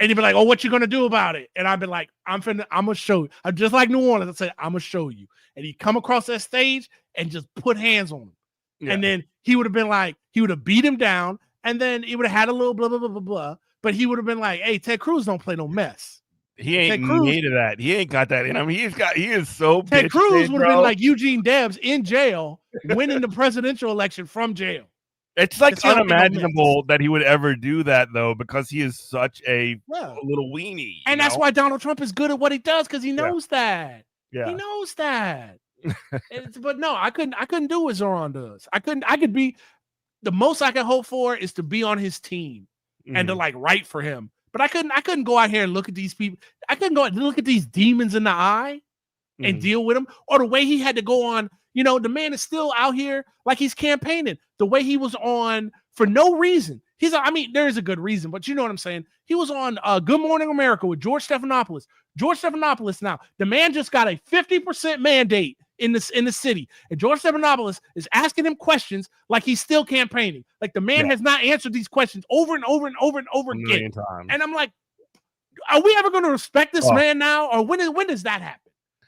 And he'd be like, oh, what you gonna do about it? And I'd be like, I'm gonna show you. I'm just like New Orleans. I said, I'm gonna show you. And he'd come across that stage and just put hands on him. Yeah. And then he would have been like, he would have beat him down, and then he would have had a little blah, blah, blah, blah, blah. But he would have been like, hey, Ted Cruz don't play no mess. He ain't made of that. He ain't got that in him. He is so Ted Cruz would have been like Eugene Debs in jail, winning the presidential election from jail. It's like unimaginable that he would ever do that, though, because he is such a little weenie. And that's why Donald Trump is good at what he does, because he knows that. Yeah. He knows that. But no, I couldn't do what Zoran does. I could be the most I could hope for is to be on his team and to like write for him. But I couldn't go out here and look at these people. I couldn't go and look at these demons in the eye and deal with them, or the way he had to go on. The man is still out here like he's campaigning. The way he was on for no reason. There is a good reason, but you know what I'm saying? He was on Good Morning America with George Stephanopoulos. George Stephanopoulos now, the man just got a 50% mandate in the city. And George Stephanopoulos is asking him questions like he's still campaigning. Like the man has not answered these questions over and over and over and over again. And I'm like, are we ever going to respect this man now? Or when does that happen?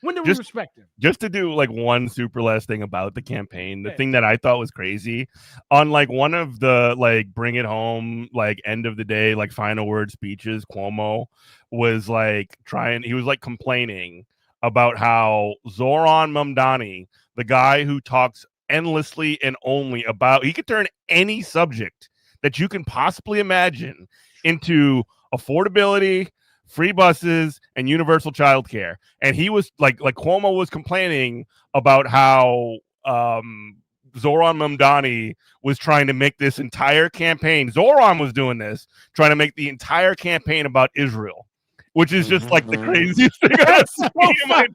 When do we respect him? Just to do like one super last thing about the campaign, the thing that I thought was crazy on like one of the like bring it home, like end of the day, like final word speeches, Cuomo was like he was like complaining about how Zoran Mamdani, the guy who talks endlessly and only about, he could turn any subject that you can possibly imagine into affordability, free buses, and universal childcare. And he was like Cuomo was complaining about how Zoran Mamdani was trying to make this entire campaign. Zoran was doing this, trying to make the entire campaign about Israel, which is just like the craziest thing. That's so funny.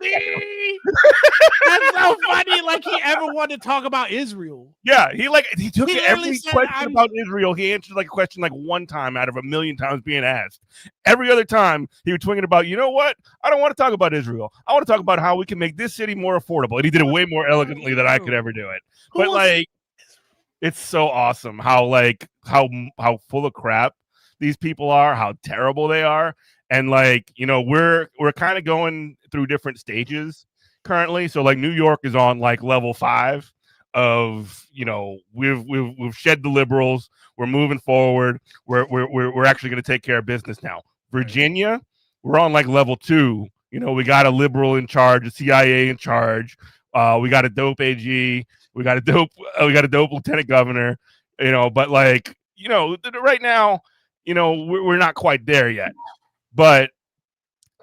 That's so funny. Like he ever wanted to talk about Israel. Yeah, he took every question about Israel. He answered like a question like one time out of a million times being asked. Every other time he was twinging about, you know what? I don't want to talk about Israel. I want to talk about how we can make this city more affordable. And he did it way more elegantly than I could ever do it. But like, it's so awesome how full of crap these people are, how terrible they are. And like, we're kind of going through different stages currently. So like New York is on like level 5 of, we've shed the liberals. We're moving forward. We're actually going to take care of business now. Virginia, we're on like level 2. We got a liberal in charge, a CIA in charge. We got a dope AG. We got a dope lieutenant governor. But like, right now, we're not quite there yet. But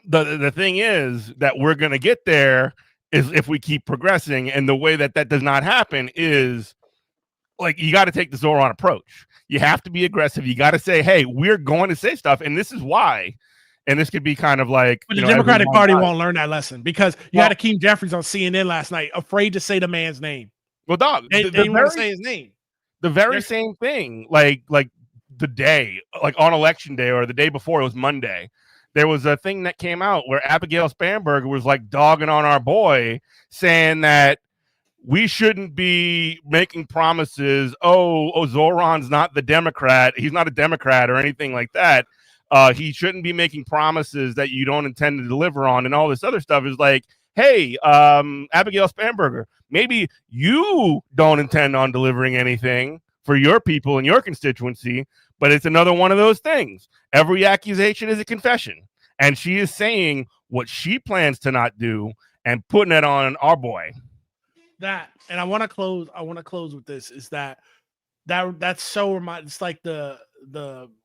the thing is that we're going to get there is if we keep progressing. And the way that does not happen is like you got to take the Zoran approach. You have to be aggressive. You got to say, hey, we're going to say stuff, and this is why. And this could be kind of like, but the Democratic Party won't learn that lesson because you had Akeem Jeffries on CNN last night, afraid to say the man's name. Well, dog, they didn't want to say his name. The very same thing, like the day, like on election day or the day before, it was Monday. There was a thing that came out where Abigail Spanberger was like dogging on our boy, saying that we shouldn't be making promises. Oh, Zoran's not the Democrat. He's not a Democrat or anything like that. He shouldn't be making promises that you don't intend to deliver on, and all this other stuff is like, hey, Abigail Spanberger, maybe you don't intend on delivering anything for your people and your constituency, but it's another one of those things. Every accusation is a confession, and she is saying what she plans to not do and putting it on our boy. That, and I want to close with this, is that's so it's like the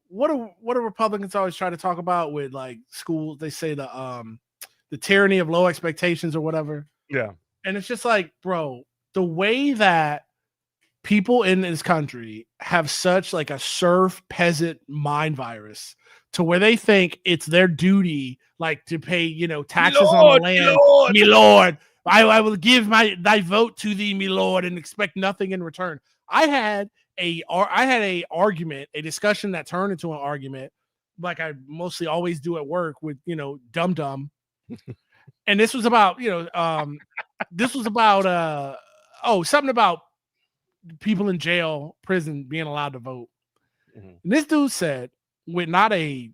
what do Republicans always try to talk about with like schools? They say the tyranny of low expectations or whatever. Yeah. And it's just like, bro, the way that people in this country have such like a serf peasant mind virus to where they think it's their duty, like to pay, taxes on the land. Me Lord, I will give thy vote to thee, me Lord, and expect nothing in return. I had a discussion that turned into an argument, like I mostly always do at work with, dumb. And this was about, something about people in jail, prison being allowed to vote. Mm-hmm. And this dude said, with a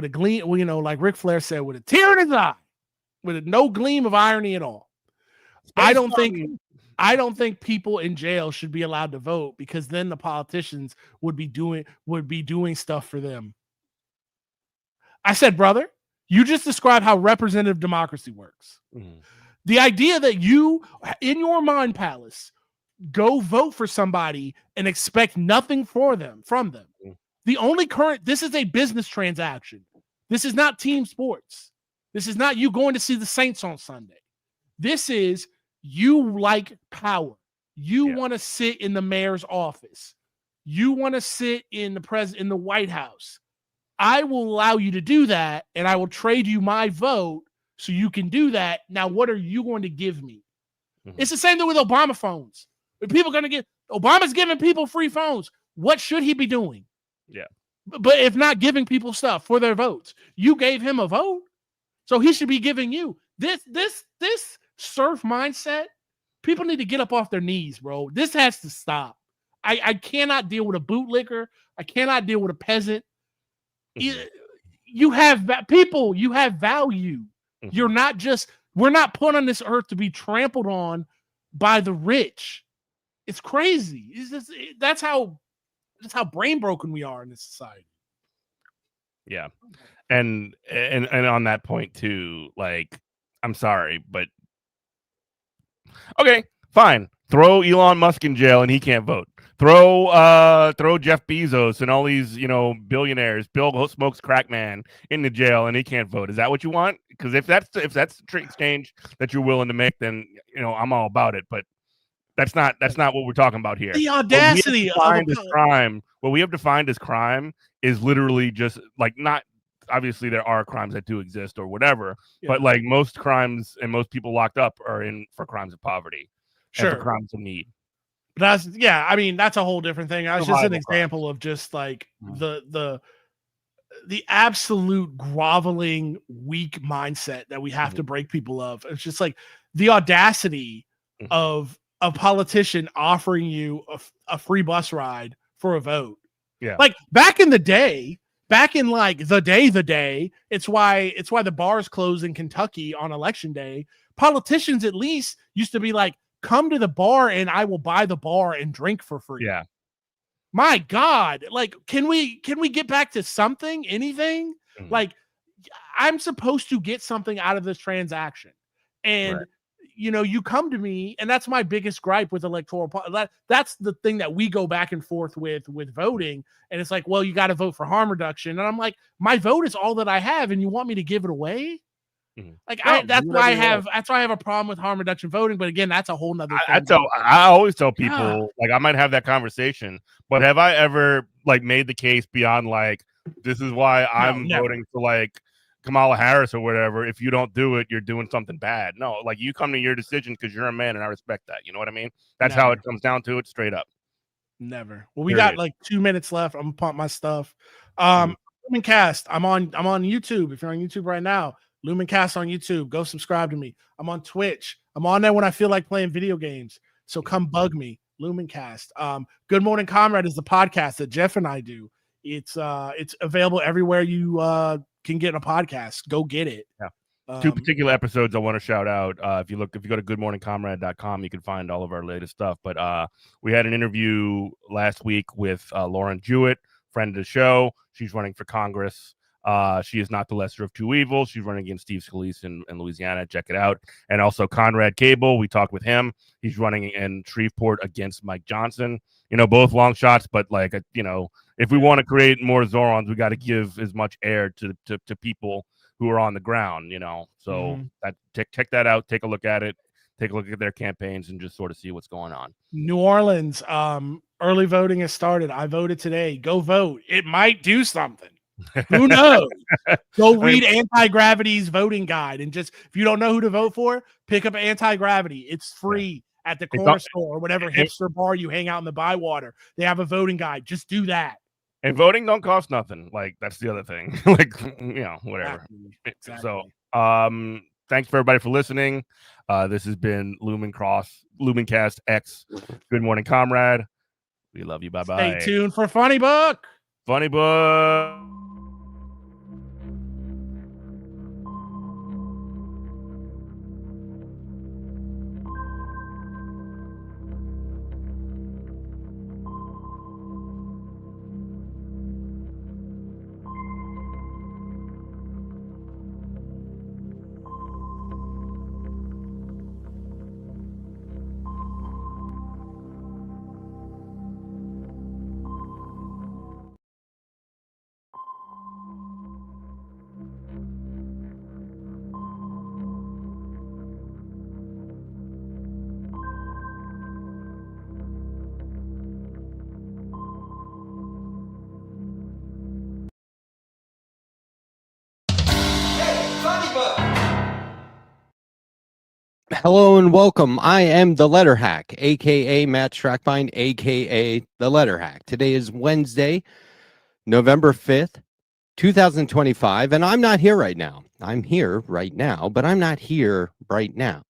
gleam, like Ric Flair said, with a tear in his eye, with no gleam of irony at all. I don't think people in jail should be allowed to vote, because then the politicians would be doing stuff for them. I said, brother, you just described how representative democracy works. Mm-hmm. The idea that you, in your mind palace, go vote for somebody and expect nothing from them. Mm-hmm. The only this is a business transaction. This is not team sports. This is not you going to see the Saints on Sunday. This is you like power. You want to sit in the mayor's office. You want to sit in the White House. I will allow you to do that, and I will trade you my vote so you can do that. Now, what are you going to give me? Mm-hmm. It's the same thing with Obama phones. If people are going to Obama's giving people free phones. What should he be doing? Yeah. But if not giving people stuff for their votes, you gave him a vote, so he should be giving you this serf mindset. People need to get up off their knees, bro. This has to stop. I cannot deal with a bootlicker. I cannot deal with a peasant. You have people, you have value. Mm-hmm. You're not we're not put on this earth to be trampled on by the rich. It's crazy. That's how brain broken we are in this society. Yeah. And on that point too, like, I'm sorry, but okay, fine. Throw Elon Musk in jail and he can't vote. Throw Jeff Bezos and all these, billionaires, Bill Smokes Crackman into jail and he can't vote. Is that what you want? Because if that's the exchange that you're willing to make, then I'm all about it. But that's not what we're talking about here. The audacity of crime. What we have defined as crime is literally just like, not obviously there are crimes that do exist or whatever, but like most crimes and most people locked up are for crimes of poverty, sure, and for crimes of need. That's that's a whole different thing. That's just an example of just like the absolute groveling, weak mindset that we have to break people of. It's just like the audacity of a politician offering you a free bus ride for a vote. Yeah, like back in the day. Back in like the day, it's why the bars close in Kentucky on election day. Politicians at least used to be like, come to the bar and I will buy the bar and drink for free. Yeah. My God, like, can we get back to something, anything? Mm-hmm. Like, I'm supposed to get something out of this transaction. And right. You come to me, and that's my biggest gripe with electoral. That's the thing that we go back and forth with voting. And it's like, well, you got to vote for harm reduction. And I'm like, my vote is all that I have, and you want me to give it away? Like No, that's do why I whatever you have want. that's why I have a problem with harm reduction voting. But again, that's a whole nother thing. I always tell Yeah. people, like, I might have that conversation, but have I ever like made the case beyond like, this is why I'm never. voting for like Kamala Harris or whatever. If you don't do it, you're doing something bad. No, like, you come to your decision because you're a man, and I respect that. You know what I mean? That's how it comes down to it, straight up. Never. Well, we got like 2 minutes left. I'm gonna pump my stuff. Lumencast. I'm on YouTube. If you're on YouTube right now, Lumencast on YouTube. Go subscribe to me. I'm on Twitch. I'm on there when I feel like playing video games. So come bug me. Lumencast. Good Morning Comrade is the podcast that Jeff and I do. It's available everywhere you can get a podcast. Go get it. Yeah. Two particular episodes I want to shout out. If you go to goodmorningcomrade.com, you can find all of our latest stuff. But we had an interview last week with Lauren Jewett, friend of the show. She's running for Congress. She is not the lesser of two evils. She's running against Steve Scalise in Louisiana. Check it out. And also Conrad Cable. We talked with him. He's running in Shreveport against Mike Johnson. You know, both long shots, but like, you know, if we want to create more Zorons, we got to give as much air to people who are on the ground, you know. So check that out. Take a look at it. Take a look at their campaigns and just sort of see what's going on. New Orleans, early voting has started. I voted today. Go vote. It might do something. Who knows? Go read Anti-Gravity's voting guide, and just, if you don't know who to vote for, pick up Anti-Gravity. It's free at the corner store or whatever hipster bar you hang out in the Bywater. They have a voting guide. Just do that. And voting don't cost nothing. Like, that's the other thing. Like, you know, whatever. Exactly. So, thanks for everybody for listening. This has been Lumencast X. Good Morning Comrade. We love you. Bye-bye. Stay tuned for Funny Book. Funny Book. Hello and welcome. I am the Letterhack, aka Matt Strackbein, aka the Letterhack. Today is Wednesday, November 5th, 2025, and I'm not here right now. I'm here right now, but I'm not here right now.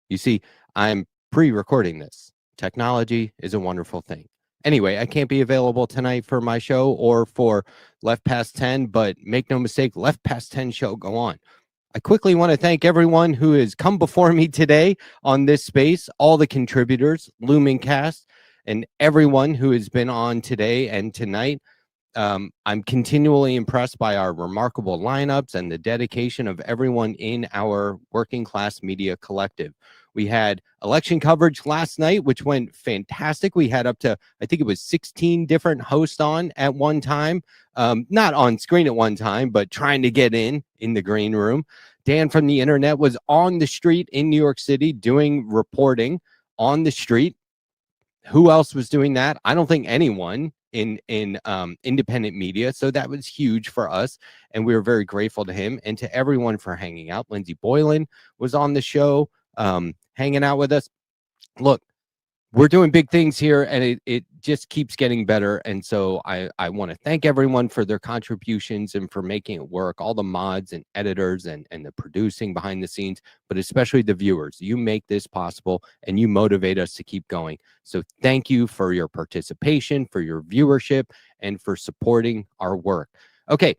You see, I'm pre-recording this. Technology is a wonderful thing. Anyway, I can't be available tonight for my show or for Left Past 10, but make no mistake, Left Past 10 show go on. I quickly want to thank everyone who has come before me today on this space, all the contributors, Lumencast, and everyone who has been on today and tonight. I'm continually impressed by our remarkable lineups and the dedication of everyone in our working class media collective. We had election coverage last night, which went fantastic. We had up to, I think it was 16 different hosts on at one time. Not on screen at one time, but trying to get in the green room. Dan from the internet was on the street in New York City doing reporting on the street. Who else was doing that? I don't think anyone in independent media. So that was huge for us. And we were very grateful to him and to everyone for hanging out. Lindsey Boylan was on the show, hanging out with us. Look, we're doing big things here, and it just keeps getting better. And so I want to thank everyone for their contributions and for making it work, all the mods and editors and the producing behind the scenes, but especially the viewers. You make this possible, and you motivate us to keep going. So thank you for your participation, for your viewership, and for supporting our work. Okay.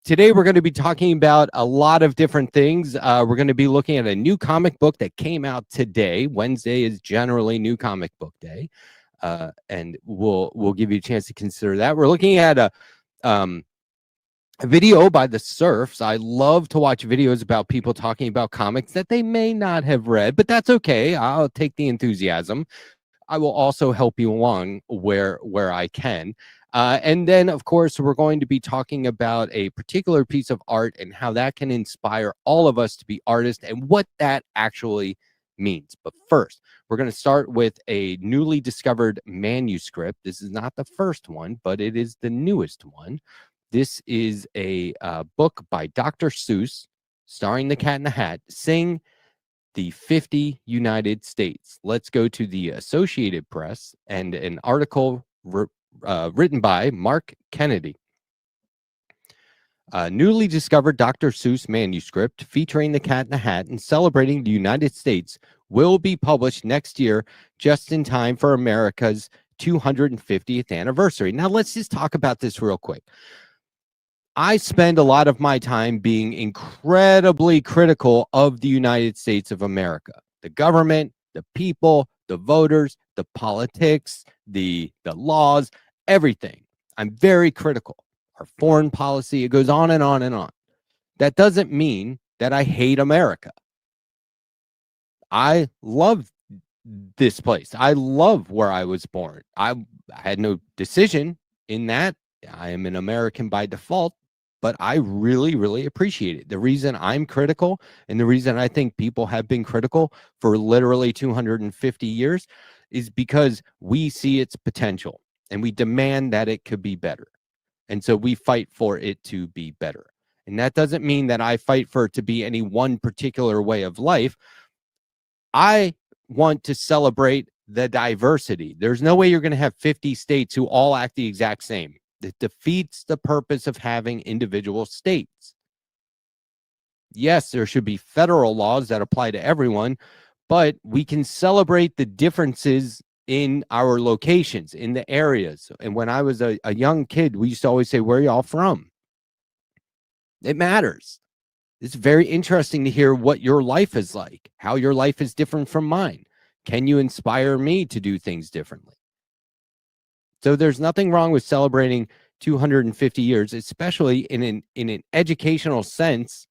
Today, we're going to be talking about a lot of different things. We're going to be looking at a new comic book that came out today. Wednesday is generally New Comic Book Day, and we'll give you a chance to consider that. We're looking at a video by the Serfs. I love to watch videos about people talking about comics that they may not have read, but that's okay. I'll take the enthusiasm. I will also help you along where I can. And then, of course, we're going to be talking about a particular piece of art and how that can inspire all of us to be artists and what that actually means. But first, we're going to start with a newly discovered manuscript. This is not the first one, but it is the newest one. This is a book by Dr. Seuss, starring the Cat in the Hat, Sing the 50 United States. Let's go to the Associated Press and an article written by Mark Kennedy. Newly discovered Dr. Seuss manuscript featuring the Cat in the Hat and celebrating the United States will be published next year, just in time for America's 250th anniversary. Now, let's just talk about this real quick. I spend a lot of my time being incredibly critical of the United States of America, the government, the people, the voters, the politics, the laws, everything. I'm very critical. Our foreign policy, it goes on and on and on. That doesn't mean that I hate America. I love this place. I love where I was born. I had no decision in that. I am an American by default, but I really, really appreciate it. The reason I'm critical and the reason I think people have been critical for literally 250 years is because we see its potential and we demand that it could be better. And so we fight for it to be better. And that doesn't mean that I fight for it to be any one particular way of life. I want to celebrate the diversity. There's no way you're going to have 50 states who all act the exact same. It defeats the purpose of having individual states. Yes, there should be federal laws that apply to everyone, but we can celebrate the differences in our locations, in the areas. And when I was a young kid, we used to always say, where are y'all from? It matters. It's very interesting to hear what your life is like, how your life is different from mine. Can you inspire me to do things differently? So there's nothing wrong with celebrating 250 years, especially in an educational sense,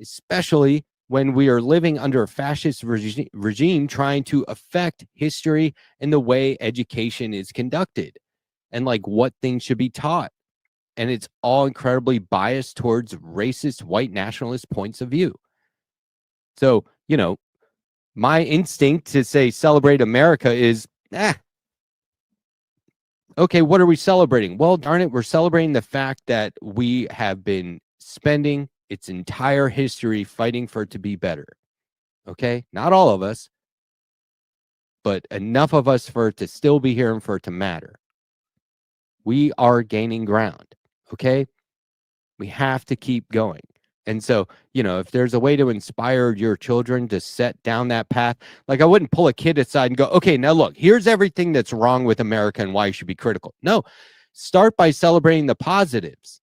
especially when we are living under a fascist regime trying to affect history and the way education is conducted and like what things should be taught. And it's all incredibly biased towards racist white nationalist points of view. So, you know, my instinct to say celebrate America is, okay, what are we celebrating? Well, darn it, we're celebrating the fact that we have been spending its entire history fighting for it to be better. Okay? Not all of us, but enough of us for it to still be here and for it to matter. We are gaining ground. Okay? We have to keep going. And so, you know, if there's a way to inspire your children to set down that path, like I wouldn't pull a kid aside and go, okay, now look, here's everything that's wrong with America and why you should be critical. No, start by celebrating the positives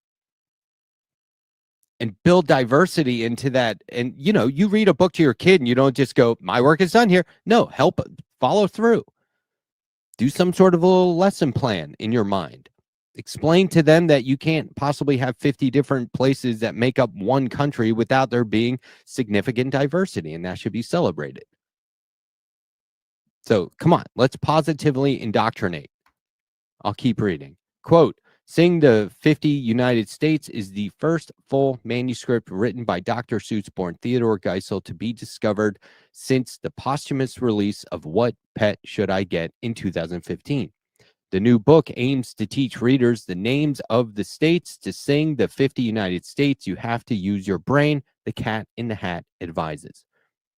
and build diversity into that. And, you know, you read a book to your kid and you don't just go, my work is done here. No, help follow through. Do some sort of a little lesson plan in your mind. Explain to them that you can't possibly have 50 different places that make up one country without there being significant diversity, and that should be celebrated. So come on, let's positively indoctrinate. I'll keep reading. Quote, Sing the 50 United States is the first full manuscript written by Dr. Seuss-born Theodore Geisel to be discovered since the posthumous release of What Pet Should I Get in 2015. The new book aims to teach readers the names of the states. To sing the 50 United States, you have to use your brain, the Cat in the Hat advises.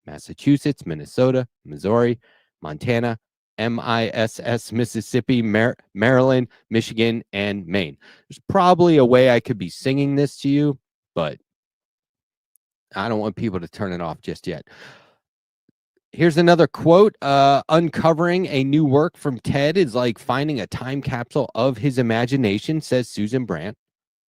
Massachusetts, Minnesota, Missouri, Montana, MISS, Mississippi, Maryland, Michigan, and Maine. There's probably a way I could be singing this to you, but I don't want people to turn it off just yet. Here's another quote. Uncovering a new work from Ted is like finding a time capsule of his imagination, says Susan Brandt,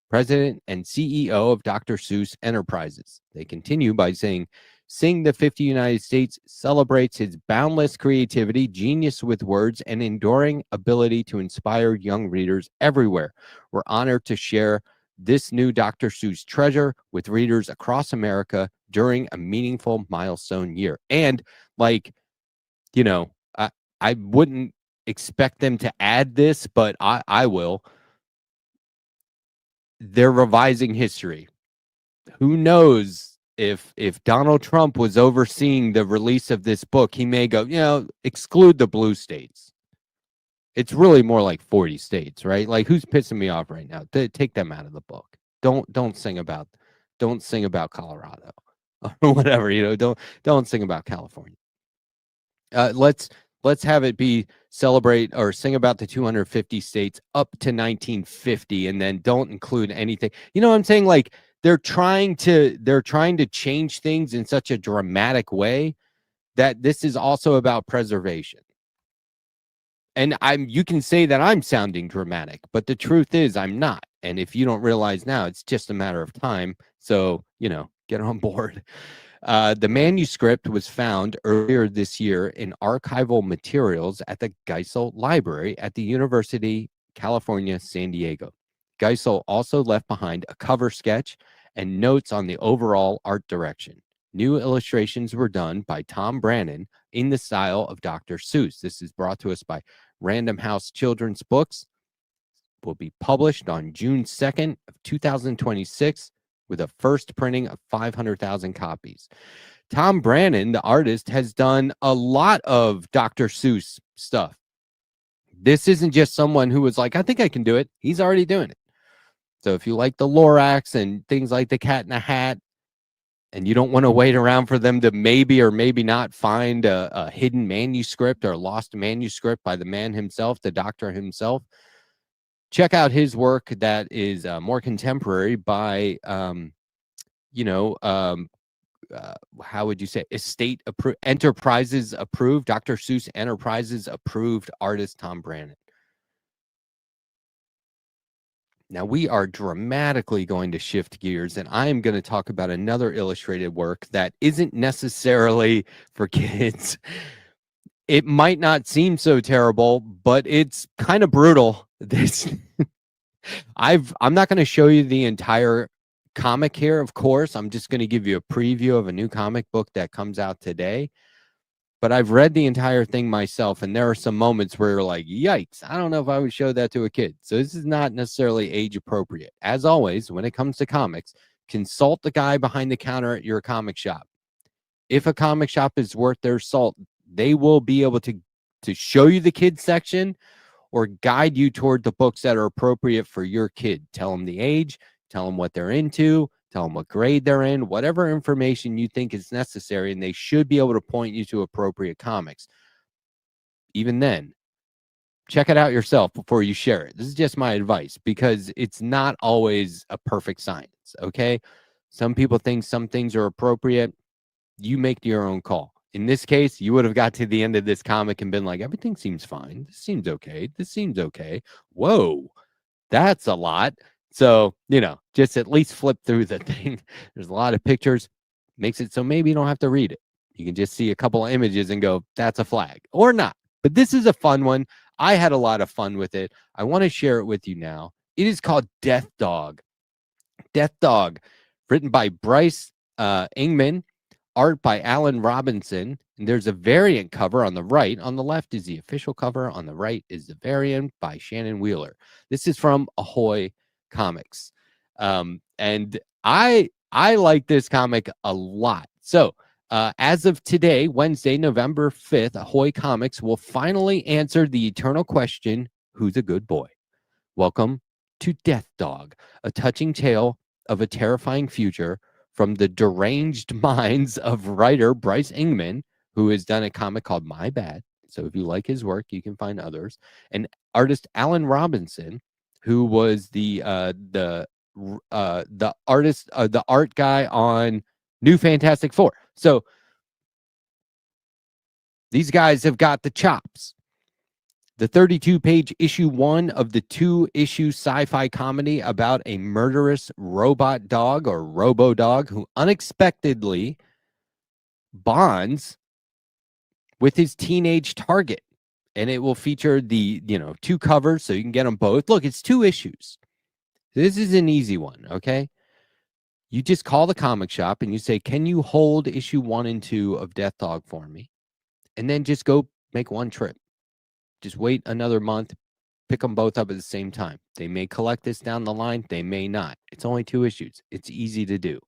president and CEO of Dr. Seuss Enterprises. They continue by saying, Sing the 50 United States celebrates his boundless creativity, genius with words, and enduring ability to inspire young readers everywhere. We're honored to share this new Dr. Seuss treasure with readers across America during a meaningful milestone year. And like, you know, I wouldn't expect them to add this, but I will. They're revising history. Who knows if Donald Trump was overseeing the release of this book, he may go, exclude the blue states. It's really more like 40 states, right? Like, who's pissing me off right now? Take them out of the book. Don't sing about Colorado or whatever, don't sing about California. Let's have it be celebrate or sing about the 250 states up to 1950, and then don't include anything. You know what I'm saying? Like, they're trying to change things in such a dramatic way that this is also about preservation. And you can say that I'm sounding dramatic, but the truth is I'm not. And if you don't realize now, it's just a matter of time. So, get on board. The manuscript was found earlier this year in archival materials at the Geisel Library at the University California, San Diego. Geisel also left behind a cover sketch and notes on the overall art direction. New illustrations were done by Tom Brannan in the style of Dr. Seuss. This is brought to us by Random House Children's Books. Will be published on June 2nd of 2026 with a first printing of 500,000 copies. Tom Brannan, the artist, has done a lot of Dr. Seuss stuff. This isn't just someone who was like, I think I can do it. He's already doing it. So if you like the Lorax and things like the Cat in the Hat, and you don't want to wait around for them to maybe or maybe not find a hidden manuscript or lost manuscript by the man himself, the doctor himself, check out his work that is more contemporary by, how would you say, Enterprises approved, Dr. Seuss Enterprises approved artist Tom Brannan. Now, we are dramatically going to shift gears, and I am going to talk about another illustrated work that isn't necessarily for kids. It might not seem so terrible, but it's kind of brutal. I'm not going to show you the entire comic here, of course. I'm just going to give you a preview of a new comic book that comes out today. But I've read the entire thing myself, and there are some moments where you're like, yikes, I don't know if I would show that to a kid. So this is not necessarily age appropriate. As always, when it comes to comics, consult the guy behind the counter at your comic shop. If a comic shop is worth their salt, they will be able to show you the kids section or guide you toward the books that are appropriate for your kid. Tell them the age, tell them what they're into, tell them what grade they're in, whatever information you think is necessary, and they should be able to point you to appropriate comics. Even then, check it out yourself before you share it. This is just my advice, because it's not always a perfect science, okay? Some people think some things are appropriate. You make your own call. In this case, you would have got to the end of this comic and been like, everything seems fine. This seems okay. This seems okay. Whoa, that's a lot. So, just at least flip through the thing. There's a lot of pictures. Makes it so maybe you don't have to read it. You can just see a couple of images and go, that's a flag, or not. But this is a fun one. I had a lot of fun with it. I want to share it with you now. It is called Death Dog. Death Dog, written by Bryce Ingman, art by Alan Robinson. And there's a variant cover on the right. On the left is the official cover. On the right is the variant by Shannon Wheeler. This is from Ahoy Comics. And I like this comic a lot. So as of today, Wednesday, November 5th, Ahoy Comics will finally answer the eternal question, who's a good boy? Welcome to Death Dog, a touching tale of a terrifying future from the deranged minds of writer Bryce Ingman, who has done a comic called My Bad. So if you like his work, you can find others. And artist Alan Robinson, who was the artist, the art guy on New Fantastic Four. So these guys have got the chops. The 32-page issue 1 of the 2-issue sci-fi comedy about a murderous robot dog or robo-dog who unexpectedly bonds with his teenage target. And it will feature the, 2 covers, so you can get them both. Look, it's 2 issues. This is an easy one, okay? You just call the comic shop and you say, can you hold issue 1 and 2 of Death Dog for me? And then just go make one trip. Just wait another month, pick them both up at the same time. They may collect this down the line. They may not. It's only 2 issues. It's easy to do.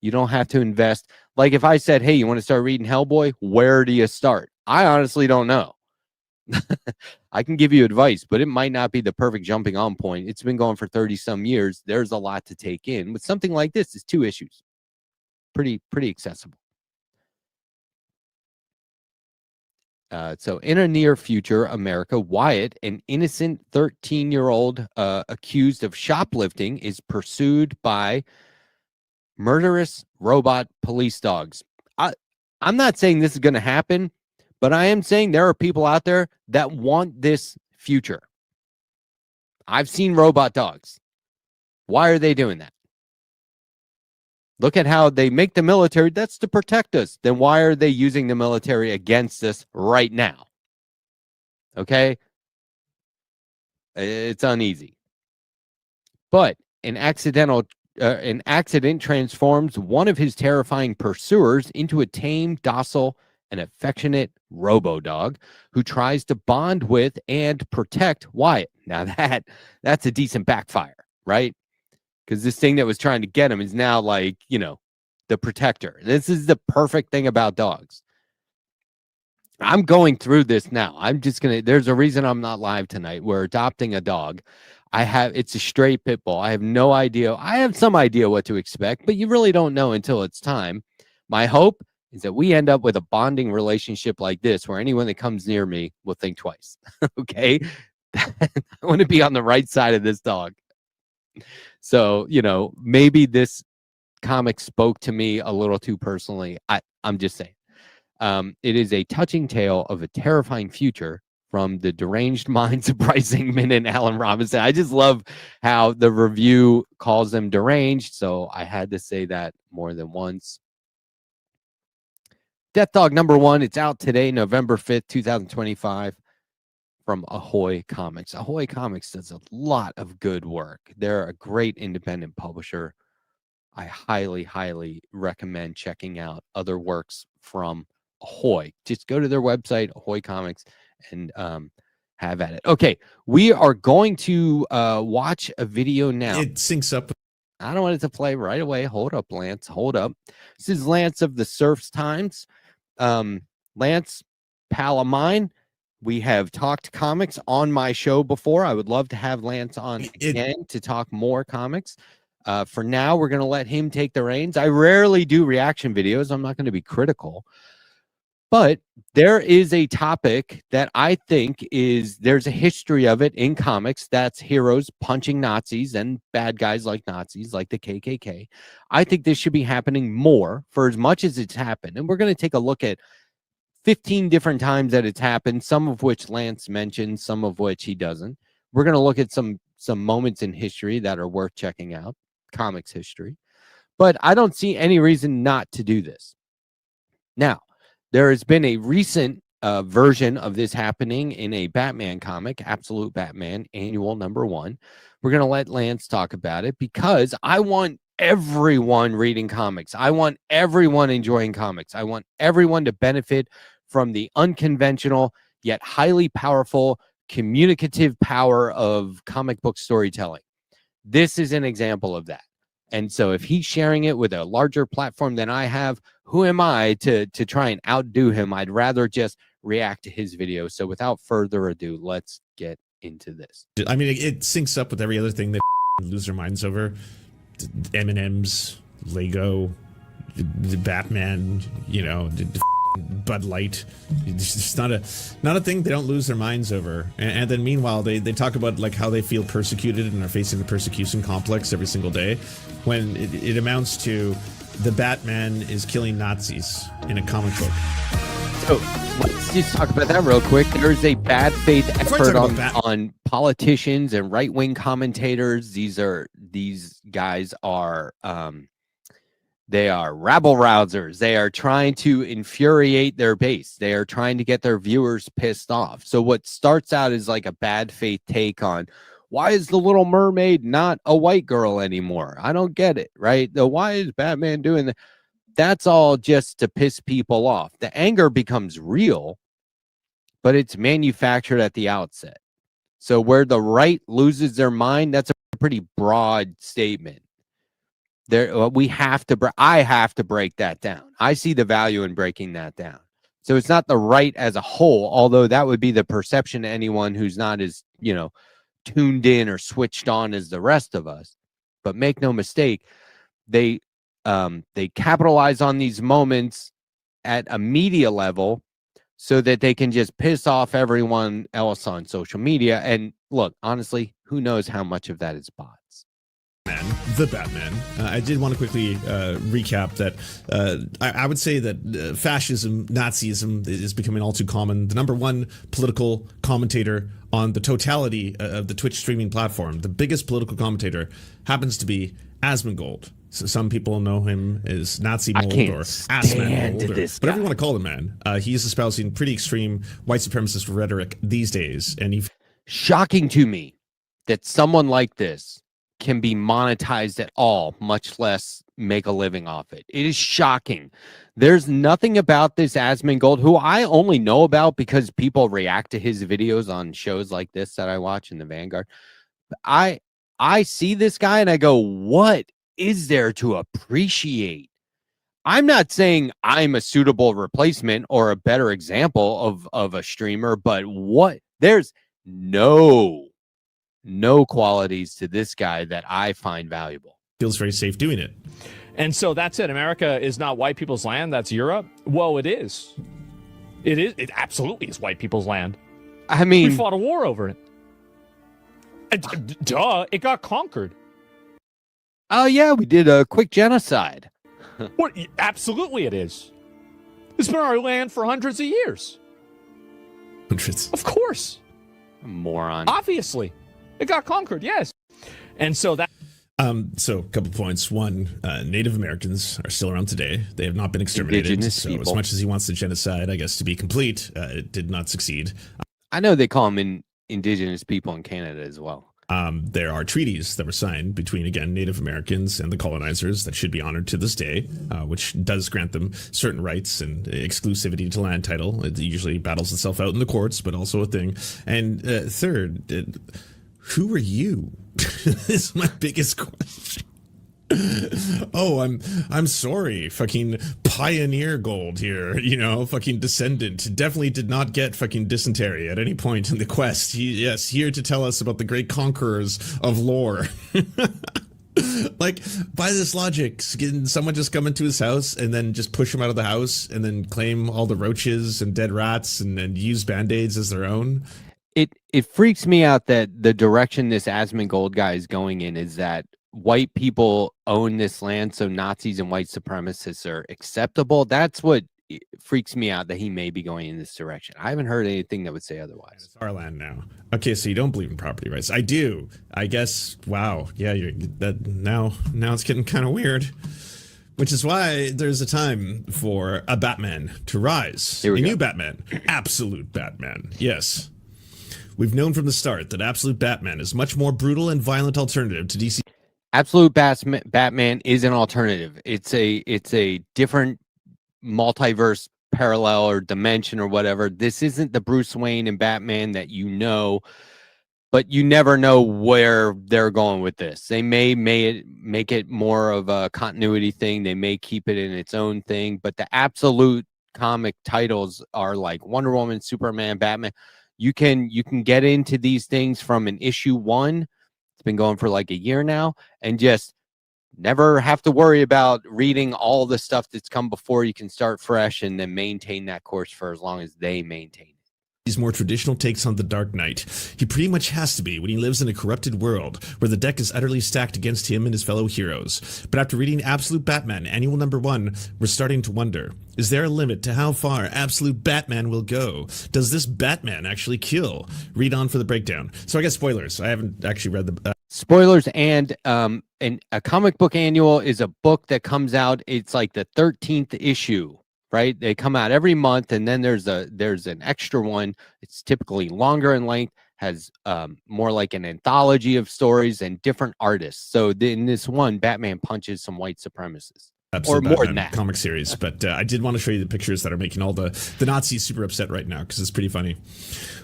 You don't have to invest. Like if I said, hey, you want to start reading Hellboy? Where do you start? I honestly don't know. I can give you advice, but it might not be the perfect jumping on point. It's been going for 30 some years. There's a lot to take in. With something like this, it's 2 issues. Pretty accessible. So in a near future America, Wyatt, an innocent 13-year-old accused of shoplifting, is pursued by murderous robot police dogs. I'm not saying this is going to happen, but I am saying there are people out there that want this future. I've seen robot dogs. Why are they doing that? Look at how they make the military. That's to protect us. Then why are they using the military against us right now? Okay? It's uneasy. But an accident transforms one of his terrifying pursuers into a tame, docile, and affectionate robo-dog who tries to bond with and protect Wyatt. Now that's a decent backfire, right? Because this thing that was trying to get him is now like, you know, the protector. This is the perfect thing about dogs. I'm going through this now. There's a reason I'm not live tonight. We're adopting a dog. It's a stray pit bull. I have no idea. I have some idea what to expect, but you really don't know until it's time. My hope is that we end up with a bonding relationship like this, where anyone that comes near me will think twice. Okay? I want to be on the right side of this dog. So, you know, maybe this comic spoke to me a little too personally. I'm just saying. It is a touching tale of a terrifying future from the deranged minds of Bryce Ingman and Alan Robinson. I just love how the review calls them deranged, so I had to say that more than once. Death Dog #1, it's out today, November 5th, 2025. From Ahoy Comics. Ahoy Comics does a lot of good work. They're a great independent publisher. I highly recommend checking out other works from Ahoy. Just go to their website, Ahoy Comics, and have at it. Okay, we are going to watch a video now. It syncs up. I don't want it to play right away. Hold up, Lance. Hold up. This is Lance of the Serfs Times. Lance, pal of mine. We have talked comics on my show before. I would love to have Lance on again to talk more comics. For now, we're going to let him take the reins. I rarely do reaction videos. I'm not going to be critical. But there is a topic that I think there's a history of it in comics. That's heroes punching Nazis and bad guys like Nazis, like the KKK. I think this should be happening more for as much as it's happened. And we're going to take a look at 15 different times that it's happened, some of which Lance mentioned, some of which he doesn't. We're going to look at some moments in history that are worth checking out, comics history. But I don't see any reason not to do this. Now, there has been a recent version of this happening in a Batman comic, Absolute Batman, Annual #1. We're going to let Lance talk about it because I want everyone reading comics. I want everyone enjoying comics. I want everyone to benefit from the unconventional yet highly powerful communicative power of comic book storytelling. This is an example of that. And so if he's sharing it with a larger platform than I have, who am I to try and outdo him? I'd rather just react to his video. So without further ado, let's get into this. I mean, it syncs up with every other thing that lose their minds over. M&M's, Lego, the Batman, you know, Bud Light. It's just not a thing they don't lose their minds over. And then meanwhile, they talk about like how they feel persecuted and are facing the persecution complex every single day, when it amounts to the Batman is killing Nazis in a comic book. So let's just talk about that real quick. There's a bad faith effort on politicians and right-wing commentators. These guys are they are rabble-rousers. They are trying to infuriate their base. They are trying to get their viewers pissed off. So what starts out as like a bad faith take on, why is the Little Mermaid not a white girl anymore? I don't get it, right? Why is Batman doing that? That's all just to piss people off. The anger becomes real but it's manufactured at the outset. So where the right loses their mind, that's a pretty broad statement. I have to break that down. I see the value in breaking that down. So it's not the right as a whole, although that would be the perception to anyone who's not as, tuned in or switched on as the rest of us. But make no mistake, they capitalize on these moments at a media level so that they can just piss off everyone else on social media. And look, honestly, who knows how much of that is bots? The Batman. I did want to quickly recap that I would say that fascism, Nazism is becoming all too common. The number one political commentator on the totality of the Twitch streaming platform, the biggest political commentator, happens to be Asmongold. So some people know him as Nazi Mold or Assman Mold, or whatever you want to call him, man. He's espousing pretty extreme white supremacist rhetoric these days. And shocking to me that someone like this can be monetized at all, much less make a living off it. It is shocking. There's nothing about this Asmongold, who I only know about because people react to his videos on shows like this that I watch in the Vanguard. I see this guy and I go, what is there to appreciate? I'm not saying I'm a suitable replacement or a better example of a streamer, but there's no qualities to this guy that I find valuable. Feels very safe doing it. And so that's it. America is not white people's land. That's Europe. Well, it is. It is. It absolutely is white people's land. I mean, we fought a war over it. Duh. It got conquered. Oh, yeah. We did a quick genocide. What? Absolutely it is. It's been our land for hundreds of years. Hundreds. Of course. Moron. Obviously. It got conquered, yes. And so that... So a couple points. One, Native Americans are still around today. They have not been exterminated. Indigenous people. As much as he wants the genocide, I guess, to be complete, it did not succeed. I know they call them indigenous people in Canada as well. There are treaties that were signed between, again, Native Americans and the colonizers that should be honored to this day, which does grant them certain rights and exclusivity to land title. It usually battles itself out in the courts, but also a thing. And third, who are you? Is my biggest question. Oh, I'm sorry, fucking pioneer gold here, fucking descendant. Definitely did not get fucking dysentery at any point in the quest. Yes, here to tell us about the great conquerors of lore. Like, by this logic, can someone just come into his house and then just push him out of the house and then claim all the roaches and dead rats and use band-aids as their own? It freaks me out that the direction this Asmongold guy is going in is that white people own this land, so Nazis and white supremacists are acceptable. That's what freaks me out, that he may be going in this direction. I haven't heard anything that would say otherwise. It's our land now. Okay, so you don't believe in property rights. I do. I guess. Wow. Yeah. Now it's getting kind of weird. Which is why there's a time for a Batman to rise. A new Batman. Absolute Batman. Yes. We've known from the start that Absolute Batman is much more brutal and violent alternative to DC. Absolute Batman is an alternative. It's a different multiverse parallel or dimension or whatever. This isn't the Bruce Wayne and Batman that but you never know where they're going with this. They may make it more of a continuity thing. They may keep it in its own thing, but the absolute comic titles are like Wonder Woman, Superman, Batman. You can get into these things from an issue 1. It's been going for like a year now, and just never have to worry about reading all the stuff that's come before. You can start fresh and then maintain that course for as long as they maintain it. These more traditional takes on the Dark Knight. He pretty much has to be when he lives in a corrupted world where the deck is utterly stacked against him and his fellow heroes. But after reading Absolute Batman Annual Number 1, we're starting to wonder, is there a limit to how far Absolute Batman will go? Does this Batman actually kill? Read on for the breakdown. So I guess spoilers. I haven't actually read the... Spoilers, and a comic book annual is a book that comes out. It's like the 13th issue. Right? They come out every month, and then there's an extra one. It's typically longer in length, has more like an anthology of stories and different artists. So in this one, Batman punches some white supremacists. Absolute more Batman than that. comic series, but I did want to show you the pictures that are making all the Nazis super upset right now because it's pretty funny.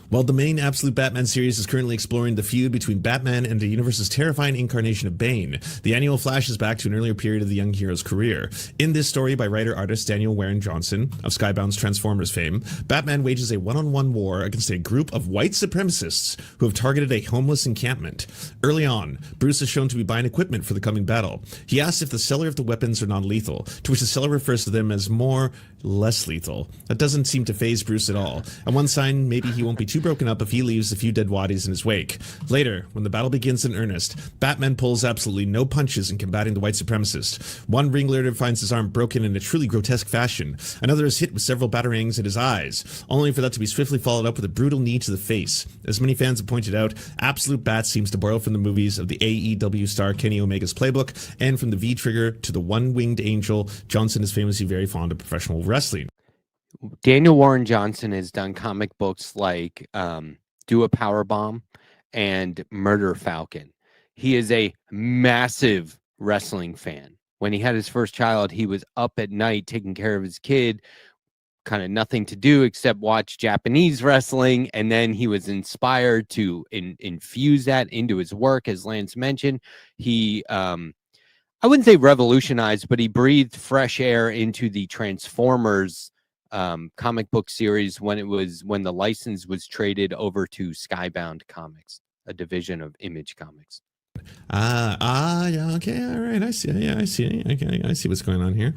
While the main Absolute Batman series is currently exploring the feud between Batman and the universe's terrifying incarnation of Bane, the annual flashes back to an earlier period of the young hero's career. In this story by writer-artist Daniel Warren Johnson of Skybound's Transformers fame, Batman wages a one-on-one war against a group of white supremacists who have targeted a homeless encampment. Early on, Bruce is shown to be buying equipment for the coming battle. He asks if the seller of the weapons are non-lethal, to which the seller refers to them as less lethal. That doesn't seem to faze Bruce at all. And one sign maybe he won't be too broken up if he leaves a few dead waddies in his wake. Later, when the battle begins in earnest, Batman pulls absolutely no punches in combating the white supremacist. One ringleader finds his arm broken in a truly grotesque fashion. Another is hit with several batarangs at his eyes, only for that to be swiftly followed up with a brutal knee to the face. As many fans have pointed out, Absolute Bat seems to borrow from the movies of the AEW star Kenny Omega's playbook, and from the V-Trigger to the one-winged angel, Johnson is famously very fond of professional wrestling. Daniel Warren Johnson has done comic books like Do a Power Bomb and Murder Falcon. He is a massive wrestling fan. When he had his first child, he was up at night taking care of his kid, kind of nothing to do except watch Japanese wrestling. And then he was inspired to infuse that into his work. As Lance mentioned, he, I wouldn't say revolutionized, but he breathed fresh air into the Transformers comic book series when the license was traded over to Skybound Comics, a division of Image Comics. Yeah, okay, all right, I see. Yeah, I see. Okay, I see what's going on here.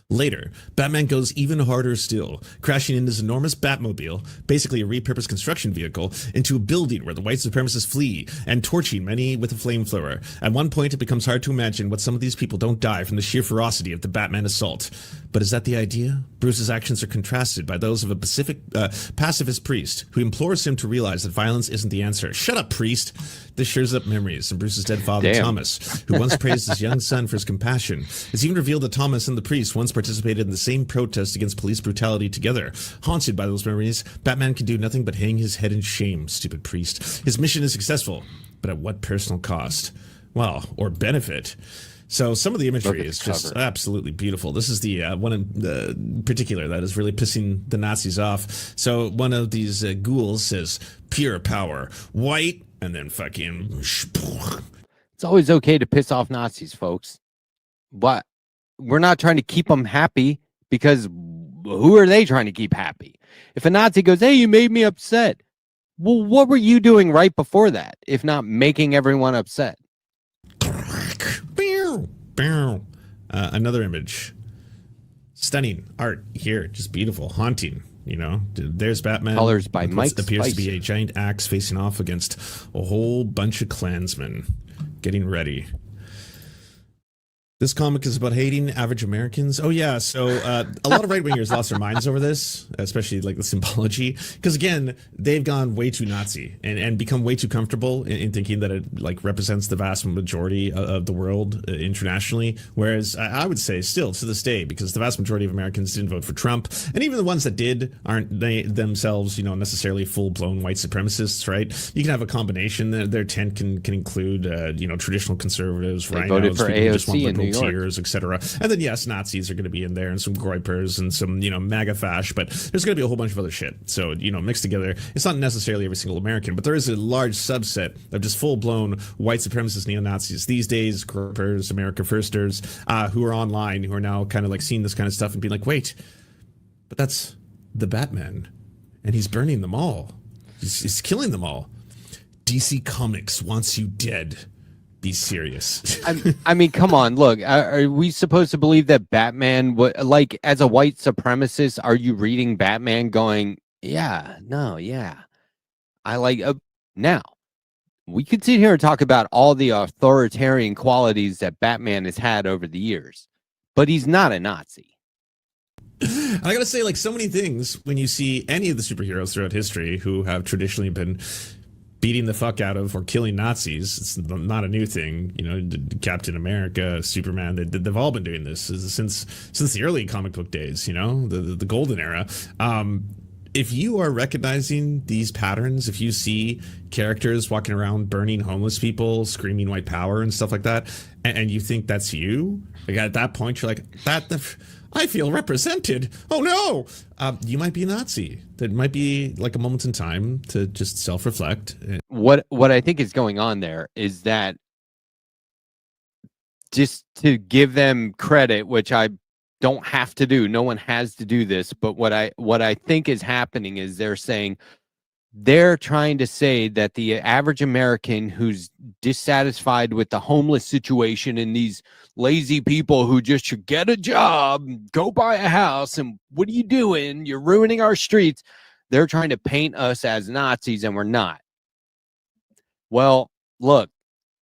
Later, Batman goes even harder still, crashing into his enormous Batmobile, basically a repurposed construction vehicle, into a building where the white supremacists flee and torching many with a flamethrower. At one point, it becomes hard to imagine what some of these people don't die from the sheer ferocity of the Batman assault. But is that the idea? Bruce's actions are contrasted by those of a pacifist priest who implores him to realize that violence isn't the answer. Shut up, priest! This shores up memories of Bruce's dead father, Thomas, who once praised his young son for his compassion. It's even revealed that Thomas and the priest once participated in the same protest against police brutality together. Haunted by those memories, Batman can do nothing but hang his head in shame, stupid priest. His mission is successful, but at what personal cost? Well, or benefit. So some of the imagery is just absolutely beautiful. This is the one in particular that is really pissing the Nazis off. So one of these ghouls says, pure power, white, and then fucking... It's always okay to piss off Nazis, folks. But we're not trying to keep them happy, because who are they trying to keep happy? If a Nazi goes, hey, you made me upset. Well, what were you doing right before that, if not making everyone upset? Another image. Stunning art here. Just beautiful. Haunting. You know, there's Batman. Colors by Mike What appears to be Spicer. a giant axe facing off against a whole bunch of Klansmen getting ready. This comic is about hating average Americans. Oh, yeah. So a lot of right-wingers lost their minds over this, especially like the symbology. Because, again, they've gone way too Nazi and become way too comfortable in thinking that it like represents the vast majority of the world internationally. Whereas I would say still to this day, because the vast majority of Americans didn't vote for Trump. And even the ones that did aren't they themselves, you know, necessarily full-blown white supremacists, right? You can have a combination. Their tent can include, you know, traditional conservatives, They rhinos, voted for people who just want AOC in liberal New York. tiers, etc. And then yes, Nazis are going to be in there, and some groypers and some, you know, MAGA fash, but there's going to be a whole bunch of other shit. So, you know, mixed together. It's not necessarily every single American, but there is a large subset of just full-blown white supremacist neo-Nazis these days, groypers, America Firsters, who are online, who are now kind of like seeing this kind of stuff and being like, wait, but that's the Batman, and he's burning them all. He's killing them all. DC Comics wants you dead. Be serious. I mean, come on. Look, are we supposed to believe that Batman, like, as a white supremacist, are you reading Batman going, yeah, no, yeah. I like, now, we could sit here and talk about all the authoritarian qualities that Batman has had over the years, but he's not a Nazi. I gotta say, like, so many things when you see any of the superheroes throughout history who have traditionally been beating the fuck out of or killing Nazis. It's not a new thing. You know, Captain America, Superman, they've all been doing this since the early comic book days, you know, the golden era. if you are recognizing these patterns, if you see characters walking around burning homeless people, screaming white power and stuff like that, and you think that's you, like at that point you're like, I feel represented. Oh no, you might be a Nazi. That might be like a moment in time to just self-reflect. What I think is going on there is that, just to give them credit, which I don't have to do, no one has to do this, but what I think is happening is they're trying to say that the average American who's dissatisfied with the homeless situation and these lazy people who just should get a job, go buy a house, and what are you doing? You're ruining our streets. They're trying to paint us as Nazis, and we're not. Well, look,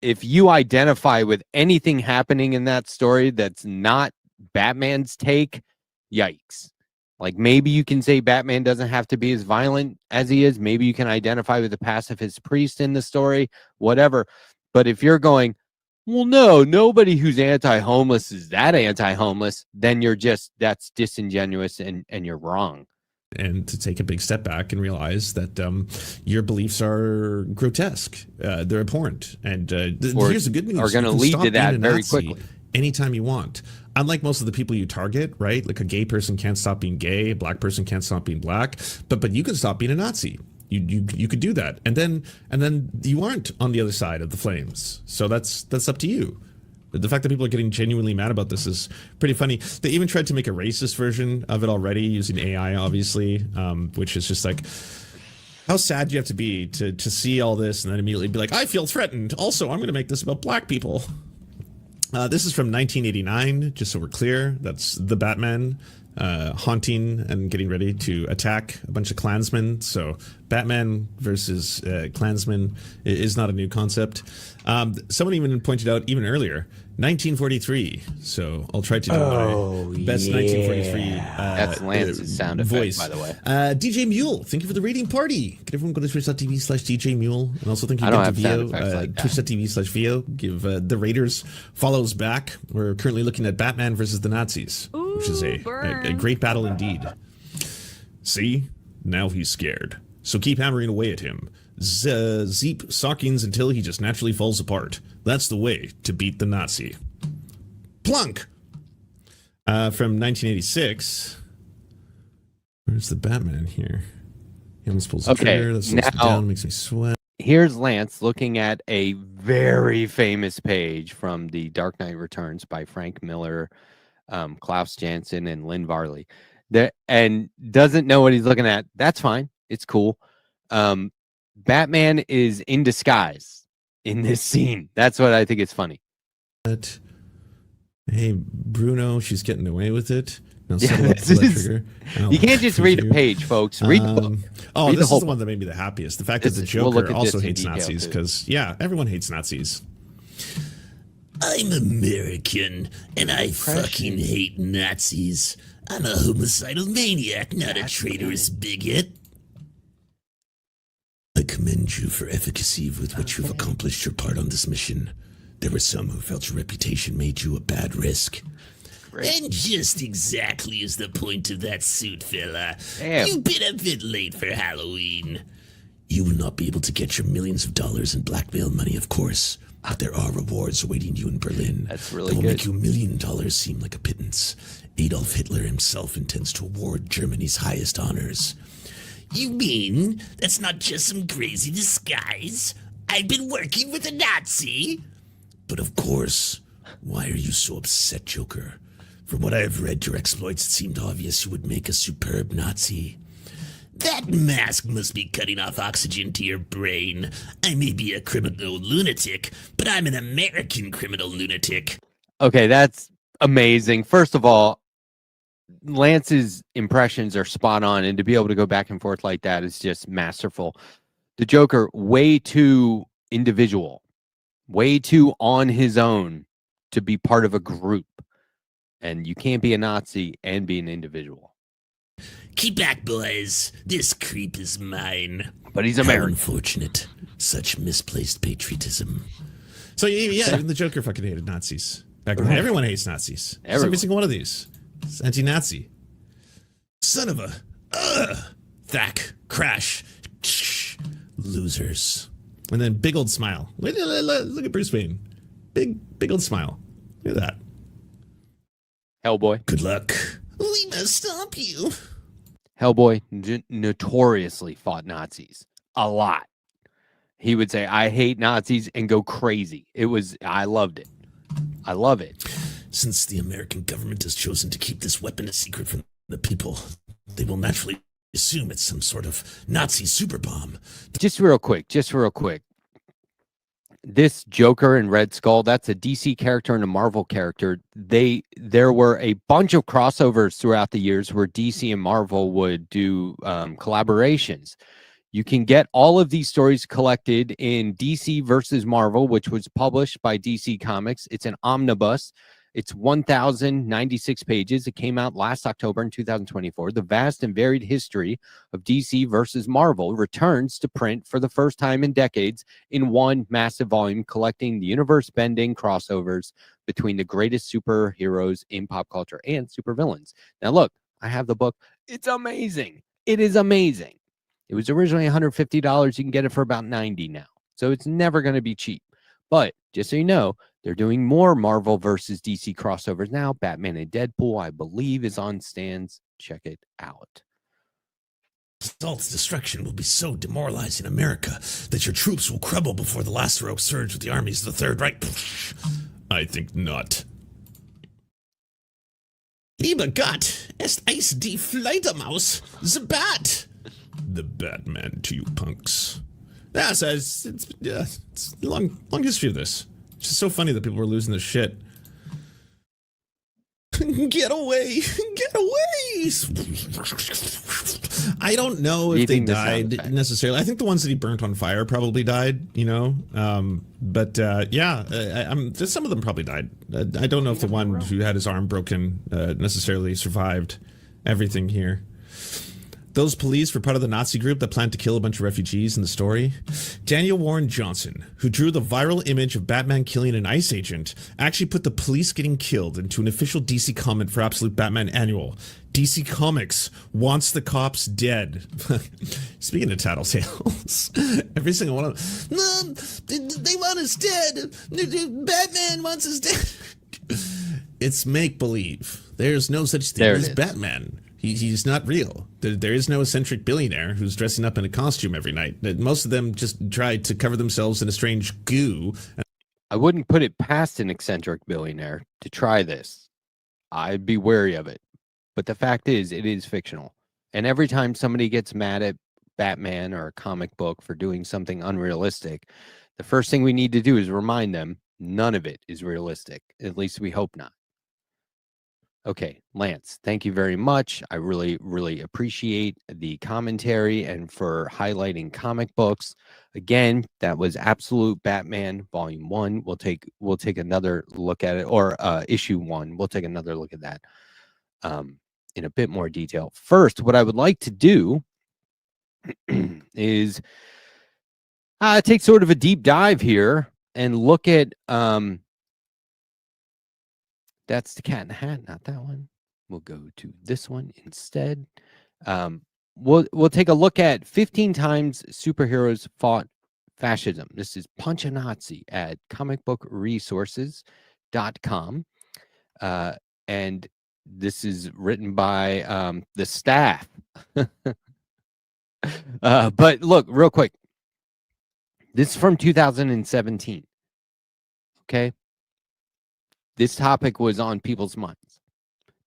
if you identify with anything happening in that story that's not Batman's take, yikes. Like, maybe you can say Batman doesn't have to be as violent as he is. Maybe you can identify with the pacifist priest in the story, whatever. But if you're going, well, no, nobody who's anti-homeless is that anti-homeless, then that's disingenuous and you're wrong. And to take a big step back and realize that your beliefs are grotesque, they're abhorrent, and here's the good news: are going to lead to that very quickly anytime you want. Unlike most of the people you target, right? Like a gay person can't stop being gay, a black person can't stop being black, but you can stop being a Nazi. You could do that, and then you aren't on the other side of the flames. So that's up to you. The fact that people are getting genuinely mad about this is pretty funny. They even tried to make a racist version of it already using AI, obviously, which is just like, how sad you have to be to see all this and then immediately be like, I feel threatened. Also, I'm going to make this about black people. This is from 1989, just so we're clear. That's the Batman haunting and getting ready to attack a bunch of Klansmen. So Batman versus Klansmen is not a new concept. Someone even pointed out even earlier, 1943. So I'll try to do my best 1943 that's Lance's sound effect, voice. by the way. DJ Mule, thank you for the rating party. Can everyone go to twitch.tv/DJ Mule? And also thank you to Vio, twitch.tv/Vio. Give the Raiders follows back. We're currently looking at Batman versus the Nazis, which is a great battle indeed. See? Now he's scared. So keep hammering away at him. Zeep sockings until he just naturally falls apart. That's the way to beat the Nazi. Plunk! From 1986. Where's the Batman here? He almost pulls the trigger. That slows me down, makes me sweat. Here's Lance looking at a very famous page from The Dark Knight Returns by Frank Miller, Klaus Janson, and Lynn Varley. And doesn't know what he's looking at. That's fine. It's cool. Batman is in disguise in this scene. That's what I think is funny. Hey, Bruno, she's getting away with it. Now, You can't just read the page, folks. Read the book. Oh, Read this the whole is the one that made me the happiest. The fact that the Joker also hates Nazis, because, yeah, everyone hates Nazis. I'm American, and I fucking hate Nazis. I'm a homicidal maniac, not a traitorous bigot. I commend you for efficacy with which you've accomplished your part on this mission. There were some who felt your reputation made you a bad risk. And just exactly is the point of that suit, fella. Damn. You've been a bit late for Halloween. You will not be able to get your millions of dollars in blackmail money, of course, but there are rewards awaiting you in Berlin. That's really that will good. make you $1 million seem like a pittance. Adolf Hitler himself intends to award Germany's highest honors. You mean that's not just some crazy disguise? I've been working with a Nazi? But of course, why are you so upset, Joker? From what I have read your exploits, it seemed obvious you would make a superb Nazi. That mask must be cutting off oxygen to your brain. I may be a criminal lunatic, but I'm an American criminal lunatic. Okay, that's amazing. First of all, Lance's impressions are spot on, and to be able to go back and forth like that is just masterful. The Joker, way too individual, way too on his own to be part of a group. And you can't be a Nazi and be an individual. Keep back, boys. This creep is mine. But he's American. How unfortunate. Such misplaced patriotism. So, yeah, even the Joker fucking hated Nazis. Back then. Everyone hates Nazis. Every single one of these. It's anti-Nazi. Son of a... Thack, crash, losers. And then big old smile. Look at Bruce Wayne. Big old smile. Look at that. Hellboy. Good luck. We must stop you. Hellboy notoriously fought Nazis a lot. He would say, I hate Nazis, and go crazy. I loved it. I love it. Since the American government has chosen to keep this weapon a secret from the people, they will naturally assume it's some sort of Nazi super bomb. Just real quick. This Joker and Red Skull, that's a DC character and a Marvel character. There were a bunch of crossovers throughout the years where DC and Marvel would do collaborations. You can get all of these stories collected in DC versus Marvel, which was published by DC Comics. It's an omnibus. It's 1,096 pages. It came out last October in 2024. The vast and varied history of DC versus Marvel returns to print for the first time in decades in one massive volume, collecting the universe-bending crossovers between the greatest superheroes in pop culture and supervillains. Now, look, I have the book. It's amazing. It is amazing. It was originally $150. You can get it for about $90 now. So it's never going to be cheap. But just so you know, they're doing more Marvel versus DC crossovers now. Batman and Deadpool, I believe, is on stands. Check it out. Assault's destruction will be so demoralizing America that your troops will crumble before the last rope surge with the armies of the Third Reich. I think not. Lieber Gott, est eis die Fledermaus, the Bat. The Batman to you punks. Yeah, so it's a long history of this. It's just so funny that people were losing their shit. Get away! Get away! I don't know if they died necessarily. I think the ones that he burnt on fire probably died, you know. Just some of them probably died. I don't know if the one who had his arm broken necessarily survived everything here. Those police were part of the Nazi group that planned to kill a bunch of refugees in the story. Daniel Warren Johnson, who drew the viral image of Batman killing an ICE agent, actually put the police getting killed into an official DC comment for Absolute Batman Annual. DC Comics wants the cops dead. Speaking of tattletales, every single one of them. No, they want us dead. Batman wants us dead. It's make-believe. There's no such thing as Batman. He's not real. There is no eccentric billionaire who's dressing up in a costume every night. Most of them just try to cover themselves in a strange goo. I wouldn't put it past an eccentric billionaire to try this. I'd be wary of it. But the fact is, it is fictional. And every time somebody gets mad at Batman or a comic book for doing something unrealistic, the first thing we need to do is remind them none of it is realistic. At least we hope not. Okay, Lance, thank you very much. I really, really appreciate the commentary and for highlighting comic books. Again, that was Absolute Batman Volume 1. We'll take another look at it, or Issue 1. We'll take another look at that in a bit more detail. First, what I would like to do is take sort of a deep dive here and look at that's the Cat in the Hat, not that one. We'll go to this one instead. We'll take a look at 15 times superheroes fought fascism. This is Punch a Nazi at comicbookresources.com. And this is written by the staff. But look, real quick. This is from 2017. Okay. This topic was on people's minds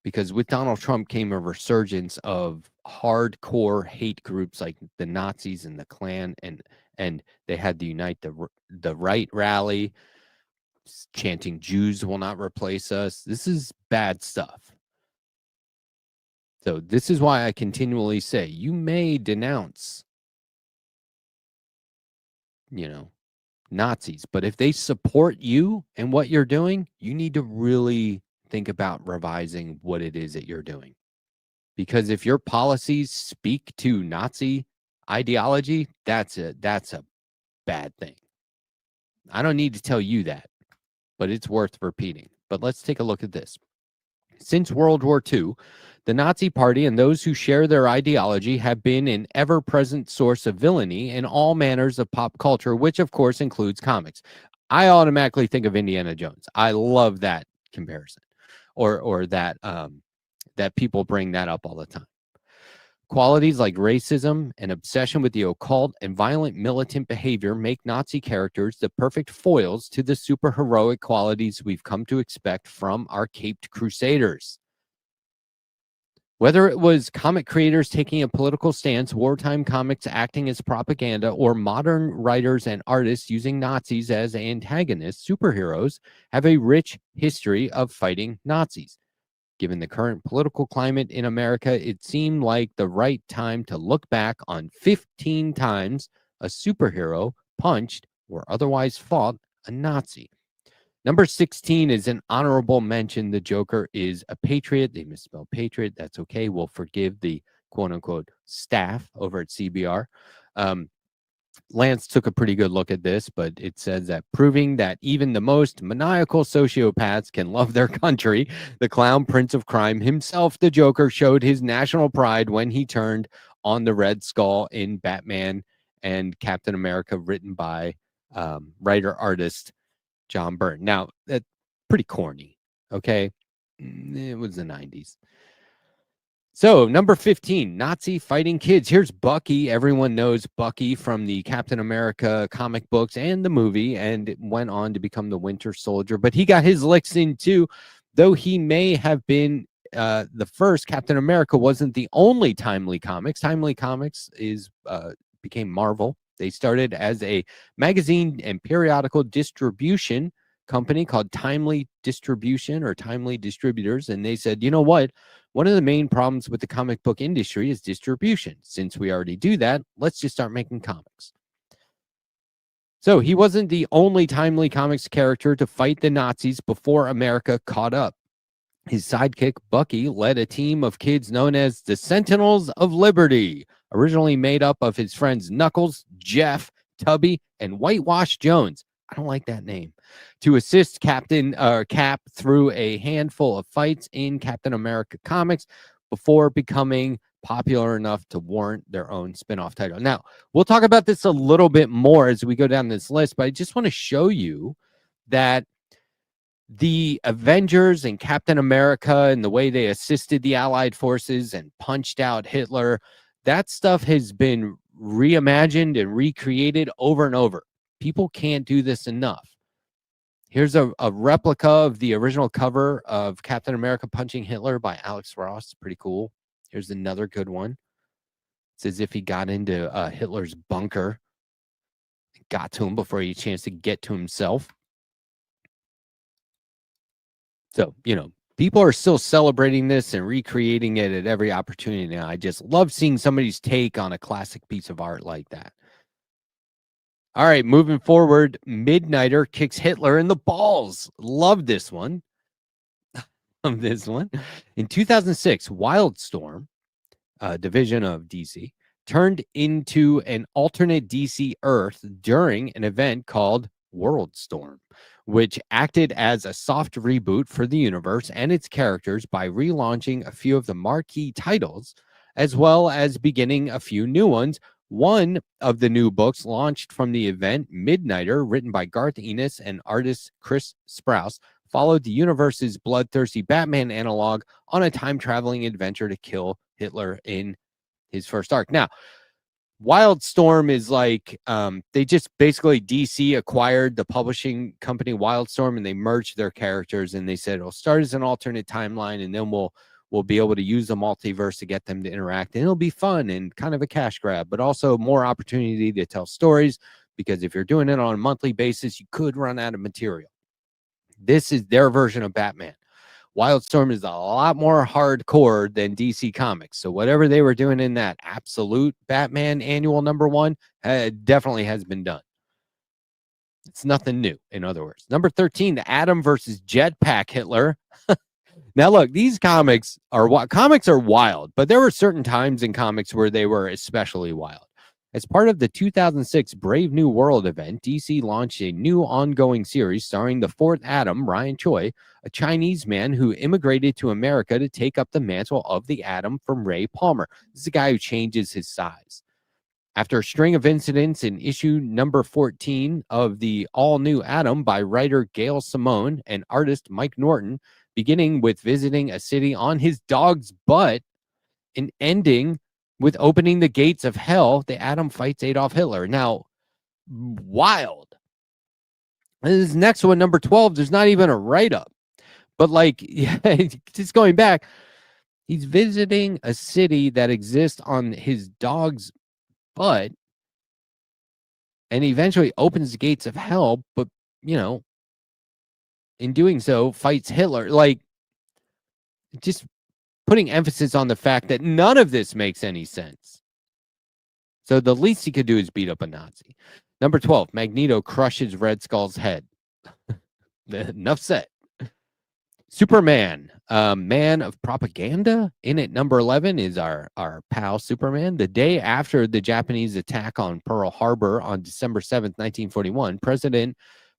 because with Donald Trump came a resurgence of hardcore hate groups like the Nazis and the Klan, and they had to unite the right rally, chanting "Jews will not replace us." This is bad stuff. So this is why I continually say you may denounce, Nazis, but if they support you and what you're doing, you need to really think about revising what it is that you're doing. Because if your policies speak to Nazi ideology, that's a bad thing. I don't need to tell you that, but it's worth repeating. But let's take a look at this. Since World War II, The Nazi Party and those who share their ideology have been an ever-present source of villainy in all manners of pop culture, which of course includes comics. I automatically think of Indiana Jones. I love that comparison, or that that people bring that up all the time. Qualities like racism and obsession with the occult and violent militant behavior make Nazi characters the perfect foils to the superheroic qualities we've come to expect from our caped crusaders. Whether it was comic creators taking a political stance, wartime comics acting as propaganda, or modern writers and artists using Nazis as antagonists, superheroes have a rich history of fighting Nazis. Given the current political climate in America, it seemed like the right time to look back on 15 times a superhero punched or otherwise fought a Nazi. Number 16 is an honorable mention. The Joker is a patriot. They misspelled patriot. That's okay. We'll forgive the quote-unquote staff over at CBR. Lance took a pretty good look at this, but it says that proving that even the most maniacal sociopaths can love their country, the clown prince of crime himself, the Joker, showed his national pride when he turned on the Red Skull in Batman and Captain America, written by writer-artist John Byrne. Now, that's pretty corny, okay? It was the 90s. So, number 15, Nazi fighting kids. Here's Bucky. Everyone knows Bucky from the Captain America comic books and the movie, and went on to become the Winter Soldier. But he got his licks in too, though he may have been the first. Captain America wasn't the only Timely Comics. Timely Comics became Marvel. They started as a magazine and periodical distribution company called Timely Distribution or Timely Distributors, and they said, you know what? One of the main problems with the comic book industry is distribution. Since we already do that, let's just start making comics. So he wasn't the only Timely Comics character to fight the Nazis before America caught up. His sidekick, Bucky, led a team of kids known as the Sentinels of Liberty, originally made up of his friends Knuckles, Jeff, Tubby, and Whitewash Jones. I don't like that name. To assist Cap through a handful of fights in Captain America comics before becoming popular enough to warrant their own spin-off title. Now, we'll talk about this a little bit more as we go down this list, but I just want to show you that the Avengers and Captain America and the way they assisted the Allied forces and punched out Hitler, that stuff has been reimagined and recreated over and over. People can't do this enough. Here's a replica of the original cover of Captain America punching Hitler by Alex Ross. Pretty cool. Here's another good one. It's as if he got into Hitler's bunker, got to him before he had a chance to get to himself. So, you know, people are still celebrating this and recreating it at every opportunity now. I just love seeing somebody's take on a classic piece of art like that. All right, moving forward, Midnighter kicks Hitler in the balls. Love this one. Love this one. In 2006, Wildstorm, a division of DC, turned into an alternate DC Earth during an event called Worldstorm, which acted as a soft reboot for the universe and its characters by relaunching a few of the marquee titles, as well as beginning a few new ones. One of the new books launched from the event, Midnighter, written by Garth Ennis and artist Chris Sprouse, followed the universe's bloodthirsty Batman analog on a time-traveling adventure to kill Hitler in his first arc. Now, Wildstorm is like, they just basically, DC acquired the publishing company Wildstorm and they merged their characters and they said it'll start as an alternate timeline and then we'll be able to use the multiverse to get them to interact, and it'll be fun and kind of a cash grab, but also more opportunity to tell stories, because if you're doing it on a monthly basis, you could run out of material. This is their version of Batman. Wildstorm is a lot more hardcore than DC Comics. So whatever they were doing in that absolute Batman annual #1 definitely has been done. It's nothing new, in other words. Number 13, the Atom versus Jetpack Hitler. Now, look, these comics are wild, but there were certain times in comics where they were especially wild. As part of the 2006 Brave New World event, DC launched a new ongoing series starring the fourth Atom, Ryan Choi, a Chinese man who immigrated to America to take up the mantle of the Atom from Ray Palmer. This is a guy who changes his size. After a string of incidents in issue number 14 of the all-new Atom by writer Gail Simone and artist Mike Norton, beginning with visiting a city on his dog's butt and ending with opening the gates of hell, the Atom fights Adolf Hitler. Now, wild. This next one, number 12, there's not even a write-up. But like, just going back, he's visiting a city that exists on his dog's butt and eventually opens the gates of hell, but, you know, in doing so, fights Hitler. Like, just putting emphasis on the fact that none of this makes any sense. So the least he could do is beat up a Nazi. Number 12, Magneto crushes Red Skull's head. Enough said. Superman, man of propaganda. In at number 11 is our pal Superman. The day after the Japanese attack on Pearl Harbor on December 7th, 1941, President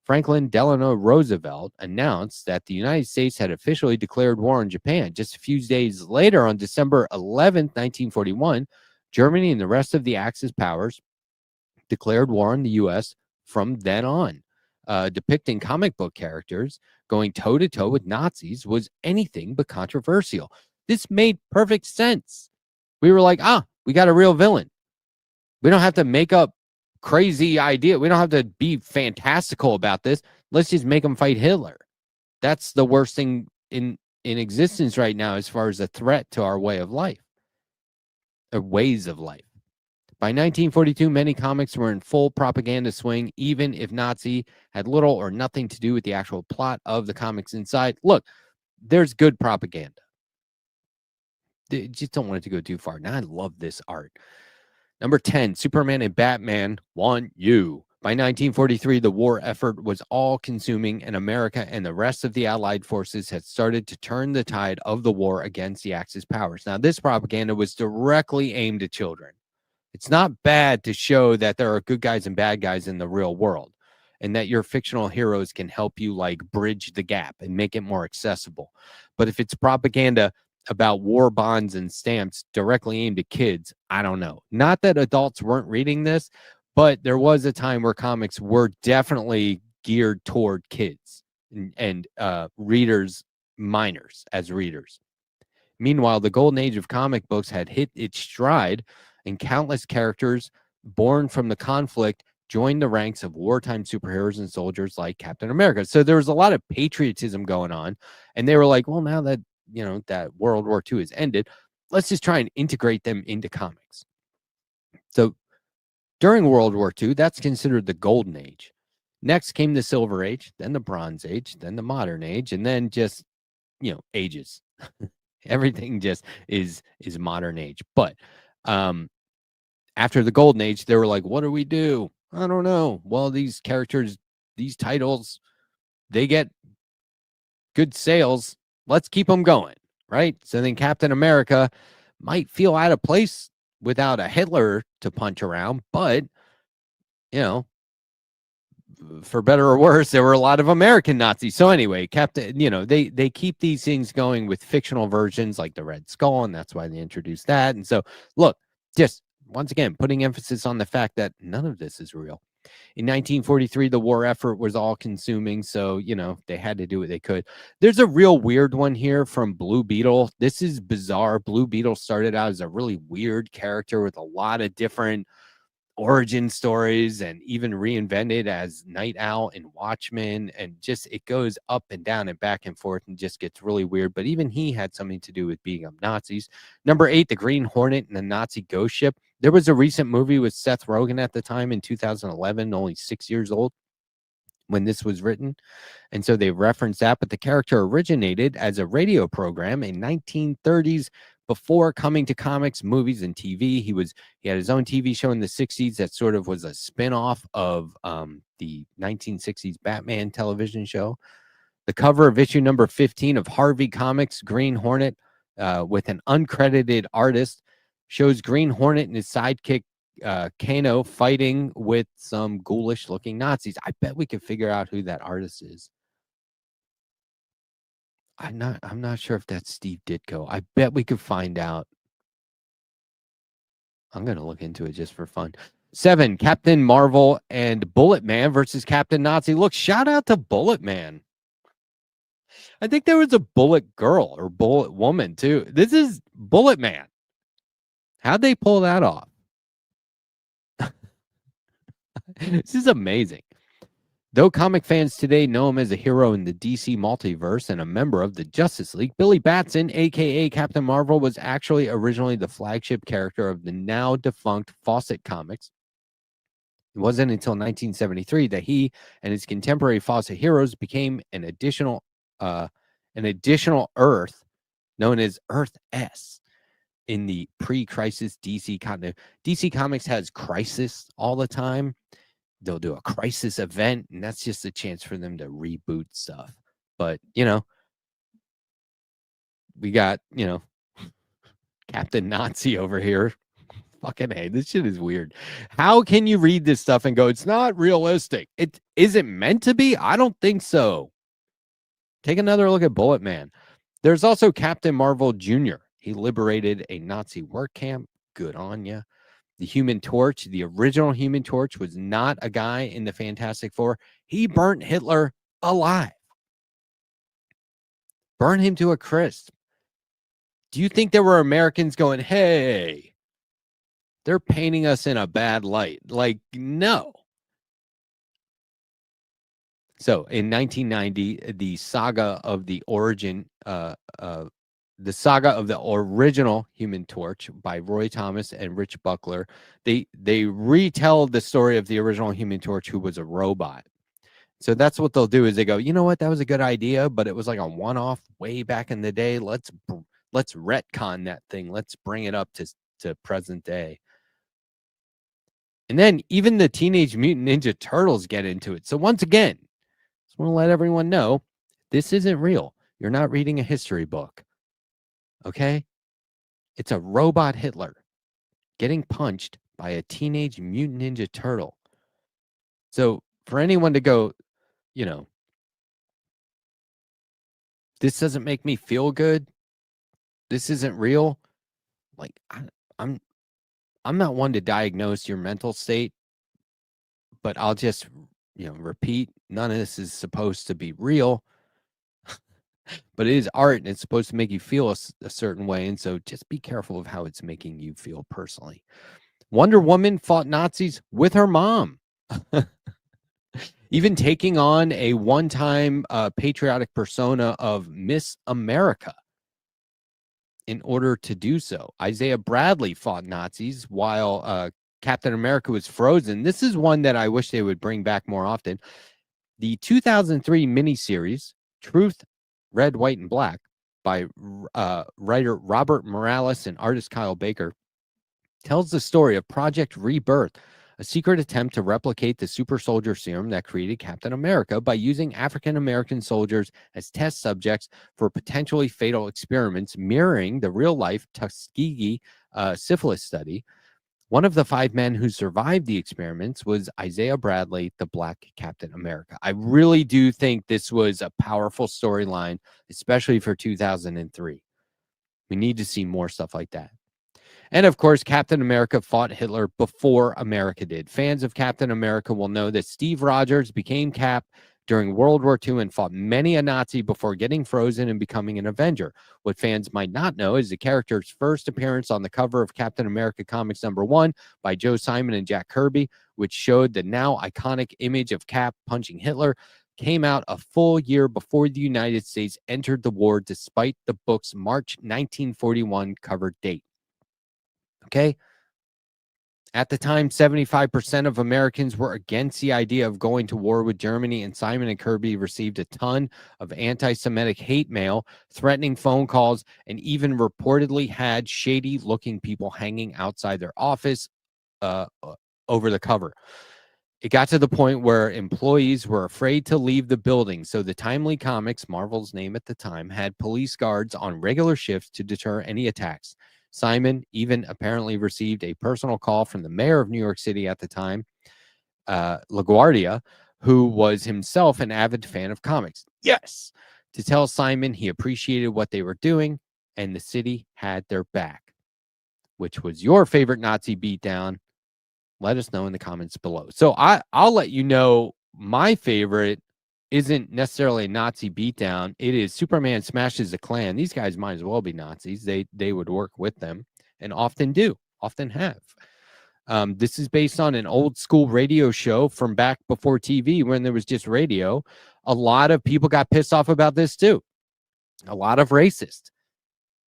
Franklin Delano Roosevelt announced that the United States had officially declared war on Japan. Just a few days later, on December 11th, 1941, Germany and the rest of the Axis powers declared war on the U.S. from then on. Depicting comic book characters going toe-to-toe with Nazis was anything but controversial. This made perfect sense. We were like, we got a real villain. We don't have to make up crazy idea. We don't have to be fantastical about this. Let's just make them fight Hitler. That's the worst thing in existence right now as far as a threat to our way of life, or ways of life. By 1942, many comics were in full propaganda swing, even if Nazi had little or nothing to do with the actual plot of the comics inside. Look, there's good propaganda. They just don't want it to go too far. Now I love this art. Number 10, Superman and Batman want you. By 1943, the war effort was all-consuming, and America and the rest of the Allied forces had started to turn the tide of the war against the Axis powers. Now, this propaganda was directly aimed at children. It's not bad to show that there are good guys and bad guys in the real world, and that your fictional heroes can help you, like, bridge the gap and make it more accessible. But if it's propaganda about war bonds and stamps directly aimed at kids, I don't know. Not that adults weren't reading this, but there was a time where comics were definitely geared toward kids and readers, minors as readers. Meanwhile, the golden age of comic books had hit its stride, and countless characters born from the conflict joined the ranks of wartime superheroes and soldiers like Captain America. So there was a lot of patriotism going on, and they were like, well, now that that World War II has ended, let's just try and integrate them into comics. So during World War II, that's considered the golden age. Next came the Silver Age, then the Bronze Age, then the Modern Age, and then just, ages. Everything just is modern age. But after the golden age, they were like, what do we do? I don't know. Well, these characters, these titles, they get good sales. Let's keep them going, right? So then Captain America might feel out of place without a Hitler to punch around, but, for better or worse, there were a lot of American Nazis. So anyway, Captain, they keep these things going with fictional versions like the Red Skull, and that's why they introduced that. And so, look, just once again, putting emphasis on the fact that none of this is real. In 1943, the war effort was all-consuming, so, they had to do what they could. There's a real weird one here from Blue Beetle. This is bizarre. Blue Beetle started out as a really weird character with a lot of different origin stories and even reinvented as Night Owl in Watchmen, and just it goes up and down and back and forth and just gets really weird. But even he had something to do with beating up Nazis. Number 8, the Green Hornet and the Nazi Ghost Ship. There was a recent movie with Seth Rogen at the time in 2011, only 6 years old when this was written, and so they referenced that. But the character originated as a radio program in 1930s before coming to comics, movies, and TV. He had his own TV show in the 60s that sort of was a spin-off of the 1960s Batman television show. The cover of issue number 15 of Harvey Comics, Green Hornet, with an uncredited artist, shows Green Hornet and his sidekick Kano fighting with some ghoulish looking Nazis. I bet we could figure out who that artist is. I'm not sure if that's Steve Ditko. I bet we could find out. I'm going to look into it just for fun. 7, Captain Marvel and Bullet Man versus Captain Nazi. Look, shout out to Bullet Man. I think there was a Bullet Girl or Bullet Woman too. This is Bullet Man. How'd they pull that off? This is amazing. Though comic fans today know him as a hero in the DC multiverse and a member of the Justice League, Billy Batson, a.k.a. Captain Marvel, was actually originally the flagship character of the now-defunct Fawcett Comics. It wasn't until 1973 that he and his contemporary Fawcett heroes became an additional Earth known as Earth S in the pre-Crisis DC continuity. DC Comics has Crisis all the time. They'll do a Crisis event, and that's just a chance for them to reboot stuff. But, you know, we got, you know, Captain Nazi over here. Fucking hey, this shit is weird. How can you read this stuff and go, it's not realistic? Is it meant to be? I don't think so. Take another look at Bullet Man. There's also Captain Marvel Jr. He liberated a Nazi work camp. Good on ya. The Human Torch, the original Human Torch, was not a guy in the Fantastic Four. He burnt Hitler alive. Burn him to a crisp. Do you think there were Americans going, hey, they're painting us in a bad light? Like, no. So in 1990, the saga of the original Human Torch by Roy Thomas and Rich Buckler, they retell the story of the original Human Torch, who was a robot. So that's what they'll do, is they go, you know what, that was a good idea, but it was like a one-off way back in the day. Let's retcon that thing. Let's bring it up to present day. And then even the Teenage Mutant Ninja Turtles get into it. So once again, just want to let everyone know, this isn't real. You're not reading a history book. Okay? It's a robot Hitler getting punched by a Teenage Mutant Ninja Turtle. So for anyone to go, you know, this doesn't make me feel good, this isn't real, like, I'm not one to diagnose your mental state, but I'll just, you know, repeat, none of this is supposed to be real. But it is art, and it's supposed to make you feel a certain way. And so just be careful of how it's making you feel personally. Wonder Woman fought Nazis with her mom, even taking on a one-time patriotic persona of Miss America in order to do so. Isaiah Bradley fought Nazis while Captain America was frozen. This is one that I wish they would bring back more often. The 2003 miniseries, Truth, Red, White, and Black, by writer Robert Morales and artist Kyle Baker, tells the story of Project Rebirth, a secret attempt to replicate the super soldier serum that created Captain America by using African-American soldiers as test subjects for potentially fatal experiments mirroring the real-life Tuskegee syphilis study. One of the 5 men who survived the experiments was Isaiah Bradley, the Black Captain America. I really do think this was a powerful storyline, especially for 2003. We need to see more stuff like that. And of course, Captain America fought Hitler before America did. Fans of Captain America will know that Steve Rogers became Cap during World War II and fought many a Nazi before getting frozen and becoming an Avenger. What fans might not know is the character's first appearance on the cover of Captain America Comics #1 by Joe Simon and Jack Kirby, which showed the now iconic image of Cap punching Hitler, came out a full year before the United States entered the war, despite the book's March 1941 cover date. Okay? At the time, 75% of Americans were against the idea of going to war with Germany, and Simon and Kirby received a ton of anti-Semitic hate mail, threatening phone calls, and even reportedly had shady-looking people hanging outside their office over the cover. It got to the point where employees were afraid to leave the building, so the Timely Comics, Marvel's name at the time, had police guards on regular shifts to deter any attacks. Simon even apparently received a personal call from the mayor of New York City at the time, LaGuardia, who was himself an avid fan of comics. Yes, to tell Simon he appreciated what they were doing and the city had their back. Which was your favorite Nazi beatdown? Let us know in the comments below. So I'll let you know my favorite isn't necessarily a Nazi beatdown. It is Superman smashes a Klan. These guys might as well be Nazis. They would work with them and often do, often have. This is based on an old school radio show from back before TV when there was just radio. A lot of people got pissed off about this too. A lot of racists.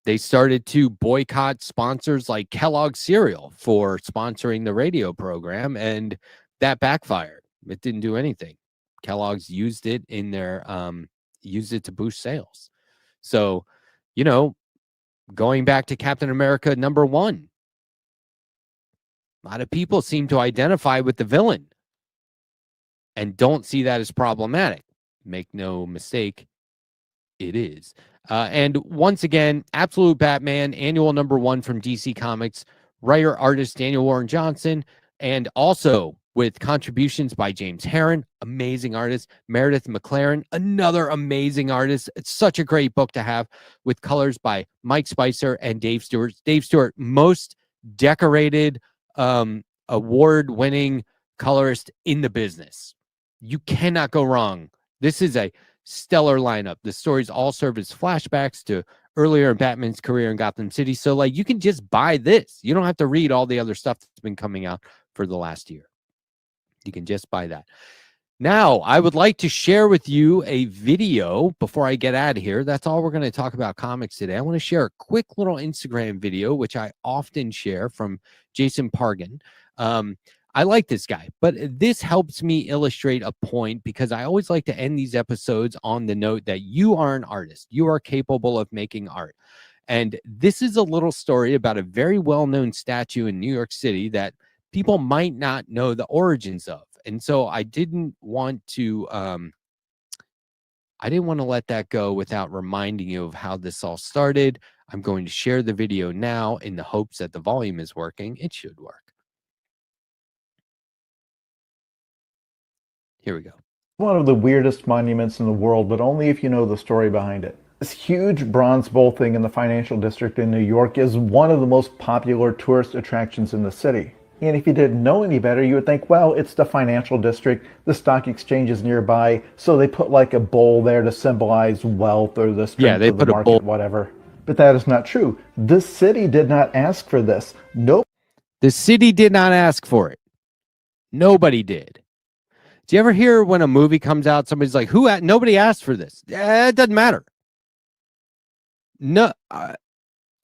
They started to boycott sponsors like Kellogg cereal for sponsoring the radio program, and that backfired. It didn't do anything. Kellogg's used it in their used it to boost sales. So, you know, going back to Captain America #1, a lot of people seem to identify with the villain and don't see that as problematic. Make no mistake, it is. And once again, Absolute Batman, annual #1 from DC Comics, writer artist Daniel Warren Johnson, and also with contributions by James Herron, amazing artist, Meredith McLaren, another amazing artist. It's such a great book to have, with colors by Mike Spicer and Dave Stewart. Dave Stewart, most decorated, award-winning colorist in the business. You cannot go wrong. This is a stellar lineup. The stories all serve as flashbacks to earlier in Batman's career in Gotham City. So, like, you can just buy this. You don't have to read all the other stuff that's been coming out for the last year. You can just buy that. Now, I would like to share with you a video before I get out of here. That's all we're going to talk about comics today. I want to share a quick little Instagram video, which I often share, from Jason Pargan. I like this guy, but this helps me illustrate a point, because I always like to end these episodes on the note that you are an artist. You are capable of making art. And this is a little story about a very well-known statue in New York City that people might not know the origins of. And so I didn't want to let that go without reminding you of how this all started. I'm going to share the video now in the hopes that the volume is working. It should work. Here we go. One of the weirdest monuments in the world, but only if you know the story behind it. This huge bronze bull thing in the financial district in New York is one of the most popular tourist attractions in the city. And if you didn't know any better, you would think, well, it's the financial district, the stock exchange is nearby, so they put like a bull there to symbolize wealth or the strength of the market, whatever. But that is not true. The city did not ask for this. Nope. The city did not ask for it. Nobody did. Do you ever hear when a movie comes out, somebody's like, nobody asked for this? It doesn't matter. No,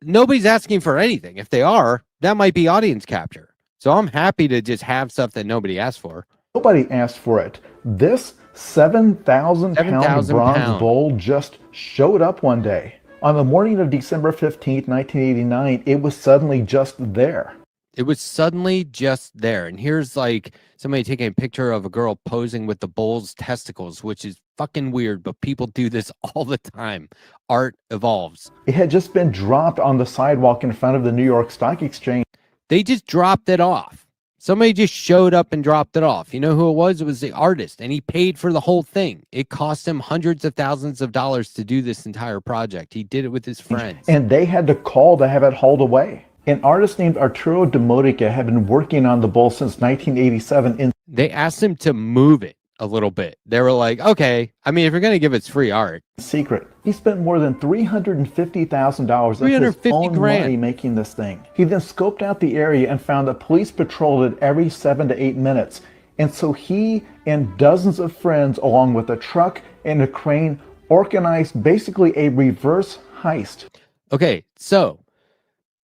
nobody's asking for anything. If they are, that might be audience capture. So I'm happy to just have stuff that nobody asked for. Nobody asked for it. This 7,000-pound bronze bull just showed up one day. On the morning of December 15th, 1989, it was suddenly just there. It was suddenly just there. And here's like somebody taking a picture of a girl posing with the bull's testicles, which is fucking weird, but people do this all the time. Art evolves. It had just been dropped on the sidewalk in front of the New York Stock Exchange. They just dropped it off. Somebody just showed up and dropped it off. You know who it was? It was the artist, and he paid for the whole thing. It cost him hundreds of thousands of dollars to do this entire project. He did it with his friends. And they had to call to have it hauled away. An artist named Arturo de Modica had been working on the bull since 1987. They asked him to move it a little bit. They were like, okay, I mean, if you're going to give it free art. Secret. He spent more than $350,000 of his own money making this thing. He then scoped out the area and found that police patrolled it every 7 to 8 minutes. And so he and dozens of friends, along with a truck and a crane, organized basically a reverse heist. Okay, so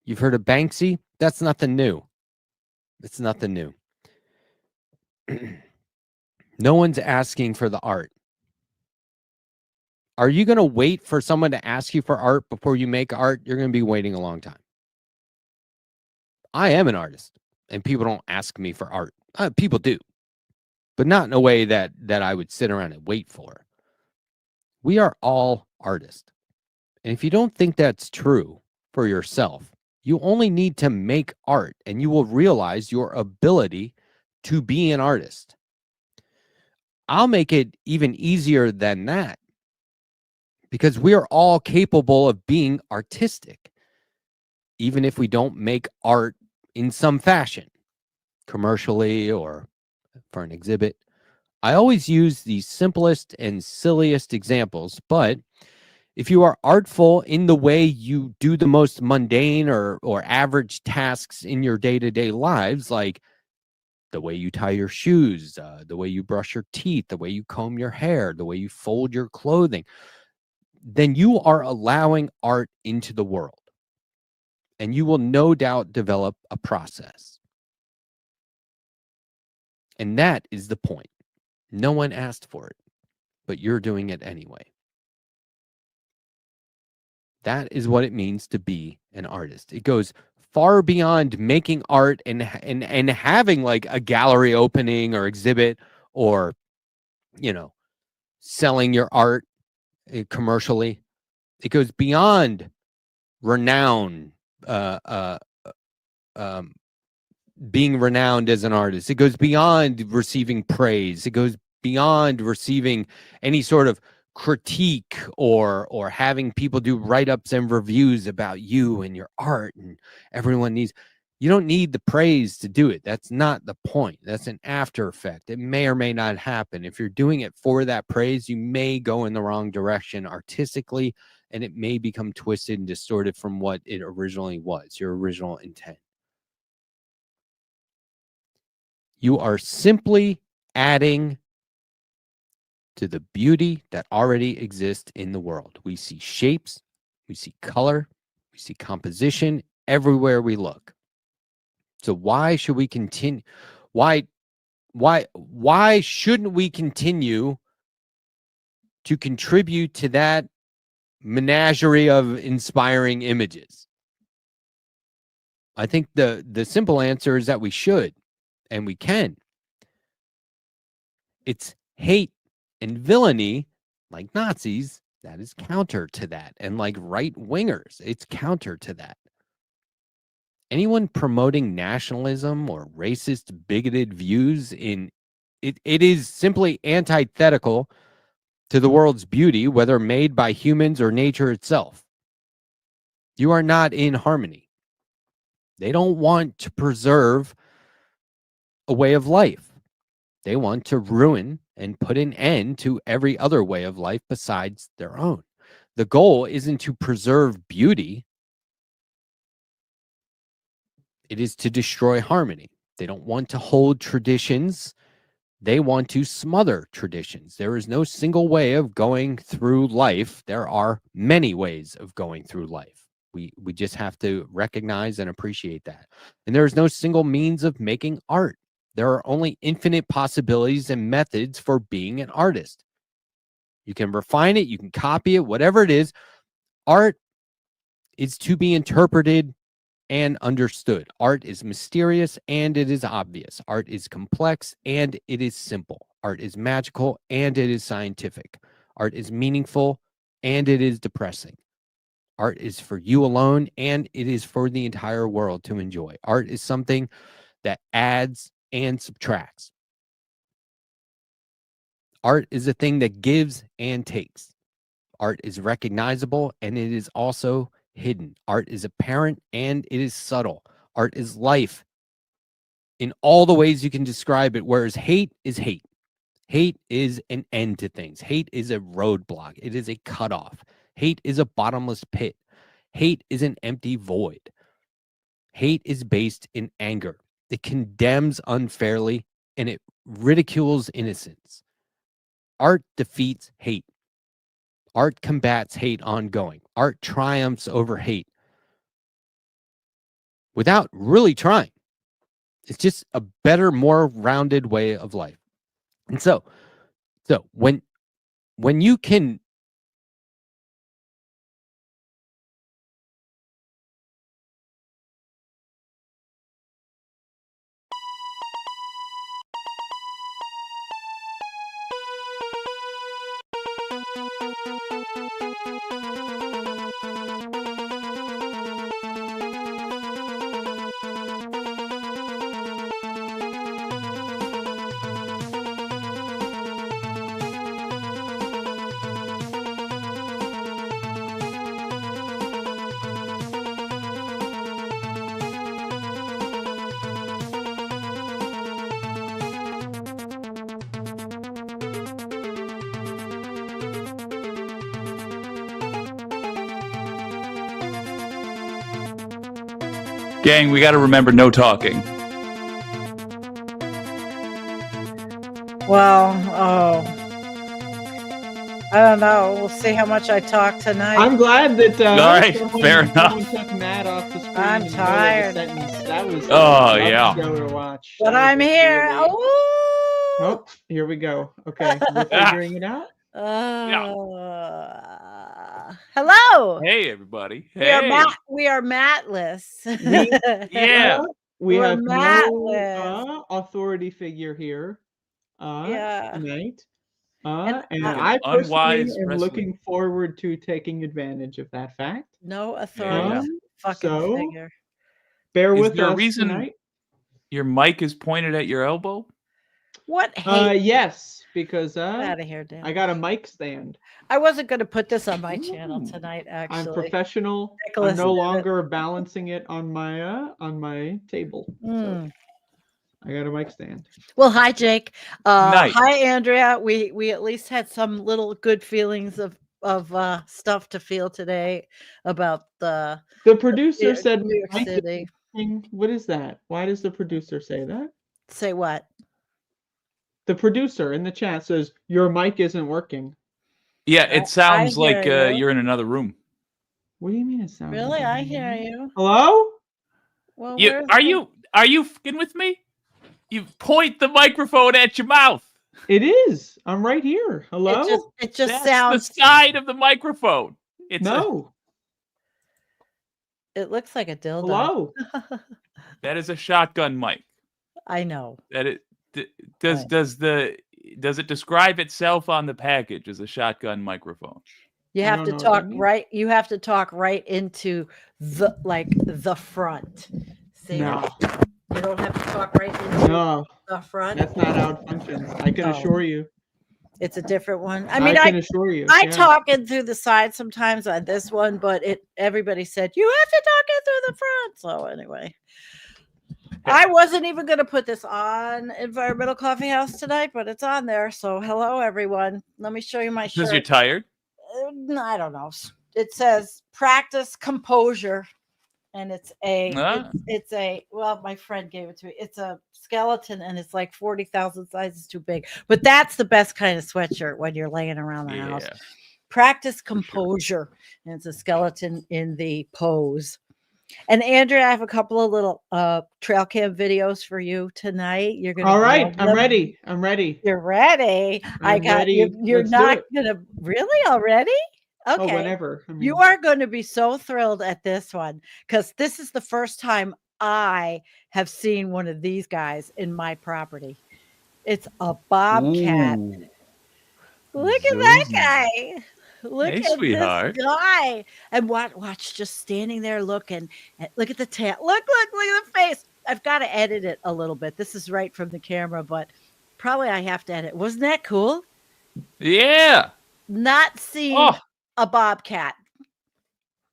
you've heard of Banksy? That's nothing new. It's nothing new. No one's asking for the art. Are you going to wait for someone to ask you for art before you make art? You're going to be waiting a long time. I am an artist, and people don't ask me for art. People do, but not in a way that I would sit around and wait for. We are all artists. And if you don't think that's true for yourself, You only need to make art, and you will realize your ability to be an artist. I'll make it even easier than that, because we are all capable of being artistic, even if we don't make art in some fashion, commercially or for an exhibit. I always use the simplest and silliest examples, but if you are artful in the way you do the most mundane or average tasks in your day-to-day lives, like the way you tie your shoes, the way you brush your teeth, the way you comb your hair, the way you fold your clothing, then you are allowing art into the world. And you will no doubt develop a process. And that is the point. No one asked for it, but you're doing it anyway. That is what it means to be an artist. It goes far beyond making art and having like a gallery opening or exhibit, or, you know, selling your art commercially. It goes beyond renown, being renowned as an artist. It goes beyond receiving praise. It goes beyond receiving any sort of critique or having people do write-ups and reviews about you and your art. And you don't need the praise to do it. That's not the point. That's an after effect. It may or may not happen. If you're doing it for that praise, you may go in the wrong direction artistically, and it may become twisted and distorted from what it originally was, your original intent. You are simply adding to the beauty that already exists in the world. We see shapes, we see color, we see composition everywhere we look. So why should we continue? Why shouldn't we continue to contribute to that menagerie of inspiring images? I think the simple answer is that we should, and we can. It's hate and villainy, like Nazis, that is counter to that. And like right-wingers, it's counter to that. Anyone promoting nationalism or racist, bigoted views it is simply antithetical to the world's beauty, whether made by humans or nature itself. You are not in harmony. They don't want to preserve a way of life. They want to ruin and put an end to every other way of life besides their own. The goal isn't to preserve beauty. It is to destroy harmony. They don't want to hold traditions. They want to smother traditions. There is no single way of going through life. There are many ways of going through life. We just have to recognize and appreciate that. And there is no single means of making art. There are only infinite possibilities and methods for being an artist. You can refine it, you can copy it, whatever it is. Art is to be interpreted and understood. Art is mysterious and it is obvious. Art is complex and it is simple. Art is magical and it is scientific. Art is meaningful and it is depressing. Art is for you alone and it is for the entire world to enjoy. Art is something that adds and subtracts. Art is a thing that gives and takes. Art is recognizable and it is also hidden. Art is apparent and it is subtle. Art is life in all the ways you can describe it, whereas hate is hate. Hate is an end to things. Hate is a roadblock. It is a cutoff. Hate is a bottomless pit. Hate is an empty void. Hate is based in anger. It condemns unfairly and it ridicules innocence. Art defeats hate. Art combats hate ongoing. Art triumphs over hate without really trying. It's just a better, more rounded way of life. And so when you can Gang, we got to remember no talking. Well, I don't know. We'll see how much I talk tonight. I'm glad that. All right, fair someone enough. took Matt off the screen. I'm in the middle of the tired. sentence. That was. Oh, a yeah. Show to watch. But That I'm was here. really- Oh, Oh, here we go. Okay, we're figuring it out. hello. Hey, everybody. We are Hey. we are matless. Yeah. We We're have matless. no authority figure here Yeah. tonight. And And An I personally unwise am wrestling. looking forward to taking advantage of that fact. No authority Yeah. fucking So, figure. bear Is with there a us reason tonight. your mic is pointed at your elbow? What hate? Yes, because Out of here, Dan. I got a mic stand. I wasn't going to put this on my channel tonight. Actually, I'm professional. Nicholas I'm no did it. longer balancing it on my table. So Mm. I got a mic stand. Well, hi, Jake. Nice. Hi, Andrea. We at least had some little good feelings of stuff to feel today about the producer said New York mic is City. working. What is that? Why does the producer say that? Say what? The producer in the chat says your mic isn't working. Yeah, it sounds like hear you. you're in another room. What do you mean it sounds? Really, like I I'm hear in? you. Hello? Well, You where's are the- you fucking with me? You point the microphone at your mouth. It is. I'm right here. Hello? It just That's sounds. the side of the microphone. It's No. It looks like a dildo. Hello? that is a shotgun mic. I know. That it does it describe itself on the package as a shotgun microphone? You I have don't to know what talk that means. right. You have to talk right into the front. See? No. You don't have to talk right into No. the front. That's not how it functions. I can Oh. assure you. It's a different one. I can assure you. I yeah. talk in through the side sometimes on this one, but everybody said you have to talk in through the front. So anyway, I wasn't even going to put this on Environmental Coffee House tonight, but it's on there. So hello, everyone. Let me show you my shirt. Because you're tired. I don't know. It says practice composure, and it's a well, my friend gave it to me. It's a skeleton, and it's like 40,000 sizes too big. But that's the best kind of sweatshirt when you're laying around the house. Practice composure, and it's a skeleton in the pose. And Andrea, I have a couple of little trail cam videos for you tonight. You're gonna. All right. love I'm them. ready. I'm ready. You're ready. I I'm got ready. you. You're Let's do not it. gonna really already. Okay. Oh, whenever. I mean, You are going to be so thrilled at this one because this is the first time I have seen one of these guys in my property. It's a bobcat. Ooh. Look at that guy. Look Hey, at sweetheart. this guy. And watch, just standing there looking. Look at the tail. Look at the face. I've got to edit it a little bit. This is right from the camera, but probably I have to edit. Wasn't that cool? Yeah. Not seen Oh. a bobcat.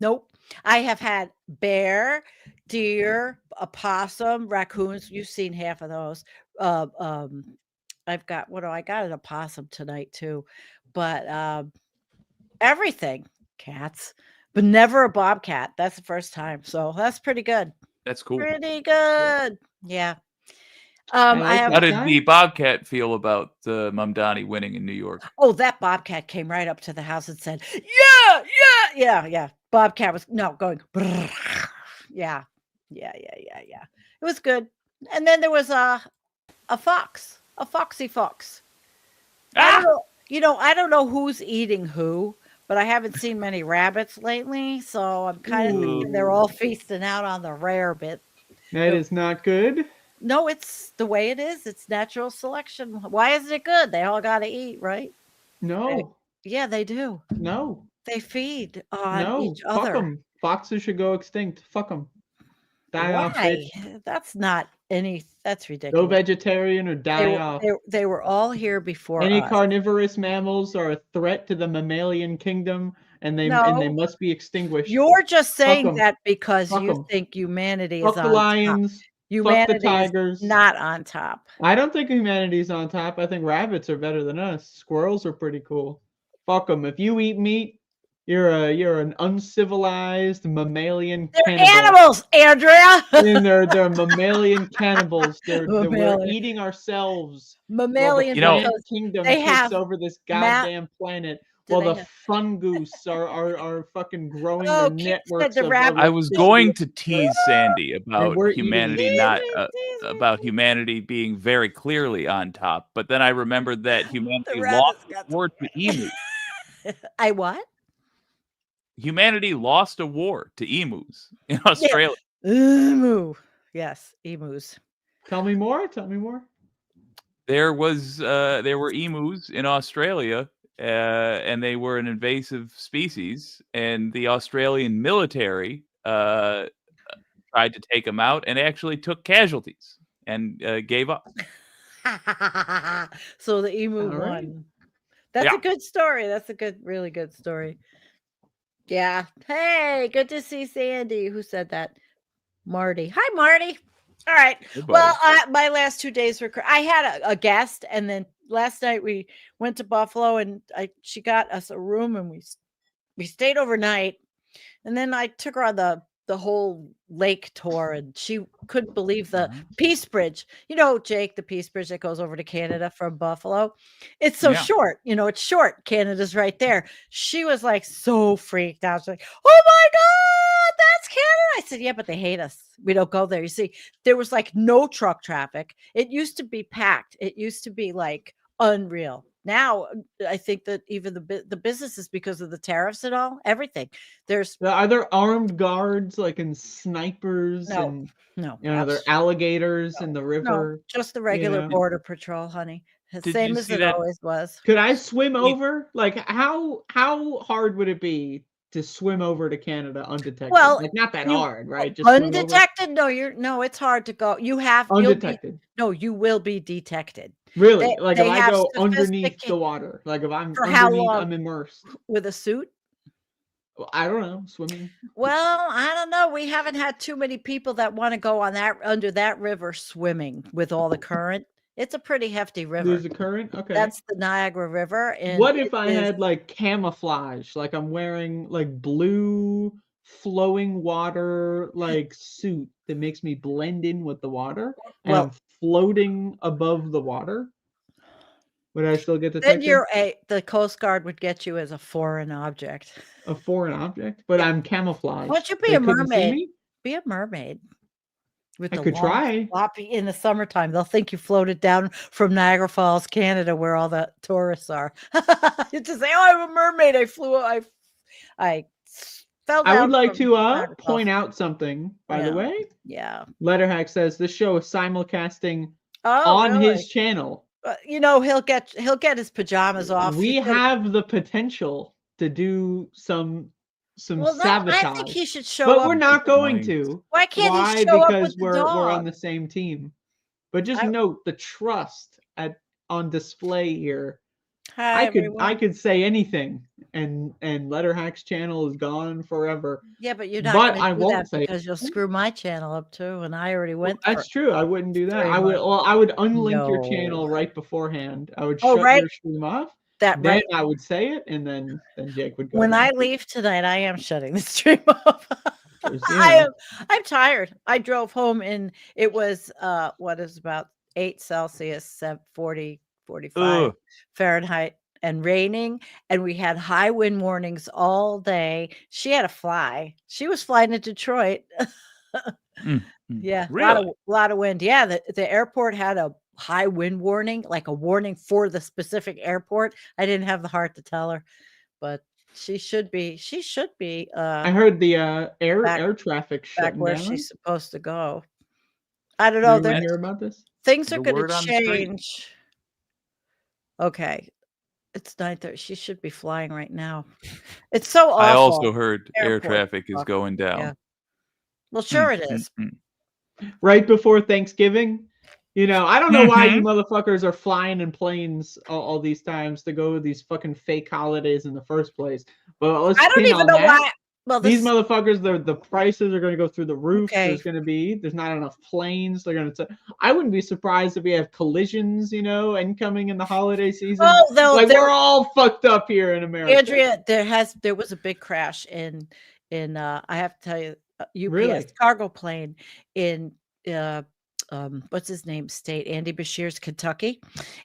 Nope. I have had bear, deer, opossum, raccoons. You've seen half of those. I've got I got an opossum tonight too, but everything, cats, but never a bobcat. That's the first time, so that's pretty good. That's cool. Pretty good. Yeah. How I have. did the Bobcat feel about Mamdani winning in New York? Oh, that bobcat came right up to the house and said, yeah. Bobcat was going, brrr. Yeah. It was good. And then there was a fox, a foxy fox. I don't know who's eating who, but I haven't seen many rabbits lately, so I'm kind of thinking they're all feasting out on the rare bit. that is not good. No, it's the way it is. It's natural selection. Why isn't it good? They all got to eat, right? No. Yeah, they do. No. They feed on No. each Fuck other. them. Foxes should go extinct. Fuck them. Die off, Why? bitch. That's not any. That's Go ridiculous. vegetarian or They die were, off. they were all here before Any us. carnivorous mammals are a threat to the mammalian kingdom, and they No. must be extinguished. You're just Fuck saying 'em. that because Fuck you 'em. think humanity Fuck is the on lions. top. Fuck the Humanity is tigers. not on top. I don't think humanity's on top. I think rabbits are better than us. Squirrels are pretty cool. Fuck them. If you eat meat, you're an uncivilized mammalian They're cannibal. animals, Andrea. And they're mammalian cannibals. We're Mammalian. eating ourselves. Mammalian While the because plant kingdom they takes have over this ma- goddamn planet. Do While they the have- fungoose are fucking growing Oh, their Keith said networks the of rabbit- I was going to tease Sandy about we're eating humanity it. not about humanity being very clearly on top, but then I remembered that humanity lost a war to emus. I what? Humanity lost a war to emus in Australia. Emu. Yes, emus. Tell me more. Tell me more. There were emus in Australia, and they were an invasive species, and the Australian military tried to take them out and actually took casualties and gave up. So the emu All right. won. That's Yeah. a good story. That's a really good story. Yeah. Hey, good to see Sandy. Who said that? Marty. Hi, Marty. All right. Hey, Well, my last 2 days were. I had a guest, and then last night we went to Buffalo, and she got us a room, and we stayed overnight, and then I took her on the whole lake tour, and she couldn't believe the Peace Bridge. You know, Jake, the Peace Bridge that goes over to Canada from Buffalo. It's so short. You know, it's short. Canada's right there. She was like so freaked out. She's like, "Oh my God, that's Canada!" I said, "Yeah, but they hate us. We don't go there." You see, there was like no truck traffic. It used to be packed. It used to be like unreal. Now, I think that even the businesses, because of the tariffs and all, everything. Are there armed guards like in snipers? No, and no, you know, there are alligators in the river. No, just the regular know? border patrol, honey. Did Same you as see it that- always was. Could I swim over? Like, how hard would it be to swim over to Canada undetected? Well, like, not that you- hard, right? Just swim over. undetected? No, it's hard to go. You Undetected. you will be detected. Really? They- like they if I have go underneath sophisticated- the water, like if I'm For how underneath, long? I'm immersed. With a suit? Well, I don't know, swimming. Well, I don't know. We haven't had too many people that want to go on that under that river swimming with all the current. It's a pretty hefty river. There's a current. Okay. That's the Niagara River. And What if it I is- had like camouflage, like I'm wearing like blue flowing water like suit that makes me blend in with the water, and Well- I'm floating above the water? Would I still get Then detected? the Coast Guard would get you as a foreign object. A foreign object, but I'm camouflaged. Why don't you be They a couldn't see mermaid? me? Be a mermaid. With I the could long, try. floppy in the summertime. They'll think you floated down from Niagara Falls, Canada, where all the tourists are. You just say, "Oh, I'm a mermaid. I flew. I fell down." I would like from to Niagara point Falls." out something, by the Yeah. way. Yeah. Letterhack says this show is simulcasting Oh, on really? his channel. You know, he'll get his pajamas off. We He said- have the potential to do some Well, no, sabotage. I think he should show but up. we're not with- going to. Why can't Why? he show up Because with the we're on dog? the same team. But just note the trust on display here. Hi, I everyone. could say anything, and Letterhack's channel is gone forever. Yeah, but you're not But going I to do won't that say because you'll screw my channel up too, and I already went. That's true. I wouldn't do that. 3 I would. months. Well, I would unlink your No. channel right beforehand. I would Oh, shut right. your stream off. That Then right. I would say it, and then Jake would go. When I again. leave tonight, I am shutting the stream off. 'Cause, I'm tired. I drove home and it was what is about 8 Celsius, 40, 45 Ugh. Fahrenheit, and raining, and we had high wind warnings all day. She had to fly. She was flying to Detroit. Yeah, Really? lot of wind. Yeah, the airport had a high wind warning, like a warning for the specific airport. I didn't have the heart to tell her, but she should be. I heard the air back- traffic back shutting where down. she's supposed to go. I don't know. Anyone hear about this? Things are The going word to on the street. change. Okay. It's 9:30. She should be flying right now. It's so awful. I also heard air Airport traffic is fuck. going down. Yeah. Well, sure it is. Right before Thanksgiving. You know, I don't know why you motherfuckers are flying in planes all these times to go to these fucking fake holidays in the first place. But let's I don't pin even on know that. why. Well, These this motherfuckers, the prices are going to go through the roof. Okay. There's not enough planes. They're going to. I wouldn't be surprised if we have collisions, you know, incoming in the holiday season. Oh, though, like we're all fucked up here in America. Andrea, there was a big crash in I have to tell you, UPS Really? cargo plane in what's his name state, Andy Bashir's Kentucky,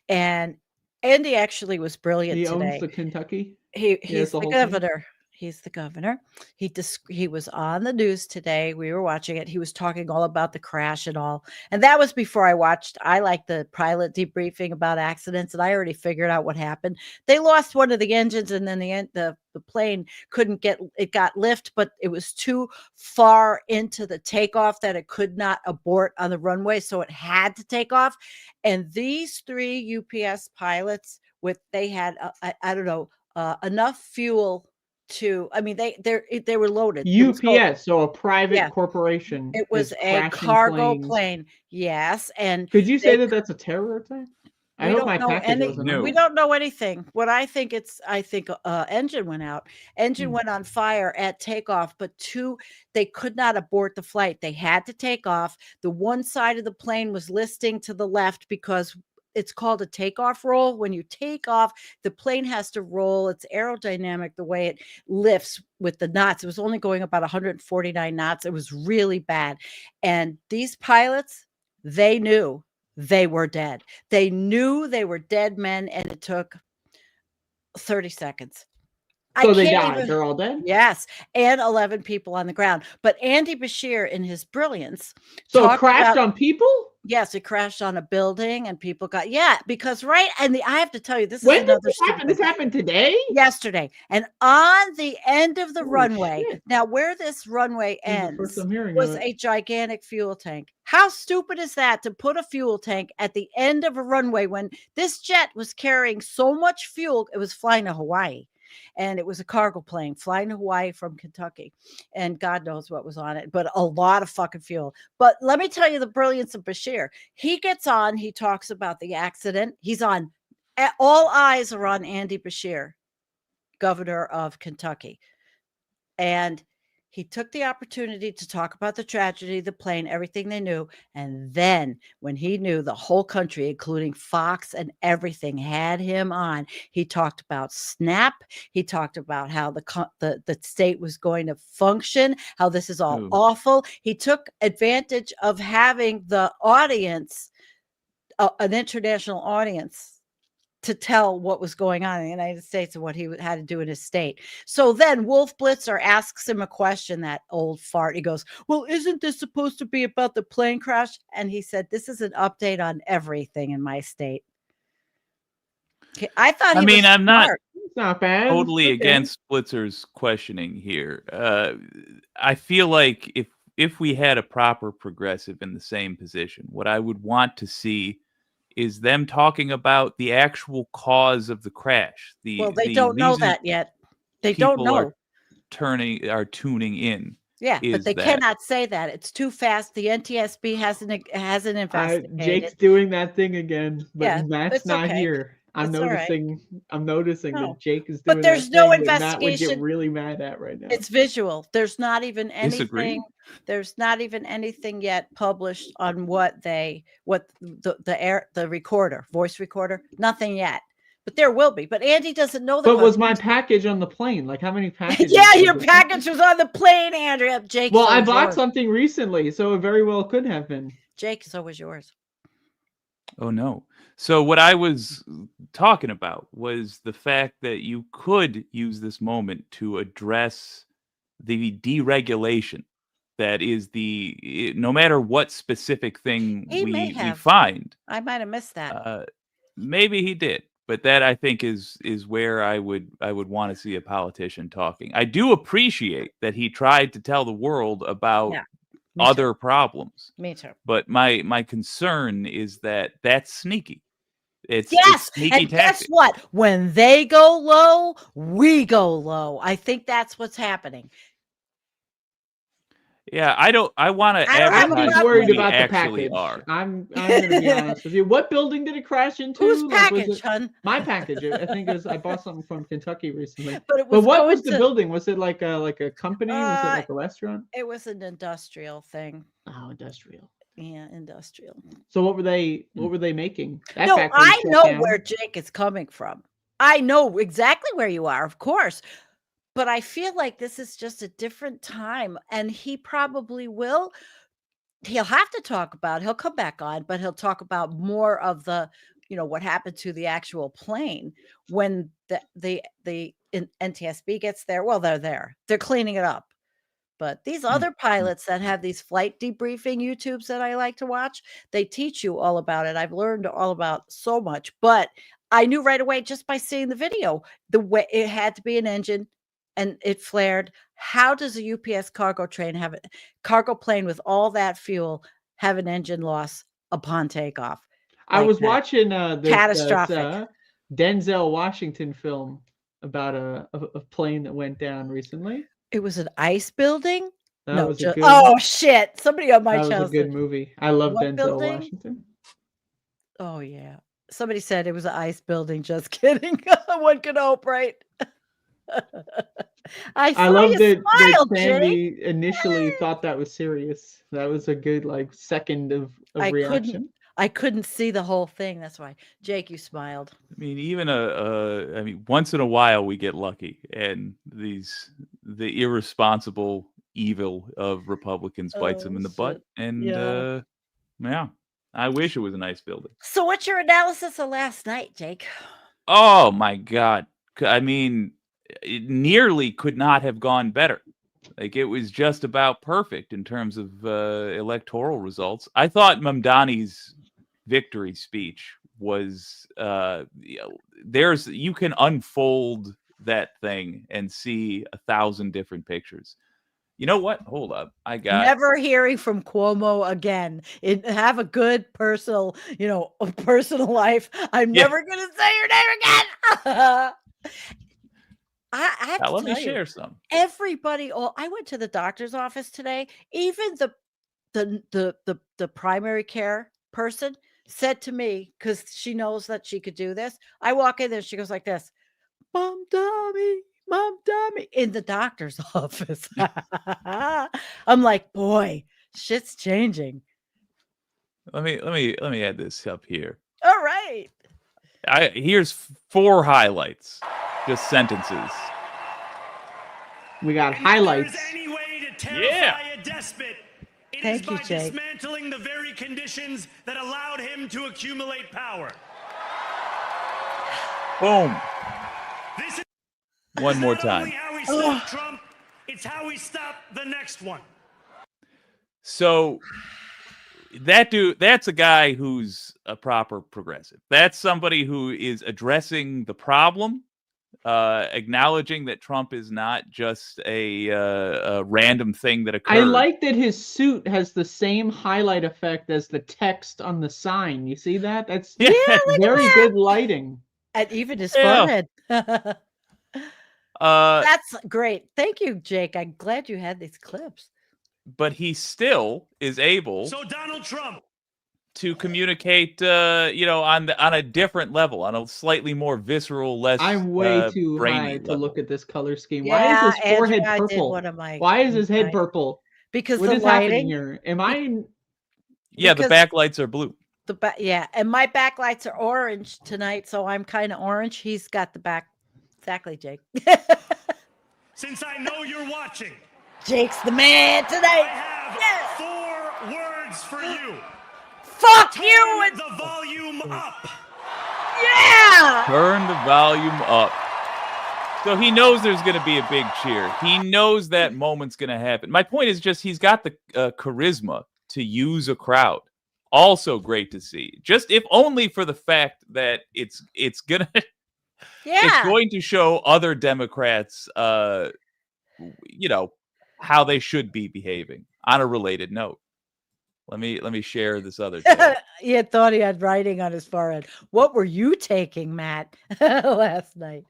and Andy actually was brilliant He today. owns the Kentucky. He's the the whole thing? governor. He's the governor. He was on the news today. We were watching it. He was talking all about the crash and all. And that was before I watched. I like the pilot debriefing about accidents, and I already figured out what happened. They lost one of the engines, and then the plane got lift, but it was too far into the takeoff that it could not abort on the runway, so it had to take off. And these 3 UPS pilots, they had I don't know enough fuel to, I mean, they were loaded. UPS, so a private corporation. It was is a crashing cargo planes. plane. Yes. And Could you say that that's a terror attack? I we hope don't my know package wasn't. we don't know anything. What I think engine went out. Engine went on fire at takeoff, but they could not abort the flight. They had to take off. The one side of the plane was listing to the left because it's called a takeoff roll. When you take off, the plane has to roll. It's aerodynamic the way it lifts with the knots. It was only going about 149 knots. It was really bad. And these pilots, they knew they were dead. They knew they were dead men, and it took 30 seconds. So they died. They're all dead? Yes. And 11 people on the ground. But Andy Bashir, in his brilliance. So it crashed on people? Yes, it crashed on a building and people got, because I have to tell you, this is When did another this happen? This happened today? Yesterday. And on the end of the runway, now where this runway ends was a gigantic fuel tank. How stupid is that to put a fuel tank at the end of a runway when this jet was carrying so much fuel? It was flying to Hawaii. And it was a cargo plane flying to Hawaii from Kentucky. And God knows what was on it, but a lot of fucking fuel. But let me tell you the brilliance of Bashir. He gets on, he talks about the accident. He's on, all eyes are on Andy Bashir, governor of Kentucky. And he took the opportunity to talk about the tragedy, the plane, everything they knew. And then when he knew the whole country, including Fox and everything, had him on, he talked about SNAP. He talked about how the state was going to function, how this is all awful. He took advantage of having the audience, an international audience, to tell what was going on in the United States and what he had to do in his state. So then Wolf Blitzer asks him a question, that old fart. He goes, well, isn't this supposed to be about the plane crash? And he said, this is an update on everything in my state. Okay, I thought I'm not bad. Totally against Blitzer's questioning here. I feel like if we had a proper progressive in the same position, what I would want to see is them talking about the actual cause of the crash. They don't know that yet. They don't know. Are tuning in. Yeah, but they cannot say that. It's too fast. The NTSB hasn't investigated. Jake's doing that thing again, but Yeah, Matt's it's not okay. here. I'm It's all right. noticing No. that Jake is But doing there's that no thing that Matt would get investigation. really mad at right now. It's visual. There's not even Disagree. anything. There's not even anything yet published on what the recorder, voice recorder. Nothing yet. But there will be. But Andy doesn't know the. But was my package on the plane? Like how many packages? Yeah, was your it? package was on the plane, Andrea. Jake. Well, so I was bought yours. something recently, so it very well could have been. Jake, so was yours. Oh no. So what I was talking about was the fact that you could use this moment to address the deregulation that is no matter what specific thing we find. I might have missed that. Maybe he did, but that I think is where I would want to see a politician talking. I do appreciate that he tried to tell the world about other problems. Me too. But my concern is that that's sneaky. It's yes, sneaky and guess tactic. what? When they go low, we go low. I think that's what's happening. Yeah, I want to I'm advertise about- worried who we about the actually package. are. I'm gonna be honest with you. What building did it crash into? Whose Was package, it hun? my package? I think it was. I bought something from Kentucky recently. But it was what going was the to- building? Was it like a company? Was it Uh, like a restaurant? It was an industrial thing. Oh, industrial. Yeah, industrial. So what were they making? That No, factory I shut know down. where Jake is coming from. I know exactly where you are, of course. But I feel like this is just a different time, and he probably will. He'll have to talk about. He'll come back on, but he'll talk about more of the, what happened to the actual plane when the NTSB gets there. Well, they're there. They're cleaning it up. But these other pilots that have these flight debriefing YouTubes that I like to watch, they teach you all about it. I've learned all about so much, but I knew right away just by seeing the video, the way it had to be an engine and it flared. How does a UPS cargo plane with all that fuel have an engine loss upon takeoff? I was watching catastrophic Denzel Washington film about a plane that went down recently. It was an ice building. That was a good, oh shit! Somebody on my that channel. was a good movie. I love What Denzel building? Washington. Oh yeah. Somebody said it was an ice building. Just kidding. One could hope, right? I love that smile, Sandee initially thought that was serious. That was a good second of reaction. I couldn't see the whole thing. That's why. Jake, you smiled. I mean, even once in a while we get lucky, and the irresponsible evil of Republicans bites them in the butt. And yeah, I wish it was a nice building. So, what's your analysis of last night, Jake? Oh my God! I mean, it nearly could not have gone better. Like, it was just about perfect in terms of electoral results. I thought Mamdani's victory speech was you can unfold that thing and see 1,000 different pictures. You know what? Hold up. I got never hearing from Cuomo again. Have a good personal life. I'm never gonna say your name again. I have to let me tell you, share some. Everybody, I went to the doctor's office today. Even the primary care person said to me, because she knows that she could do this. I walk in there, she goes like this, Mom Dummy, in the doctor's office. I'm like, boy, shit's changing. Let me add this up here. All right. Here's 4 highlights, just sentences. We got highlights. Any way to terrify a despot, it Thank is you, by Jake. dismantling the very conditions that allowed him to accumulate power. Boom. This is One more not time. only how we stop Trump, it's how we stop the next one. So that dude, that's a guy who's a proper progressive. That's somebody who is addressing the problem, acknowledging that Trump is not just a random thing that occurred. I like that his suit has the same highlight effect as the text on the sign. You see that? That's very good lighting. And even his forehead. That's great. Thank you, Jake. I'm glad you had these clips. But he still is able. So Donald Trump to communicate, on a different level, on a slightly more visceral, less. I'm way too brainy high to level. look at this color scheme. Yeah, Why is his forehead Andrea, I did purple? one of my- Why is his head purple? Because what the is happening lighting. here? Am I? Yeah, the Because- backlights are blue. And my backlights are orange tonight, so I'm kind of orange. He's got the back. Exactly, Jake. since I know you're watching, Jake's the man tonight. I have 4 words for you. Fuck Turn you and the volume up. yeah. Turn the volume up. So he knows there's going to be a big cheer. He knows that moment's going to happen. My point is just he's got the charisma to use a crowd. Also great to see. Just if only for the fact that it's gonna it's going to show other Democrats how they should be behaving on a related note. Let me share this other. He had thought he had writing on his forehead. What were you taking, Matt, last night?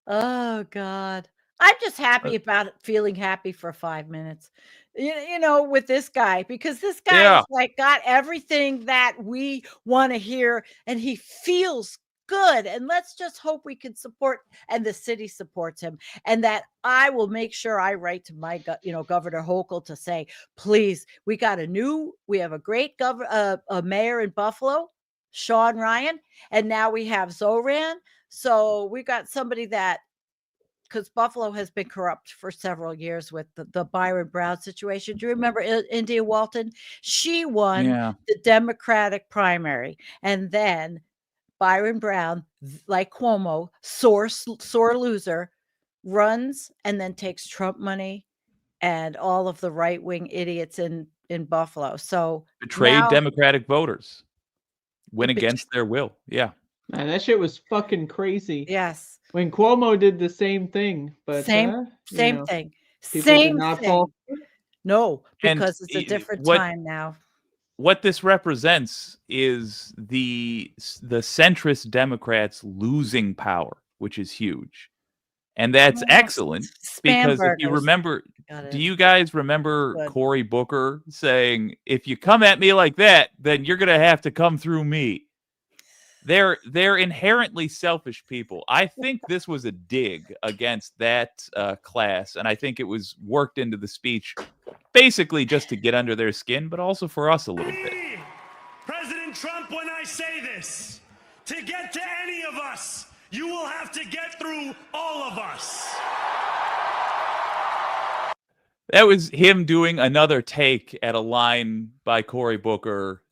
Oh God, I'm just happy about it, feeling happy for 5 minutes. You know, with this guy, because this guy is like got everything that we want to hear, and he feels good. And let's just hope we can support, and the city supports him, and that I will make sure I write to my Governor Hochul to say, please, we have a great a mayor in Buffalo, Sean Ryan, and now we have Zoran. So we got somebody that, because Buffalo has been corrupt for several years with the Byron Brown situation. Do you remember India Walton? She won the Democratic primary, and then Byron Brown, like Cuomo, sore loser, runs and then takes Trump money and all of the right-wing idiots in Buffalo. So betrayed Democratic voters, went against their will. Yeah. Man, that shit was fucking crazy. Yes. When Cuomo did the same thing, but same thing. Same thing. No, because it's a different time now. What this represents is the centrist Democrats losing power, which is huge. And that's excellent because if you remember, do you guys remember Cory Booker saying, if you come at me like that, then you're going to have to come through me? They're inherently selfish people. I think this was a dig against that class, and I think it was worked into the speech basically just to get under their skin, but also for us a little bit. President Trump, when I say this, to get to any of us, you will have to get through all of us. That was him doing another take at a line by Cory Booker,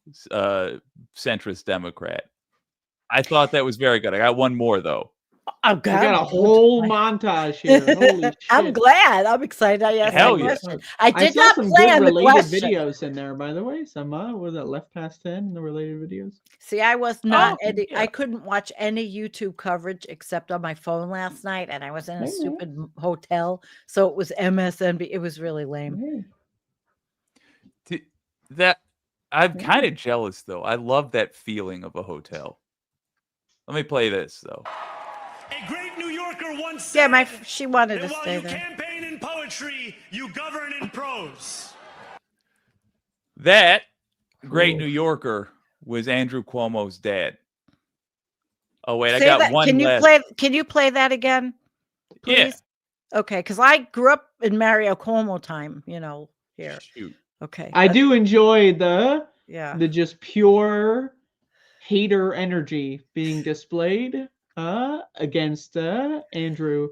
centrist Democrat. I thought that was very good. I got one more, though. We got a whole montage here. Holy shit. I'm glad. I'm excited I asked that question. I did not some plan good the related question. videos in there, by the way. Some was that Left Past 10, the related videos? See, I was not I couldn't watch any YouTube coverage except on my phone last night, and I was in a stupid hotel, so it was MSNBC. It was really lame. I'm kind of jealous, though. I love that feeling of a hotel. Let me play this, though. A great New Yorker once said, she wanted to while stay you there. campaign in poetry, you govern in prose. That great New Yorker was Andrew Cuomo's dad. Oh wait, I got one. Can you play that again, please? Yeah. Okay, because I grew up in Mario Cuomo time. Here. Shoot. Okay. I do enjoy the just pure hater energy being displayed against Andrew,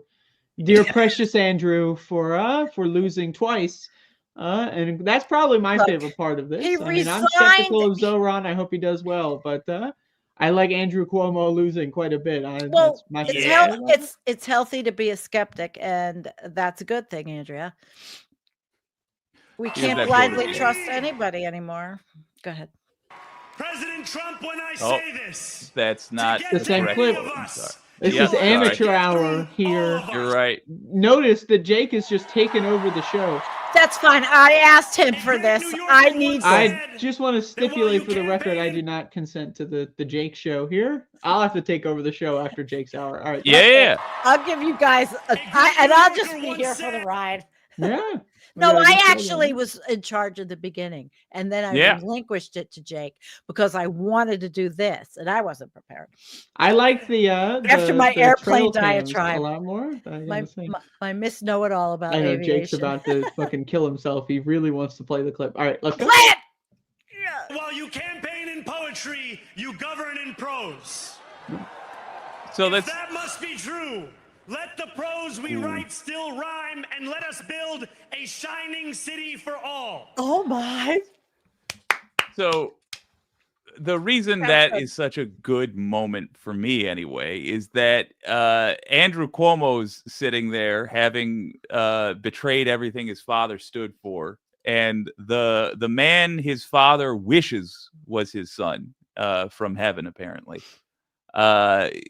dear precious Andrew, for losing twice, and that's probably my favorite part of this. I'm skeptical of Zoran. I hope he does well, but I like Andrew Cuomo losing quite a bit. It's healthy to be a skeptic, and that's a good thing, Andrea. We can't blindly trust anybody anymore. Go ahead. President Trump, when I say this, that's not the same clip. This is amateur hour here. You're right. Notice that Jake is just taking over the show. That's fine. I asked him for this. I just want to stipulate for the record, I do not consent to the Jake show here. I'll have to take over the show after Jake's hour. All right. Yeah. I'll give you guys and I'll just be here for the ride. Yeah. No, I actually was in charge at the beginning, and then I relinquished it to Jake because I wanted to do this, and I wasn't prepared. I like after my airplane diatribe a lot more. My Miss Know-It-All about I know aviation. Jake's about to fucking kill himself. He really wants to play the clip. All right, let's go. Play it. While you campaign in poetry, you govern in prose. So if that must be true. Let the prose we write still rhyme, and let us build a shining city for all. Oh my. So the reason that is such a good moment for me anyway is that Andrew Cuomo's sitting there having betrayed everything his father stood for, and the man his father wishes was his son from heaven apparently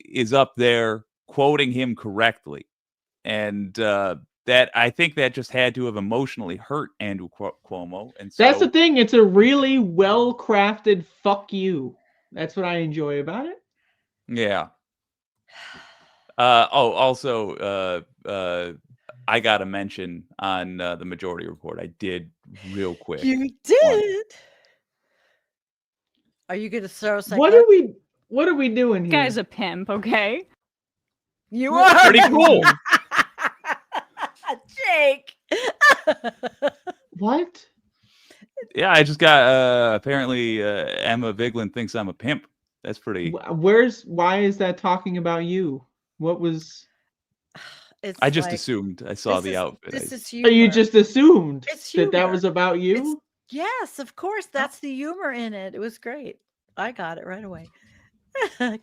is up there quoting him correctly, and that I think that just had to have emotionally hurt Andrew Cuomo. And so, That's the thing. It's a really well-crafted fuck you. That's what I enjoy about it. yeah. Also, I got a mention on the Majority Report. I did real quick. You did. Are you going to throw us? What are we doing here? Guy's a pimp, okay? You are pretty cool. Jake. What? Yeah, I just got apparently Emma Vigeland thinks I'm a pimp. That's pretty. Why is that talking about you? What was? I just assumed I saw the outfit. This is Oh, humor. you just assumed It's that humor. was about you? Yes, of course. That's the humor in it. It was great. I got it right away.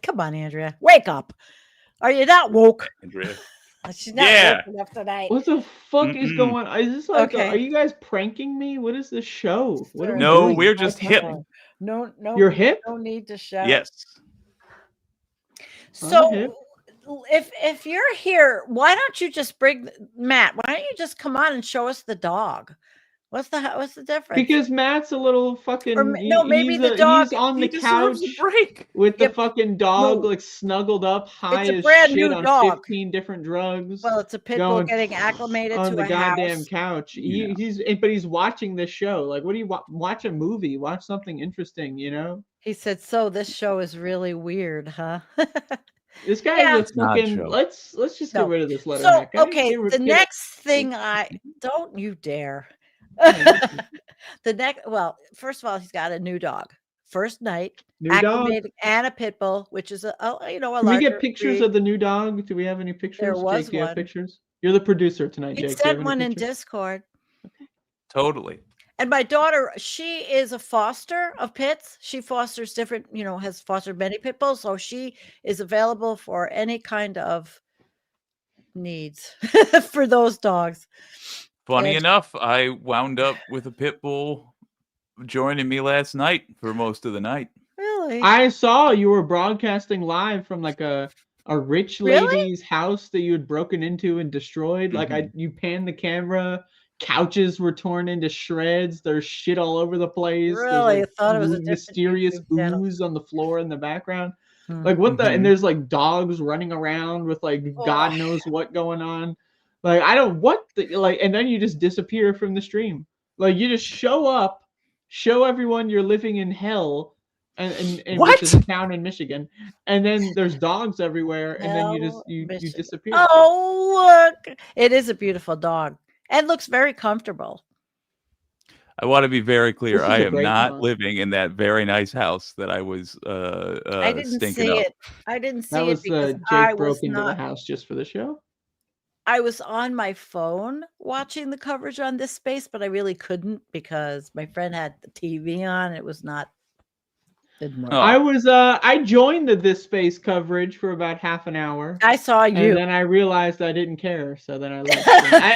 Come on, Andrea. Wake up. Are you not woke? Andrea. She's not Yeah. woke enough tonight. What the fuck is going on? Is this like? Okay. Are you guys pranking me? What is this show? What are we No, doing? we're just hip. No. You're hip? No need to shout. Yes. So I'm hip. if you're here, why don't you just bring Matt? Why don't you just come on and show us the dog? What's the difference? Because Matt's a little fucking. Maybe the dog. He's on the deserves couch a break. with the fucking dog No. like snuggled up, high It's a as brand shit new on dog. 15 different drugs. Well, it's a pit bull getting acclimated on to the a goddamn house. couch. He's watching this show. Like, what do you watch a movie? Watch something interesting, you know? He said, "So this show is really weird, huh?" This guy is a not fucking. true. Let's just get rid of this letter. So okay, the next thing don't you dare. Well, first of all, he's got a new dog. First night, New dog? acclimated, and a pit bull, which is a Can we larger get pictures breed. of the new dog? Do we have any pictures? There was Jake, do you have one. pictures? You're the producer tonight, He Jake. Do you have sent any one in pictures? Discord. Totally. And my daughter, she is a foster of pits. She fosters different, has fostered many pit bulls. So she is available for any kind of needs for those dogs. Funny And- enough, I wound up with a pit bull joining me last night for most of the night. Really? I saw you were broadcasting live from like a rich lady's house that you had broken into and destroyed. Like you panned the camera. Couches were torn into shreds. There's shit all over the place. There's, Really? like, I thought it was a different mysterious YouTube channel. ooze on the floor in the background. Hmm. Like what the? Mhm. And there's like dogs running around with like God Oh. knows what going on. Like I don't what the, like, and then you just disappear from the stream. Like you just show up, show everyone you're living in hell, and which is a town in Michigan, and then there's dogs everywhere, and then you disappear. Oh, look. It is a beautiful dog and looks very comfortable. I want to be very clear. This is I a am great not dog. living in that very nice house that I was I didn't stinking see up. it. I didn't see That it was because Jake I broke was into the not. house just for the show. I was on my phone watching the coverage on this space, but I really couldn't because my friend had the TV on. It was not. Didn't work. Oh. I joined the This Space coverage for about half an hour. I saw you. And then I realized I didn't care, so then I left.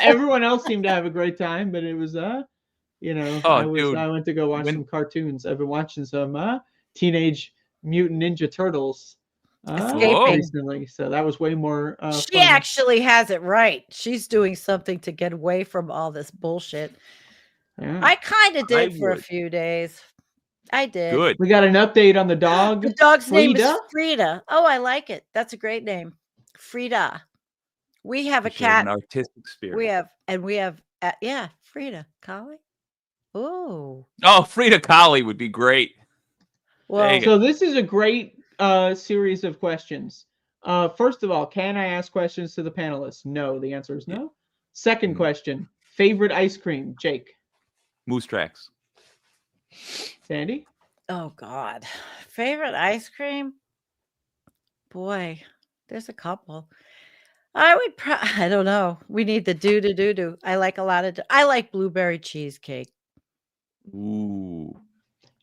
Everyone else seemed to have a great time, but it was Oh, I dude. went to go watch some cartoons. I've been watching some Teenage Mutant Ninja Turtles Escaping. recently, so that was way more She fun. actually has it right. She's doing something to get away from all this bullshit. Yeah. I kind of did I for a would. few days. I did. Good. We got an update on the dog. The dog's name is Frida? Frida. Oh, I like it. That's a great name. Frida. We have a She has cat. an artistic spirit. We have Frida. Collie. Oh. Oh, Frida Kahlo would be great. Well, So this is a great series of questions. First of all, can I ask questions to the panelists? No. The answer is no. Second question: favorite ice cream, Jake. Moose Tracks. Sandee. oh God. Favorite ice cream? Boy, there's a couple. I would I don't know. We need the do. I like a lot of I like blueberry cheesecake. Ooh.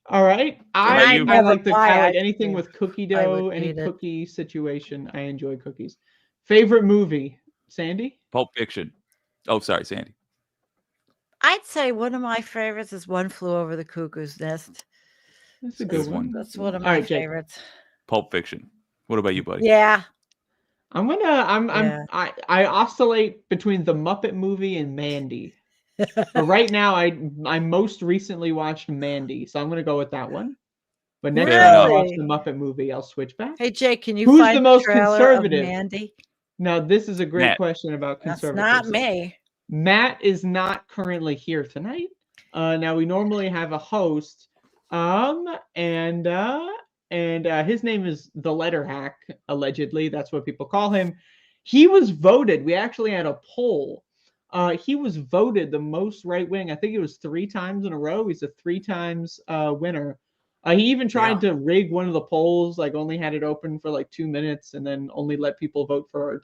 All right. I I never like buy I like ice anything cream. with cookie I dough, would any eat it. cookie situation. I enjoy cookies. Favorite movie, Sandee. Pulp Fiction. Oh, sorry, Sandy. I'd say one of my favorites is One Flew Over the Cuckoo's Nest. That's a good one. That's one of All my right, Jake. favorites. Pulp Fiction. What about you, buddy? Yeah. I oscillate between the Muppet movie and Mandy. But right now, I most recently watched Mandy, so I'm gonna go with that one. But next time I watch the Muppet movie, I'll switch back. Hey Jake, can you Who's find the most trailer conservative? of Mandy? Now, this is a great Matt. question about That's conservatism. not me. Matt is not currently here tonight. Now we normally have a host, and his name is the Letterhack. Allegedly, that's what people call him. He was voted. We actually had a poll. He was voted the most right wing. I think it was 3 times in a row. He's a 3 times winner. He even tried to rig one of the polls, like only had it open for like 2 minutes and then only let people vote for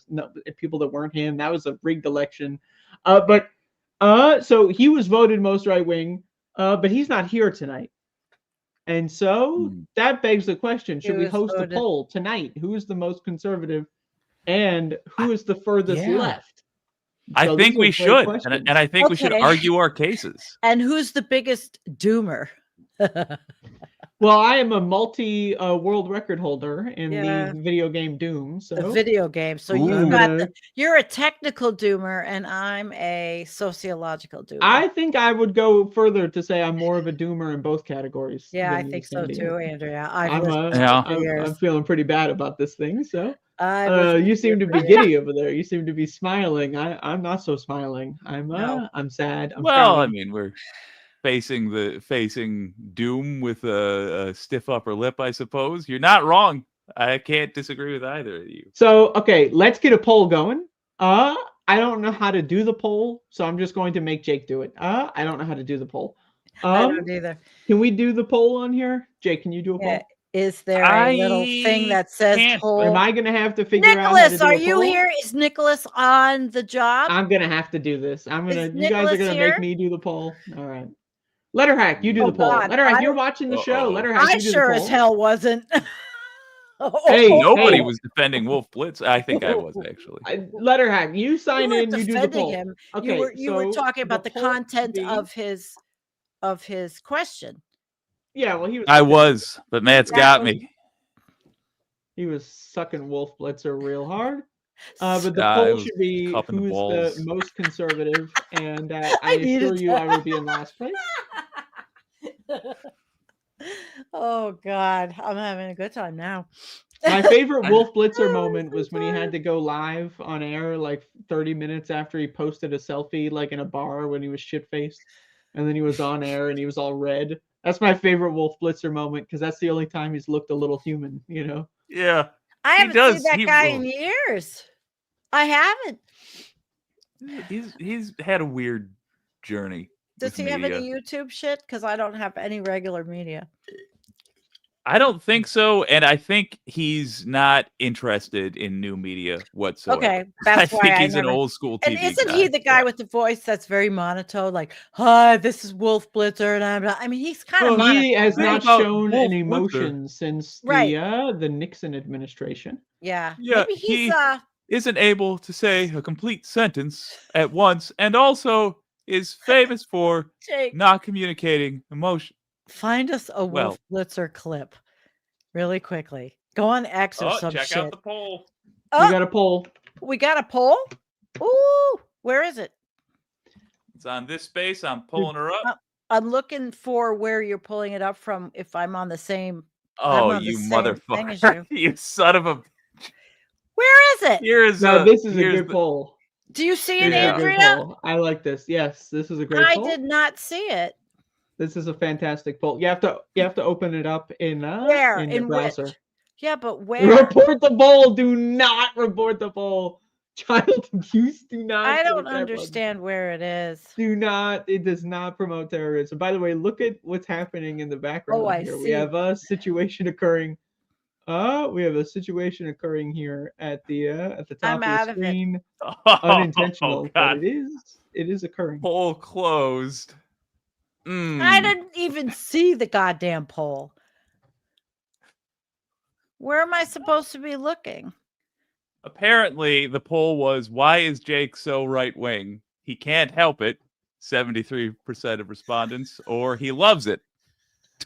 people that weren't him. That was a rigged election. So he was voted most right wing, but he's not here tonight. And so that begs the question, should we host a poll tonight? Who is the most conservative and who is the furthest left? I So think these are we great should, questions. and I think we should argue our cases. And who's the biggest doomer? Well, I am a multi world record holder in the video game Doom. So The video game. So you're a technical doomer, and I'm a sociological doomer. I think I would go further to say I'm more of a doomer in both categories. Yeah, than I you, think so Sandee. too, Andrea. I'm feeling pretty bad about this thing. So you seem to be giddy over there. You seem to be smiling. I'm not so smiling. I'm sad. I'm Well, frowning. I mean, we're facing doom with a stiff upper lip, I suppose. You're not wrong. I can't disagree with either of you. So okay, let's get a poll going. I don't know how to do the poll, so I'm just going to make Jake do it. I don't know how to do the poll. I don't either. Can we do the poll on here? Jake, can you do a poll? Is there a little thing that says poll? Am I going to have to figure out how to Nicholas, do are a you poll? here? Is Nicholas on the job? I'm going to have to do this. You guys are Nicholas going to here? make me do the poll. All right. Letterhack, you do Oh, the poll. God. Letterhack, I you're don't- watching the show. Letterhack, I you do sure the as poll. hell wasn't. Hey, Nobody hey. was defending Wolf Blitz. I think I was actually. Letterhack, you sign You weren't in, you do the defending poll. him. Okay, You were so talking about the poll should content be- of his question. Yeah, well, he was. I was, but Matt's got me. He was sucking Wolf Blitzer real hard. But the it poll was should be cupping the who's balls. the most conservative, and I needed assure you I will be in last place. Oh God, I'm having a good time now. My favorite Wolf Blitzer moment was when he had to go live on air like 30 minutes after he posted a selfie like in a bar when he was shit-faced. And then he was on air and he was all red. That's my favorite Wolf Blitzer moment because that's the only time he's looked a little human, you know? Yeah. I haven't does. seen that He guy will. in years. I haven't. He's had a weird journey. Does with he have media. any YouTube shit? Because I don't have any regular media. I don't think so, and I think he's not interested in new media whatsoever. Okay, that's I why think I he's never... an old school TV And isn't guy. he the guy with the voice that's very monotone, like, "Hi, this is Wolf Blitzer," and I'm not... I mean, he's kind of Well, he monotone. has not about shown Wolf any Blitzer? emotion since Right. the Nixon administration. Yeah, Yeah, maybe he's he isn't able to say a complete sentence at once, and also is famous for Jake, not communicating emotion. find us a Wolf Blitzer clip really quickly. Go on X or some check shit. out the poll. Oh, We got a poll. we got a poll. Ooh, where is it? It's on this space. I'm pulling her up. I'm looking for where you're pulling it up from. If I'm on the same. Oh, I'm on the you same thing as motherfucker! you. You son of a. Where is it? Here's No, this is a here's good poll. Do you see This it, is a good Andrea? poll. I like this. Yes, this is a great I poll. did not see it. This is a fantastic poll. You have to open it up in Where? in the In browser. which? Yeah, but where? Report the poll. Do not report the poll. Child abuse. Do not. I click don't that button. understand where it is. Do not. It does not promote terrorism. By the way, look at what's happening in the background Oh, I here. We see. have a situation occurring. We have a situation occurring here at the top I'm of out the of it. screen. Oh, Unintentional, but God. it is occurring. Poll closed. I didn't even see the goddamn poll. Where am I supposed to be looking? Apparently, the poll was, why is Jake so right-wing? He can't help it, 73% of respondents, or he loves it,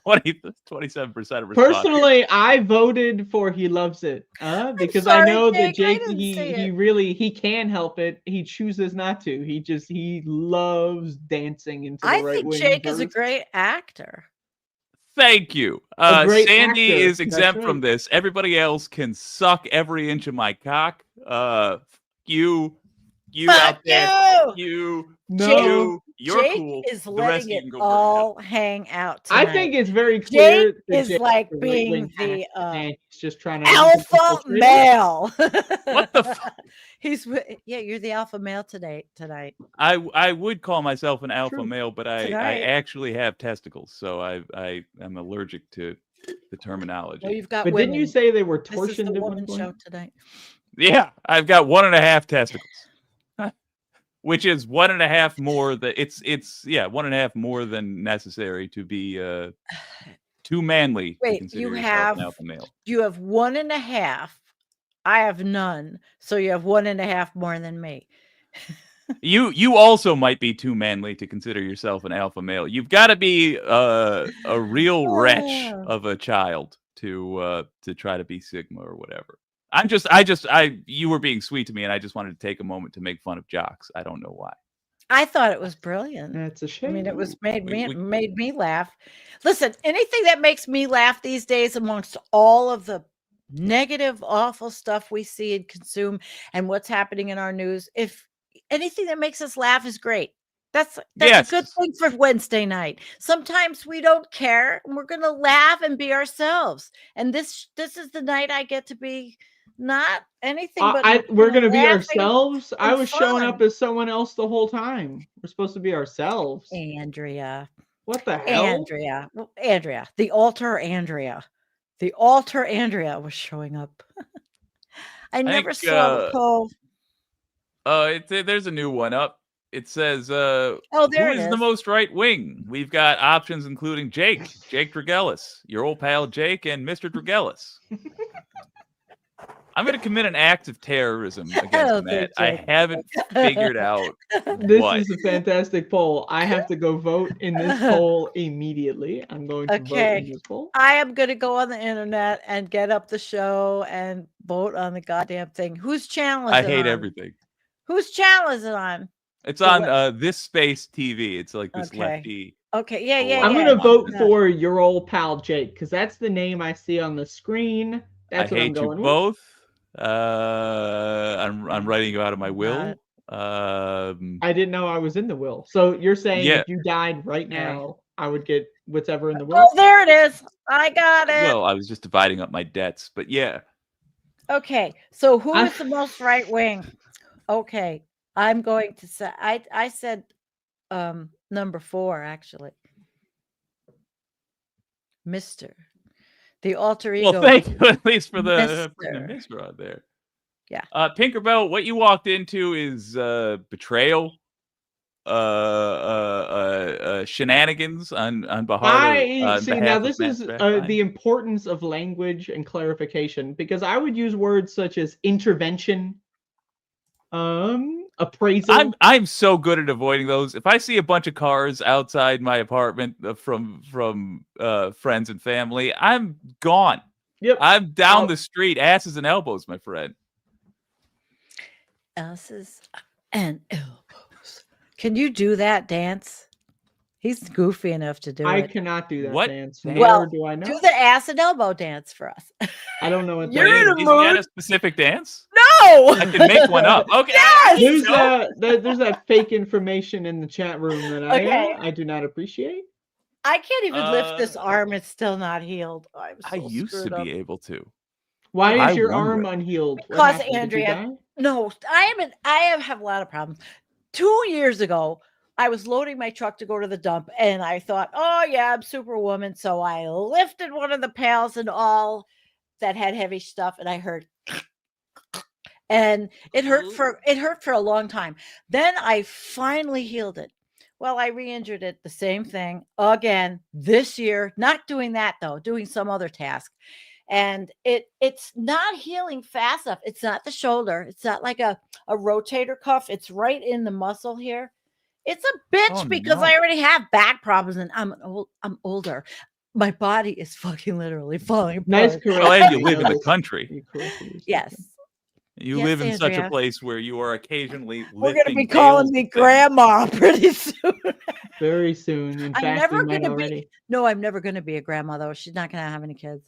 27% of respondents. Personally, I voted for He Loves It because sorry, I know that Jake, I Jake didn't say he can help it. He chooses not to. He loves dancing into the I right think wing. Jake is a great actor. Thank you. A great Sandee actor, is that's exempt from right. this. Everybody else can suck every inch of my cock. You out there, you, you're Jake cool. is The rest letting you it can go burn it up. all hang out I tonight. think it's very clear Jake that is Jake's like the being right-wing the hack, and he's just trying to alpha male. What the fuck? You're the alpha male tonight. I would call myself an alpha male, but I Tonight. actually have testicles, so I am allergic to the terminology. Well, you've got But women. didn't you say they were This is torsioned the at one woman point? show tonight. Yeah, I've got 1.5 testicles, which is 1.5 more than it's 1.5 more than necessary to be too manly to Wait, consider you yourself have an alpha male. you have 1.5. I have none, so you have 1.5 more than me. You also might be too manly to consider yourself an alpha male. You've got to be a real wretch of a child to try to be Sigma or whatever. You were being sweet to me, and I just wanted to take a moment to make fun of jocks. I don't know why. I thought it was brilliant. That's a shame. I mean, it was made me laugh. Listen, anything that makes me laugh these days, amongst all of the negative, awful stuff we see and consume, and what's happening in our news, if anything that makes us laugh is great. That's Yes. a good thing for Wednesday night. Sometimes we don't care, and we're gonna laugh and be ourselves. And this is the night I get to be not anything but we're gonna be laughing ourselves. I and was showing fun. up as someone else the whole time. We're supposed to be ourselves. Andrea. What the hell? Andrea. The altar Andrea. The altar Andrea was showing up. I never think, saw the poll. There's a new one up. It says, there who it is the is. most right wing? We've got options including Jake Draugelis, your old pal Jake, and Mr. Draugelis. I'm going to commit an act of terrorism against Matt. I haven't figured out This what. is a fantastic poll. I have to go vote in this poll immediately. I'm going to vote in Okay. this poll. I am going to go on the internet and get up the show and vote on the goddamn thing. Whose channel is I it hate on? everything. Whose channel is it on? It's on This Space TV. It's like this Okay. lefty. Okay, yeah. I'm gonna vote for your old pal Jake because that's the name I see on the screen. That's I what I'm hate you going with. both. I'm writing you out of my will. I didn't know I was in the will. So you're saying Yeah. if you died right now, I would get whatever in the will? Oh, there it is. I got it. Well, I was just dividing up my debts, but yeah. Okay, so who is the most right wing? Okay, I'm going to say I said number 4 actually. Mr. The alter ego. Well, thank you at least for the Mr. Mr. on there. Yeah. Pinkerbell, what you walked into is betrayal, shenanigans on behalf now of this Matt is Strackbein. the importance of language and clarification because I would use words such as intervention, appraisal. I'm so good at avoiding those. If I see a bunch of cars outside my apartment from friends and family, I'm gone. Yep. I'm down the street, asses and elbows, my friend. Asses and elbows. Can you do that dance? He's goofy enough to do I it. cannot do that What? dance. Well, Nor do I know. do the ass and elbow dance for us. I don't know what You're that in is. a Is that mood. a specific dance? No. I can make one up. Okay. Yes! There's that fake information in the chat room that Okay. I do not appreciate. I can't even lift this arm. It's still not healed. I used to be able to. Why is I your arm wonder. unhealed? What Because happened? Did you Andrea, die? no, I have a lot of problems. 2 years ago, I was loading my truck to go to the dump, and I thought, oh yeah, I'm Superwoman. So I lifted one of the pails and all that had heavy stuff, and I heard, and it hurt for a long time. Then I finally healed it. Well, I re-injured it, the same thing again this year. Not doing that though, doing some other task. And it's not healing fast enough. It's not the shoulder. It's not like a rotator cuff. It's right in the muscle here. It's a bitch because I already have back problems and I'm older. My body is fucking literally falling apart. Nice correction. Well, and you live in the country. Yes. You Yes, live in such a Andrea. place where you are occasionally We're lifting gonna be calling bales me of things. grandma pretty soon. Very soon. In I'm fact, never we might gonna already. be. No, I'm never gonna be a grandma though. She's not gonna have any kids.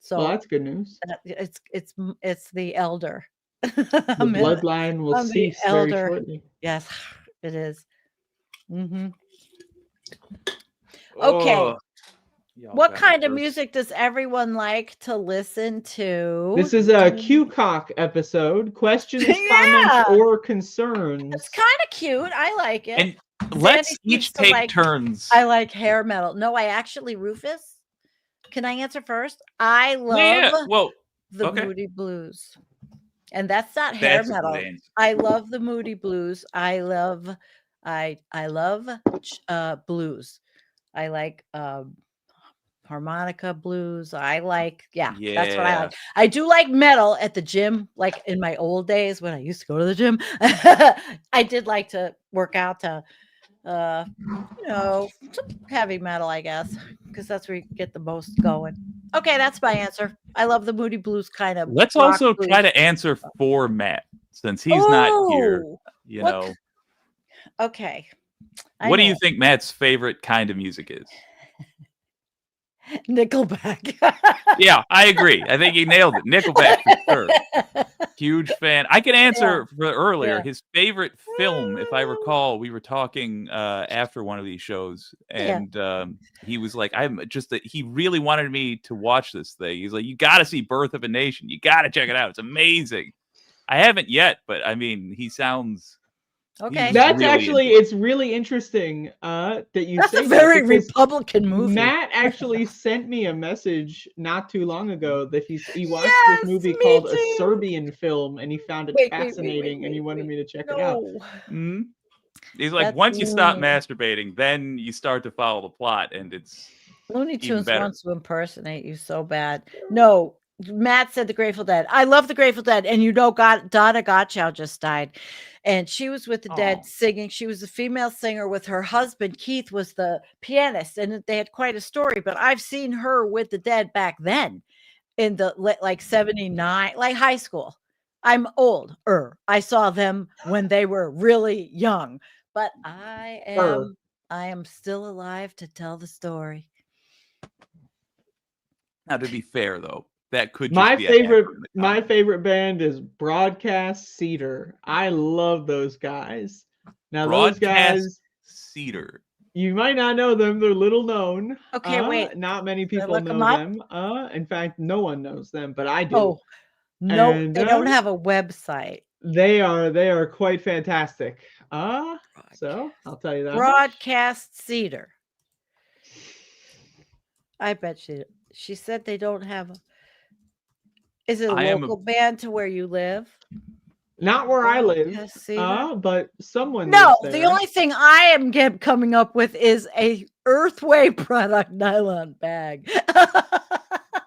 So Well, that's good news. it's the elder. The bloodline will I'm the cease very elder. shortly. Yes, it is. Okay. Oh, What kind of music does everyone like to listen to? This is a QCOC episode. Questions, comments, or concerns. It's kind of cute. I like it. And let's Sandy each seems to take like- turns. I like hair metal. No, I actually, Rufus. Can I answer first? I love Yeah, well, the okay. Moody Blues. And that's not hair That's a good metal. answer. I love the Moody Blues. I love blues. I like harmonica blues. I like, that's what I Yeah. like. I do like metal at the gym, like in my old days when I used to go to the gym. I did like to work out to some heavy metal, I guess, because that's where you get the most going. Okay, that's my answer. I love the Moody Blues kind of. Let's rock also blues. try to answer for Matt since he's not here. Oh, You what know, Okay. I what do know. you think Matt's favorite kind of music is? Nickelback. Yeah, I agree. I think he nailed it. Nickelback for sure. Huge fan. I can answer for earlier. Yeah. His favorite film, if I recall, we were talking after one of these shows, and he was like, he really wanted me to watch this thing. He's like, you got to see Birth of a Nation. You got to check it out. It's amazing. I haven't yet, but I mean, he sounds. Okay. That's really actually, into it's really interesting that you That's say a that, very because Republican movie. Matt actually sent me a message not too long ago that he watched Yes, this movie me called too. A Serbian Film, and he found it Wait, fascinating, and he wanted me to check it out. No. Mm-hmm. He's like, That's once you stop Looney. masturbating, then you start to follow the plot, and it's Looney even Tunes better. wants to impersonate you so bad. No, Matt said the Grateful Dead. I love the Grateful Dead, and Donna Gottschall just died, and she was with the Dead singing. She was a female singer with her husband. Keith was the pianist, and they had quite a story. But I've seen her with the Dead back then, in the like 79, like high school. I'm old. I saw them when they were really young, but I am still alive to tell the story. Now, to be fair, though, that could just My be favorite band is Broadcast Cedar. I love those guys. Now those Broadcast guys, Cedar. you might not know them. They're little known. Okay, wait. Not many Should I people look know 'em up? them. In fact, no one knows them, but I do. Oh, no, And, they don't have a website. They are quite fantastic. So I'll tell you that. much. Broadcast Cedar. I bet she said they don't have a. Is it a I am local band to where you live? Not where I live, Broadcast Cedar? but someone. No, lives the there. only thing I am coming up with is a Earthway product nylon bag.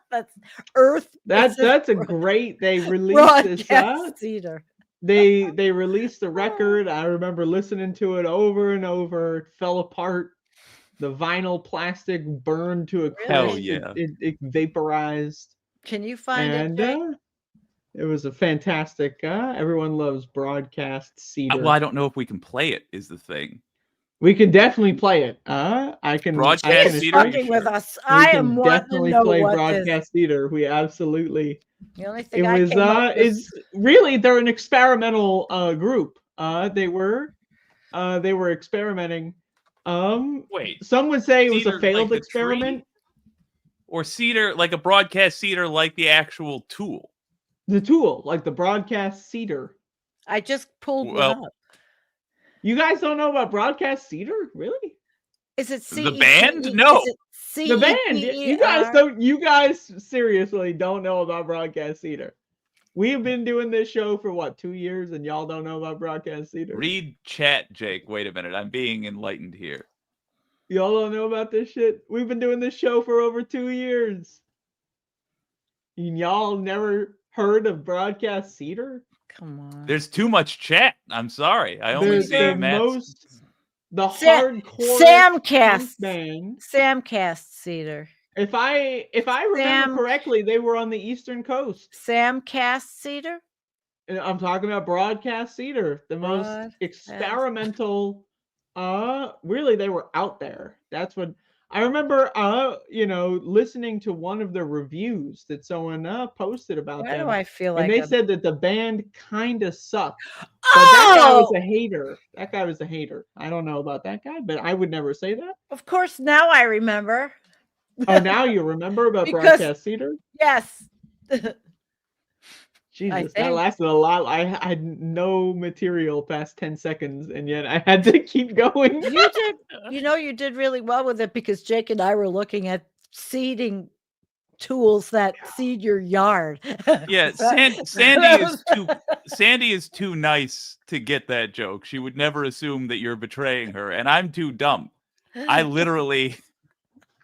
That's Earth. That's a great. They released this. Broadcast Cedar. They released the record. I remember listening to it over and over. It fell apart. The vinyl plastic burned to a crisp. Hell yeah. It vaporized. Can you find And it? it was a fantastic. Everyone loves Broadcast Cedar. Well, I don't know if we can play it. Is the thing. We can definitely play it. I can. Broadcast He's Cedar? fucking with us. We I can am wanting to definitely know play what Broadcast Theater. We absolutely. The only thing It I was. came up with It's really they're an experimental group. They were experimenting. Wait. Some would say it was Cedar, a failed like the experiment. Or Cedar, like a broadcast Cedar, like the actual Tool. The Tool, like the Broadcast Cedar. I just pulled Well, one up. You guys don't know about Broadcast Cedar, really? Is it The band? No. The band. You guys don't. You guys seriously don't know about Broadcast Cedar. We've been doing this show for what, 2 years, and y'all don't know about Broadcast Cedar. Read chat, Jake. Wait a minute. I'm being enlightened here. Y'all don't know about this shit. We've been doing this show for over 2 years. And y'all never heard of Broadcast Cedar? Come on. There's too much chat. I'm sorry. I only see Matt's. The Sam- hardcore Samcast band. Samcast Cedar. If I remember Sam- correctly, they were on the Eastern Coast. Sam Cast Cedar? And I'm talking about Broadcast Cedar, the most Broadcast. experimental. Really, they were out there. That's what I remember. Listening to one of the reviews that someone posted about Why them, do I feel and like they I'm- said that the band kind of sucked. But that guy was Oh! a hater. That guy was a hater. I don't know about that guy, but I would never say that. Of course, now I remember. Oh, now you remember about Because- Broadcast Cedar? Yes. Jesus, that think. lasted a lot. I had no material past 10 seconds, and yet I had to keep going. You did, you did really well with it because Jake and I were looking at seeding tools that seed your yard. Yeah, That- Sandee is too nice to get that joke. She would never assume that you're betraying her, and I'm too dumb. I literally,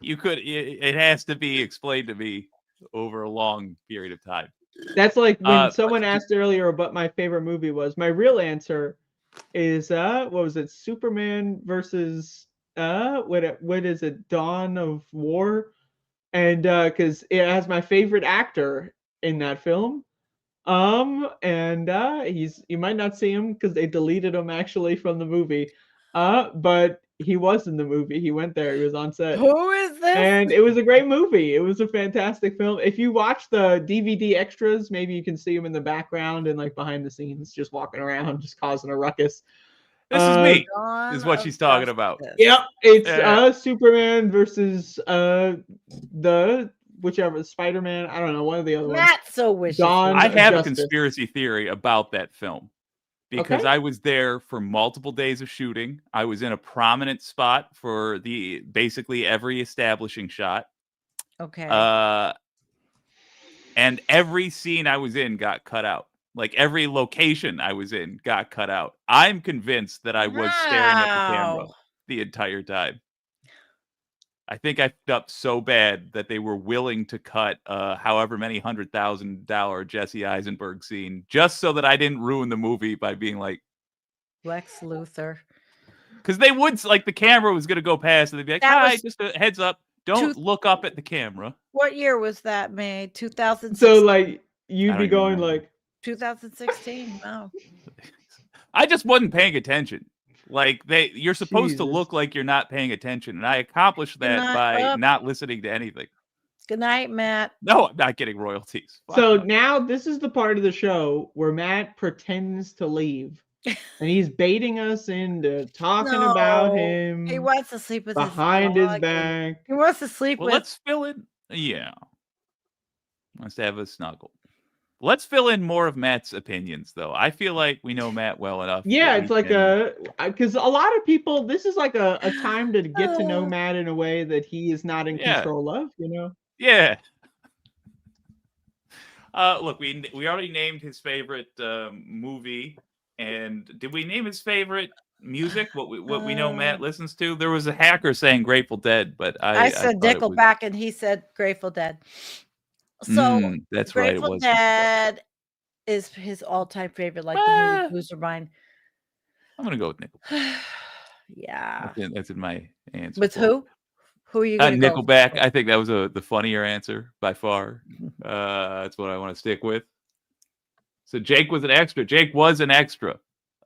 it has to be explained to me over a long period of time. That's like when someone asked earlier what my favorite movie was. My real answer is what was it? Superman versus what is it? Dawn of War, and because it has my favorite actor in that film. And you might not see him because they deleted him actually from the movie. But he was in the movie. He went there. He was on set. Who is this? And it was a great movie. It was a fantastic film. If you watch the DVD extras, maybe you can see him in the background and like behind the scenes, just walking around, just causing a ruckus. This is me, is what she's talking about. Yep, it's Superman versus the whichever Spider-Man. I don't know, one of the other ones. Matt so wishes. Dawn I of have a Justice. conspiracy theory about that film because Okay. I was there for multiple days of shooting. I was in a prominent spot for basically every establishing shot. Okay. And every scene I was in got cut out. Like every location I was in got cut out. I'm convinced that I was staring at the camera Wow. the entire time. I think I fucked up so bad that they were willing to cut however many $100,000 Jesse Eisenberg scene just so that I didn't ruin the movie by being like, Lex Luthor. because they would, like, the camera was going to go past and they'd be like, That hi, was just a heads up, don't look up at the camera. What year was that made? 2016. So like I you'd don't be even going remember. like 2016. Wow. I just wasn't paying attention. Like you're supposed to Jesus. look like you're not paying attention, and I accomplished that not by up. not listening to anything. Good night, Matt. No, I'm not getting royalties. Fuck So no. now this is the part of the show where Matt pretends to leave. And he's baiting us into talking about No, him He wants to sleep with behind his his dog and- back. He wants to sleep Well, with. let's fill in. Yeah, let's have a snuggle. Let's fill in more of Matt's opinions, though. I feel like we know Matt well enough. Yeah, that it's we like can- because a lot of people, this is like a time to get to know Matt in a way that he is not in Yeah. control of, you know? Yeah. Look, we already named his favorite movie, and did we name his favorite music? What we know Matt listens to? There was a hacker saying Grateful Dead, but I said thought it was- Nickelback, and he said Grateful Dead. So that's right. It Grateful was Dead is his all-time favorite, like the movie Loser Mine. I'm gonna go with Nickelback. Yeah. That's in my answer. With for who? it. Who are you gonna go with? Nickelback. I think that was the funnier answer by far. That's what I want to stick with. So Jake was an extra. Jake was an extra.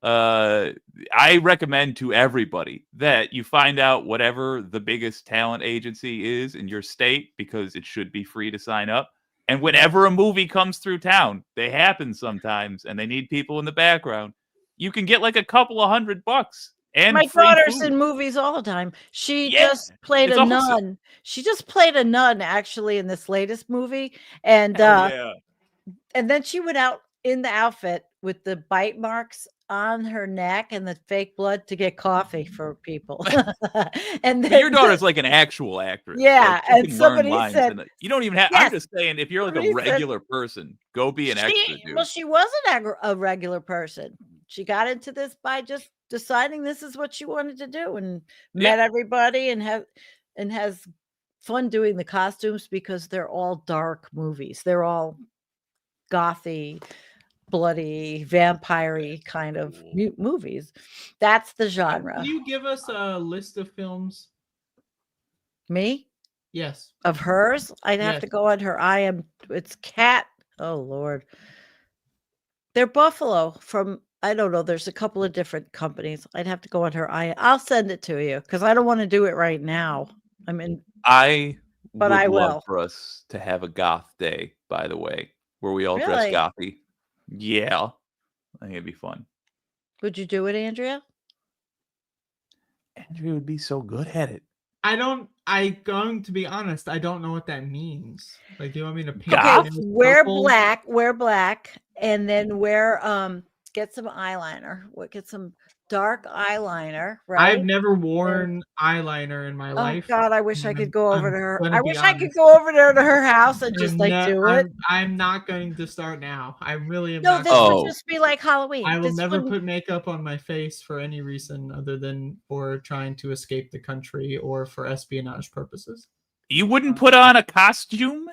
I recommend to everybody that you find out whatever the biggest talent agency is in your state, because it should be free to sign up. And whenever a movie comes through town, they happen sometimes, and they need people in the background. You can get like a couple of $100 and My free daughter's food. in movies all the time. She Yeah, just played it's a awesome. nun. She just played a nun actually in this latest movie, and Yeah. and then she went out in the outfit with the bite marks on her neck and the fake blood to get coffee for people. And But then your daughter's like an actual actress. Yeah, Like, she and can learn somebody lines said- and you don't even have. Yes. I'm just saying, if you're like Somebody a said- regular person, go be an extra, dude. Well, she wasn't a regular person. She got into this by just deciding this is what she wanted to do, and met everybody, and has fun doing the costumes because they're all dark movies. They're all gothy, bloody, vampire-y kind of movies. That's the genre. Can you give us a list of films? Me? Yes. Of hers? I'd have Yes. to go on her it's cat. Oh Lord. They're Buffalo from, I don't know, there's a couple of different companies. I'd have to go on her I'll send it to you because I don't want to do it right now. I mean, I but would I love will. for us to have a goth day, by the way, where we all dress Really? gothy. Yeah. I think it'd be fun. Would you do it, Andrea? Andrea would be so good at it. I'm going to be honest, I don't know what that means. Like, do you want me to paint Okay, my nose wear purple? black, and then get some eyeliner. Get some dark eyeliner, right? I've never worn eyeliner in my Oh life. God, I wish I could go over I'm to her. gonna I be wish I could honest. go over there to her house and just do it. I'm not going to start now. I really am No, not. this going would to. just be like Halloween. I will This never wouldn't- put makeup on my face for any reason other than for trying to escape the country or for espionage purposes. You wouldn't put on a costume?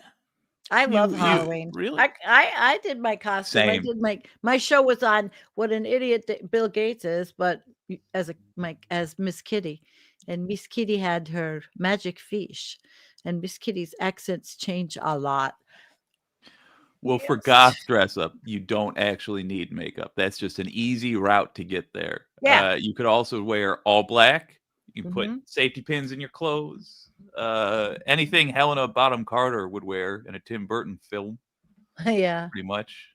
I love You- Halloween. really? I did my costume. I Same. did my show was on What an Idiot Bill Gates Is, but as Miss Kitty, and Miss Kitty had her magic fish, and Miss Kitty's accents change a lot. Well, for goth dress up, you don't actually need makeup. That's just an easy route to get there. Yeah. You could also wear all black. You can Mhm. put safety pins in your clothes. Anything Helena Bonham Carter would wear in a Tim Burton film, Yeah. pretty much.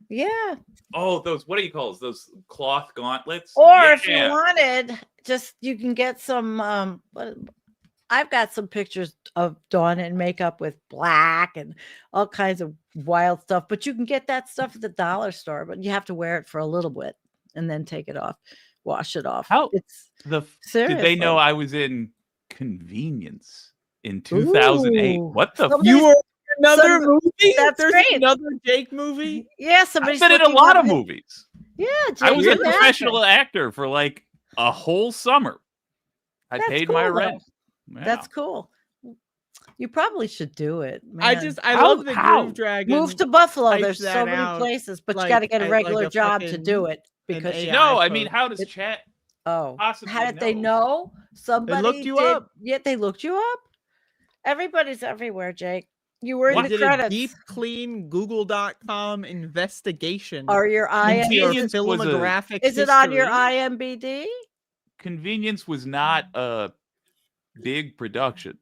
Yeah. Oh, what do you call those cloth gauntlets? Or if you Yeah. wanted, you can get some I've got some pictures of Dawn in makeup with black and all kinds of wild stuff, but you can get that stuff at the dollar store, but you have to wear it for a little bit and then take it off, wash it off. How It's did they seriously. know I was in Convenience in 2008? Ooh. What the? Somebody- You were in another Some- movie? That's There's great. another Jake movie? Yeah, I've somebody's been in a looking lot of up- movies. Yeah, I was a Jake's an actor. professional actor for like a whole summer. I That's paid cool, my though. rent. That's cool. You probably should do it. I Man. love the Groove Dragon. Move to Buffalo. types There's so that many out places, but like you got to get a at, regular like, a job to fucking- do it an because AI No, I mean, post. how does chat? Oh, possibly how did they know? know? Somebody you did. up. Yeah, they looked you up. Everybody's everywhere, Jake. You were in We the did a credits. deep clean Google.com investigation. Are your into your Convenience was a- filmographic Is it on your history. IMBD? Convenience was not a big production.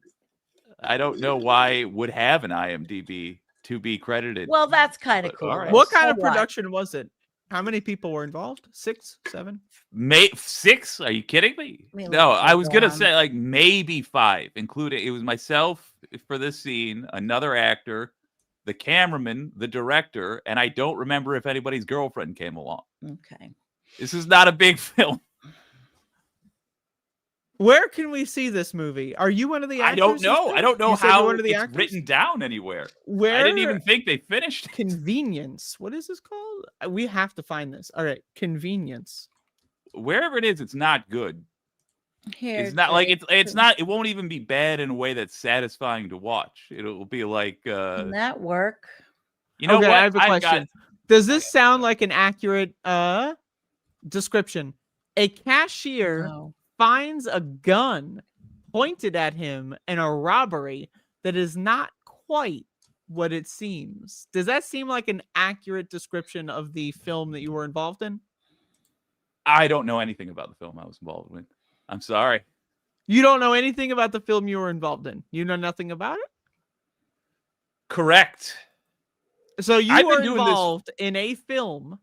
I don't know why it would have an IMDb to be credited. Well, that's kind of But cool. all right. What kind of So what? production was it? How many people were involved? 6, 7? 6? Are you kidding me? Let me No, look I it was gonna up. say like maybe 5, including it was myself for this scene, another actor, the cameraman, the director, and I don't remember if anybody's girlfriend came along. Okay. This is not a big film. Where can we see this movie? Are you one of the actors? I don't know. Ethan? I don't know You said you're how one of the it's actors? written down anywhere. Where I didn't even think they finished. Convenience. What is this called? We have to find this. All right, Convenience. Wherever it is, it's not good. Here, It's not like Jake. it's not. It won't even be bad in a way that's satisfying to watch. It'll be like Can that work? you know Okay, what? I have a got- question. Does this sound like an accurate description? A cashier No. finds a gun pointed at him in a robbery that is not quite what it seems. Does that seem like an accurate description of the film that you were involved in? I don't know anything about the film I was involved with. I'm sorry. You don't know anything about the film you were involved in. You know nothing about it? Correct. So you I've were been doing this- involved in a film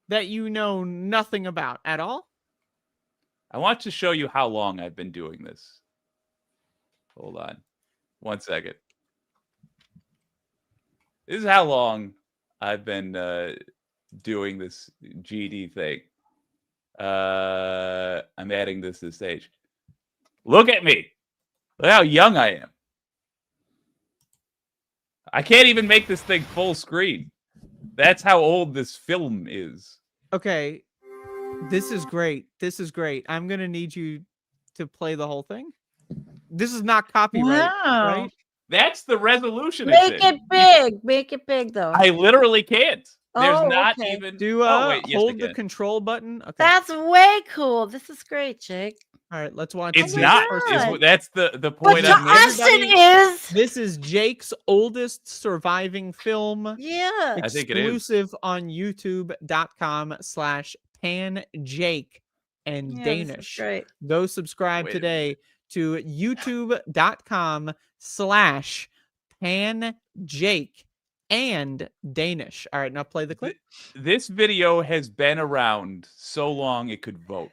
that you know nothing about at all? I want to show you how long I've been doing this. Hold on. 1 second. This is how long I've been doing this GD thing. I'm adding this to the stage. Look at me. Look how young I am. I can't even make this thing full screen. That's how old this film is. Okay. This is great. This is great. I'm going to need you to play the whole thing. This is not copyright, Wow. right? That's the resolution. Make it's in. it big. Make it big, though. I literally can't. There's Oh, not okay. even. Do oh, wait, yes, I hold the can. control button. Okay. That's way cool. This is great, Jake. All right, let's watch. It's not. That's the point But I'm to us making. it is. This is Jake's oldest surviving film. Yeah. I think it is. Exclusive on youtube.com/panjake and Yeah, this is Danish. great. Go subscribe Wait a today to youtube.com/panjake and Danish. All right, now play the clip. This video has been around so long it could vote.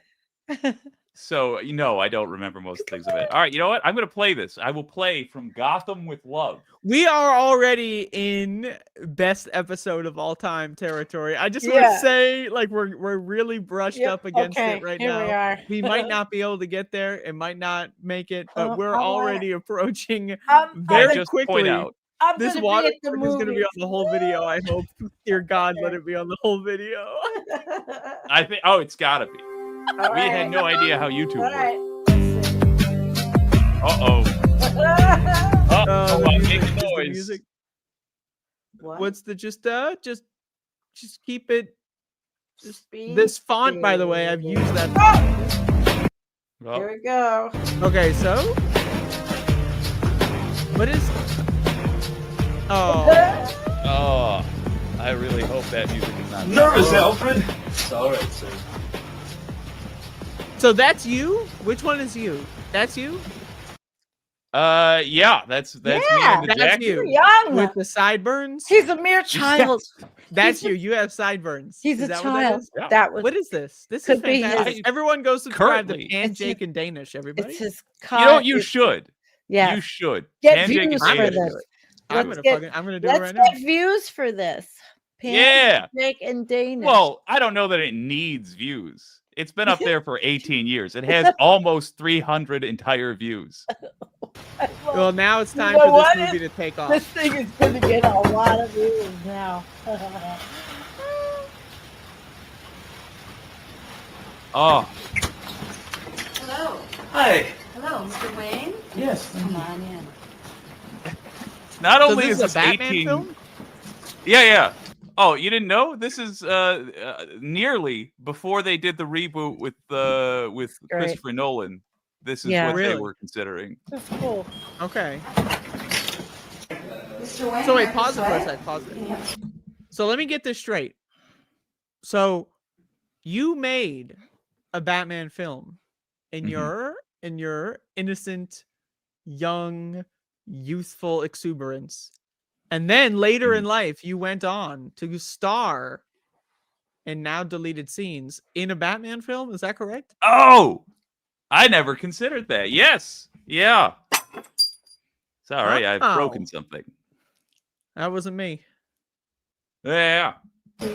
So, I don't remember most things of it. All right, you know what? I'm going to play this. I will play from Gotham with Love. We are already in best episode of all time territory. I just want to say, like, we're really brushed up against it right now. We are. We might not be able to get there. It might not make it, but we're already approaching very just quickly. point out. This watermark is going to be on the whole video. I hope. Dear God, let it be on the whole video. I think. Oh, it's got to be. We had no idea how YouTube worked. Uh-oh. I'm making noise. Music. What's the just keep it. This font, by the way, I've used that. Here we go. Okay, so what is? Oh, I really hope that music is not Nervous, Alfred. It's all right, sir. so that's you. Which one is you? That's you. Yeah, that's me in the That's jacket. you. Young. With the sideburns. He's a mere child. That's you. You have sideburns. He's Is a that what that child. is? Yeah. That was. What is this? This Could is be his- fantastic. Everyone go subscribe Currently. to Panjake and Danish, everybody. It's his. You should. Yeah. You should. Get Panjake views is for Danish. this. I'm Let's gonna get- I'm gonna do it Let's right now. get views for this. Yeah. Jake and Danish. Well, I don't know that it needs views. It's been up there for 18 years. It has almost 300 entire views. Well, now it's time know for what? this movie to take off. This thing is going to get a lot of views now. Oh, Hello. Hi. Hello, Mr. Wayne. Yes. Come on in. not So only this is is a this Batman 18 film? Yeah. Oh, you didn't know? This is nearly before they did the reboot with Great. Christopher Nolan. This is Yeah. what they Really? were considering. That's cool. Okay. Mr. Wayne. So wait, pause it for a sec. Pause it. So let me get this straight. So you made a Batman film in Mhm. your innocent, young, youthful exuberance. And then later in life, you went on to star in now deleted scenes in a Batman film. Is that correct? Oh, I never considered that. Yes. Yeah. It's all right. I've Wow. broken something. That wasn't me. Yeah.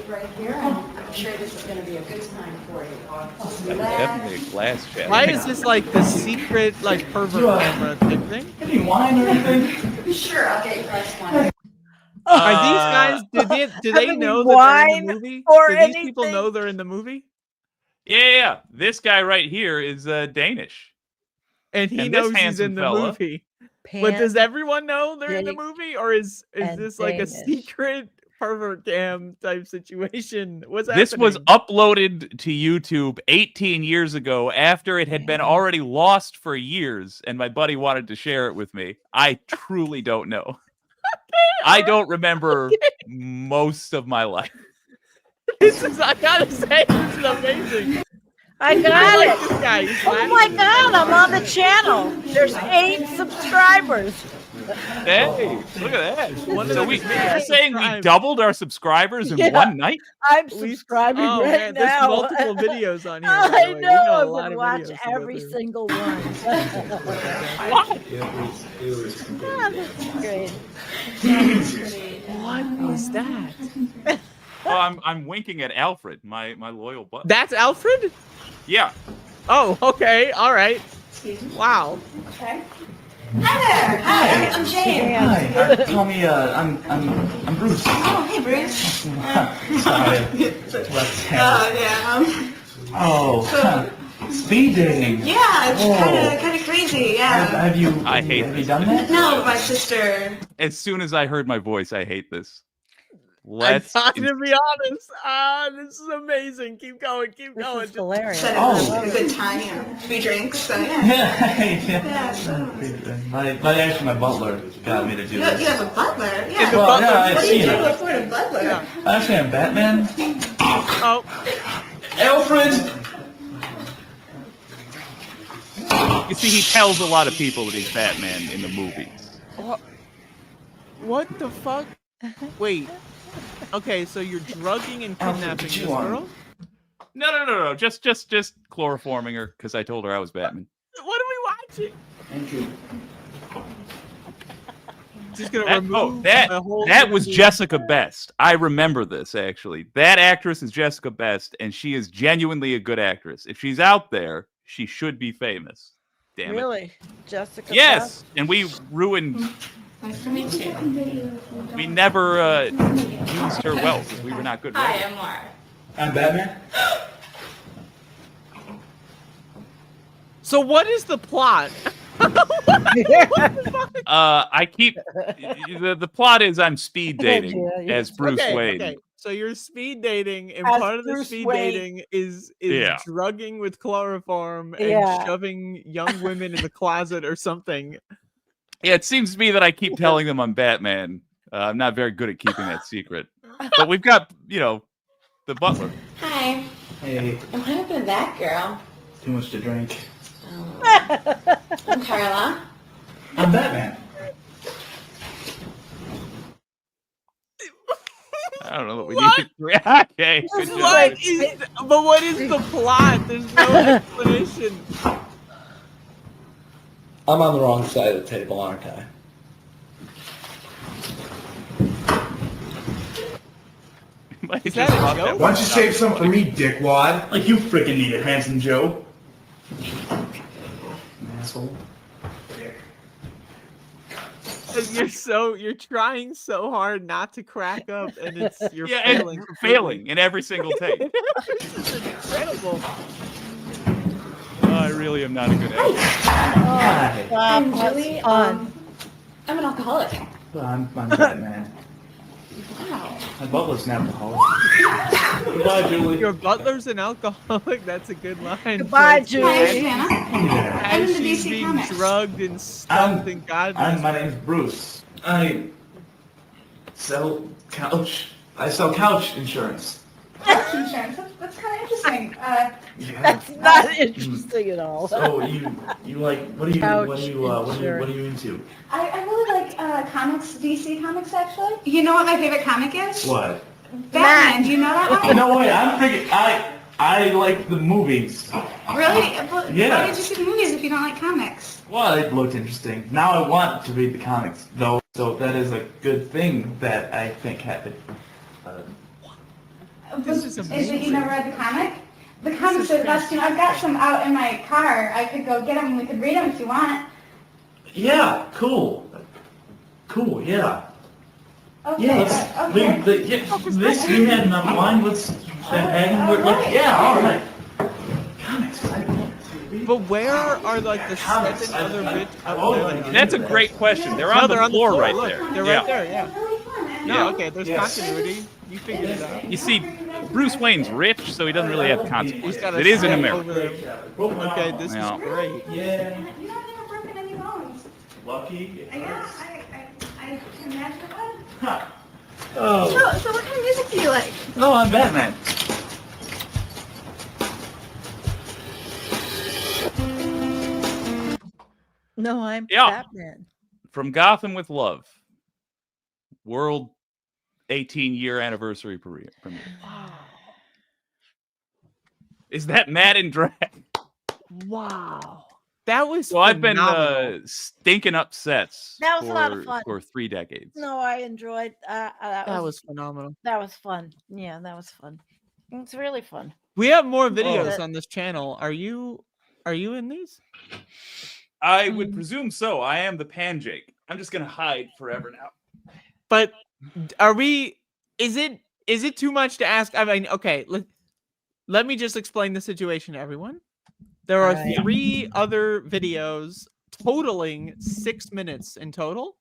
Right here, and I'm sure this is going to be a good time for you. That's definitely a glass chat. Why is this like the secret, like pervert camera type thing? Any wine or anything? Sure, I'll get you guys one. Are these guys? Do they Having know that they're in wine the movie? or Do these people anything? know they're in the movie? Yeah. This guy right here is Danish. And he And this knows he's handsome in the fella- movie. But does everyone know they're in the Jake movie, or is and this like a Danish. secret pervert cam type situation? What's This was happening? uploaded to YouTube 18 years ago after it had been already lost for years, and my buddy wanted to share it with me. I truly don't know. I don't remember most of my life. I gotta say, this is amazing. I I got like it. this guy. He's Oh laughing. my God, I'm on the channel. There's 8 subscribers. Hey, look at that. One of So them we, is me. you're saying we Subscribe. doubled our subscribers in Yeah. one night? I'm We- subscribing Oh right man, there's now. multiple videos on here. by the I way. We got know. a I lot would of watch videos to go every through. single one. What? Ah, that's great. What is that? Oh, I'm winking at Alfred, my loyal buddy. That's Alfred? Yeah. Oh, okay. All right. Wow. Okay. Hi there. Hi, I'm Jane. Hi. Call me. I'm Bruce. Oh, hey, Bruce. Sorry. Left hand. Yeah. Oh. Speed dating. Yeah, it's Whoa. kind of crazy. Yeah. Have you? I hate Have you this. done that? No, my sister. As soon as I heard my voice, I hate this. Let's. I'm to be honest. This is amazing. Keep going. Keep going. This is hilarious. Oh. Good time, free drinks. So My butler got me to do this. You have a butler? Yeah. Well, yeah, I've what do you seen do it. before a butler? Actually, I'm Batman. Oh. Alfred! You see, he tells a lot of people that he's Batman in the movies. What the fuck? Wait. Okay, so you're drugging and kidnapping this girl? No. Just chloroforming her because I told her I was Batman. What are we watching? Andrew. Just gonna remove that was Jessica Best. I remember this actually. That actress is Jessica Best, and she is genuinely a good actress. If she's out there, she should be famous. Damn it. Really? Jessica? Yes, Best? and we ruined. Nice to meet you. We never used her well because we were not good. Hi, I'm Laura. I'm Batman. So what is the plot? I keep the plot is I'm speed dating as Bruce Wayne. Okay. So you're speed dating, and As part of the Bruce speed Wayne. dating is Yeah. drugging with chloroform and Yeah. shoving young women in the closet or something. Yeah, it seems to me that I keep telling them I'm Batman. I'm not very good at keeping that secret. But we've got, the butler. Hi. Hey, What happened to that girl? too much to drink. I'm Carla. I'm Batman. I don't know what we need to okay. Good job. But what is the plot? There's no explanation. I'm on the wrong side of the table, aren't I? Is that a joke? Why don't you save some for me, dickwad? Like you freaking need it, handsome Joe. Asshole. You're trying so hard not to crack up, and you're failing. And failing in every single take. This is incredible. I really am not a good actor. I'm Julie. I'm an alcoholic. Well, I'm Batman. Wow. My butler's an alcoholic. Goodbye, Julie. Your butler's an alcoholic. That's a good line. Goodbye, My Julie. name's Hannah. I'm As in the she's DC being Comics. drugged and stuffed and God. My name's Bruce. I sell couch insurance. Health insurance. That's kind of interesting. Yeah. That's not interesting at all. So you like what are you into? I really like comics, DC comics actually. You know what my favorite comic is? What? Batman. Do you know that one? No way. I'm freaking. I like the movies. Really? Well, Yeah. why did you see the movies if you don't like comics? Well, it looked interesting. Now I want to read the comics though, so that is a good thing that I think happened. This is it you never read the comic? The comics are the best. I've got some out in my car. I could go get them and we could read them if you want. Yeah. Cool. Yeah. Okay. Yeah. Let's. Okay. This you had enough wine. Let's. Yeah. All right. Comics. But where are like the 7 other rich up there? That's a great question. They're on the floor right Look, there. They're right there. Yeah. Yeah. Okay. There's continuity. You figured it out. You see, Bruce Wayne's rich, so he doesn't really have He's consequences. got a It is in step America. over them. Okay, this Yeah. is great. Yeah. You know, I've never broken any bones. Lucky. Yeah, I can imagine it would. Huh. Oh. So what kind of music do you like? No, I'm Batman. No, I'm Yeah. Batman. From Gotham with Love. World 18-year anniversary premiere. Is that Matt in drag? Wow. That was So I've been phenomenal. stinking up sets That was a lot of fun. for 3 decades. No, I enjoyed. That was phenomenal. That was fun. Yeah, that was fun. It's really fun. We have more videos that- on this channel. Are you in these? I would presume so. I am the Panjake. I'm just gonna hide forever now. But are we? Is it too much to ask? I mean, okay. Let me just explain the situation to everyone. There are Alright. 3 other videos totaling 6 minutes in total.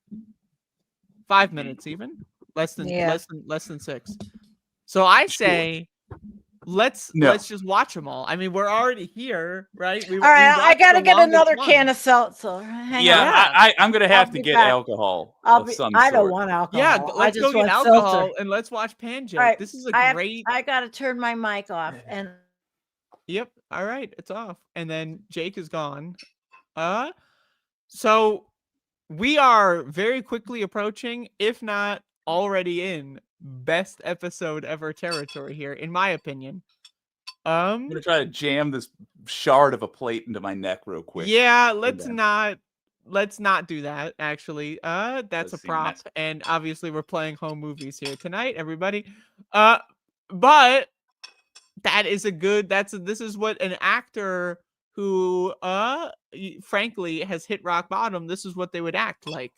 5 minutes even. less than 6. So I say let's just watch them all. I mean, we're already here, right? All right, I gotta get another can of seltzer. Hang on. I'm gonna have to get alcohol. I don't want alcohol. Yeah, let's go get alcohol and let's watch Panjake. Right, This is a great. I gotta turn my mic off and. Yep. All right, it's off, and then Jake is gone. So we are very quickly approaching, if not already in, best episode ever territory here, in my opinion. I'm gonna try to jam this shard of a plate into my neck real quick. Yeah, let's not do that. Actually, that's a prop, and obviously we're playing home movies here tonight, everybody. But that is this is what an actor who frankly has hit rock bottom, this is what they would act like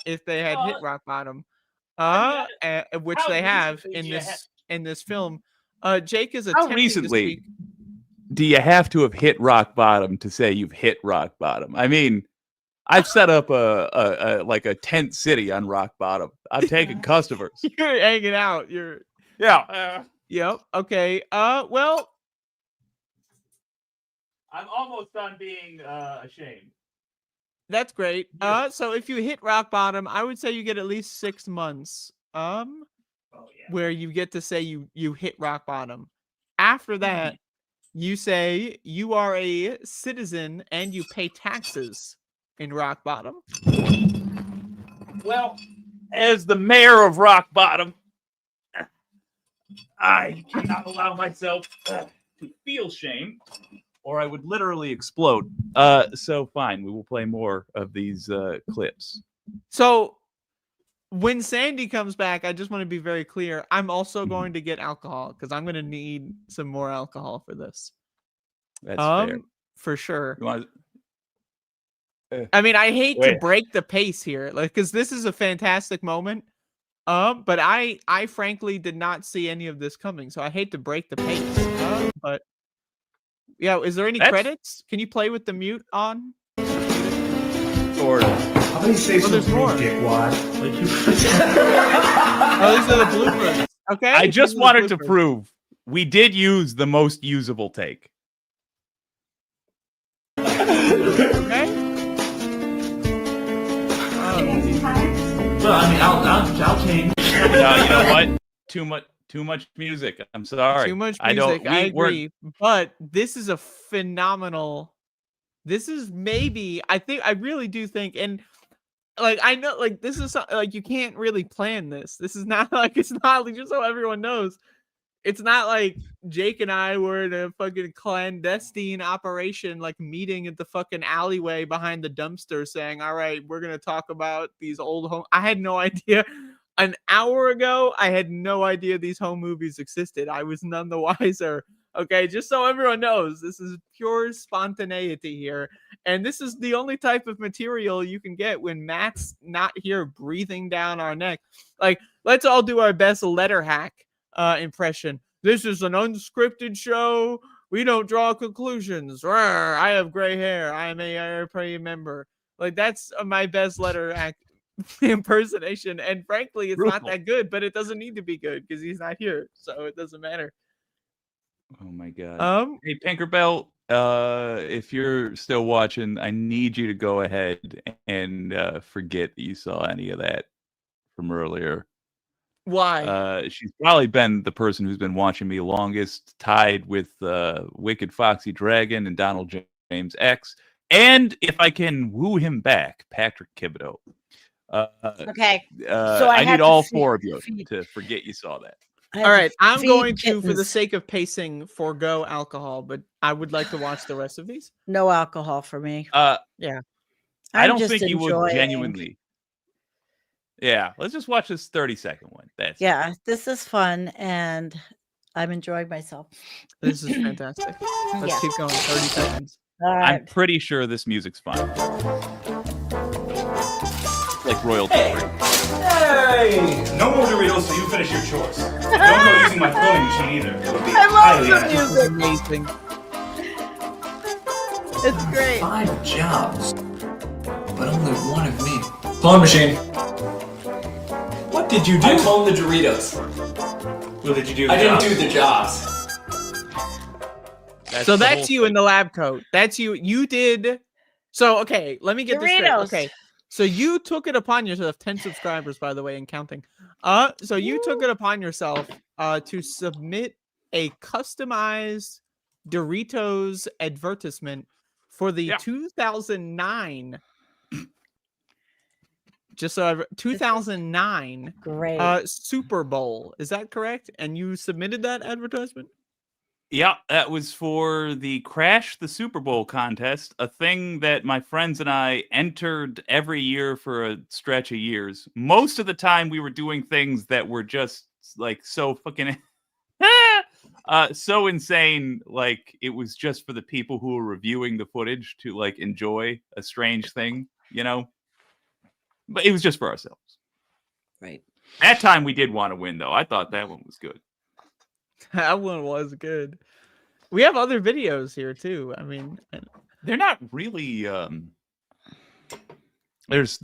if they had hit rock bottom, which they have in this film. Jake is attempting How recently to speak. do you have to have hit rock bottom to say you've hit rock bottom? I mean, I've set up a tent city on rock bottom. I'm taking customers. You're hanging out. Yep. Okay. Well, I'm almost done being ashamed. That's great. So if you hit rock bottom, I would say you get at least 6 months. Where you get to say you hit rock bottom. After that, you say you are a citizen and you pay taxes in rock bottom. Well, as the mayor of rock bottom, I cannot allow myself to feel shame, or I would literally explode. So fine, we will play more of these clips. So when Sandee comes back, I just want to be very clear. I'm also going to get alcohol because I'm going to need some more alcohol for this. That's fair. For sure. You want I mean, I hate to break the pace here, like, because this is a fantastic moment. But I frankly did not see any of this coming, so I hate to break the pace. But yeah, is there any credits? Can you play with the mute on? Sort of. How many saves there's more. Like you... Oh, these are the bloopers. Okay. I just wanted to prove we did use the most usable take. Okay. Well, I mean, I'll change. You know what? Too much music. I'm sorry. Too much music. I agree. But this is a phenomenal. This is maybe. I really do think, and like I know, like this is like you can't really plan this. This is not like it's not like, just so everyone knows. It's not like Jake and I were in a fucking clandestine operation, like meeting at the fucking alleyway behind the dumpster saying, all right, we're going to talk about these old home. I had no idea. An hour ago, I had no idea these home movies existed. I was none the wiser. Okay, just so everyone knows, this is pure spontaneity here. And this is the only type of material you can get when Matt's not here breathing down our neck. Like, let's all do our best Letterhack impression. This is an unscripted show. We don't draw conclusions. Rawr, I have gray hair. I am a IRP member. Like, that's my best Letterhack impersonation. And frankly, it's not that good, but it doesn't need to be good because he's not here. So it doesn't matter. Oh my god. Hey, Pinkerbell, if you're still watching, I need you to go ahead and forget that you saw any of that from earlier. Why? She's probably been the person who's been watching me longest, tied with Wicked Foxy Dragon and Donald James X. And if I can woo him back, Patrick Thibodeau. Okay. So I need all four of you to forget you saw that. All right, I'm going to, for the sake of pacing, forego alcohol, but I would like to watch the rest of these. No alcohol for me. Yeah. I don't think you would genuinely. Yeah, let's just watch this 30-second one. This is fun, and I'm enjoying myself. This is fantastic. Let's keep going. 30 seconds. All right. I'm pretty sure this music's fine. Like royalty. Hey! No more Doritos till you finish your chores. Don't go using my throwing machine either. It would be highly the unethical. music. Amazing. It's great. 5 jobs, but only one of me. Throwing machine. What did you do? I cloned the Doritos. Well, did you do the I didn't jobs? do the jobs. So that's you in the lab coat. That's you. You did. So, okay, let me get this straight. Doritos. Okay. So you took it upon yourself, 10 subscribers, by the way, and counting. So you took it upon yourself to submit a customized Doritos advertisement for the 2009 2009 Great. Super Bowl. Is that correct? And you submitted that advertisement? Yeah, that was for the Crash the Super Bowl contest, a thing that my friends and I entered every year for a stretch of years. Most of the time we were doing things that were just like so fucking so insane, like it was just for the people who were reviewing the footage to like enjoy a strange thing, you know? But it was just for ourselves. Right. That time we did want to win though. I thought that one was good. That one was good. We have other videos here too. I mean, they're not really. There's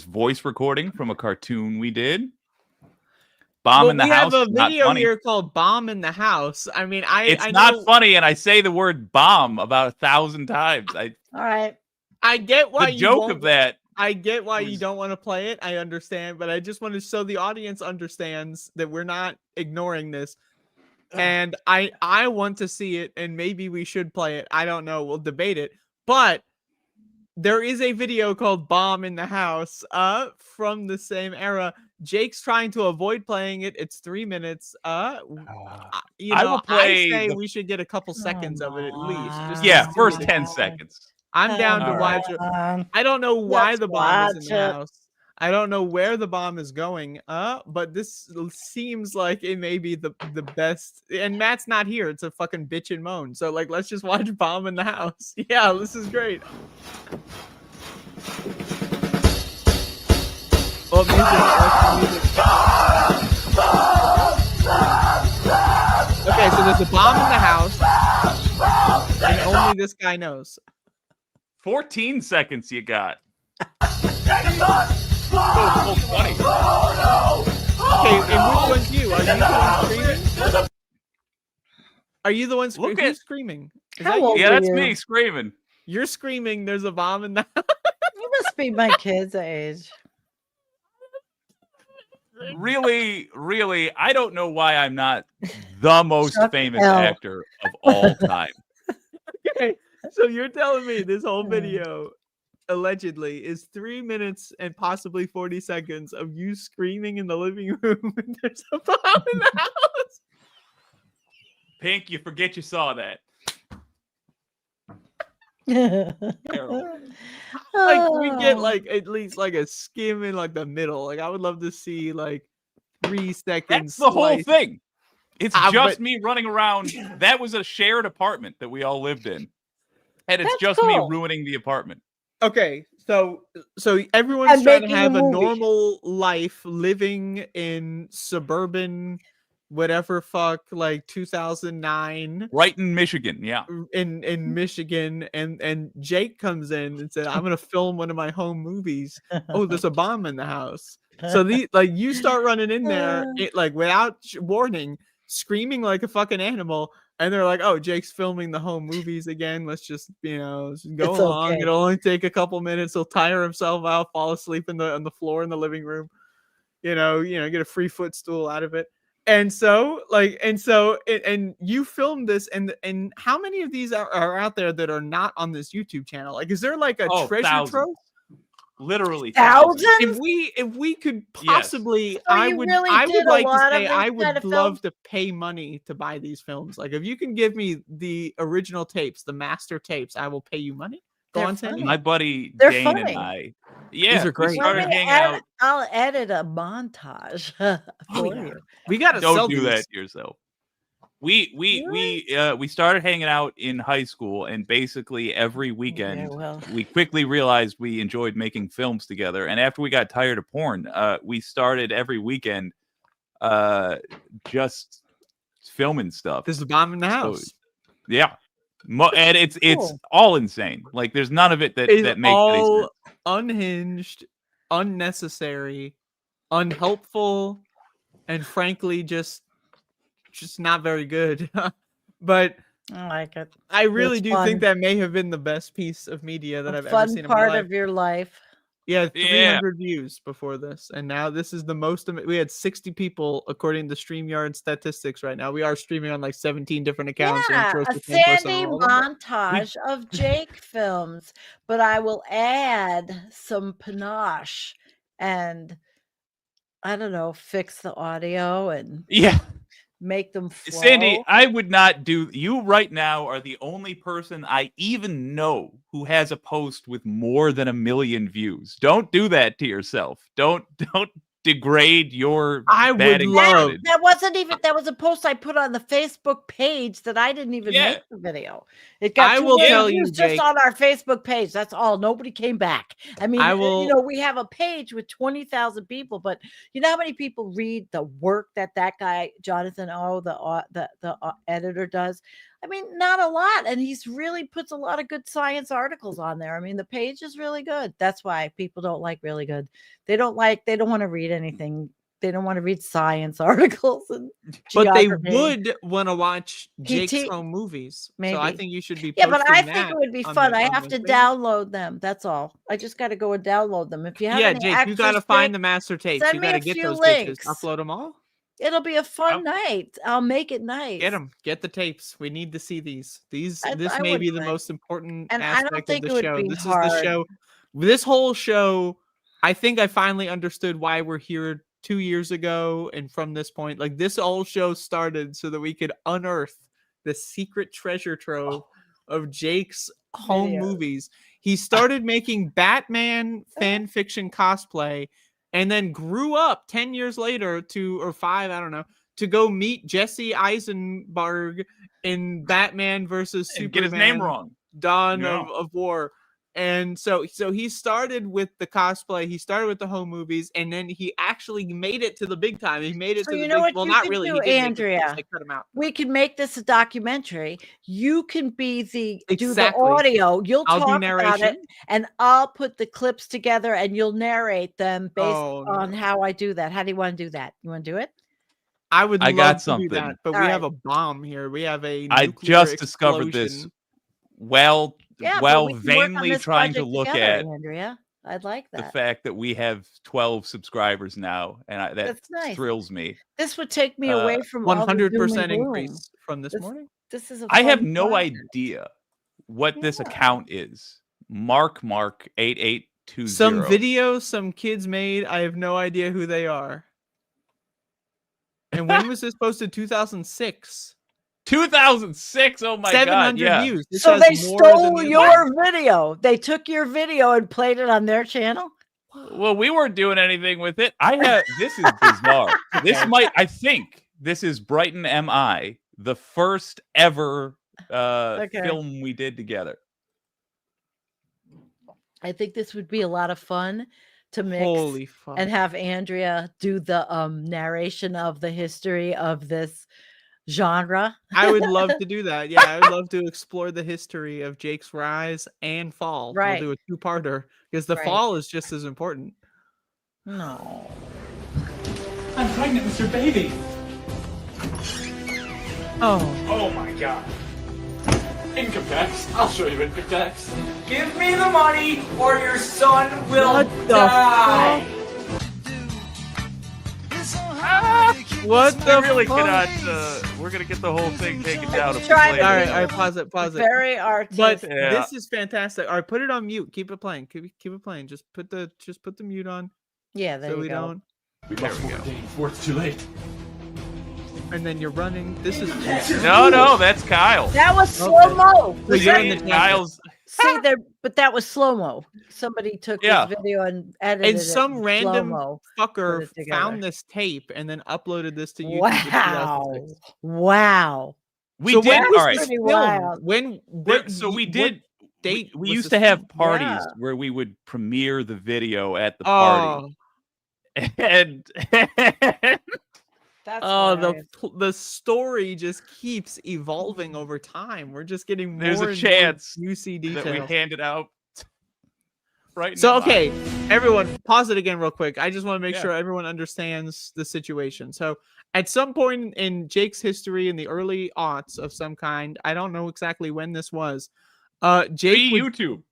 voice recording from a cartoon we did. Bomb in the house. We have a video here called "Bomb in the House." I mean, it's not funny, and I say the word "bomb" about 1,000 times. All right. I get why the joke of that. I get why you don't want to play it. I understand, but I just want to so the audience understands that we're not ignoring this. And I want to see it, and maybe we should play it. I don't know. We'll debate it. But there is a video called "Bomb in the House" from the same era. Jake's trying to avoid playing it. It's 3 minutes. I say we should get a couple seconds of it at least. Just first 10 seconds. I'm down to watch it. I don't know why the bomb is in the house. I don't know where the bomb is going. But this seems like it may be the best. And Matt's not here. It's a fucking bitch and moan. So like, let's just watch Bomb in the House. Yeah, this is great. Oh, music. Okay, so there's a bomb in the house, and only this guy knows. 14 seconds you got. Okay, and which one's you? Are you the one screaming? Are you the one screaming? Who's screaming? Yeah, that's me screaming. You're screaming, there's a bomb in the house. You must be my kid's age. Really, I don't know why I'm not the most famous actor of all time. Okay, so you're telling me this whole video allegedly is 3 minutes and possibly 40 seconds of you screaming in the living room and there's a bomb in the house? Pink, you forget you saw that. Like we get like at least like a skim in like the middle. Like I would love to see like 3 seconds. That's the whole thing. It's just me running around. That was a shared apartment that we all lived in, and it's just me ruining the apartment. Okay, so everyone's trying to have a normal life, living in suburban, whatever fuck, like 2009, right in Michigan, yeah, in Michigan, and Jake comes in and said, "I'm gonna film one of my home movies." Oh, there's a bomb in the house. So you start running in there, like without warning, screaming like a fucking animal. And they're like, "Oh, Jake's filming the home movies again. Let's just, just go along. Okay. It'll only take a couple minutes. He'll tire himself out, fall asleep on the floor in the living room. Get a free footstool out of it." And so you filmed this, and how many of these are out there that are not on this YouTube channel? Like, is there like a treasure trove? Literally thousands. If we could possibly, yes. I would like to say I would love to pay money to buy these films. Like if you can give me the original tapes, the master tapes, I will pay you money. Go on, Sandee. My buddy Dane and I. Yeah, these are great. We started hanging out. I'll edit a montage for you. We gotta don't do that to yourself. We started hanging out in high school, and basically every weekend we quickly realized we enjoyed making films together. And after we got tired of porn, we started every weekend just filming stuff. There's a bomb in the house. Yeah. And it's all insane. Like there's none of it that makes all unhinged unnecessary, unhelpful, and frankly just not very good. But I like it. I really It's do fun. think that may have been the best piece of media that A I've ever fun seen in my part life. of your life. Yeah, 300 views before this, and now this is the most. We had 60 people according to StreamYard statistics. Right now, we are streaming on like 17 different accounts. And I'm Yeah, sure it's a the same person Sandee on all of them, but montage of Jake films, but I will add some panache and I don't know, fix the audio and Yeah. make them flow. Sandee, I would not do. You right now are the only person I even know who has a post with more than 1 million views. Don't do that to yourself. Don't degrade your. I would love. That wasn't even. That was a post I put on the Facebook page that I didn't even Yeah. make the video. It got I 2 will million tell you, views just Jake. on our Facebook page. That's all. Nobody came back. I mean, I will- you know, we have a page with 20,000 people, but you know how many people read the work that guy Jonathan O, the editor, does? I mean, not a lot, and he's really puts a lot of good science articles on there. I mean, the page is really good. That's why people don't like really good. They don't want to read anything. They don't want to read science articles and But they geography. would want to watch Jake's PT home movies. Maybe. So I think you should be. Yeah, but I posting think that it would be on fun. the- I on have those to pages. download them. That's all. I just got to go and download them. If you have Yeah, any Jake, you extra got to find the sticks, master tapes. send You me got to a get few those links. bitches. Upload them all. It'll be a fun night. I'll make it nice. Get them. Get the tapes. We need to see these. This I may be wouldn't the mind. most important And I don't aspect of think the it would show. be This is hard. the show. This whole show, I think I finally understood why we're here 2 years ago. And from this point, like this whole show started so that we could unearth the secret treasure trove of Jake's home Videos. movies. He started making Batman fan fiction cosplay and then grew up 10 years later or 5, I don't know, to go meet Jesse Eisenberg in Batman versus And Superman. get his name wrong. Dawn Yeah. of War. And so he started with the cosplay, he started with the home movies, and then he actually made it to the big time. He made it So to the you know big, what well, you not can really. do, He did make it Andrea? because they cut him out. We can make this a documentary. You can be do the Exactly. audio. You'll I'll do talk about it, narration. and I'll put the clips together, and you'll narrate them based Oh, no. on how I do that. How do you want to do that? You want to do it? I would I love got to do something. that, but All we right. have a bomb here. We have a I nuclear just discovered this explosion. while Yeah, but while we can work on vainly this trying to project look together, at Andrea. I'd like the that. fact that we have 12 subscribers now, and that That's nice. thrills me. This would take me away from all the 100% doom and gloom. increase from this morning. This is a I have fun no project. idea what this account is. Mark 8820. Some videos some kids made. I have no idea who they are. And when was this posted? 2006. 2006. Oh my 700 god! Yeah. views. This So has they more than stole the your other- video. They took your video and played it on their channel. Well, we weren't doing anything with it. This is bizarre. I think this is Brighton MI, the first ever film we did together. I think this would be a lot of fun to mix Holy fuck. and have Andrea do the narration of the history of this genre. I would love to do that. Yeah, I would love to explore the history of Jake's rise and fall. Right. We'll do a 2-parter because the Right. fall is just as important. No. I'm pregnant with your baby. Oh. Oh my god. Income tax. I'll show you income tax. Give me the money or your son will What the die. What the really fuck? cannot. We're gonna get the whole thing taken down. If we Try play to All it. right, all right, pause it, pause it. Very But artistic. Yeah. this is fantastic. All right, put it on mute. Keep it playing. Keep it playing. Just put the mute on Yeah, there so you we go. don't. We lost more dating before it's too late. And then you're running. This is No, that's Kyle. That was Okay. slow mo. So you're in the Kyle's. See there, but that was slow mo. Somebody took Yeah. this video and edited And it some in random slow-mo. fucker put it together. found this tape and then uploaded this to YouTube. in Wow! 2006. Wow! We So did. when was All right. this Pretty filmed? wild. When? So we what did. date We was used this to have filmed? parties Yeah. where we would premiere the video at the party, and That's Oh, hilarious. the story just keeps evolving over time. We're just getting more there's and a more chance juicy that we details. handed out. Right. So okay, everyone, pause it again real quick. I just want to make Yeah. sure everyone understands the situation. So at some point in Jake's history in the early aughts of some kind, I don't know exactly when this was. Jake would, YouTube.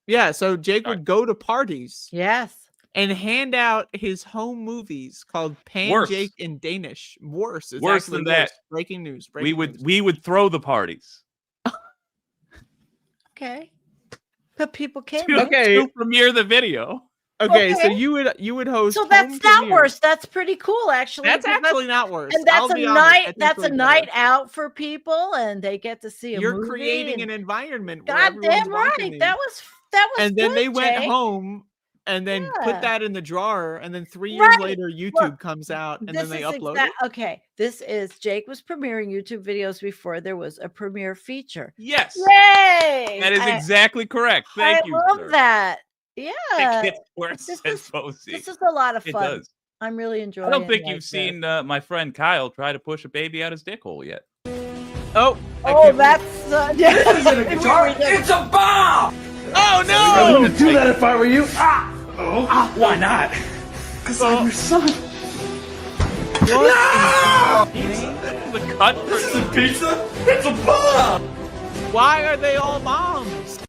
Yeah, so Jake would go to parties. Yes. And hand out his home movies called Pan Worse. Jake in Danish. Worse. It's Worse actually than that. Breaking news. We would throw the parties. Okay. But people can't. To premiere the video. Okay, so Okay. you would host. So that's home not premiere. worse. That's pretty cool, actually. That's because actually not worse. And that's I'll a be honest, I night. think That's a it's night better. out for people, and they get to see a You're movie. creating and- an environment. Where God everyone's damn watching right. these. That was And then good, they went Jake. home and then Yeah. put that in the drawer, and then 3 years Right. later, YouTube Look, comes out, and then This they is upload exact- it. Okay, this is Jake was premiering YouTube videos before there was a premiere feature. Yes. Yay! That is exactly correct. Thank you. I love sir. that. Yeah. It gets worse, This says is- Posey. This is a lot of It fun. does. I'm really enjoying. I don't think like you've this. seen my friend Kyle try to push a baby out his dick hole yet. Oh, that's. This isn't a guitar. It's a bomb. Oh no! I wouldn't do that if I were you. Why not? Because I'm your son. No! The cut for the pizza? It's a bomb. Why are they all bombs?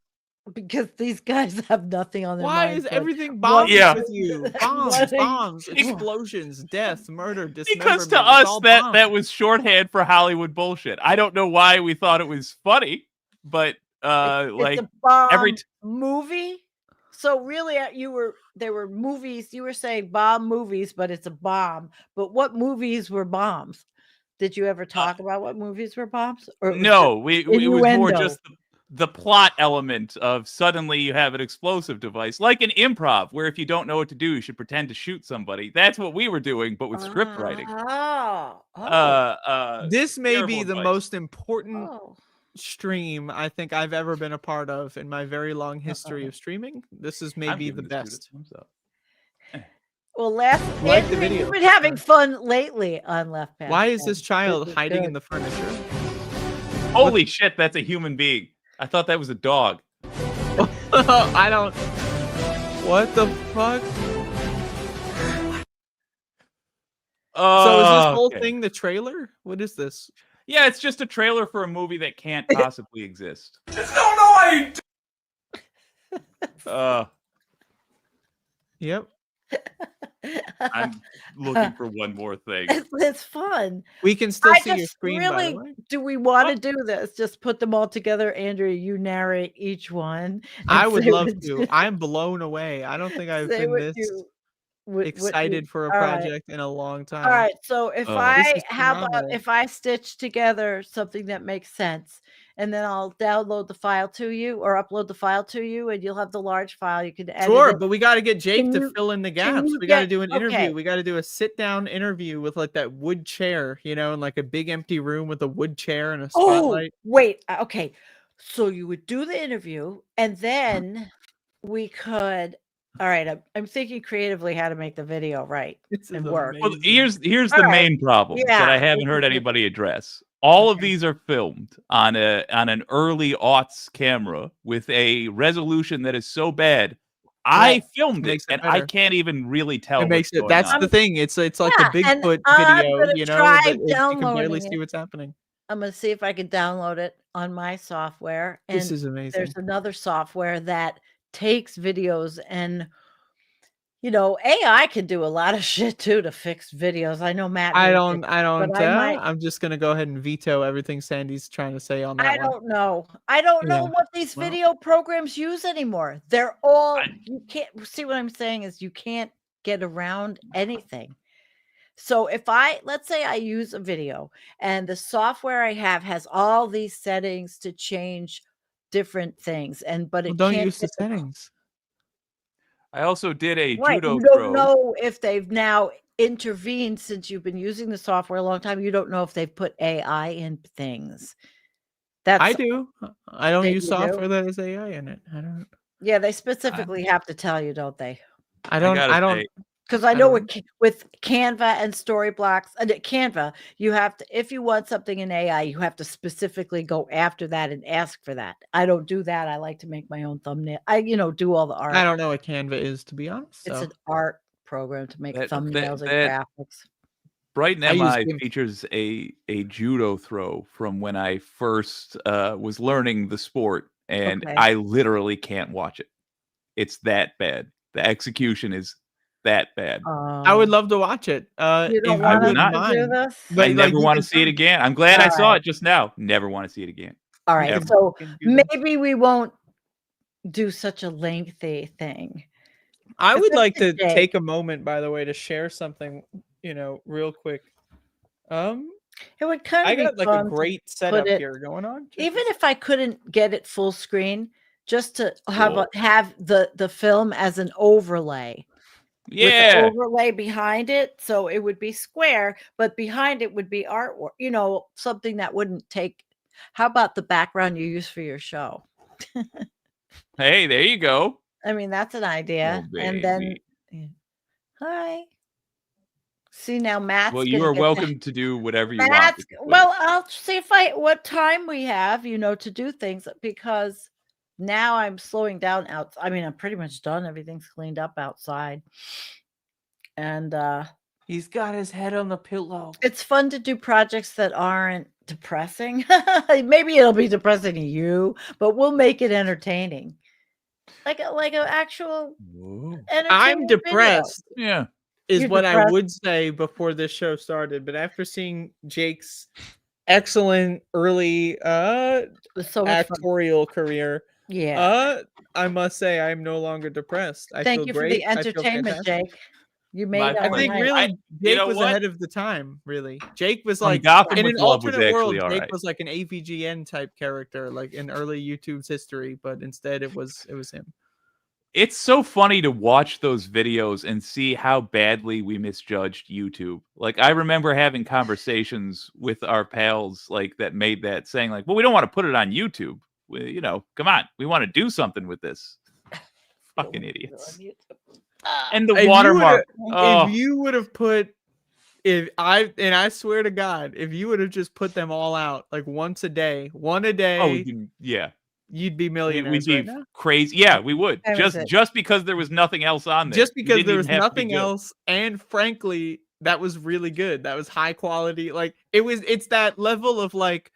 Because these guys have nothing on their Why minds is but everything one- bombs Yeah. with you? Bombs, one- bombs, explosions, death, murder, Because dismemberment. to it's us all that bombs. was shorthand for Hollywood bullshit. I don't know why we thought it was funny, but like it's a bomb every movie. So really, there were movies. You were saying bomb movies, but it's a bomb. But what movies were bombs? Did you ever talk about what movies were bombs? Or it was no, just it was more innuendo? just the plot element of suddenly you have an explosive device, like an improv, where if you don't know what to do, you should pretend to shoot somebody. That's what we were doing, but with script writing. This may terrible be the advice. most important stream I think I've ever been a part of in my very long history of streaming. This is I'm maybe the giving this dude a best. thumbs up. Well, last Like the Andrew, video. you've been having fun lately on Left Path. Why is this and child this is hiding good. in the furniture? Holy shit, that's a human being. I thought that was a dog. I don't. What the fuck? So is this whole Okay. thing the trailer? What is this? Yeah, it's just a trailer for a movie that can't possibly exist. Yep. I'm looking for one more thing. It's fun. We can still I see your just screen, by the really way. do we want to do this? Just put them all together, Andrea. You narrate each one. and I would say love what to. you- I'm blown away. I don't think I've say been what this you- what you- excited for a all right. project in a long time. All right. So if This I is how about phenomenal. if I stitch together something that makes sense, and then I'll download the file to you or upload the file to you, and you'll have the large file. You can edit Sure, it. but we got to get Jake Can to you- fill in the can gaps. you We got to get- do an interview. okay. We got to do a sit down interview with like that wood chair, you know, in like a big empty room with a wood chair and a Oh, spotlight. wait. Okay. So you would do the interview, and then we could. All right. I'm thinking creatively how to make the video right and work. Well, here's the All right. main problem that I Yeah, haven't this heard is the- anybody address. All of these are filmed on an early aughts camera with a resolution that is so bad. I Right. filmed it, Makes it and I better. can't even really tell. It makes what's it. going That's on. the thing. It's like Yeah, the and Bigfoot I'm video, gonna you know, try that you can barely downloading see it. what's happening. I'm gonna see if I can download it on my software. And This is amazing. there's another software that takes videos and AI can do a lot of shit too to fix videos. I know Matt. I hates don't. it, I don't. but I might. I'm just gonna go ahead and veto everything Sandee's trying to say on that I one. don't know. I don't know Yeah. what these Well- video programs use anymore. They're all you can't see what I'm saying is you can't get around anything. So if let's say I use a video and the software I have has all these settings to change different things, but Well, it don't can't use the get the settings. I also did a right. judo You don't throw. know if they've now intervened since you've been using the software a long time. You don't know if they've put AI in things. That's I do. I don't They use do? software that has AI in it. I don't. Yeah, they specifically have to tell you, don't they? I don't. gotta I don't. say, Because I know with Canva and Storyblocks and at Canva, you have to, if you want something in AI, you have to specifically go after that and ask for that. I don't do that. I like to make my own thumbnail. I, do all the art. I don't know what Canva is, to be honest. It's So. an art program to make thumbnails and graphics. Brighton MI features a judo throw from when I first was learning the sport, and I literally can't watch it. It's that bad. The execution is that bad. I would love to watch it. You don't I want would to not. do this? I never want to see it again. I'm glad I saw it just now. Never want to see it again. All right. Never. So maybe we won't do such a lengthy thing. I would like to take a moment, by the way, to share something, real quick. It would kind of I be got like fun a to great put setup it- here going on. Even if I couldn't get it full screen, just to have the film as an overlay. With the overlay behind it, so it would be square, but behind it would be artwork, something that wouldn't take. How about the background you use for your show? Hey, there you go. I mean, that's an idea. Oh, and then, hi. See, now Matt's Well, you gonna are get welcome to do whatever you Matt's, want. well, I'll see what time we have, to do things, because now I'm slowing down out. I mean, I'm pretty much done. Everything's cleaned up outside. And he's got his head on the pillow. It's fun to do projects that aren't depressing. Maybe it'll be depressing to you, but we'll make it entertaining. Like an actual I'm depressed. Yeah. Is You're what depressed? I would say before this show started, but after seeing Jake's excellent early actorial career, I must say I'm no longer depressed. I Thank feel you great. for the I feel entertainment, fantastic. Jake. You made I think really Jake was what? ahead of the time. Really, Jake was From like Gotham in with an Love was alternate world. actually Jake alright. was like an AVGN type character, like in early YouTube's history, but instead it was him. It's so funny to watch those videos and see how badly we misjudged YouTube. Like, I remember having conversations with our pals like that made that, saying like, well, we don't want to put it on YouTube. Come on, we want to do something with this. Fucking idiots. And the watermark. If you would have put, I swear to God, if you would have just put them all out like once a day, one a day, yeah. You'd be millionaires. We'd be right now. crazy. Yeah, we would. That was it. Just because there was nothing else on there. Just You because didn't there even was have to be nothing good. else, and frankly, that was really good. That was high quality. Like it's that level of like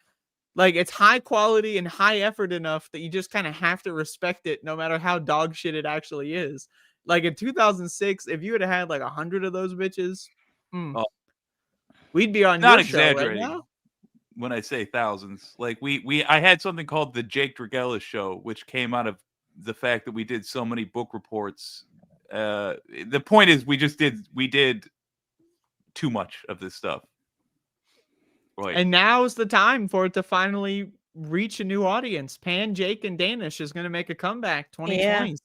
it's high quality and high effort enough that you just kind of have to respect it, no matter how dog shit it actually is. Like in 2006, if you would have had like 100 of those bitches, we'd be on Not your show right exaggerating. now. When I say thousands, like I had something called the Jake Draugelis show, which came out of the fact that we did so many book reports. The point is, we did too much of this stuff. Right. And now's the time for it to finally reach a new audience. Pan, Jake, and Danish is going to make a comeback 2020.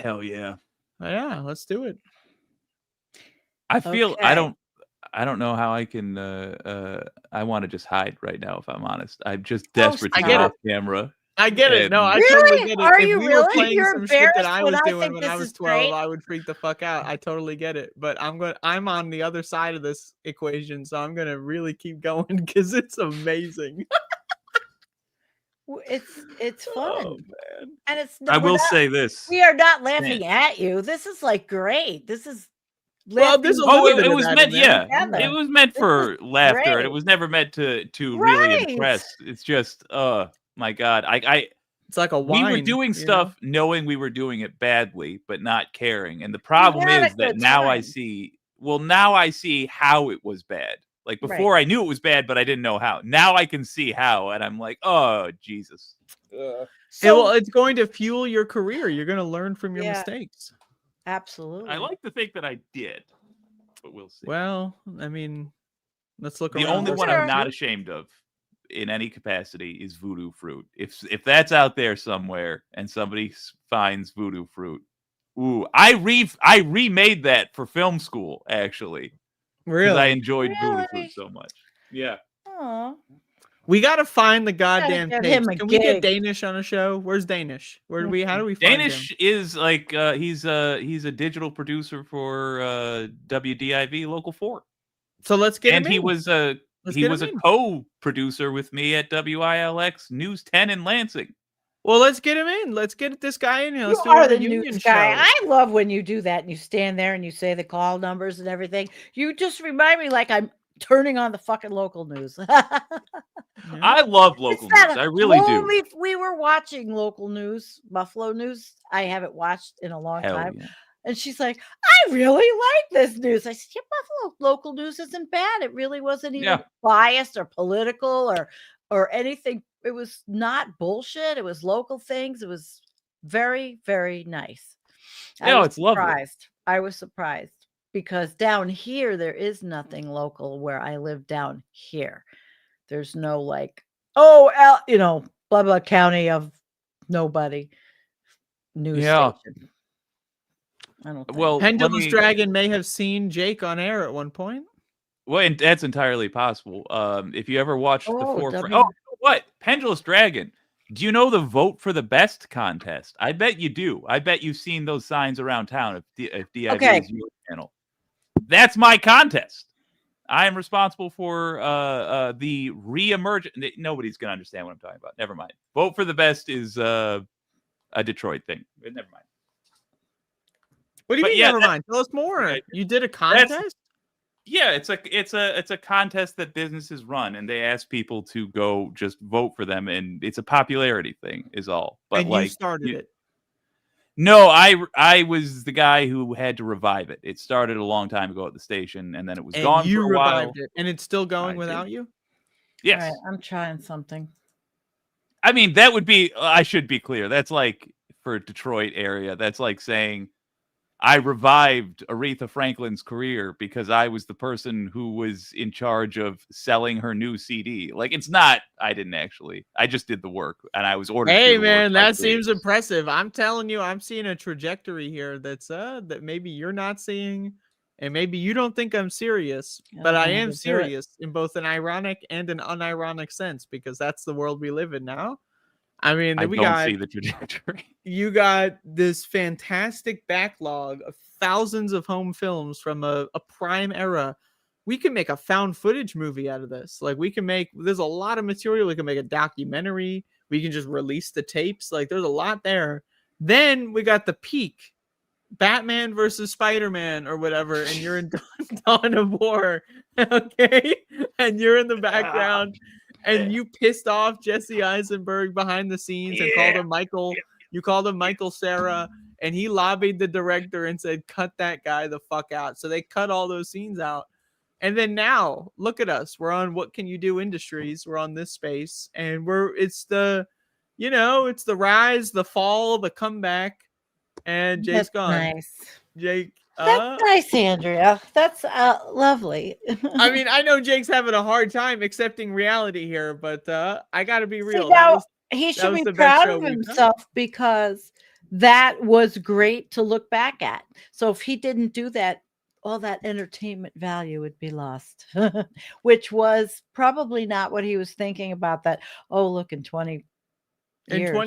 Hell yeah. Yeah, let's do it. I feel I don't know how I can. I want to just hide right now. If I'm honest, I'm just desperate to get off camera. I get it. No, I Really? totally get it. Are if you we really? were playing You're some shit that I embarrassed was when I doing think when this I was is 12, great? I would freak the fuck out. I totally get it. But I'm on the other side of this equation, so I'm gonna really keep going because it's amazing. It's fun. And it's I we're will not- say this. We are not laughing at you. This is like great. This is Well, there's a laughing little bit it of was that meant, in there. together. it was meant This for is laughter, and great. it was never meant to really Right. impress. It's just, my God, It's like a we were wine, doing you stuff knowing we were doing it badly, but not caring. And the problem had a is that good now I time. see how it was bad. Like before, I knew it was bad, but I didn't know how. Now I can see how, and I'm like, oh Jesus. Well, it's going to fuel your career. You're going to learn from your Yeah. mistakes. Absolutely. I like to think that I did, but we'll see. Well, I mean, let's look The around. only us. one I'm not ashamed of in any capacity is voodoo fruit. If that's out there somewhere and somebody finds voodoo fruit, ooh, I remade that for film school actually. Because Really? I enjoyed voodoo fruit so much. Yeah. Aw. We got to find the goddamn give tapes. him a Can we get gig. Danish on a show? Where's Danish? How do we find Danish him? is like he's a digital producer for WDIV Local 4. So let's get him he in. was a Let's he get was him a in. co-producer with me at WILX News 10 in Lansing. Well, let's get him in. Let's get this guy in here. Let's You do are a the reunion news guy. show. I love when you do that and you stand there and you say the call numbers and everything. You just remind me like I'm turning on the fucking local news. I love local news. I really do. We were watching local news, Buffalo news. I haven't watched in a long Hell time. yeah. And she's like, I really like this news. I said, yeah, Buffalo local news isn't bad. It really wasn't even biased or political or anything. It was not bullshit. It was local things. It was very, very nice. It's lovely. I was surprised because down here, there is nothing local where I live down here. There's no like, blah, blah county of nobody news station. I don't think. Well, Pendulous Dragon may have seen Jake on air at one point. Well, and that's entirely possible. If you ever watched the four... what? Pendulous Dragon. Do you know the Vote for the Best contest? I bet you do. I bet you've seen those signs around town if DIV is your channel. That's my contest. I am responsible for the re-emergent... Nobody's going to understand what I'm talking about. Never mind. Vote for the Best is a Detroit thing. Never mind. What do you mean? Never mind. Tell us more. You did a contest? Yeah, it's a contest that businesses run, and they ask people to go just vote for them, and it's a popularity thing, is all. But and you started it. No, I was the guy who had to revive it. It started a long time ago at the station, and then it was gone for a while. It, and it's still going without you? Yes. All right, I'm trying something. I mean, that would be. I should be clear. That's like for Detroit area. That's like saying I revived Aretha Franklin's career because I was the person who was in charge of selling her new CD. Like, it's not, I didn't actually. I just did the work, and I was ordered. Hey, man, that seems impressive. I'm telling you, I'm seeing a trajectory here that's that maybe you're not seeing, and maybe you don't think I'm serious, but I am serious in both an ironic and an unironic sense because that's the world we live in now. I mean, I don't see the trajectory. You got this fantastic backlog of thousands of home films from a prime era. We can make a found footage movie out of this. Like, there's a lot of material. We can make a documentary. We can just release the tapes. Like, there's a lot there. Then we got the peak, Batman versus Spider-Man or whatever, and you're in Dawn of War, okay? And you're in the background. And you pissed off Jesse Eisenberg behind the scenes and called him Michael. You called him Michael Cera, and he lobbied the director and said, cut that guy the fuck out. So they cut all those scenes out. And then now, look at us. We're on What Can You Do Industries. We're on this space. And it's the rise, the fall, the comeback. And Jake's gone. Nice. Jake. That's nice, Andrea. That's lovely. I mean, I know Jake's having a hard time accepting reality here, but I got to be real. He should be proud of himself because that was great to look back at. So if he didn't do that, all that entertainment value would be lost, which was probably not what he was thinking about that. Oh, look, in 20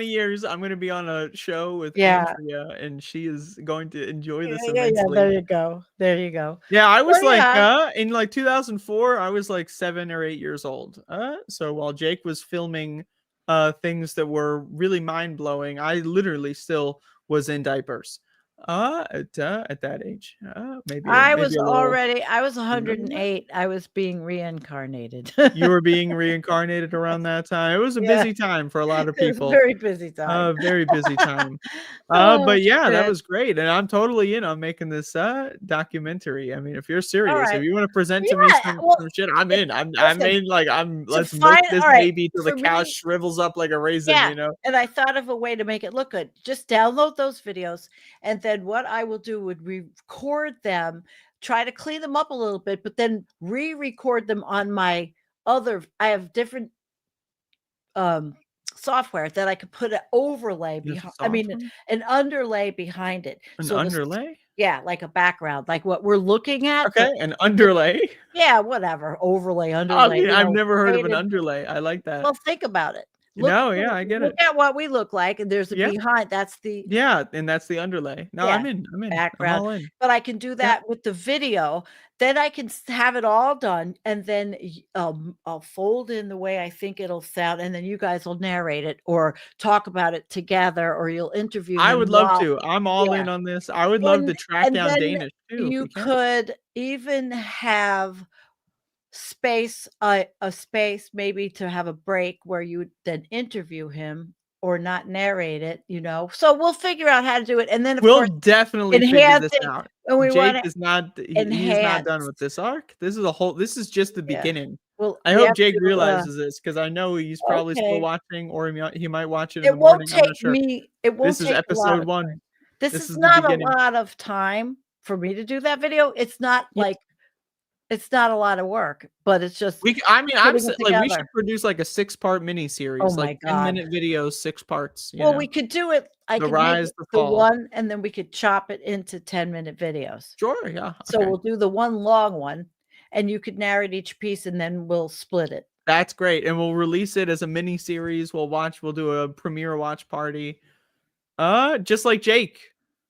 years, I'm going to be on a show with Andrea, and she is going to enjoy this immensely. Yeah, there you go. Yeah, I was in like 2004, I was like 7 or 8 years old. So while Jake was filming things that were really mind-blowing, I literally still was in diapers. At that age, I was 108. I was being reincarnated. You were being reincarnated around that time. It was a busy time for a lot of people. Very busy time. Very busy time. But yeah, that was great, and I'm totally in on making this documentary. I mean, if you're serious, if you want to present to me some shit, I'm in. Let's milk this baby till the cow shrivels up like a raisin. Yeah, and I thought of a way to make it look good. Just download those videos, and then what I will do would record them, try to clean them up a little bit, but then re-record them on my I have different software that I could put an overlay behind. I mean, an underlay behind it. Underlay? Yeah, like a background, like what we're looking at. Okay, an underlay. Yeah, whatever. Overlay, I underlay. mean, you I've know, never heard of an faded. underlay. I like that. Well, think about it. No, yeah, I get look it. at what we look like, and there's a Yeah. behind. That's the Yeah, and that's the underlay. No, I'm in. I'm background. all in. But I can do that with the video. Then I can have it all done, and then I'll fold in the way I think it'll sound, and then you guys will narrate it or talk about it together, or you'll interview. I him would love while- to. I'm all in on this. I would love to track down then Danish too. if You we can. could even have a space maybe to have a break where you would then interview him or not narrate it, so we'll figure out how to do it, and then of We'll course definitely figure this enhance it, out. and we Jake wanna is not. He is not done with this arc. This is just the Yeah. beginning. Well, I we hope have Jake to, realizes this because I know he's probably Okay. still watching, or he might watch it in It the won't morning. I'm not take sure. me. It won't This is take a lot episode of 1. time. This is is the not a beginning. lot of time for me to do that video. It's not like it's not a lot of work, but it's just. I'm putting it like we together. should produce like a 6-part mini series, Oh my like God. 10-minute videos, 6 parts. Well, we could do it. I The could rise, make it the the fall. one, and then we could chop it into 10-minute videos. Sure, yeah. So okay. we'll do the one long one, and you could narrate each piece, and then we'll split it. That's great, and we'll release it as a mini series. We'll do a premiere watch party, just like Jake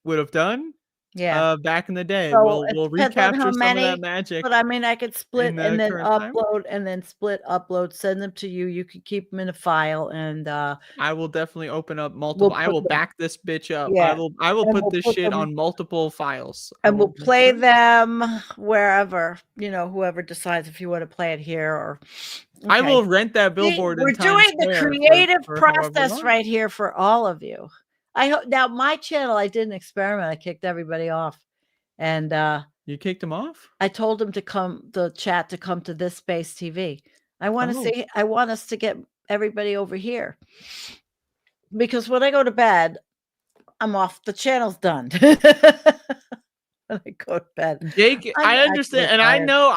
would have done. Yeah. Back in the day. So We'll it depends on recapture how some many, of that magic. but I mean, I could split the and then current time. upload, and then split, upload, send them to you. You could keep them in a file, and I will definitely open up multiple. I put will them- back this bitch up. Yeah, I will and put we'll this put shit them- on multiple files. and we'll play them wherever, whoever decides if you want to play it here or. I Okay. will rent that See, billboard. we're in Times doing the Square creative for however process long. right here for all of you. I hope now my channel. I did an experiment. I kicked everybody off, and You kicked him off? I told them the chat to come to this space TV. I want to Oh. see. I want us to get everybody over here because when I go to bed, I'm off. The channel's done. When I go to bed, Jake, I'm I actually understand, and I tired. know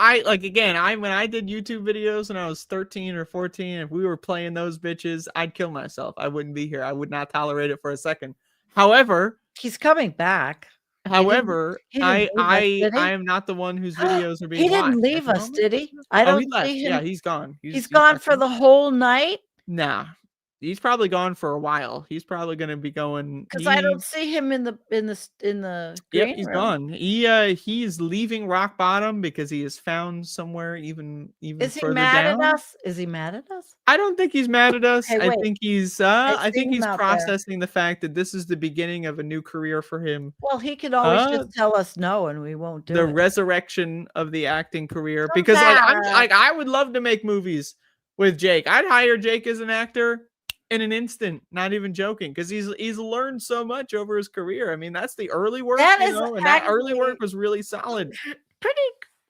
when I did YouTube videos when I was 13 or 14, if we were playing those bitches, I'd kill myself. I wouldn't be here. I would not tolerate it for a second. However, he's coming back. However, he didn't leave us, did he? I am not the one whose videos are being He watched didn't at leave the us, moment. did he? I Oh, don't he left. see him. Yeah, he's gone. He's gone for the whole night. Nah, he's probably gone for a while. He's probably going to be going Because I don't see him in the Yep, green he's room. gone. He's leaving rock bottom because he is found somewhere even Is he further mad down. at us? Is he mad at us? I don't think he's mad at us. Hey, I wait. think he's I see think him he's out there. processing the fact that this is the beginning of a new career for him. Well, he could always Uh, just tell us no, and we won't do the it. resurrection of the acting career Come because back. I would love to make movies with Jake. I'd hire Jake as an actor in an instant, not even joking, because he's learned so much over his career. I mean, that's the early work, That you is know, and that early actually- work was really solid. Pretty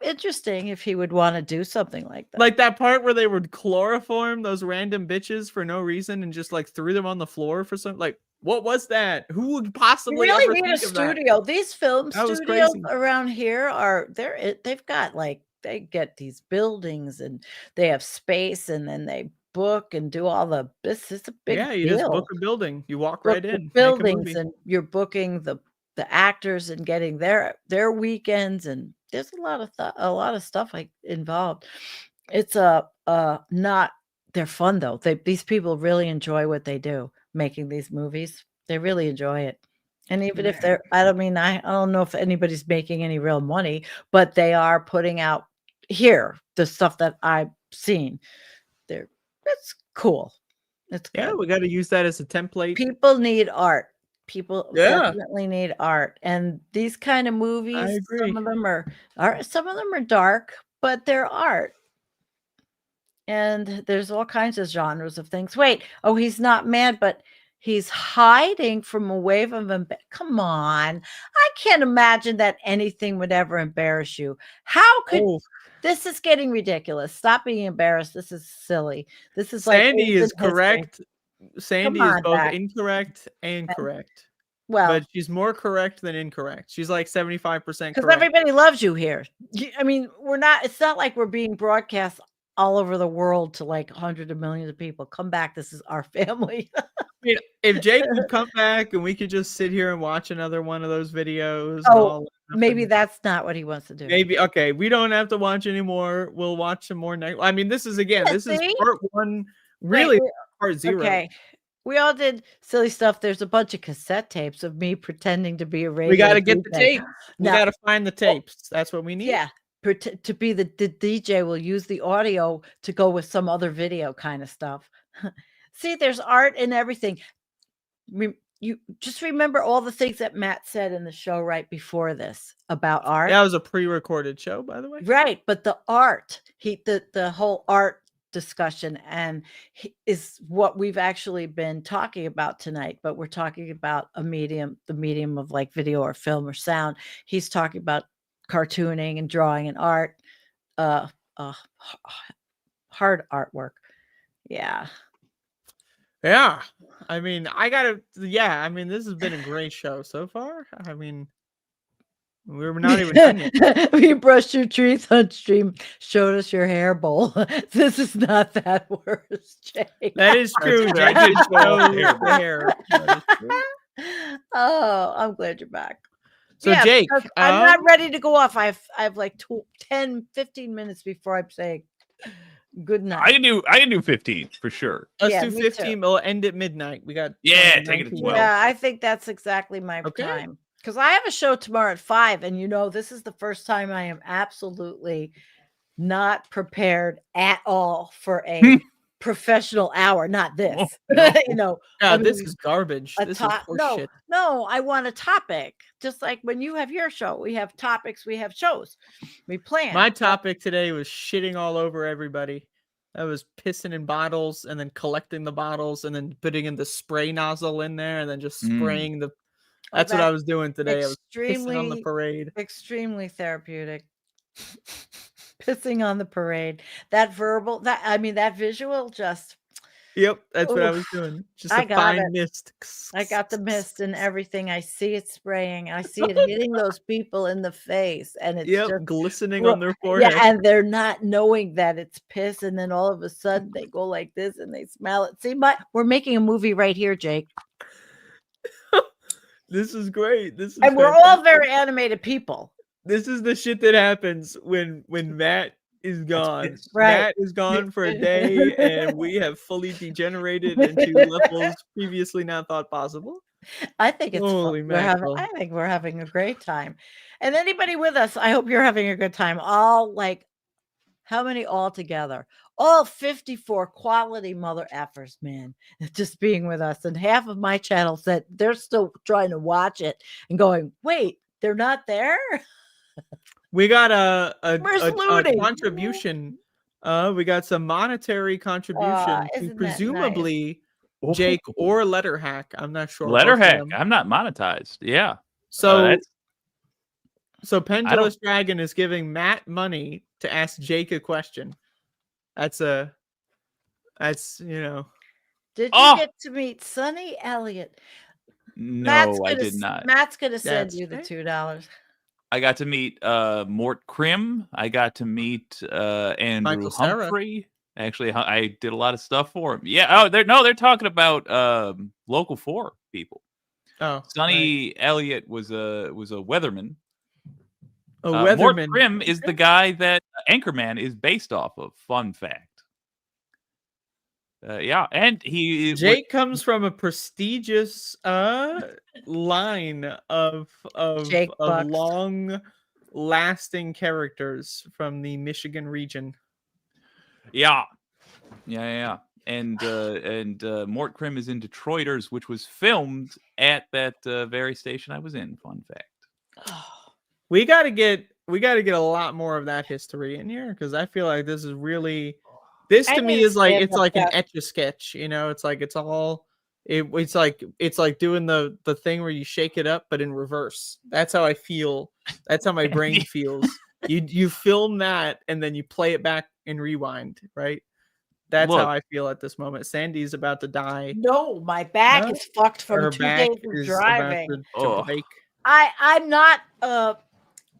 interesting if he would want to do something like that. Like that part where they would chloroform those random bitches for no reason and just like threw them on the floor for some like what was that? Who would We possibly really ever need a think of that? studio. These film That was studios crazy. around here they've got they get these buildings and they have space, and then they book and do all the this is a big Yeah, you deal. just book a building, you walk Book right the in, make a buildings, movie. and you're booking the actors and getting their weekends, and there's a lot of stuff like involved. It's not they're fun though. These people really enjoy what they do, making these movies. They really enjoy it. And even if they're I don't know if anybody's making any real money, but they are putting out here the stuff that I've seen. It's cool. It's good. Yeah, we got to use that as a template. People need art. People Yeah. definitely need art, and these kind of movies. agree. Some of them are dark, but they're art. And there's all kinds of genres of things. Wait, he's not mad, but he's hiding from a wave of Come on, I can't imagine that anything would ever embarrass you. How could? This is getting ridiculous. Stop being embarrassed. This is silly. This is like Sandee is ancient history. correct. Sandee is on both back. incorrect and correct. Well, but she's more correct than incorrect. She's like 75% because correct. everybody loves you here. I mean, it's not like we're being broadcast all over the world to like hundreds of millions of people. Come back. This is our family. mean, if Jake would come back and we could just sit here and watch another one of those videos. Oh, maybe that's not what he wants to do. Maybe okay. We don't have to watch anymore. We'll watch some more next. I mean, this is is part 1. Really, part 0. Okay. We all did silly stuff. There's a bunch of cassette tapes of me pretending to be a radio. We got to get the DJ. tape. We Now- got to find the tapes. That's what we need. Yeah. To be the DJ will use the audio to go with some other video kind of stuff. See, there's art in everything. You just remember all the things that Matt said in the show right before this about art. That was a pre-recorded show, by the way. Right, but the art, the whole art discussion is what we've actually been talking about tonight. But we're talking about the medium of like video or film or sound. He's talking about cartooning and drawing and art, hard artwork. Yeah. Yeah. I mean, this has been a great show so far. I mean, we're not even done yet. We brushed your teeth on stream, showed us your hair bowl. This is not that worse, Jake. That is true. Jake did show the hair. Oh, I'm glad you're back. So Jake, I'm not ready to go off. I have like 10, 15 minutes before I'm saying good night. I can do 15 for sure. Let's do 15. We'll end at midnight. We got take it to 12. Yeah, I think that's exactly my time. Because I have a show tomorrow at 5, and this is the first time I am absolutely not prepared at all for a professional hour. Not this. This is garbage. This is horseshit. No, I want a topic. Just like when you have your show, we have topics, we have shows, we plan. My topic today was shitting all over everybody. I was pissing in bottles and then collecting the bottles and then putting in the spray nozzle in there and then just spraying the. That's what I was doing today. I was pissing on the parade. Extremely therapeutic. Pissing on the parade. That visual just. Yep, that's what I was doing. Just a fine mist. I got the mist and everything. I see it spraying. I see it hitting those people in the face, and it's just glistening on their forehead. Yeah, and they're not knowing that it's piss, and then all of a sudden they go like this and they smell it. See, we're making a movie right here, Jake. This is great. And we're all very animated people. This is the shit that happens when Matt is gone. Right. Matt is gone for a day, and we have fully degenerated into levels previously not thought possible. I think it's fun. I think we're having a great time. And anybody with us, I hope you're having a good time. All how many all together? All 54 quality mother effers, man, just being with us. And half of my channel said they're still trying to watch it and going, wait, they're not there? We got a contribution. We got some monetary contribution to presumably Jake or Letterhack. I'm not sure. Letterhack. I'm not monetized. Yeah. So Pendulous Dragon is giving Matt money to ask Jake a question. That's Did you get to meet Sonny Elliott? No, I did not. Matt's gonna send you the $2. I got to meet Mort Krim. I got to meet Andrew Michael Cera. Humphrey. Actually, I did a lot of stuff for him. Yeah. Oh, they're talking about Local 4 people. Oh, Sonny Elliott was a weatherman. Weatherman. Mort Krim is the guy that Anchorman is based off of. Fun fact. Yeah, and Jake comes from a prestigious line of long-lasting characters from the Michigan region. Yeah. And Mort Krim is in Detroiters, which was filmed at that very station I was in. Fun fact. We got to get a lot more of that history in here, because I feel like this is really. This to me is like it's like an Etch-a-Sketch, It's like it's like doing the thing where you shake it up but in reverse. That's how I feel. That's how my brain feels. You film that and then you play it back and rewind, right? That's how I feel at this moment. Sandee's about to die. No, my back is fucked from 2 days of driving. I'm not. I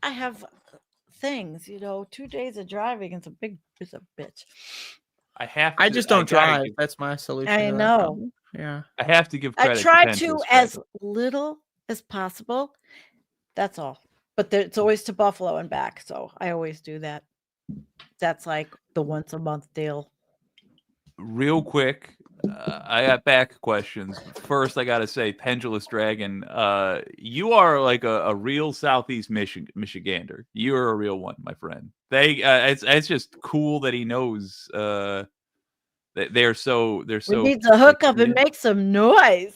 have things, 2 days of driving. It's a bitch. I have. I just don't drive. That's my solution. I know. Yeah. I have to give I credit. try Penn to his as credit. little as possible. That's all. But it's always to Buffalo and back, so I always do that. That's like the once a month deal. Real quick, I got back questions. First, I gotta say, Pendulous Dragon, you are like a real Southeast Michigander. You're a real one, my friend. It's just cool that he knows that they're so We need to hook up and make some noise.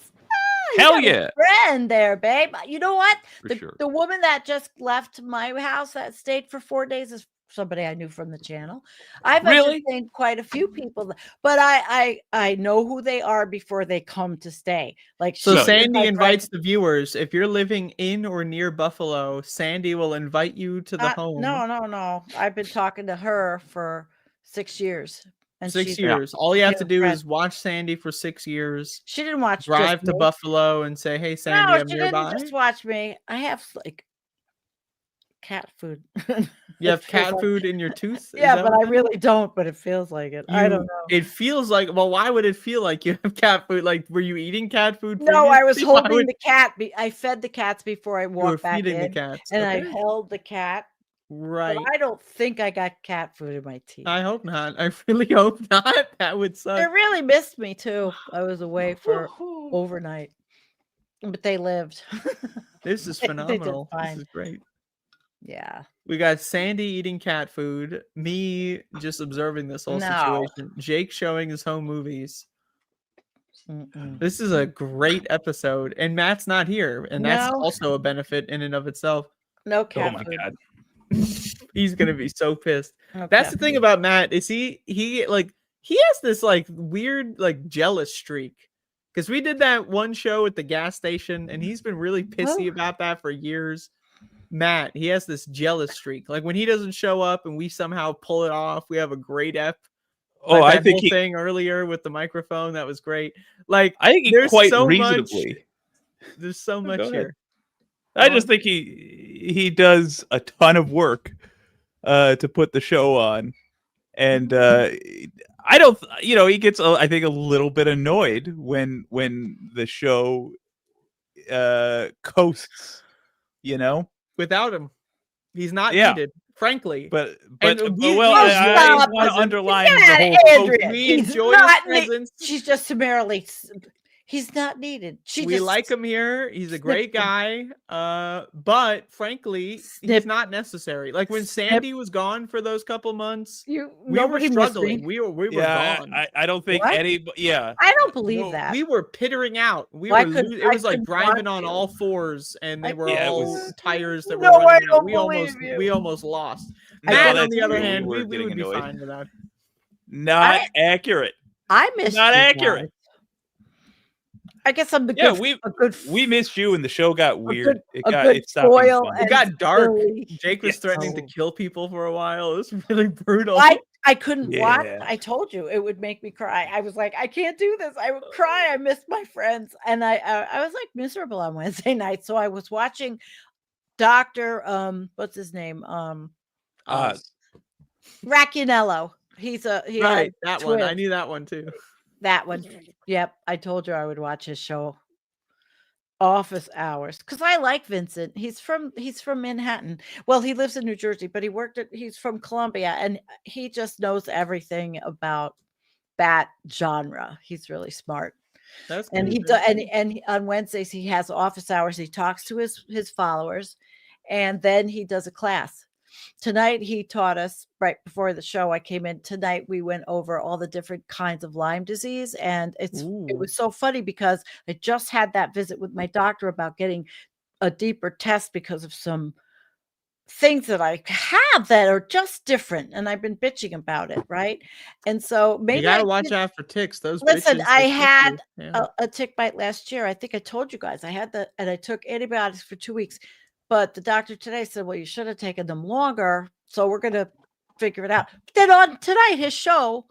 You Hell got a yeah. friend there, babe. You know what? For sure. The woman that just left my house that stayed for 4 days is somebody I knew from the channel. I've Really? entertained quite a few people, but I know who they are before they come to stay. Like So she's Sandee my invites the viewers. If you're living in or near Buffalo, Sandee will invite you to the home. No. I've been talking to her for 6 years. And 6 years. All you have to do is watch Sandee for 6 years. She didn't watch. Drive just to me. Buffalo and say, "Hey, Sandee, No, I'm she nearby." didn't just watch me. I have like cat food. You have It feels cat like- food in your tooth? Is Yeah, that but what I it is? really don't. But it feels like it. I don't know. It feels like. Well, why would it feel like you have cat food? Like, were you eating cat food? No, I was previously? Why holding would- the cat. I fed the cats before I were walked back feeding the in, cats, and I okay. held the cat. Right. But I don't think I got cat food in my teeth. I hope not. I really hope not. That would suck. They really missed me too. I was away for overnight, but they lived. This is They did phenomenal. This fine. is great. Yeah. We got Sandee eating cat food, me just observing this whole No. situation, Jake showing his home movies. Mm-mm. This is a great episode, and Matt's not here, and that's No. also a benefit in and of itself. No cat my food. God. He's gonna be so pissed. No That's cat the thing food. about Matt is he has this like weird like jealous streak because we did that one show at the gas station and he's been really pissy about that for years. Matt, he has this jealous streak. Like when he doesn't show up and we somehow pull it off, we have a great ep. Oh, Like I that think whole thing earlier with the microphone that was great. Like I think he there's quite so reasonably. there's so much Go ahead. here. I just think he does a ton of work to put the show on, and I don't, he gets I think a little bit annoyed when the show coasts, Without him, he's not Yeah. needed. Frankly, but And well, we I enjoy want to his underline Get the out whole of coast- Andrea. we He's enjoy his not presence. She's just summarily. He's not needed. She We just like him here. He's a great guy. But frankly, he's Snip. not necessary. Like when Sandee was gone for those couple months, we were nobody missed struggling. me. We were Yeah, gone. I don't think What? yeah. I don't believe that. We were pittering out. Well, It was like driving on all fours, and they were Yeah, it all was- tires that No, were I running out. don't We almost believe you. we almost lost. No, Matt, on that's the other true. hand, We we were getting would be annoyed. fine without. Not accurate. I missed Not you accurate. guys. I guess I'm the Yeah, good, we missed you, and the show got weird. good It stopped being foil fun. It got dark. Billy. Jake was Yes. threatening to kill people for a while. It was really brutal. I couldn't watch. Yeah. I told you it would make me cry. I was like, I can't do this. I would cry. I missed my friends, and I was like miserable on Wednesday night. So I was watching Dr. What's his name? Racconello. He Right, had that one. I twins. knew that one too. That one. Yep. I told you I would watch his show. Office Hours, because I like Vincent. He's from Manhattan. Well, he lives in New Jersey, but he's from Columbia, and he just knows everything about that genre. He's really smart. That's And he does, and on Wednesdays he has office hours. He talks to his followers, and then he does a class. Tonight he taught us right before the show. I came in tonight. We went over all the different kinds of Lyme disease, and it was so funny because I just had that visit with my doctor about getting a deeper test because of some things that I have that are just different, and I've been bitching about it, right? And so maybe you gotta I watch did- out for ticks. Those Listen, bitches, I they stick had you. Yeah. a tick bite last year. I think I told you guys I had that, and I took antibiotics for 2 weeks. But the doctor today said, well, you should have taken them longer. So we're going to figure it out. But then on tonight, his show,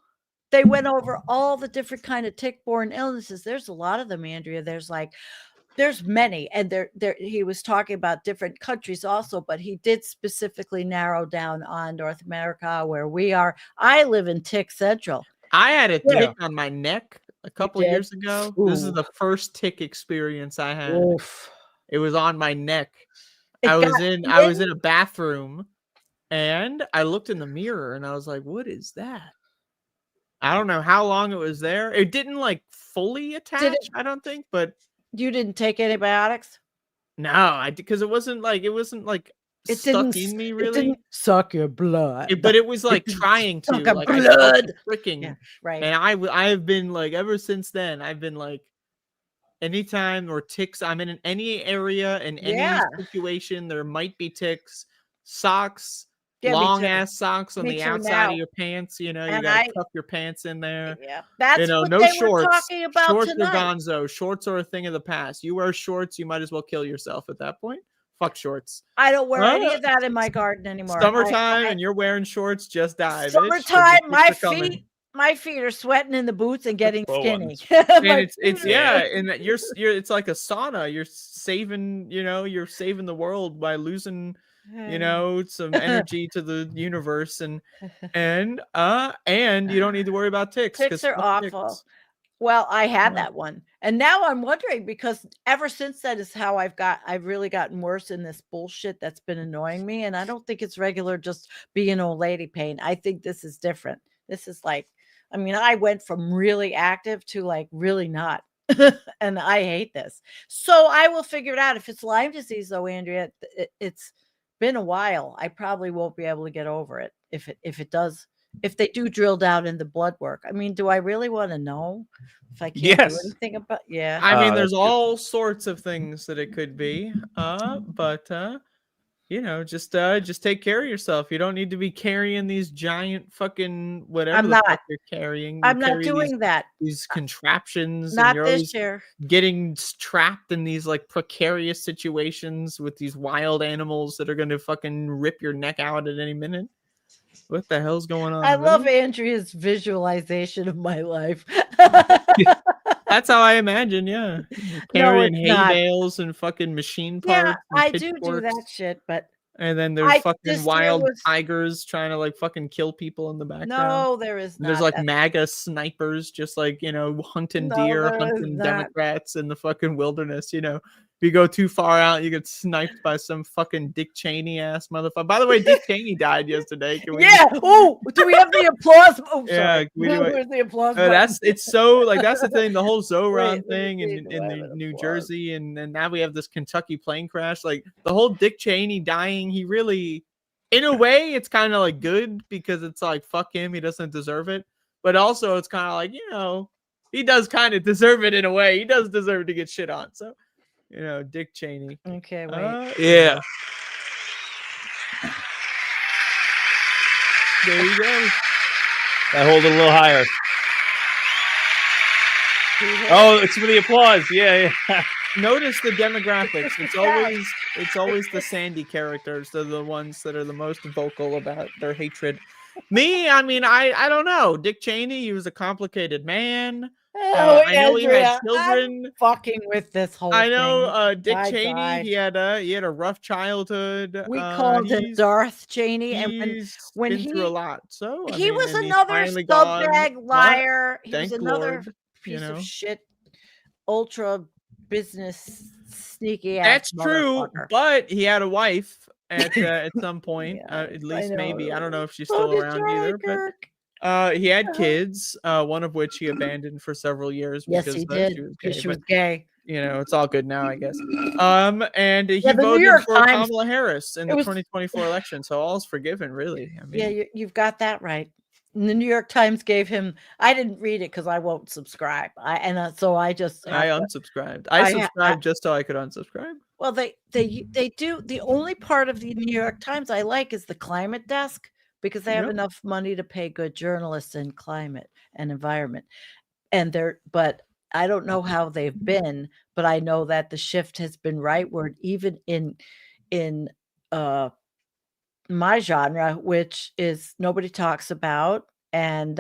they went over all the different kind of tick-borne illnesses. There's a lot of them, Andrea. There's many. And there he was talking about different countries also, but he did specifically narrow down on North America where we are. I live in Tick Central. I had a Yeah. tick on my neck a couple did? years ago. This is Ooh. the first tick experience I had. Oof. It was on my neck. It I was got in a bathroom, and I looked in the mirror, and I was like, "What is that?" I don't know how long it was there. It didn't like fully attach, I don't think, but you didn't take antibiotics? no, because it wasn't like It stuck didn't. in me It really. didn't suck your blood. But it was like didn't trying to, suck a like I felt blood. the pricking, Yeah, right. and I've been like ever since then. I've been like, anytime or ticks, I'm in any area in any situation, there might be ticks. Socks, Yeah, me long too. ass socks on Me the too outside now. of your pants. You know, you And gotta tuck your pants in there. Yeah, that's what no they shorts. were talking about Shorts tonight. are gonzo. Shorts are a thing of the past. You wear shorts, you might as well kill yourself at that point. Fuck shorts. I don't wear any of that in my garden anymore. Summertime and you're wearing shorts, just die. bitch, 'cause the Summertime, ticks are coming. my feet are sweating in the boots and getting skinny. And My it's feet are- and that you're it's like a sauna. You're saving the world by losing some energy to the universe, and you don't need to worry about ticks. Ticks are awful. Well, I had that one, and now I'm wondering, because ever since that is how I've really gotten worse in this bullshit that's been annoying me, and I don't think it's regular just being old lady pain. I think this is different. This is like, I mean, I went from really active to like really not, and I hate this. So I will figure it out. If it's Lyme disease, though, Andrea, it's been a while. I probably won't be able to get over it if it does. If they do drill down in the blood work. I mean, do I really want to know if I can't do anything about? Yeah. I mean, there's all sorts of things that it could be. But just take care of yourself. You don't need to be carrying these giant fucking whatever I'm the not. fuck you're carrying. I'm not doing that. These contraptions. Not and you're this always year. getting trapped in these like precarious situations with these wild animals that are going to fucking rip your neck out at any minute. What the hell's going on? I love Andrea's visualization of my life. That's how I imagine, yeah. No, Carrying it's hay not. bales and fucking machine parts. Yeah, and I do that pitchforks. shit, but And then there's fucking this year wild was- tigers trying to like fucking kill people in the background. No, there is And there's not. like That's- MAGA snipers just like, hunting No, deer, there is hunting not. Democrats in the fucking wilderness, If you go too far out, you get sniped by some fucking Dick Cheney ass motherfucker. By the way, Dick Cheney died yesterday. Can we Yeah. Oh, do we have the applause? Oh, Yeah, sorry. we do it. Where's the applause? button? that's the thing, the whole Zoran Wait, let me thing see, in do I have the an New applause? Jersey, and now we have this Kentucky plane crash. Like the whole Dick Cheney dying, he really, in a way, it's kind of like good because it's like fuck him, he doesn't deserve it. But also, it's kind of like he does kind of deserve it in a way. He does deserve to get shit on. So, Dick Cheney. Okay, wait. Yeah. There you go. I hold it a little higher. Oh, it's for the applause. Yeah. Notice the demographics. It's always the Sandee characters. They're the ones that are the most vocal about their hatred. Me, I mean, I don't know. Dick Cheney, he was a complicated man. Oh, I know he had Andrea, children. I'm fucking with this whole I know thing. Dick I Cheney. died. He had a rough childhood. We called him Darth Cheney, and when been he through a lot. So he was and he's another finally gone. scumbag liar. He Thank was another Lord, piece of shit, ultra business sneaky ass. That's true, motherfucker. but he had a wife at some point. At least know. maybe. I don't know if she's So still did around either. But he had kids, one of which he abandoned for several years. Yes, because he did. she was gay. She was gay. It's all good now, I guess. And he Yeah, the New voted York for Times- Kamala Harris in the it was- 2024 election, so all's forgiven, really. I mean, Yeah, you've got that right. And the New York Times gave him. I didn't read it because I won't subscribe. So I just. I unsubscribed. I subscribed just so I could unsubscribe. Well, they do. The only part of the New York Times I like is the climate desk, because they have Yep. enough money to pay good journalists in climate and environment. But I don't know how they've been, but I know that the shift has been rightward, even in my genre, which is nobody talks about. And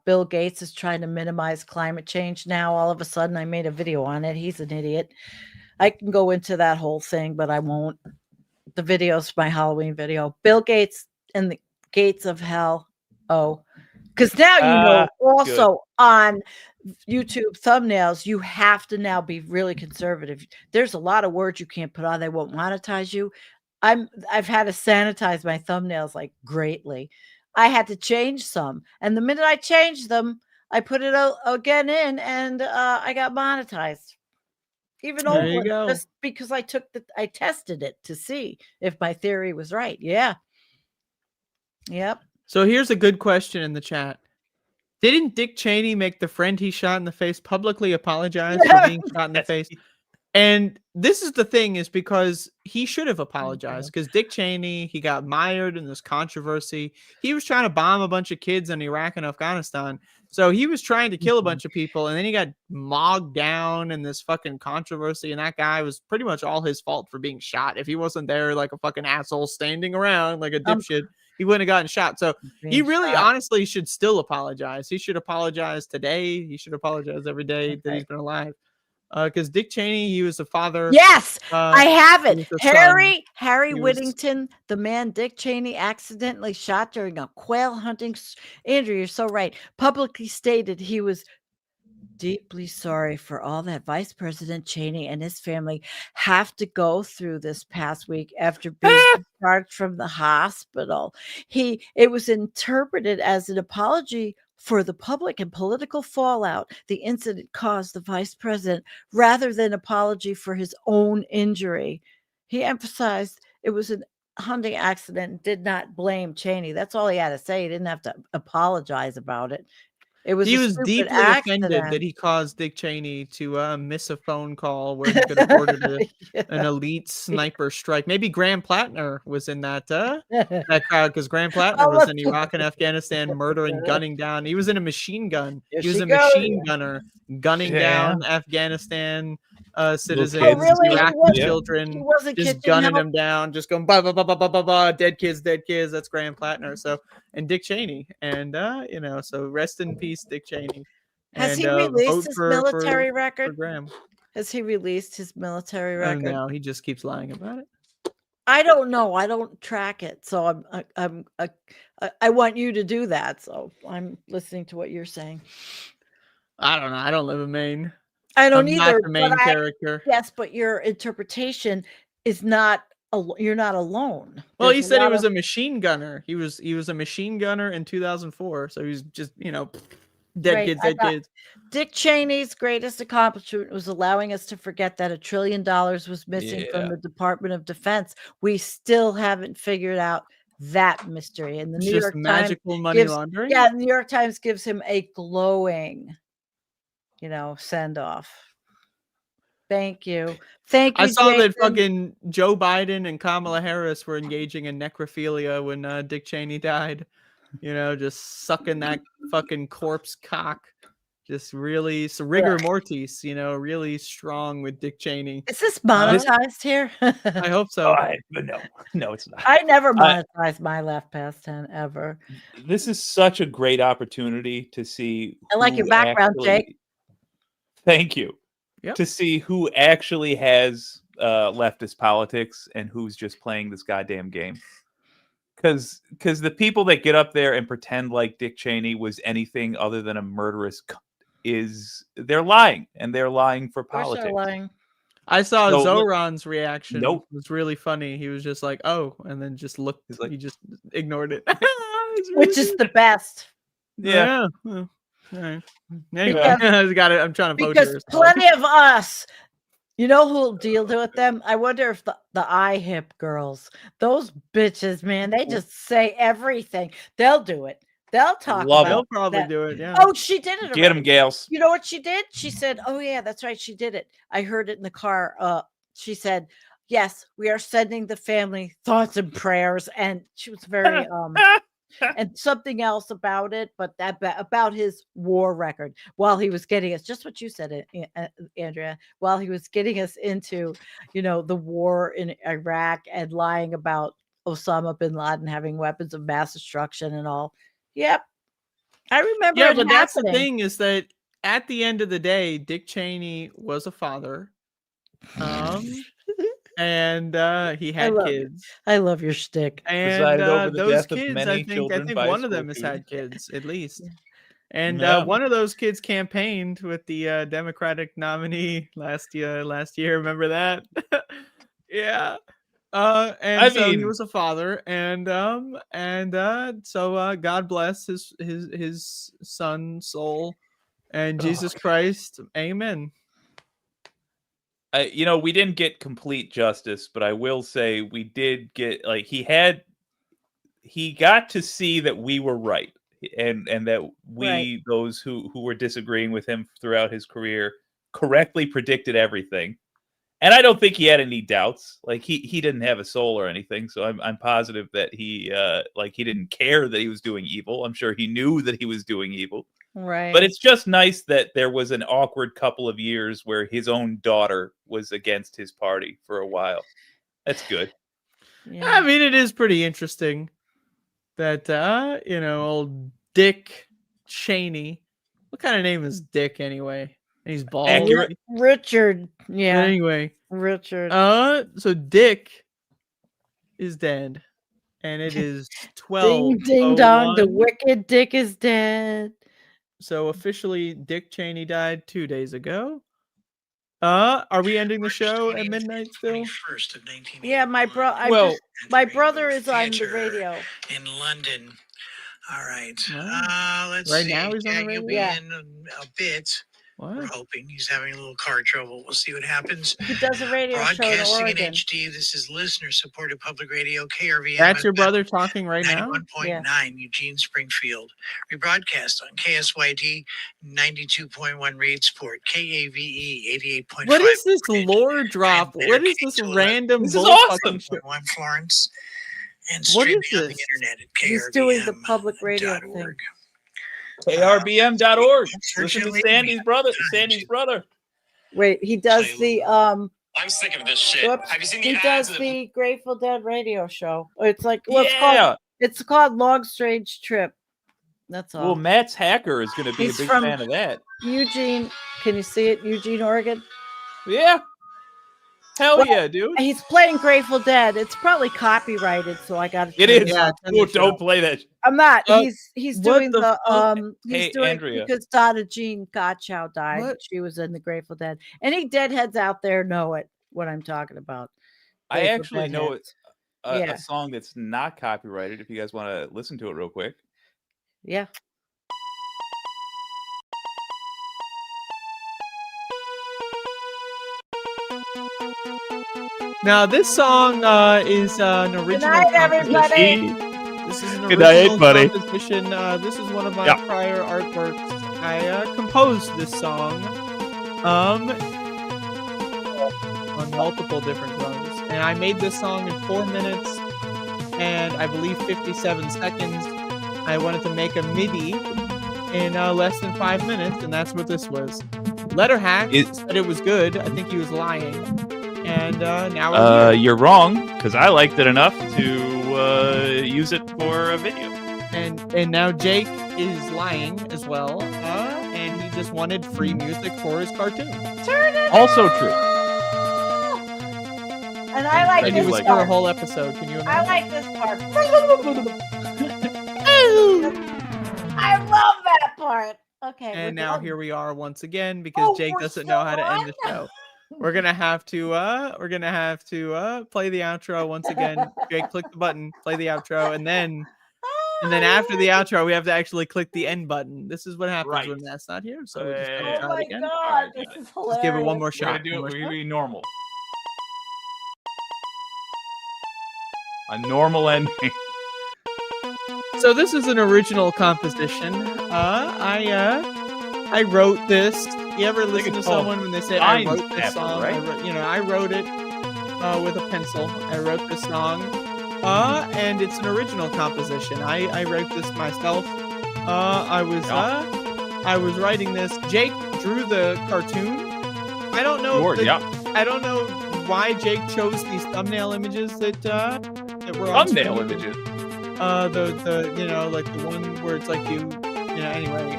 Bill Gates is trying to minimize climate change now. All of a sudden, I made a video on it. He's an idiot. I can go into that whole thing, but I won't. The video's my Halloween video. Bill Gates and the gates of hell. Oh, because now you know also on YouTube thumbnails, you have to now be really conservative. There's a lot of words you can't put on. They won't monetize you. I've had to sanitize my thumbnails like greatly. I had to change some, and the minute I changed them, I put it again in, and I got monetized. Even There you over go. just because I tested it to see if my theory was right. Yeah. Yep. So here's a good question in the chat. Didn't Dick Cheney make the friend he shot in the face publicly apologize for being shot in the face? And this is the thing, is because he should have apologized, because Dick Cheney, he got mired in this controversy. He was trying to bomb a bunch of kids in Iraq and Afghanistan. So he was trying to kill a bunch of people, and then he got mogged down in this fucking controversy, and that guy was pretty much all his fault for being shot. If he wasn't there like a fucking asshole standing around like a dipshit, he wouldn't have gotten shot. So he really honestly should still apologize. He should apologize today. He should apologize every day that he's been alive. Because Dick Cheney, he was the father. Yes, I have it. Harry He was- Whittington, the man Dick Cheney accidentally shot during a quail hunting. Andrew, you're so right. Publicly stated he was deeply sorry for all that Vice President Cheney and his family have to go through this past week after being discharged from the hospital. It was interpreted as an apology for the public and political fallout the incident caused the vice president, rather than apology for his own injury. He emphasized it was a hunting accident and did not blame Cheney. That's all he had to say. He didn't have to apologize about it. He was deeply offended that he caused Dick Cheney to miss a phone call where he could have ordered an elite sniper strike. Maybe Graham Plattner was in that crowd, because Graham Plattner was in Iraq and Afghanistan murdering, gunning down. He was in a machine gun. He was a machine gunner gunning down Afghanistan citizens, Iraqi children, just gunning them down, just going bah, bah, bah, bah, bah, bah, bah, dead kids. That's Graham Plattner. So, and Dick Cheney, and so rest in peace, Dick Cheney. Has he released his military record? Has he released his military record? No, he just keeps lying about it. I don't know. I don't track it, so I want you to do that. So I'm listening to what you're saying. I don't know. I don't live in Maine. I don't I'm either. Not the main character. Yes, but your interpretation is not. You're not alone. Well, he said he was a machine gunner. He was a machine gunner in 2004. So he's just dead kids. Dick Cheney's greatest accomplishment was allowing us to forget that $1 trillion was missing from the Department of Defense. We still haven't figured out that mystery. And the New York magical Times money laundering. Yeah, the New York Times gives him a glowing, send off. Thank you. I saw that fucking Joe Biden and Kamala Harris were engaging in necrophilia when Dick Cheney died. Just sucking that fucking corpse cock. Just really, so rigor mortis, really strong with Dick Cheney. Is this monetized here? I hope so. But no, it's not. I never monetized my Left Past 10 ever. This is such a great opportunity to see. I like your background, Jake. Thank you. Yep. To see who actually has leftist politics and who's just playing this goddamn game. Because the people that get up there and pretend like Dick Cheney was anything other than a murderous they're lying, and they're lying for politics. They're lying. I saw Zoran's reaction. Nope. It was really funny. He was just like, oh, and then just looked, he just ignored it. Which is the best. Yeah. All right. Anyway, I'm trying to vote here. Because plenty of us, who'll deal with them? I wonder if the iHip girls, those bitches, man, they just say everything. They'll do it. They'll talk about it. They'll probably do it, yeah. Oh, she did it already. Get them, gals. You know what she did? She said, oh, yeah, that's right. She did it. I heard it in the car. She said, yes, we are sending the family thoughts and prayers. And she was very, and something else about it, but about his war record while he was getting us, just what you said, Andrea, while he was getting us into, the war in Iraq and lying about Osama bin Laden having weapons of mass destruction and all. Yep. I remember. Yeah, but that's the thing, is that at the end of the day, Dick Cheney was a father. And he had kids. I love your shtick. And those kids, I think one of them has had kids, at least. And one of those kids campaigned with the Democratic nominee last year. Remember that? Yeah. And so he was a father, and so God bless his son's soul, and Jesus Christ, amen. We didn't get complete justice, but I will say we did get he got to see that we were right, and that we, those who were disagreeing with him throughout his career, correctly predicted everything. And I don't think he had any doubts. Like he didn't have a soul or anything. So I'm positive that he didn't care that he was doing evil. I'm sure he knew that he was doing evil. Right. But it's just nice that there was an awkward couple of years where his own daughter was against his party for a while. That's good. Yeah. I mean, it is pretty interesting that old Dick Cheney. What kind of name is Dick anyway? He's bald. Accurate. Richard. Yeah. Anyway, Richard. So Dick is dead, and it is 12. Ding ding dong. The wicked Dick is dead. So officially, Dick Cheney died 2 days ago. Are we ending the show at midnight still? Yeah, my brother is on the radio in London. All right. Let's right see. now he's on the radio. He'll be in a bit. What? We're hoping he's having a little car trouble. We'll see what happens. He does a radio show in Broadcasting in Oregon. HD. This is listener-supported public radio, KRVM. That's your brother talking right now? 91.9 Eugene, Springfield. We broadcast on KSYD 92.1 Reedsport, KAVE 88.5. What is this lore drop? What is this random This is bull awesome. fucking shit? One Florence. And What streaming is on the this? internet at He's doing the public radio thing. KRBM.org. Listen to Sandy's brother. Wait, he does the I'm sick of this shit. Whoops. Have you seen He the does ads? the Grateful Dead radio show. It's like it's called Long Strange Trip. That's all. Well, Matt's Hacker is going to be He's a big from fan of that. Eugene, can you see it? Eugene, Oregon. Yeah. Hell yeah, dude. He's playing Grateful Dead. It's probably copyrighted, so I got to. It is. Oh, don't play that. I'm not. He's what doing the the fuck? He's Hey, doing Andrea. because Donna Jean Gottschall died. What? She was in the Grateful Dead. Any Deadheads out there know what I'm talking about. I Grateful actually know Deadheads. a song that's not copyrighted. If you guys want to listen to it real quick. Yeah. Now this song is an original. Good night, everybody. This is an Good night, original buddy. composition. This is one of my Yeah. prior artworks. I composed this song on multiple different runs, and I made this song in 4 minutes and I believe 57 seconds. I wanted to make a MIDI in less than 5 minutes, and that's what this was. Letterhack said it was good. I think he was lying. And now we're here. You're wrong, because I liked it enough to use it for a video. And now Jake is lying as well, and he just wanted free music for his cartoon. Turn it Also true. And I like And he this was for a part. whole episode. Can you imagine? I like this part. I love that part. Okay. And we're now done. here we are once again because Jake we're doesn't know how to end the still show. We're gonna have to play the outro once again. Jake, click the button, play the outro, and then after the outro, we have to actually click the end button. This is what happens when Matt's not here. So we're just gonna try it again. God, this is hilarious. Let's give it one more We're shot. gonna do it. We're gonna be normal. A normal ending. So this is an original composition. I wrote this. You ever listen to it's called someone when they say I Mind wrote this Snapper, song? right? I wrote it with a pencil. I wrote this song, and it's an original composition. I wrote this myself. I was writing this. Jake drew the cartoon. I don't know. I don't know why Jake chose these thumbnail images that were on Thumbnail screen. images. The like the one where it's like anyway.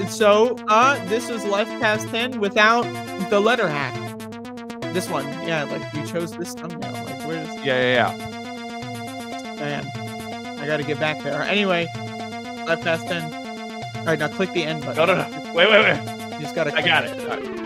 So this was Left Past 10 without the Letterhack. This one, like we chose this thumbnail. Like where's Yeah. Man, I gotta get back there. Anyway, Left Past 10. All right, now click the end button. No. Wait. You just gotta. I got it.